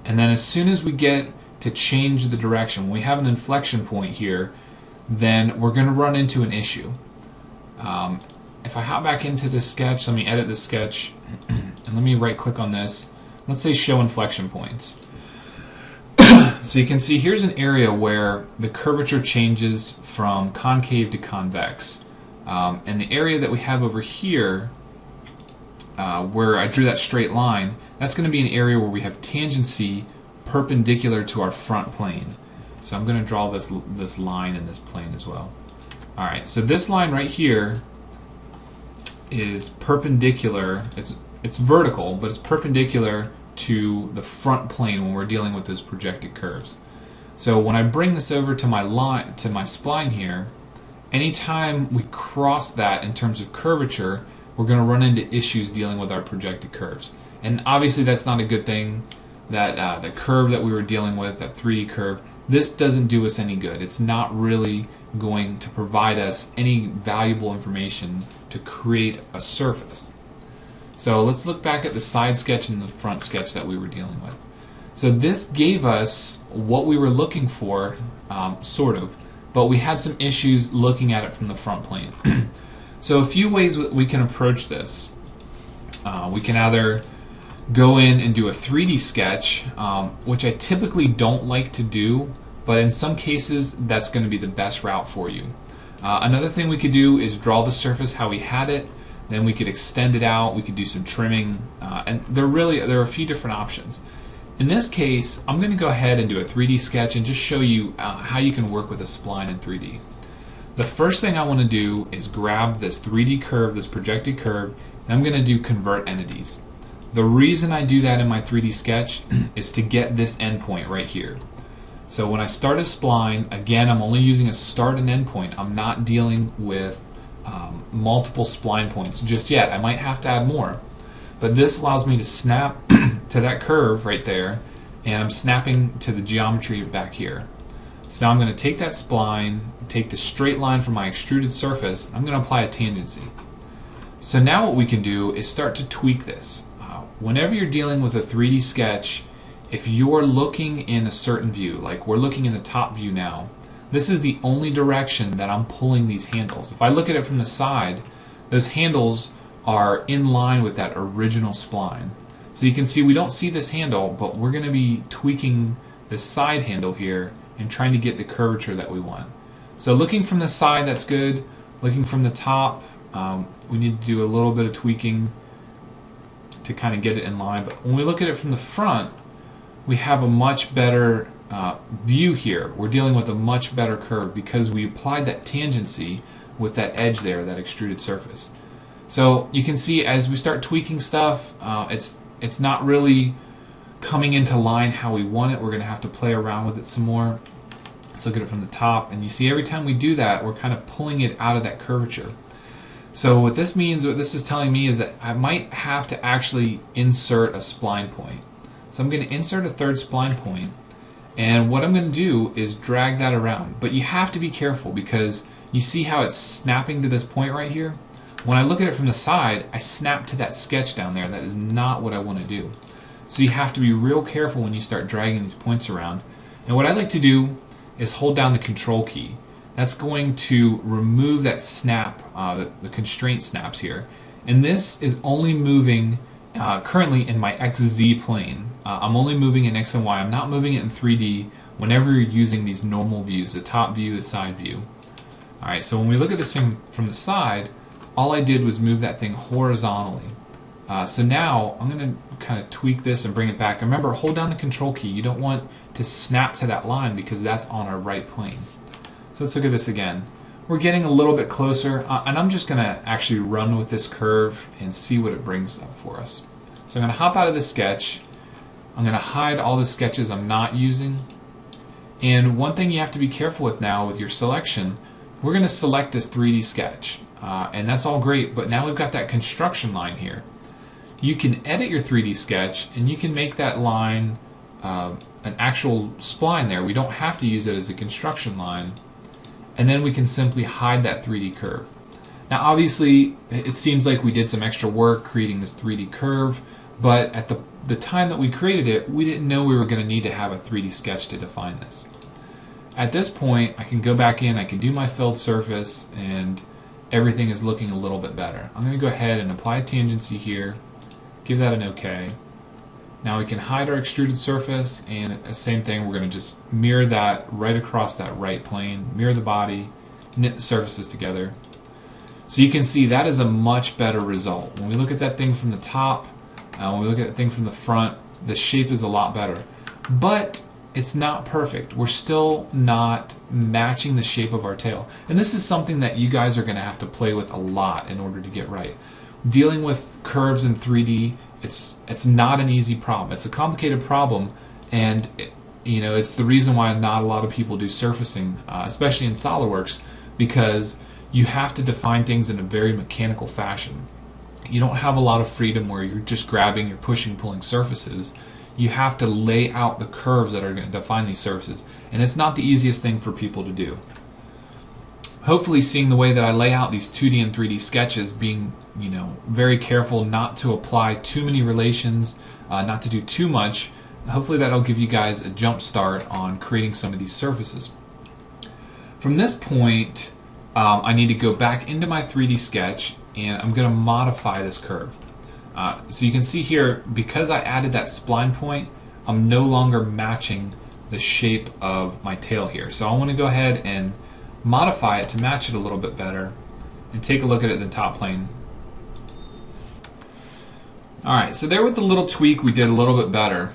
and then as soon as we get to change the direction, when we have an inflection point here, then we're going to run into an issue. If I hop back into this sketch, let me edit this sketch, and let me right click on this. Let's say show inflection points. So you can see here's an area where the curvature changes from concave to convex. And the area that we have over here, where I drew that straight line, that's going to be an area where we have tangency perpendicular to our front plane. So I'm going to draw this line in this plane as well. Alright, so this line right here is perpendicular. It's vertical, but it's perpendicular to the front plane when we're dealing with those projected curves. So when I bring this over to my line, to my spline here, anytime we cross that in terms of curvature, we're going to run into issues dealing with our projected curves. And obviously that's not a good thing. That the curve that we were dealing with, that 3D curve, this doesn't do us any good. It's not really going to provide us any valuable information to create a surface. So let's look back at the side sketch and the front sketch that we were dealing with. So this gave us what we were looking for, sort of, but we had some issues looking at it from the front plane. So a few ways we can approach this. We can either go in and do a 3D sketch, which I typically don't like to do, but in some cases that's going to be the best route for you. Another thing we could do is draw the surface how we had it, then we could extend it out, we could do some trimming, and there are a few different options. In this case, I'm going to go ahead and do a 3D sketch and just show you how you can work with a spline in 3D. The first thing I want to do is grab this 3D curve, this projected curve, and I'm going to do convert entities. The reason I do that in my 3D sketch is to get this endpoint right here. So when I start a spline, again, I'm only using a start and end point. I'm not dealing with multiple spline points just yet. I might have to add more. But this allows me to snap to that curve right there, and I'm snapping to the geometry back here. So now I'm going to take that spline, take the straight line from my extruded surface, and I'm going to apply a tangency. So now what we can do is start to tweak this. Whenever you're dealing with a 3D sketch, if you're looking in a certain view, like we're looking in the top view now, this is the only direction that I'm pulling these handles. If I look at it from the side, those handles are in line with that original spline. So you can see we don't see this handle, but we're going to be tweaking this side handle here and trying to get the curvature that we want. So looking from the side, that's good. Looking from the top, we need to do a little bit of tweaking to kind of get it in line. But when we look at it from the front, we have a much better view here. We're dealing with a much better curve because we applied that tangency with that edge there, that extruded surface. So you can see as we start tweaking stuff, it's not really coming into line how we want it. We're going to have to play around with it some more. Let's look at it from the top, and you see every time we do that, we're kind of pulling it out of that curvature. So what this means, what this is telling me, is that I might have to actually insert a spline point. So I'm going to insert a third spline point, and what I'm going to do is drag that around. But you have to be careful because you see how it's snapping to this point right here? When I look at it from the side, I snap to that sketch down there. That is not what I want to do. So you have to be real careful when you start dragging these points around. And what I like to do is hold down the control key. That's going to remove that snap, the constraint snaps here. And this is only moving currently in my XZ plane. I'm only moving in X and Y. I'm not moving it in 3D whenever you're using these normal views, the top view, the side view. Alright, so when we look at this thing from the side, all I did was move that thing horizontally. So now I'm going to kind of tweak this and bring it back. Remember, hold down the control key. You don't want to snap to that line because that's on our right plane. So let's look at this again. We're getting a little bit closer, and I'm just going to actually run with this curve and see what it brings up for us. So I'm going to hop out of this sketch. I'm going to hide all the sketches I'm not using. And one thing you have to be careful with now with your selection, we're going to select this 3D sketch. And that's all great, but now we've got that construction line here. You can edit your 3D sketch and you can make that line an actual spline there. We don't have to use it as a construction line. And then we can simply hide that 3D curve. Now obviously it seems like we did some extra work creating this 3D curve, but at the time that we created it, we didn't know we were going to need to have a 3D sketch to define this. At this point, I can go back in, I can do my filled surface, and everything is looking a little bit better. I'm going to go ahead and apply a tangency here, give that an OK. Now we can hide our extruded surface, and the same thing, we're going to just mirror that right across that right plane, mirror the body, knit the surfaces together. So you can see that is a much better result. When we look at that thing from the top, when we look at that thing from the front, the shape is a lot better. But it's not perfect. We're still not matching the shape of our tail. And this is something that you guys are going to have to play with a lot in order to get right. Dealing with curves in 3D, it's not an easy problem. It's a complicated problem, and it's the reason why not a lot of people do surfacing, especially in SOLIDWORKS, because you have to define things in a very mechanical fashion. You don't have a lot of freedom where you're just grabbing, you're pushing, pulling surfaces. You have to lay out the curves that are going to define these surfaces, and it's not the easiest thing for people to do. Hopefully, seeing the way that I lay out these 2D and 3D sketches, being very careful not to apply too many relations, not to do too much, hopefully that'll give you guys a jump start on creating some of these surfaces. From this point, I need to go back into my 3D sketch, and I'm going to modify this curve. So you can see here, because I added that spline point, I'm no longer matching the shape of my tail here. So I want to go ahead and modify it to match it a little bit better, and take a look at it in the top plane. Alright, so there with the little tweak we did a little bit better.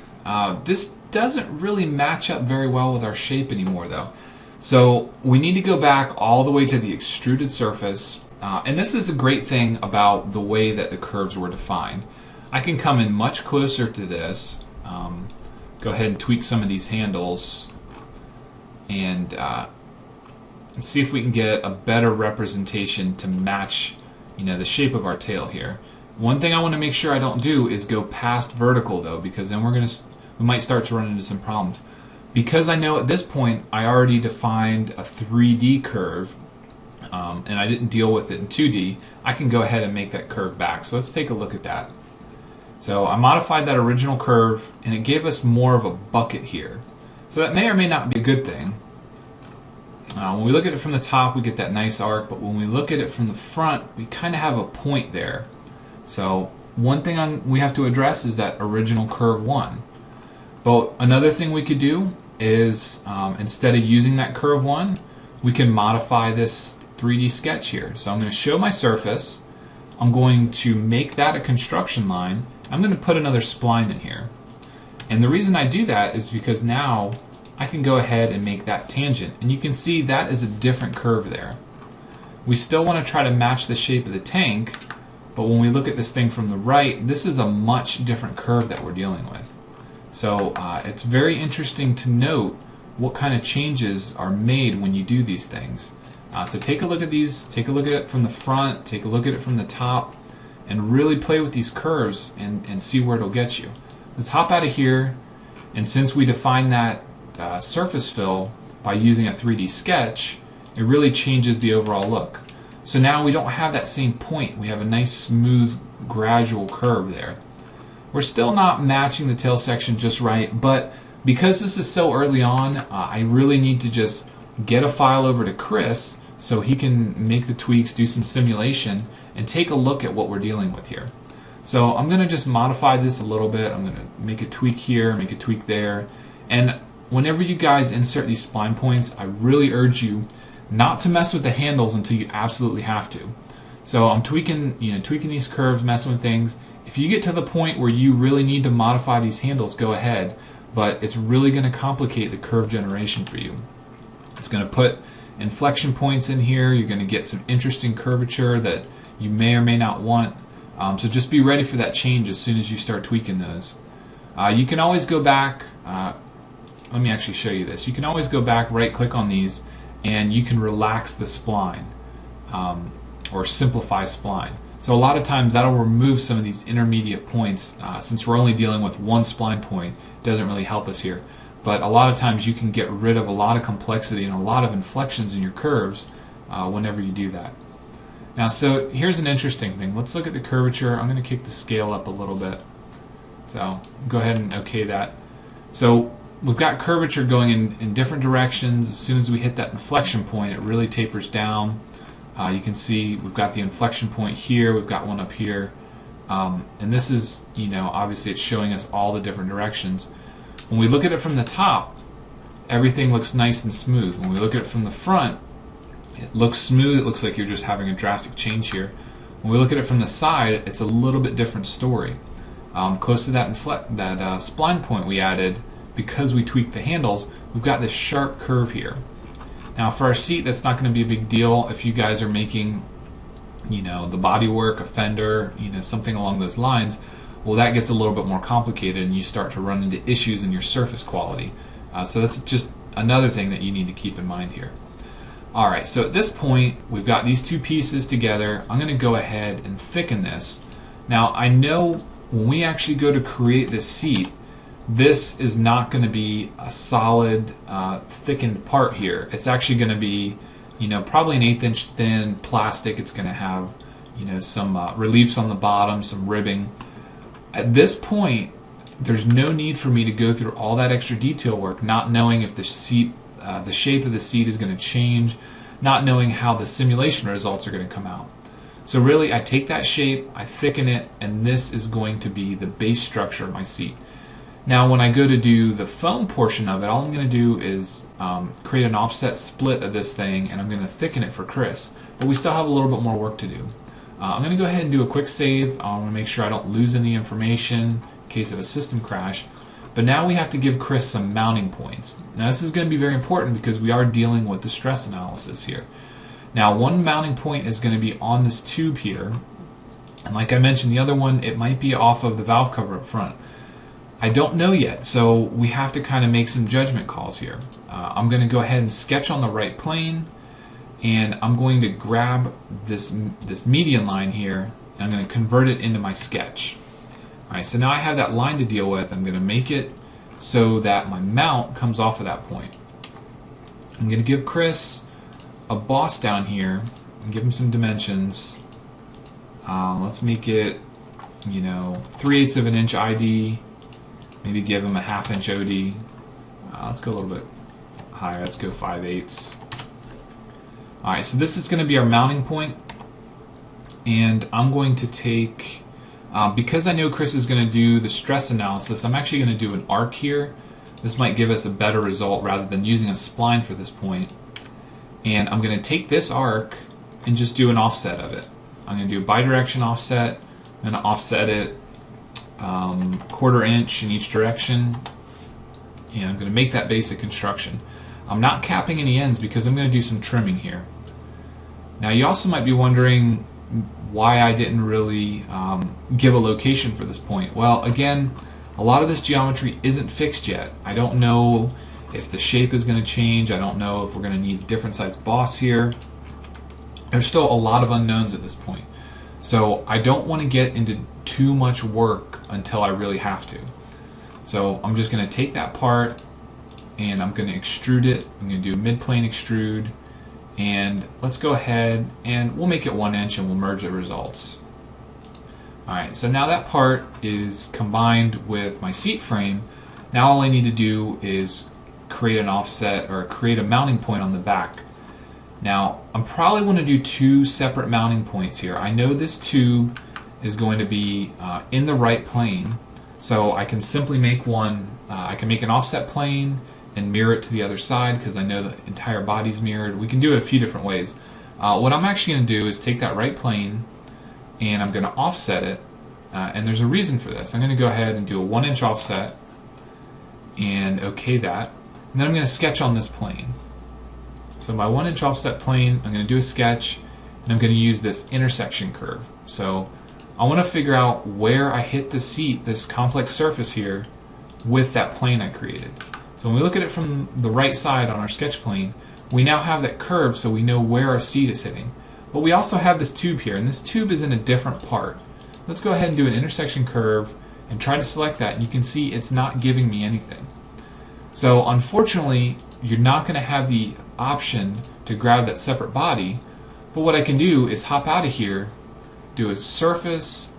This doesn't really match up very well with our shape anymore though. So we need to go back all the way to the extruded surface. And this is a great thing about the way that the curves were defined. I can come in much closer to this, go ahead and tweak some of these handles, and see if we can get a better representation to match the shape of our tail here. One thing I want to make sure I don't do is go past vertical though, because then we might start to run into some problems. Because I know at this point I already defined a 3D curve, and I didn't deal with it in 2D, I can go ahead and make that curve back. So let's take a look at that. So I modified that original curve, and it gave us more of a bucket here. So that may or may not be a good thing. When we look at it from the top, we get that nice arc, but when we look at it from the front, we kind of have a point there. So one thing we have to address is that original curve 1. But another thing we could do is, instead of using that curve 1, we can modify this 3D sketch here. So I'm going to show my surface, I'm going to make that a construction line, I'm going to put another spline in here. And the reason I do that is because now I can go ahead and make that tangent, and you can see that is a different curve there. We still want to try to match the shape of the tank, but when we look at this thing from the right, this is a much different curve that we're dealing with. So it's very interesting to note what kind of changes are made when you do these things. So take a look at these, take a look at it from the front, take a look at it from the top, and really play with these curves and see where it'll get you. Let's hop out of here, and since we defined that surface fill by using a 3D sketch, it really changes the overall look. So now we don't have that same point, we have a nice smooth gradual curve there. We're still not matching the tail section just right, but because this is so early on, I really need to just get a file over to Chris so he can make the tweaks, do some simulation, and take a look at what we're dealing with here. So I'm going to just modify this a little bit. I'm going to make a tweak here, make a tweak there, and whenever you guys insert these spline points, I really urge you not to mess with the handles until you absolutely have to. So I'm tweaking these curves, messing with things. If you get to the point where you really need to modify these handles, go ahead, but it's really going to complicate the curve generation for you. It's going to put inflection points in here, you're going to get some interesting curvature that you may or may not want, so just be ready for that change as soon as you start tweaking those. You can always go back, let me actually show you this. You can always go back, right click on these, and you can relax the spline or simplify spline. So a lot of times that'll remove some of these intermediate points. Since we're only dealing with one spline point, it doesn't really help us here. But a lot of times you can get rid of a lot of complexity and a lot of inflections in your curves whenever you do that. Now, so here's an interesting thing. Let's look at the curvature. I'm going to kick the scale up a little bit. So go ahead and OK that. So we've got curvature going in different directions. As soon as we hit that inflection point, it really tapers down. You can see we've got the inflection point here, we've got one up here, and this is, obviously it's showing us all the different directions. When we look at it from the top, everything looks nice and smooth. When we look at it from the front, it looks smooth, it looks like you're just having a drastic change here. When we look at it from the side, it's a little bit different story. Close to that spline point we added, because we tweaked the handles, we've got this sharp curve here. Now for our seat, that's not going to be a big deal if you guys are making, the bodywork, a fender, something along those lines. Well, that gets a little bit more complicated and you start to run into issues in your surface quality. So that's just another thing that you need to keep in mind here. Alright, so at this point, we've got these two pieces together. I'm going to go ahead and thicken this. Now I know when we actually go to create this seat, this is not going to be a solid thickened part here. It's actually going to be, probably an 1/8 inch thin plastic. It's going to have, some reliefs on the bottom, some ribbing. At this point, there's no need for me to go through all that extra detail work, not knowing if the seat, the shape of the seat is going to change, not knowing how the simulation results are going to come out. So really, I take that shape, I thicken it, and this is going to be the base structure of my seat. Now when I go to do the foam portion of it, all I'm going to do is create an offset split of this thing, and I'm going to thicken it for Chris. But we still have a little bit more work to do. I'm going to go ahead and do a quick save. I want to make sure I don't lose any information in case of a system crash. But now we have to give Chris some mounting points. Now this is going to be very important because we are dealing with the stress analysis here. Now one mounting point is going to be on this tube here. And like I mentioned, the other one, it might be off of the valve cover up front. I don't know yet, so we have to kind of make some judgment calls here. I'm going to go ahead and sketch on the right plane, and I'm going to grab this median line here, and I'm going to convert it into my sketch. Alright, so now I have that line to deal with. I'm going to make it so that my mount comes off of that point. I'm going to give Chris a boss down here and give him some dimensions. Let's make it, 3/8 of an inch ID. Maybe give him a 1/2 inch OD. Let's go a little bit higher. Let's go 5/8. Alright, so this is going to be our mounting point. And I'm going to take, because I know Chris is going to do the stress analysis, I'm actually going to do an arc here. This might give us a better result rather than using a spline for this point. And I'm going to take this arc and just do an offset of it. I'm going to do a bidirection offset. I'm going to offset it 1/4 inch in each direction, and I'm going to make that basic construction. I'm not capping any ends because I'm going to do some trimming here. Now you also might be wondering why I didn't really give a location for this point. Well, again, a lot of this geometry isn't fixed yet. I don't know if the shape is going to change. I don't know if we're going to need a different size boss here. There's still a lot of unknowns at this point. So I don't want to get into too much work until I really have to. So I'm just going to take that part and I'm going to extrude it. I'm going to do mid-plane extrude, and let's go ahead and we'll make it 1 inch and we'll merge the results. Alright, so now that part is combined with my seat frame. Now all I need to do is create an offset or create a mounting point on the back. Now I'm probably going to do 2 separate mounting points here. I know this tube is going to be in the right plane, so I can simply make one. I can make an offset plane and mirror it to the other side because I know the entire body's mirrored. We can do it a few different ways. What I'm actually going to do is take that right plane and I'm going to offset it, and there's a reason for this. I'm going to go ahead and do a 1 inch offset and OK that, and then I'm going to sketch on this plane. So my 1 inch offset plane, I'm going to do a sketch, and I'm going to use this intersection curve. So I want to figure out where I hit the seat, this complex surface here, with that plane I created. So when we look at it from the right side on our sketch plane, we now have that curve so we know where our seat is hitting. But we also have this tube here, and this tube is in a different part. Let's go ahead and do an intersection curve and try to select that, and you can see it's not giving me anything. So unfortunately, you're not going to have the option to grab that separate body, but what I can do is hop out of here, do a surface,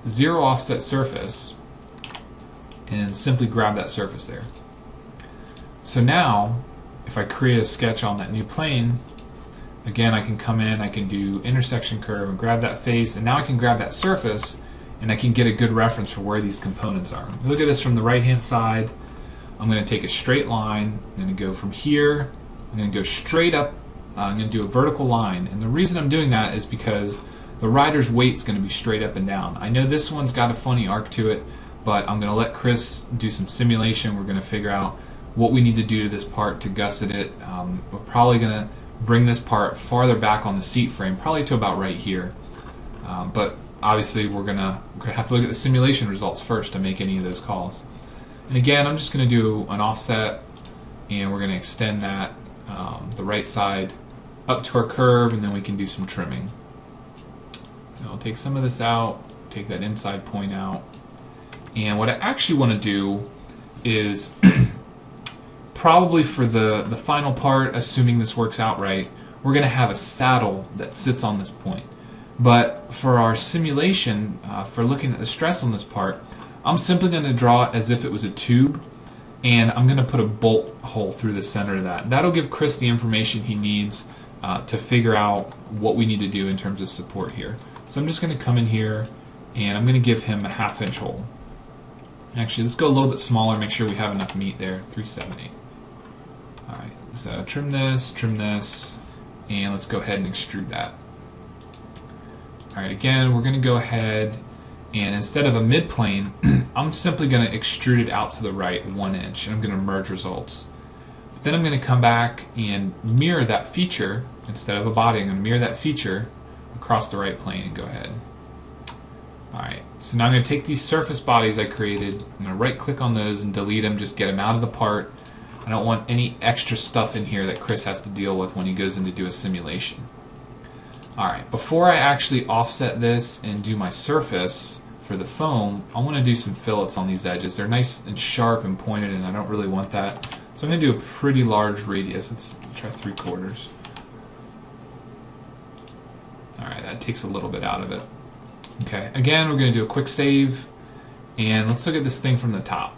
zero offset surface, and simply grab that surface there. So now, if I create a sketch on that new plane, again I can come in, I can do intersection curve and grab that face, and now I can grab that surface and I can get a good reference for where these components are. Look at this from the right hand side. I'm going to take a straight line, I'm going to go from here, I'm going to go straight up, I'm going to do a vertical line, and the reason I'm doing that is because the rider's weight is going to be straight up and down. I know this one's got a funny arc to it, but I'm going to let Chris do some simulation. We're going to figure out what we need to do to this part to gusset it. We're probably going to bring this part farther back on the seat frame, probably to about right here. But obviously we're going to have to look at the simulation results first to make any of those calls. And again, I'm just going to do an offset, and we're going to extend that, the right side, up to our curve, and then we can do some trimming. And I'll take some of this out, take that inside point out. And what I actually want to do is probably for the final part, assuming this works out right, we're going to have a saddle that sits on this point. But for our simulation, for looking at the stress on this part, I'm simply going to draw it as if it was a tube, and I'm going to put a bolt hole through the center of that. That'll give Chris the information he needs to figure out what we need to do in terms of support here. So I'm just going to come in here, and I'm going to give him a 1/2 inch hole. Actually, let's go a little bit smaller, make sure we have enough meat there, 378. Alright, so trim this, and let's go ahead and extrude that. Alright, again, we're going to go ahead, and instead of a mid-plane, I'm simply going to extrude it out to the right 1 inch, and I'm going to merge results. But then I'm going to come back and mirror that feature. Instead of a body, I'm going to mirror that feature across the right plane and go ahead. Alright, so now I'm going to take these surface bodies I created, I'm going to right click on those and delete them, just get them out of the part. I don't want any extra stuff in here that Chris has to deal with when he goes in to do a simulation. Alright, before I actually offset this and do my surface for the foam, I want to do some fillets on these edges. They're nice and sharp and pointed, and I don't really want that. So I'm going to do a pretty large radius. Let's try 3/4. Alright, that takes a little bit out of it. Okay, again, we're going to do a quick save, and let's look at this thing from the top.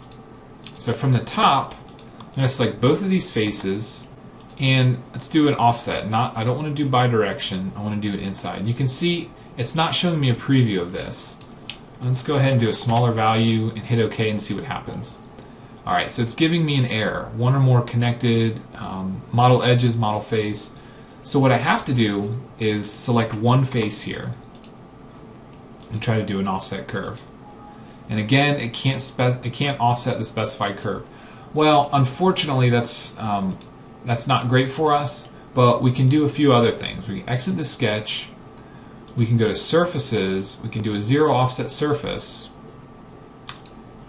So from the top, I'm going to select both of these faces, and let's do an offset. I don't want to do bidirection, I want to do it inside. And you can see it's not showing me a preview of this. Let's go ahead and do a smaller value and hit OK and see what happens. Alright, so it's giving me an error. One or more connected, model edges, model face. So what I have to do is select one face here and try to do an offset curve. And again, it can't offset the specified curve. Well, unfortunately, that's not great for us, but we can do a few other things. We can exit the sketch, we can go to surfaces, we can do a zero offset surface,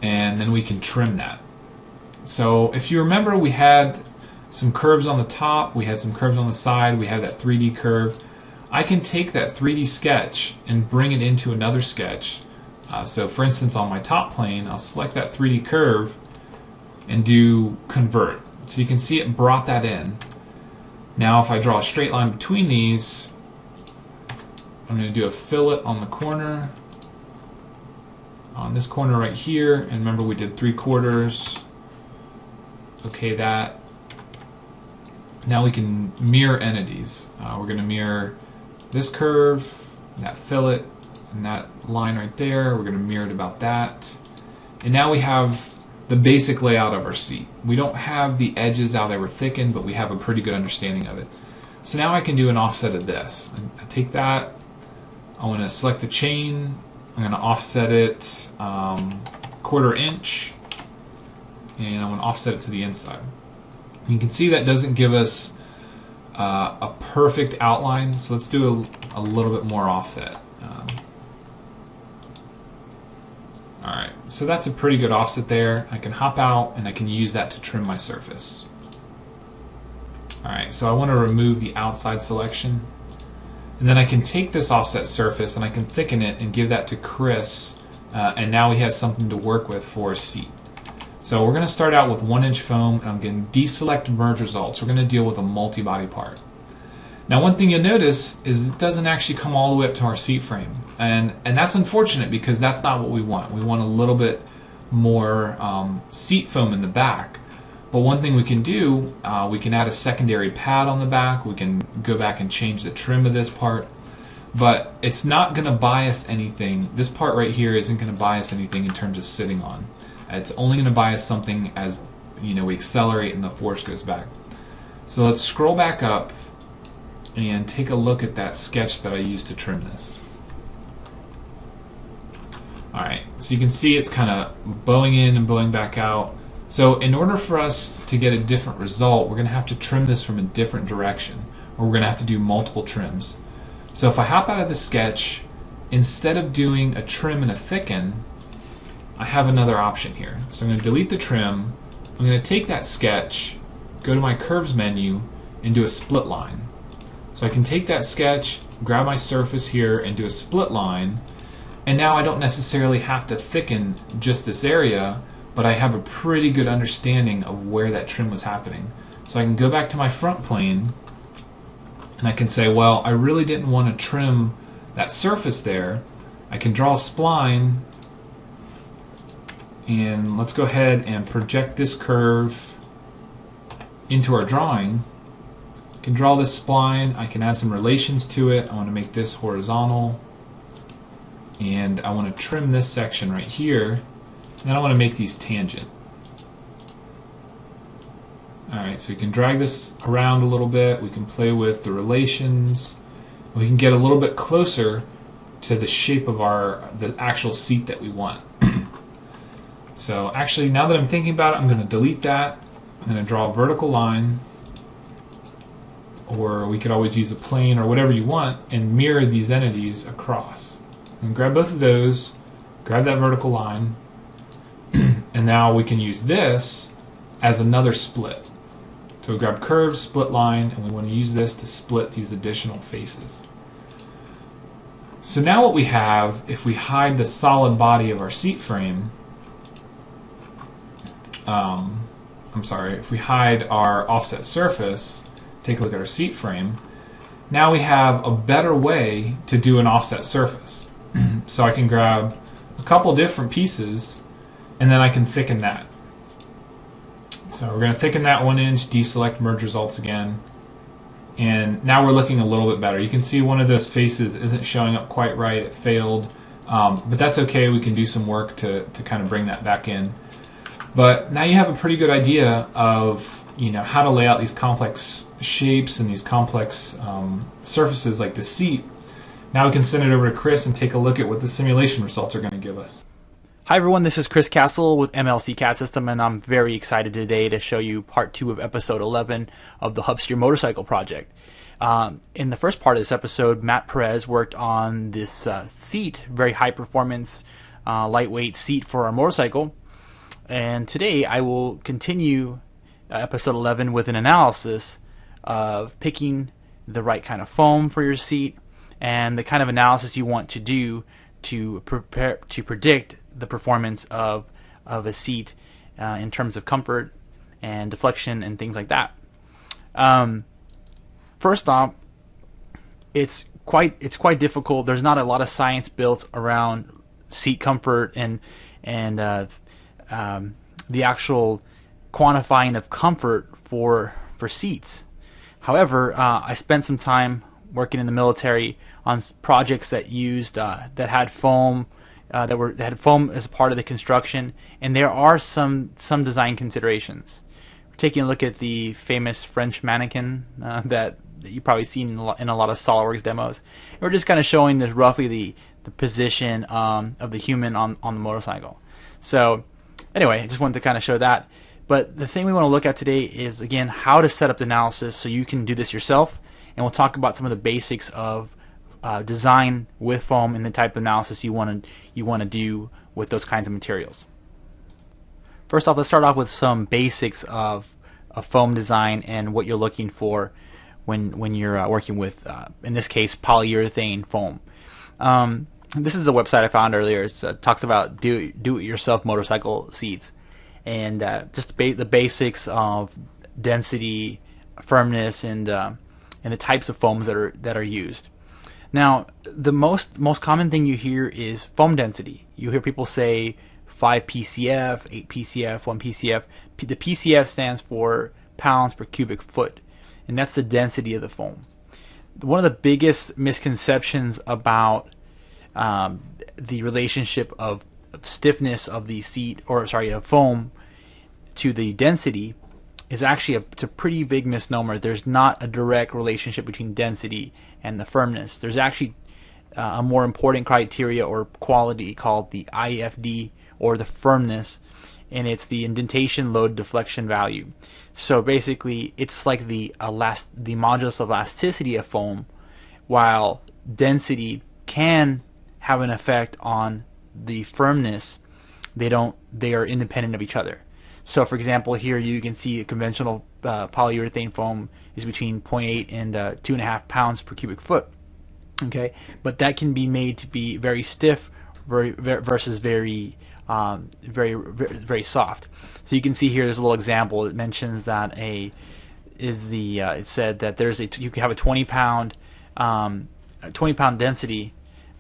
and then we can trim that. So if you remember, we had some curves on the top, we had some curves on the side, we had that 3D curve. I can take that 3D sketch and bring it into another sketch. So for instance, on my top plane, I'll select that 3D curve and do convert. So you can see it brought that in. Now if I draw a straight line between these, I'm going to do a fillet on the corner, on this corner right here, and remember we did 3/4. Okay, that. Now we can mirror entities. We're going to mirror this curve, that fillet, and that line right there. We're going to mirror it about that. And now we have the basic layout of our seat. We don't have the edges how they were thickened, but we have a pretty good understanding of it. So now I can do an offset of this. I take that, I want to select the chain, I'm going to offset it 1/4 inch, and I want to offset it to the inside. You can see that doesn't give us a perfect outline, so let's do a little bit more offset. Alright, so that's a pretty good offset there. I can hop out and I can use that to trim my surface. Alright, so I want to remove the outside selection. And then I can take this offset surface and I can thicken it and give that to Chris. And now he has something to work with for a seat. So we're going to start out with 1-inch foam, and I'm going to deselect merge results. We're going to deal with a multi-body part. Now one thing you'll notice is it doesn't actually come all the way up to our seat frame. And that's unfortunate because that's not what we want. We want a little bit more seat foam in the back. But one thing we can do, we can add a secondary pad on the back. We can go back and change the trim of this part. But it's not going to bias anything. This part right here isn't going to bias anything in terms of sitting on. It's only going to bias something as we accelerate and the force goes back. So let's scroll back up and take a look at that sketch that I used to trim this. Alright, so you can see it's kind of bowing in and bowing back out. So in order for us to get a different result, we're going to have to trim this from a different direction, or we're going to have to do multiple trims. So if I hop out of the sketch, instead of doing a trim and a thicken, I have another option here. So I'm going to delete the trim, I'm going to take that sketch, go to my curves menu, and do a split line. So I can take that sketch, grab my surface here, and do a split line, and now I don't necessarily have to thicken just this area, but I have a pretty good understanding of where that trim was happening. So I can go back to my front plane, and I can say, well, I really didn't want to trim that surface there. I can draw a spline, and let's go ahead and project this curve into our drawing. I can draw this spline, I can add some relations to it. I want to make this horizontal, and I want to trim this section right here, and then I want to make these tangent. Alright, so you can drag this around a little bit, we can play with the relations, we can get a little bit closer to the shape of the actual seat that we want. So actually, now that I'm thinking about it, I'm going to delete that. I'm going to draw a vertical line, or we could always use a plane or whatever you want, and mirror these entities across. And grab both of those, grab that vertical line, and now we can use this as another split. So we grab curve, split line, and we want to use this to split these additional faces. So now what we have, if we hide the solid body of our seat frame, if we hide our offset surface, take a look at our seat frame, now we have a better way to do an offset surface. So I can grab a couple different pieces, and then I can thicken that. So we're going to thicken that 1 inch, deselect merge results again, and now we're looking a little bit better. You can see one of those faces isn't showing up quite right, it failed, but that's okay, we can do some work to kind of bring that back in. But now you have a pretty good idea of how to lay out these complex shapes and these complex surfaces like the seat. Now we can send it over to Chris and take a look at what the simulation results are going to give us. Hi everyone, this is Chris Castle with MLC CAD Systems, and I'm very excited today to show you part 2 of episode 11 of the Hubsteer motorcycle project. In the first part of this episode, Matt Perez worked on this seat, very high performance, lightweight seat for our motorcycle. And today I will continue episode 11 with an analysis of picking the right kind of foam for your seat and the kind of analysis you want to do to predict the performance of a seat in terms of comfort and deflection and things like that. First off, it's quite difficult. There's not a lot of science built around seat comfort and the actual quantifying of comfort for seats. However, I spent some time working in the military on projects that used that had foam that had foam as part of the construction, and there are some design considerations. We're taking a look at the famous French mannequin that you've probably seen in a lot of SOLIDWORKS demos. And we're just kind of showing this roughly the position of the human on the motorcycle. So anyway, I just wanted to kind of show that. But the thing we want to look at today is, again, how to set up the analysis so you can do this yourself. And we'll talk about some of the basics of design with foam and the type of analysis you want to do with those kinds of materials. First off, let's start off with some basics of a foam design and what you're looking for when you're working with, in this case, polyurethane foam. This is a website I found earlier. It talks about do-it-yourself motorcycle seats, and just the basics of density, firmness, and the types of foams that are used. Now, the most common thing you hear is foam density. You hear people say 5 PCF, 8 PCF, 1 PCF. The PCF stands for pounds per cubic foot, and that's the density of the foam. One of the biggest misconceptions about the relationship of stiffness of the seat, of foam, to the density is actually it's a pretty big misnomer. There's not a direct relationship between density and the firmness. There's actually a more important criteria or quality called the IFD, or the firmness, and it's the indentation load deflection value. So basically, it's like the modulus of elasticity of foam, while density can have an effect on the firmness. They are independent of each other. So, for example, here you can see a conventional polyurethane foam is between 0.8 and 2.5 pounds per cubic foot. Okay, but that can be made to be very stiff versus very soft. So you can see here there's a little example. It mentions that it said that you can have a 20 pound density,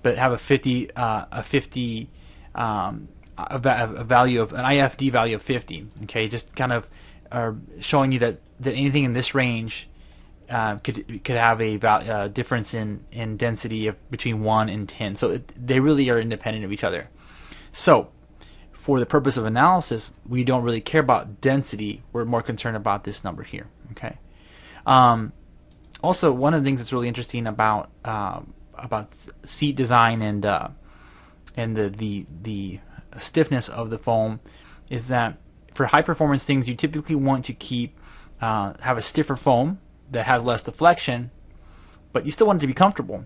but have a value of an IFD value of 50. Okay, just kind of showing you that anything in this range could have a difference in density of between 1 and 10. So they really are independent of each other. So for the purpose of analysis, we don't really care about density. We're more concerned about this number here. Okay. Also, one of the things that's really interesting about seat design and the stiffness of the foam is that for high performance things, you typically want to have a stiffer foam that has less deflection, but you still want it to be comfortable.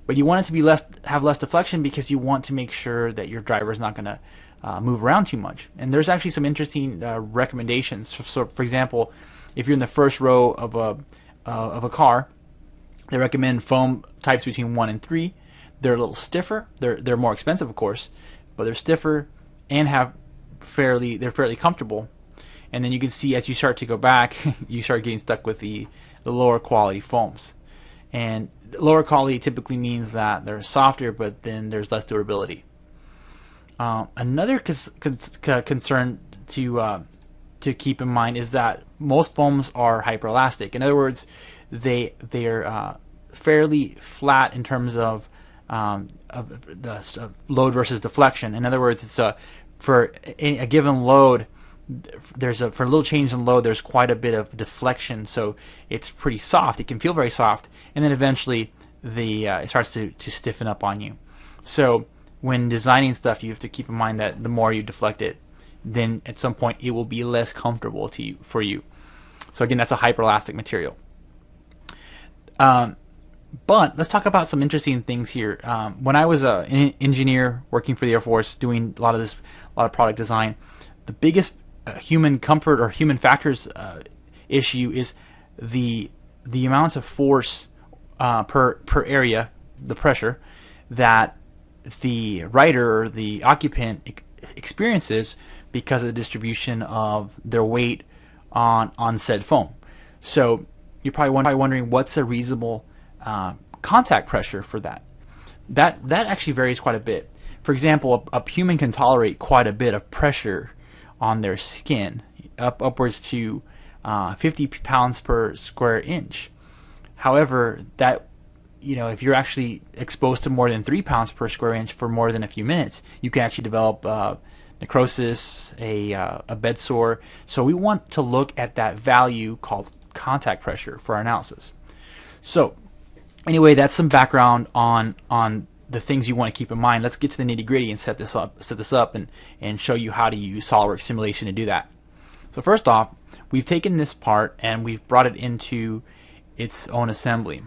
But you want it to have less deflection because you want to make sure that your driver is not going to move around too much. And there's actually some interesting recommendations. So, for example, if you're in the first row of a car, they recommend foam types between 1 and 3. They're a little stiffer. They're more expensive, of course, but they're stiffer and they're fairly comfortable. And then you can see as you start to go back, you start getting stuck with the lower quality foams. And lower quality typically means that they're softer, but then there's less durability. Another concern to keep in mind is that most foams are hyperelastic. In other words, they're fairly flat in terms of the load versus deflection. In other words, it's for a given load, for a little change in load, there's quite a bit of deflection, so it's pretty soft. It can feel very soft, and then eventually it starts to stiffen up on you. So when designing stuff, you have to keep in mind that the more you deflect it, then at some point it will be less comfortable for you. So again, that's a hyperelastic material. But let's talk about some interesting things here. When I was an engineer working for the Air Force, doing a lot of product design, the biggest human comfort or human factors issue is the amount of force per area, the pressure that the rider or the occupant experiences because of the distribution of their weight on said foam. So you're probably wondering what's a reasonable contact pressure for that. That actually varies quite a bit. For example, a human can tolerate quite a bit of pressure on their skin, upwards to 50 pounds per square inch. However, if you're actually exposed to more than 3 pounds per square inch for more than a few minutes, you can actually develop necrosis, a bed sore. So we want to look at that value called contact pressure for our analysis. So anyway, that's some background on the things you want to keep in mind. Let's get to the nitty-gritty and set this up and show you how to use SOLIDWORKS simulation to do that. So first off, we've taken this part and we've brought it into its own assembly.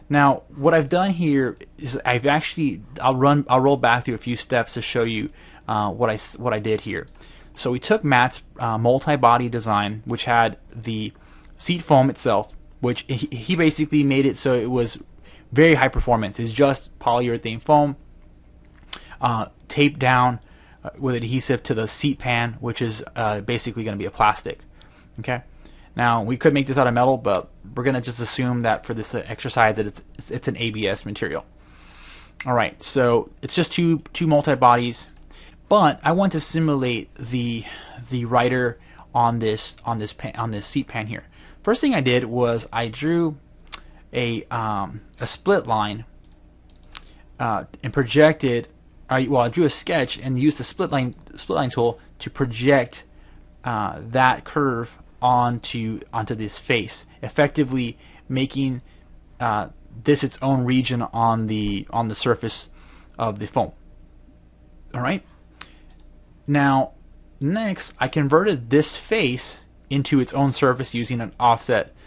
Now, what I've done here is I'll roll back through a few steps to show you what I did here. So we took Matt's multi-body design, which had the seat foam itself, which he basically made it so it was very high performance. It's just polyurethane foam taped down with adhesive to the seat pan, which is basically going to be a plastic. Okay. Now we could make this out of metal, but we're going to just assume that for this exercise that it's an ABS material. All right, so it's just two multi-bodies, but I want to simulate the rider on this seat pan here. First thing I did was I drew a split line and projected. I drew a sketch and used the split line tool to project that curve onto this face, effectively making this its own region on the surface of the foam. All right. Now, next, I converted this face into its own surface using an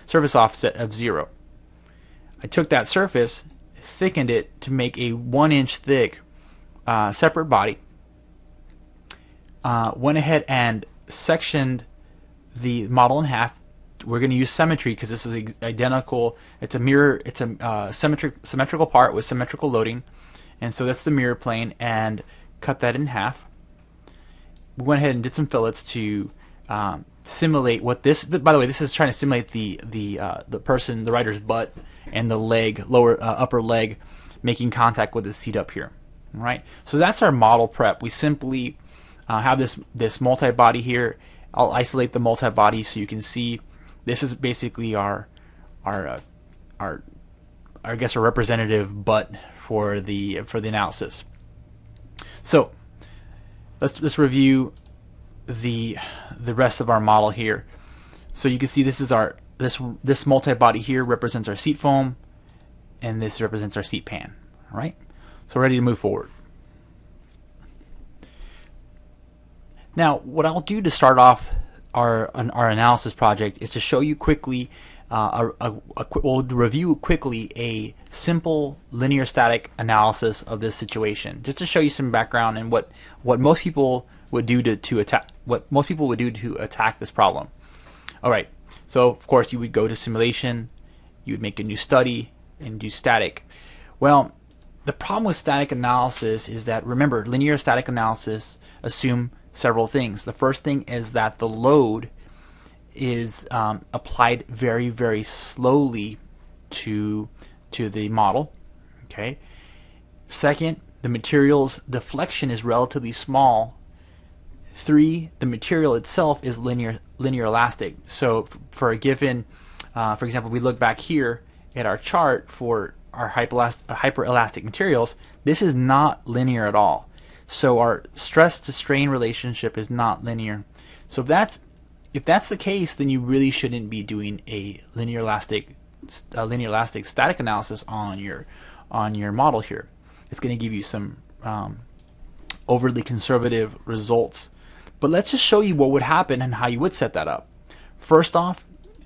surface offset of 0. I took that surface, thickened it to make a 1-inch thick separate body. Went ahead and sectioned the model in half. We're going to use symmetry because this is identical. It's a mirror. It's a symmetrical part with symmetrical loading, and so that's the mirror plane. And cut that in half. We went ahead and did some fillets to simulate what this. By the way, this is trying to simulate the rider's butt and the leg, upper leg, making contact with the seat up here. All right. So that's our model prep. We simply have this multi-body here. I'll isolate the multi-body so you can see. This is basically our I guess a representative butt for the analysis. So let's review the rest of our model here. So you can see this is this multi-body here represents our seat foam, and this represents our seat pan. All right. So we're ready to move forward. Now, what I'll do to start off our analysis project is to show you quickly, we'll review quickly a simple linear static analysis of this situation, just to show you some background and what most people would do to attack this problem. All right. So of course you would go to simulation, you would make a new study and do static. Well, the problem with static analysis is that, remember, linear static analysis assume several things. The first thing is that the load is applied very, very slowly to the model. Okay. Second, the material's deflection is relatively small. 3, the material itself is linear elastic. So for a given, for example, if we look back here at our chart for our hyperelastic materials, this is not linear at all. So our stress to strain relationship is not linear. So if that's the case, then you really shouldn't be doing a linear elastic static analysis on your model here. It's going to give you some overly conservative results. But let's just show you what would happen and how you would set that up. First off,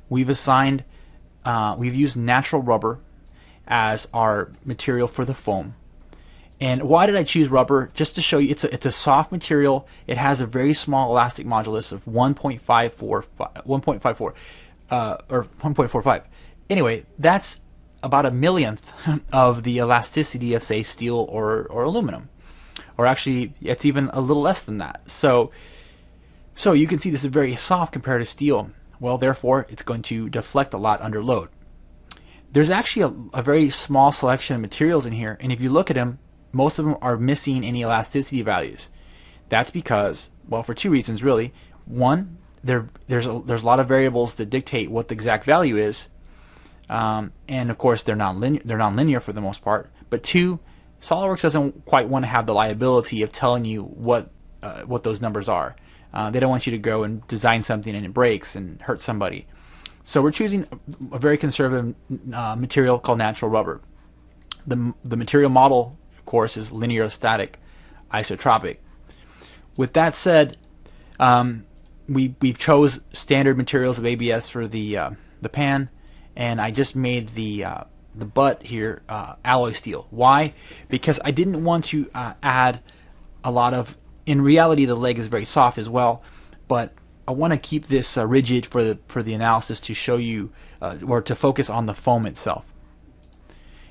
we've used natural rubber as our material for the foam. And why did I choose rubber? Just to show you, it's a soft material. It has a very small elastic modulus of 1.54 or 1.45. Anyway, that's about a millionth of the elasticity of, say, steel or aluminum, or actually, it's even a little less than that. So you can see this is very soft compared to steel. Well, therefore, it's going to deflect a lot under load. There's actually a very small selection of materials in here, and if you look at them, most of them are missing any elasticity values. That's because, well, for 2 reasons really. One, there's a lot of variables that dictate what the exact value is, and of course they're non-linear for the most part. But 2, SOLIDWORKS doesn't quite want to have the liability of telling you what those numbers are. They don't want you to go and design something and it breaks and hurt somebody. So we're choosing a very conservative material called natural rubber. The material model, of course, is linear static isotropic. With that said, we chose standard materials of ABS for the pan, and I just made the butt here alloy steel. Why? Because I didn't want to add a lot of. In reality, the leg is very soft as well, but I want to keep this rigid for the analysis to show you or to focus on the foam itself.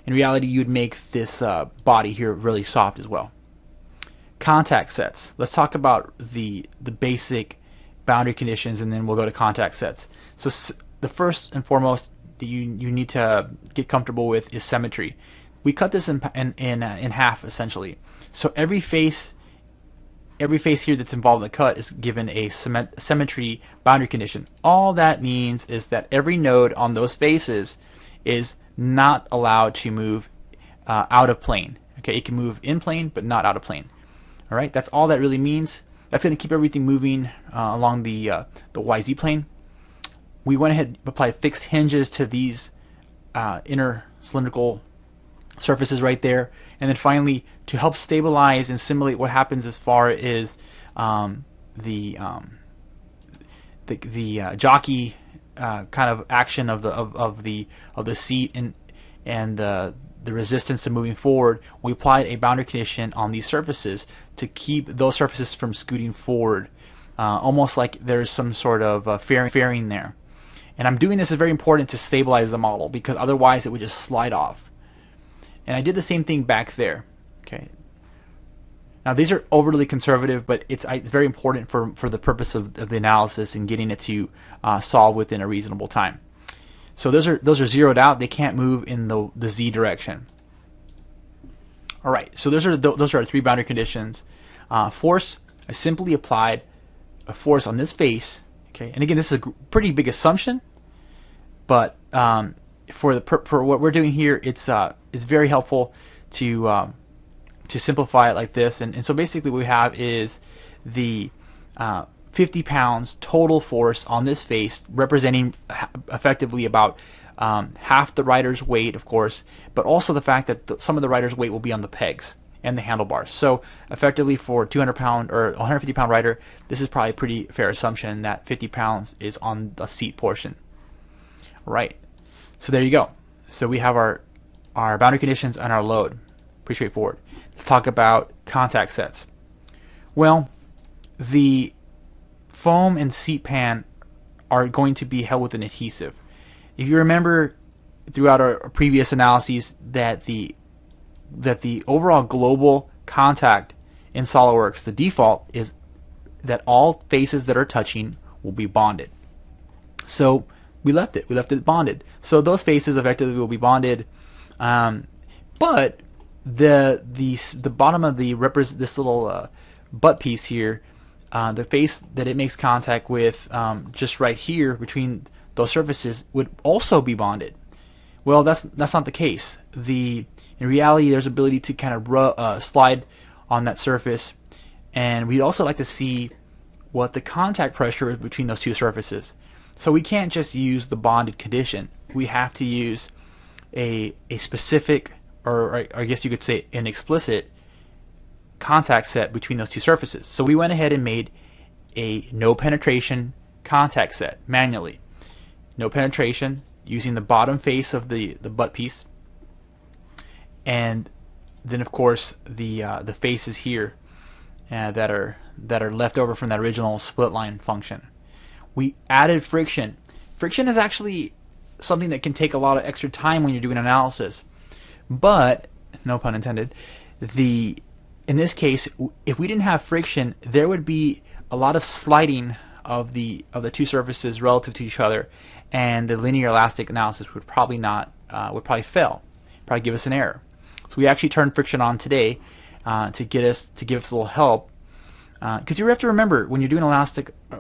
In reality, you'd make this body here really soft as well. Contact sets. Let's talk about the basic boundary conditions, and then we'll go to contact sets. So the first and foremost that you need to get comfortable with is symmetry. We cut this in half essentially. So every face here that's involved in the cut is given a symmetry boundary condition. All that means is that every node on those faces is not allowed to move out of plane. Okay, it can move in plane, but not out of plane. All right, that's all that really means. That's going to keep everything moving along the YZ plane. We went ahead and applied fixed hinges to these inner cylindrical surfaces right there, and then finally, to help stabilize and simulate what happens as far as the jockey kind of action of the seat and the resistance to moving forward, we applied a boundary condition on these surfaces to keep those surfaces from scooting forward, almost like there's some sort of fairing there. And I'm doing this is very important to stabilize the model, because otherwise it would just slide off. And I did the same thing back there. Okay. Now these are overly conservative, but it's very important for the purpose of the analysis and getting it to solve within a reasonable time. So those are zeroed out. They can't move in the Z direction. All right. So those are our three boundary conditions. Force. I simply applied a force on this face. Okay. And again, this is a pretty big assumption, but for what we're doing here, it's very helpful to simplify it like this. And so basically what we have is the 50 pounds total force on this face, representing effectively about half the rider's weight, of course, but also the fact that some of the rider's weight will be on the pegs and the handlebars. So effectively for 200 pound or 150 pound rider, this is probably a pretty fair assumption that 50 pounds is on the seat portion. Right. So there you go. So we have our boundary conditions and our load. Pretty straightforward. Let's talk about contact sets. Well, the foam and seat pan are going to be held with an adhesive. If you remember throughout our previous analyses that the overall global contact in SOLIDWORKS, the default is that all faces that are touching will be bonded. So we left it bonded. So those faces effectively will be bonded, but the bottom of this little butt piece here, the face that it makes contact with, just right here between those surfaces, would also be bonded. Well, that's not the case. In reality, there's ability to kind of slide on that surface, and we'd also like to see what the contact pressure is between those two surfaces. So we can't just use the bonded condition. We have to use a specific, or I guess you could say an explicit, contact set between those two surfaces. So we went ahead and made a no penetration contact set manually. No penetration, using the bottom face of the butt piece, and then of course the faces here that are left over from that original split line function. We added friction. Friction is actually something that can take a lot of extra time when you're doing analysis, but no pun intended. In this case, if we didn't have friction, there would be a lot of sliding of the two surfaces relative to each other, and the linear elastic analysis would probably fail, probably give us an error. So we actually turned friction on today to give us a little help, because you have to remember when you're doing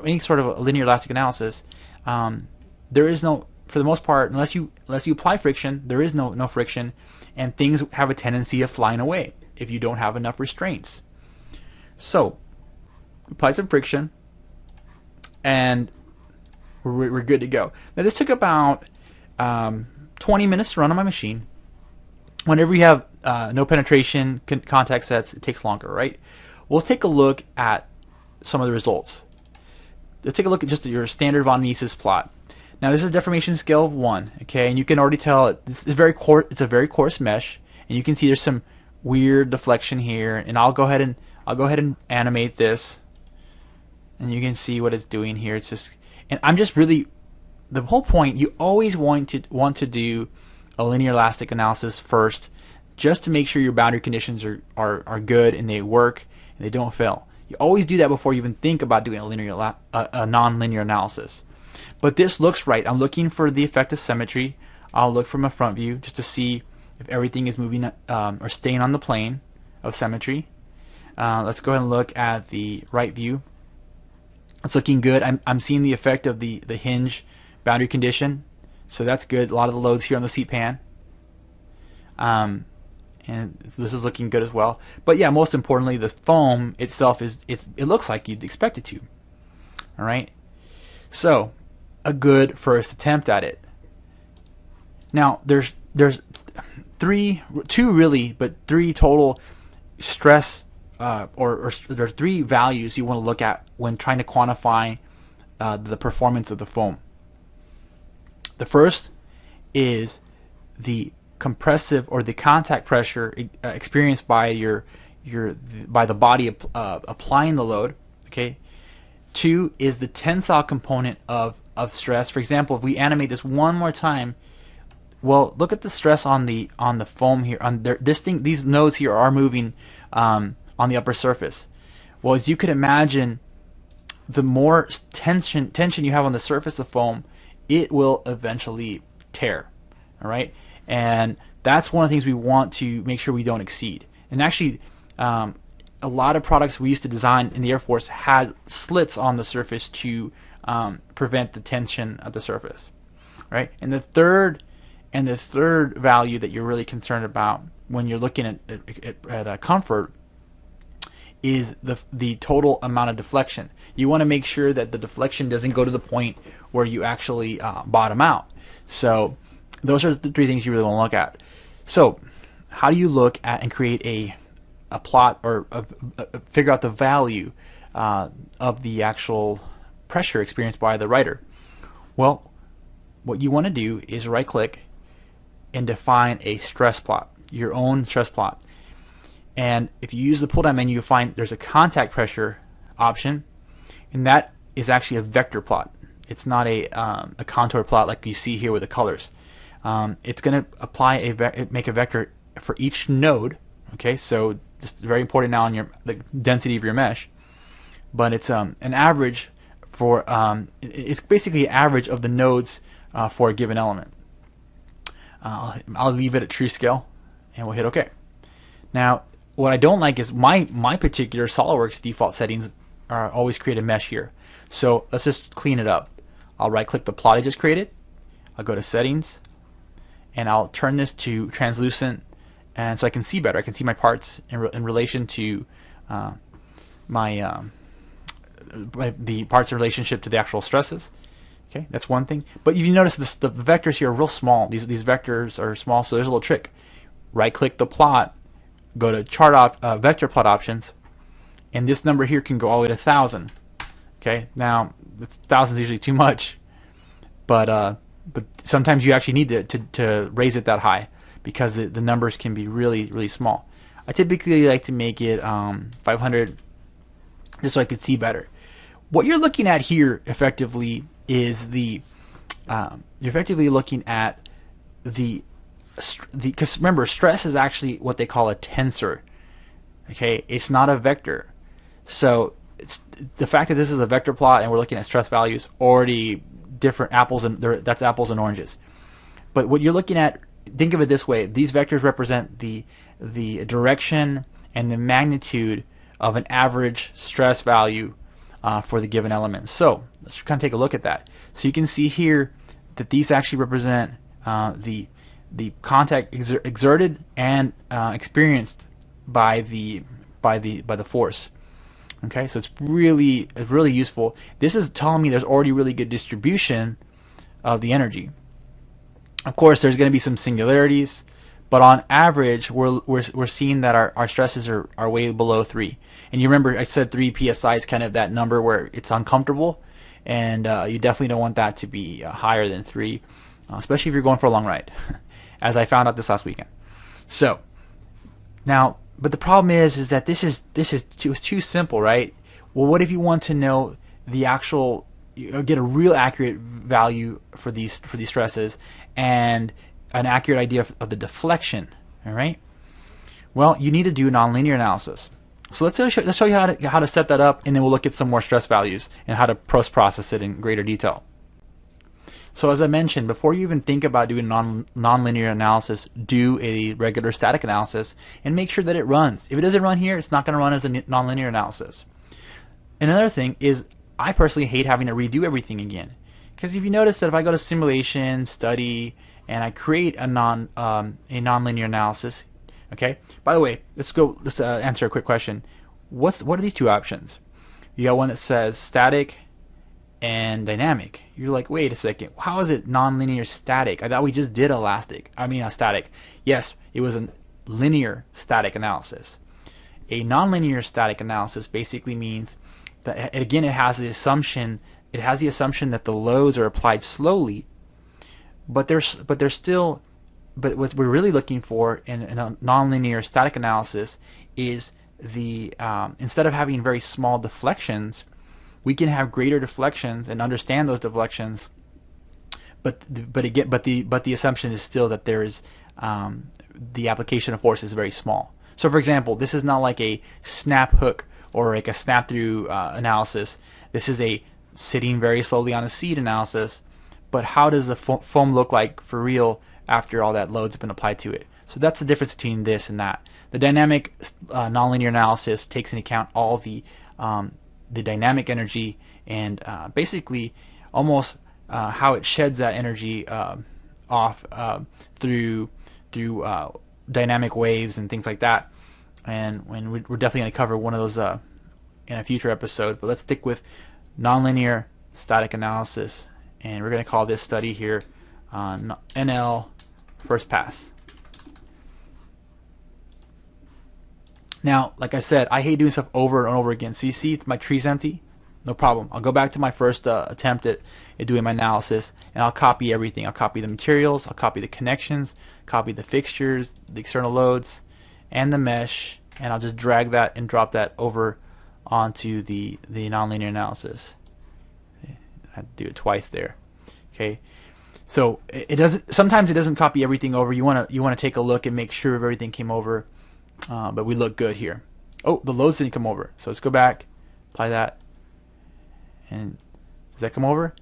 any sort of a linear elastic analysis, there is no, for the most part, unless you apply friction, there is no friction, and things have a tendency of flying away if you don't have enough restraints. So apply some friction, and we're good to go. Now this took about 20 minutes to run on my machine. Whenever you have no penetration contact sets, it takes longer, right? We'll take a look at some of the results. Let's take a look at just your standard von Mises plot. Now this is a deformation scale of 1, okay, and you can already tell it's a very coarse mesh, and you can see there's some weird deflection here. And I'll go ahead and animate this. and you can see what it's doing here. It's just, and I'm just really, the whole point, you always want to do a linear elastic analysis first, just to make sure your boundary conditions are good and they work and they don't fail. You always do that before you even think about doing a non-linear analysis. But this looks right. I'm looking for the effect of symmetry. I'll look from a front view just to see if everything is moving or staying on the plane of symmetry. Let's go ahead and look at the right view. It's looking good. I'm seeing the effect of the hinge boundary condition, so that's good. A lot of the loads here on the seat pan, and this is looking good as well. But yeah, most importantly, the foam itself it looks like you'd expect it to. All right, so a good first attempt at it. Now there's three total stress or there's three values you want to look at when trying to quantify the performance of the foam. The first is the compressive or the contact pressure experienced by by the body applying the load. Okay. 2 is the tensile component of stress. For example, if we animate this one more time, well, look at the stress on the foam here. These nodes here are moving on the upper surface. Well, as you could imagine, the more tension you have on the surface of foam, it will eventually tear. All right, and that's one of the things we want to make sure we don't exceed. And actually, a lot of products we used to design in the Air Force had slits on the surface to prevent the tension at the surface. All right, and the third value that you're really concerned about when you're looking at comfort is the total amount of deflection. You want to make sure that the deflection doesn't go to the point where you actually bottom out. So those are the three things you really want to look at. So how do you look at and create a plot or figure out the value of the actual pressure experienced by the writer? Well, what you want to do is right click and define a stress plot, your own stress plot. And if you use the pull down menu, you'll find there's a contact pressure option, and that is actually a vector plot. It's not a contour plot like you see here with the colors. It's going to apply make a vector for each node. Okay, so just very important now on the density of your mesh. But it's an average for it's basically an average of the nodes for a given element. I'll leave it at true scale, and we'll hit OK. Now, what I don't like is my particular SOLIDWORKS default settings are always create a mesh here. So let's just clean it up. I'll right click the plot I just created. I'll go to settings, and I'll turn this to translucent, and so I can see better. I can see my parts in relation to the parts in relationship to the actual stresses. Okay, that's one thing. But if you notice, the vectors here are real small. These vectors are small, so there's a little trick. Right click the plot, go to vector plot options, and this number here can go all the way to 1,000. Okay, now 1,000 is usually too much, but sometimes you actually need to raise it that high because the numbers can be really, really small. I typically like to make it 500 just so I can see better. What you're looking at here effectively is you're effectively looking at because remember, stress is actually what they call a tensor. Okay, it's not a vector. So it's the fact that this is a vector plot and we're looking at stress values already different that's apples and oranges. But what you're looking at, think of it this way: these vectors represent the direction and the magnitude of an average stress value for the given element. So let's kind of take a look at that. So you can see here that these actually represent the contact exerted and experienced by the force. Okay, so it's really useful. This is telling me there's already really good distribution of the energy. Of course, there's going to be some singularities, but on average, we're seeing that our stresses are way below 3. And you remember I said 3 psi is kind of that number where it's uncomfortable, and you definitely don't want that to be higher than 3, especially if you're going for a long ride, as I found out this last weekend. So now, but the problem is that this is too simple, right? Well, what if you want to know the actual, get a real accurate value for these stresses and an accurate idea of the deflection. All right. Well, you need to do nonlinear analysis. So let's show you how to set that up, and then we'll look at some more stress values and how to post-process it in greater detail. So as I mentioned, before you even think about doing nonlinear analysis, do a regular static analysis and make sure that it runs. If it doesn't run here, it's not going to run as a nonlinear analysis. Another thing is, I personally hate having to redo everything again. Because if you notice that if I go to Simulation, Study, and I create a nonlinear analysis, okay. By the way, let's answer a quick question. What are these two options? You got one that says static and dynamic. You're like, wait a second, how is it nonlinear static? I thought we just did static. Yes, it was a linear static analysis. A nonlinear static analysis basically means that, again, it has the assumption that the loads are applied slowly, but what we're really looking for in a nonlinear static analysis is instead of having very small deflections, we can have greater deflections and understand those deflections. But the assumption is still that there is the application of force is very small. So, for example, this is not like a snap hook or like a snap through analysis. This is a sitting very slowly on a seat analysis. But how does the foam look like for real after all that load's been applied to it? So that's the difference between this and that. The dynamic nonlinear analysis takes into account all the dynamic energy and basically almost how it sheds that energy off through dynamic waves and things like that. And we're definitely going to cover one of those in a future episode. But let's stick with nonlinear static analysis, and we're going to call this study here NL First Pass. Now, like I said, I hate doing stuff over and over again. So you see my tree's empty? No problem. I'll go back to my first attempt at doing my analysis, and I'll copy everything. I'll copy the materials, I'll copy the connections, copy the fixtures, the external loads, and the mesh, and I'll just drag that and drop that over onto the nonlinear analysis. I had to do it twice there. Okay. So it doesn't. Sometimes it doesn't copy everything over. You want to take a look and make sure everything came over. But we look good here. Oh, the loads didn't come over. So let's go back, apply that, and does that come over?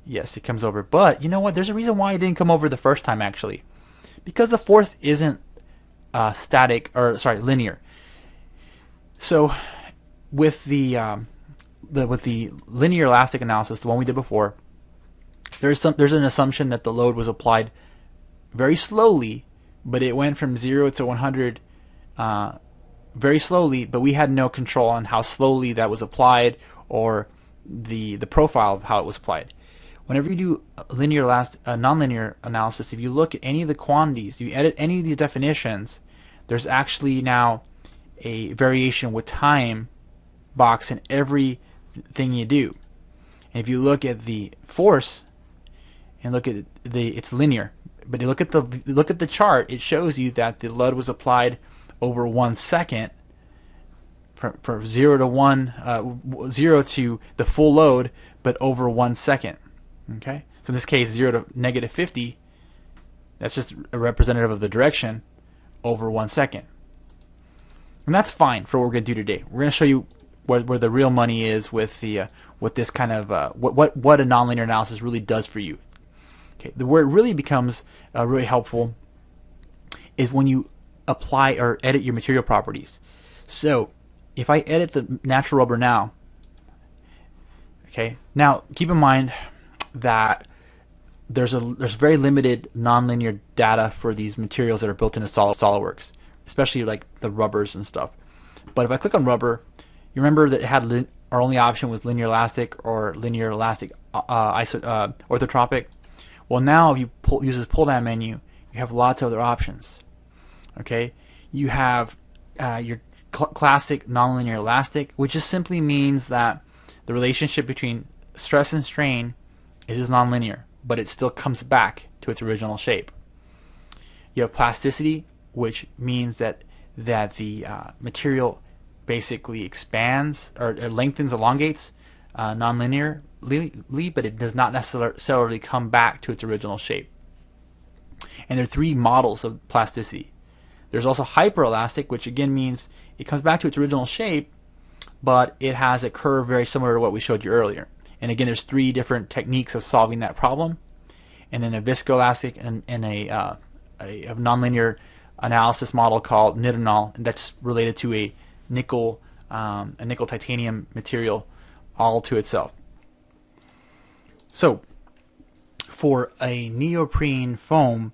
Yes, it comes over. But you know what? There's a reason why it didn't come over the first time actually, because the force isn't linear. So with the linear elastic analysis, the one we did before, there's an assumption that the load was applied very slowly, but it went from 0 to 100 very slowly, but we had no control on how slowly that was applied or the profile of how it was applied. Whenever you do nonlinear analysis, if you look at any of the quantities, you edit any of these definitions, there's actually now a variation with time box in everything you do. And if you look at the force and look at it's linear, but you look at the chart, it shows you that the load was applied over 1 second, from 0 to the full load, but over 1 second. Okay, so in this case, 0 to -50. That's just a representative of the direction over 1 second, and that's fine for what we're going to do today. We're going to show you where the real money is with this kind of what a nonlinear analysis really does for you. Okay, where it really becomes really helpful is when you apply or edit your material properties. So if I edit the natural rubber now, okay, now keep in mind that there's very limited nonlinear data for these materials that are built into SolidWorks, especially like the rubbers and stuff. But if I click on rubber, you remember that it had our only option was linear elastic or linear elastic orthotropic. Well, now if you use this pull down menu, you have lots of other options. Okay, you have your classic nonlinear elastic, which just simply means that the relationship between stress and strain is nonlinear, but it still comes back to its original shape. You have plasticity, which means that the material basically expands or lengthens, elongates non-linearly, but it does not necessarily come back to its original shape. And there are three models of plasticity. There's also hyperelastic, which again means it comes back to its original shape, but it has a curve very similar to what we showed you earlier. And again, there's three different techniques of solving that problem. And then a viscoelastic and a nonlinear analysis model called nitinol, and that's related to a nickel titanium material all to itself. So for a neoprene foam,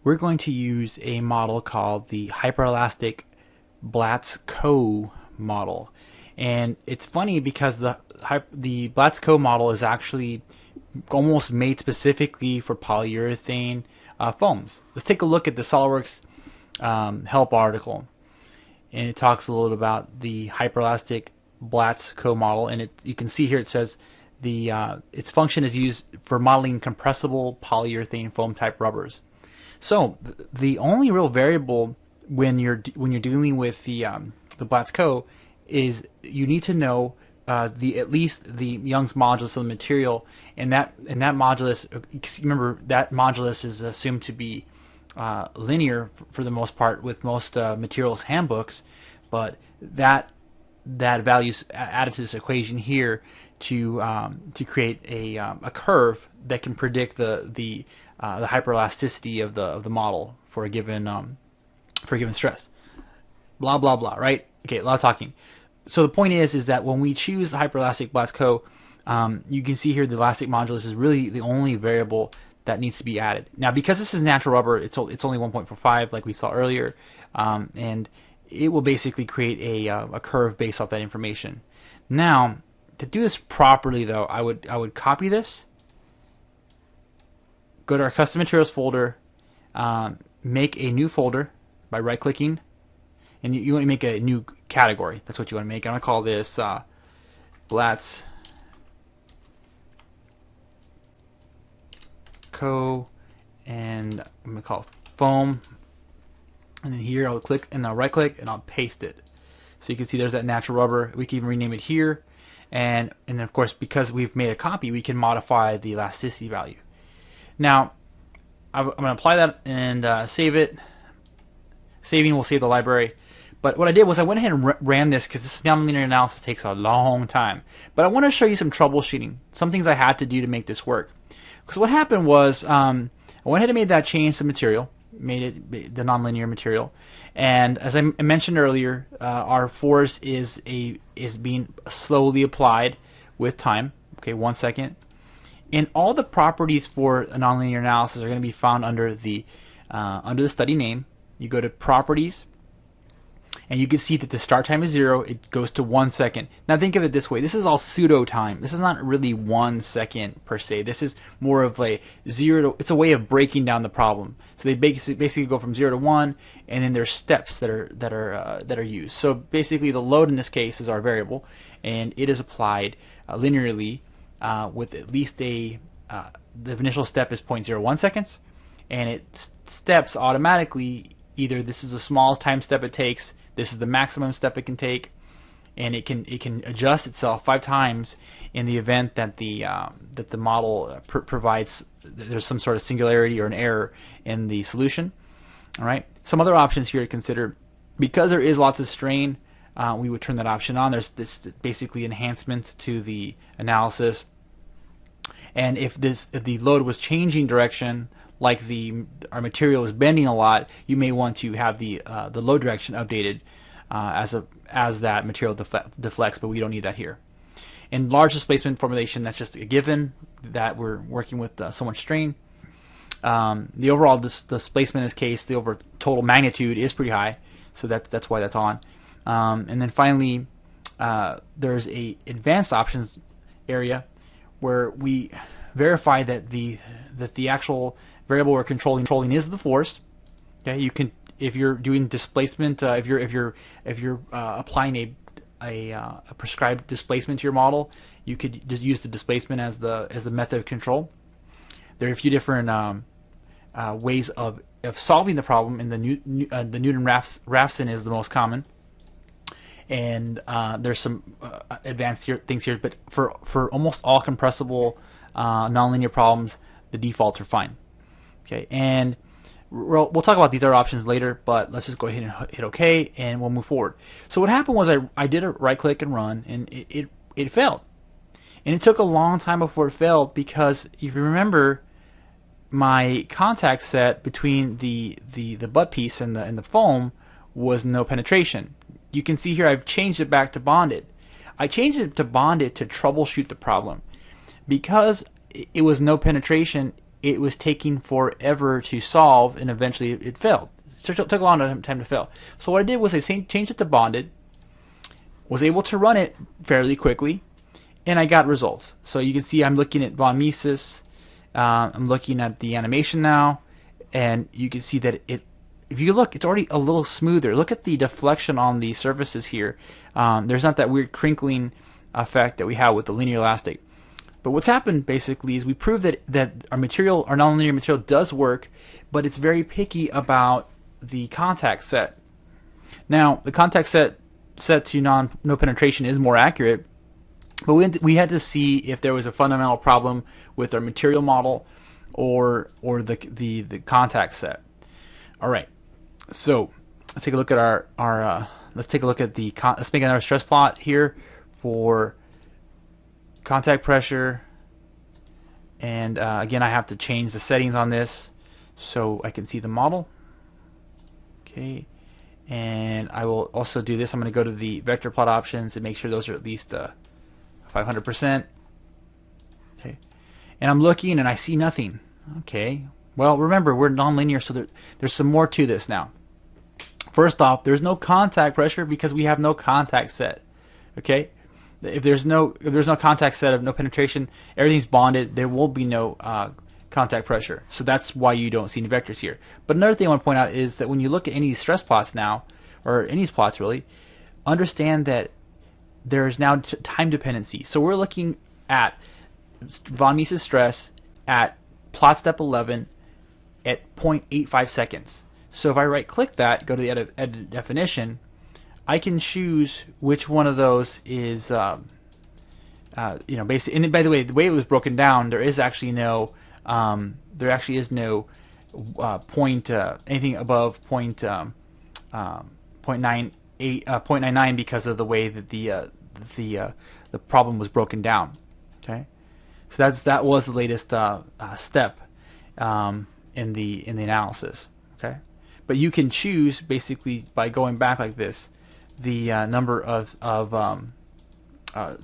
we're going to use a model called the hyperelastic Blatz-Koh model. And it's funny because the Blatz-Koh model is actually almost made specifically for polyurethane foams. Let's take a look at the SOLIDWORKS help article, and it talks a little bit about the hyperelastic Blatz-Koh model. And you can see here it says its function is used for modeling compressible polyurethane foam type rubbers. So the only real variable when you're dealing with the Blatz-Koh is you need to know at least the Young's modulus of the material, and that modulus. Remember that modulus is assumed to be linear for the most part with most materials handbooks, but that value's added to this equation here to create a curve that can predict the hyperelasticity of the model for a given stress. Blah blah blah. Right? Okay, a lot of talking. So the point is that when we choose the hyperelastic Blatz-Koh, you can see here the elastic modulus is really the only variable that needs to be added. Now, because this is natural rubber, it's only 1.45 like we saw earlier, and it will basically create a curve based off that information. Now, to do this properly, though, I would copy this, go to our custom materials folder, make a new folder by right-clicking, and you want to make a new category. That's what you want to make. I'm going to call this Blatz-Koh, and I'm going to call it foam. And then here I'll click and I'll right-click and I'll paste it. So you can see there's that natural rubber. We can even rename it here. And then of course, because we've made a copy, we can modify the elasticity value. Now, I'm going to apply that and save it. Saving will save the library. But what I did was I went ahead and ran this because this nonlinear analysis takes a long time. But I want to show you some troubleshooting, some things I had to do to make this work. Because what happened was I went ahead and made that change to material, made it the nonlinear material, and as I mentioned earlier, our force is being slowly applied with time. Okay, 1 second. And all the properties for a nonlinear analysis are going to be found under the study name. You go to Properties, and you can see that the start time is 0. It goes to 1 second. Now think of it this way. This is all pseudo time. This is not really 1 second per se. This is more of a 0 to, it's a way of breaking down the problem. So they basically go from 0 to 1, and then there's steps that are used. So basically the load in this case is our variable, and it is applied linearly with at least the initial step is 0.01 seconds, and it steps automatically. Either this is the smallest time step it takes, this is the maximum step it can take, and it can adjust itself 5 times in the event that the model provides there's some sort of singularity or an error in the solution. All right. Some other options here to consider. Because there is lots of strain, we would turn that option on. There's this basically enhancement to the analysis, and if the load was changing direction, like our material is bending a lot, you may want to have the load direction updated as that material deflects, but we don't need that here. In large displacement formulation, that's just a given that we're working with so much strain. The overall displacement in this case, the over total magnitude is pretty high, so that's why that's on. And then finally, there's a advanced options area where we verify that the actual variable we're controlling is the force. Okay, you can, if you're doing displacement, if you're applying a prescribed displacement to your model, you could just use the displacement as the method of control. There are a few different ways of solving the problem, and the Newton-Raphson is the most common. and there's some advanced things here. But for almost all compressible nonlinear problems, the defaults are fine. Okay, and we'll talk about these other options later, but let's just go ahead and hit OK, and we'll move forward. So what happened was I did a right-click and run, and it failed. And it took a long time before it failed because, if you remember, my contact set between the butt piece and the foam was no penetration. You can see here I've changed it back to bonded. I changed it to bonded to troubleshoot the problem. Because it was no penetration, it was taking forever to solve, and eventually it failed. It took a long time to fail. So what I did was I changed it to bonded, was able to run it fairly quickly, and I got results. So you can see I'm looking at von Mises, I'm looking at the animation now, and you can see that if you look, it's already a little smoother. Look at the deflection on the surfaces here. There's not that weird crinkling effect that we have with the linear elastic. But what's happened basically is we proved that our nonlinear material does work, but it's very picky about the contact set. Now, the contact set to no penetration is more accurate, but we had to see if there was a fundamental problem with our material model or the contact set. All right, so let's take a look at let's make another stress plot here for contact pressure, and again I have to change the settings on this so I can see the model. Okay, and I will also do this. I'm going to go to the vector plot options and make sure those are at least 500%. Okay, and I'm looking and I see nothing. Okay, well, remember, we're nonlinear, so there's some more to this now. First off, there's no contact pressure because we have no contact set. Okay, if there's no contact set of no penetration, everything's bonded, there will be no contact pressure. So that's why you don't see any vectors here. But another thing I want to point out is that when you look at any stress plots now, or any plots really, understand that there's now time dependency. So we're looking at von Mises stress at plot step 11 at 0.85 seconds. So if I right click that, go to the edit definition, I can choose which one of those is, basically. And by the way it was broken down, there is actually no, anything above 0.99 because of the way that the problem was broken down. Okay, so that was the latest step in the analysis. Okay, but you can choose basically by going back like this the number of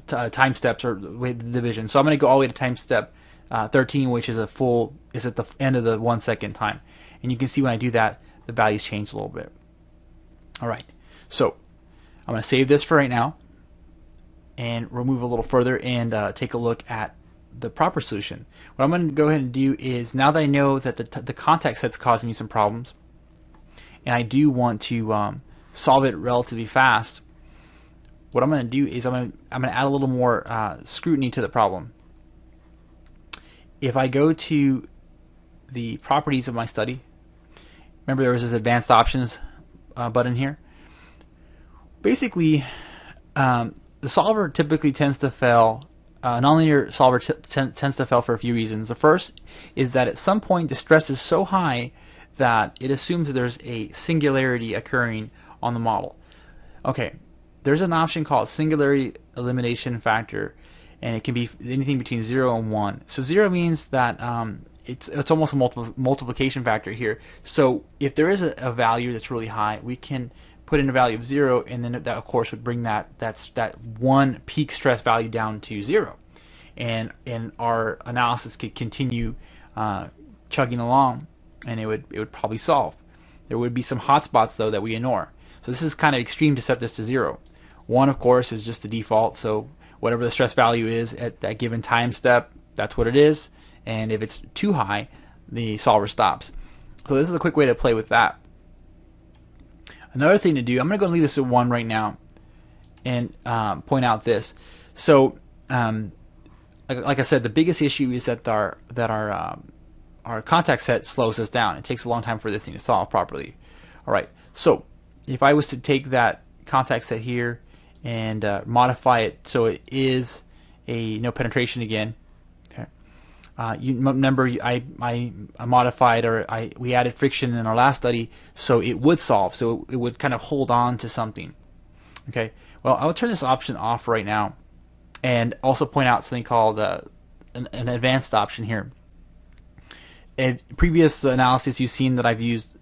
time steps or the division. So I'm going to go all the way to time step 13, which is at the end of the 1 second time. And you can see when I do that, the values change a little bit. All right, so I'm going to save this for right now, and we'll move a little further and take a look at the proper solution. What I'm going to go ahead and do is, now that I know that the contact set's causing me some problems, and I do want to solve it relatively fast, what I'm going to do is I'm going to add a little more scrutiny to the problem. If I go to the properties of my study, remember there was this advanced options button here. Basically, the solver typically tends to fail. Nonlinear solver tends to fail for a few reasons. The first is that at some point the stress is so high that it assumes there's a singularity occurring on the model. Okay, there's an option called singularity elimination factor, and it can be anything between 0 and 1. So 0 means that it's almost a multiplication factor here. So if there is a value that's really high, we can put in a value of 0, and then that of course would bring that one peak stress value down to 0, and our analysis could continue chugging along, and it would probably solve. There would be some hotspots though that we ignore. So this is kind of extreme to set this to 0. 1, of course, is just the default. So whatever the stress value is at that given time step, that's what it is. And if it's too high, the solver stops. So this is a quick way to play with that. Another thing to do, I'm going to go and leave this at 1 right now and point out this. So, like I said, the biggest issue is that our contact set slows us down. It takes a long time for this thing to solve properly. All right, so if I was to take that contact set here and modify it so it is a no penetration again. Okay. You remember I modified, or we added friction in our last study so it would solve, so it would kind of hold on to something. Okay. Well, I'll turn this option off right now, and also point out something called an advanced option here. In previous analysis, you've seen that I've used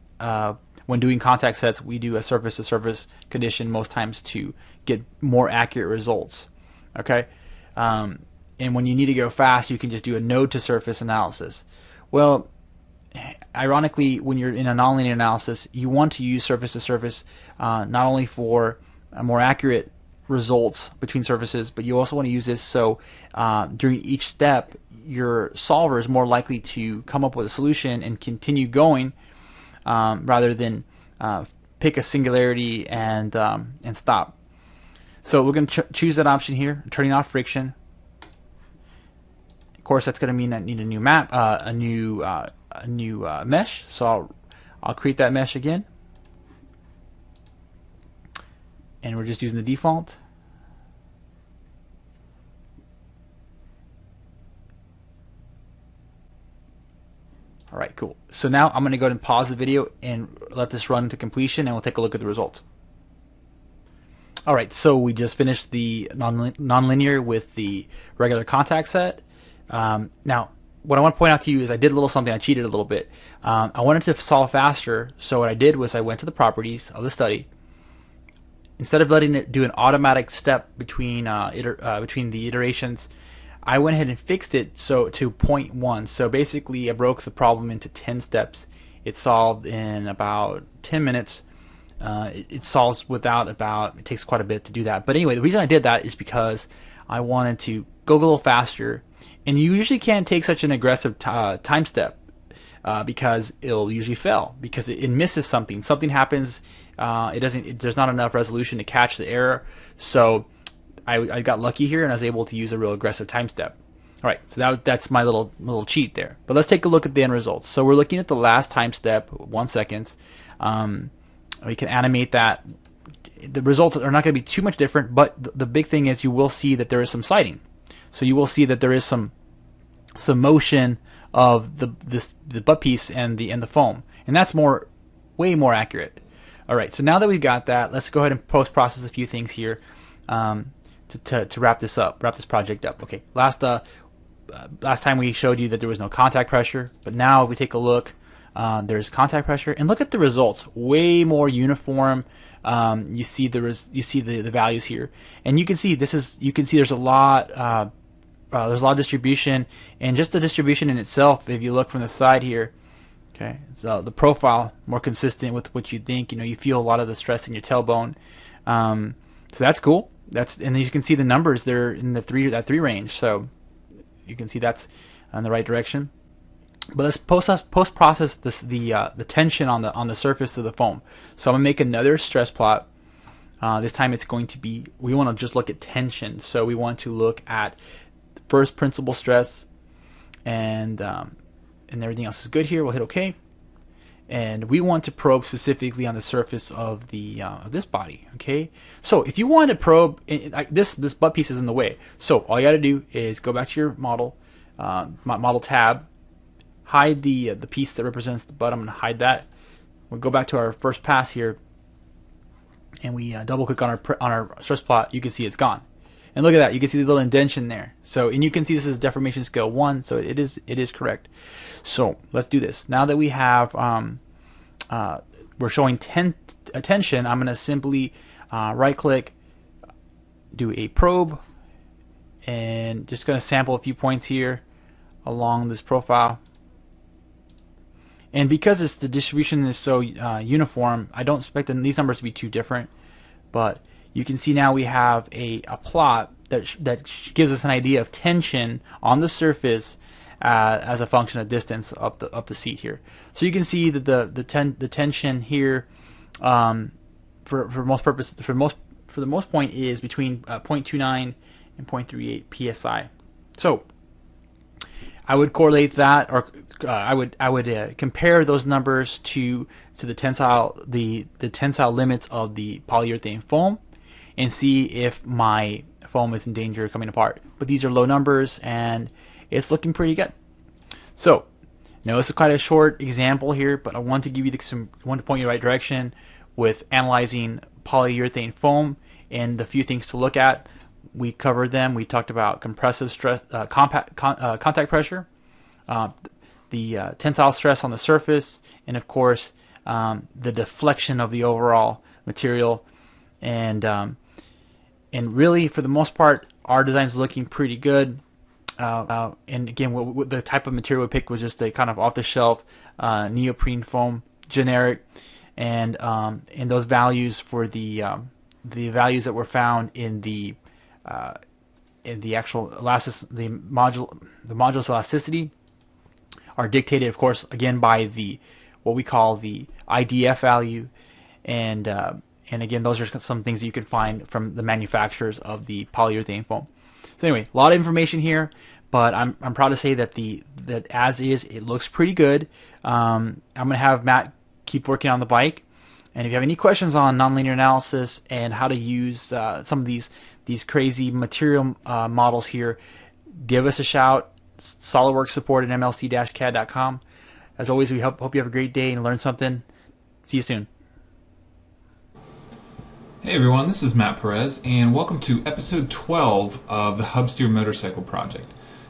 when doing contact sets, we do a surface-to-surface condition most times to get more accurate results. Okay, and when you need to go fast, you can just do a node-to-surface analysis. Well, ironically, when you're in a nonlinear analysis, you want to use surface-to-surface not only for more accurate results between surfaces, but you also want to use this so during each step, your solver is more likely to come up with a solution and continue going rather than pick a singularity and stop. So we're going to choose that option here, turning off friction. Of course, that's going to mean I need a new map, a new mesh. So I'll create that mesh again, and we're just using the default. All right, cool. So now I'm going to go ahead and pause the video and let this run to completion, and we'll take a look at the results. All right, so we just finished the nonlinear with the regular contact set. Now, what I want to point out to you is I did a little something. I cheated a little bit. I wanted to solve faster, so what I did was I went to the properties of the study. Instead of letting it do an automatic step between the iterations, I went ahead and fixed it to 0.1. So basically, I broke the problem into 10 steps. It solved in about 10 minutes. It solves it takes quite a bit to do that. But anyway, the reason I did that is because I wanted to go a little faster. And you usually can't take such an aggressive time step because it'll usually fail because it misses something. Something happens. There's not enough resolution to catch the error. So I got lucky here, and I was able to use a real aggressive time step. All right, so that's my little cheat there. But let's take a look at the end results. So we're looking at the last time step, 1 second. We can animate that. The results are not going to be too much different, but the big thing is you will see that there is some sliding. So you will see that there is some motion of the butt piece and the foam, and that's way more accurate. All right, so now that we've got that, let's go ahead and post-process a few things here. To wrap this project up. Okay, last time we showed you that there was no contact pressure, but now if we take a look, there's contact pressure, and look at the results. Way more uniform. You see the values here, and you can see there's a lot of distribution, and just the distribution in itself. If you look from the side here, okay, so the profile more consistent with what you think. You feel a lot of the stress in your tailbone. So that's cool. And you can see the numbers. They're in that 3 range. So you can see that's in the right direction. But let's post process the tension on the surface of the foam. So I'm gonna make another stress plot. This time it's going to be, we want to just look at tension. So we want to look at first principal stress, and everything else is good here. We'll hit OK. And we want to probe specifically on the surface of this body. Okay, so if you want to probe, this butt piece is in the way. So all you got to do is go back to your model, model tab, hide the piece that represents the butt. I'm going to hide that. We'll go back to our first pass here, and we double click on our stress plot. You can see it's gone. And look at that, you can see the little indentation there. So, and you can see this is deformation scale 1, so it is correct. So let's do this. Now that we have, we're showing tension, I'm going to simply right click, do a probe, and just going to sample a few points here along this profile. And because the distribution is so uniform, I don't expect these numbers to be too different, but you can see now we have a plot that gives us an idea of tension on the surface as a function of distance up the seat here. So you can see that the tension here for the most point is between 0.29 and 0.38 psi. So I would correlate that, or I would compare those numbers to the tensile limits of the polyurethane foam, and see if my foam is in danger of coming apart. But these are low numbers, and it's looking pretty good. So, now this is quite a short example here, but I want to give you want to point you in the right direction with analyzing polyurethane foam and the few things to look at. We covered them. We talked about compressive stress, contact pressure, the tensile stress on the surface, and of course the deflection of the overall material. And really, for the most part, our design is looking pretty good. And again, the type of material we picked was just a kind of off-the-shelf neoprene foam, generic, and those values for the values that were found in the actual the modulus elasticity are dictated, of course, again by what we call the IDF value, and again, those are some things that you can find from the manufacturers of the polyurethane foam. So anyway, a lot of information here, but I'm proud to say that that as is, it looks pretty good. I'm gonna have Matt keep working on the bike, and if you have any questions on nonlinear analysis and how to use some of these crazy material models here, give us a shout. SolidWorks support at MLC-CAD.com. As always, we hope you have a great day and learn something. See you soon. Hey everyone, this is Matt Perez, and welcome to episode 12 of the Hubsteer Motorcycle Project.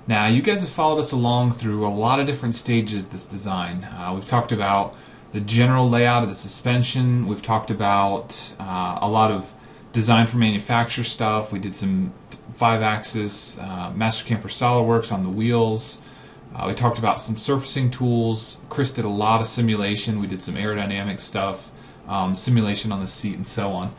Now, you guys have followed us along through a lot of different stages of this design. We've talked about the general layout of the suspension. We've talked about a lot of design for manufacturer stuff. We did some 5-axis Mastercam for SolidWorks on the wheels. We talked about some surfacing tools. Chris did a lot of simulation. We did some aerodynamic stuff, simulation on the seat, and so on.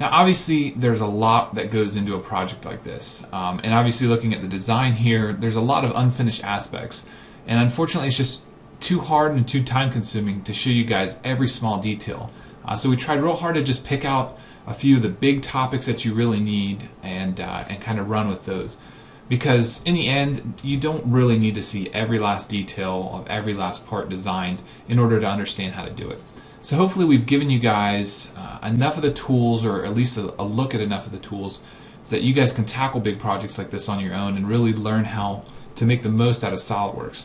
Now, obviously, there's a lot that goes into a project like this. And obviously, looking at the design here, there's a lot of unfinished aspects. And unfortunately, it's just too hard and too time-consuming to show you guys every small detail. So we tried real hard to just pick out a few of the big topics that you really need and kind of run with those. Because in the end, you don't really need to see every last detail of every last part designed in order to understand how to do it. So hopefully we've given you guys enough of the tools, or at least a look at enough of the tools, so that you guys can tackle big projects like this on your own and really learn how to make the most out of SolidWorks.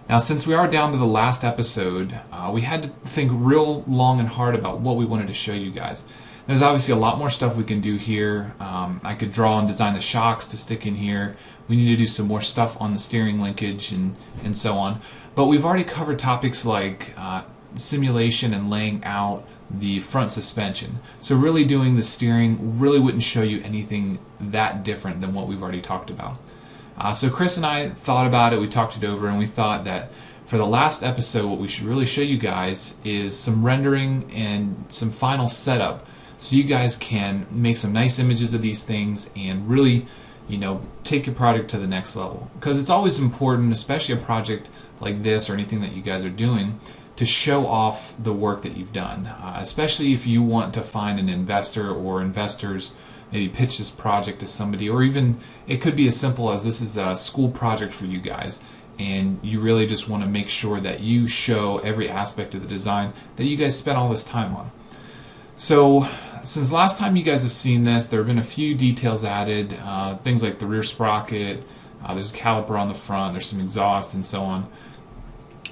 Now, since we are down to the last episode, we had to think real long and hard about what we wanted to show you guys. There's obviously a lot more stuff we can do here. I could draw and design the shocks to stick in here. We need to do some more stuff on the steering linkage and so on. But we've already covered topics like simulation and laying out the front suspension. So really doing the steering really wouldn't show you anything that different than what we've already talked about. So Chris and I thought about it, we talked it over, and we thought that for the last episode what we should really show you guys is some rendering and some final setup, so you guys can make some nice images of these things and really, take your project to the next level. Because it's always important, especially a project like this or anything that you guys are doing, to show off the work that you've done, especially if you want to find an investor or investors, maybe pitch this project to somebody, or even it could be as simple as this is a school project for you guys and you really just want to make sure that you show every aspect of the design that you guys spent all this time on. So since last time you guys have seen this, there have been a few details added, things like the rear sprocket, there's a caliper on the front, there's some exhaust and so on.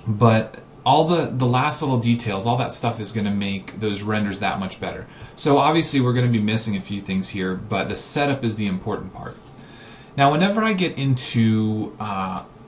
But all the last little details, all that stuff is going to make those renders that much better. So obviously we're going to be missing a few things here, but the setup is the important part. Now whenever I get into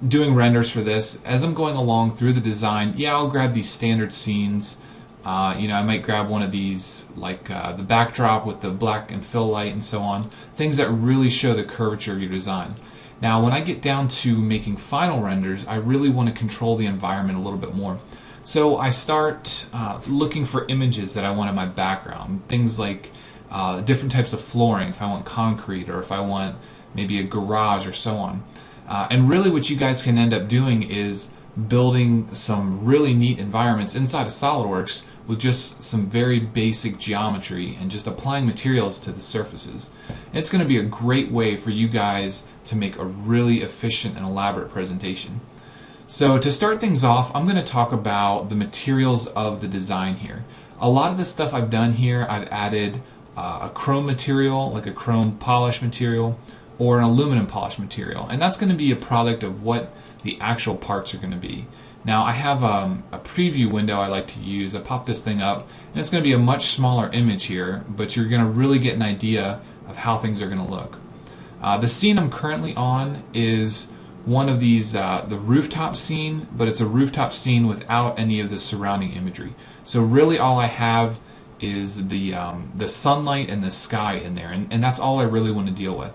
doing renders for this, as I'm going along through the design, yeah, I'll grab these standard scenes. I might grab one of these, like the backdrop with the black and fill light and so on, things that really show the curvature of your design. Now when I get down to making final renders, I really want to control the environment a little bit more. So I start looking for images that I want in my background, things like different types of flooring, if I want concrete or if I want maybe a garage or so on. And really what you guys can end up doing is building some really neat environments inside of SolidWorks with just some very basic geometry and just applying materials to the surfaces. It's going to be a great way for you guys to make a really efficient and elaborate presentation. So to start things off, I'm going to talk about the materials of the design here. A lot of the stuff I've done here, I've added a chrome material, like a chrome polish material, or an aluminum polish material. And that's going to be a product of what the actual parts are going to be. Now I have a preview window I like to use. I pop this thing up, and it's going to be a much smaller image here, but you're going to really get an idea of how things are going to look. The scene I'm currently on is one of these, the rooftop scene, but it's a rooftop scene without any of the surrounding imagery. So really all I have is the sunlight and the sky in there, and that's all I really want to deal with.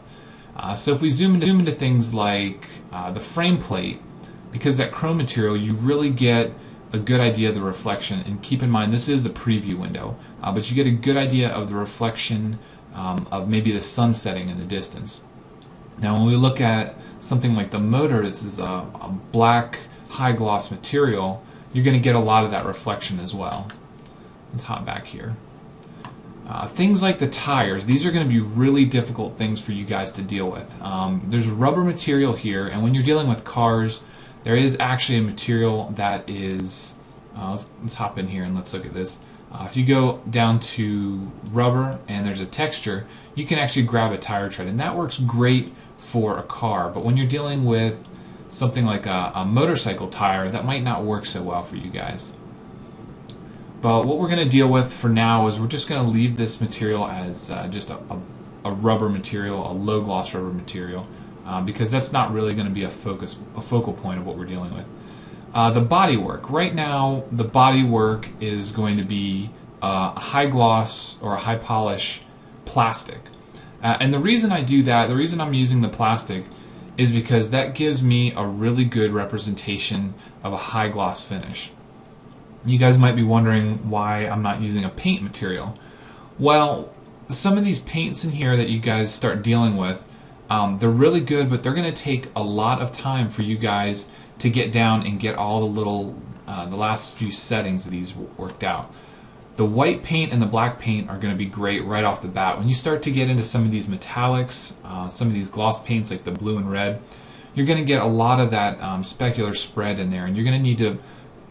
So if we zoom into things like the frame plate, because that chrome material, you really get a good idea of the reflection. And keep in mind, this is the preview window, but you get a good idea of the reflection of maybe the sun setting in the distance. Now when we look at something like the motor, this is a black high gloss material, you're going to get a lot of that reflection as well. Let's hop back here. Things like the tires, these are going to be really difficult things for you guys to deal with. There's rubber material here, and when you're dealing with cars, there is actually a material that is, let's hop in here and let's look at this. If you go down to rubber and there's a texture, you can actually grab a tire tread, and that works great for a car. But when you're dealing with something like a motorcycle tire, that might not work so well for you guys. But what we're going to deal with for now is we're just going to leave this material as just a rubber material, a low gloss rubber material, because that's not really going to be a focal point of what we're dealing with. The bodywork. Right now, the bodywork is going to be a high gloss or a high polish plastic. And the reason I do that, the reason I'm using the plastic, is because that gives me a really good representation of a high gloss finish. You guys might be wondering why I'm not using a paint material. Well, some of these paints in here that you guys start dealing with, they're really good, but they're going to take a lot of time for you guys to get down and get all the little, the last few settings of these worked out. The white paint and the black paint are going to be great right off the bat. When you start to get into some of these metallics, some of these gloss paints like the blue and red, you're going to get a lot of that specular spread in there, and you're going to need to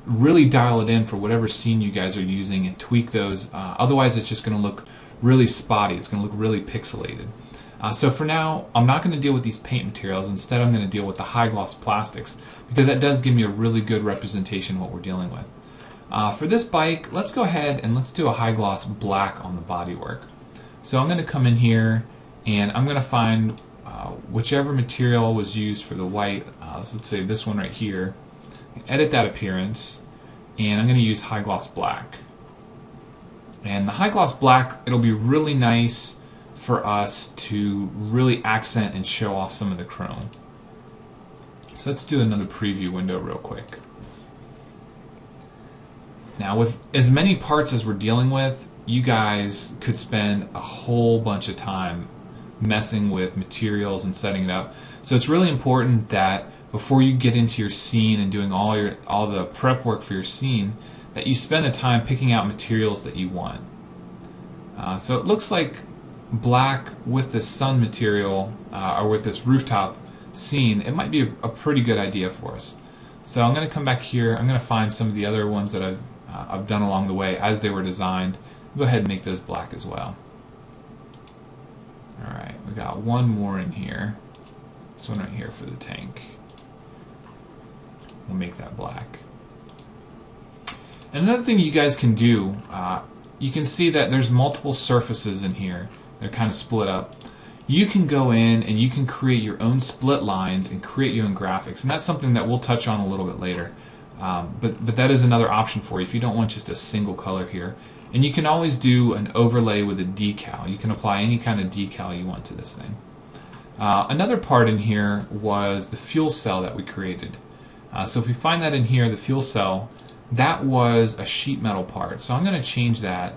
really dial it in for whatever scene you guys are using and tweak those. Otherwise, it's just going to look really spotty. It's going to look really pixelated. So for now, I'm not going to deal with these paint materials. Instead, I'm going to deal with the high gloss plastics, because that does give me a really good representation of what we're dealing with. For this bike, let's go ahead and let's do a high gloss black on the bodywork. So I'm going to come in here and I'm going to find whichever material was used for the white. So let's say this one right here. Edit that appearance, and I'm going to use high gloss black. And the high gloss black, it'll be really nice for us to really accent and show off some of the chrome. So let's do another preview window real quick. Now with as many parts as we're dealing with, you guys could spend a whole bunch of time messing with materials and setting it up. So it's really important that before you get into your scene and doing all the prep work for your scene, that you spend the time picking out materials that you want. So it looks like black with this sun material or with this rooftop scene, it might be a pretty good idea for us. So I'm going to come back here. I'm going to find some of the other ones that I've done along the way as they were designed. Go ahead and make those black as well. Alright, we got one more in here. This one right here for the tank. We'll make that black. And another thing you guys can do, you can see that there's multiple surfaces in here. They're kind of split up. You can go in and you can create your own split lines and create your own graphics. And that's something that we'll touch on a little bit later. But that is another option for you if you don't want just a single color here. And you can always do an overlay with a decal. You can apply any kind of decal you want to this thing. Another part in here was the fuel cell that we created. So if we find that in here, the fuel cell, that was a sheet metal part. So I'm going to change that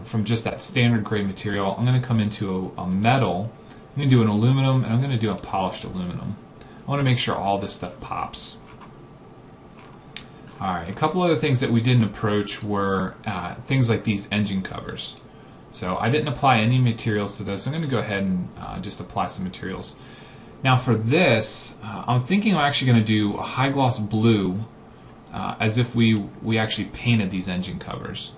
from just that standard gray material. I'm going to come into a metal. I'm going to do an aluminum, and I'm going to do a polished aluminum. I want to make sure all this stuff pops. Alright, a couple other things that we didn't approach were things like these engine covers. So I didn't apply any materials to this. I'm going to go ahead and just apply some materials. Now for this, I'm thinking I'm actually going to do a high gloss blue as if we actually painted these engine covers.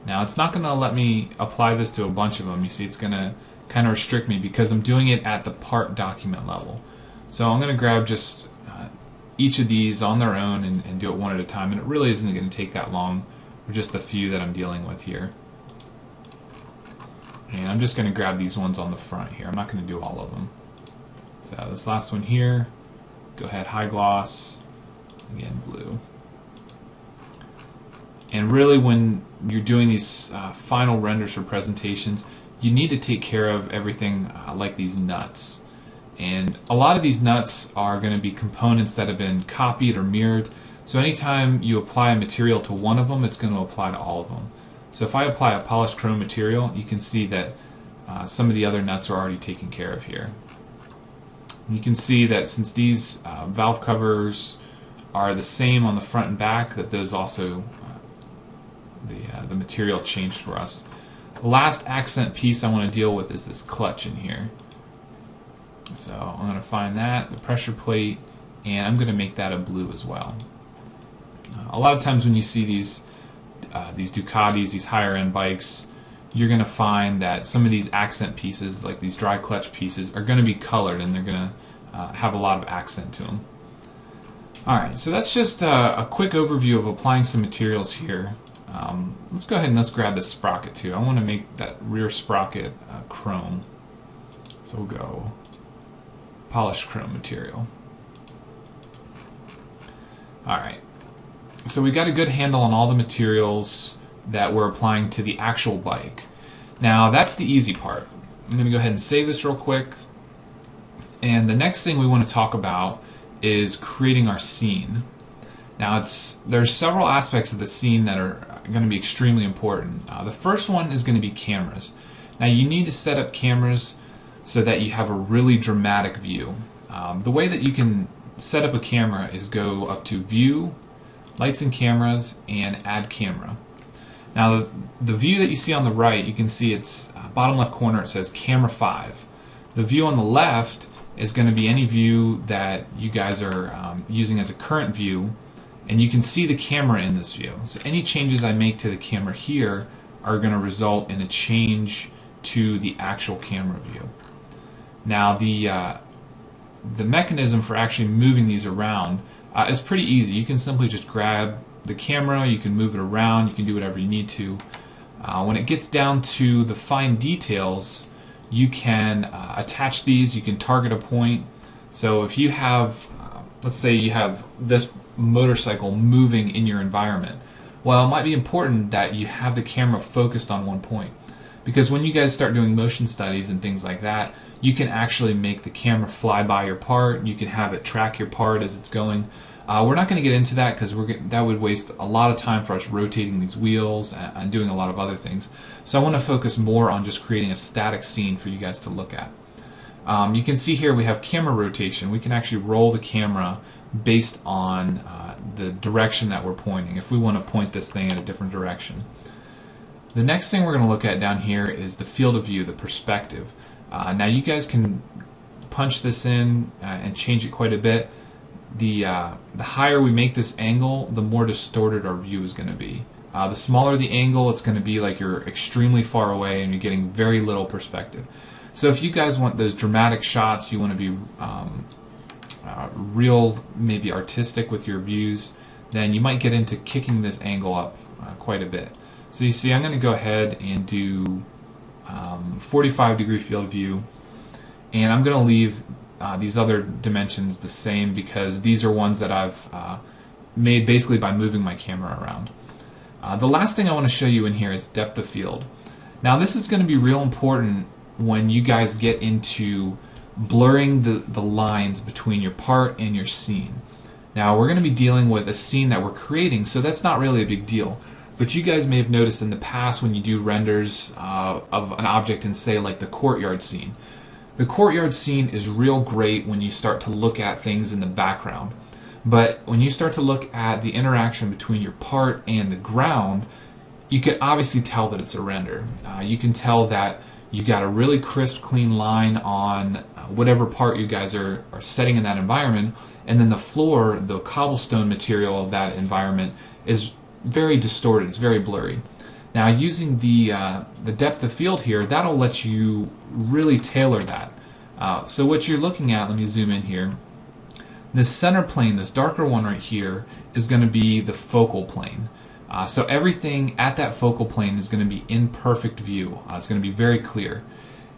Now it's not going to let me apply this to a bunch of them. You see, it's going to kind of restrict me because I'm doing it at the part document level. So I'm going to grab just each of these on their own and do it one at a time, and it really isn't going to take that long for just the few that I'm dealing with here. And I'm just going to grab these ones on the front here. I'm not going to do all of them. So this last one here, go ahead, high gloss, again blue. And really when you're doing these final renders for presentations, you need to take care of everything like these nuts. And a lot of these nuts are going to be components that have been copied or mirrored. So anytime you apply a material to one of them, it's going to apply to all of them. So if I apply a polished chrome material, you can see that some of the other nuts are already taken care of here. You can see that since these valve covers are the same on the front and back, that those also, the material changed for us. The last accent piece I want to deal with is this clutch in here. So I'm going to find that, the pressure plate, and I'm going to make that a blue as well. A lot of times when you see these Ducatis, these higher end bikes, you're going to find that some of these accent pieces, like these dry clutch pieces, are going to be colored and they're going to have a lot of accent to them. Alright, so that's just a quick overview of applying some materials here. Let's go ahead and let's grab this sprocket too. I want to make that rear sprocket chrome. So we'll go polished chrome material. Alright, so we got a good handle on all the materials that we're applying to the actual bike. Now that's the easy part. I'm going to go ahead and save this real quick. And the next thing we want to talk about is creating our scene. Now there's several aspects of the scene that are going to be extremely important. The first one is going to be cameras. Now you need to set up cameras so that you have a really dramatic view. The way that you can set up a camera is go up to View, Lights and Cameras, and Add Camera. Now the view that you see on the right, you can see it's bottom left corner, it says Camera 5. The view on the left is going to be any view that you guys are using as a current view, and you can see the camera in this view. So any changes I make to the camera here are going to result in a change to the actual camera view. Now the mechanism for actually moving these around is pretty easy. You can simply just grab the camera, you can move it around, you can do whatever you need to. When it gets down to the fine details, you can attach these, you can target a point. So if you have, let's say you have this motorcycle moving in your environment, well, it might be important that you have the camera focused on one point. Because when you guys start doing motion studies and things like that, you can actually make the camera fly by your part, you can have it track your part as it's going. We're not going to get into that because that would waste a lot of time for us rotating these wheels and doing a lot of other things. So I want to focus more on just creating a static scene for you guys to look at. You can see here we have camera rotation. We can actually roll the camera based on the direction that we're pointing, if we want to point this thing in a different direction. The next thing we're going to look at down here is the field of view, the perspective. Now you guys can punch this in and change it quite a bit. The higher we make this angle, the more distorted our view is going to be. The smaller the angle, it's going to be like you're extremely far away and you're getting very little perspective. So if you guys want those dramatic shots, you want to be real, maybe artistic with your views, then you might get into kicking this angle up quite a bit. So you see, I'm going to go ahead and do 45-degree field of view, and I'm going to leave these other dimensions the same because these are ones that I've made basically by moving my camera around. The last thing I want to show you in here is depth of field. Now this is going to be real important when you guys get into blurring the lines between your part and your scene. Now we're going to be dealing with a scene that we're creating, so that's not really a big deal. But you guys may have noticed in the past when you do renders of an object in, say, like the courtyard scene. The courtyard scene is real great when you start to look at things in the background. But when you start to look at the interaction between your part and the ground, you can obviously tell that it's a render. You can tell that you got a really crisp, clean line on whatever part you guys are setting in that environment, and then the floor, the cobblestone material of that environment, is very distorted, it's very blurry. Now using the depth of field here, that'll let you really tailor that. So what you're looking at, let me zoom in here, this center plane, this darker one right here, is going to be the focal plane. So everything at that focal plane is going to be in perfect view. It's going to be very clear.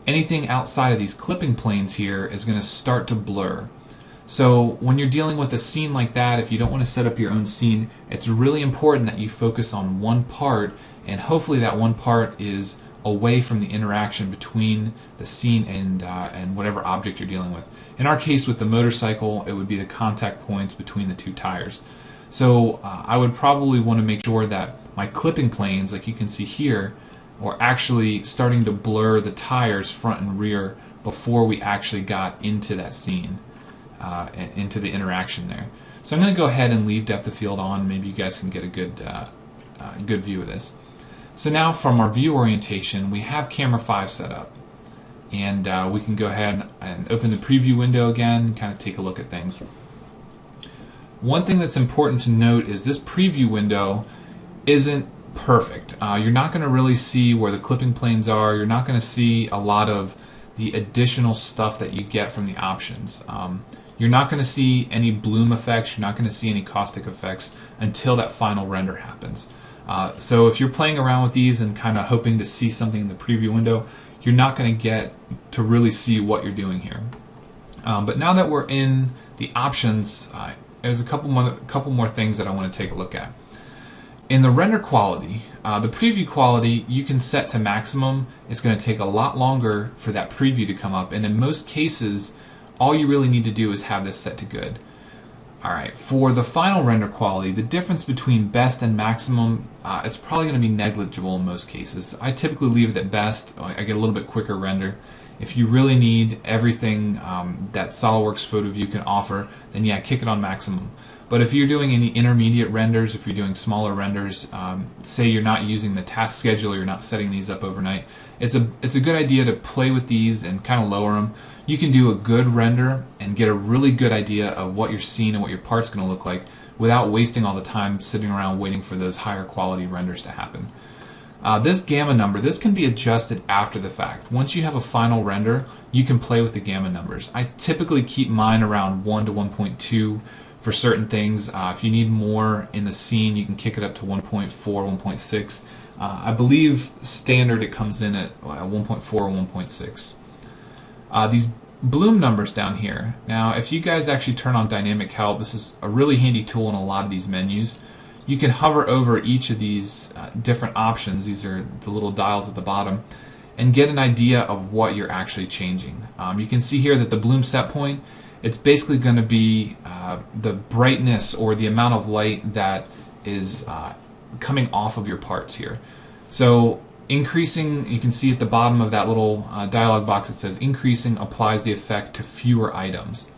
Anything outside of these clipping planes here is going to start to blur. So when you're dealing with a scene like that, if you don't want to set up your own scene, it's really important that you focus on one part, and hopefully that one part is away from the interaction between the scene and whatever object you're dealing with. In our case with the motorcycle, it would be the contact points between the two tires. So I would probably want to make sure that my clipping planes, like you can see here, are actually starting to blur the tires front and rear before we actually got into that scene, into the interaction there. So I'm going to go ahead and leave depth of field on. Maybe you guys can get a good view of this. So now from our view orientation, we have camera 5 set up. And we can go ahead and open the preview window again and kind of take a look at things. One thing that's important to note is this preview window isn't perfect. You're not going to really see where the clipping planes are. You're not going to see a lot of the additional stuff that you get from the options. You're not going to see any bloom effects. You're not going to see any caustic effects until that final render happens. So if you're playing around with these and kind of hoping to see something in the preview window, you're not going to get to really see what you're doing here. But now that we're in the options, there's a couple more things that I want to take a look at. In the render quality, the preview quality you can set to maximum. It's going to take a lot longer for that preview to come up, and in most cases all you really need to do is have this set to good. Alright, for the final render quality, the difference between best and maximum, it's probably going to be negligible in most cases. I typically leave it at best. I get a little bit quicker render. If you really need everything that SOLIDWORKS Photoview can offer, then yeah, kick it on maximum. But if you're doing any intermediate renders, if you're doing smaller renders, say you're not using the task schedule, you're not setting these up overnight, it's a good idea to play with these and kind of lower them. You can do a good render and get a really good idea of what your scene and what your part's going to look like without wasting all the time sitting around waiting for those higher quality renders to happen. This gamma number, this can be adjusted after the fact. Once you have a final render, you can play with the gamma numbers. I typically keep mine around 1 to 1.2 for certain things. If you need more in the scene, you can kick it up to 1.4, 1.6. I believe standard it comes in at 1.4 or 1.6. These bloom numbers down here. Now, if you guys actually turn on dynamic help, this is a really handy tool in a lot of these menus. You can hover over each of these different options. These are the little dials at the bottom, and get an idea of what you're actually changing. You can see here that the bloom set point, it's basically going to be the brightness or the amount of light that is coming off of your parts here. So increasing, you can see at the bottom of that little dialog box it says increasing applies the effect to fewer items.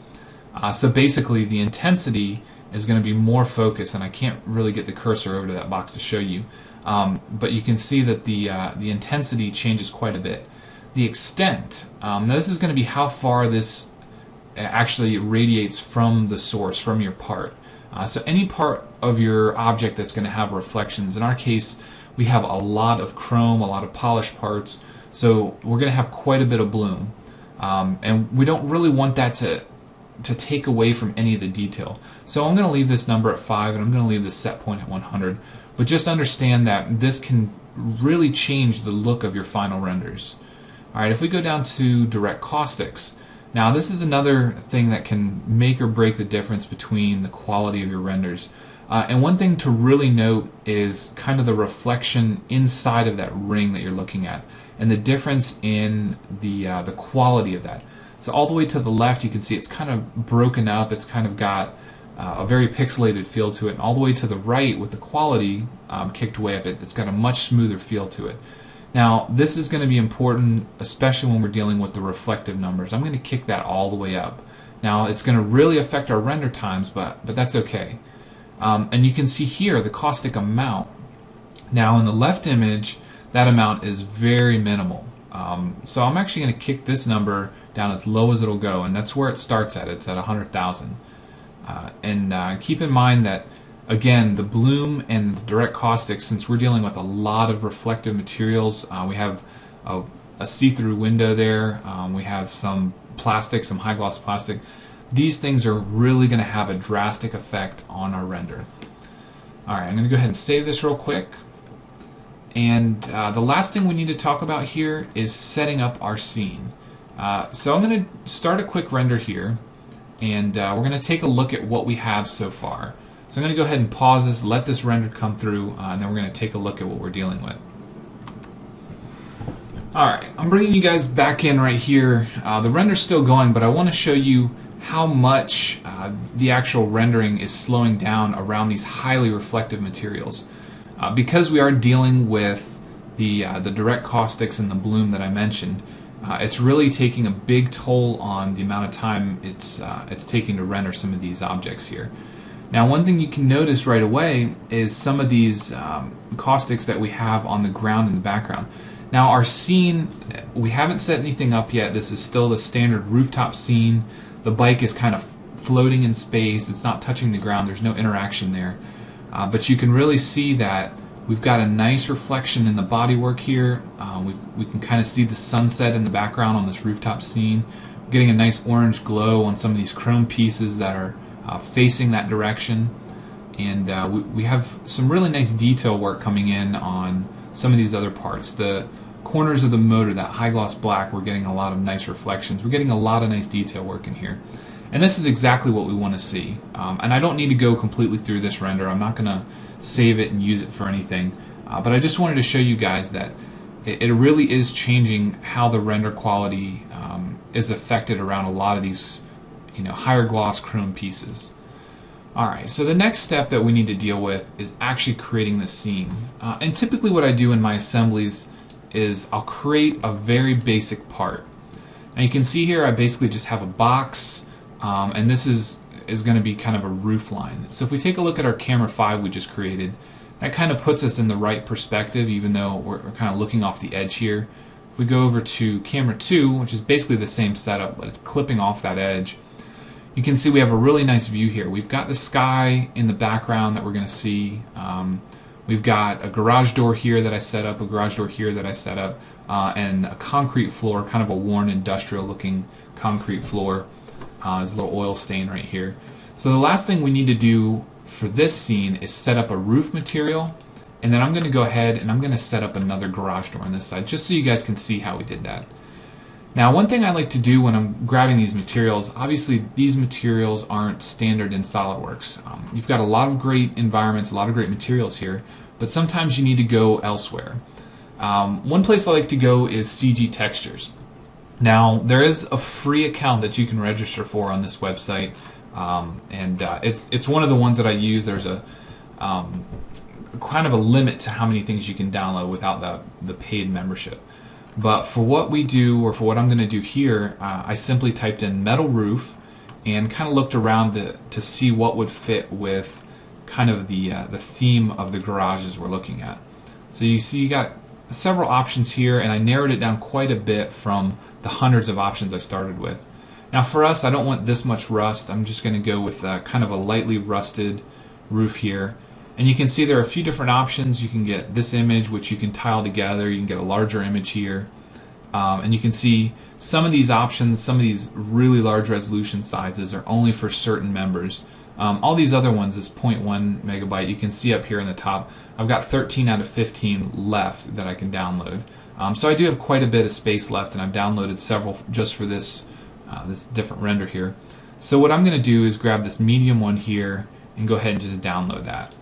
So basically the intensity is going to be more focused, and I can't really get the cursor over to that box to show you, but you can see that the intensity changes quite a bit. The extent, now this is going to be how far this actually radiates from the source, from your part. So any part of your object that's going to have reflections, in our case we have a lot of chrome, a lot of polished parts, so we're going to have quite a bit of bloom, and we don't really want that to take away from any of the detail. So I'm going to leave this number at 5, and I'm going to leave the set point at 100, but just understand that this can really change the look of your final renders. Alright, if we go down to direct caustics, now this is another thing that can make or break the difference between the quality of your renders. And one thing to really note is kind of the reflection inside of that ring that you're looking at, and the difference in the quality of that. So all the way to the left you can see it's kind of broken up, it's kind of got a very pixelated feel to it, and all the way to the right with the quality kicked way up, it's got a much smoother feel to it. Now this is going to be important, especially when we're dealing with the reflective numbers. I'm going to kick that all the way up. Now it's going to really affect our render times, but that's okay. And you can see here the caustic amount. Now in the left image, that amount is very minimal. So I'm actually going to kick this number down as low as it'll go, and that's where it starts at. It's at 100,000. And keep in mind that Again, the bloom and the direct caustics, since we're dealing with a lot of reflective materials, we have a see-through window there, we have some plastic, some high gloss plastic. These things are really going to have a drastic effect on our render. Alright, I'm going to go ahead and save this real quick. And the last thing we need to talk about here is setting up our scene. So I'm going to start a quick render here, and we're going to take a look at what we have so far. So I'm going to go ahead and pause this, let this render come through, and then we're going to take a look at what we're dealing with. Alright, I'm bringing you guys back in right here. The render's still going, but I want to show you how much the actual rendering is slowing down around these highly reflective materials. Because we are dealing with the direct caustics and the bloom that I mentioned, it's really taking a big toll on the amount of time it's taking to render some of these objects here. Now, one thing you can notice right away is some of these caustics that we have on the ground in the background. Now, our scene, we haven't set anything up yet. This is still the standard rooftop scene. The bike is kind of floating in space. It's not touching the ground. There's no interaction there. But you can really see that we've got a nice reflection in the bodywork here. We can kind of see the sunset in the background on this rooftop scene. We're getting a nice orange glow on some of these chrome pieces that are facing that direction. And we have some really nice detail work coming in on some of these other parts. The corners of the motor, that high gloss black, we're getting a lot of nice reflections. We're getting a lot of nice detail work in here. And this is exactly what we want to see. And I don't need to go completely through this render. I'm not going to save it and use it for anything. But I just wanted to show you guys that it really is changing how the render quality is affected around a lot of these higher gloss chrome pieces. Alright, so the next step that we need to deal with is actually creating the scene. And typically what I do in my assemblies is I'll create a very basic part. And you can see here I basically just have a box, and this is going to be kind of a roof line. So if we take a look at our camera 5 we just created, that kind of puts us in the right perspective, even though we're kind of looking off the edge here. If we go over to camera 2, which is basically the same setup, but it's clipping off that edge, you can see we have a really nice view here. We've got the sky in the background that we're going to see. We've got a garage door here that I set up, a garage door here that I set up, and a concrete floor, kind of a worn industrial looking concrete floor. There's a little oil stain right here. So the last thing we need to do for this scene is set up a roof material, and then I'm going to go ahead and I'm going to set up another garage door on this side, just so you guys can see how we did that. Now, one thing I like to do when I'm grabbing these materials, obviously these materials aren't standard in SOLIDWORKS. You've got a lot of great environments, a lot of great materials here, but sometimes you need to go elsewhere. One place I like to go is CG.Textures. Now, there is a free account that you can register for on this website, and it's one of the ones that I use. There's a kind of a limit to how many things you can download without the paid membership. But for what we do, or for what I'm going to do here, I simply typed in metal roof and kind of looked around to see what would fit with kind of the theme of the garages we're looking at. So you see you got several options here, and I narrowed it down quite a bit from the hundreds of options I started with. Now for us, I don't want this much rust. I'm just going to go with kind of a lightly rusted roof here. And you can see there are a few different options. You can get this image, which you can tile together. You can get a larger image here. And you can see some of these options, some of these really large resolution sizes are only for certain members. All these other ones is 0.1 megabyte. You can see up here in the top, I've got 13 out of 15 left that I can download. So I do have quite a bit of space left, and I've downloaded several just for this, this different render here. So what I'm going to do is grab this medium one here and go ahead and just download that.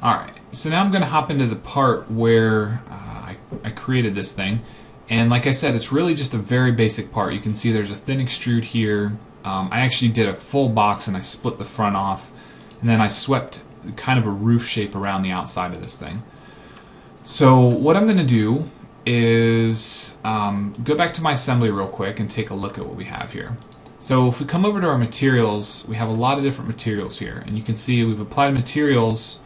Alright, so now I'm going to hop into the part where I created this thing, and like I said, it's really just a very basic part. You can see there's a thin extrude here. I actually did a full box and I split the front off, and then I swept kind of a roof shape around the outside of this thing. So what I'm going to do is go back to my assembly real quick and take a look at what we have here. So if we come over to our materials, we have a lot of different materials here, and you can see we've applied materials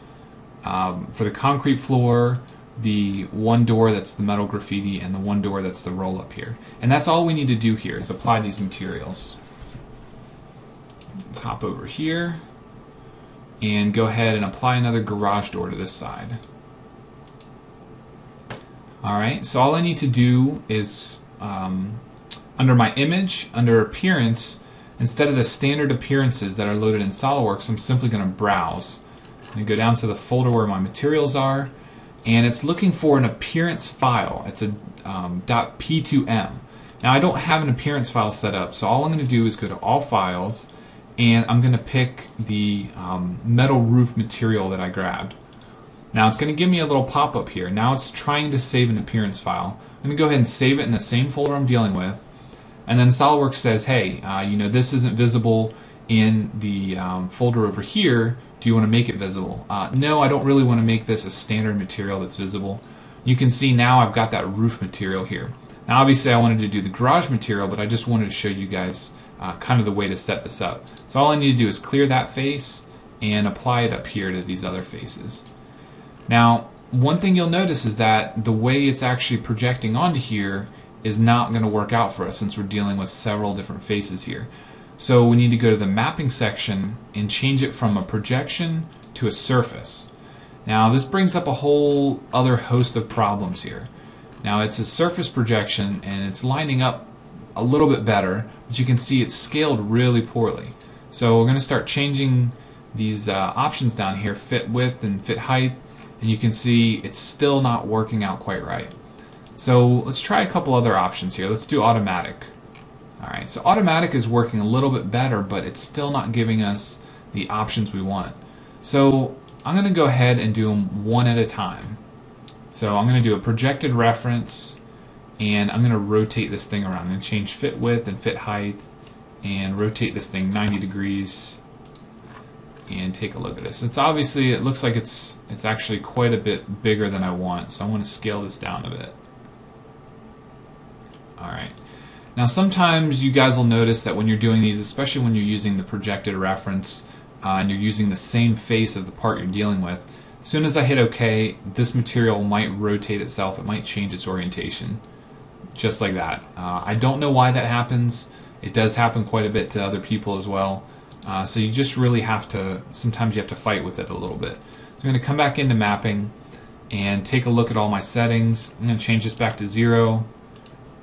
for the concrete floor, the one door that's the metal graffiti, and the one door that's the roll-up here. And that's all we need to do here is apply these materials. Let's hop over here and go ahead and apply another garage door to this side. Alright, so all I need to do is under my image, under appearance, instead of the standard appearances that are loaded in SOLIDWORKS, I'm simply going to browse. I'm going to go down to the folder where my materials are, and it's looking for an appearance file. It's a .p2m. Now I don't have an appearance file set up, so all I'm going to do is go to all files, and I'm going to pick the metal roof material that I grabbed. Now it's going to give me a little pop-up here. Now it's trying to save an appearance file. I'm going to go ahead and save it in the same folder I'm dealing with, and then SOLIDWORKS says, hey, you know, this isn't visible in the folder over here. Do you want to make it visible? No, I don't really want to make this a standard material that's visible. You can see now I've got that roof material here. Now obviously I wanted to do the garage material, but I just wanted to show you guys kind of the way to set this up. So all I need to do is clear that face and apply it up here to these other faces. Now one thing you'll notice is that the way it's actually projecting onto here is not going to work out for us since we're dealing with several different faces here. So we need to go to the mapping section and change it from a projection to a surface. Now this brings up a whole other host of problems here. Now it's a surface projection and it's lining up a little bit better, but you can see it's scaled really poorly. So we're going to start changing these options down here, fit width and fit height, and you can see it's still not working out quite right. So let's try a couple other options here. Let's do automatic. Alright, so automatic is working a little bit better, but it's still not giving us the options we want. So I'm going to go ahead and do them one at a time. So I'm going to do a projected reference, and I'm going to rotate this thing around. I'm going to change fit width and fit height, and rotate this thing 90 degrees, and take a look at this. It's obviously, it looks like it's actually quite a bit bigger than I want, so I want to scale this down a bit. Alright. Now sometimes you guys will notice that when you're doing these, especially when you're using the projected reference and you're using the same face of the part you're dealing with, as soon as I hit OK, this material might rotate itself, it might change its orientation. Just like that. I don't know why that happens. It does happen quite a bit to other people as well. So you just really have to, sometimes you have to fight with it a little bit. So I'm going to come back into mapping and take a look at all my settings. I'm going to change this back to 0.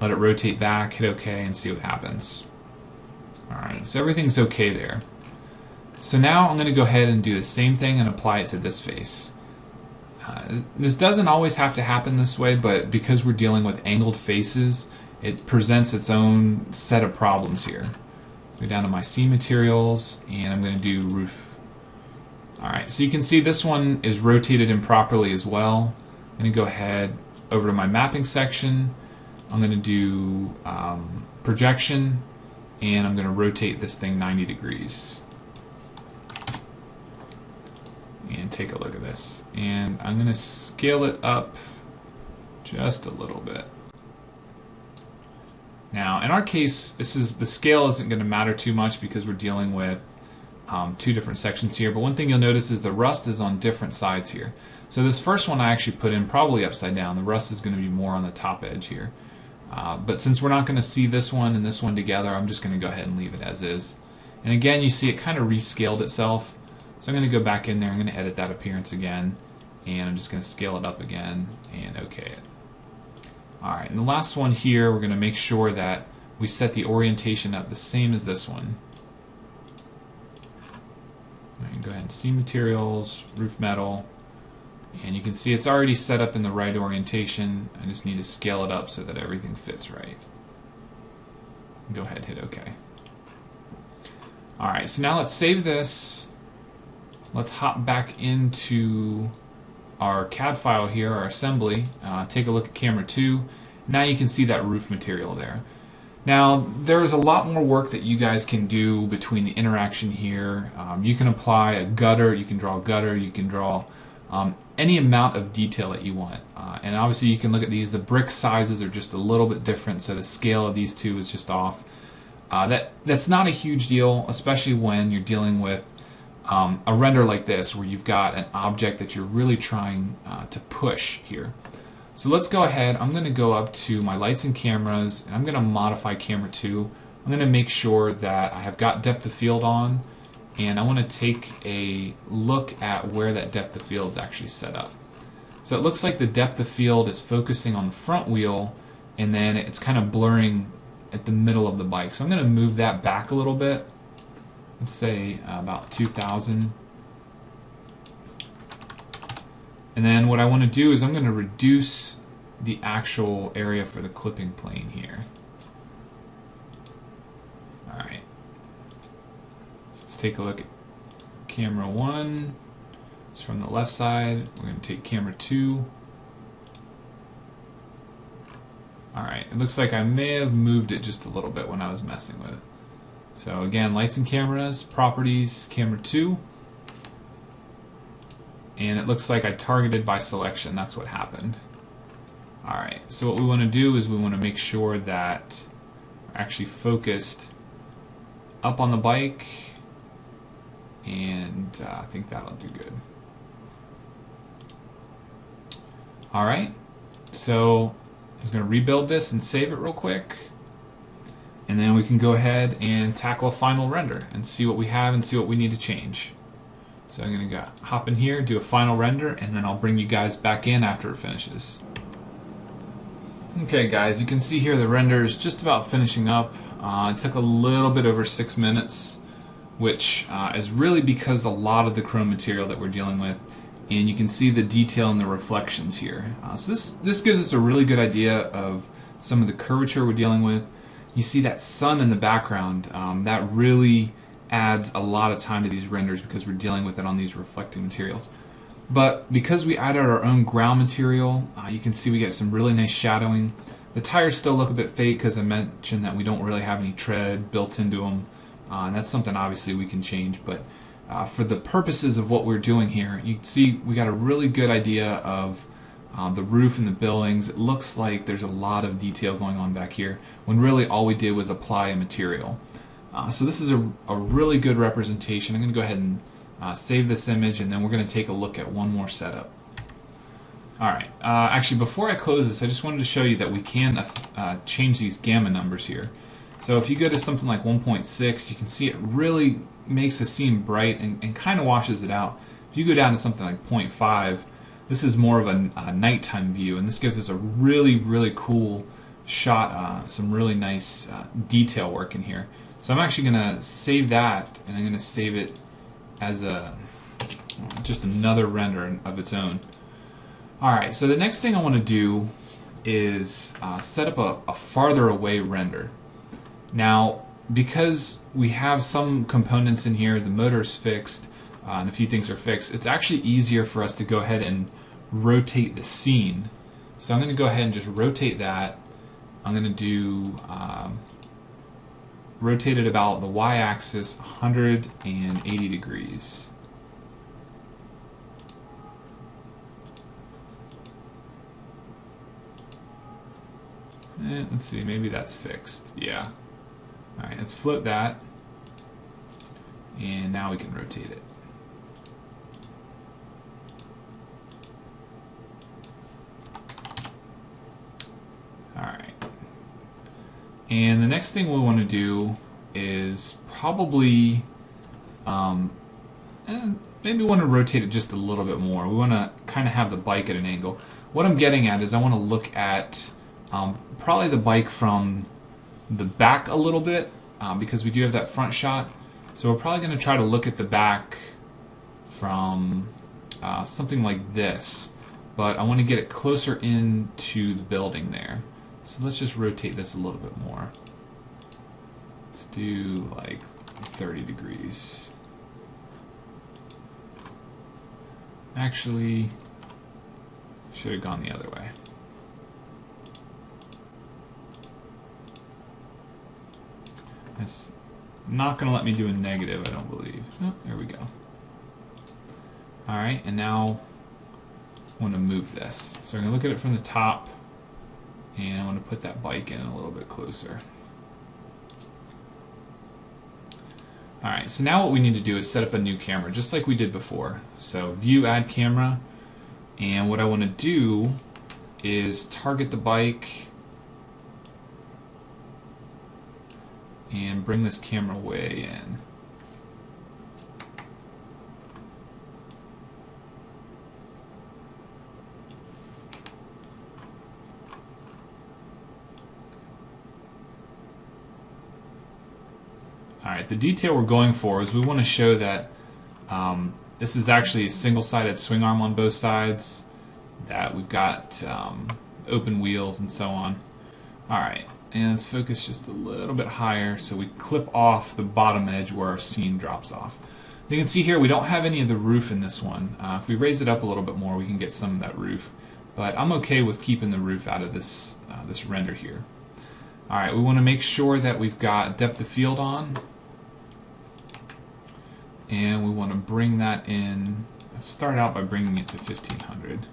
Let it rotate back, hit OK, and see what happens. Alright, so everything's okay there. So now I'm going to go ahead and do the same thing and apply it to this face. This doesn't always have to happen this way, but because we're dealing with angled faces, it presents its own set of problems here. Go down to my C materials, and I'm going to do roof. Alright, so you can see this one is rotated improperly as well. I'm going to go ahead over to my mapping section. I'm going to do projection, and I'm going to rotate this thing 90 degrees. And take a look at this. And I'm going to scale it up just a little bit. Now, in our case, the scale isn't going to matter too much because we're dealing with two different sections here. But one thing you'll notice is the rust is on different sides here. So this first one I actually put in probably upside down. The rust is going to be more on the top edge here. But since we're not going to see this one and this one together, I'm just going to go ahead and leave it as is. And again, you see it kind of rescaled itself. So I'm going to go back in there, I'm going to edit that appearance again, and I'm just going to scale it up again and OK it. Alright, and the last one here, we're going to make sure that we set the orientation up the same as this one. Go ahead and see materials, roof metal, and you can see it's already set up in the right orientation. I just need to scale it up so that everything fits right. Go ahead and hit OK. Alright, so now let's save this. Let's hop back into our CAD file here, our assembly. Take a look at camera 2. Now you can see that roof material there. Now there's a lot more work that you guys can do between the interaction here. You can apply a gutter, you can draw a gutter, you can draw any amount of detail that you want. And obviously you can look at these, the brick sizes are just a little bit different, so the scale of these two is just off. That's not a huge deal, especially when you're dealing with a render like this where you've got an object that you're really trying to push here. So let's go ahead, I'm going to go up to my lights and cameras, and I'm going to modify camera 2. I'm going to make sure that I have got depth of field on, and I want to take a look at where that depth of field is actually set up. So it looks like the depth of field is focusing on the front wheel, and then it's kind of blurring at the middle of the bike. So I'm going to move that back a little bit. Let's say about 2,000. And then what I want to do is I'm going to reduce the actual area for the clipping plane here. Alright. So let's take a look at camera 1. It's from the left side. We're going to take camera 2. Alright, it looks like I may have moved it just a little bit when I was messing with it. So again, lights and cameras, properties, camera 2. And it looks like I targeted by selection. That's what happened. Alright, so what we want to do is we want to make sure that we're actually focused up on the bike, and I think that'll do good. Alright, so I'm just going to rebuild this and save it real quick, and then we can go ahead and tackle a final render and see what we have and see what we need to change. So I'm going to hop in here, do a final render, and then I'll bring you guys back in after it finishes. Okay guys, you can see here the render is just about finishing up. It took a little bit over 6 minutes, which is really because a lot of the chrome material that we're dealing with, and you can see the detail in the reflections here. So this gives us a really good idea of some of the curvature we're dealing with. You see that sun in the background, that really adds a lot of time to these renders because we're dealing with it on these reflecting materials. But because we added our own ground material, you can see we get some really nice shadowing. The tires still look a bit fake because I mentioned that we don't really have any tread built into them, and that's something obviously we can change. But for the purposes of what we're doing here, you can see we got a really good idea of the roof and the buildings. It looks like there's a lot of detail going on back here, when really all we did was apply a material. So this is a really good representation. I'm going to go ahead and save this image, and then we're going to take a look at one more setup. Alright, actually before I close this, I just wanted to show you that we can change these gamma numbers here. So if you go to something like 1.6, you can see it really makes the scene bright and kind of washes it out. If you go down to something like 0.5, this is more of a nighttime view, and this gives us a really, really cool shot, some really nice detail work in here. So I'm actually going to save that, and I'm going to save it as just another render of its own. Alright, so the next thing I want to do is set up a farther away render. Now, because we have some components in here, the motor's fixed, and a few things are fixed, it's actually easier for us to go ahead and rotate the scene. So I'm going to go ahead and just rotate that. I'm going to do rotate it about the y-axis 180 degrees. Let's see, maybe that's fixed. Yeah. Alright, let's float that. And now we can rotate it. Alright. And the next thing we want to do is probably maybe we want to rotate it just a little bit more. We want to kind of have the bike at an angle. What I'm getting at is I want to look at probably the bike from the back a little bit, because we do have that front shot. So we're probably going to try to look at the back from something like this, but I want to get it closer into the building there. So let's just rotate this a little bit more. Let's do like 30 degrees. Actually, should have gone the other way. It's not going to let me do a negative, I don't believe. Oh, there we go. Alright, and now I want to move this. So I'm going to look at it from the top, and I want to put that bike in a little bit closer. Alright, so now what we need to do is set up a new camera, just like we did before. So view, add camera, and what I want to do is target the bike and bring this camera way in. Alright, the detail we're going for is we want to show that this is actually a single-sided swing arm on both sides, that we've got open wheels and so on. Alright, and let's focus just a little bit higher so we clip off the bottom edge where our scene drops off. You can see here we don't have any of the roof in this one. If we raise it up a little bit more, we can get some of that roof. But I'm okay with keeping the roof out of this, this render here. Alright, we want to make sure that we've got depth of field on. And we want to bring that in. Let's start out by bringing it to 1500.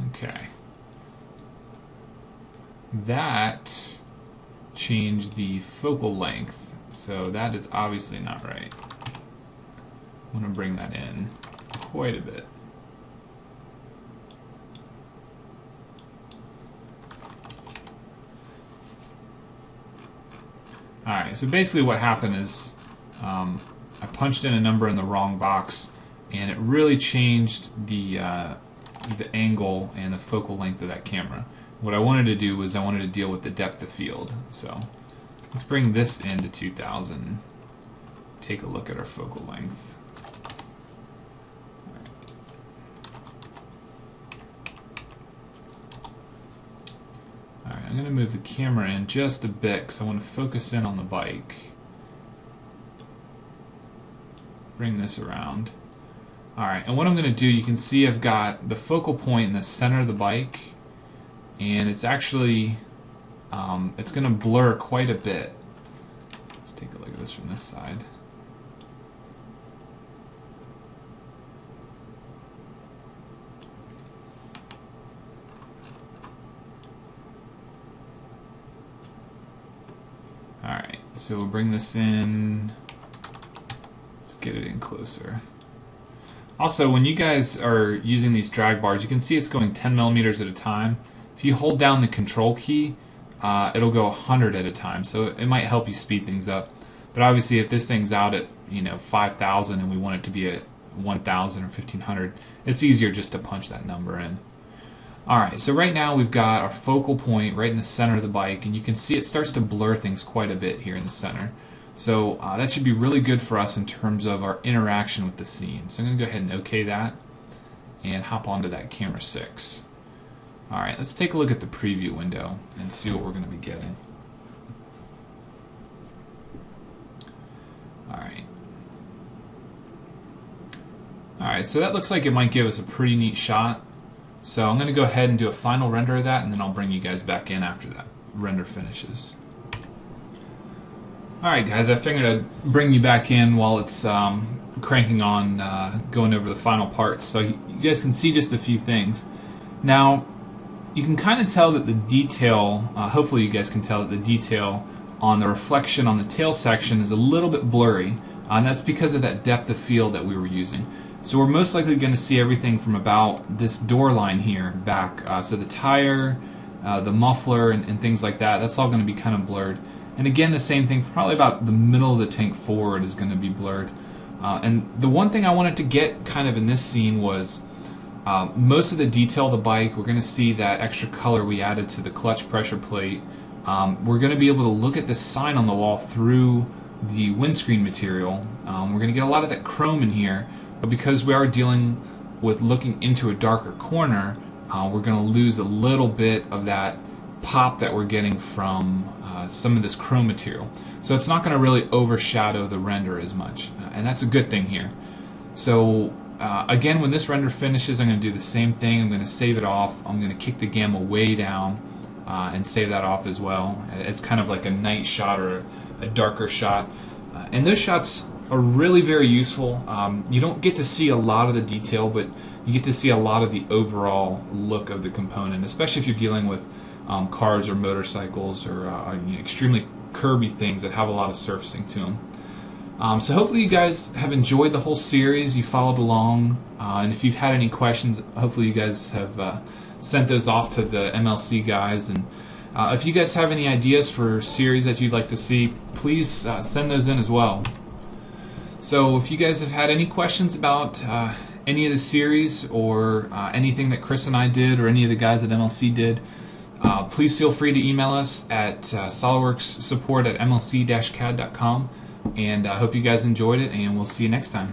Okay. That changed the focal length, so that is obviously not right. I want to bring that in quite a bit. Alright, so basically what happened is I punched in a number in the wrong box, and it really changed the angle and the focal length of that camera. What I wanted to do was I wanted to deal with the depth of field. So let's bring this into 2000. Take a look at our focal length. Alright, I'm going to move the camera in just a bit because I want to focus in on the bike. Bring this around. Alright, and what I'm going to do, you can see I've got the focal point in the center of the bike, and it's actually, it's going to blur quite a bit. Let's take a look at this from this side. Alright, so we'll bring this in. Let's get it in closer. Also, when you guys are using these drag bars, you can see it's going 10 millimeters at a time. If you hold down the control key, it'll go 100 at a time, so it might help you speed things up. But obviously, if this thing's out at 5,000 and we want it to be at 1,000 or 1,500, it's easier just to punch that number in. Alright, so right now we've got our focal point right in the center of the bike, and you can see it starts to blur things quite a bit here in the center. So that should be really good for us in terms of our interaction with the scene. So I'm going to go ahead and OK that and hop onto that camera 6. Alright, let's take a look at the preview window and see what we're going to be getting. Alright, so that looks like it might give us a pretty neat shot. So I'm going to go ahead and do a final render of that, and then I'll bring you guys back in after that render finishes. Alright guys, I figured I'd bring you back in while it's cranking on, going over the final parts, so you guys can see just a few things. Now, you can kind of tell that the detail, hopefully you guys can tell that the detail on the reflection on the tail section is a little bit blurry, and that's because of that depth of field that we were using. So we're most likely going to see everything from about this door line here back, so the tire, the muffler, and things like that, that's all going to be kind of blurred. And again, the same thing, probably about the middle of the tank forward is going to be blurred. And the one thing I wanted to get kind of in this scene was most of the detail of the bike. We're going to see that extra color we added to the clutch pressure plate. We're going to be able to look at this sign on the wall through the windscreen material. We're going to get a lot of that chrome in here, but because we are dealing with looking into a darker corner, we're going to lose a little bit of that pop that we're getting from some of this chrome material. So it's not going to really overshadow the render as much, and that's a good thing here. So again, when this render finishes, I'm going to do the same thing. I'm going to save it off. I'm going to kick the gamma way down and save that off as well. It's kind of like a night shot or a darker shot, and those shots are really very useful. You don't get to see a lot of the detail, but you get to see a lot of the overall look of the component, especially if you're dealing with cars or motorcycles or extremely curvy things that have a lot of surfacing to them. So hopefully you guys have enjoyed the whole series, you followed along, and if you've had any questions, hopefully you guys have sent those off to the MLC guys. And if you guys have any ideas for series that you'd like to see, please send those in as well. So if you guys have had any questions about any of the series or anything that Chris and I did or any of the guys at MLC did, Please feel free to email us at SolidWorks support@mlc-cad.com, and I hope you guys enjoyed it, and we'll see you next time.